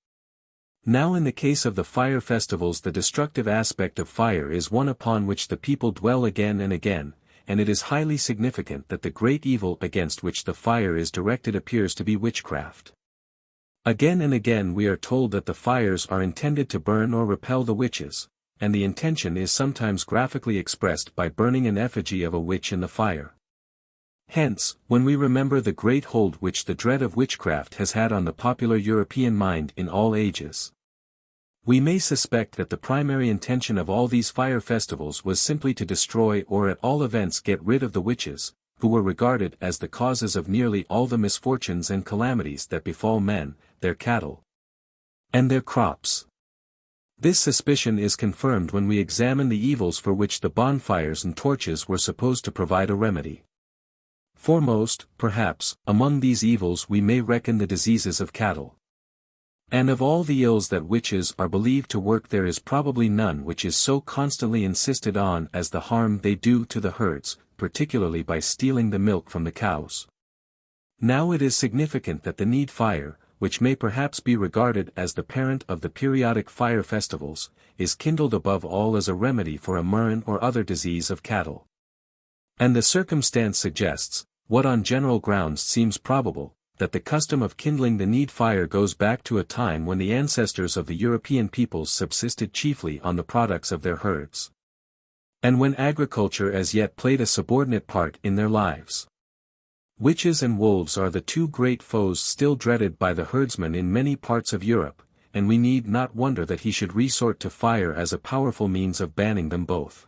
Now in the case of the fire festivals the destructive aspect of fire is one upon which the people dwell again and again, and it is highly significant that the great evil against which the fire is directed appears to be witchcraft. Again and again we are told that the fires are intended to burn or repel the witches, and the intention is sometimes graphically expressed by burning an effigy of a witch in the fire. Hence, when we remember the great hold which the dread of witchcraft has had on the popular European mind in all ages, we may suspect that the primary intention of all these fire festivals was simply to destroy or at all events get rid of the witches, who were regarded as the causes of nearly all the misfortunes and calamities that befall men, their cattle, and their crops. This suspicion is confirmed when we examine the evils for which the bonfires and torches were supposed to provide a remedy. Foremost, perhaps, among these evils we may reckon the diseases of cattle. And of all the ills that witches are believed to work there is probably none which is so constantly insisted on as the harm they do to the herds, particularly by stealing the milk from the cows. Now it is significant that the need fire, which may perhaps be regarded as the parent of the periodic fire festivals, is kindled above all as a remedy for a murrain or other disease of cattle. And the circumstance suggests, what on general grounds seems probable, that the custom of kindling the need fire goes back to a time when the ancestors of the European peoples subsisted chiefly on the products of their herds. And when agriculture as yet played a subordinate part in their lives. Witches and wolves are the two great foes still dreaded by the herdsman in many parts of Europe, and we need not wonder that he should resort to fire as a powerful means of banning them both.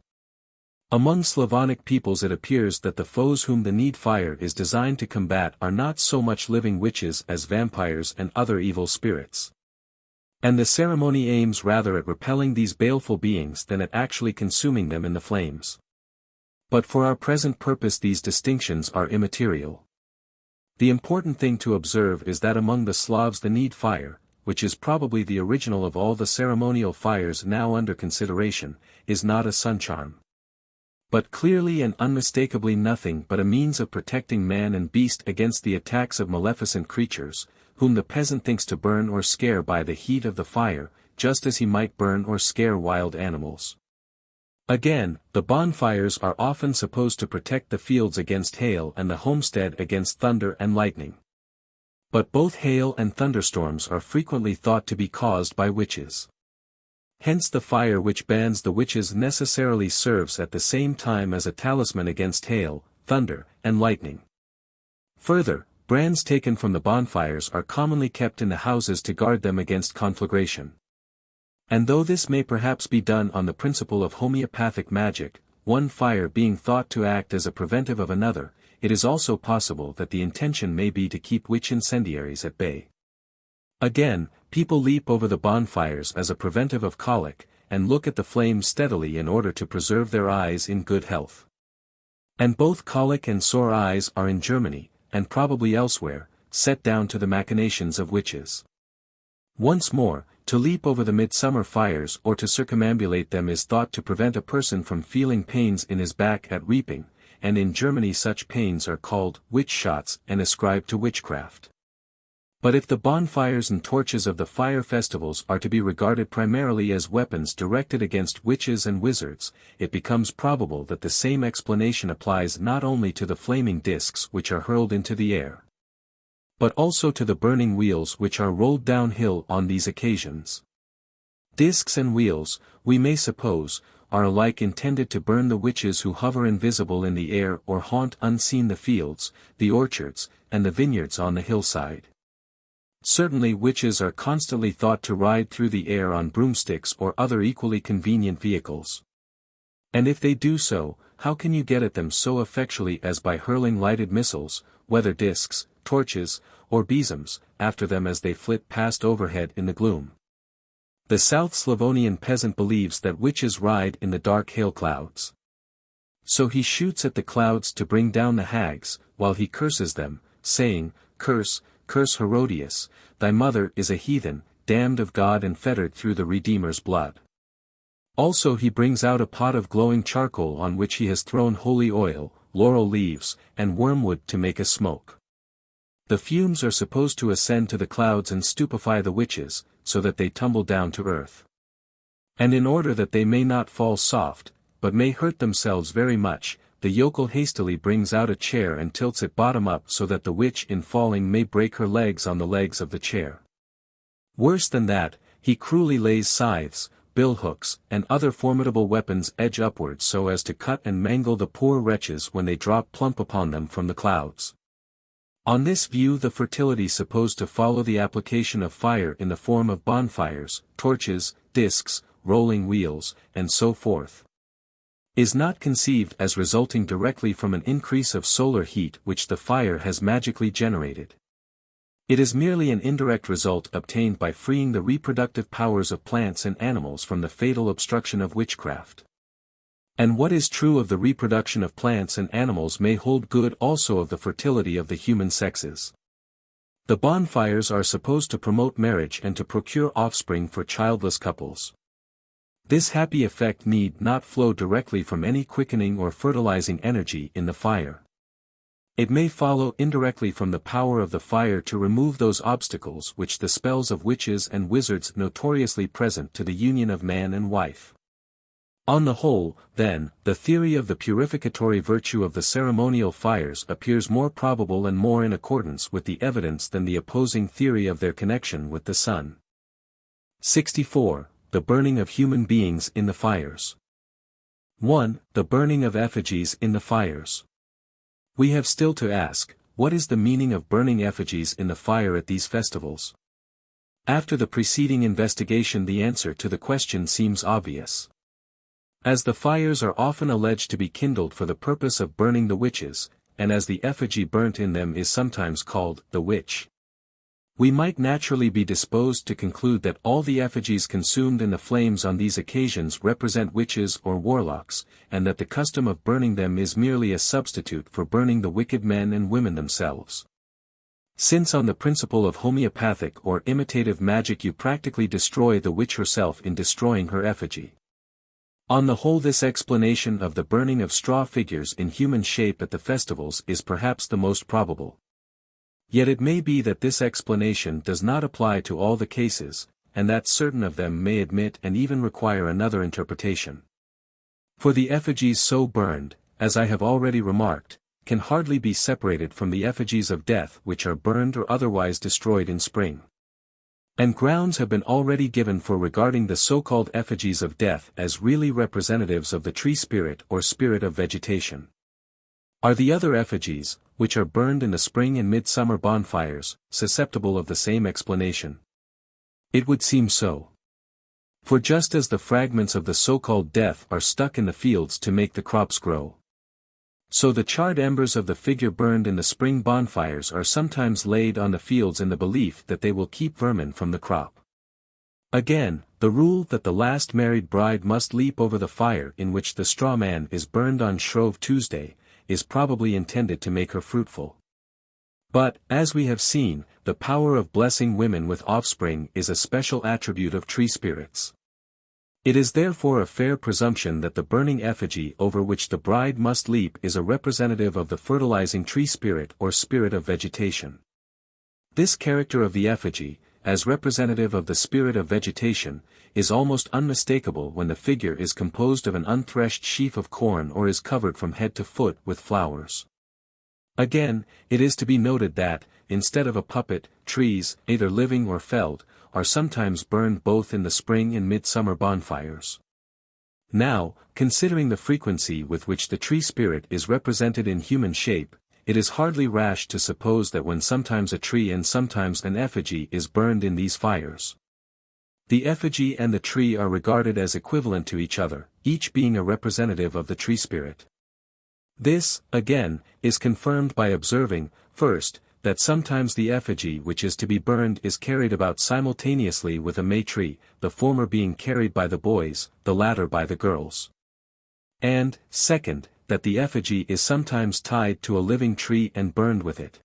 Among Slavonic peoples it appears that the foes whom the need fire is designed to combat are not so much living witches as vampires and other evil spirits. And the ceremony aims rather at repelling these baleful beings than at actually consuming them in the flames. But for our present purpose these distinctions are immaterial. The important thing to observe is that among the Slavs the need fire, which is probably the original of all the ceremonial fires now under consideration, is not a sun charm. But clearly and unmistakably nothing but a means of protecting man and beast against the attacks of maleficent creatures, whom the peasant thinks to burn or scare by the heat of the fire, just as he might burn or scare wild animals. Again, the bonfires are often supposed to protect the fields against hail and the homestead against thunder and lightning. But both hail and thunderstorms are frequently thought to be caused by witches. Hence the fire which bans the witches necessarily serves at the same time as a talisman against hail, thunder, and lightning. Further, brands taken from the bonfires are commonly kept in the houses to guard them against conflagration. And though this may perhaps be done on the principle of homeopathic magic, one fire being thought to act as a preventive of another, it is also possible that the intention may be to keep witch incendiaries at bay. Again, people leap over the bonfires as a preventive of colic, and look at the flames steadily in order to preserve their eyes in good health. And both colic and sore eyes are in Germany, and probably elsewhere, set down to the machinations of witches. Once more, to leap over the Midsummer Fires or to circumambulate them is thought to prevent a person from feeling pains in his back at reaping, and in Germany such pains are called witch shots and ascribed to witchcraft. But if the bonfires and torches of the fire festivals are to be regarded primarily as weapons directed against witches and wizards, it becomes probable that the same explanation applies not only to the flaming discs which are hurled into the air, but also to the burning wheels which are rolled downhill on these occasions. Discs and wheels, we may suppose, are alike intended to burn the witches who hover invisible in the air or haunt unseen the fields, the orchards, and the vineyards on the hillside. Certainly witches are constantly thought to ride through the air on broomsticks or other equally convenient vehicles. And if they do so, how can you get at them so effectually as by hurling lighted missiles, whether discs, torches, or besoms, after them as they flit past overhead in the gloom? The South Slavonian peasant believes that witches ride in the dark hail clouds. So he shoots at the clouds to bring down the hags, while he curses them, saying, "Curse, curse Herodias, thy mother is a heathen, damned of God and fettered through the Redeemer's blood." Also he brings out a pot of glowing charcoal on which he has thrown holy oil, laurel leaves, and wormwood to make a smoke. The fumes are supposed to ascend to the clouds and stupefy the witches, so that they tumble down to earth. And in order that they may not fall soft, but may hurt themselves very much, the yokel hastily brings out a chair and tilts it bottom up so that the witch in falling may break her legs on the legs of the chair. Worse than that, he cruelly lays scythes, billhooks, and other formidable weapons edge upwards so as to cut and mangle the poor wretches when they drop plump upon them from the clouds. On this view the fertility supposed to follow the application of fire in the form of bonfires, torches, discs, rolling wheels, and so forth, is not conceived as resulting directly from an increase of solar heat which the fire has magically generated. It is merely an indirect result obtained by freeing the reproductive powers of plants and animals from the fatal obstruction of witchcraft. And what is true of the reproduction of plants and animals may hold good also of the fertility of the human sexes. The bonfires are supposed to promote marriage and to procure offspring for childless couples. This happy effect need not flow directly from any quickening or fertilizing energy in the fire. It may follow indirectly from the power of the fire to remove those obstacles which the spells of witches and wizards notoriously present to the union of man and wife. On the whole, then, the theory of the purificatory virtue of the ceremonial fires appears more probable and more in accordance with the evidence than the opposing theory of their connection with the sun. 64. The burning of human beings in the fires. 1. The burning of effigies in the fires. We have still to ask, what is the meaning of burning effigies in the fire at these festivals? After the preceding investigation, the answer to the question seems obvious. As the fires are often alleged to be kindled for the purpose of burning the witches, and as the effigy burnt in them is sometimes called the witch, we might naturally be disposed to conclude that all the effigies consumed in the flames on these occasions represent witches or warlocks, and that the custom of burning them is merely a substitute for burning the wicked men and women themselves. Since on the principle of homeopathic or imitative magic you practically destroy the witch herself in destroying her effigy. On the whole, this explanation of the burning of straw figures in human shape at the festivals is perhaps the most probable. Yet it may be that this explanation does not apply to all the cases, and that certain of them may admit and even require another interpretation. For the effigies so burned, as I have already remarked, can hardly be separated from the effigies of death which are burned or otherwise destroyed in spring. And grounds have been already given for regarding the so-called effigies of death as really representatives of the tree spirit or spirit of vegetation. Are the other effigies, which are burned in the spring and midsummer bonfires, susceptible of the same explanation? It would seem so. For just as the fragments of the so-called death are stuck in the fields to make the crops grow, so the charred embers of the figure burned in the spring bonfires are sometimes laid on the fields in the belief that they will keep vermin from the crop. Again, the rule that the last married bride must leap over the fire in which the straw man is burned on Shrove Tuesday, is probably intended to make her fruitful. But, as we have seen, the power of blessing women with offspring is a special attribute of tree spirits. It is therefore a fair presumption that the burning effigy over which the bride must leap is a representative of the fertilizing tree spirit or spirit of vegetation. This character of the effigy, as representative of the spirit of vegetation, is almost unmistakable when the figure is composed of an unthreshed sheaf of corn or is covered from head to foot with flowers. Again, it is to be noted that, instead of a puppet, trees, either living or felled, are sometimes burned both in the spring and midsummer bonfires. Now, considering the frequency with which the tree spirit is represented in human shape, it is hardly rash to suppose that when sometimes a tree and sometimes an effigy is burned in these fires, the effigy and the tree are regarded as equivalent to each other, each being a representative of the tree spirit. This, again, is confirmed by observing, first, that sometimes the effigy which is to be burned is carried about simultaneously with a May tree, the former being carried by the boys, the latter by the girls. And, second, that the effigy is sometimes tied to a living tree and burned with it.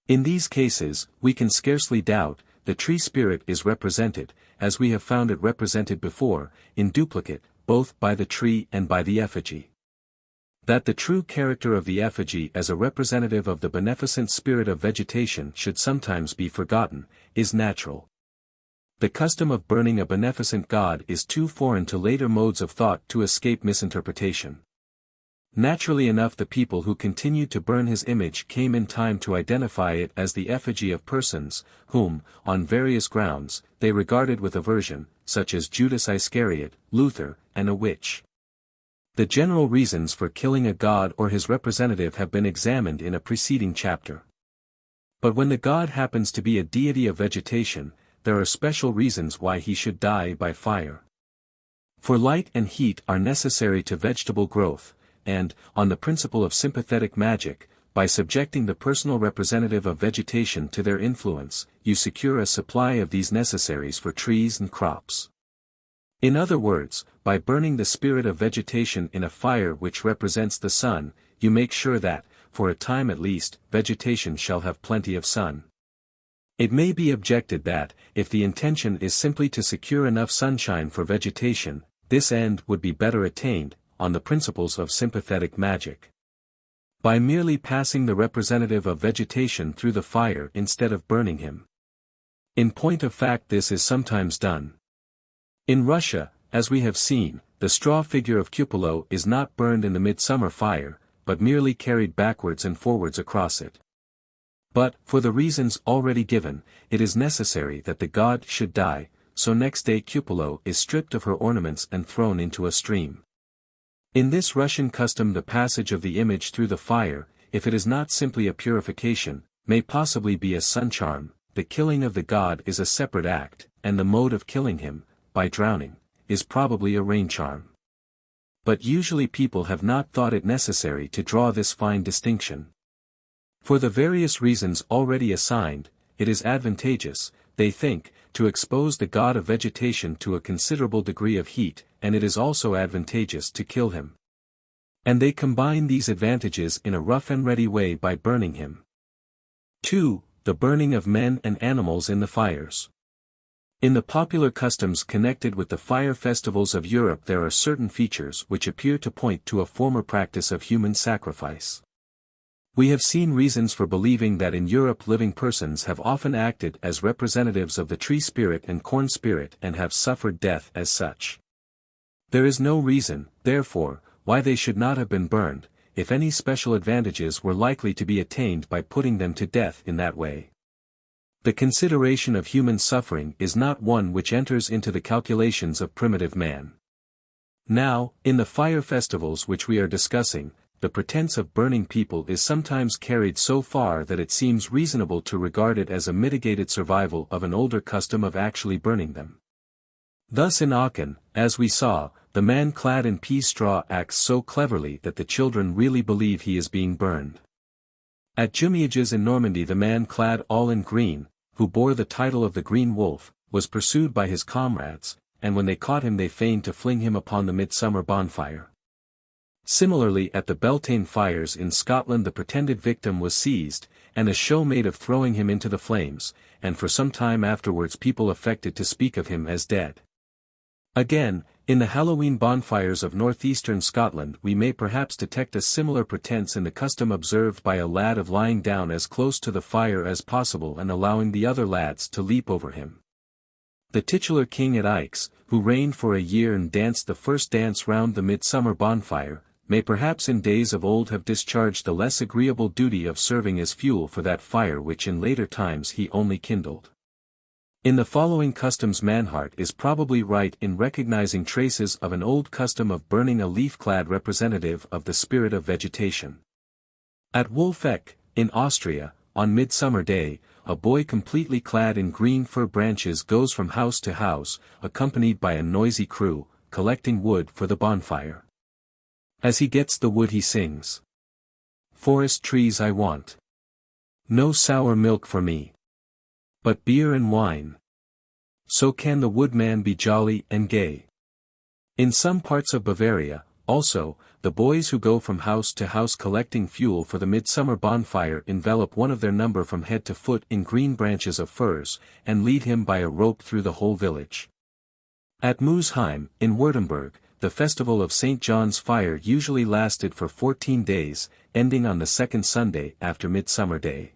In these cases, we can scarcely doubt, the tree spirit is represented, as we have found it represented before, in duplicate, both by the tree and by the effigy. That the true character of the effigy as a representative of the beneficent spirit of vegetation should sometimes be forgotten, is natural. The custom of burning a beneficent god is too foreign to later modes of thought to escape misinterpretation. Naturally enough, the people who continued to burn his image came in time to identify it as the effigy of persons, whom, on various grounds, they regarded with aversion, such as Judas Iscariot, Luther, and a witch. The general reasons for killing a god or his representative have been examined in a preceding chapter. But when the god happens to be a deity of vegetation, there are special reasons why he should die by fire. For light and heat are necessary to vegetable growth, and, on the principle of sympathetic magic, by subjecting the personal representative of vegetation to their influence, you secure a supply of these necessaries for trees and crops. In other words, by burning the spirit of vegetation in a fire which represents the sun, you make sure that, for a time at least, vegetation shall have plenty of sun. It may be objected that, if the intention is simply to secure enough sunshine for vegetation, this end would be better attained, on the principles of sympathetic magic, by merely passing the representative of vegetation through the fire instead of burning him. In point of fact, this is sometimes done. In Russia, as we have seen, the straw figure of Cupola is not burned in the midsummer fire, but merely carried backwards and forwards across it. But, for the reasons already given, it is necessary that the god should die, so next day Cupola is stripped of her ornaments and thrown into a stream. In this Russian custom, the passage of the image through the fire, if it is not simply a purification, may possibly be a sun charm. The killing of the god is a separate act, and the mode of killing him, by drowning, is probably a rain charm. But usually people have not thought it necessary to draw this fine distinction. For the various reasons already assigned, it is advantageous, they think, to expose the god of vegetation to a considerable degree of heat, and it is also advantageous to kill him. And they combine these advantages in a rough and ready way by burning him. 2. The burning of men and animals in the fires. In the popular customs connected with the fire festivals of Europe, there are certain features which appear to point to a former practice of human sacrifice. We have seen reasons for believing that in Europe living persons have often acted as representatives of the tree spirit and corn spirit and have suffered death as such. There is no reason, therefore, why they should not have been burned, if any special advantages were likely to be attained by putting them to death in that way. The consideration of human suffering is not one which enters into the calculations of primitive man. Now, in the fire festivals which we are discussing, the pretense of burning people is sometimes carried so far that it seems reasonable to regard it as a mitigated survival of an older custom of actually burning them. Thus in Aachen, as we saw, the man clad in pea straw acts so cleverly that the children really believe he is being burned. At Jumiages in Normandy, the man clad all in green, who bore the title of the Green Wolf, was pursued by his comrades, and when they caught him they feigned to fling him upon the midsummer bonfire. Similarly, at the Beltane Fires in Scotland, the pretended victim was seized, and a show made of throwing him into the flames, and for some time afterwards people affected to speak of him as dead. Again, in the Hallowe'en bonfires of northeastern Scotland we may perhaps detect a similar pretense in the custom observed by a lad of lying down as close to the fire as possible and allowing the other lads to leap over him. The titular king at Aix, who reigned for a year and danced the first dance round the midsummer bonfire, may perhaps in days of old have discharged the less agreeable duty of serving as fuel for that fire which in later times he only kindled. In the following customs Manhart is probably right in recognizing traces of an old custom of burning a leaf-clad representative of the spirit of vegetation. At Wolfegg, in Austria, on Midsummer Day, a boy completely clad in green fir branches goes from house to house, accompanied by a noisy crew, collecting wood for the bonfire. As he gets the wood he sings, "Forest trees I want. No sour milk for me, but beer and wine. So can the woodman be jolly and gay." In some parts of Bavaria, also, the boys who go from house to house collecting fuel for the midsummer bonfire envelop one of their number from head to foot in green branches of firs, and lead him by a rope through the whole village. At Moosheim, in Württemberg, the festival of St. John's Fire usually lasted for 14 days, ending on the second Sunday after Midsummer Day.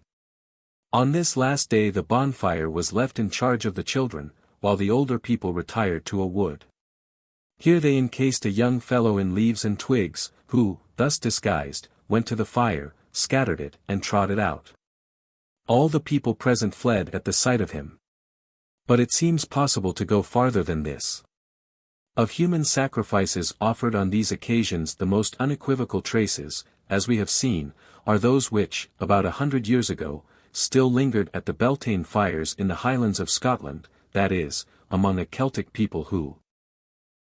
On this last day the bonfire was left in charge of the children, while the older people retired to a wood. Here they encased a young fellow in leaves and twigs, who, thus disguised, went to the fire, scattered it and trod it out. All the people present fled at the sight of him. But it seems possible to go farther than this. Of human sacrifices offered on these occasions the most unequivocal traces, as we have seen, are those which, about 100 years ago, still lingered at the Beltane Fires in the Highlands of Scotland, that is, among a Celtic people who,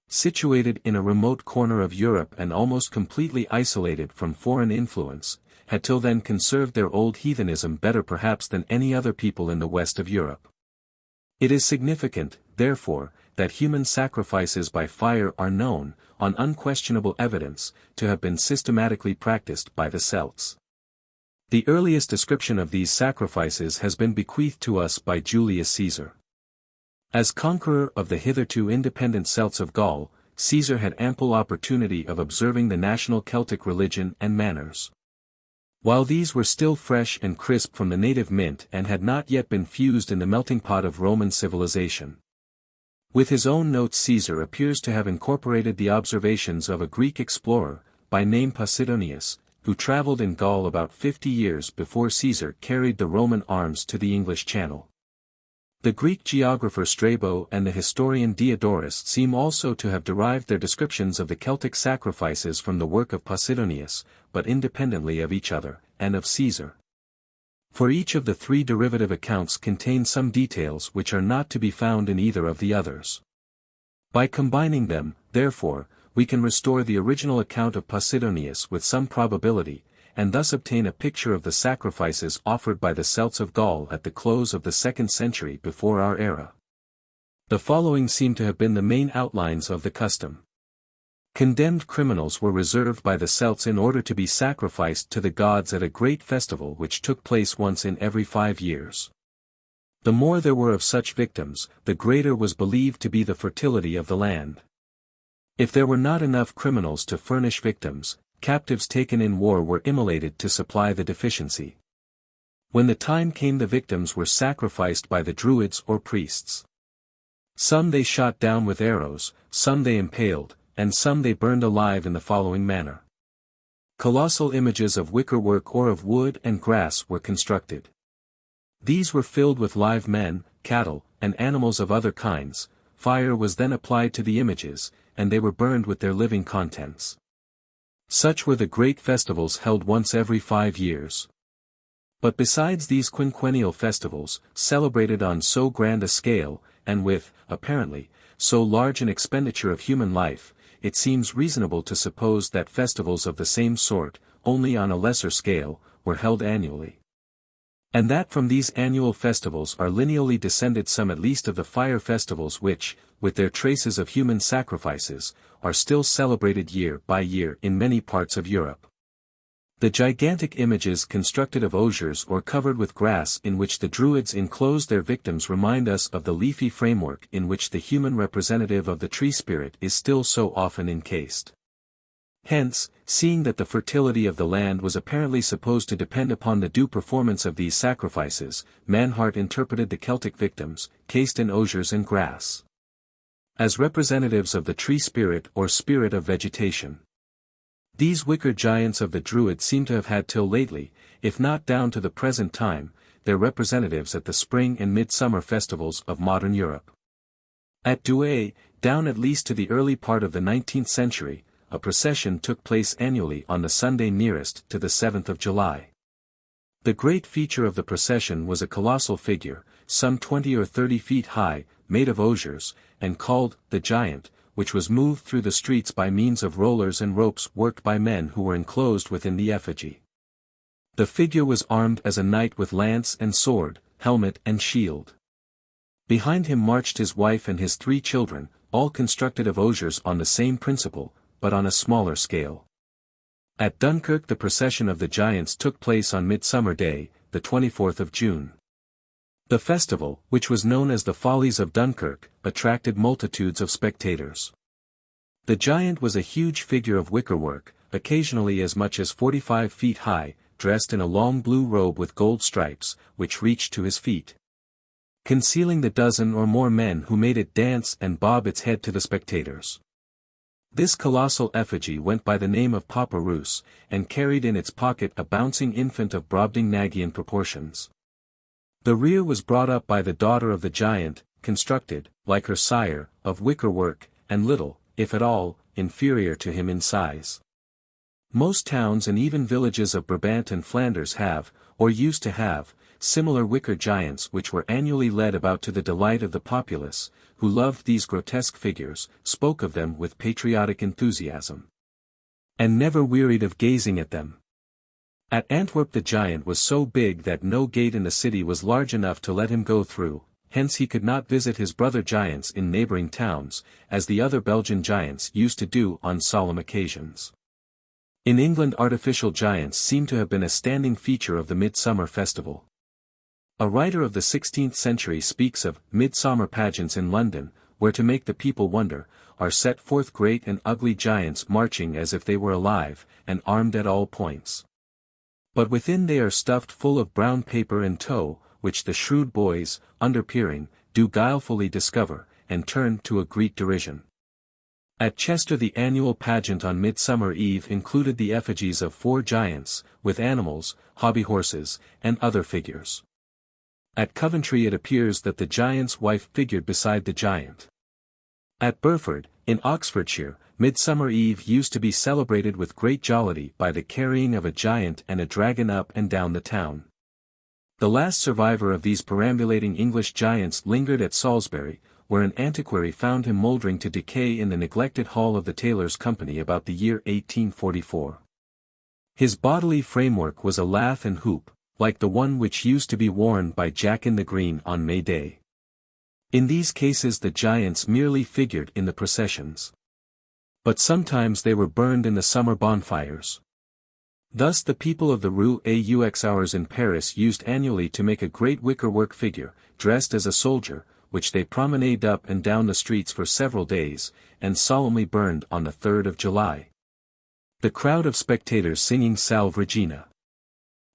situated in a remote corner of Europe and almost completely isolated from foreign influence, had till then conserved their old heathenism better perhaps than any other people in the west of Europe. It is significant, therefore, that human sacrifices by fire are known, on unquestionable evidence, to have been systematically practiced by the Celts. The earliest description of these sacrifices has been bequeathed to us by Julius Caesar. As conqueror of the hitherto independent Celts of Gaul, Caesar had ample opportunity of observing the national Celtic religion and manners. While these were still fresh and crisp from the native mint and had not yet been fused in the melting pot of Roman civilization. With his own notes, Caesar appears to have incorporated the observations of a Greek explorer, by name Posidonius, who traveled in Gaul about 50 years before Caesar carried the Roman arms to the English Channel. The Greek geographer Strabo and the historian Diodorus seem also to have derived their descriptions of the Celtic sacrifices from the work of Posidonius, but independently of each other, and of Caesar. For each of the three derivative accounts contains some details which are not to be found in either of the others. By combining them, therefore, we can restore the original account of Posidonius with some probability, and thus obtain a picture of the sacrifices offered by the Celts of Gaul at the close of the 2nd century before our era. The following seem to have been the main outlines of the custom. Condemned criminals were reserved by the Celts in order to be sacrificed to the gods at a great festival which took place once in every 5 years. The more there were of such victims, the greater was believed to be the fertility of the land. If there were not enough criminals to furnish victims, captives taken in war were immolated to supply the deficiency. When the time came, the victims were sacrificed by the Druids or priests. Some they shot down with arrows, some they impaled, and some they burned alive in the following manner. Colossal images of wickerwork or of wood and grass were constructed. These were filled with live men, cattle, and animals of other kinds. Fire was then applied to the images, and they were burned with their living contents. Such were the great festivals held once every 5 years. But besides these quinquennial festivals, celebrated on so grand a scale, and with, apparently, so large an expenditure of human life, it seems reasonable to suppose that festivals of the same sort, only on a lesser scale, were held annually. And that from these annual festivals are lineally descended some at least of the fire festivals which, with their traces of human sacrifices, are still celebrated year by year in many parts of Europe. The gigantic images constructed of osiers or covered with grass in which the Druids enclosed their victims remind us of the leafy framework in which the human representative of the tree spirit is still so often encased. Hence, seeing that the fertility of the land was apparently supposed to depend upon the due performance of these sacrifices, Mannhardt interpreted the Celtic victims, cased in osiers and grass, as representatives of the tree spirit or spirit of vegetation. These wicker giants of the Druids seem to have had till lately, if not down to the present time, their representatives at the spring and midsummer festivals of modern Europe. At Douai, down at least to the early part of the 19th century, a procession took place annually on the Sunday nearest to the 7th of July. The great feature of the procession was a colossal figure, some 20 or 30 feet high, made of osiers, and called the Giant, which was moved through the streets by means of rollers and ropes worked by men who were enclosed within the effigy. The figure was armed as a knight with lance and sword, helmet and shield. Behind him marched his wife and his 3 children, all constructed of osiers on the same principle, but on a smaller scale. At Dunkirk the procession of the giants took place on Midsummer Day, the 24th of June. The festival, which was known as the Follies of Dunkirk, attracted multitudes of spectators. The giant was a huge figure of wickerwork, occasionally as much as 45 feet high, dressed in a long blue robe with gold stripes, which reached to his feet, concealing the dozen or more men who made it dance and bob its head to the spectators. This colossal effigy went by the name of Paparus, and carried in its pocket a bouncing infant of Brobdingnagian proportions. The rear was brought up by the daughter of the giant, constructed, like her sire, of wickerwork, and little, if at all, inferior to him in size. Most towns and even villages of Brabant and Flanders have, or used to have, similar wicker giants which were annually led about to the delight of the populace, who loved these grotesque figures, spoke of them with patriotic enthusiasm, and never wearied of gazing at them. At Antwerp the giant was so big that no gate in the city was large enough to let him go through, hence he could not visit his brother giants in neighboring towns, as the other Belgian giants used to do on solemn occasions. In England, artificial giants seem to have been a standing feature of the Midsummer Festival. A writer of the 16th century speaks of midsummer pageants in London, where to make the people wonder, are set forth great and ugly giants marching as if they were alive, and armed at all points. But within they are stuffed full of brown paper and tow, which the shrewd boys, under peering, do guilefully discover, and turn to a Greek derision. At Chester the annual pageant on Midsummer Eve included the effigies of 4 giants, with animals, hobby horses, and other figures. At Coventry it appears that the giant's wife figured beside the giant. At Burford, in Oxfordshire, Midsummer Eve used to be celebrated with great jollity by the carrying of a giant and a dragon up and down the town. The last survivor of these perambulating English giants lingered at Salisbury, where an antiquary found him mouldering to decay in the neglected hall of the Tailors' Company about the year 1844. His bodily framework was a lath and hoop, like the one which used to be worn by Jack in the Green on May Day. In these cases the giants merely figured in the processions. But sometimes they were burned in the summer bonfires. Thus the people of the Rue aux in Paris used annually to make a great wickerwork figure, dressed as a soldier, which they promenaded up and down the streets for several days, and solemnly burned on the 3rd of July. The crowd of spectators singing Salve Regina.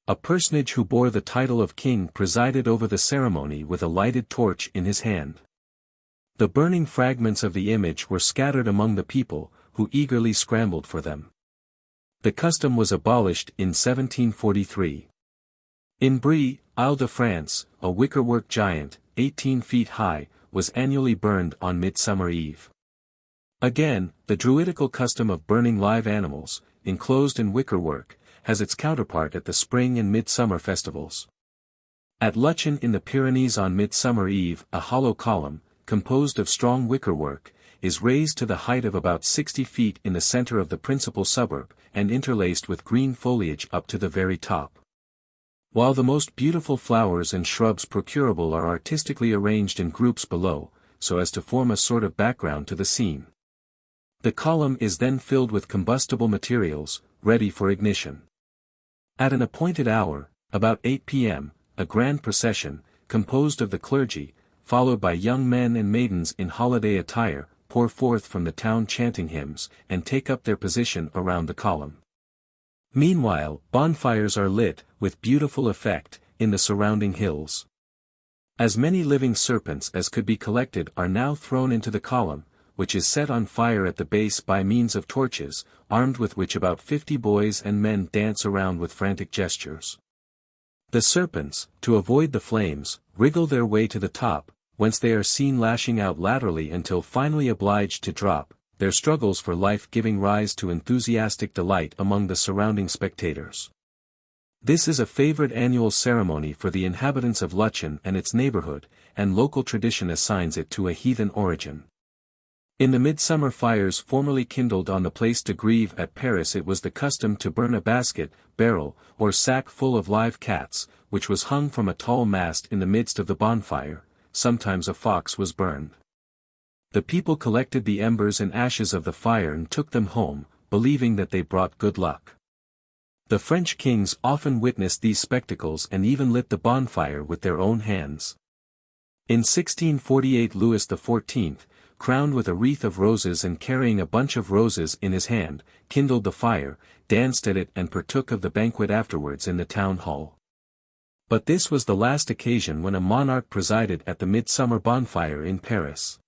A personage who bore the title of king presided over the ceremony with a lighted torch in his hand. The burning fragments of the image were scattered among the people, who eagerly scrambled for them. The custom was abolished in 1743. In Brie, Île-de-France, a wickerwork giant, 18 feet high, was annually burned on Midsummer Eve. Again, the Druidical custom of burning live animals, enclosed in wickerwork, has its counterpart at the spring and midsummer festivals. At Luchen in the Pyrenees on Midsummer Eve, a hollow column, composed of strong wickerwork, is raised to the height of about 60 feet in the center of the principal suburb, and interlaced with green foliage up to the very top. While the most beautiful flowers and shrubs procurable are artistically arranged in groups below, so as to form a sort of background to the scene. The column is then filled with combustible materials, ready for ignition. At an appointed hour, about 8 p.m., a grand procession, composed of the clergy, followed by young men and maidens in holiday attire, pour forth from the town chanting hymns, and take up their position around the column. Meanwhile, bonfires are lit, with beautiful effect, in the surrounding hills. As many living serpents as could be collected are now thrown into the column, which is set on fire at the base by means of torches, armed with which about 50 boys and men dance around with frantic gestures. The serpents, to avoid the flames, wriggle their way to the top, whence they are seen lashing out laterally until finally obliged to drop, their struggles for life giving rise to enthusiastic delight among the surrounding spectators. This is a favorite annual ceremony for the inhabitants of Luchen and its neighborhood, and local tradition assigns it to a heathen origin. In the Midsummer Fires formerly kindled on the Place de Grève at Paris, it was the custom to burn a basket, barrel, or sack full of live cats, which was hung from a tall mast in the midst of the bonfire. Sometimes a fox was burned. The people collected the embers and ashes of the fire and took them home, believing that they brought good luck. The French kings often witnessed these spectacles and even lit the bonfire with their own hands. In 1648 Louis XIV, crowned with a wreath of roses and carrying a bunch of roses in his hand, kindled the fire, danced at it and partook of the banquet afterwards in the town hall. But this was the last occasion when a monarch presided at the midsummer bonfire in Paris.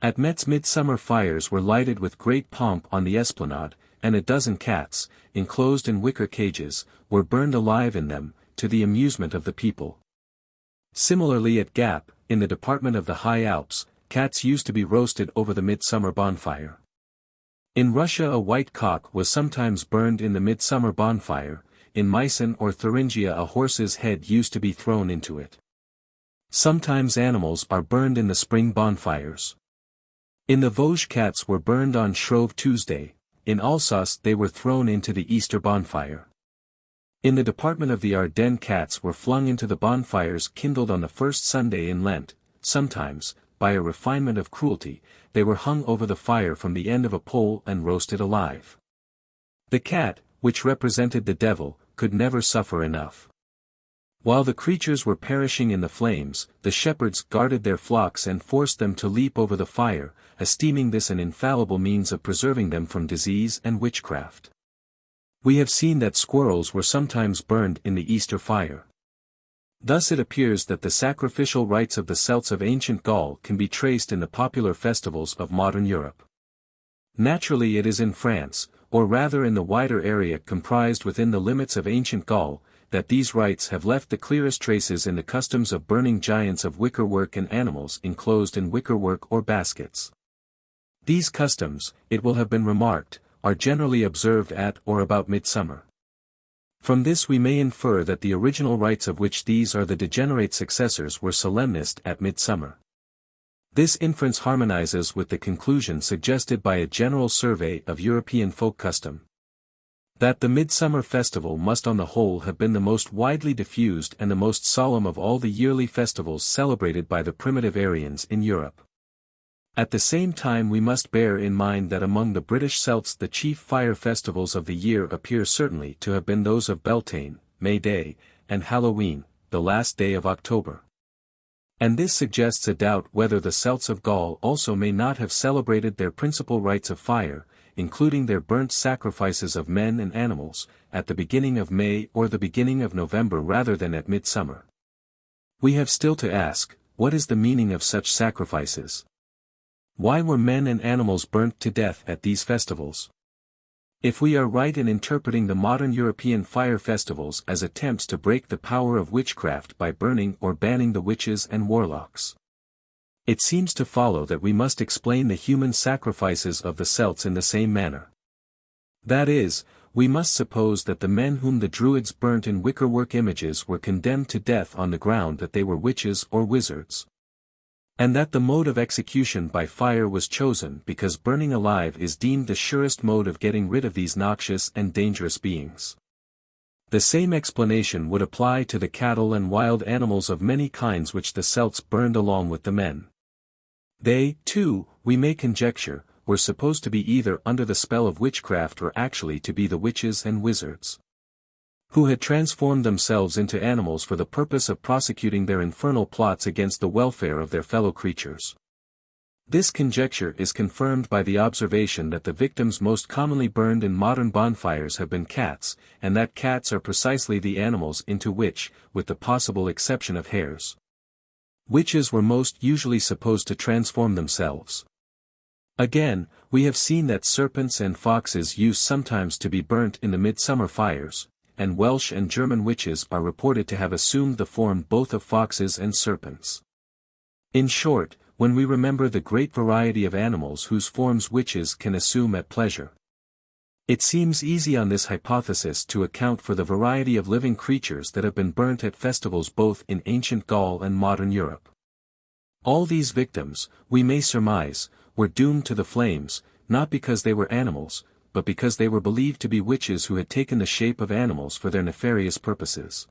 At Metz midsummer fires were lighted with great pomp on the esplanade, and a dozen cats, enclosed in wicker cages, were burned alive in them, to the amusement of the people. Similarly at Gap, in the department of the High Alps, cats used to be roasted over the midsummer bonfire. In Russia a white cock was sometimes burned in the midsummer bonfire. In Meissen or Thuringia a horse's head used to be thrown into it. Sometimes animals are burned in the spring bonfires. In the Vosges cats were burned on Shrove Tuesday, in Alsace they were thrown into the Easter bonfire. In the department of the Ardennes cats were flung into the bonfires kindled on the first Sunday in Lent. Sometimes, by a refinement of cruelty, they were hung over the fire from the end of a pole and roasted alive. The cat, which represented the devil, could never suffer enough. While the creatures were perishing in the flames, the shepherds guarded their flocks and forced them to leap over the fire, esteeming this an infallible means of preserving them from disease and witchcraft. We have seen that squirrels were sometimes burned in the Easter fire. Thus it appears that the sacrificial rites of the Celts of ancient Gaul can be traced in the popular festivals of modern Europe. Naturally it is in France, or rather in the wider area comprised within the limits of ancient Gaul, that these rites have left the clearest traces in the customs of burning giants of wickerwork and animals enclosed in wickerwork or baskets. These customs, it will have been remarked, are generally observed at or about midsummer. From this we may infer that the original rites of which these are the degenerate successors were solemnist at midsummer. This inference harmonizes with the conclusion suggested by a general survey of European folk custom. That the Midsummer Festival must on the whole have been the most widely diffused and the most solemn of all the yearly festivals celebrated by the primitive Aryans in Europe. At the same time we must bear in mind that among the British Celts the chief fire festivals of the year appear certainly to have been those of Beltane, May Day, and Halloween, the last day of October. And this suggests a doubt whether the Celts of Gaul also may not have celebrated their principal rites of fire, including their burnt sacrifices of men and animals, at the beginning of May or the beginning of November rather than at midsummer. We have still to ask, what is the meaning of such sacrifices? Why were men and animals burnt to death at these festivals? If we are right in interpreting the modern European fire festivals as attempts to break the power of witchcraft by burning or banning the witches and warlocks, it seems to follow that we must explain the human sacrifices of the Celts in the same manner. That is, we must suppose that the men whom the Druids burnt in wickerwork images were condemned to death on the ground that they were witches or wizards. And that the mode of execution by fire was chosen because burning alive is deemed the surest mode of getting rid of these noxious and dangerous beings. The same explanation would apply to the cattle and wild animals of many kinds which the Celts burned along with the men. They, too, we may conjecture, were supposed to be either under the spell of witchcraft or actually to be the witches and wizards, who had transformed themselves into animals for the purpose of prosecuting their infernal plots against the welfare of their fellow creatures. This conjecture is confirmed by the observation that the victims most commonly burned in modern bonfires have been cats, and that cats are precisely the animals into which, with the possible exception of hares, witches were most usually supposed to transform themselves. Again, we have seen that serpents and foxes used sometimes to be burnt in the Midsummer Fires, and Welsh and German witches are reported to have assumed the form both of foxes and serpents. In short, when we remember the great variety of animals whose forms witches can assume at pleasure, it seems easy on this hypothesis to account for the variety of living creatures that have been burnt at festivals both in ancient Gaul and modern Europe. All these victims, we may surmise, were doomed to the flames, not because they were animals, but because they were believed to be witches who had taken the shape of animals for their nefarious purposes.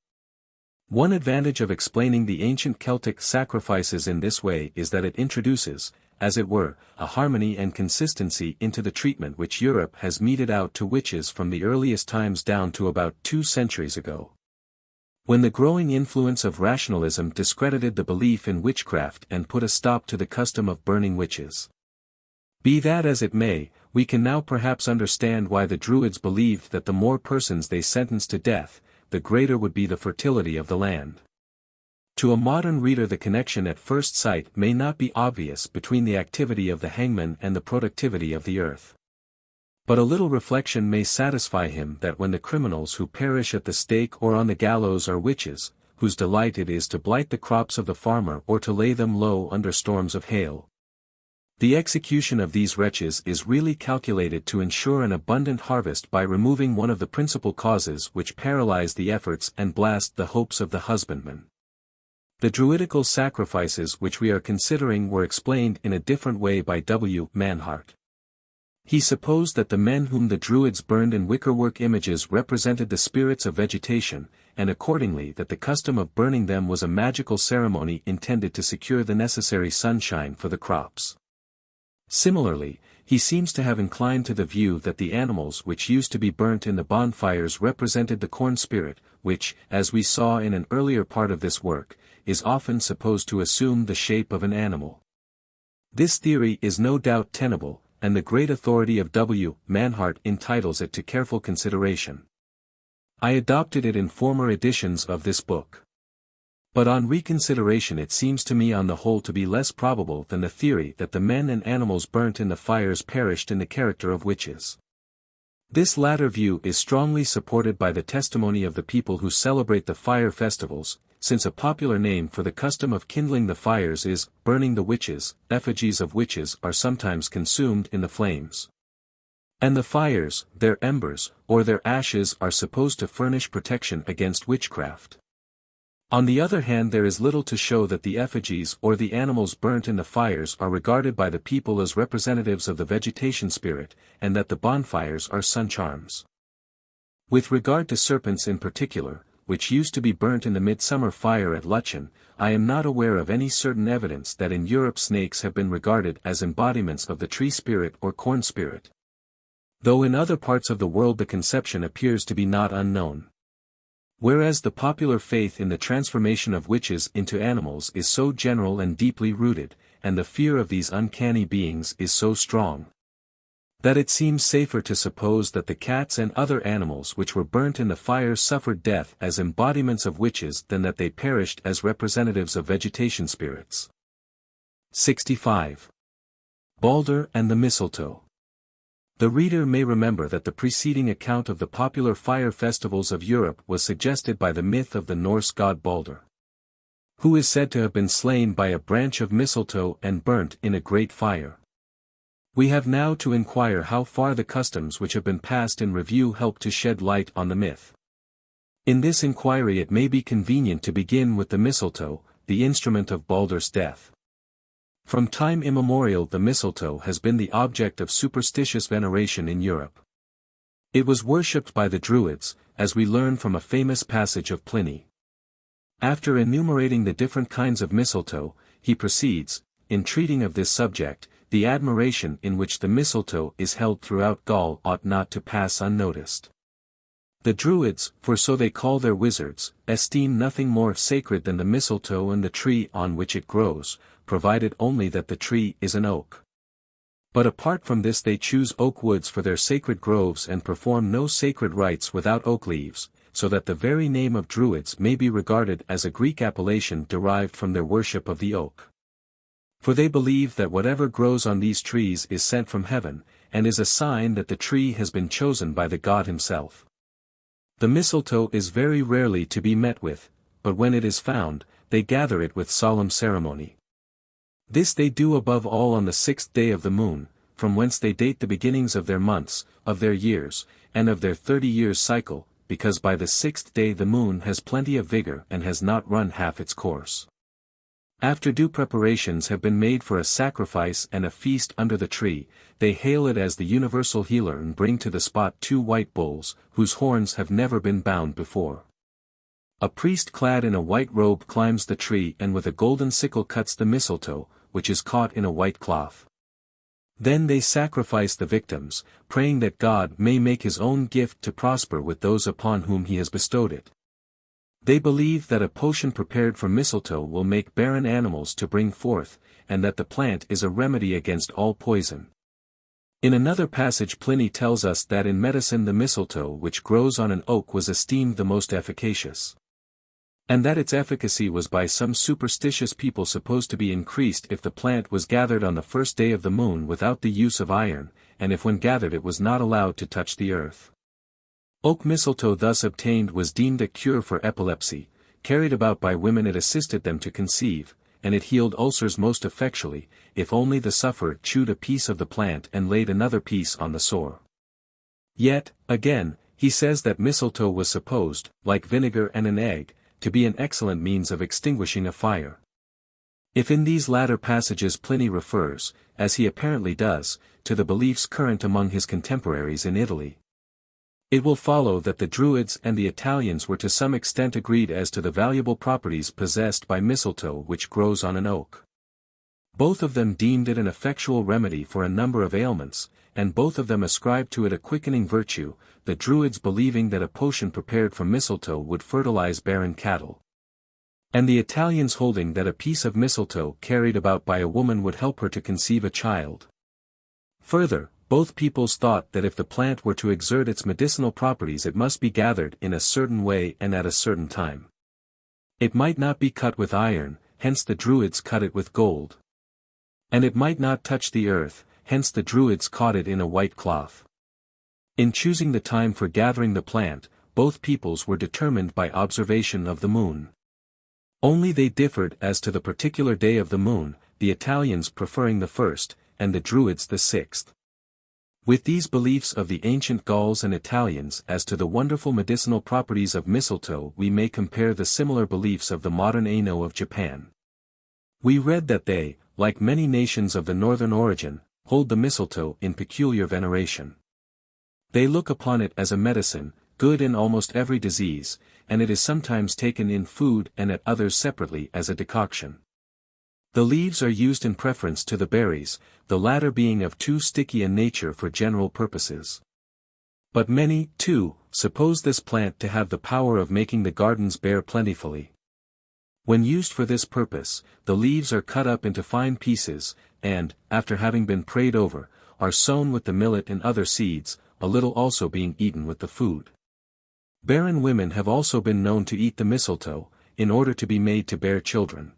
One advantage of explaining the ancient Celtic sacrifices in this way is that it introduces, as it were, a harmony and consistency into the treatment which Europe has meted out to witches from the earliest times down to about 2 centuries ago, when the growing influence of rationalism discredited the belief in witchcraft and put a stop to the custom of burning witches. Be that as it may, we can now perhaps understand why the Druids believed that the more persons they sentenced to death, the greater would be the fertility of the land. To a modern reader the connection at first sight may not be obvious between the activity of the hangman and the productivity of the earth. But a little reflection may satisfy him that when the criminals who perish at the stake or on the gallows are witches, whose delight it is to blight the crops of the farmer or to lay them low under storms of hail, the execution of these wretches is really calculated to ensure an abundant harvest by removing one of the principal causes which paralyze the efforts and blast the hopes of the husbandman. The Druidical sacrifices which we are considering were explained in a different way by W. Manhart. He supposed that the men whom the Druids burned in wickerwork images represented the spirits of vegetation, and accordingly that the custom of burning them was a magical ceremony intended to secure the necessary sunshine for the crops. Similarly, he seems to have inclined to the view that the animals which used to be burnt in the bonfires represented the corn spirit, which, as we saw in an earlier part of this work, is often supposed to assume the shape of an animal. This theory is no doubt tenable, and the great authority of W. Manhart entitles it to careful consideration. I adopted it in former editions of this book. But on reconsideration it seems to me on the whole to be less probable than the theory that the men and animals burnt in the fires perished in the character of witches. This latter view is strongly supported by the testimony of the people who celebrate the fire festivals, since a popular name for the custom of kindling the fires is burning the witches. Effigies of witches are sometimes consumed in the flames. And the fires, their embers, or their ashes are supposed to furnish protection against witchcraft. On the other hand, there is little to show that the effigies or the animals burnt in the fires are regarded by the people as representatives of the vegetation spirit, and that the bonfires are sun charms. With regard to serpents in particular, which used to be burnt in the Midsummer Fire at Lutchen, I am not aware of any certain evidence that in Europe snakes have been regarded as embodiments of the tree spirit or corn spirit. Though in other parts of the world the conception appears to be not unknown. Whereas the popular faith in the transformation of witches into animals is so general and deeply rooted, and the fear of these uncanny beings is so strong, that it seems safer to suppose that the cats and other animals which were burnt in the fire suffered death as embodiments of witches than that they perished as representatives of vegetation spirits. 65. Balder and the mistletoe. The reader may remember that the preceding account of the popular fire festivals of Europe was suggested by the myth of the Norse god Balder, who is said to have been slain by a branch of mistletoe and burnt in a great fire. We have now to inquire how far the customs which have been passed in review help to shed light on the myth. In this inquiry it may be convenient to begin with the mistletoe, the instrument of Balder's death. From time immemorial the mistletoe has been the object of superstitious veneration in Europe. It was worshipped by the Druids, as we learn from a famous passage of Pliny. After enumerating the different kinds of mistletoe, he proceeds, in treating of this subject, the admiration in which the mistletoe is held throughout Gaul ought not to pass unnoticed. The Druids, for so they call their wizards, esteem nothing more sacred than the mistletoe and the tree on which it grows, provided only that the tree is an oak. But apart from this they choose oak woods for their sacred groves and perform no sacred rites without oak leaves, so that the very name of Druids may be regarded as a Greek appellation derived from their worship of the oak. For they believe that whatever grows on these trees is sent from heaven, and is a sign that the tree has been chosen by the god himself. The mistletoe is very rarely to be met with, but when it is found, they gather it with solemn ceremony. This they do above all on the 6th day of the moon, from whence they date the beginnings of their months, of their years, and of their 30 years' cycle, because by the 6th day the moon has plenty of vigor and has not run half its course. After due preparations have been made for a sacrifice and a feast under the tree, they hail it as the universal healer and bring to the spot 2 white bulls, whose horns have never been bound before. A priest clad in a white robe climbs the tree and with a golden sickle cuts the mistletoe, which is caught in a white cloth. Then they sacrifice the victims, praying that God may make his own gift to prosper with those upon whom he has bestowed it. They believe that a potion prepared from mistletoe will make barren animals to bring forth, and that the plant is a remedy against all poison. In another passage Pliny tells us that in medicine the mistletoe which grows on an oak was esteemed the most efficacious, and that its efficacy was by some superstitious people supposed to be increased if the plant was gathered on the 1st day of the moon without the use of iron, and if when gathered it was not allowed to touch the earth. Oak mistletoe thus obtained was deemed a cure for epilepsy, carried about by women it assisted them to conceive, and it healed ulcers most effectually, if only the sufferer chewed a piece of the plant and laid another piece on the sore. Yet, again, he says that mistletoe was supposed, like vinegar and an egg, to be an excellent means of extinguishing a fire. If in these latter passages Pliny refers, as he apparently does, to the beliefs current among his contemporaries in Italy, it will follow that the Druids and the Italians were to some extent agreed as to the valuable properties possessed by mistletoe which grows on an oak. Both of them deemed it an effectual remedy for a number of ailments, and both of them ascribed to it a quickening virtue, the Druids believing that a potion prepared from mistletoe would fertilize barren cattle, and the Italians holding that a piece of mistletoe carried about by a woman would help her to conceive a child. Further, both peoples thought that if the plant were to exert its medicinal properties it must be gathered in a certain way and at a certain time. It might not be cut with iron, hence the Druids cut it with gold. And it might not touch the earth, hence the Druids caught it in a white cloth. In choosing the time for gathering the plant, both peoples were determined by observation of the moon. Only they differed as to the particular day of the moon, the Italians preferring the first, and the Druids the sixth. With these beliefs of the ancient Gauls and Italians as to the wonderful medicinal properties of mistletoe we may compare the similar beliefs of the modern Aino of Japan. We read that they, like many nations of the northern origin, hold the mistletoe in peculiar veneration. They look upon it as a medicine, good in almost every disease, and it is sometimes taken in food and at others separately as a decoction. The leaves are used in preference to the berries, the latter being of too sticky a nature for general purposes. But many, too, suppose this plant to have the power of making the gardens bear plentifully. When used for this purpose, the leaves are cut up into fine pieces, and, after having been prayed over, are sown with the millet and other seeds, a little also being eaten with the food. Barren women have also been known to eat the mistletoe, in order to be made to bear children.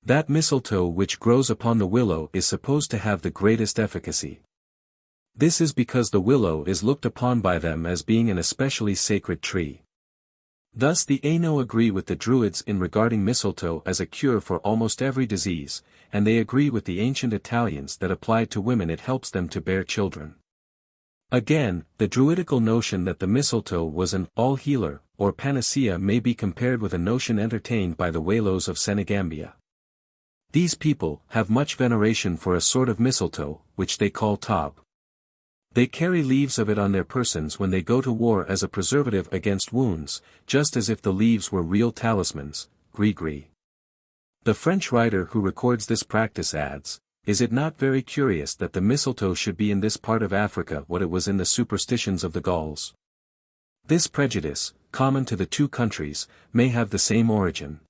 That mistletoe which grows upon the willow is supposed to have the greatest efficacy. This is because the willow is looked upon by them as being an especially sacred tree. Thus the Aino agree with the Druids in regarding mistletoe as a cure for almost every disease, and they agree with the ancient Italians that applied to women it helps them to bear children. Again, the Druidical notion that the mistletoe was an all-healer, or panacea may be compared with a notion entertained by the Walos of Senegambia. These people have much veneration for a sort of mistletoe, which they call taub. They carry leaves of it on their persons when they go to war as a preservative against wounds, just as if the leaves were real talismans, gris-gris. The French writer who records this practice adds, "Is it not very curious that the mistletoe should be in this part of Africa what it was in the superstitions of the Gauls?" This prejudice, common to the two countries, may have the same origin.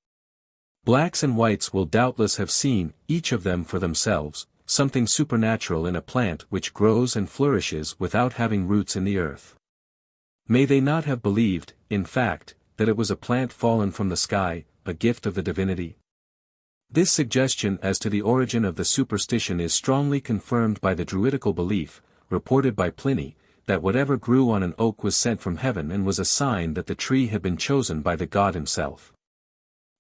Blacks and whites will doubtless have seen, each of them for themselves, something supernatural in a plant which grows and flourishes without having roots in the earth. May they not have believed, in fact, that it was a plant fallen from the sky, a gift of the divinity? This suggestion as to the origin of the superstition is strongly confirmed by the Druidical belief, reported by Pliny, that whatever grew on an oak was sent from heaven and was a sign that the tree had been chosen by the god himself.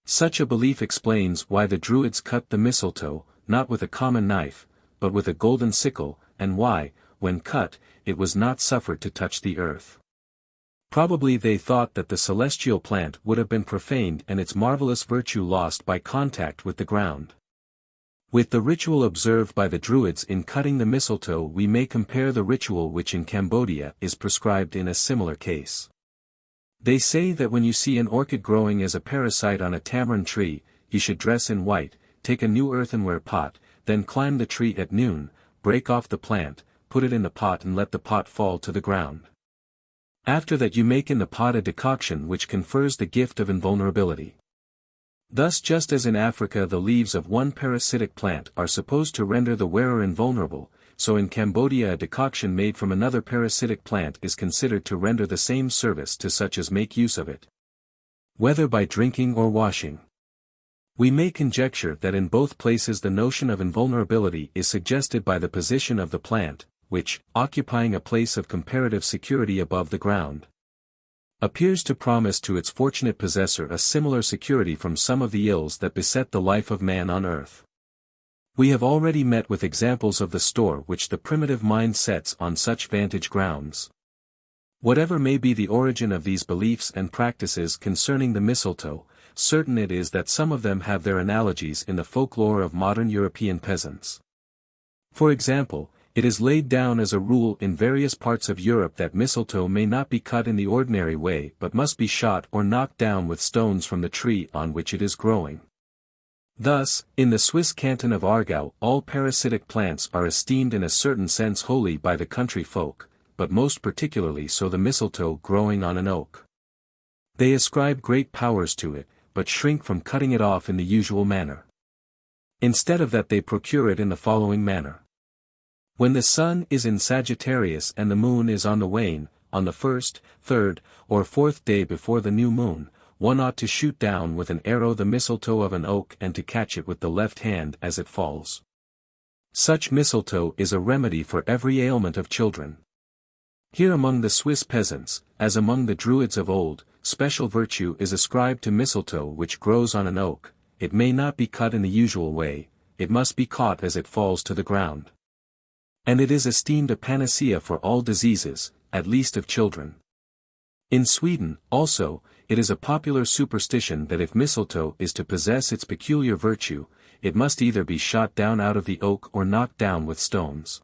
Such a belief explains why the Druids cut the mistletoe, not with a common knife, but with a golden sickle, and why, when cut, it was not suffered to touch the earth. Probably they thought that the celestial plant would have been profaned and its marvelous virtue lost by contact with the ground. With the ritual observed by the Druids in cutting the mistletoe we may compare the ritual which in Cambodia is prescribed in a similar case. They say that when you see an orchid growing as a parasite on a tamarind tree, you should dress in white, take a new earthenware pot, then climb the tree at noon, break off the plant, put it in the pot and let the pot fall to the ground. After that you make in the pot a decoction which confers the gift of invulnerability. Thus just as in Africa the leaves of one parasitic plant are supposed to render the wearer invulnerable, so in Cambodia a decoction made from another parasitic plant is considered to render the same service to such as make use of it, whether by drinking or washing. We may conjecture that in both places the notion of invulnerability is suggested by the position of the plant, which, occupying a place of comparative security above the ground, appears to promise to its fortunate possessor a similar security from some of the ills that beset the life of man on earth. We have already met with examples of the store which the primitive mind sets on such vantage grounds. Whatever may be the origin of these beliefs and practices concerning the mistletoe, certain it is that some of them have their analogies in the folklore of modern European peasants. For example, it is laid down as a rule in various parts of Europe that mistletoe may not be cut in the ordinary way but must be shot or knocked down with stones from the tree on which it is growing. Thus, in the Swiss canton of Aargau all parasitic plants are esteemed in a certain sense holy by the country folk, but most particularly so the mistletoe growing on an oak. They ascribe great powers to it, but shrink from cutting it off in the usual manner. Instead of that they procure it in the following manner. When the sun is in Sagittarius and the moon is on the wane, on the first, third, or fourth day before the new moon, one ought to shoot down with an arrow the mistletoe of an oak and to catch it with the left hand as it falls. Such mistletoe is a remedy for every ailment of children. Here among the Swiss peasants, as among the Druids of old, special virtue is ascribed to mistletoe which grows on an oak. It may not be cut in the usual way, it must be caught as it falls to the ground. And it is esteemed a panacea for all diseases, at least of children. In Sweden, also, it is a popular superstition that if mistletoe is to possess its peculiar virtue, it must either be shot down out of the oak or knocked down with stones.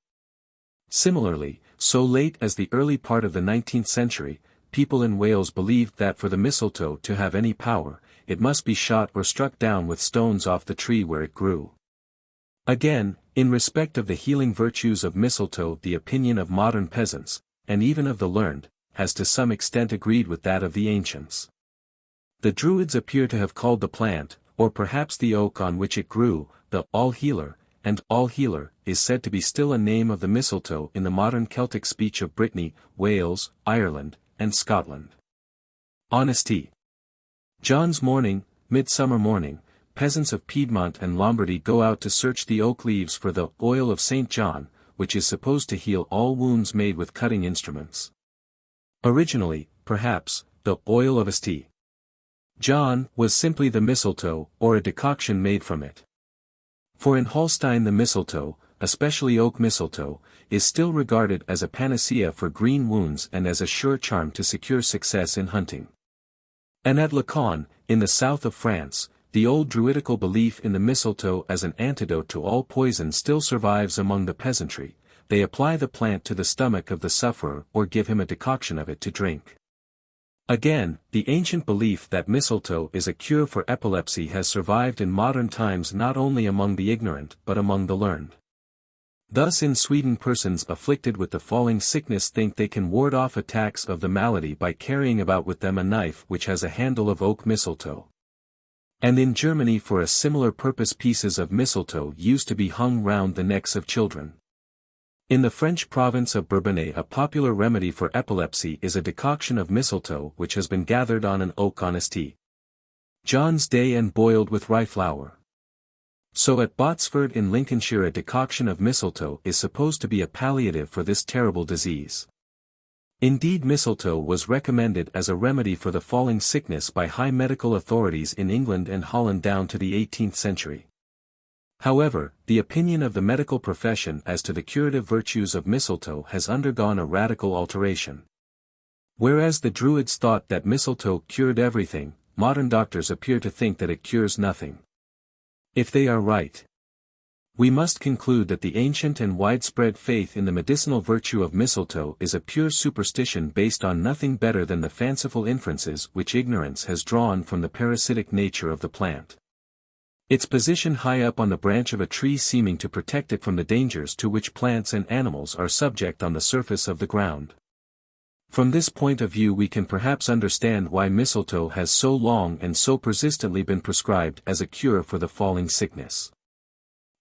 Similarly, so late as the early part of the 19th century, people in Wales believed that for the mistletoe to have any power, it must be shot or struck down with stones off the tree where it grew. Again, in respect of the healing virtues of mistletoe the opinion of modern peasants, and even of the learned, has to some extent agreed with that of the ancients. The Druids appear to have called the plant, or perhaps the oak on which it grew, the all-healer, and all-healer is said to be still a name of the mistletoe in the modern Celtic speech of Brittany, Wales, Ireland, and Scotland. Honesty. John's morning, midsummer morning, peasants of Piedmont and Lombardy go out to search the oak leaves for the oil of St. John, which is supposed to heal all wounds made with cutting instruments. Originally, perhaps, the oil of St. John was simply the mistletoe, or a decoction made from it. For in Holstein the mistletoe, especially oak mistletoe, is still regarded as a panacea for green wounds and as a sure charm to secure success in hunting. And at Lacan, in the south of France, the old druidical belief in the mistletoe as an antidote to all poison still survives among the peasantry. They apply the plant to the stomach of the sufferer or give him a decoction of it to drink. Again, the ancient belief that mistletoe is a cure for epilepsy has survived in modern times not only among the ignorant but among the learned. Thus in Sweden persons afflicted with the falling sickness think they can ward off attacks of the malady by carrying about with them a knife which has a handle of oak mistletoe. And in Germany for a similar purpose pieces of mistletoe used to be hung round the necks of children. In the French province of Bourbonnais a popular remedy for epilepsy is a decoction of mistletoe which has been gathered on an oak on St. John's Day and boiled with rye flour. So at Botsford in Lincolnshire a decoction of mistletoe is supposed to be a palliative for this terrible disease. Indeed mistletoe was recommended as a remedy for the falling sickness by high medical authorities in England and Holland down to the 18th century. However, the opinion of the medical profession as to the curative virtues of mistletoe has undergone a radical alteration. Whereas the Druids thought that mistletoe cured everything, modern doctors appear to think that it cures nothing. If they are right, we must conclude that the ancient and widespread faith in the medicinal virtue of mistletoe is a pure superstition based on nothing better than the fanciful inferences which ignorance has drawn from the parasitic nature of the plant. Its position high up on the branch of a tree seeming to protect it from the dangers to which plants and animals are subject on the surface of the ground. From this point of view we can perhaps understand why mistletoe has so long and so persistently been prescribed as a cure for the falling sickness.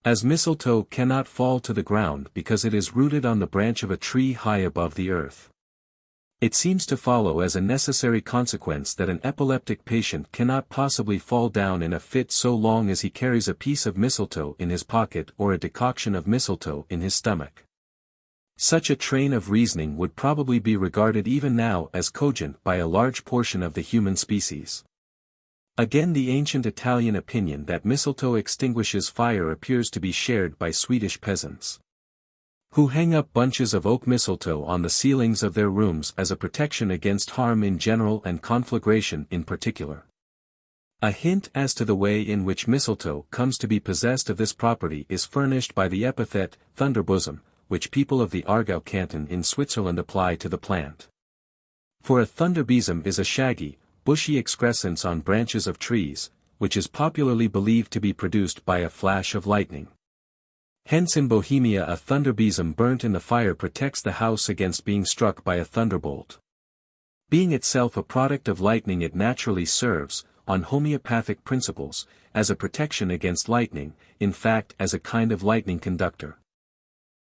As mistletoe cannot fall to the ground because it is rooted on the branch of a tree high above the earth. It seems to follow as a necessary consequence that an epileptic patient cannot possibly fall down in a fit so long as he carries a piece of mistletoe in his pocket or a decoction of mistletoe in his stomach. Such a train of reasoning would probably be regarded even now as cogent by a large portion of the human species. Again the ancient Italian opinion that mistletoe extinguishes fire appears to be shared by Swedish peasants, who hang up bunches of oak mistletoe on the ceilings of their rooms as a protection against harm in general and conflagration in particular. A hint as to the way in which mistletoe comes to be possessed of this property is furnished by the epithet, thunderbosom, which people of the Aargau canton in Switzerland apply to the plant. For a thunderbesom is a shaggy, bushy excrescence on branches of trees, which is popularly believed to be produced by a flash of lightning. Hence in Bohemia a thunderbesom burnt in the fire protects the house against being struck by a thunderbolt. Being itself a product of lightning, it naturally serves, on homeopathic principles, as a protection against lightning, in fact as a kind of lightning conductor.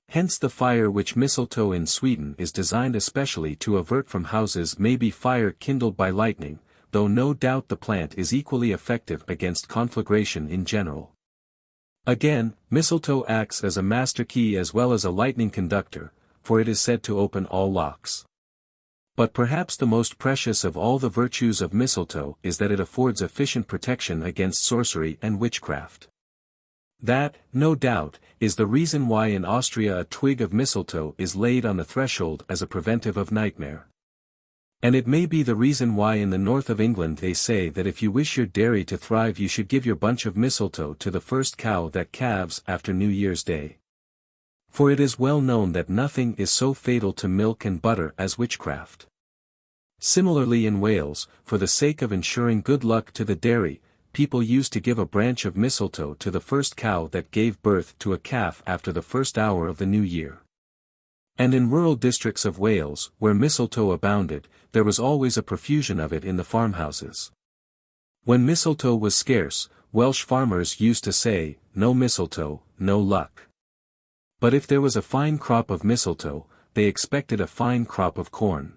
Hence the fire which mistletoe in Sweden is designed especially to avert from houses may be fire kindled by lightning, though no doubt the plant is equally effective against conflagration in general. Again, mistletoe acts as a master key as well as a lightning conductor, for it is said to open all locks. But perhaps the most precious of all the virtues of mistletoe is that it affords efficient protection against sorcery and witchcraft. That, no doubt, is the reason why in Austria a twig of mistletoe is laid on the threshold as a preventive of nightmare. And it may be the reason why in the north of England they say that if you wish your dairy to thrive you should give your bunch of mistletoe to the first cow that calves after New Year's Day. For it is well known that nothing is so fatal to milk and butter as witchcraft. Similarly in Wales, for the sake of ensuring good luck to the dairy, people used to give a branch of mistletoe to the first cow that gave birth to a calf after the first hour of the new year. And in rural districts of Wales, where mistletoe abounded, there was always a profusion of it in the farmhouses. When mistletoe was scarce, Welsh farmers used to say, "No mistletoe, no luck." But if there was a fine crop of mistletoe, they expected a fine crop of corn.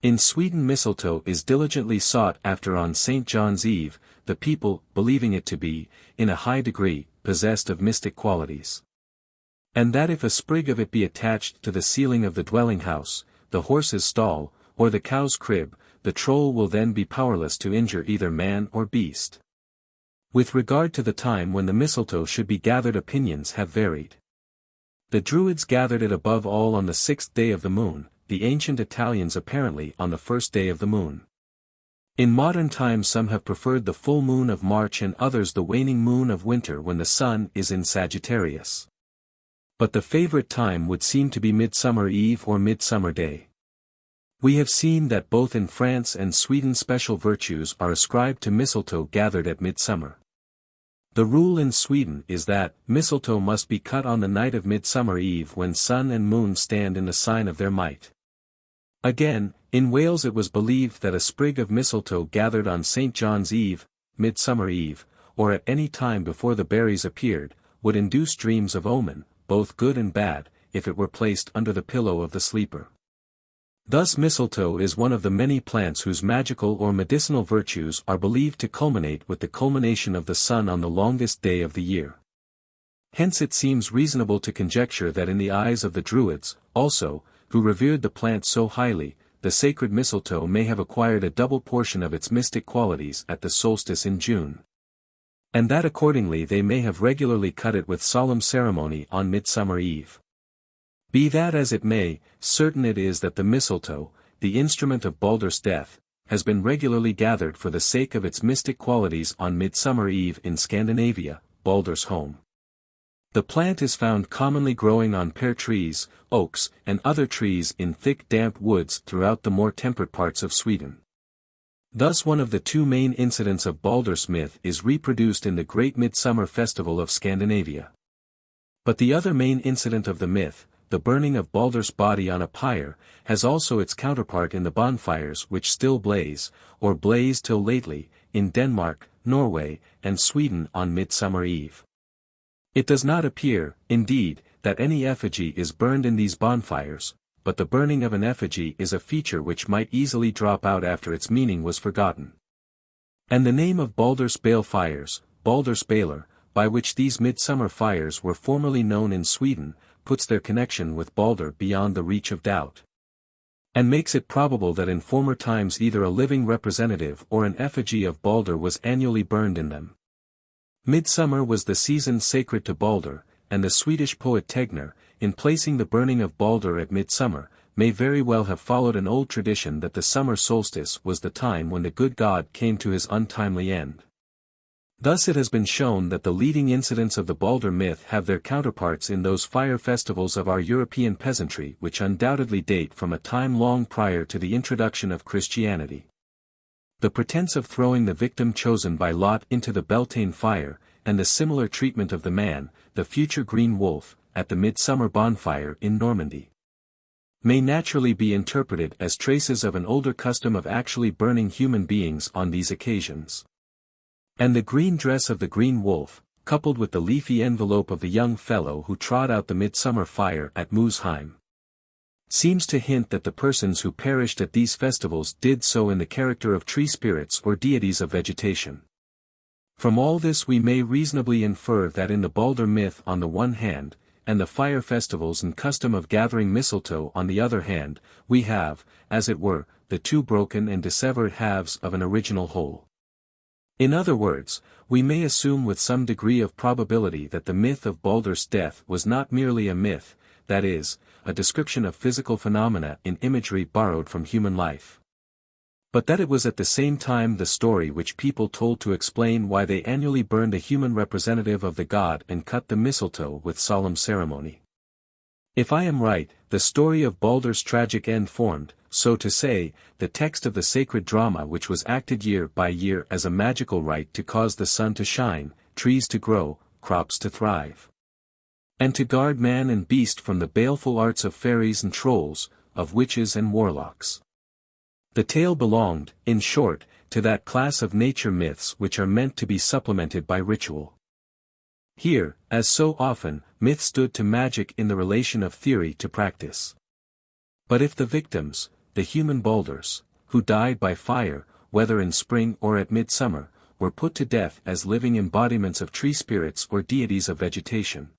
In Sweden mistletoe is diligently sought after on St. John's Eve, the people, believing it to be, in a high degree, possessed of mystic qualities. And that if a sprig of it be attached to the ceiling of the dwelling house, the horse's stall, or the cow's crib, the troll will then be powerless to injure either man or beast. With regard to the time when the mistletoe should be gathered, opinions have varied. The Druids gathered it above all on the 6th day of the moon, the ancient Italians apparently on the 1st day of the moon. In modern times some have preferred the full moon of March and others the waning moon of winter when the sun is in Sagittarius. But the favorite time would seem to be Midsummer Eve or Midsummer Day. We have seen that both in France and Sweden special virtues are ascribed to mistletoe gathered at midsummer. The rule in Sweden is that mistletoe must be cut on the night of Midsummer Eve when sun and moon stand in the sign of their might. Again, in Wales it was believed that a sprig of mistletoe gathered on St. John's Eve, Midsummer Eve, or at any time before the berries appeared, would induce dreams of omen, both good and bad, if it were placed under the pillow of the sleeper. Thus mistletoe is one of the many plants whose magical or medicinal virtues are believed to culminate with the culmination of the sun on the longest day of the year. Hence it seems reasonable to conjecture that in the eyes of the Druids, also, who revered the plant so highly, the sacred mistletoe may have acquired a double portion of its mystic qualities at the solstice in June. And that accordingly they may have regularly cut it with solemn ceremony on Midsummer Eve. Be that as it may, certain it is that the mistletoe, the instrument of Baldur's death, has been regularly gathered for the sake of its mystic qualities on Midsummer Eve in Scandinavia, Baldur's home. The plant is found commonly growing on pear trees, oaks, and other trees in thick damp woods throughout the more temperate parts of Sweden. Thus one of the two main incidents of Baldur's myth is reproduced in the great Midsummer Festival of Scandinavia. But the other main incident of the myth, the burning of Baldur's body on a pyre, has also its counterpart in the bonfires which still blaze, or blazed till lately, in Denmark, Norway, and Sweden on Midsummer Eve. It does not appear, indeed, that any effigy is burned in these bonfires, but the burning of an effigy is a feature which might easily drop out after its meaning was forgotten. And the name of Baldur's Bale Fires, Baldur's Baler, by which these midsummer fires were formerly known in Sweden, puts their connection with Baldur beyond the reach of doubt. And makes it probable that in former times either a living representative or an effigy of Baldur was annually burned in them. Midsummer was the season sacred to Baldur, and the Swedish poet Tegner, in placing the burning of Baldur at midsummer, may very well have followed an old tradition that the summer solstice was the time when the good god came to his untimely end. Thus it has been shown that the leading incidents of the Baldur myth have their counterparts in those fire festivals of our European peasantry which undoubtedly date from a time long prior to the introduction of Christianity. The pretense of throwing the victim chosen by lot into the Beltane fire, and the similar treatment of the man, the future green wolf, at the midsummer bonfire in Normandy, may naturally be interpreted as traces of an older custom of actually burning human beings on these occasions. And the green dress of the green wolf, coupled with the leafy envelope of the young fellow who trod out the midsummer fire at Muesheim, seems to hint that the persons who perished at these festivals did so in the character of tree spirits or deities of vegetation. From all this we may reasonably infer that in the Balder myth on the one hand, and the fire festivals and custom of gathering mistletoe on the other hand, we have, as it were, the two broken and dissevered halves of an original whole. In other words, we may assume with some degree of probability that the myth of Balder's death was not merely a myth, that is, a description of physical phenomena in imagery borrowed from human life, but that it was at the same time the story which people told to explain why they annually burned a human representative of the god and cut the mistletoe with solemn ceremony. If I am right, the story of Balder's tragic end formed, so to say, the text of the sacred drama which was acted year by year as a magical rite to cause the sun to shine, trees to grow, crops to thrive, and to guard man and beast from the baleful arts of fairies and trolls, of witches and warlocks. The tale belonged, in short, to that class of nature myths which are meant to be supplemented by ritual. Here, as so often, myth stood to magic in the relation of theory to practice. But if the victims, the human Balders, who died by fire, whether in spring or at midsummer, were put to death as living embodiments of tree spirits or deities of vegetation,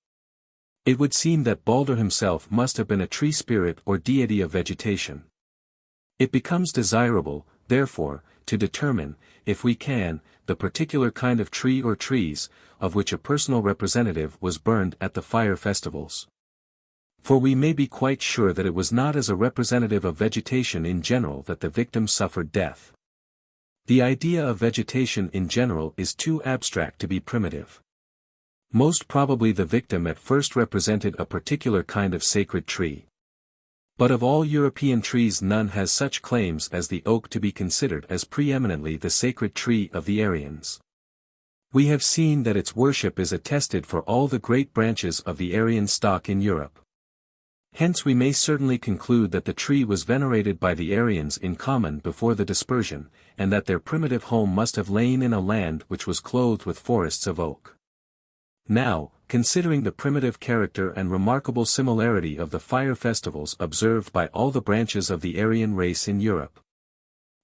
it would seem that Balder himself must have been a tree spirit or deity of vegetation. It becomes desirable, therefore, to determine, if we can, the particular kind of tree or trees, of which a personal representative was burned at the fire festivals. For we may be quite sure that it was not as a representative of vegetation in general that the victim suffered death. The idea of vegetation in general is too abstract to be primitive. Most probably the victim at first represented a particular kind of sacred tree. But of all European trees none has such claims as the oak to be considered as preeminently the sacred tree of the Aryans. We have seen that its worship is attested for all the great branches of the Aryan stock in Europe. Hence we may certainly conclude that the tree was venerated by the Aryans in common before the dispersion, and that their primitive home must have lain in a land which was clothed with forests of oak. Now, considering the primitive character and remarkable similarity of the fire festivals observed by all the branches of the Aryan race in Europe,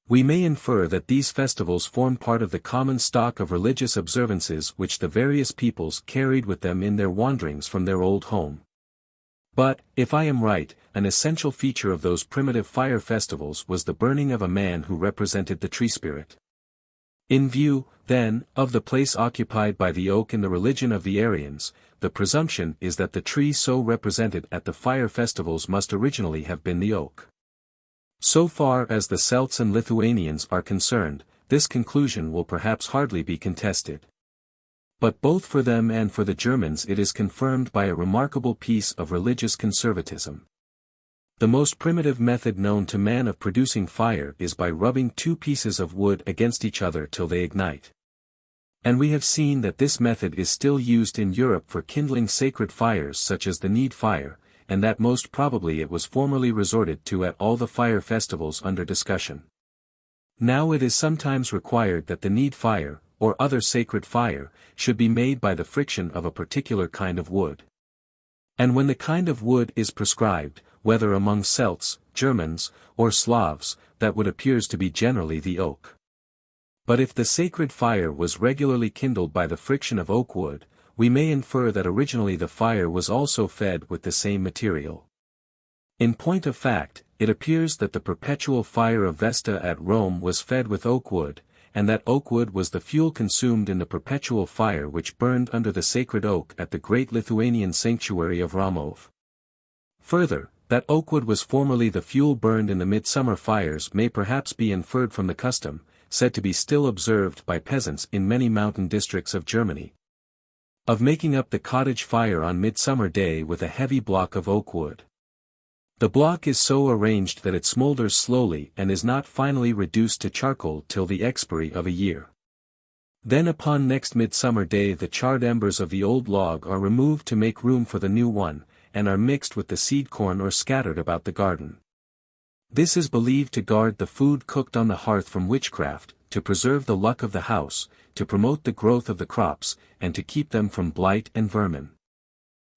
we may infer that these festivals form part of the common stock of religious observances which the various peoples carried with them in their wanderings from their old home. But, if I am right, an essential feature of those primitive fire festivals was the burning of a man who represented the tree spirit. In view, then, of the place occupied by the oak in the religion of the Aryans, the presumption is that the tree so represented at the fire festivals must originally have been the oak. So far as the Celts and Lithuanians are concerned, this conclusion will perhaps hardly be contested. But both for them and for the Germans it is confirmed by a remarkable piece of religious conservatism. The most primitive method known to man of producing fire is by rubbing two pieces of wood against each other till they ignite. And we have seen that this method is still used in Europe for kindling sacred fires such as the Aeneid fire, and that most probably it was formerly resorted to at all the fire festivals under discussion. Now it is sometimes required that the Aeneid fire, or other sacred fire, should be made by the friction of a particular kind of wood. And when the kind of wood is prescribed, whether among Celts, Germans, or Slavs, that wood appears to be generally the oak. But if the sacred fire was regularly kindled by the friction of oak wood, we may infer that originally the fire was also fed with the same material. In point of fact, it appears that the perpetual fire of Vesta at Rome was fed with oak wood, and that oak wood was the fuel consumed in the perpetual fire which burned under the sacred oak at the great Lithuanian sanctuary of Ramov. Further, that oak wood was formerly the fuel burned in the Midsummer Fires may perhaps be inferred from the custom, said to be still observed by peasants in many mountain districts of Germany, of making up the cottage fire on Midsummer Day with a heavy block of oak wood. The block is so arranged that it smolders slowly and is not finally reduced to charcoal till the expiry of a year. Then upon next Midsummer Day the charred embers of the old log are removed to make room for the new one, and are mixed with the seed corn or scattered about the garden. This is believed to guard the food cooked on the hearth from witchcraft, to preserve the luck of the house, to promote the growth of the crops, and to keep them from blight and vermin.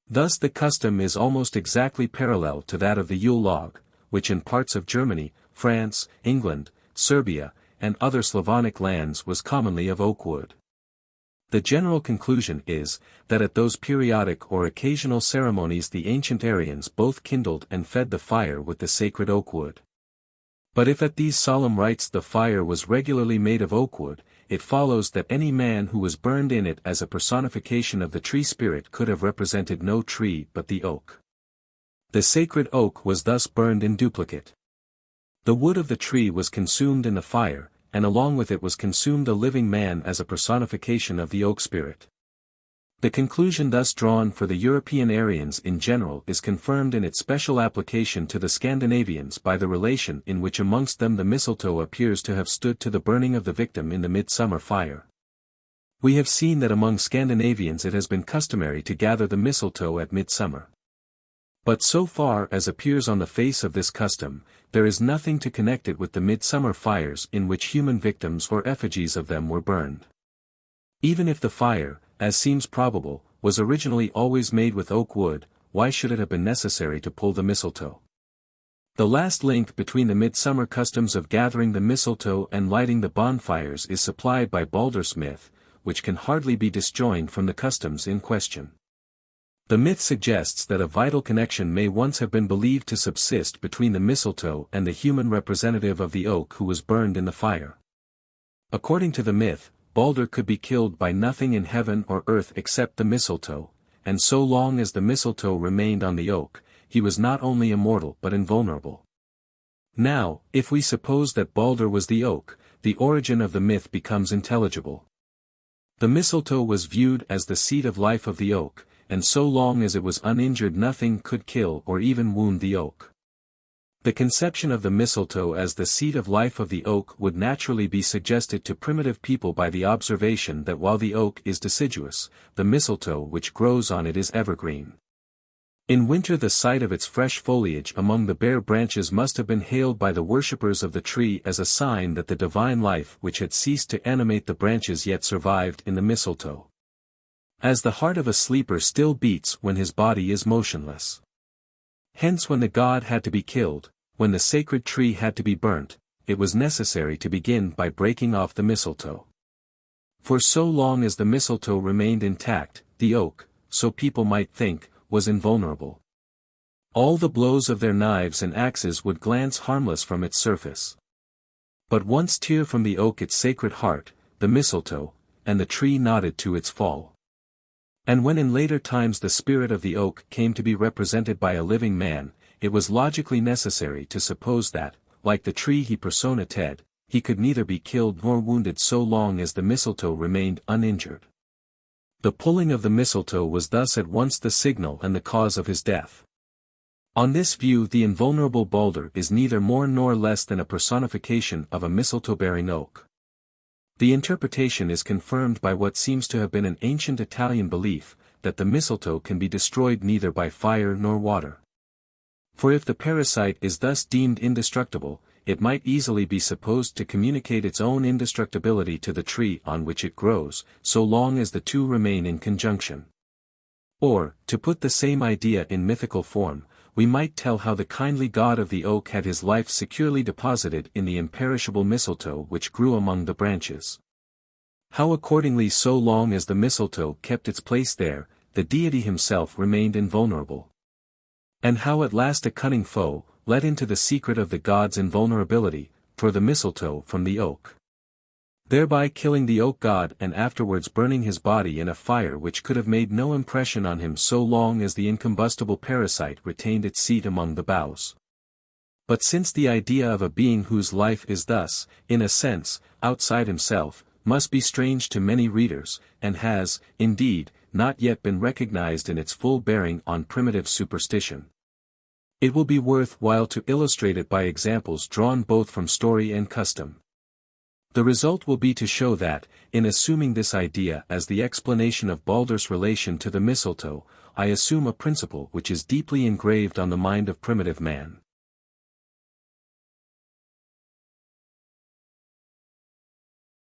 Thus the custom is almost exactly parallel to that of the Yule log, which in parts of Germany, France, England, Serbia, and other Slavonic lands was commonly of oak wood. The general conclusion is, that at those periodic or occasional ceremonies the ancient Aryans both kindled and fed the fire with the sacred oak wood. But if at these solemn rites the fire was regularly made of oak wood, it follows that any man who was burned in it as a personification of the tree spirit could have represented no tree but the oak. The sacred oak was thus burned in duplicate. The wood of the tree was consumed in the fire, and along with it was consumed a living man as a personification of the oak spirit. The conclusion thus drawn for the European Aryans in general is confirmed in its special application to the Scandinavians by the relation in which amongst them the mistletoe appears to have stood to the burning of the victim in the midsummer fire. We have seen that among Scandinavians it has been customary to gather the mistletoe at midsummer. But so far as appears on the face of this custom, there is nothing to connect it with the midsummer fires in which human victims or effigies of them were burned. Even if the fire, as seems probable, was originally always made with oak wood, why should it have been necessary to pull the mistletoe? The last link between the midsummer customs of gathering the mistletoe and lighting the bonfires is supplied by Baldur's myth, which can hardly be disjoined from the customs in question. The myth suggests that a vital connection may once have been believed to subsist between the mistletoe and the human representative of the oak who was burned in the fire. According to the myth, Baldur could be killed by nothing in heaven or earth except the mistletoe, and so long as the mistletoe remained on the oak, he was not only immortal but invulnerable. Now, if we suppose that Baldur was the oak, the origin of the myth becomes intelligible. The mistletoe was viewed as the seat of life of the oak, and so long as it was uninjured nothing could kill or even wound the oak. The conception of the mistletoe as the seat of life of the oak would naturally be suggested to primitive people by the observation that while the oak is deciduous, the mistletoe which grows on it is evergreen. In winter the sight of its fresh foliage among the bare branches must have been hailed by the worshippers of the tree as a sign that the divine life which had ceased to animate the branches yet survived in the mistletoe. As the heart of a sleeper still beats when his body is motionless. Hence when the god had to be killed, when the sacred tree had to be burnt, it was necessary to begin by breaking off the mistletoe. For so long as the mistletoe remained intact, the oak, so people might think, was invulnerable. All the blows of their knives and axes would glance harmless from its surface. But once tear from the oak its sacred heart, the mistletoe, and the tree nodded to its fall. And when in later times the spirit of the oak came to be represented by a living man, it was logically necessary to suppose that, like the tree he personated, he could neither be killed nor wounded so long as the mistletoe remained uninjured. The pulling of the mistletoe was thus at once the signal and the cause of his death. On this view the invulnerable Baldur is neither more nor less than a personification of a mistletoe-bearing oak. The interpretation is confirmed by what seems to have been an ancient Italian belief, that the mistletoe can be destroyed neither by fire nor water. For if the parasite is thus deemed indestructible, it might easily be supposed to communicate its own indestructibility to the tree on which it grows, so long as the two remain in conjunction. Or, to put the same idea in mythical form, we might tell how the kindly god of the oak had his life securely deposited in the imperishable mistletoe which grew among the branches. How accordingly so long as the mistletoe kept its place there, the deity himself remained invulnerable. And how at last a cunning foe, let into the secret of the god's invulnerability, tore the mistletoe from the oak, thereby killing the oak god and afterwards burning his body in a fire which could have made no impression on him so long as the incombustible parasite retained its seat among the boughs. But since the idea of a being whose life is thus, in a sense, outside himself, must be strange to many readers, and has, indeed, not yet been recognized in its full bearing on primitive superstition, It will be worth while to illustrate it by examples drawn both from story and custom. The result will be to show that, in assuming this idea as the explanation of Baldur's relation to the mistletoe, I assume a principle which is deeply engraved on the mind of primitive man.